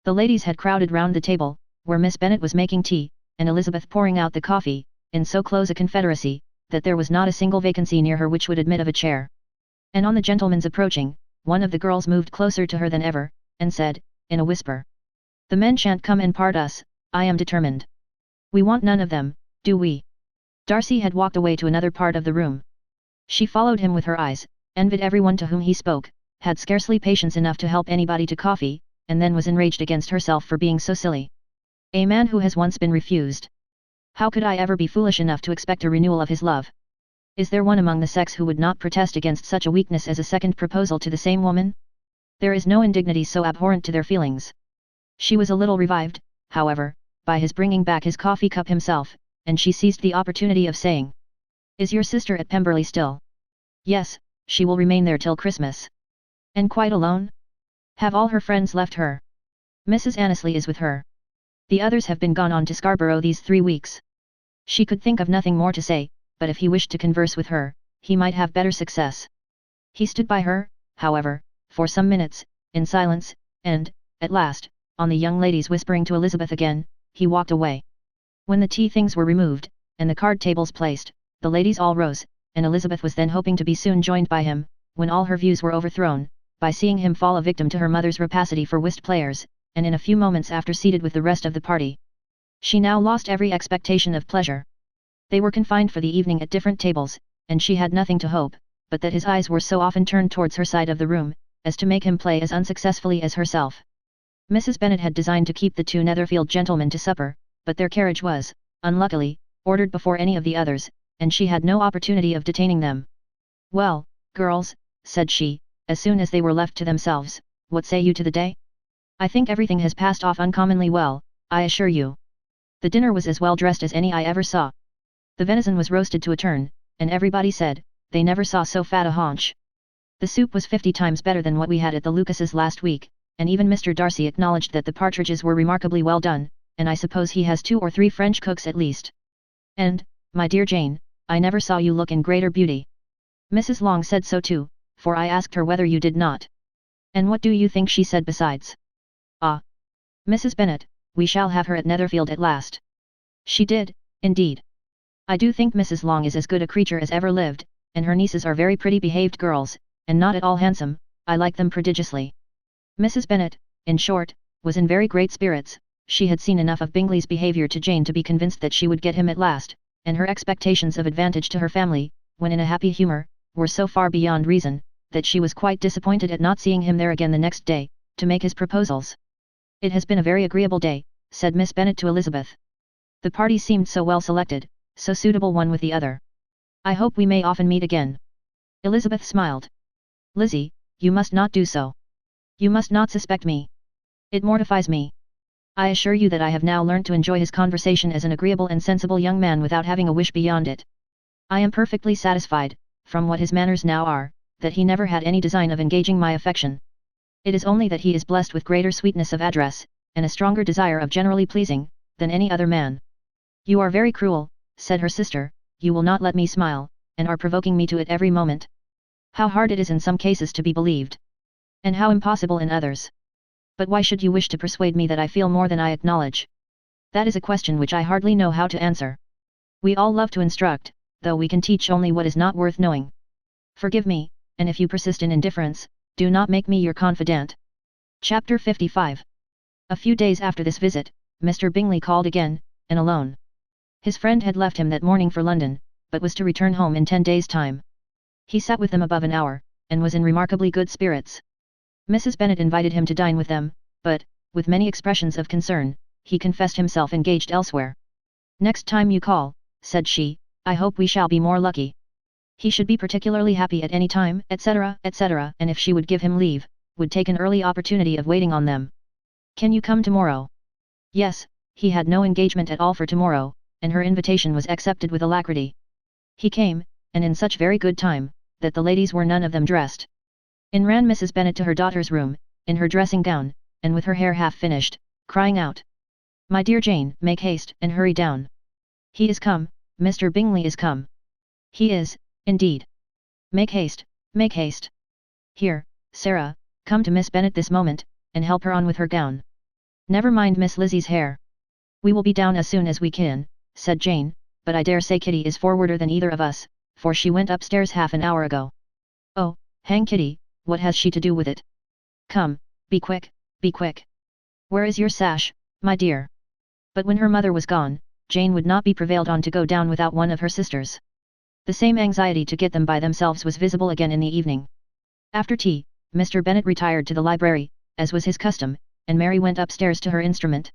The ladies had crowded round the table, where Miss Bennet was making tea, and Elizabeth pouring out the coffee, in so close a confederacy, that there was not a single vacancy near her which would admit of a chair. And on the gentleman's approaching, one of the girls moved closer to her than ever, and said, in a whisper, "The men shan't come and part us, I am determined. We want none of them, do we? Darcy had walked away to another part of the room. She followed him with her eyes, envied everyone to whom he spoke, had scarcely patience enough to help anybody to coffee, and then was enraged against herself for being so silly. A man who has once been refused. How could I ever be foolish enough to expect a renewal of his love? Is there one among the sex who would not protest against such a weakness as a second proposal to the same woman? There is no indignity so abhorrent to their feelings. She was a little revived, however, by his bringing back his coffee cup himself, and she seized the opportunity of saying, "Is your sister at Pemberley still?" "Yes, she will remain there till Christmas." "And quite alone? Have all her friends left her?" "Mrs. Annesley is with her. The others have been gone on to Scarborough these 3 weeks." She could think of nothing more to say, but if he wished to converse with her, he might have better success. He stood by her, however, for some minutes, in silence, and, at last, on the young ladies whispering to Elizabeth again, he walked away. When the tea things were removed, and the card tables placed, the ladies all rose, and Elizabeth was then hoping to be soon joined by him, when all her views were overthrown, by seeing him fall a victim to her mother's rapacity for whist players, and in a few moments after seated with the rest of the party. She now lost every expectation of pleasure. They were confined for the evening at different tables, and she had nothing to hope, but that his eyes were so often turned towards her side of the room, as to make him play as unsuccessfully as herself. Mrs. Bennet had designed to keep the 2 Netherfield gentlemen to supper, but their carriage was, unluckily, ordered before any of the others, and she had no opportunity of detaining them. "Well, girls," said she, as soon as they were left to themselves, "what say you to the day? I think everything has passed off uncommonly well, I assure you. The dinner was as well dressed as any I ever saw. The venison was roasted to a turn, and everybody said, they never saw so fat a haunch. The soup was 50 times better than what we had at the Lucases last week, and even Mr. Darcy acknowledged that the partridges were remarkably well done, and I suppose he has 2 or 3 French cooks at least. And, my dear Jane, I never saw you look in greater beauty. Mrs. Long said so too, for I asked her whether you did not. And what do you think she said besides? Ah! Mrs. Bennet, we shall have her at Netherfield at last. She did, indeed. I do think Mrs. Long is as good a creature as ever lived, and her nieces are very pretty behaved girls, and not at all handsome, I like them prodigiously. Mrs. Bennet, in short, was in very great spirits. She had seen enough of Bingley's behaviour to Jane to be convinced that she would get him at last, and her expectations of advantage to her family, when in a happy humour, were so far beyond reason, that she was quite disappointed at not seeing him there again the next day, to make his proposals. "It has been a very agreeable day," said Miss Bennet to Elizabeth. "The party seemed so well selected, so suitable one with the other. I hope we may often meet again." Elizabeth smiled. "Lizzie, you must not do so. You must not suspect me. It mortifies me. I assure you that I have now learnt to enjoy his conversation as an agreeable and sensible young man without having a wish beyond it. I am perfectly satisfied, from what his manners now are, that he never had any design of engaging my affection. It is only that he is blessed with greater sweetness of address, and a stronger desire of generally pleasing, than any other man." "You are very cruel," said her sister, "you will not let me smile, and are provoking me to it every moment. How hard it is in some cases to be believed. And how impossible in others. But why should you wish to persuade me that I feel more than I acknowledge? That is a question which I hardly know how to answer. We all love to instruct, though we can teach only what is not worth knowing. Forgive me, and if you persist in indifference, do not make me your confidant." Chapter 55. A few days after this visit, Mr. Bingley called again, and alone. His friend had left him that morning for London, but was to return home in 10 days' time. He sat with them above an hour, and was in remarkably good spirits. Mrs. Bennet invited him to dine with them, but, with many expressions of concern, he confessed himself engaged elsewhere. "Next time you call," said she, "I hope we shall be more lucky." He should be particularly happy at any time, etc., etc., and if she would give him leave, would take an early opportunity of waiting on them. "Can you come tomorrow?" Yes, he had no engagement at all for tomorrow, and her invitation was accepted with alacrity. He came, and in such very good time, that the ladies were none of them dressed. In ran Mrs. Bennet to her daughter's room, in her dressing gown, and with her hair half finished, crying out, "My dear Jane, make haste and hurry down. He is come, Mr. Bingley is come. He is, indeed. Make haste, make haste. Here, Sarah, come to Miss Bennet this moment, and help her on with her gown. Never mind Miss Lizzie's hair. We will be down as soon as we can," said Jane, "but I dare say Kitty is forwarder than either of us, for she went upstairs half an hour ago." "Oh, hang Kitty, what has she to do with it? Come, be quick, be quick. Where is your sash, my dear?" But when her mother was gone, Jane would not be prevailed on to go down without one of her sisters. The same anxiety to get them by themselves was visible again in the evening. After tea, Mr. Bennet retired to the library, as was his custom, and Mary went upstairs to her instrument.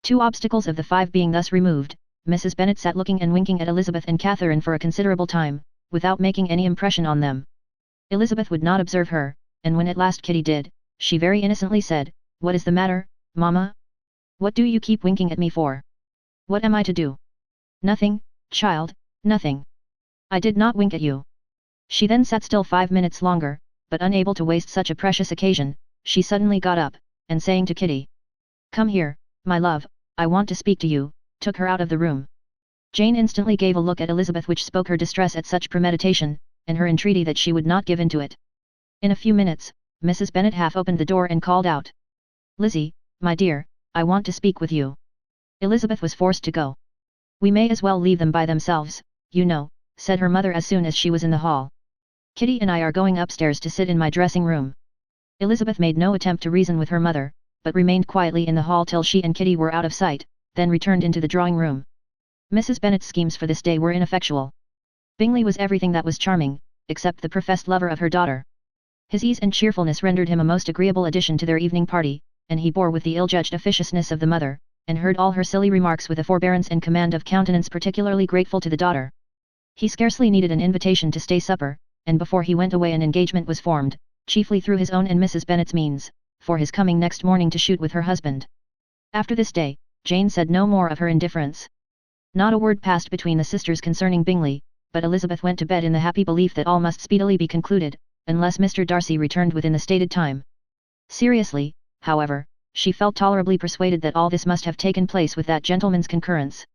2 obstacles of the 5 being thus removed, Mrs. Bennet sat looking and winking at Elizabeth and Catherine for a considerable time, without making any impression on them. Elizabeth would not observe her, and when at last Kitty did, she very innocently said, "What is the matter, Mamma? What do you keep winking at me for? What am I to do?" "Nothing, child, nothing. I did not wink at you." She then sat still 5 minutes longer, but unable to waste such a precious occasion, she suddenly got up, and saying to Kitty, "Come here, my love, I want to speak to you," took her out of the room. Jane instantly gave a look at Elizabeth which spoke her distress at such premeditation, and her entreaty that she would not give in to it. In a few minutes, Mrs. Bennet half opened the door and called out, "Lizzie, my dear, I want to speak with you." Elizabeth was forced to go. "We may as well leave them by themselves, you know," said her mother as soon as she was in the hall. "Kitty and I are going upstairs to sit in my dressing room." Elizabeth made no attempt to reason with her mother, but remained quietly in the hall till she and Kitty were out of sight, then returned into the drawing room. Mrs. Bennet's schemes for this day were ineffectual. Bingley was everything that was charming, except the professed lover of her daughter. His ease and cheerfulness rendered him a most agreeable addition to their evening party, and he bore with the ill-judged officiousness of the mother, and heard all her silly remarks with a forbearance and command of countenance particularly grateful to the daughter. He scarcely needed an invitation to stay supper, and before he went away an engagement was formed, chiefly through his own and Mrs. Bennet's means, for his coming next morning to shoot with her husband. After this day, Jane said no more of her indifference. Not a word passed between the sisters concerning Bingley, but Elizabeth went to bed in the happy belief that all must speedily be concluded, unless Mr. Darcy returned within the stated time. Seriously, however, she felt tolerably persuaded that all this must have taken place with that gentleman's concurrence.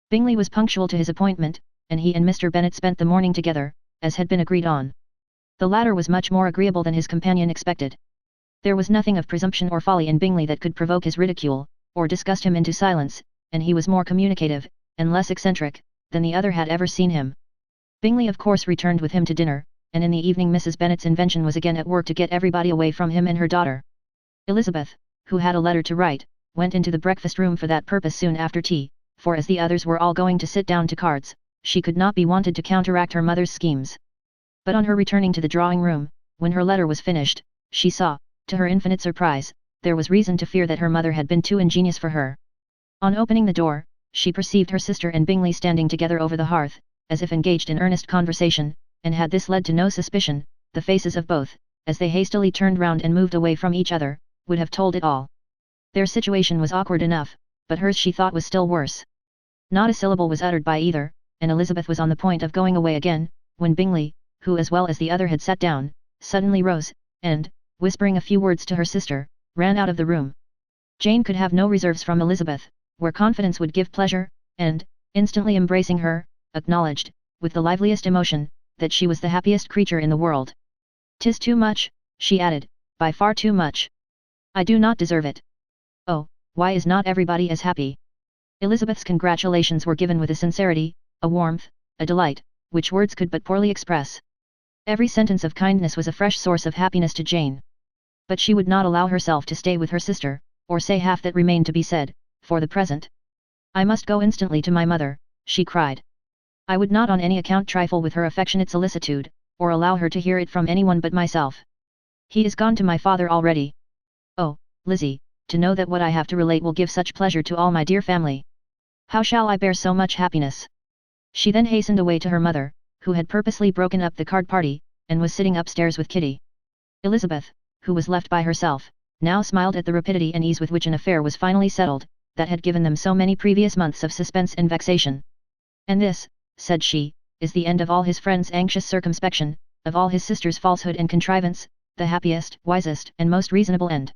Bingley was punctual to his appointment, and he and Mr. Bennet spent the morning together, as had been agreed on. The latter was much more agreeable than his companion expected. There was nothing of presumption or folly in Bingley that could provoke his ridicule, or disgust him into silence, and he was more communicative, and less eccentric, than the other had ever seen him. Bingley of course returned with him to dinner, and in the evening Mrs. Bennet's invention was again at work to get everybody away from him and her daughter. Elizabeth, who had a letter to write, went into the breakfast room for that purpose soon after tea, for as the others were all going to sit down to cards, she could not be wanted to counteract her mother's schemes. But on her returning to the drawing room, when her letter was finished, she saw, to her infinite surprise, there was reason to fear that her mother had been too ingenious for her. On opening the door, she perceived her sister and Bingley standing together over the hearth, as if engaged in earnest conversation, and had this led to no suspicion, the faces of both, as they hastily turned round and moved away from each other, would have told it all. Their situation was awkward enough, but hers she thought was still worse. Not a syllable was uttered by either, and Elizabeth was on the point of going away again, when Bingley, who as well as the other had sat down, suddenly rose, and, whispering a few words to her sister, ran out of the room. Jane could have no reserves from Elizabeth, where confidence would give pleasure, and, instantly embracing her, acknowledged, with the liveliest emotion, that she was the happiest creature in the world. "'Tis too much," she added, "by far too much. I do not deserve it. Oh, why is not everybody as happy?" Elizabeth's congratulations were given with a sincerity, a warmth, a delight, which words could but poorly express. Every sentence of kindness was a fresh source of happiness to Jane. But she would not allow herself to stay with her sister, or say half that remained to be said, for the present. "I must go instantly to my mother," she cried. "I would not on any account trifle with her affectionate solicitude, or allow her to hear it from anyone but myself. He is gone to my father already. Oh, Lizzie, to know that what I have to relate will give such pleasure to all my dear family. How shall I bear so much happiness?" She then hastened away to her mother, who had purposely broken up the card party, and was sitting upstairs with Kitty. Elizabeth, who was left by herself, now smiled at the rapidity and ease with which an affair was finally settled, that had given them so many previous months of suspense and vexation. "And this," said she, "is the end of all his friends' anxious circumspection, of all his sister's falsehood and contrivance, the happiest, wisest, and most reasonable end."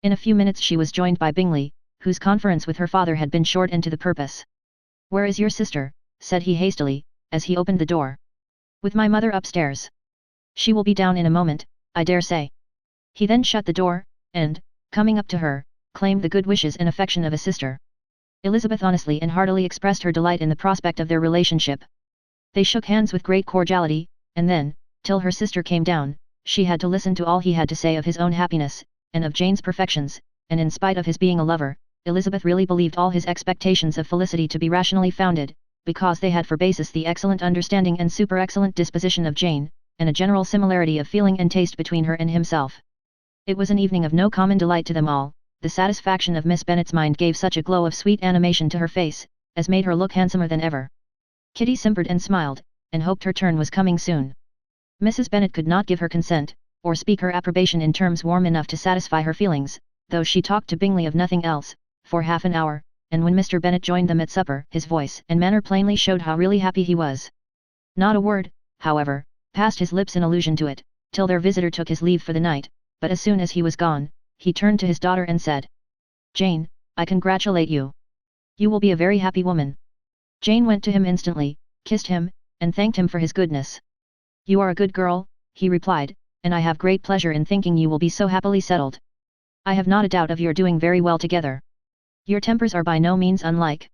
In a few minutes she was joined by Bingley, whose conference with her father had been short and to the purpose. "Where is your sister?" said he hastily, as he opened the door. "With my mother upstairs. She will be down in a moment, I dare say." He then shut the door, and, coming up to her, claimed the good wishes and affection of a sister. Elizabeth honestly and heartily expressed her delight in the prospect of their relationship. They shook hands with great cordiality, and then, till her sister came down, she had to listen to all he had to say of his own happiness, and of Jane's perfections, and in spite of his being a lover, Elizabeth really believed all his expectations of felicity to be rationally founded, because they had for basis the excellent understanding and super-excellent disposition of Jane, and a general similarity of feeling and taste between her and himself. It was an evening of no common delight to them all. The satisfaction of Miss Bennet's mind gave such a glow of sweet animation to her face, as made her look handsomer than ever. Kitty simpered and smiled, and hoped her turn was coming soon. Mrs. Bennet could not give her consent, or speak her approbation in terms warm enough to satisfy her feelings, though she talked to Bingley of nothing else, for half an hour, and when Mr. Bennet joined them at supper, his voice and manner plainly showed how really happy he was. Not a word, however, passed his lips in allusion to it, till their visitor took his leave for the night, but as soon as he was gone, he turned to his daughter and said, "Jane, I congratulate you. You will be a very happy woman." Jane went to him instantly, kissed him, and thanked him for his goodness. "You are a good girl," he replied, "and I have great pleasure in thinking you will be so happily settled. I have not a doubt of your doing very well together. Your tempers are by no means unlike.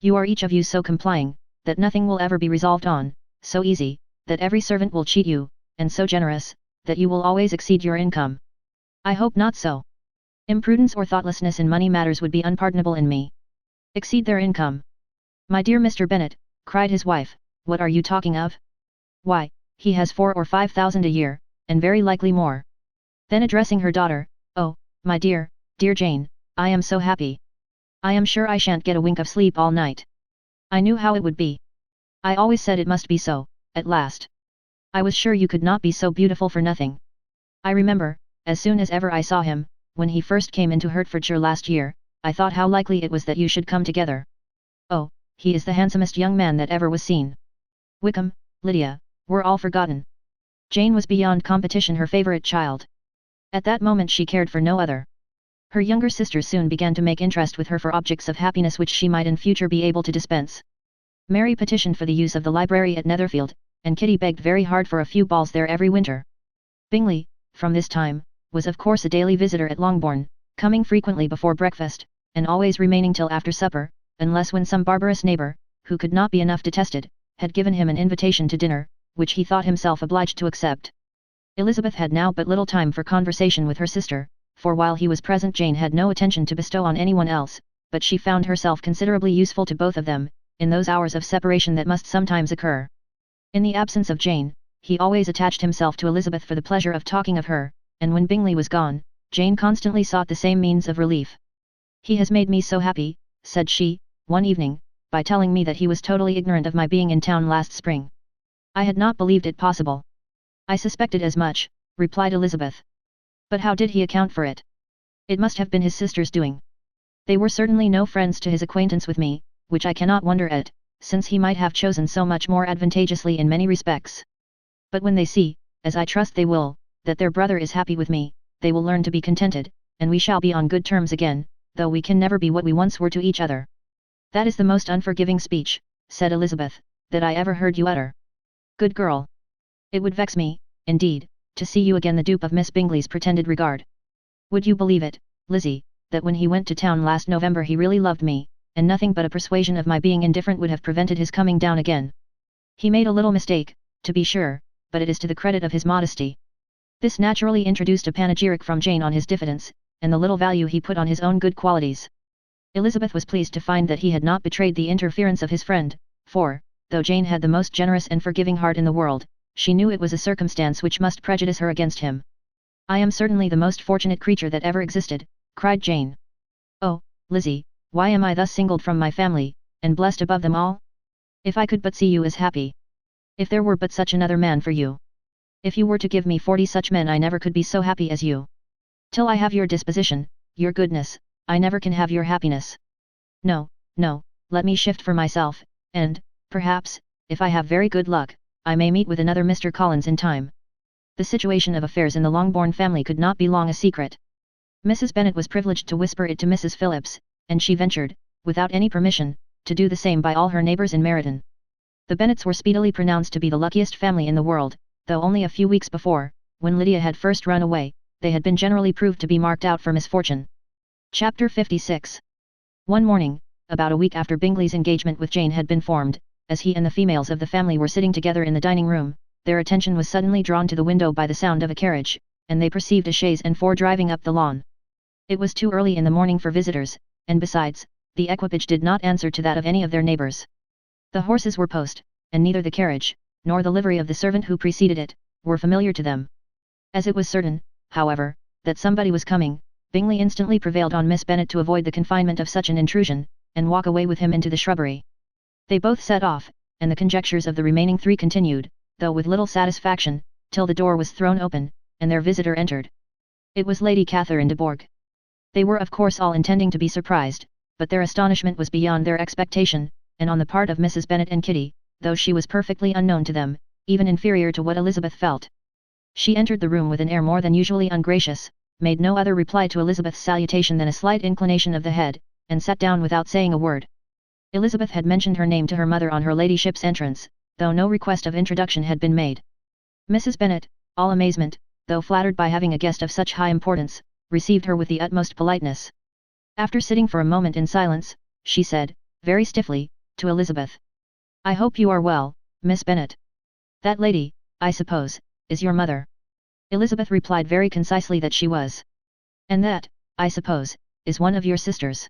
You are each of you so complying, that nothing will ever be resolved on, so easy, that every servant will cheat you, and so generous, that you will always exceed your income. I hope not so. Imprudence or thoughtlessness in money matters would be unpardonable in me. Exceed their income. My dear Mr. Bennet," cried his wife, "what are you talking of? Why, he has 4,000 or 5,000 a year, and very likely more." Then addressing her daughter, "Oh, my dear, dear Jane, I am so happy. I am sure I shan't get a wink of sleep all night. I knew how it would be. I always said it must be so, at last. I was sure you could not be so beautiful for nothing. I remember, as soon as ever I saw him, when he first came into Hertfordshire last year, I thought how likely it was that you should come together. Oh, he is the handsomest young man that ever was seen. Wickham, Lydia, were all forgotten." Jane was beyond competition her favourite child. At that moment she cared for no other. Her younger sisters soon began to make interest with her for objects of happiness which she might in future be able to dispense. Mary petitioned for the use of the library at Netherfield, and Kitty begged very hard for a few balls there every winter. Bingley, from this time, was of course a daily visitor at Longbourn, coming frequently before breakfast, and always remaining till after supper, unless when some barbarous neighbour, who could not be enough detested, had given him an invitation to dinner, which he thought himself obliged to accept. Elizabeth had now but little time for conversation with her sister, for while he was present Jane had no attention to bestow on anyone else, but she found herself considerably useful to both of them, in those hours of separation that must sometimes occur. In the absence of Jane, he always attached himself to Elizabeth for the pleasure of talking of her, and when Bingley was gone, Jane constantly sought the same means of relief. "He has made me so happy," said she, one evening, "by telling me that he was totally ignorant of my being in town last spring. I had not believed it possible." "I suspected as much," replied Elizabeth. "But how did he account for it? It must have been his sister's doing. They were certainly no friends to his acquaintance with me, which I cannot wonder at, since he might have chosen so much more advantageously in many respects. But when they see, as I trust they will, that their brother is happy with me, they will learn to be contented, and we shall be on good terms again, though we can never be what we once were to each other." "That is the most unforgiving speech," said Elizabeth, "that I ever heard you utter. Good girl. It would vex me, indeed, to see you again the dupe of Miss Bingley's pretended regard. Would you believe it, Lizzie, that when he went to town last November he really loved me, and nothing but a persuasion of my being indifferent would have prevented his coming down again. He made a little mistake, to be sure, but it is to the credit of his modesty." This naturally introduced a panegyric from Jane on his diffidence, and the little value he put on his own good qualities. Elizabeth was pleased to find that he had not betrayed the interference of his friend, for, though Jane had the most generous and forgiving heart in the world, she knew it was a circumstance which must prejudice her against him. "I am certainly the most fortunate creature that ever existed," cried Jane. "Oh, Lizzie, why am I thus singled from my family, and blessed above them all? If I could but see you as happy! If there were but such another man for you! If you were to give me 40 such men I never could be so happy as you. Till I have your disposition, your goodness, I never can have your happiness. No, no, let me shift for myself, and, perhaps, if I have very good luck, I may meet with another Mr. Collins in time." The situation of affairs in the Longbourn family could not be long a secret. Mrs. Bennet was privileged to whisper it to Mrs. Phillips, and she ventured, without any permission, to do the same by all her neighbours in Meryton. The Bennets were speedily pronounced to be the luckiest family in the world, though only a few weeks before, when Lydia had first run away, they had been generally proved to be marked out for misfortune. Chapter 56. One morning, about a week after Bingley's engagement with Jane had been formed, as he and the females of the family were sitting together in the dining room, their attention was suddenly drawn to the window by the sound of a carriage, and they perceived a chaise and four driving up the lawn. It was too early in the morning for visitors, and besides, the equipage did not answer to that of any of their neighbours. The horses were post, and neither the carriage, nor the livery of the servant who preceded it, were familiar to them. As it was certain, however, that somebody was coming, Bingley instantly prevailed on Miss Bennet to avoid the confinement of such an intrusion, and walk away with him into the shrubbery. They both set off, and the conjectures of the remaining three continued, though with little satisfaction, till the door was thrown open, and their visitor entered. It was Lady Catherine de Bourgh. They were of course all intending to be surprised, but their astonishment was beyond their expectation, and on the part of Mrs. Bennet and Kitty, though she was perfectly unknown to them, even inferior to what Elizabeth felt. She entered the room with an air more than usually ungracious, made no other reply to Elizabeth's salutation than a slight inclination of the head, and sat down without saying a word. Elizabeth had mentioned her name to her mother on her ladyship's entrance, though no request of introduction had been made. Mrs. Bennet, all amazement, though flattered by having a guest of such high importance, received her with the utmost politeness. After sitting for a moment in silence, she said, very stiffly, to Elizabeth, "I hope you are well, Miss Bennet. That lady, I suppose, is your mother?" Elizabeth replied very concisely that she was. "And that, I suppose, is one of your sisters?"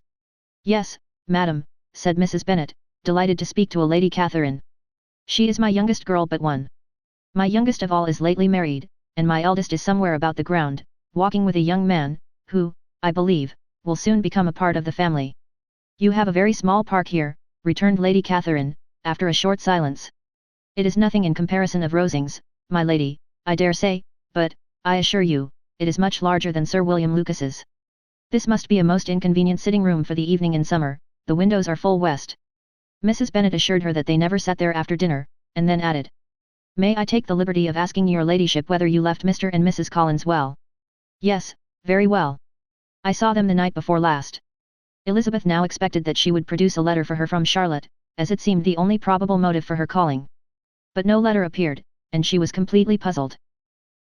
"Yes, madam," said Mrs. Bennet, delighted to speak to a Lady Catherine. "She is my youngest girl but one. My youngest of all is lately married, and my eldest is somewhere about the ground, walking with a young man, who, I believe, will soon become a part of the family." "You have a very small park here," returned Lady Catherine, after a short silence. "It is nothing in comparison of Rosings, my lady, I dare say, but, I assure you, it is much larger than Sir William Lucas's. This must be a most inconvenient sitting room for the evening in summer, the windows are full west." Mrs. Bennet assured her that they never sat there after dinner, and then added, "May I take the liberty of asking your ladyship whether you left Mr. and Mrs. Collins well?" "Yes, very well. I saw them the night before last." Elizabeth now expected that she would produce a letter for her from Charlotte, as it seemed the only probable motive for her calling. But no letter appeared, and she was completely puzzled.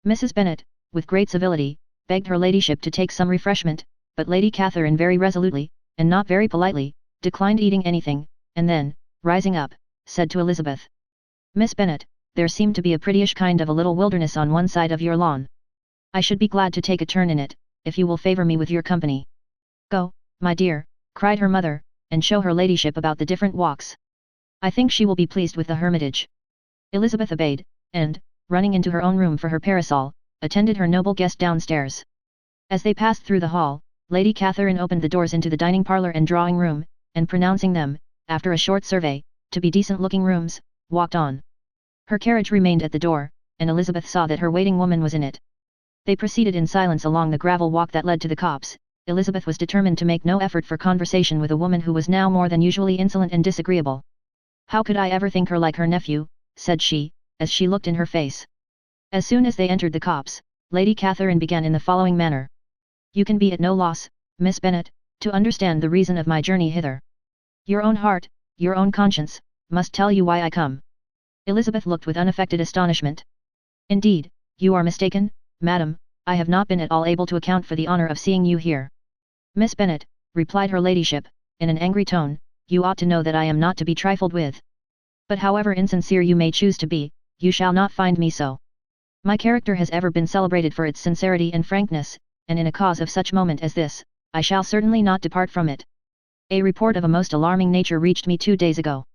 Mrs. Bennet, with great civility, begged her ladyship to take some refreshment, but Lady Catherine very resolutely, and not very politely, declined eating anything, and then, rising up, said to Elizabeth, "Miss Bennet, there seemed to be a prettyish kind of a little wilderness on one side of your lawn. I should be glad to take a turn in it, if you will favour me with your company." "Go, my dear," cried her mother, "and show her ladyship about the different walks. I think she will be pleased with the hermitage." Elizabeth obeyed, and, running into her own room for her parasol, attended her noble guest downstairs. As they passed through the hall, Lady Catherine opened the doors into the dining parlour and drawing room, and pronouncing them, after a short survey, to be decent-looking rooms, walked on. Her carriage remained at the door, and Elizabeth saw that her waiting woman was in it. They proceeded in silence along the gravel walk that led to the copse. Elizabeth was determined to make no effort for conversation with a woman who was now more than usually insolent and disagreeable. "How could I ever think her like her nephew?" said she, as she looked in her face. As soon as they entered the copse, Lady Catherine began in the following manner. "You can be at no loss, Miss Bennet, to understand the reason of my journey hither. Your own heart, your own conscience, must tell you why I come." Elizabeth looked with unaffected astonishment. "Indeed, you are mistaken, madam, I have not been at all able to account for the honour of seeing you here." "Miss Bennet," replied her ladyship, in an angry tone, "you ought to know that I am not to be trifled with. But however insincere you may choose to be, you shall not find me so. My character has ever been celebrated for its sincerity and frankness, and in a cause of such moment as this, I shall certainly not depart from it. A report of a most alarming nature reached me 2 days ago.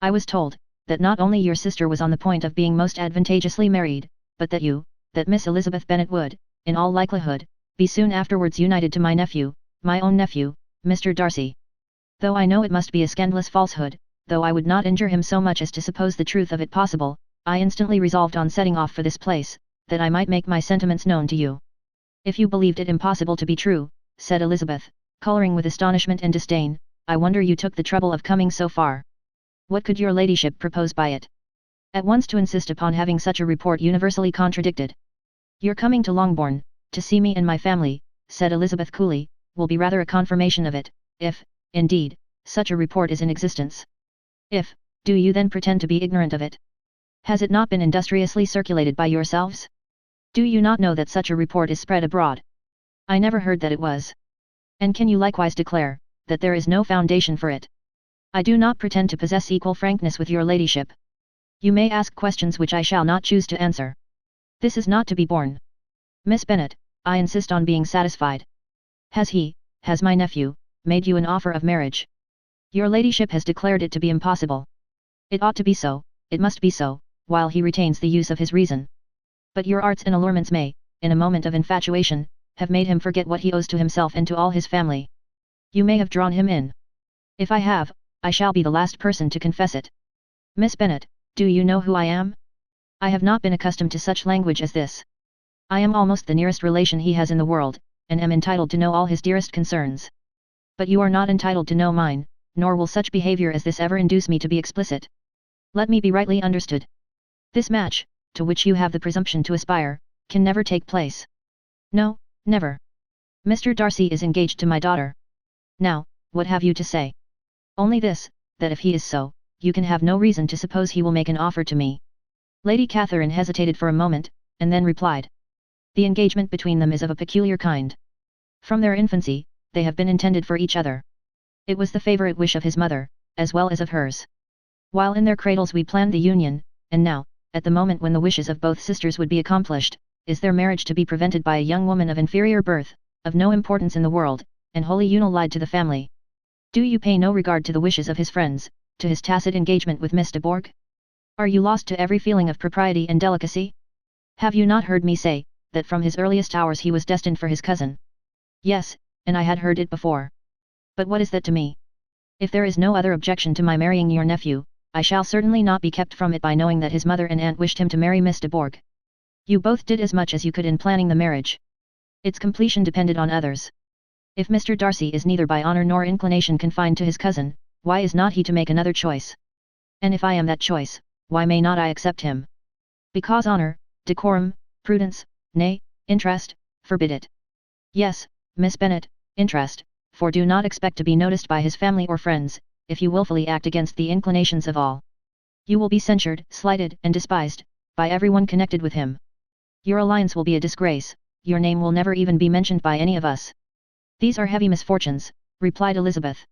I was told, that not only your sister was on the point of being most advantageously married, but that you, that Miss Elizabeth Bennet would, in all likelihood, be soon afterwards united to my nephew, my own nephew, Mr. Darcy. Though I know it must be a scandalous falsehood, though I would not injure him so much as to suppose the truth of it possible, I instantly resolved on setting off for this place, that I might make my sentiments known to you." "If you believed it impossible to be true," said Elizabeth, colouring with astonishment and disdain, "I wonder you took the trouble of coming so far. What could your ladyship propose by it? At once to insist upon having such a report universally contradicted." "Your coming to Longbourn, to see me and my family," said Elizabeth coolly, "will be rather a confirmation of it, if, indeed, such a report is in existence." "If, do you then pretend to be ignorant of it? Has it not been industriously circulated by yourselves? Do you not know that such a report is spread abroad?" "I never heard that it was." "And can you likewise declare, that there is no foundation for it?" "I do not pretend to possess equal frankness with your ladyship. You may ask questions which I shall not choose to answer. This is not to be borne. Miss Bennet, I insist on being satisfied. Has my nephew, made you an offer of marriage. Your ladyship has declared it to be impossible. It ought to be so, it must be so, while he retains the use of his reason. But your arts and allurements may, in a moment of infatuation, have made him forget what he owes to himself and to all his family. You may have drawn him in. If I have, I shall be the last person to confess it. Miss Bennet, do you know who I am? I have not been accustomed to such language as this. I am almost the nearest relation he has in the world, and am entitled to know all his dearest concerns. But you are not entitled to know mine, nor will such behavior as this ever induce me to be explicit. Let me be rightly understood. This match, to which you have the presumption to aspire, can never take place. No, never. Mr. Darcy is engaged to my daughter. Now, what have you to say? Only this, that if he is so, you can have no reason to suppose he will make an offer to me. Lady Catherine hesitated for a moment, and then replied. The engagement between them is of a peculiar kind. From their infancy, they have been intended for each other. It was the favourite wish of his mother, as well as of hers. While in their cradles we planned the union, and now, at the moment when the wishes of both sisters would be accomplished, is their marriage to be prevented by a young woman of inferior birth, of no importance in the world, and wholly unallied to the family. Do you pay no regard to the wishes of his friends, to his tacit engagement with Miss de Bourgh? Are you lost to every feeling of propriety and delicacy? Have you not heard me say, that from his earliest hours he was destined for his cousin? Yes, and I had heard it before. But what is that to me? If there is no other objection to my marrying your nephew, I shall certainly not be kept from it by knowing that his mother and aunt wished him to marry Miss de Bourgh. You both did as much as you could in planning the marriage. Its completion depended on others. If Mr. Darcy is neither by honour nor inclination confined to his cousin, why is not he to make another choice? And if I am that choice, why may not I accept him? Because honour, decorum, prudence, nay, interest, forbid it. Yes, Miss Bennet, interest, for do not expect to be noticed by his family or friends, if you wilfully act against the inclinations of all. You will be censured, slighted, and despised, by everyone connected with him. Your alliance will be a disgrace, your name will never even be mentioned by any of us. These are heavy misfortunes, replied Elizabeth.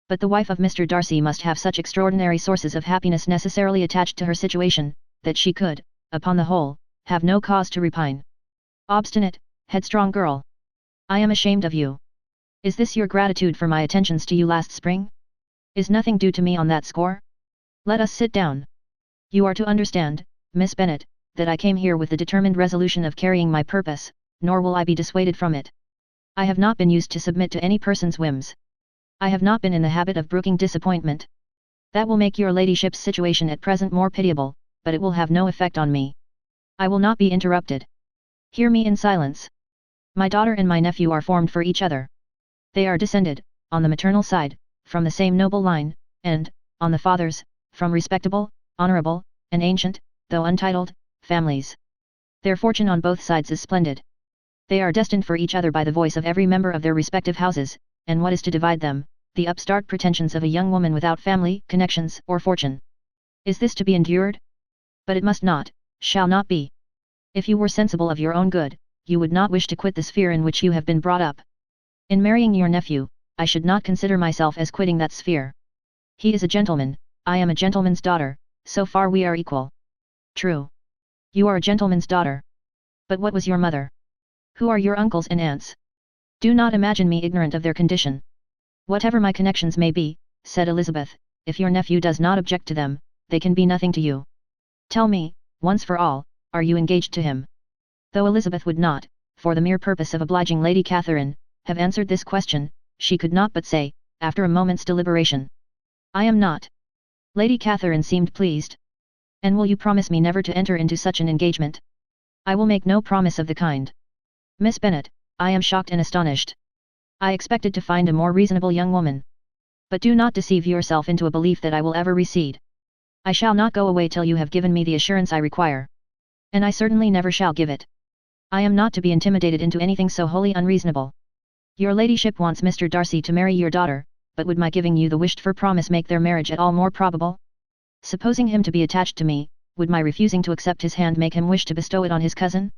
But the wife of Mr. Darcy must have such extraordinary sources of happiness necessarily attached to her situation, that she could, upon the whole, have no cause to repine. Obstinate, headstrong girl! I am ashamed of you. Is this your gratitude for my attentions to you last spring? Is nothing due to me on that score? Let us sit down. You are to understand, Miss Bennet, that I came here with the determined resolution of carrying my purpose, nor will I be dissuaded from it. I have not been used to submit to any person's whims. I have not been in the habit of brooking disappointment. That will make your ladyship's situation at present more pitiable, but it will have no effect on me. I will not be interrupted. Hear me in silence. My daughter and my nephew are formed for each other. They are descended, on the maternal side, from the same noble line, and, on the father's, from respectable, honourable, and ancient, though untitled, families. Their fortune on both sides is splendid. They are destined for each other by the voice of every member of their respective houses, and what is to divide them, the upstart pretensions of a young woman without family, connections, or fortune. Is this to be endured? But it must not, shall not be. If you were sensible of your own good, you would not wish to quit the sphere in which you have been brought up. In marrying your nephew, I should not consider myself as quitting that sphere. He is a gentleman, I am a gentleman's daughter, so far we are equal. True. You are a gentleman's daughter. But what was your mother? Who are your uncles and aunts? Do not imagine me ignorant of their condition. Whatever my connections may be, said Elizabeth, if your nephew does not object to them, they can be nothing to you. Tell me, once for all, are you engaged to him? Though Elizabeth would not, for the mere purpose of obliging Lady Catherine, have answered this question, she could not but say, after a moment's deliberation, I am not. Lady Catherine seemed pleased. And will you promise me never to enter into such an engagement? I will make no promise of the kind. Miss Bennet, I am shocked and astonished. I expected to find a more reasonable young woman. But do not deceive yourself into a belief that I will ever recede. I shall not go away till you have given me the assurance I require. And I certainly never shall give it. I am not to be intimidated into anything so wholly unreasonable. Your ladyship wants Mr. Darcy to marry your daughter, but would my giving you the wished-for promise make their marriage at all more probable? Supposing him to be attached to me, would my refusing to accept his hand make him wish to bestow it on his cousin?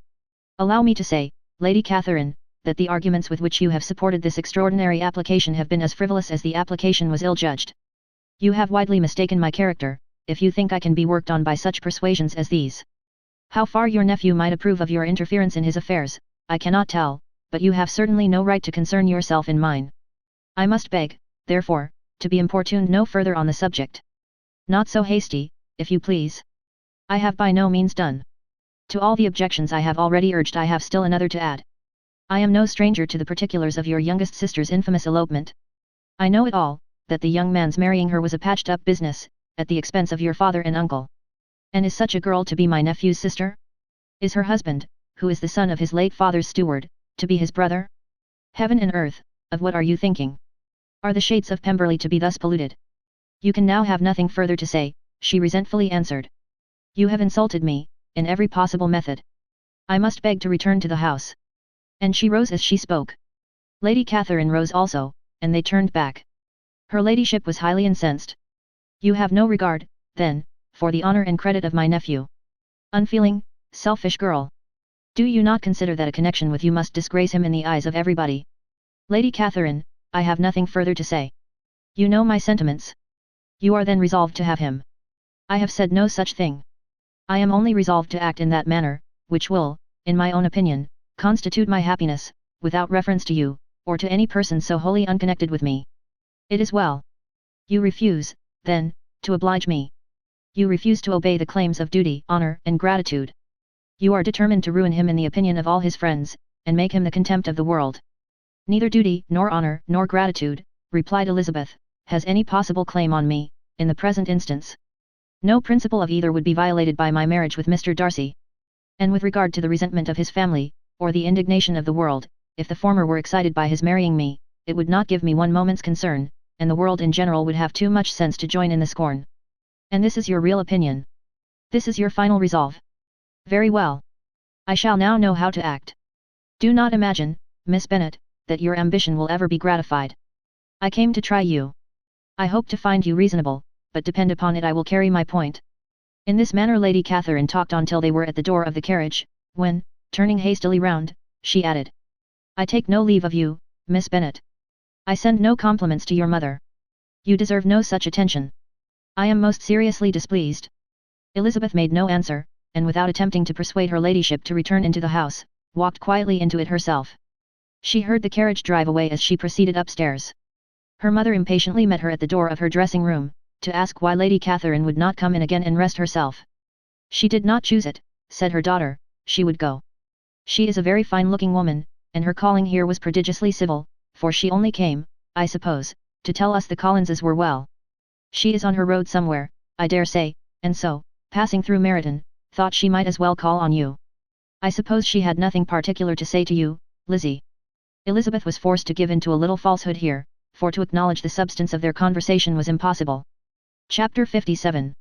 Allow me to say, Lady Catherine, that the arguments with which you have supported this extraordinary application have been as frivolous as the application was ill-judged. You have widely mistaken my character, if you think I can be worked on by such persuasions as these. How far your nephew might approve of your interference in his affairs, I cannot tell, but you have certainly no right to concern yourself in mine. I must beg, therefore, to be importuned no further on the subject. Not so hasty, if you please. I have by no means done. To all the objections I have already urged I have still another to add. I am no stranger to the particulars of your youngest sister's infamous elopement. I know it all, that the young man's marrying her was a patched-up business, at the expense of your father and uncle. And is such a girl to be my nephew's sister? Is her husband, who is the son of his late father's steward, to be his brother? Heaven and earth, of what are you thinking? Are the shades of Pemberley to be thus polluted? You can now have nothing further to say, she resentfully answered. You have insulted me, in every possible method. I must beg to return to the house. And she rose as she spoke. Lady Catherine rose also, and they turned back. Her ladyship was highly incensed. You have no regard, then, for the honour and credit of my nephew. Unfeeling, selfish girl. Do you not consider that a connection with you must disgrace him in the eyes of everybody? Lady Catherine, I have nothing further to say. You know my sentiments. You are then resolved to have him. I have said no such thing. I am only resolved to act in that manner, which will, in my own opinion, constitute my happiness, without reference to you, or to any person so wholly unconnected with me. It is well. You refuse, then, to oblige me. You refuse to obey the claims of duty, honor, and gratitude. You are determined to ruin him in the opinion of all his friends, and make him the contempt of the world. Neither duty, nor honor, nor gratitude, replied Elizabeth, has any possible claim on me, in the present instance. No principle of either would be violated by my marriage with Mr. Darcy. And with regard to the resentment of his family, or the indignation of the world, if the former were excited by his marrying me, it would not give me one moment's concern, and the world in general would have too much sense to join in the scorn. And this is your real opinion? This is your final resolve? Very well. I shall now know how to act. Do not imagine, Miss Bennet, that your ambition will ever be gratified. I came to try you. I hope to find you reasonable, but depend upon it I will carry my point. In this manner Lady Catherine talked on till they were at the door of the carriage, when, turning hastily round, she added. I take no leave of you, Miss Bennet. I send no compliments to your mother. You deserve no such attention. I am most seriously displeased. Elizabeth made no answer, and without attempting to persuade her ladyship to return into the house, walked quietly into it herself. She heard the carriage drive away as she proceeded upstairs. Her mother impatiently met her at the door of her dressing room, to ask why Lady Catherine would not come in again and rest herself. She did not choose it, said her daughter, she would go. She is a very fine-looking woman, and her calling here was prodigiously civil, for she only came, I suppose, to tell us the Collinses were well. She is on her road somewhere, I dare say, and so, passing through Meryton, thought she might as well call on you. I suppose she had nothing particular to say to you, Lizzie. Elizabeth was forced to give in to a little falsehood here, for to acknowledge the substance of their conversation was impossible. Chapter 57.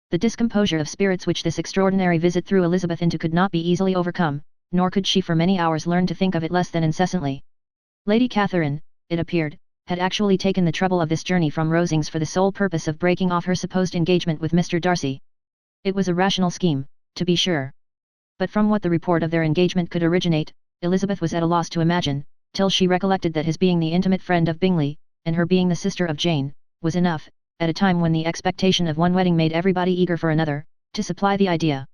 The discomposure of spirits which this extraordinary visit threw Elizabeth into could not be easily overcome, nor could she for many hours learn to think of it less than incessantly. Lady Catherine, it appeared, had actually taken the trouble of this journey from Rosings for the sole purpose of breaking off her supposed engagement with Mr. Darcy. It was a rational scheme, to be sure. But from what the report of their engagement could originate, Elizabeth was at a loss to imagine, till she recollected that his being the intimate friend of Bingley, and her being the sister of Jane, was enough, at a time when the expectation of one wedding made everybody eager for another, to supply the idea.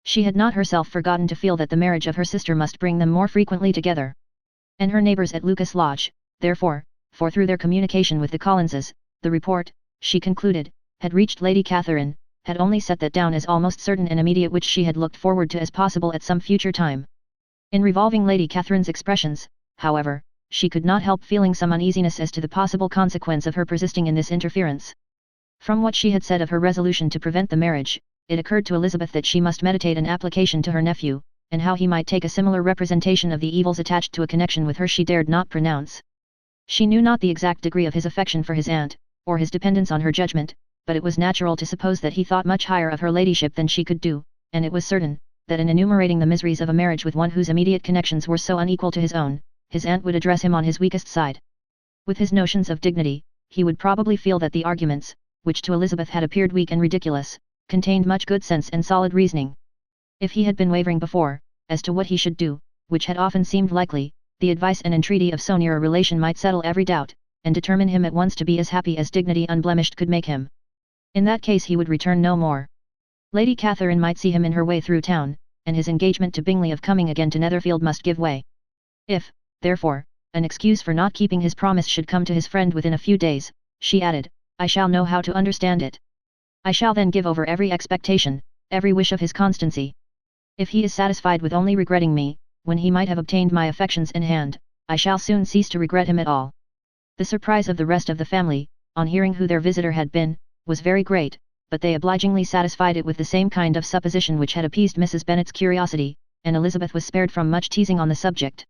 She had not herself forgotten to feel that the marriage of her sister must bring them more frequently together. And her neighbours at Lucas Lodge, therefore, for through their communication with the Collinses, the report, she concluded, had reached Lady Catherine, had only set that down as almost certain and immediate which she had looked forward to as possible at some future time. In revolving Lady Catherine's expressions, however, she could not help feeling some uneasiness as to the possible consequence of her persisting in this interference. From what she had said of her resolution to prevent the marriage, it occurred to Elizabeth that she must meditate an application to her nephew, and how he might take a similar representation of the evils attached to a connection with her she dared not pronounce. She knew not the exact degree of his affection for his aunt, or his dependence on her judgment, but it was natural to suppose that he thought much higher of her ladyship than she could do, and it was certain, that in enumerating the miseries of a marriage with one whose immediate connections were so unequal to his own, his aunt would address him on his weakest side. With his notions of dignity, he would probably feel that the arguments, which to Elizabeth had appeared weak and ridiculous, contained much good sense and solid reasoning. If he had been wavering before, as to what he should do, which had often seemed likely, the advice and entreaty of so near a relation might settle every doubt, and determine him at once to be as happy as dignity unblemished could make him. In that case he would return no more. Lady Catherine might see him in her way through town, and his engagement to Bingley of coming again to Netherfield must give way. If, therefore, an excuse for not keeping his promise should come to his friend within a few days, she added, I shall know how to understand it. I shall then give over every expectation, every wish of his constancy. If he is satisfied with only regretting me, when he might have obtained my affections in hand, I shall soon cease to regret him at all. The surprise of the rest of the family, on hearing who their visitor had been, was very great, but they obligingly satisfied it with the same kind of supposition which had appeased Mrs. Bennet's curiosity, and Elizabeth was spared from much teasing on the subject.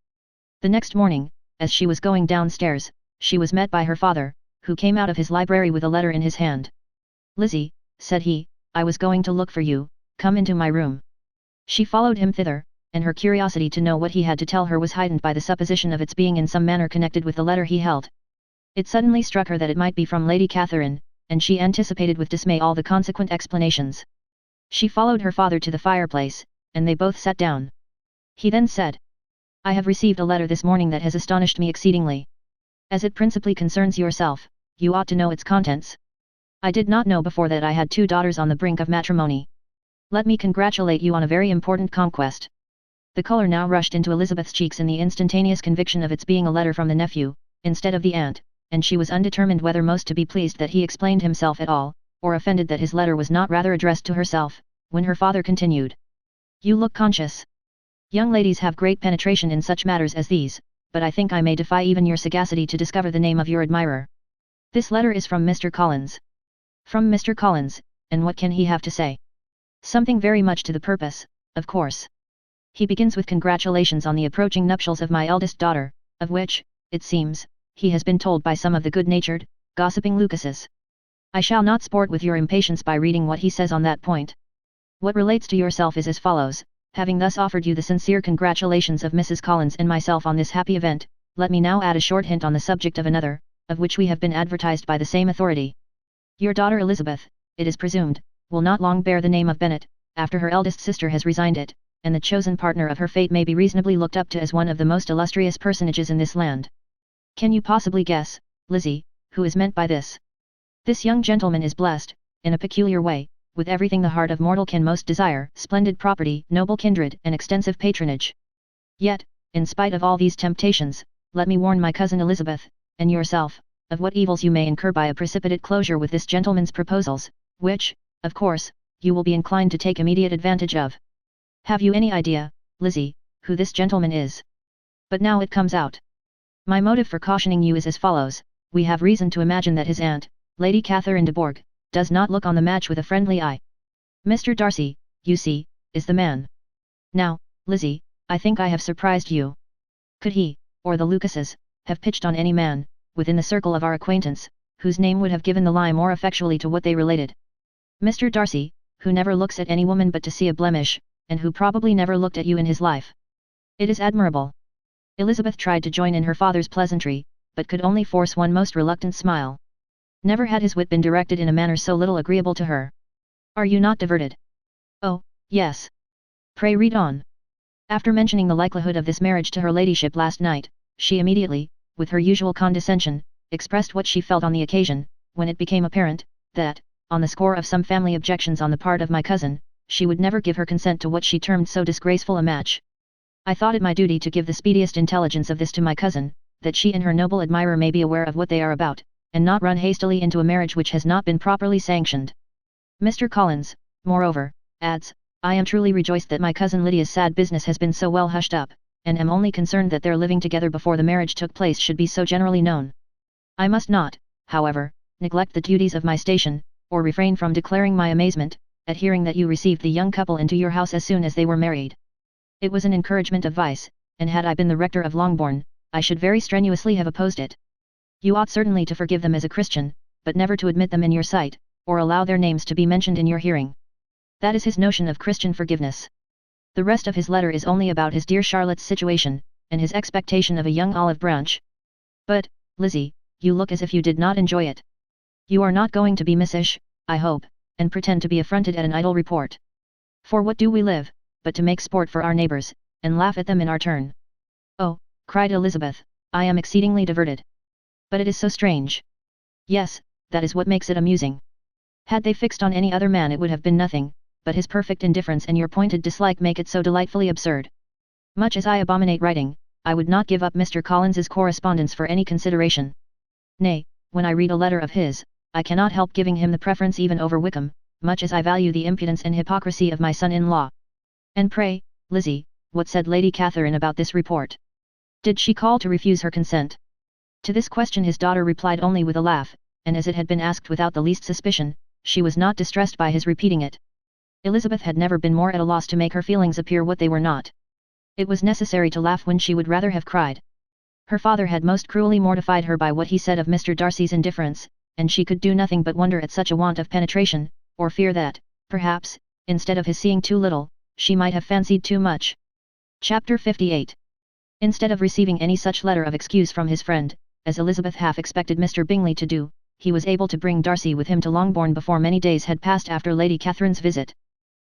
The next morning, as she was going downstairs, she was met by her father, who came out of his library with a letter in his hand. Lizzie, said he, I was going to look for you, come into my room. She followed him thither, and her curiosity to know what he had to tell her was heightened by the supposition of its being in some manner connected with the letter he held. It suddenly struck her that it might be from Lady Catherine, and she anticipated with dismay all the consequent explanations. She followed her father to the fireplace, and they both sat down. He then said, I have received a letter this morning that has astonished me exceedingly. As it principally concerns yourself, you ought to know its contents. I did not know before that I had 2 daughters on the brink of matrimony. Let me congratulate you on a very important conquest. The colour now rushed into Elizabeth's cheeks in the instantaneous conviction of its being a letter from the nephew, instead of the aunt, and she was undetermined whether most to be pleased that he explained himself at all, or offended that his letter was not rather addressed to herself, when her father continued. You look conscious. Young ladies have great penetration in such matters as these, but I think I may defy even your sagacity to discover the name of your admirer. This letter is from Mr. Collins. From Mr. Collins, and what can he have to say? Something very much to the purpose, of course. He begins with congratulations on the approaching nuptials of my eldest daughter, of which, it seems, he has been told by some of the good-natured, gossiping Lucases. I shall not sport with your impatience by reading what he says on that point. What relates to yourself is as follows. Having thus offered you the sincere congratulations of Mrs. Collins and myself on this happy event, let me now add a short hint on the subject of another, of which we have been advertised by the same authority. Your daughter Elizabeth, it is presumed, will not long bear the name of Bennet, after her eldest sister has resigned it, and the chosen partner of her fate may be reasonably looked up to as one of the most illustrious personages in this land. Can you possibly guess, Lizzie, who is meant by this? This young gentleman is blessed, in a peculiar way, with everything the heart of mortal can most desire, splendid property, noble kindred, and extensive patronage. Yet, in spite of all these temptations, let me warn my cousin Elizabeth, and yourself, of what evils you may incur by a precipitate closure with this gentleman's proposals, which, of course, you will be inclined to take immediate advantage of. Have you any idea, Lizzie, who this gentleman is? But now it comes out. My motive for cautioning you is as follows. We have reason to imagine that his aunt, Lady Catherine de Bourgh, does not look on the match with a friendly eye. Mr. Darcy, you see, is the man. Now, Lizzie, I think I have surprised you. Could he, or the Lucases, have pitched on any man, within the circle of our acquaintance, whose name would have given the lie more effectually to what they related? Mr. Darcy, who never looks at any woman but to see a blemish, and who probably never looked at you in his life. It is admirable. Elizabeth tried to join in her father's pleasantry, but could only force one most reluctant smile. Never had his wit been directed in a manner so little agreeable to her. Are you not diverted? Oh, yes. Pray read on. After mentioning the likelihood of this marriage to her ladyship last night, she immediately, with her usual condescension, expressed what she felt on the occasion, when it became apparent, that, on the score of some family objections on the part of my cousin, she would never give her consent to what she termed so disgraceful a match. I thought it my duty to give the speediest intelligence of this to my cousin, that she and her noble admirer may be aware of what they are about, and not run hastily into a marriage which has not been properly sanctioned. Mr. Collins, moreover, adds, I am truly rejoiced that my cousin Lydia's sad business has been so well hushed up, and am only concerned that their living together before the marriage took place should be so generally known. I must not, however, neglect the duties of my station, or refrain from declaring my amazement, at hearing that you received the young couple into your house as soon as they were married. It was an encouragement of vice, and had I been the rector of Longbourn, I should very strenuously have opposed it. You ought certainly to forgive them as a Christian, but never to admit them in your sight, or allow their names to be mentioned in your hearing. That is his notion of Christian forgiveness. The rest of his letter is only about his dear Charlotte's situation, and his expectation of a young olive branch. But, Lizzie, you look as if you did not enjoy it. You are not going to be missish, I hope, and pretend to be affronted at an idle report. For what do we live, but to make sport for our neighbours, and laugh at them in our turn? Oh, cried Elizabeth, I am exceedingly diverted. But it is so strange. Yes, that is what makes it amusing. Had they fixed on any other man it would have been nothing, but his perfect indifference and your pointed dislike make it so delightfully absurd. Much as I abominate writing, I would not give up Mr. Collins's correspondence for any consideration. Nay, when I read a letter of his, I cannot help giving him the preference even over Wickham, much as I value the impudence and hypocrisy of my son-in-law. And pray, Lizzie, what said Lady Catherine about this report? Did she call to refuse her consent? To this question his daughter replied only with a laugh, and as it had been asked without the least suspicion, she was not distressed by his repeating it. Elizabeth had never been more at a loss to make her feelings appear what they were not. It was necessary to laugh when she would rather have cried. Her father had most cruelly mortified her by what he said of Mr. Darcy's indifference, and she could do nothing but wonder at such a want of penetration, or fear that, perhaps, instead of his seeing too little, she might have fancied too much. Chapter 58. Instead of receiving any such letter of excuse from his friend, as Elizabeth half expected Mr. Bingley to do, he was able to bring Darcy with him to Longbourn before many days had passed after Lady Catherine's visit.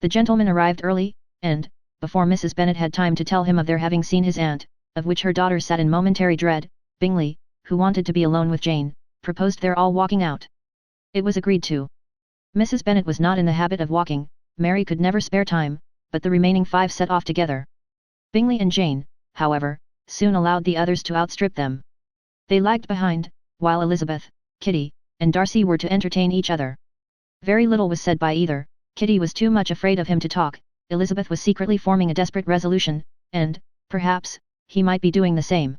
The gentleman arrived early, and, before Mrs. Bennet had time to tell him of their having seen his aunt, of which her daughter sat in momentary dread, Bingley, who wanted to be alone with Jane, proposed their all walking out. It was agreed to. Mrs. Bennet was not in the habit of walking, Mary could never spare time, but the remaining 5 set off together. Bingley and Jane, however, soon allowed the others to outstrip them. They lagged behind, while Elizabeth, Kitty, and Darcy were to entertain each other. Very little was said by either. Kitty was too much afraid of him to talk, Elizabeth was secretly forming a desperate resolution, and, perhaps, he might be doing the same.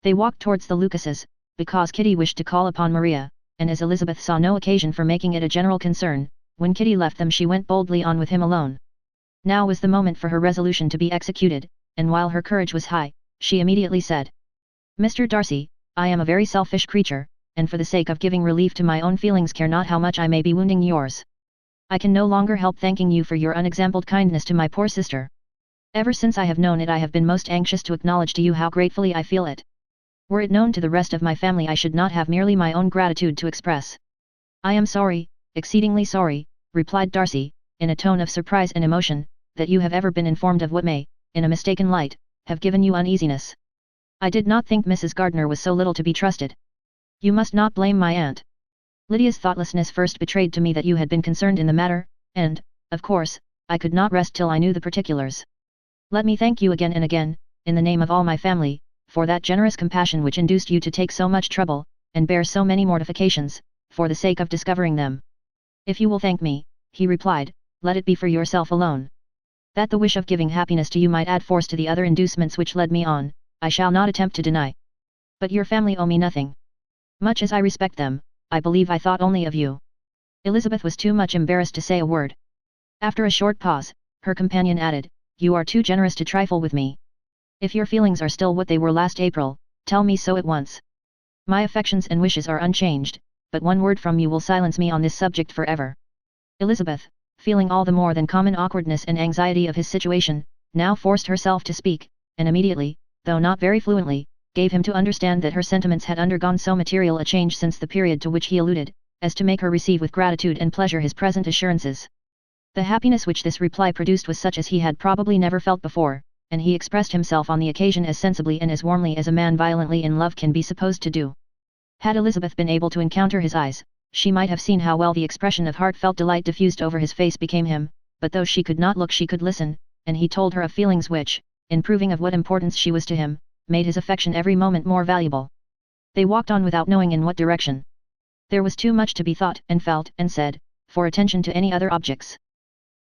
They walked towards the Lucases, because Kitty wished to call upon Maria, and as Elizabeth saw no occasion for making it a general concern, when Kitty left them she went boldly on with him alone. Now was the moment for her resolution to be executed, and while her courage was high, she immediately said, "Mr. Darcy, I am a very selfish creature, and for the sake of giving relief to my own feelings care not how much I may be wounding yours. I can no longer help thanking you for your unexampled kindness to my poor sister. Ever since I have known it I have been most anxious to acknowledge to you how gratefully I feel it. Were it known to the rest of my family I should not have merely my own gratitude to express." "I am sorry, exceedingly sorry," replied Darcy, in a tone of surprise and emotion, "that you have ever been informed of what may, in a mistaken light, have given you uneasiness. I did not think Mrs. Gardiner was so little to be trusted. You must not blame my aunt. Lydia's thoughtlessness first betrayed to me that you had been concerned in the matter, and, of course, I could not rest till I knew the particulars. Let me thank you again and again, in the name of all my family, for that generous compassion which induced you to take so much trouble, and bear so many mortifications, for the sake of discovering them. If you will thank me," he replied, "let it be for yourself alone. That the wish of giving happiness to you might add force to the other inducements which led me on, I shall not attempt to deny. But your family owe me nothing. Much as I respect them, I believe I thought only of you." Elizabeth was too much embarrassed to say a word. After a short pause, her companion added, "You are too generous to trifle with me. If your feelings are still what they were last April, tell me so at once. My affections and wishes are unchanged, but one word from you will silence me on this subject forever." Elizabeth, feeling all the more than common awkwardness and anxiety of his situation, now forced herself to speak, and immediately, though not very fluently, gave him to understand that her sentiments had undergone so material a change since the period to which he alluded, as to make her receive with gratitude and pleasure his present assurances. The happiness which this reply produced was such as he had probably never felt before, and he expressed himself on the occasion as sensibly and as warmly as a man violently in love can be supposed to do. Had Elizabeth been able to encounter his eyes, she might have seen how well the expression of heartfelt delight diffused over his face became him, but though she could not look she could listen, and he told her of feelings which, in proving of what importance she was to him, made his affection every moment more valuable. They walked on without knowing in what direction. There was too much to be thought and felt and said, for attention to any other objects.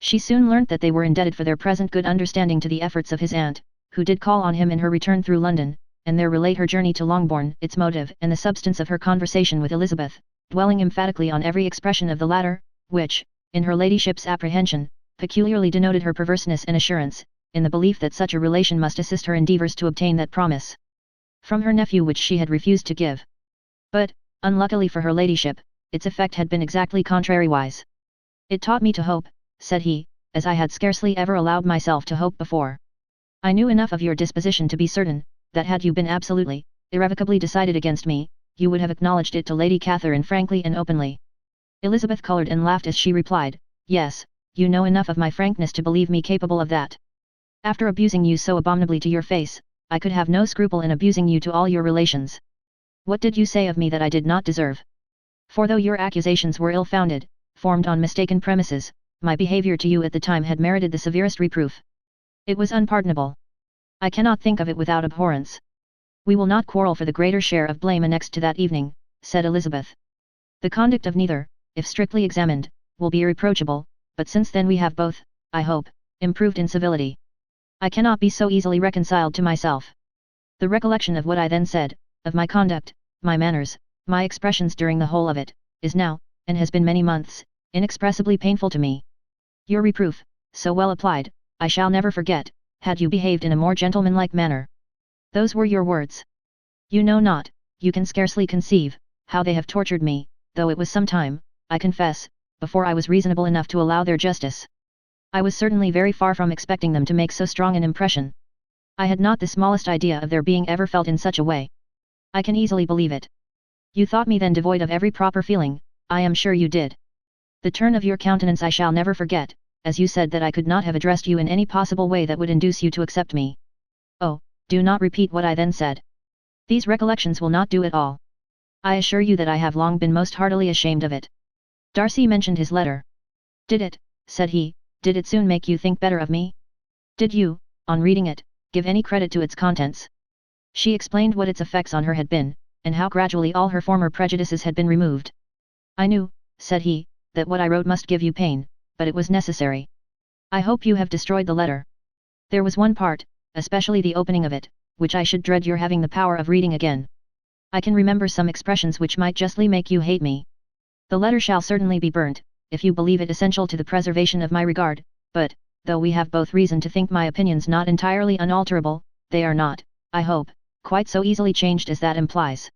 She soon learnt that they were indebted for their present good understanding to the efforts of his aunt, who did call on him in her return through London, and there relate her journey to Longbourn, its motive and the substance of her conversation with Elizabeth, dwelling emphatically on every expression of the latter, which, in her ladyship's apprehension, peculiarly denoted her perverseness and assurance, in the belief that such a relation must assist her endeavours to obtain that promise from her nephew which she had refused to give. But, unluckily for her ladyship, its effect had been exactly contrariwise. "It taught me to hope," said he, "as I had scarcely ever allowed myself to hope before. I knew enough of your disposition to be certain, that had you been absolutely, irrevocably decided against me, you would have acknowledged it to Lady Catherine frankly and openly." Elizabeth coloured and laughed as she replied, "Yes, you know enough of my frankness to believe me capable of that. After abusing you so abominably to your face, I could have no scruple in abusing you to all your relations. What did you say of me that I did not deserve? For though your accusations were ill-founded, formed on mistaken premises, my behaviour to you at the time had merited the severest reproof. It was unpardonable. I cannot think of it without abhorrence. We will not quarrel for the greater share of blame annexed to that evening, said Elizabeth. The conduct of neither, if strictly examined, will be irreproachable, but since then we have both, I hope, improved in civility. I cannot be so easily reconciled to myself. The recollection of what I then said, of my conduct, my manners, my expressions during the whole of it, is now, and has been many months, inexpressibly painful to me. Your reproof, so well applied, I shall never forget, had you behaved in a more gentlemanlike manner. Those were your words. You know not, you can scarcely conceive, how they have tortured me, though it was some time, I confess, before I was reasonable enough to allow their justice. I was certainly very far from expecting them to make so strong an impression. I had not the smallest idea of their being ever felt in such a way. I can easily believe it. You thought me then devoid of every proper feeling, I am sure you did. The turn of your countenance I shall never forget, as you said that I could not have addressed you in any possible way that would induce you to accept me. Oh, do not repeat what I then said. These recollections will not do at all. I assure you that I have long been most heartily ashamed of it. Darcy mentioned his letter. Did it, said he, did it soon make you think better of me? Did you, on reading it, give any credit to its contents? She explained what its effects on her had been, and how gradually all her former prejudices had been removed. I knew, said he, that what I wrote must give you pain, but it was necessary. I hope you have destroyed the letter. There was one part, especially the opening of it, which I should dread your having the power of reading again. I can remember some expressions which might justly make you hate me. The letter shall certainly be burnt, if you believe it essential to the preservation of my regard, but, though we have both reason to think my opinions not entirely unalterable, they are not, I hope, quite so easily changed as that implies.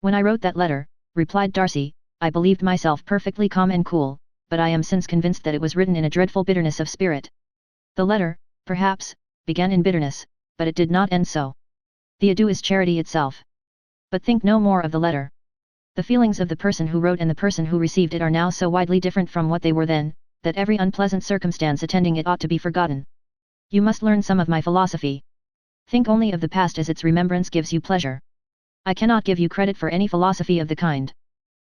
When I wrote that letter, replied Darcy, I believed myself perfectly calm and cool, but I am since convinced that it was written in a dreadful bitterness of spirit. The letter, perhaps, began in bitterness, but it did not end so. The adieu is charity itself. But think no more of the letter. The feelings of the person who wrote and the person who received it are now so widely different from what they were then, that every unpleasant circumstance attending it ought to be forgotten. You must learn some of my philosophy. Think only of the past as its remembrance gives you pleasure. I cannot give you credit for any philosophy of the kind.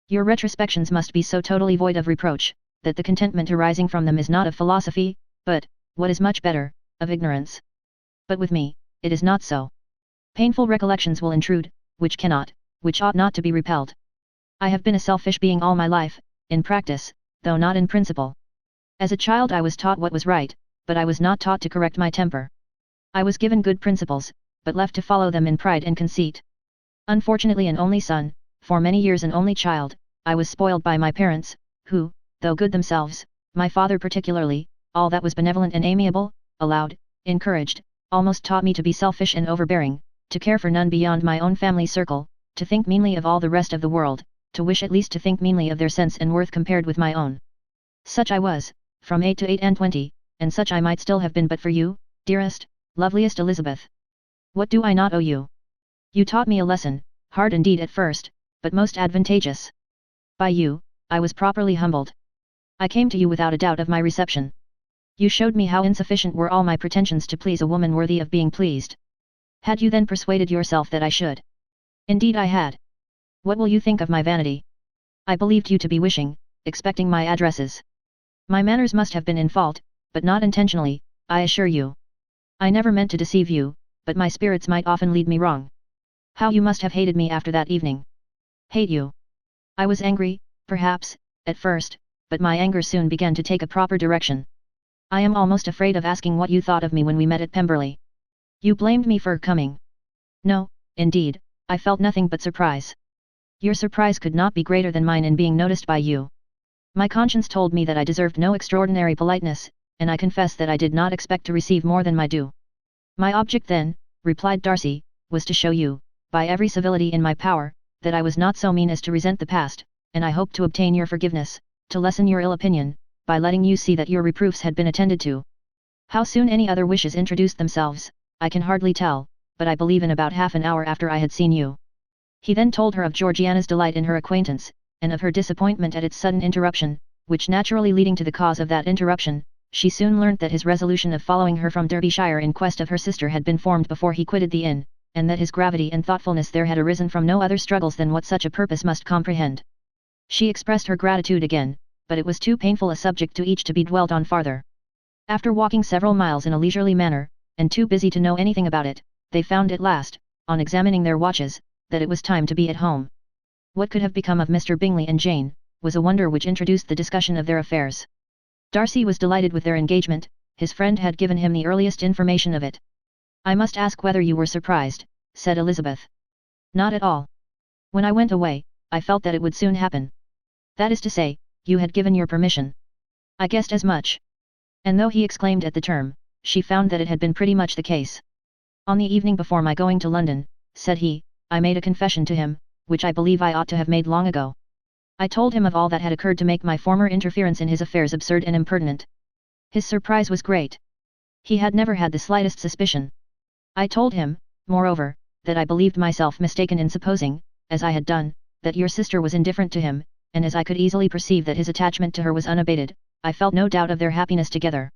Your retrospections must be so totally void of reproach, that the contentment arising from them is not of philosophy, but, what is much better, of ignorance. But with me, it is not so. Painful recollections will intrude, which ought not to be repelled. I have been a selfish being all my life, in practice, though not in principle. As a child I was taught what was right, but I was not taught to correct my temper. I was given good principles, but left to follow them in pride and conceit. Unfortunately an only son, for many years an only child, I was spoiled by my parents, who, though good themselves, my father particularly, all that was benevolent and amiable, allowed, encouraged, almost taught me to be selfish and overbearing, to care for none beyond my own family circle, to think meanly of all the rest of the world, to wish at least to think meanly of their sense and worth compared with my own. Such I was, from 8 to 28, and such I might still have been but for you, dearest, loveliest Elizabeth. What do I not owe you? You taught me a lesson, hard indeed at first, but most advantageous. By you, I was properly humbled. I came to you without a doubt of my reception. You showed me how insufficient were all my pretensions to please a woman worthy of being pleased. Had you then persuaded yourself that I should? Indeed I had. What will you think of my vanity? I believed you to be wishing, expecting my addresses. My manners must have been in fault, but not intentionally, I assure you. I never meant to deceive you, but my spirits might often lead me wrong. How you must have hated me after that evening. Hate you. I was angry, perhaps, at first, but my anger soon began to take a proper direction. I am almost afraid of asking what you thought of me when we met at Pemberley. You blamed me for coming. No, indeed, I felt nothing but surprise. Your surprise could not be greater than mine in being noticed by you. My conscience told me that I deserved no extraordinary politeness, and I confess that I did not expect to receive more than my due. My object then, replied Darcy, was to show you, by every civility in my power, that I was not so mean as to resent the past, and I hoped to obtain your forgiveness, to lessen your ill opinion, by letting you see that your reproofs had been attended to. How soon any other wishes introduced themselves, I can hardly tell, but I believe in about half an hour after I had seen you. He then told her of Georgiana's delight in her acquaintance, and of her disappointment at its sudden interruption, which naturally leading to the cause of that interruption, she soon learnt that his resolution of following her from Derbyshire in quest of her sister had been formed before he quitted the inn, and that his gravity and thoughtfulness there had arisen from no other struggles than what such a purpose must comprehend. She expressed her gratitude again, but it was too painful a subject to each to be dwelt on farther. After walking several miles in a leisurely manner, and too busy to know anything about it, they found at last, on examining their watches, that it was time to be at home. What could have become of Mr. Bingley and Jane, was a wonder which introduced the discussion of their affairs. Darcy was delighted with their engagement, his friend had given him the earliest information of it. "I must ask whether you were surprised," said Elizabeth. "Not at all. When I went away, I felt that it would soon happen. That is to say, you had given your permission. I guessed as much." And though he exclaimed at the term, she found that it had been pretty much the case. "On the evening before my going to London," said he, "I made a confession to him, which I believe I ought to have made long ago. I told him of all that had occurred to make my former interference in his affairs absurd and impertinent. His surprise was great. He had never had the slightest suspicion. I told him, moreover, that I believed myself mistaken in supposing, as I had done, that your sister was indifferent to him, and as I could easily perceive that his attachment to her was unabated, I felt no doubt of their happiness together."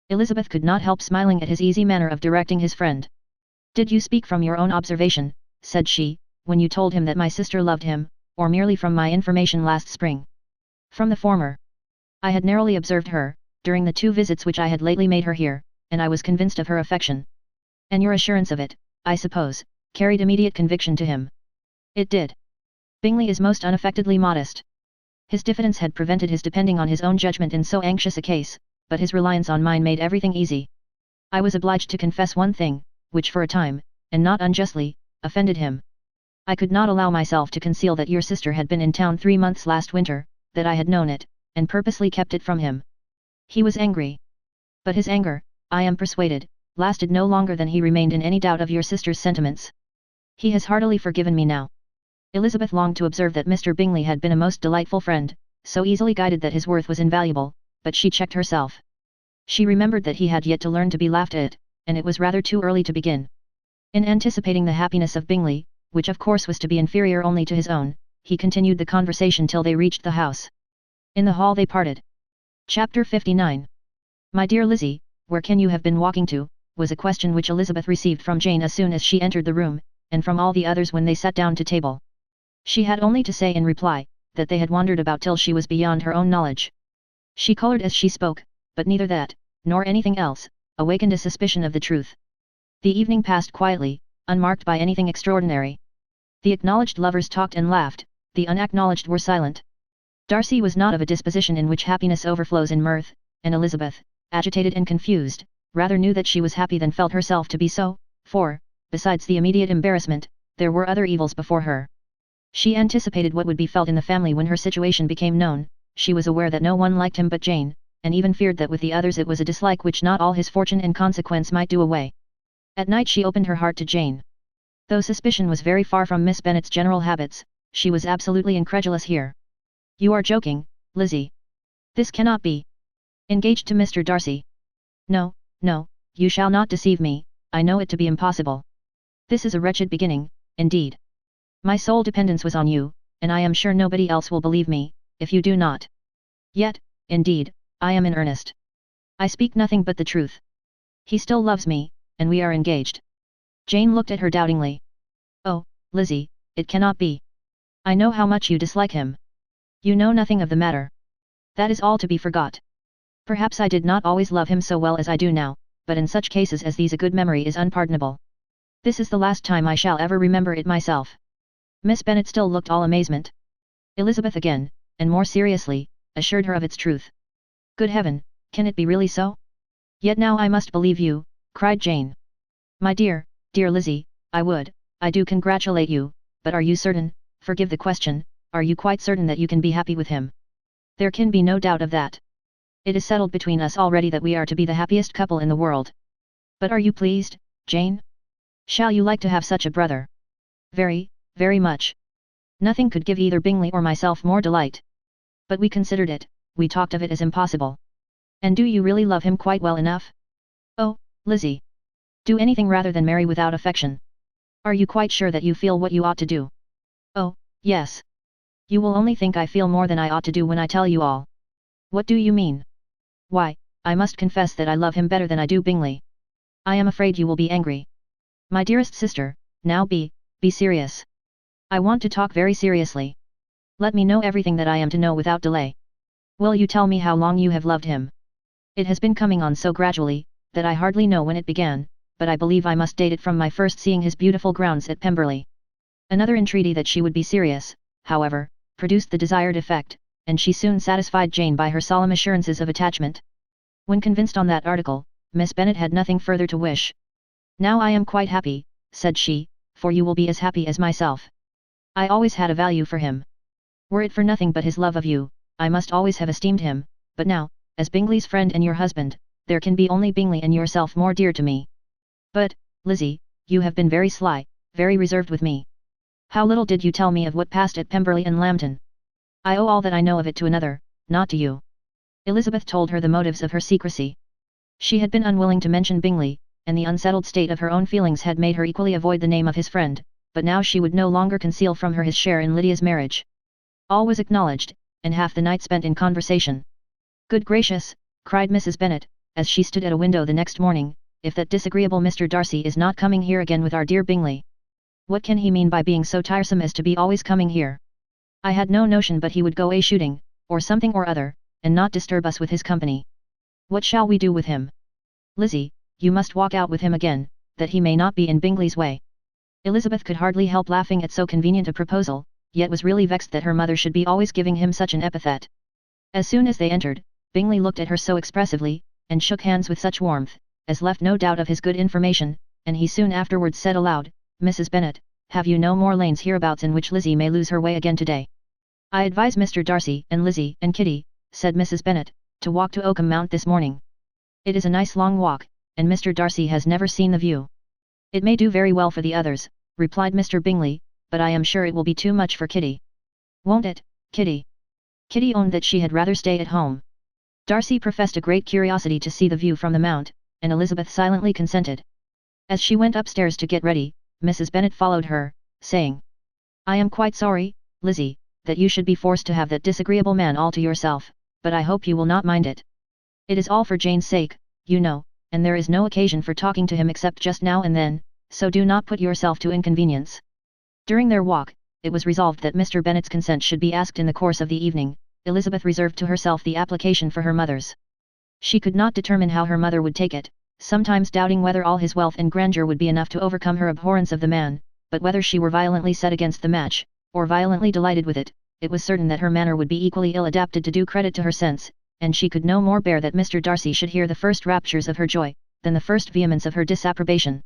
Elizabeth could not help smiling at his easy manner of directing his friend. "Did you speak from your own observation," said she, "when you told him that my sister loved him, or merely from my information last spring?" "From the former. I had narrowly observed her, during the 2 visits which I had lately made her here, and I was convinced of her affection." "And your assurance of it, I suppose, carried immediate conviction to him?" "It did. Bingley is most unaffectedly modest. His diffidence had prevented his depending on his own judgment in so anxious a case, but his reliance on mine made everything easy. I was obliged to confess one thing, which for a time, and not unjustly, offended him. I could not allow myself to conceal that your sister had been in town 3 months last winter, that I had known it, and purposely kept it from him. He was angry. But his anger, I am persuaded, lasted no longer than he remained in any doubt of your sister's sentiments. He has heartily forgiven me now." Elizabeth longed to observe that Mr. Bingley had been a most delightful friend, so easily guided that his worth was invaluable, but she checked herself. She remembered that he had yet to learn to be laughed at, and it was rather too early to begin. In anticipating the happiness of Bingley, which of course was to be inferior only to his own, he continued the conversation till they reached the house. In the hall they parted. Chapter 59. "My dear Lizzie, where can you have been walking to?" was a question which Elizabeth received from Jane as soon as she entered the room, and from all the others when they sat down to table. She had only to say in reply, that they had wandered about till she was beyond her own knowledge. She coloured as she spoke, but neither that, nor anything else, awakened a suspicion of the truth. The evening passed quietly, unmarked by anything extraordinary. The acknowledged lovers talked and laughed, the unacknowledged were silent. Darcy was not of a disposition in which happiness overflows in mirth, and Elizabeth, agitated and confused, rather knew that she was happy than felt herself to be so, for, besides the immediate embarrassment, there were other evils before her. She anticipated what would be felt in the family when her situation became known, she was aware that no one liked him but Jane, and even feared that with the others it was a dislike which not all his fortune and consequence might do away. At night she opened her heart to Jane. Though suspicion was very far from Miss Bennet's general habits, she was absolutely incredulous here. "You are joking, Lizzie. This cannot be. Engaged to Mr. Darcy? No, no, you shall not deceive me, I know it to be impossible. This is a wretched beginning, indeed. My sole dependence was on you, and I am sure nobody else will believe me, if you do not. Yet, indeed, I am in earnest. I speak nothing but the truth. He still loves me, and we are engaged." Jane looked at her doubtingly. "Oh, Lizzie, it cannot be. I know how much you dislike him. You know nothing of the matter. That is all to be forgot. Perhaps I did not always love him so well as I do now, but in such cases as these a good memory is unpardonable. This is the last time I shall ever remember it myself." Miss Bennet still looked all amazement. Elizabeth again, and more seriously, assured her of its truth. "Good heaven, can it be really so? Yet now I must believe you," cried Jane. "My dear, dear Lizzie, I do congratulate you, but are you certain, forgive the question, are you quite certain that you can be happy with him?" "There can be no doubt of that. It is settled between us already that we are to be the happiest couple in the world. But are you pleased, Jane? Shall you like to have such a brother?" "Very, very much. Nothing could give either Bingley or myself more delight. But we considered it, we talked of it as impossible." "And do you really love him quite well enough?" "Oh, Lizzie! Do anything rather than marry without affection. Are you quite sure that you feel what you ought to do?" "Oh, yes. You will only think I feel more than I ought to do when I tell you all." "What do you mean?" "Why, I must confess that I love him better than I do Bingley. I am afraid you will be angry." "My dearest sister, now be serious. I want to talk very seriously. Let me know everything that I am to know without delay. Will you tell me how long you have loved him?" "It has been coming on so gradually, that I hardly know when it began," but I believe I must date it from my first seeing his beautiful grounds at Pemberley. Another entreaty that she would be serious, however, produced the desired effect, and she soon satisfied Jane by her solemn assurances of attachment. When convinced on that article, Miss Bennet had nothing further to wish. "Now I am quite happy," said she, "for you will be as happy as myself. I always had a value for him. Were it for nothing but his love of you, I must always have esteemed him, but now, as Bingley's friend and your husband, there can be only Bingley and yourself more dear to me. But, Lizzie, you have been very sly, very reserved with me. How little did you tell me of what passed at Pemberley and Lambton? I owe all that I know of it to another, not to you." Elizabeth told her the motives of her secrecy. She had been unwilling to mention Bingley, and the unsettled state of her own feelings had made her equally avoid the name of his friend, but now she would no longer conceal from her his share in Lydia's marriage. All was acknowledged, and half the night spent in conversation. "Good gracious," cried Mrs. Bennet, as she stood at a window the next morning, "if that disagreeable Mr. Darcy is not coming here again with our dear Bingley! What can he mean by being so tiresome as to be always coming here? I had no notion but he would go a-shooting, or something or other, and not disturb us with his company. What shall we do with him? Lizzie, you must walk out with him again, that he may not be in Bingley's way." Elizabeth could hardly help laughing at so convenient a proposal, yet was really vexed that her mother should be always giving him such an epithet. As soon as they entered, Bingley looked at her so expressively, and shook hands with such warmth, as left no doubt of his good information, and he soon afterwards said aloud, "Mrs. Bennet, have you no more lanes hereabouts in which Lizzie may lose her way again today?" "I advise Mr. Darcy and Lizzie and Kitty," said Mrs. Bennet, "to walk to Oakham Mount this morning. It is a nice long walk, and Mr. Darcy has never seen the view." "It may do very well for the others," replied Mr. Bingley, "but I am sure it will be too much for Kitty." "Won't it, Kitty?" Kitty owned that she had rather stay at home. Darcy professed a great curiosity to see the view from the mount, and Elizabeth silently consented. As she went upstairs to get ready, Mrs. Bennet followed her, saying, "I am quite sorry, Lizzie, that you should be forced to have that disagreeable man all to yourself, but I hope you will not mind it. It is all for Jane's sake, you know, and there is no occasion for talking to him except just now and then, so do not put yourself to inconvenience." During their walk, it was resolved that Mr. Bennet's consent should be asked in the course of the evening. Elizabeth reserved to herself the application for her mother's. She could not determine how her mother would take it, sometimes doubting whether all his wealth and grandeur would be enough to overcome her abhorrence of the man, but whether she were violently set against the match, or violently delighted with it, it was certain that her manner would be equally ill adapted to do credit to her sense, and she could no more bear that Mr. Darcy should hear the first raptures of her joy, than the first vehemence of her disapprobation.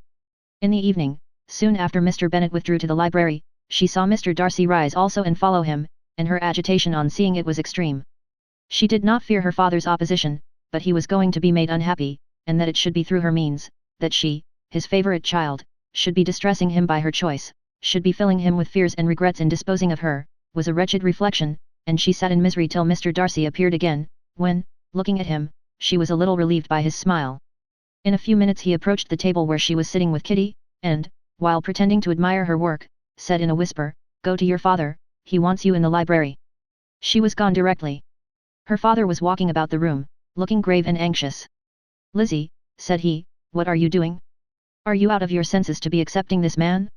In the evening, soon after Mr. Bennet withdrew to the library, she saw Mr. Darcy rise also and follow him, and her agitation on seeing it was extreme. She did not fear her father's opposition, but he was going to be made unhappy, and that it should be through her means, that she, his favourite child, should be distressing him by her choice, should be filling him with fears and regrets in disposing of her, was a wretched reflection, and she sat in misery till Mr. Darcy appeared again, when, looking at him, she was a little relieved by his smile. In a few minutes he approached the table where she was sitting with Kitty, and, while pretending to admire her work, said in a whisper, "Go to your father, he wants you in the library." She was gone directly. Her father was walking about the room, looking grave and anxious. "Lizzie," said he, "what are you doing? Are you out of your senses to be accepting this man?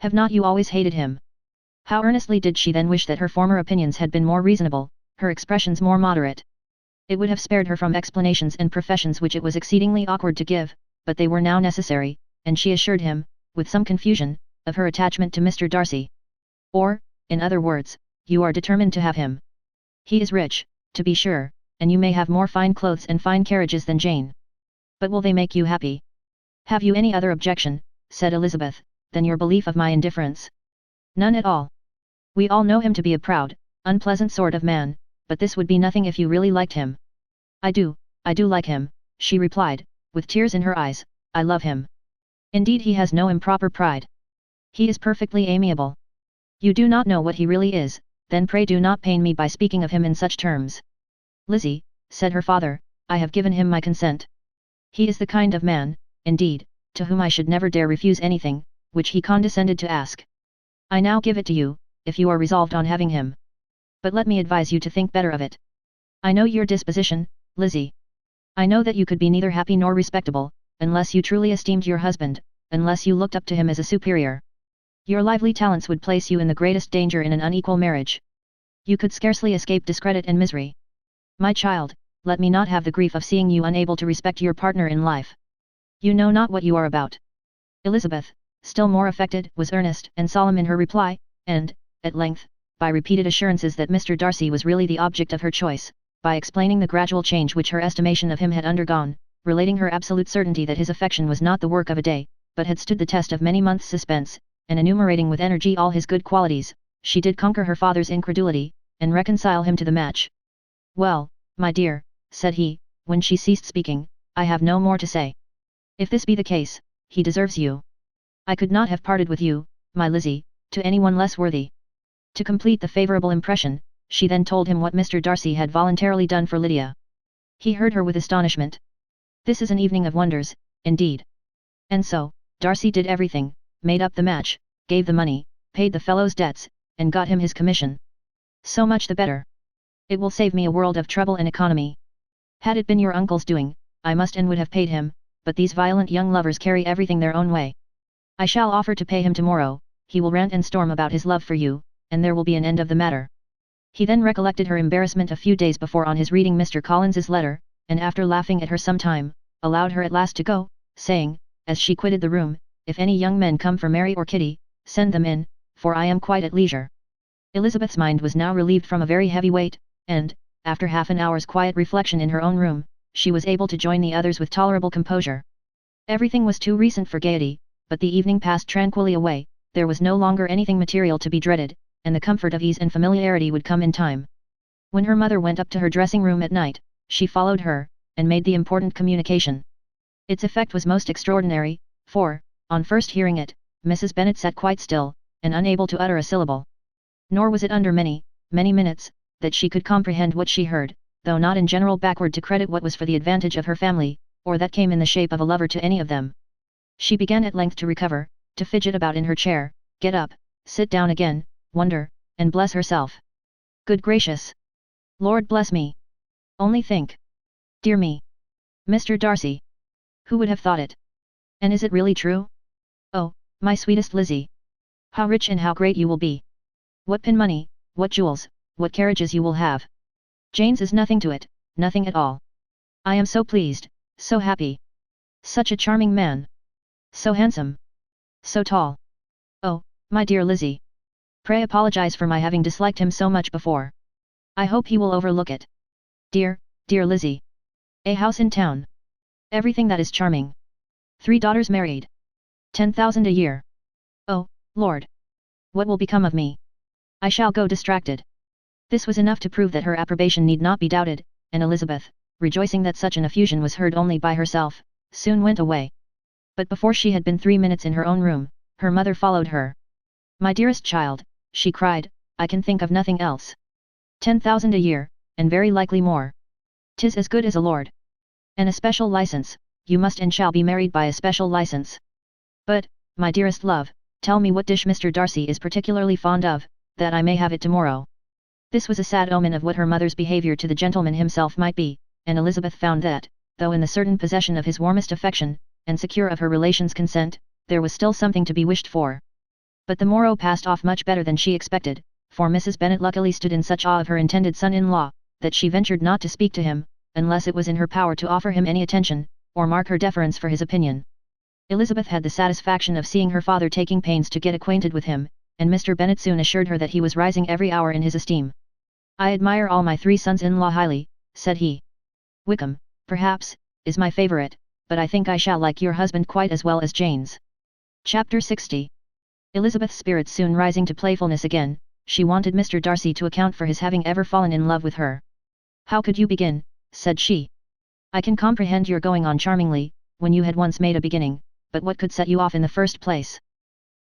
Have not you always hated him?" How earnestly did she then wish that her former opinions had been more reasonable, her expressions more moderate. It would have spared her from explanations and professions which it was exceedingly awkward to give, but they were now necessary, and she assured him, with some confusion, of her attachment to Mr. Darcy. "Or, in other words, you are determined to have him. He is rich, to be sure, and you may have more fine clothes and fine carriages than Jane. But will they make you happy?" "Have you any other objection," said Elizabeth, "than your belief of my indifference?" "None at all. We all know him to be a proud, unpleasant sort of man, but this would be nothing if you really liked him." I do like him," she replied, with tears in her eyes. "I love him. Indeed he has no improper pride. He is perfectly amiable. You do not know what he really is, then pray do not pain me by speaking of him in such terms." "Lizzie," said her father, "I have given him my consent. He is the kind of man, indeed, to whom I should never dare refuse anything, which he condescended to ask. I now give it to you, if you are resolved on having him. But let me advise you to think better of it. I know your disposition, Lizzie. I know that you could be neither happy nor respectable, unless you truly esteemed your husband, unless you looked up to him as a superior. Your lively talents would place you in the greatest danger in an unequal marriage. You could scarcely escape discredit and misery. My child, let me not have the grief of seeing you unable to respect your partner in life. You know not what you are about. Elizabeth, still more affected, was earnest and solemn in her reply, and, at length, by repeated assurances that Mr. Darcy was really the object of her choice, by explaining the gradual change which her estimation of him had undergone, relating her absolute certainty that his affection was not the work of a day, but had stood the test of many months' suspense, and enumerating with energy all his good qualities, she did conquer her father's incredulity, and reconcile him to the match. Well, my dear, said he, when she ceased speaking, I have no more to say. If this be the case, he deserves you. I could not have parted with you, my Lizzie, to anyone less worthy. To complete the favourable impression, she then told him what Mr. Darcy had voluntarily done for Lydia. He heard her with astonishment. This is an evening of wonders, indeed. And so, Darcy did everything, made up the match, gave the money, paid the fellow's debts, and got him his commission. So much the better. It will save me a world of trouble and economy. Had it been your uncle's doing, I must and would have paid him, but these violent young lovers carry everything their own way. I shall offer to pay him tomorrow, he will rant and storm about his love for you, and there will be an end of the matter. He then recollected her embarrassment a few days before on his reading Mr. Collins's letter, and after laughing at her some time, allowed her at last to go, saying, as she quitted the room, if any young men come for Mary or Kitty, send them in, for I am quite at leisure. Elizabeth's mind was now relieved from a very heavy weight, and, after half an hour's quiet reflection in her own room, she was able to join the others with tolerable composure. Everything was too recent for gaiety, but the evening passed tranquilly away, there was no longer anything material to be dreaded, and the comfort of ease and familiarity would come in time. When her mother went up to her dressing room at night, she followed her, and made the important communication. Its effect was most extraordinary, for, on first hearing it, Mrs. Bennet sat quite still, and unable to utter a syllable. Nor was it under many minutes, that she could comprehend what she heard, though not in general backward to credit what was for the advantage of her family, or that came in the shape of a lover to any of them. She began at length to recover, to fidget about in her chair, get up, sit down again, wonder, and bless herself. Good gracious! Lord bless me! Only think! Dear me! Mr. Darcy! Who would have thought it? And is it really true? Oh, my sweetest Lizzie! How rich and how great you will be! What pin money, what jewels, what carriages you will have! Jane's is nothing to it, nothing at all. I am so pleased, so happy. Such a charming man. So handsome. So tall. Oh, my dear Lizzie. Pray apologize for my having disliked him so much before. I hope he will overlook it. Dear, dear Lizzie. A house in town. Everything that is charming. 3 daughters married. 10,000 a year. Oh, Lord! What will become of me? I shall go distracted. This was enough to prove that her approbation need not be doubted, and Elizabeth, rejoicing that such an effusion was heard only by herself, soon went away. But before she had been 3 minutes in her own room, her mother followed her. My dearest child, she cried, I can think of nothing else. 10,000 a year, and very likely more. 'Tis as good as a lord. And a special license, you must and shall be married by a special license. But, my dearest love, tell me what dish Mr. Darcy is particularly fond of, that I may have it tomorrow. This was a sad omen of what her mother's behaviour to the gentleman himself might be, and Elizabeth found that, though in the certain possession of his warmest affection, and secure of her relations' consent, there was still something to be wished for. But the morrow passed off much better than she expected, for Mrs. Bennet luckily stood in such awe of her intended son-in-law, that she ventured not to speak to him, unless it was in her power to offer him any attention, or mark her deference for his opinion. Elizabeth had the satisfaction of seeing her father taking pains to get acquainted with him, and Mr. Bennet soon assured her that he was rising every hour in his esteem. I admire all my 3 sons-in-law highly, said he. Wickham, perhaps, is my favourite, but I think I shall like your husband quite as well as Jane's. Chapter 60. Elizabeth's spirits soon rising to playfulness again, she wanted Mr. Darcy to account for his having ever fallen in love with her. How could you begin, said she. I can comprehend your going on charmingly, when you had once made a beginning, but what could set you off in the first place?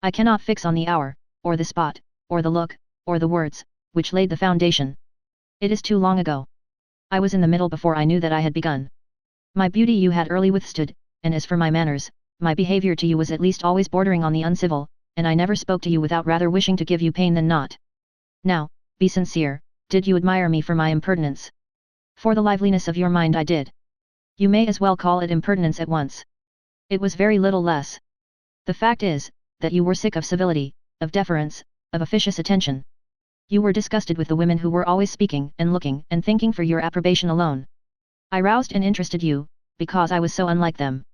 I cannot fix on the hour, or the spot, or the look, or the words, which laid the foundation. It is too long ago. I was in the middle before I knew that I had begun. My beauty you had early withstood, and as for my manners, my behaviour to you was at least always bordering on the uncivil, and I never spoke to you without rather wishing to give you pain than not. Now, be sincere, did you admire me for my impertinence? For the liveliness of your mind I did. You may as well call it impertinence at once. It was very little less. The fact is, that you were sick of civility, of deference, of officious attention. You were disgusted with the women who were always speaking and looking and thinking for your approbation alone. I roused and interested you, because I was so unlike them.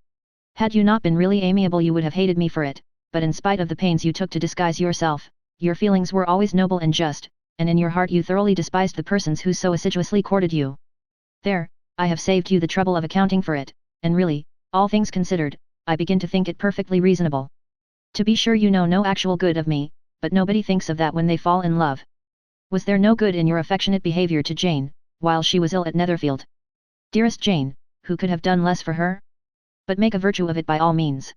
Had you not been really amiable you would have hated me for it, but in spite of the pains you took to disguise yourself, your feelings were always noble and just, and in your heart you thoroughly despised the persons who so assiduously courted you. There, I have saved you the trouble of accounting for it, and really, all things considered, I begin to think it perfectly reasonable. To be sure you know no actual good of me, but nobody thinks of that when they fall in love. Was there no good in your affectionate behaviour to Jane, while she was ill at Netherfield? Dearest Jane, who could have done less for her? But make a virtue of it by all means.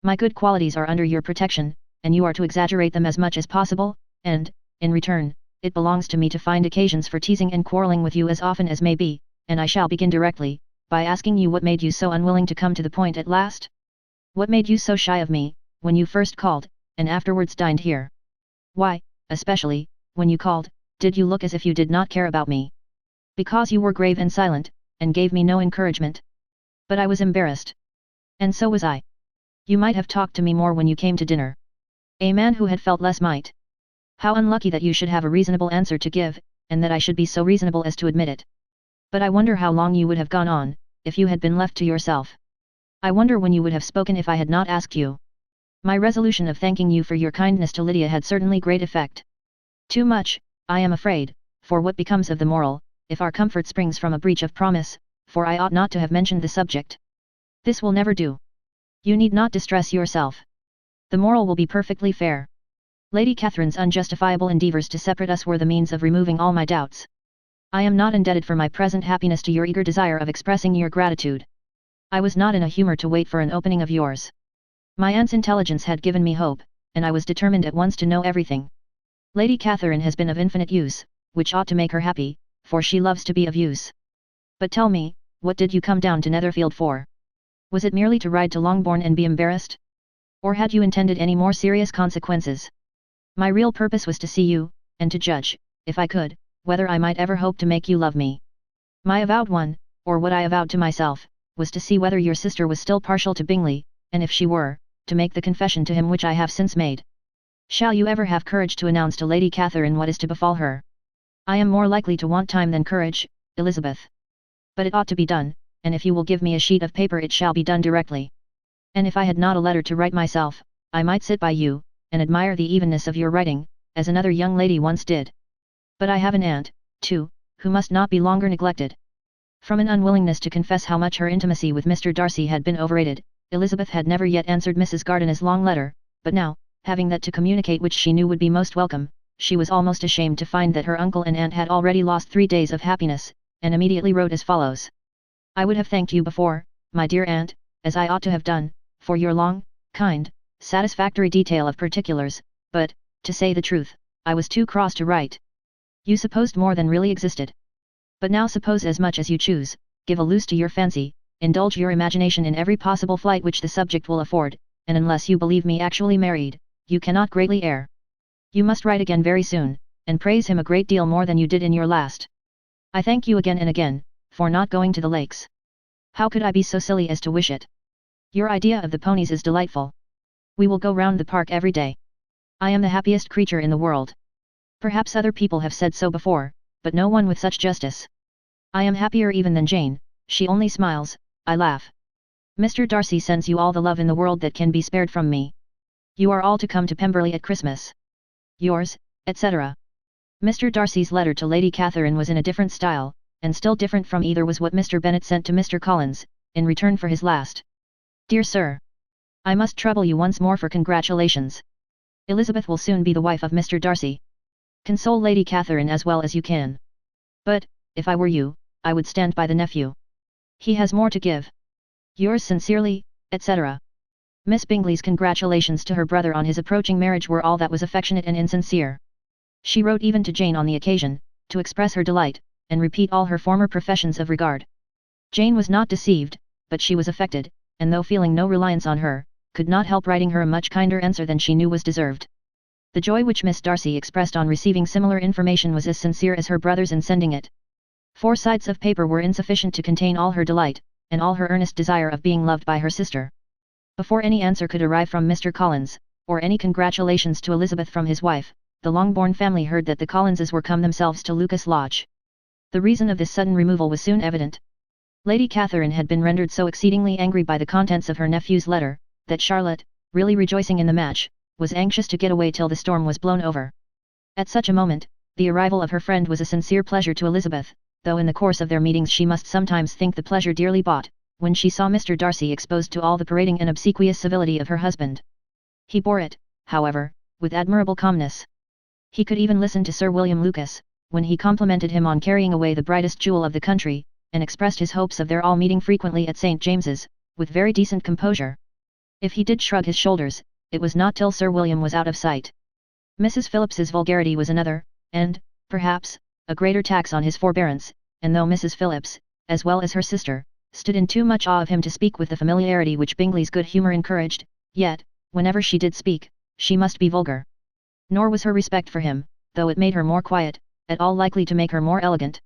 My good qualities are under your protection, and you are to exaggerate them as much as possible, and, in return, it belongs to me to find occasions for teasing and quarrelling with you as often as may be, and I shall begin directly, by asking you what made you so unwilling to come to the point at last? What made you so shy of me, when you first called, and afterwards dined here? Why, especially, when you called, did you look as if you did not care about me? Because you were grave and silent, and gave me no encouragement. But I was embarrassed. And so was I. You might have talked to me more when you came to dinner. A man who had felt less might. How unlucky that you should have a reasonable answer to give, and that I should be so reasonable as to admit it. But I wonder how long you would have gone on, if you had been left to yourself. I wonder when you would have spoken if I had not asked you. My resolution of thanking you for your kindness to Lydia had certainly great effect. Too much, I am afraid, for what becomes of the moral, if our comfort springs from a breach of promise, for I ought not to have mentioned the subject. This will never do. You need not distress yourself. The moral will be perfectly fair. Lady Catherine's unjustifiable endeavours to separate us were the means of removing all my doubts. I am not indebted for my present happiness to your eager desire of expressing your gratitude. I was not in a humour to wait for an opening of yours. My aunt's intelligence had given me hope, and I was determined at once to know everything. Lady Catherine has been of infinite use, which ought to make her happy, for she loves to be of use. But tell me, what did you come down to Netherfield for? Was it merely to ride to Longbourn and be embarrassed? Or had you intended any more serious consequences? My real purpose was to see you, and to judge, if I could, whether I might ever hope to make you love me. My avowed one, or what I avowed to myself, was to see whether your sister was still partial to Bingley, and if she were, to make the confession to him which I have since made. Shall you ever have courage to announce to Lady Catherine what is to befall her? I am more likely to want time than courage, Elizabeth. But it ought to be done, and if you will give me a sheet of paper it shall be done directly. And if I had not a letter to write myself, I might sit by you, and admire the evenness of your writing, as another young lady once did. But I have an aunt, too, who must not be longer neglected. From an unwillingness to confess how much her intimacy with Mr. Darcy had been overrated, Elizabeth had never yet answered Mrs. Gardiner's long letter, but now, having that to communicate which she knew would be most welcome, she was almost ashamed to find that her uncle and aunt had already lost 3 days of happiness, and immediately wrote as follows. I would have thanked you before, my dear aunt, as I ought to have done, for your long, kind, satisfactory detail of particulars, but, to say the truth, I was too cross to write. You supposed more than really existed. But now suppose as much as you choose, give a loose to your fancy, indulge your imagination in every possible flight which the subject will afford, and unless you believe me actually married, you cannot greatly err. You must write again very soon, and praise him a great deal more than you did in your last. I thank you again and again, for not going to the lakes. How could I be so silly as to wish it? Your idea of the ponies is delightful. We will go round the park every day. I am the happiest creature in the world. Perhaps other people have said so before, but no one with such justice. I am happier even than Jane, she only smiles, I laugh. Mr. Darcy sends you all the love in the world that can be spared from me. You are all to come to Pemberley at Christmas. Yours, etc. Mr. Darcy's letter to Lady Catherine was in a different style, and still different from either was what Mr. Bennet sent to Mr. Collins, in return for his last. Dear Sir, I must trouble you once more for congratulations. Elizabeth will soon be the wife of Mr. Darcy. Console Lady Catherine as well as you can. But, if I were you, I would stand by the nephew. He has more to give. Yours sincerely, etc. Miss Bingley's congratulations to her brother on his approaching marriage were all that was affectionate and insincere. She wrote even to Jane on the occasion, to express her delight, and repeat all her former professions of regard. Jane was not deceived, but she was affected, and though feeling no reliance on her, could not help writing her a much kinder answer than she knew was deserved. The joy which Miss Darcy expressed on receiving similar information was as sincere as her brother's in sending it. 4 sides of paper were insufficient to contain all her delight, and all her earnest desire of being loved by her sister. Before any answer could arrive from Mr. Collins, or any congratulations to Elizabeth from his wife, the Longbourn family heard that the Collinses were come themselves to Lucas Lodge. The reason of this sudden removal was soon evident. Lady Catherine had been rendered so exceedingly angry by the contents of her nephew's letter, that Charlotte, really rejoicing in the match, was anxious to get away till the storm was blown over. At such a moment, the arrival of her friend was a sincere pleasure to Elizabeth, though in the course of their meetings she must sometimes think the pleasure dearly bought, when she saw Mr. Darcy exposed to all the parading and obsequious civility of her husband. He bore it, however, with admirable calmness. He could even listen to Sir William Lucas, when he complimented him on carrying away the brightest jewel of the country, and expressed his hopes of their all meeting frequently at St. James's, with very decent composure. If he did shrug his shoulders, it was not till Sir William was out of sight. Mrs. Phillips's vulgarity was another, and, perhaps, a greater tax on his forbearance, and though Mrs. Phillips, as well as her sister, stood in too much awe of him to speak with the familiarity which Bingley's good humour encouraged, yet, whenever she did speak, she must be vulgar. Nor was her respect for him, though it made her more quiet, at all likely to make her more elegant.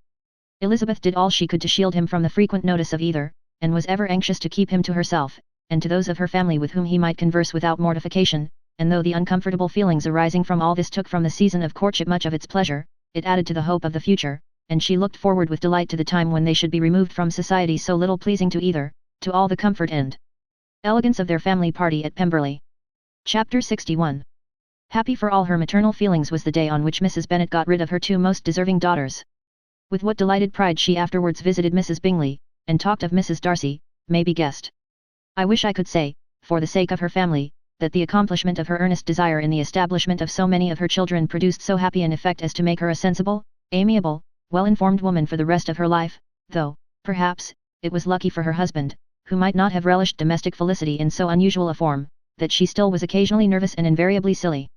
Elizabeth did all she could to shield him from the frequent notice of either, and was ever anxious to keep him to herself, and to those of her family with whom he might converse without mortification, and though the uncomfortable feelings arising from all this took from the season of courtship much of its pleasure, it added to the hope of the future, and she looked forward with delight to the time when they should be removed from society so little pleasing to either, to all the comfort and elegance of their family party at Pemberley. Chapter 61. Happy for all her maternal feelings was the day on which Mrs. Bennet got rid of her two most deserving daughters. With what delighted pride she afterwards visited Mrs. Bingley, and talked of Mrs. Darcy, may be guessed. I wish I could say, for the sake of her family, that the accomplishment of her earnest desire in the establishment of so many of her children produced so happy an effect as to make her a sensible, amiable, well-informed woman for the rest of her life, though, perhaps, it was lucky for her husband, who might not have relished domestic felicity in so unusual a form, that she still was occasionally nervous and invariably silly.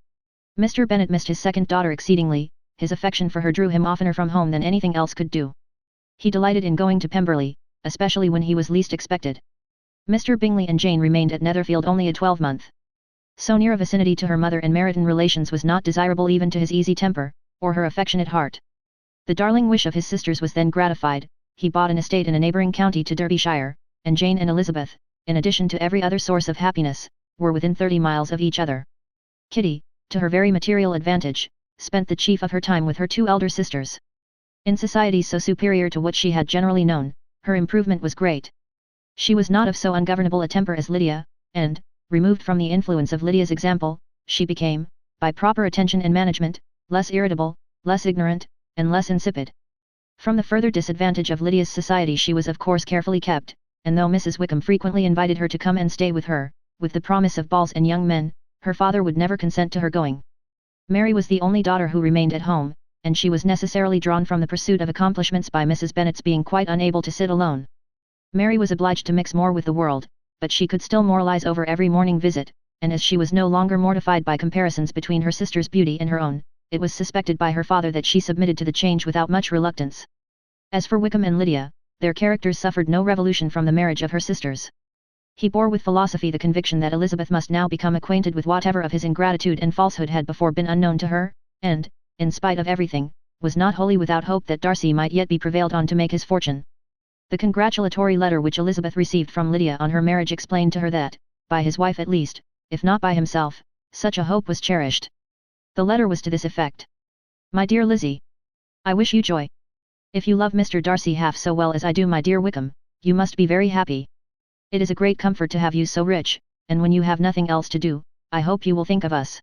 Mr. Bennet missed his second daughter exceedingly. His affection for her drew him oftener from home than anything else could do. He delighted in going to Pemberley, especially when he was least expected. Mr. Bingley and Jane remained at Netherfield only a 12-month. So near a vicinity to her mother and Meryton relations was not desirable even to his easy temper, or her affectionate heart. The darling wish of his sisters was then gratified. He bought an estate in a neighbouring county to Derbyshire, and Jane and Elizabeth, in addition to every other source of happiness, were within 30 miles of each other. Kitty, to her very material advantage, spent the chief of her time with her two elder sisters. In societies so superior to what she had generally known, her improvement was great. She was not of so ungovernable a temper as Lydia, and, removed from the influence of Lydia's example, she became, by proper attention and management, less irritable, less ignorant, and less insipid. From the further disadvantage of Lydia's society she was of course carefully kept, and though Mrs. Wickham frequently invited her to come and stay with her, with the promise of balls and young men, her father would never consent to her going. Mary was the only daughter who remained at home, and she was necessarily drawn from the pursuit of accomplishments by Mrs. Bennet's being quite unable to sit alone. Mary was obliged to mix more with the world, but she could still moralize over every morning visit, and as she was no longer mortified by comparisons between her sister's beauty and her own, it was suspected by her father that she submitted to the change without much reluctance. As for Wickham and Lydia, their characters suffered no revolution from the marriage of her sisters. He bore with philosophy the conviction that Elizabeth must now become acquainted with whatever of his ingratitude and falsehood had before been unknown to her, and, in spite of everything, was not wholly without hope that Darcy might yet be prevailed on to make his fortune. The congratulatory letter which Elizabeth received from Lydia on her marriage explained to her that, by his wife at least, if not by himself, such a hope was cherished. The letter was to this effect. My dear Lizzie, I wish you joy. If you love Mr. Darcy half so well as I do my dear Wickham, you must be very happy. It is a great comfort to have you so rich, and when you have nothing else to do, I hope you will think of us.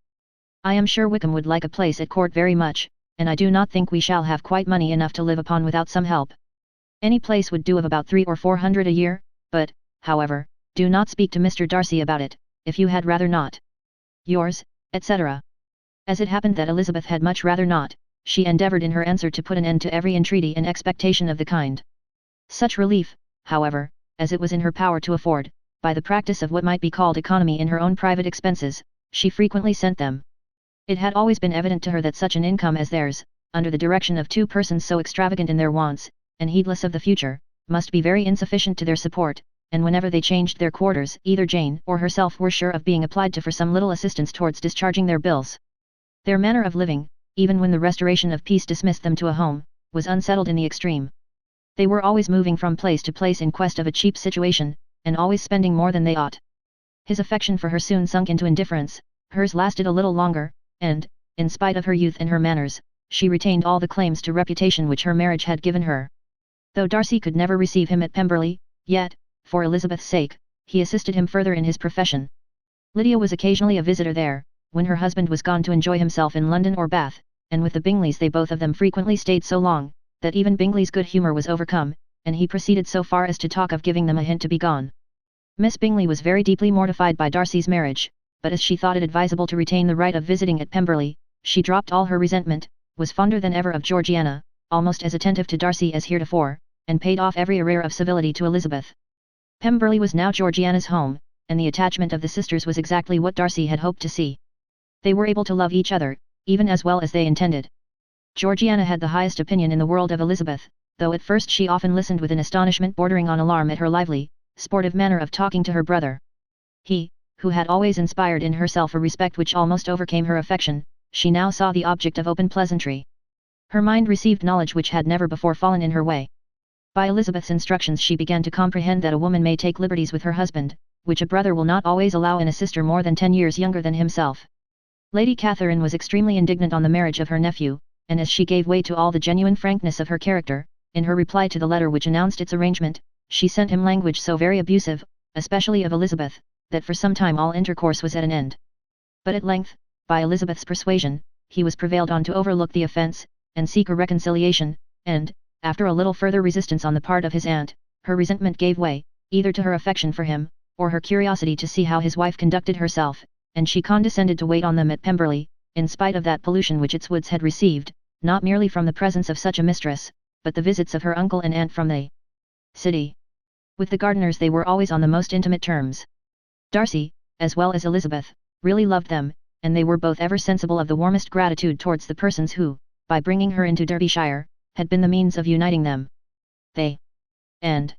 I am sure Wickham would like a place at court very much, and I do not think we shall have quite money enough to live upon without some help. Any place would do of about 300 or 400 a year, but, however, do not speak to Mr. Darcy about it, if you had rather not. Yours, etc. As it happened that Elizabeth had much rather not, she endeavoured in her answer to put an end to every entreaty and expectation of the kind. Such relief, however, as it was in her power to afford, by the practice of what might be called economy in her own private expenses, she frequently sent them. It had always been evident to her that such an income as theirs, under the direction of two persons so extravagant in their wants, and heedless of the future, must be very insufficient to their support, and whenever they changed their quarters either Jane or herself were sure of being applied to for some little assistance towards discharging their bills. Their manner of living, even when the restoration of peace dismissed them to a home, was unsettled in the extreme. They were always moving from place to place in quest of a cheap situation, and always spending more than they ought. His affection for her soon sunk into indifference, hers lasted a little longer, and, in spite of her youth and her manners, she retained all the claims to reputation which her marriage had given her. Though Darcy could never receive him at Pemberley, yet, for Elizabeth's sake, he assisted him further in his profession. Lydia was occasionally a visitor there, when her husband was gone to enjoy himself in London or Bath, and with the Bingleys they both of them frequently stayed so long, that even Bingley's good humour was overcome, and he proceeded so far as to talk of giving them a hint to be gone. Miss Bingley was very deeply mortified by Darcy's marriage, but as she thought it advisable to retain the right of visiting at Pemberley, she dropped all her resentment, was fonder than ever of Georgiana, almost as attentive to Darcy as heretofore, and paid off every arrear of civility to Elizabeth. Pemberley was now Georgiana's home, and the attachment of the sisters was exactly what Darcy had hoped to see. They were able to love each other, even as well as they intended. Georgiana had the highest opinion in the world of Elizabeth, though at first she often listened with an astonishment bordering on alarm at her lively, sportive manner of talking to her brother. He, who had always inspired in herself a respect which almost overcame her affection, she now saw the object of open pleasantry. Her mind received knowledge which had never before fallen in her way. By Elizabeth's instructions she began to comprehend that a woman may take liberties with her husband, which a brother will not always allow in a sister more than 10 years younger than himself. Lady Catherine was extremely indignant on the marriage of her nephew, and as she gave way to all the genuine frankness of her character, in her reply to the letter which announced its arrangement, she sent him language so very abusive, especially of Elizabeth, that for some time all intercourse was at an end. But at length, by Elizabeth's persuasion, he was prevailed on to overlook the offence, and seek a reconciliation, and, after a little further resistance on the part of his aunt, her resentment gave way, either to her affection for him, or her curiosity to see how his wife conducted herself, and she condescended to wait on them at Pemberley, in spite of that pollution which its woods had received, not merely from the presence of such a mistress, but the visits of her uncle and aunt from the city. With the Gardiners they were always on the most intimate terms. Darcy, as well as Elizabeth, really loved them, and they were both ever sensible of the warmest gratitude towards the persons who, by bringing her into Derbyshire, had been the means of uniting them. They and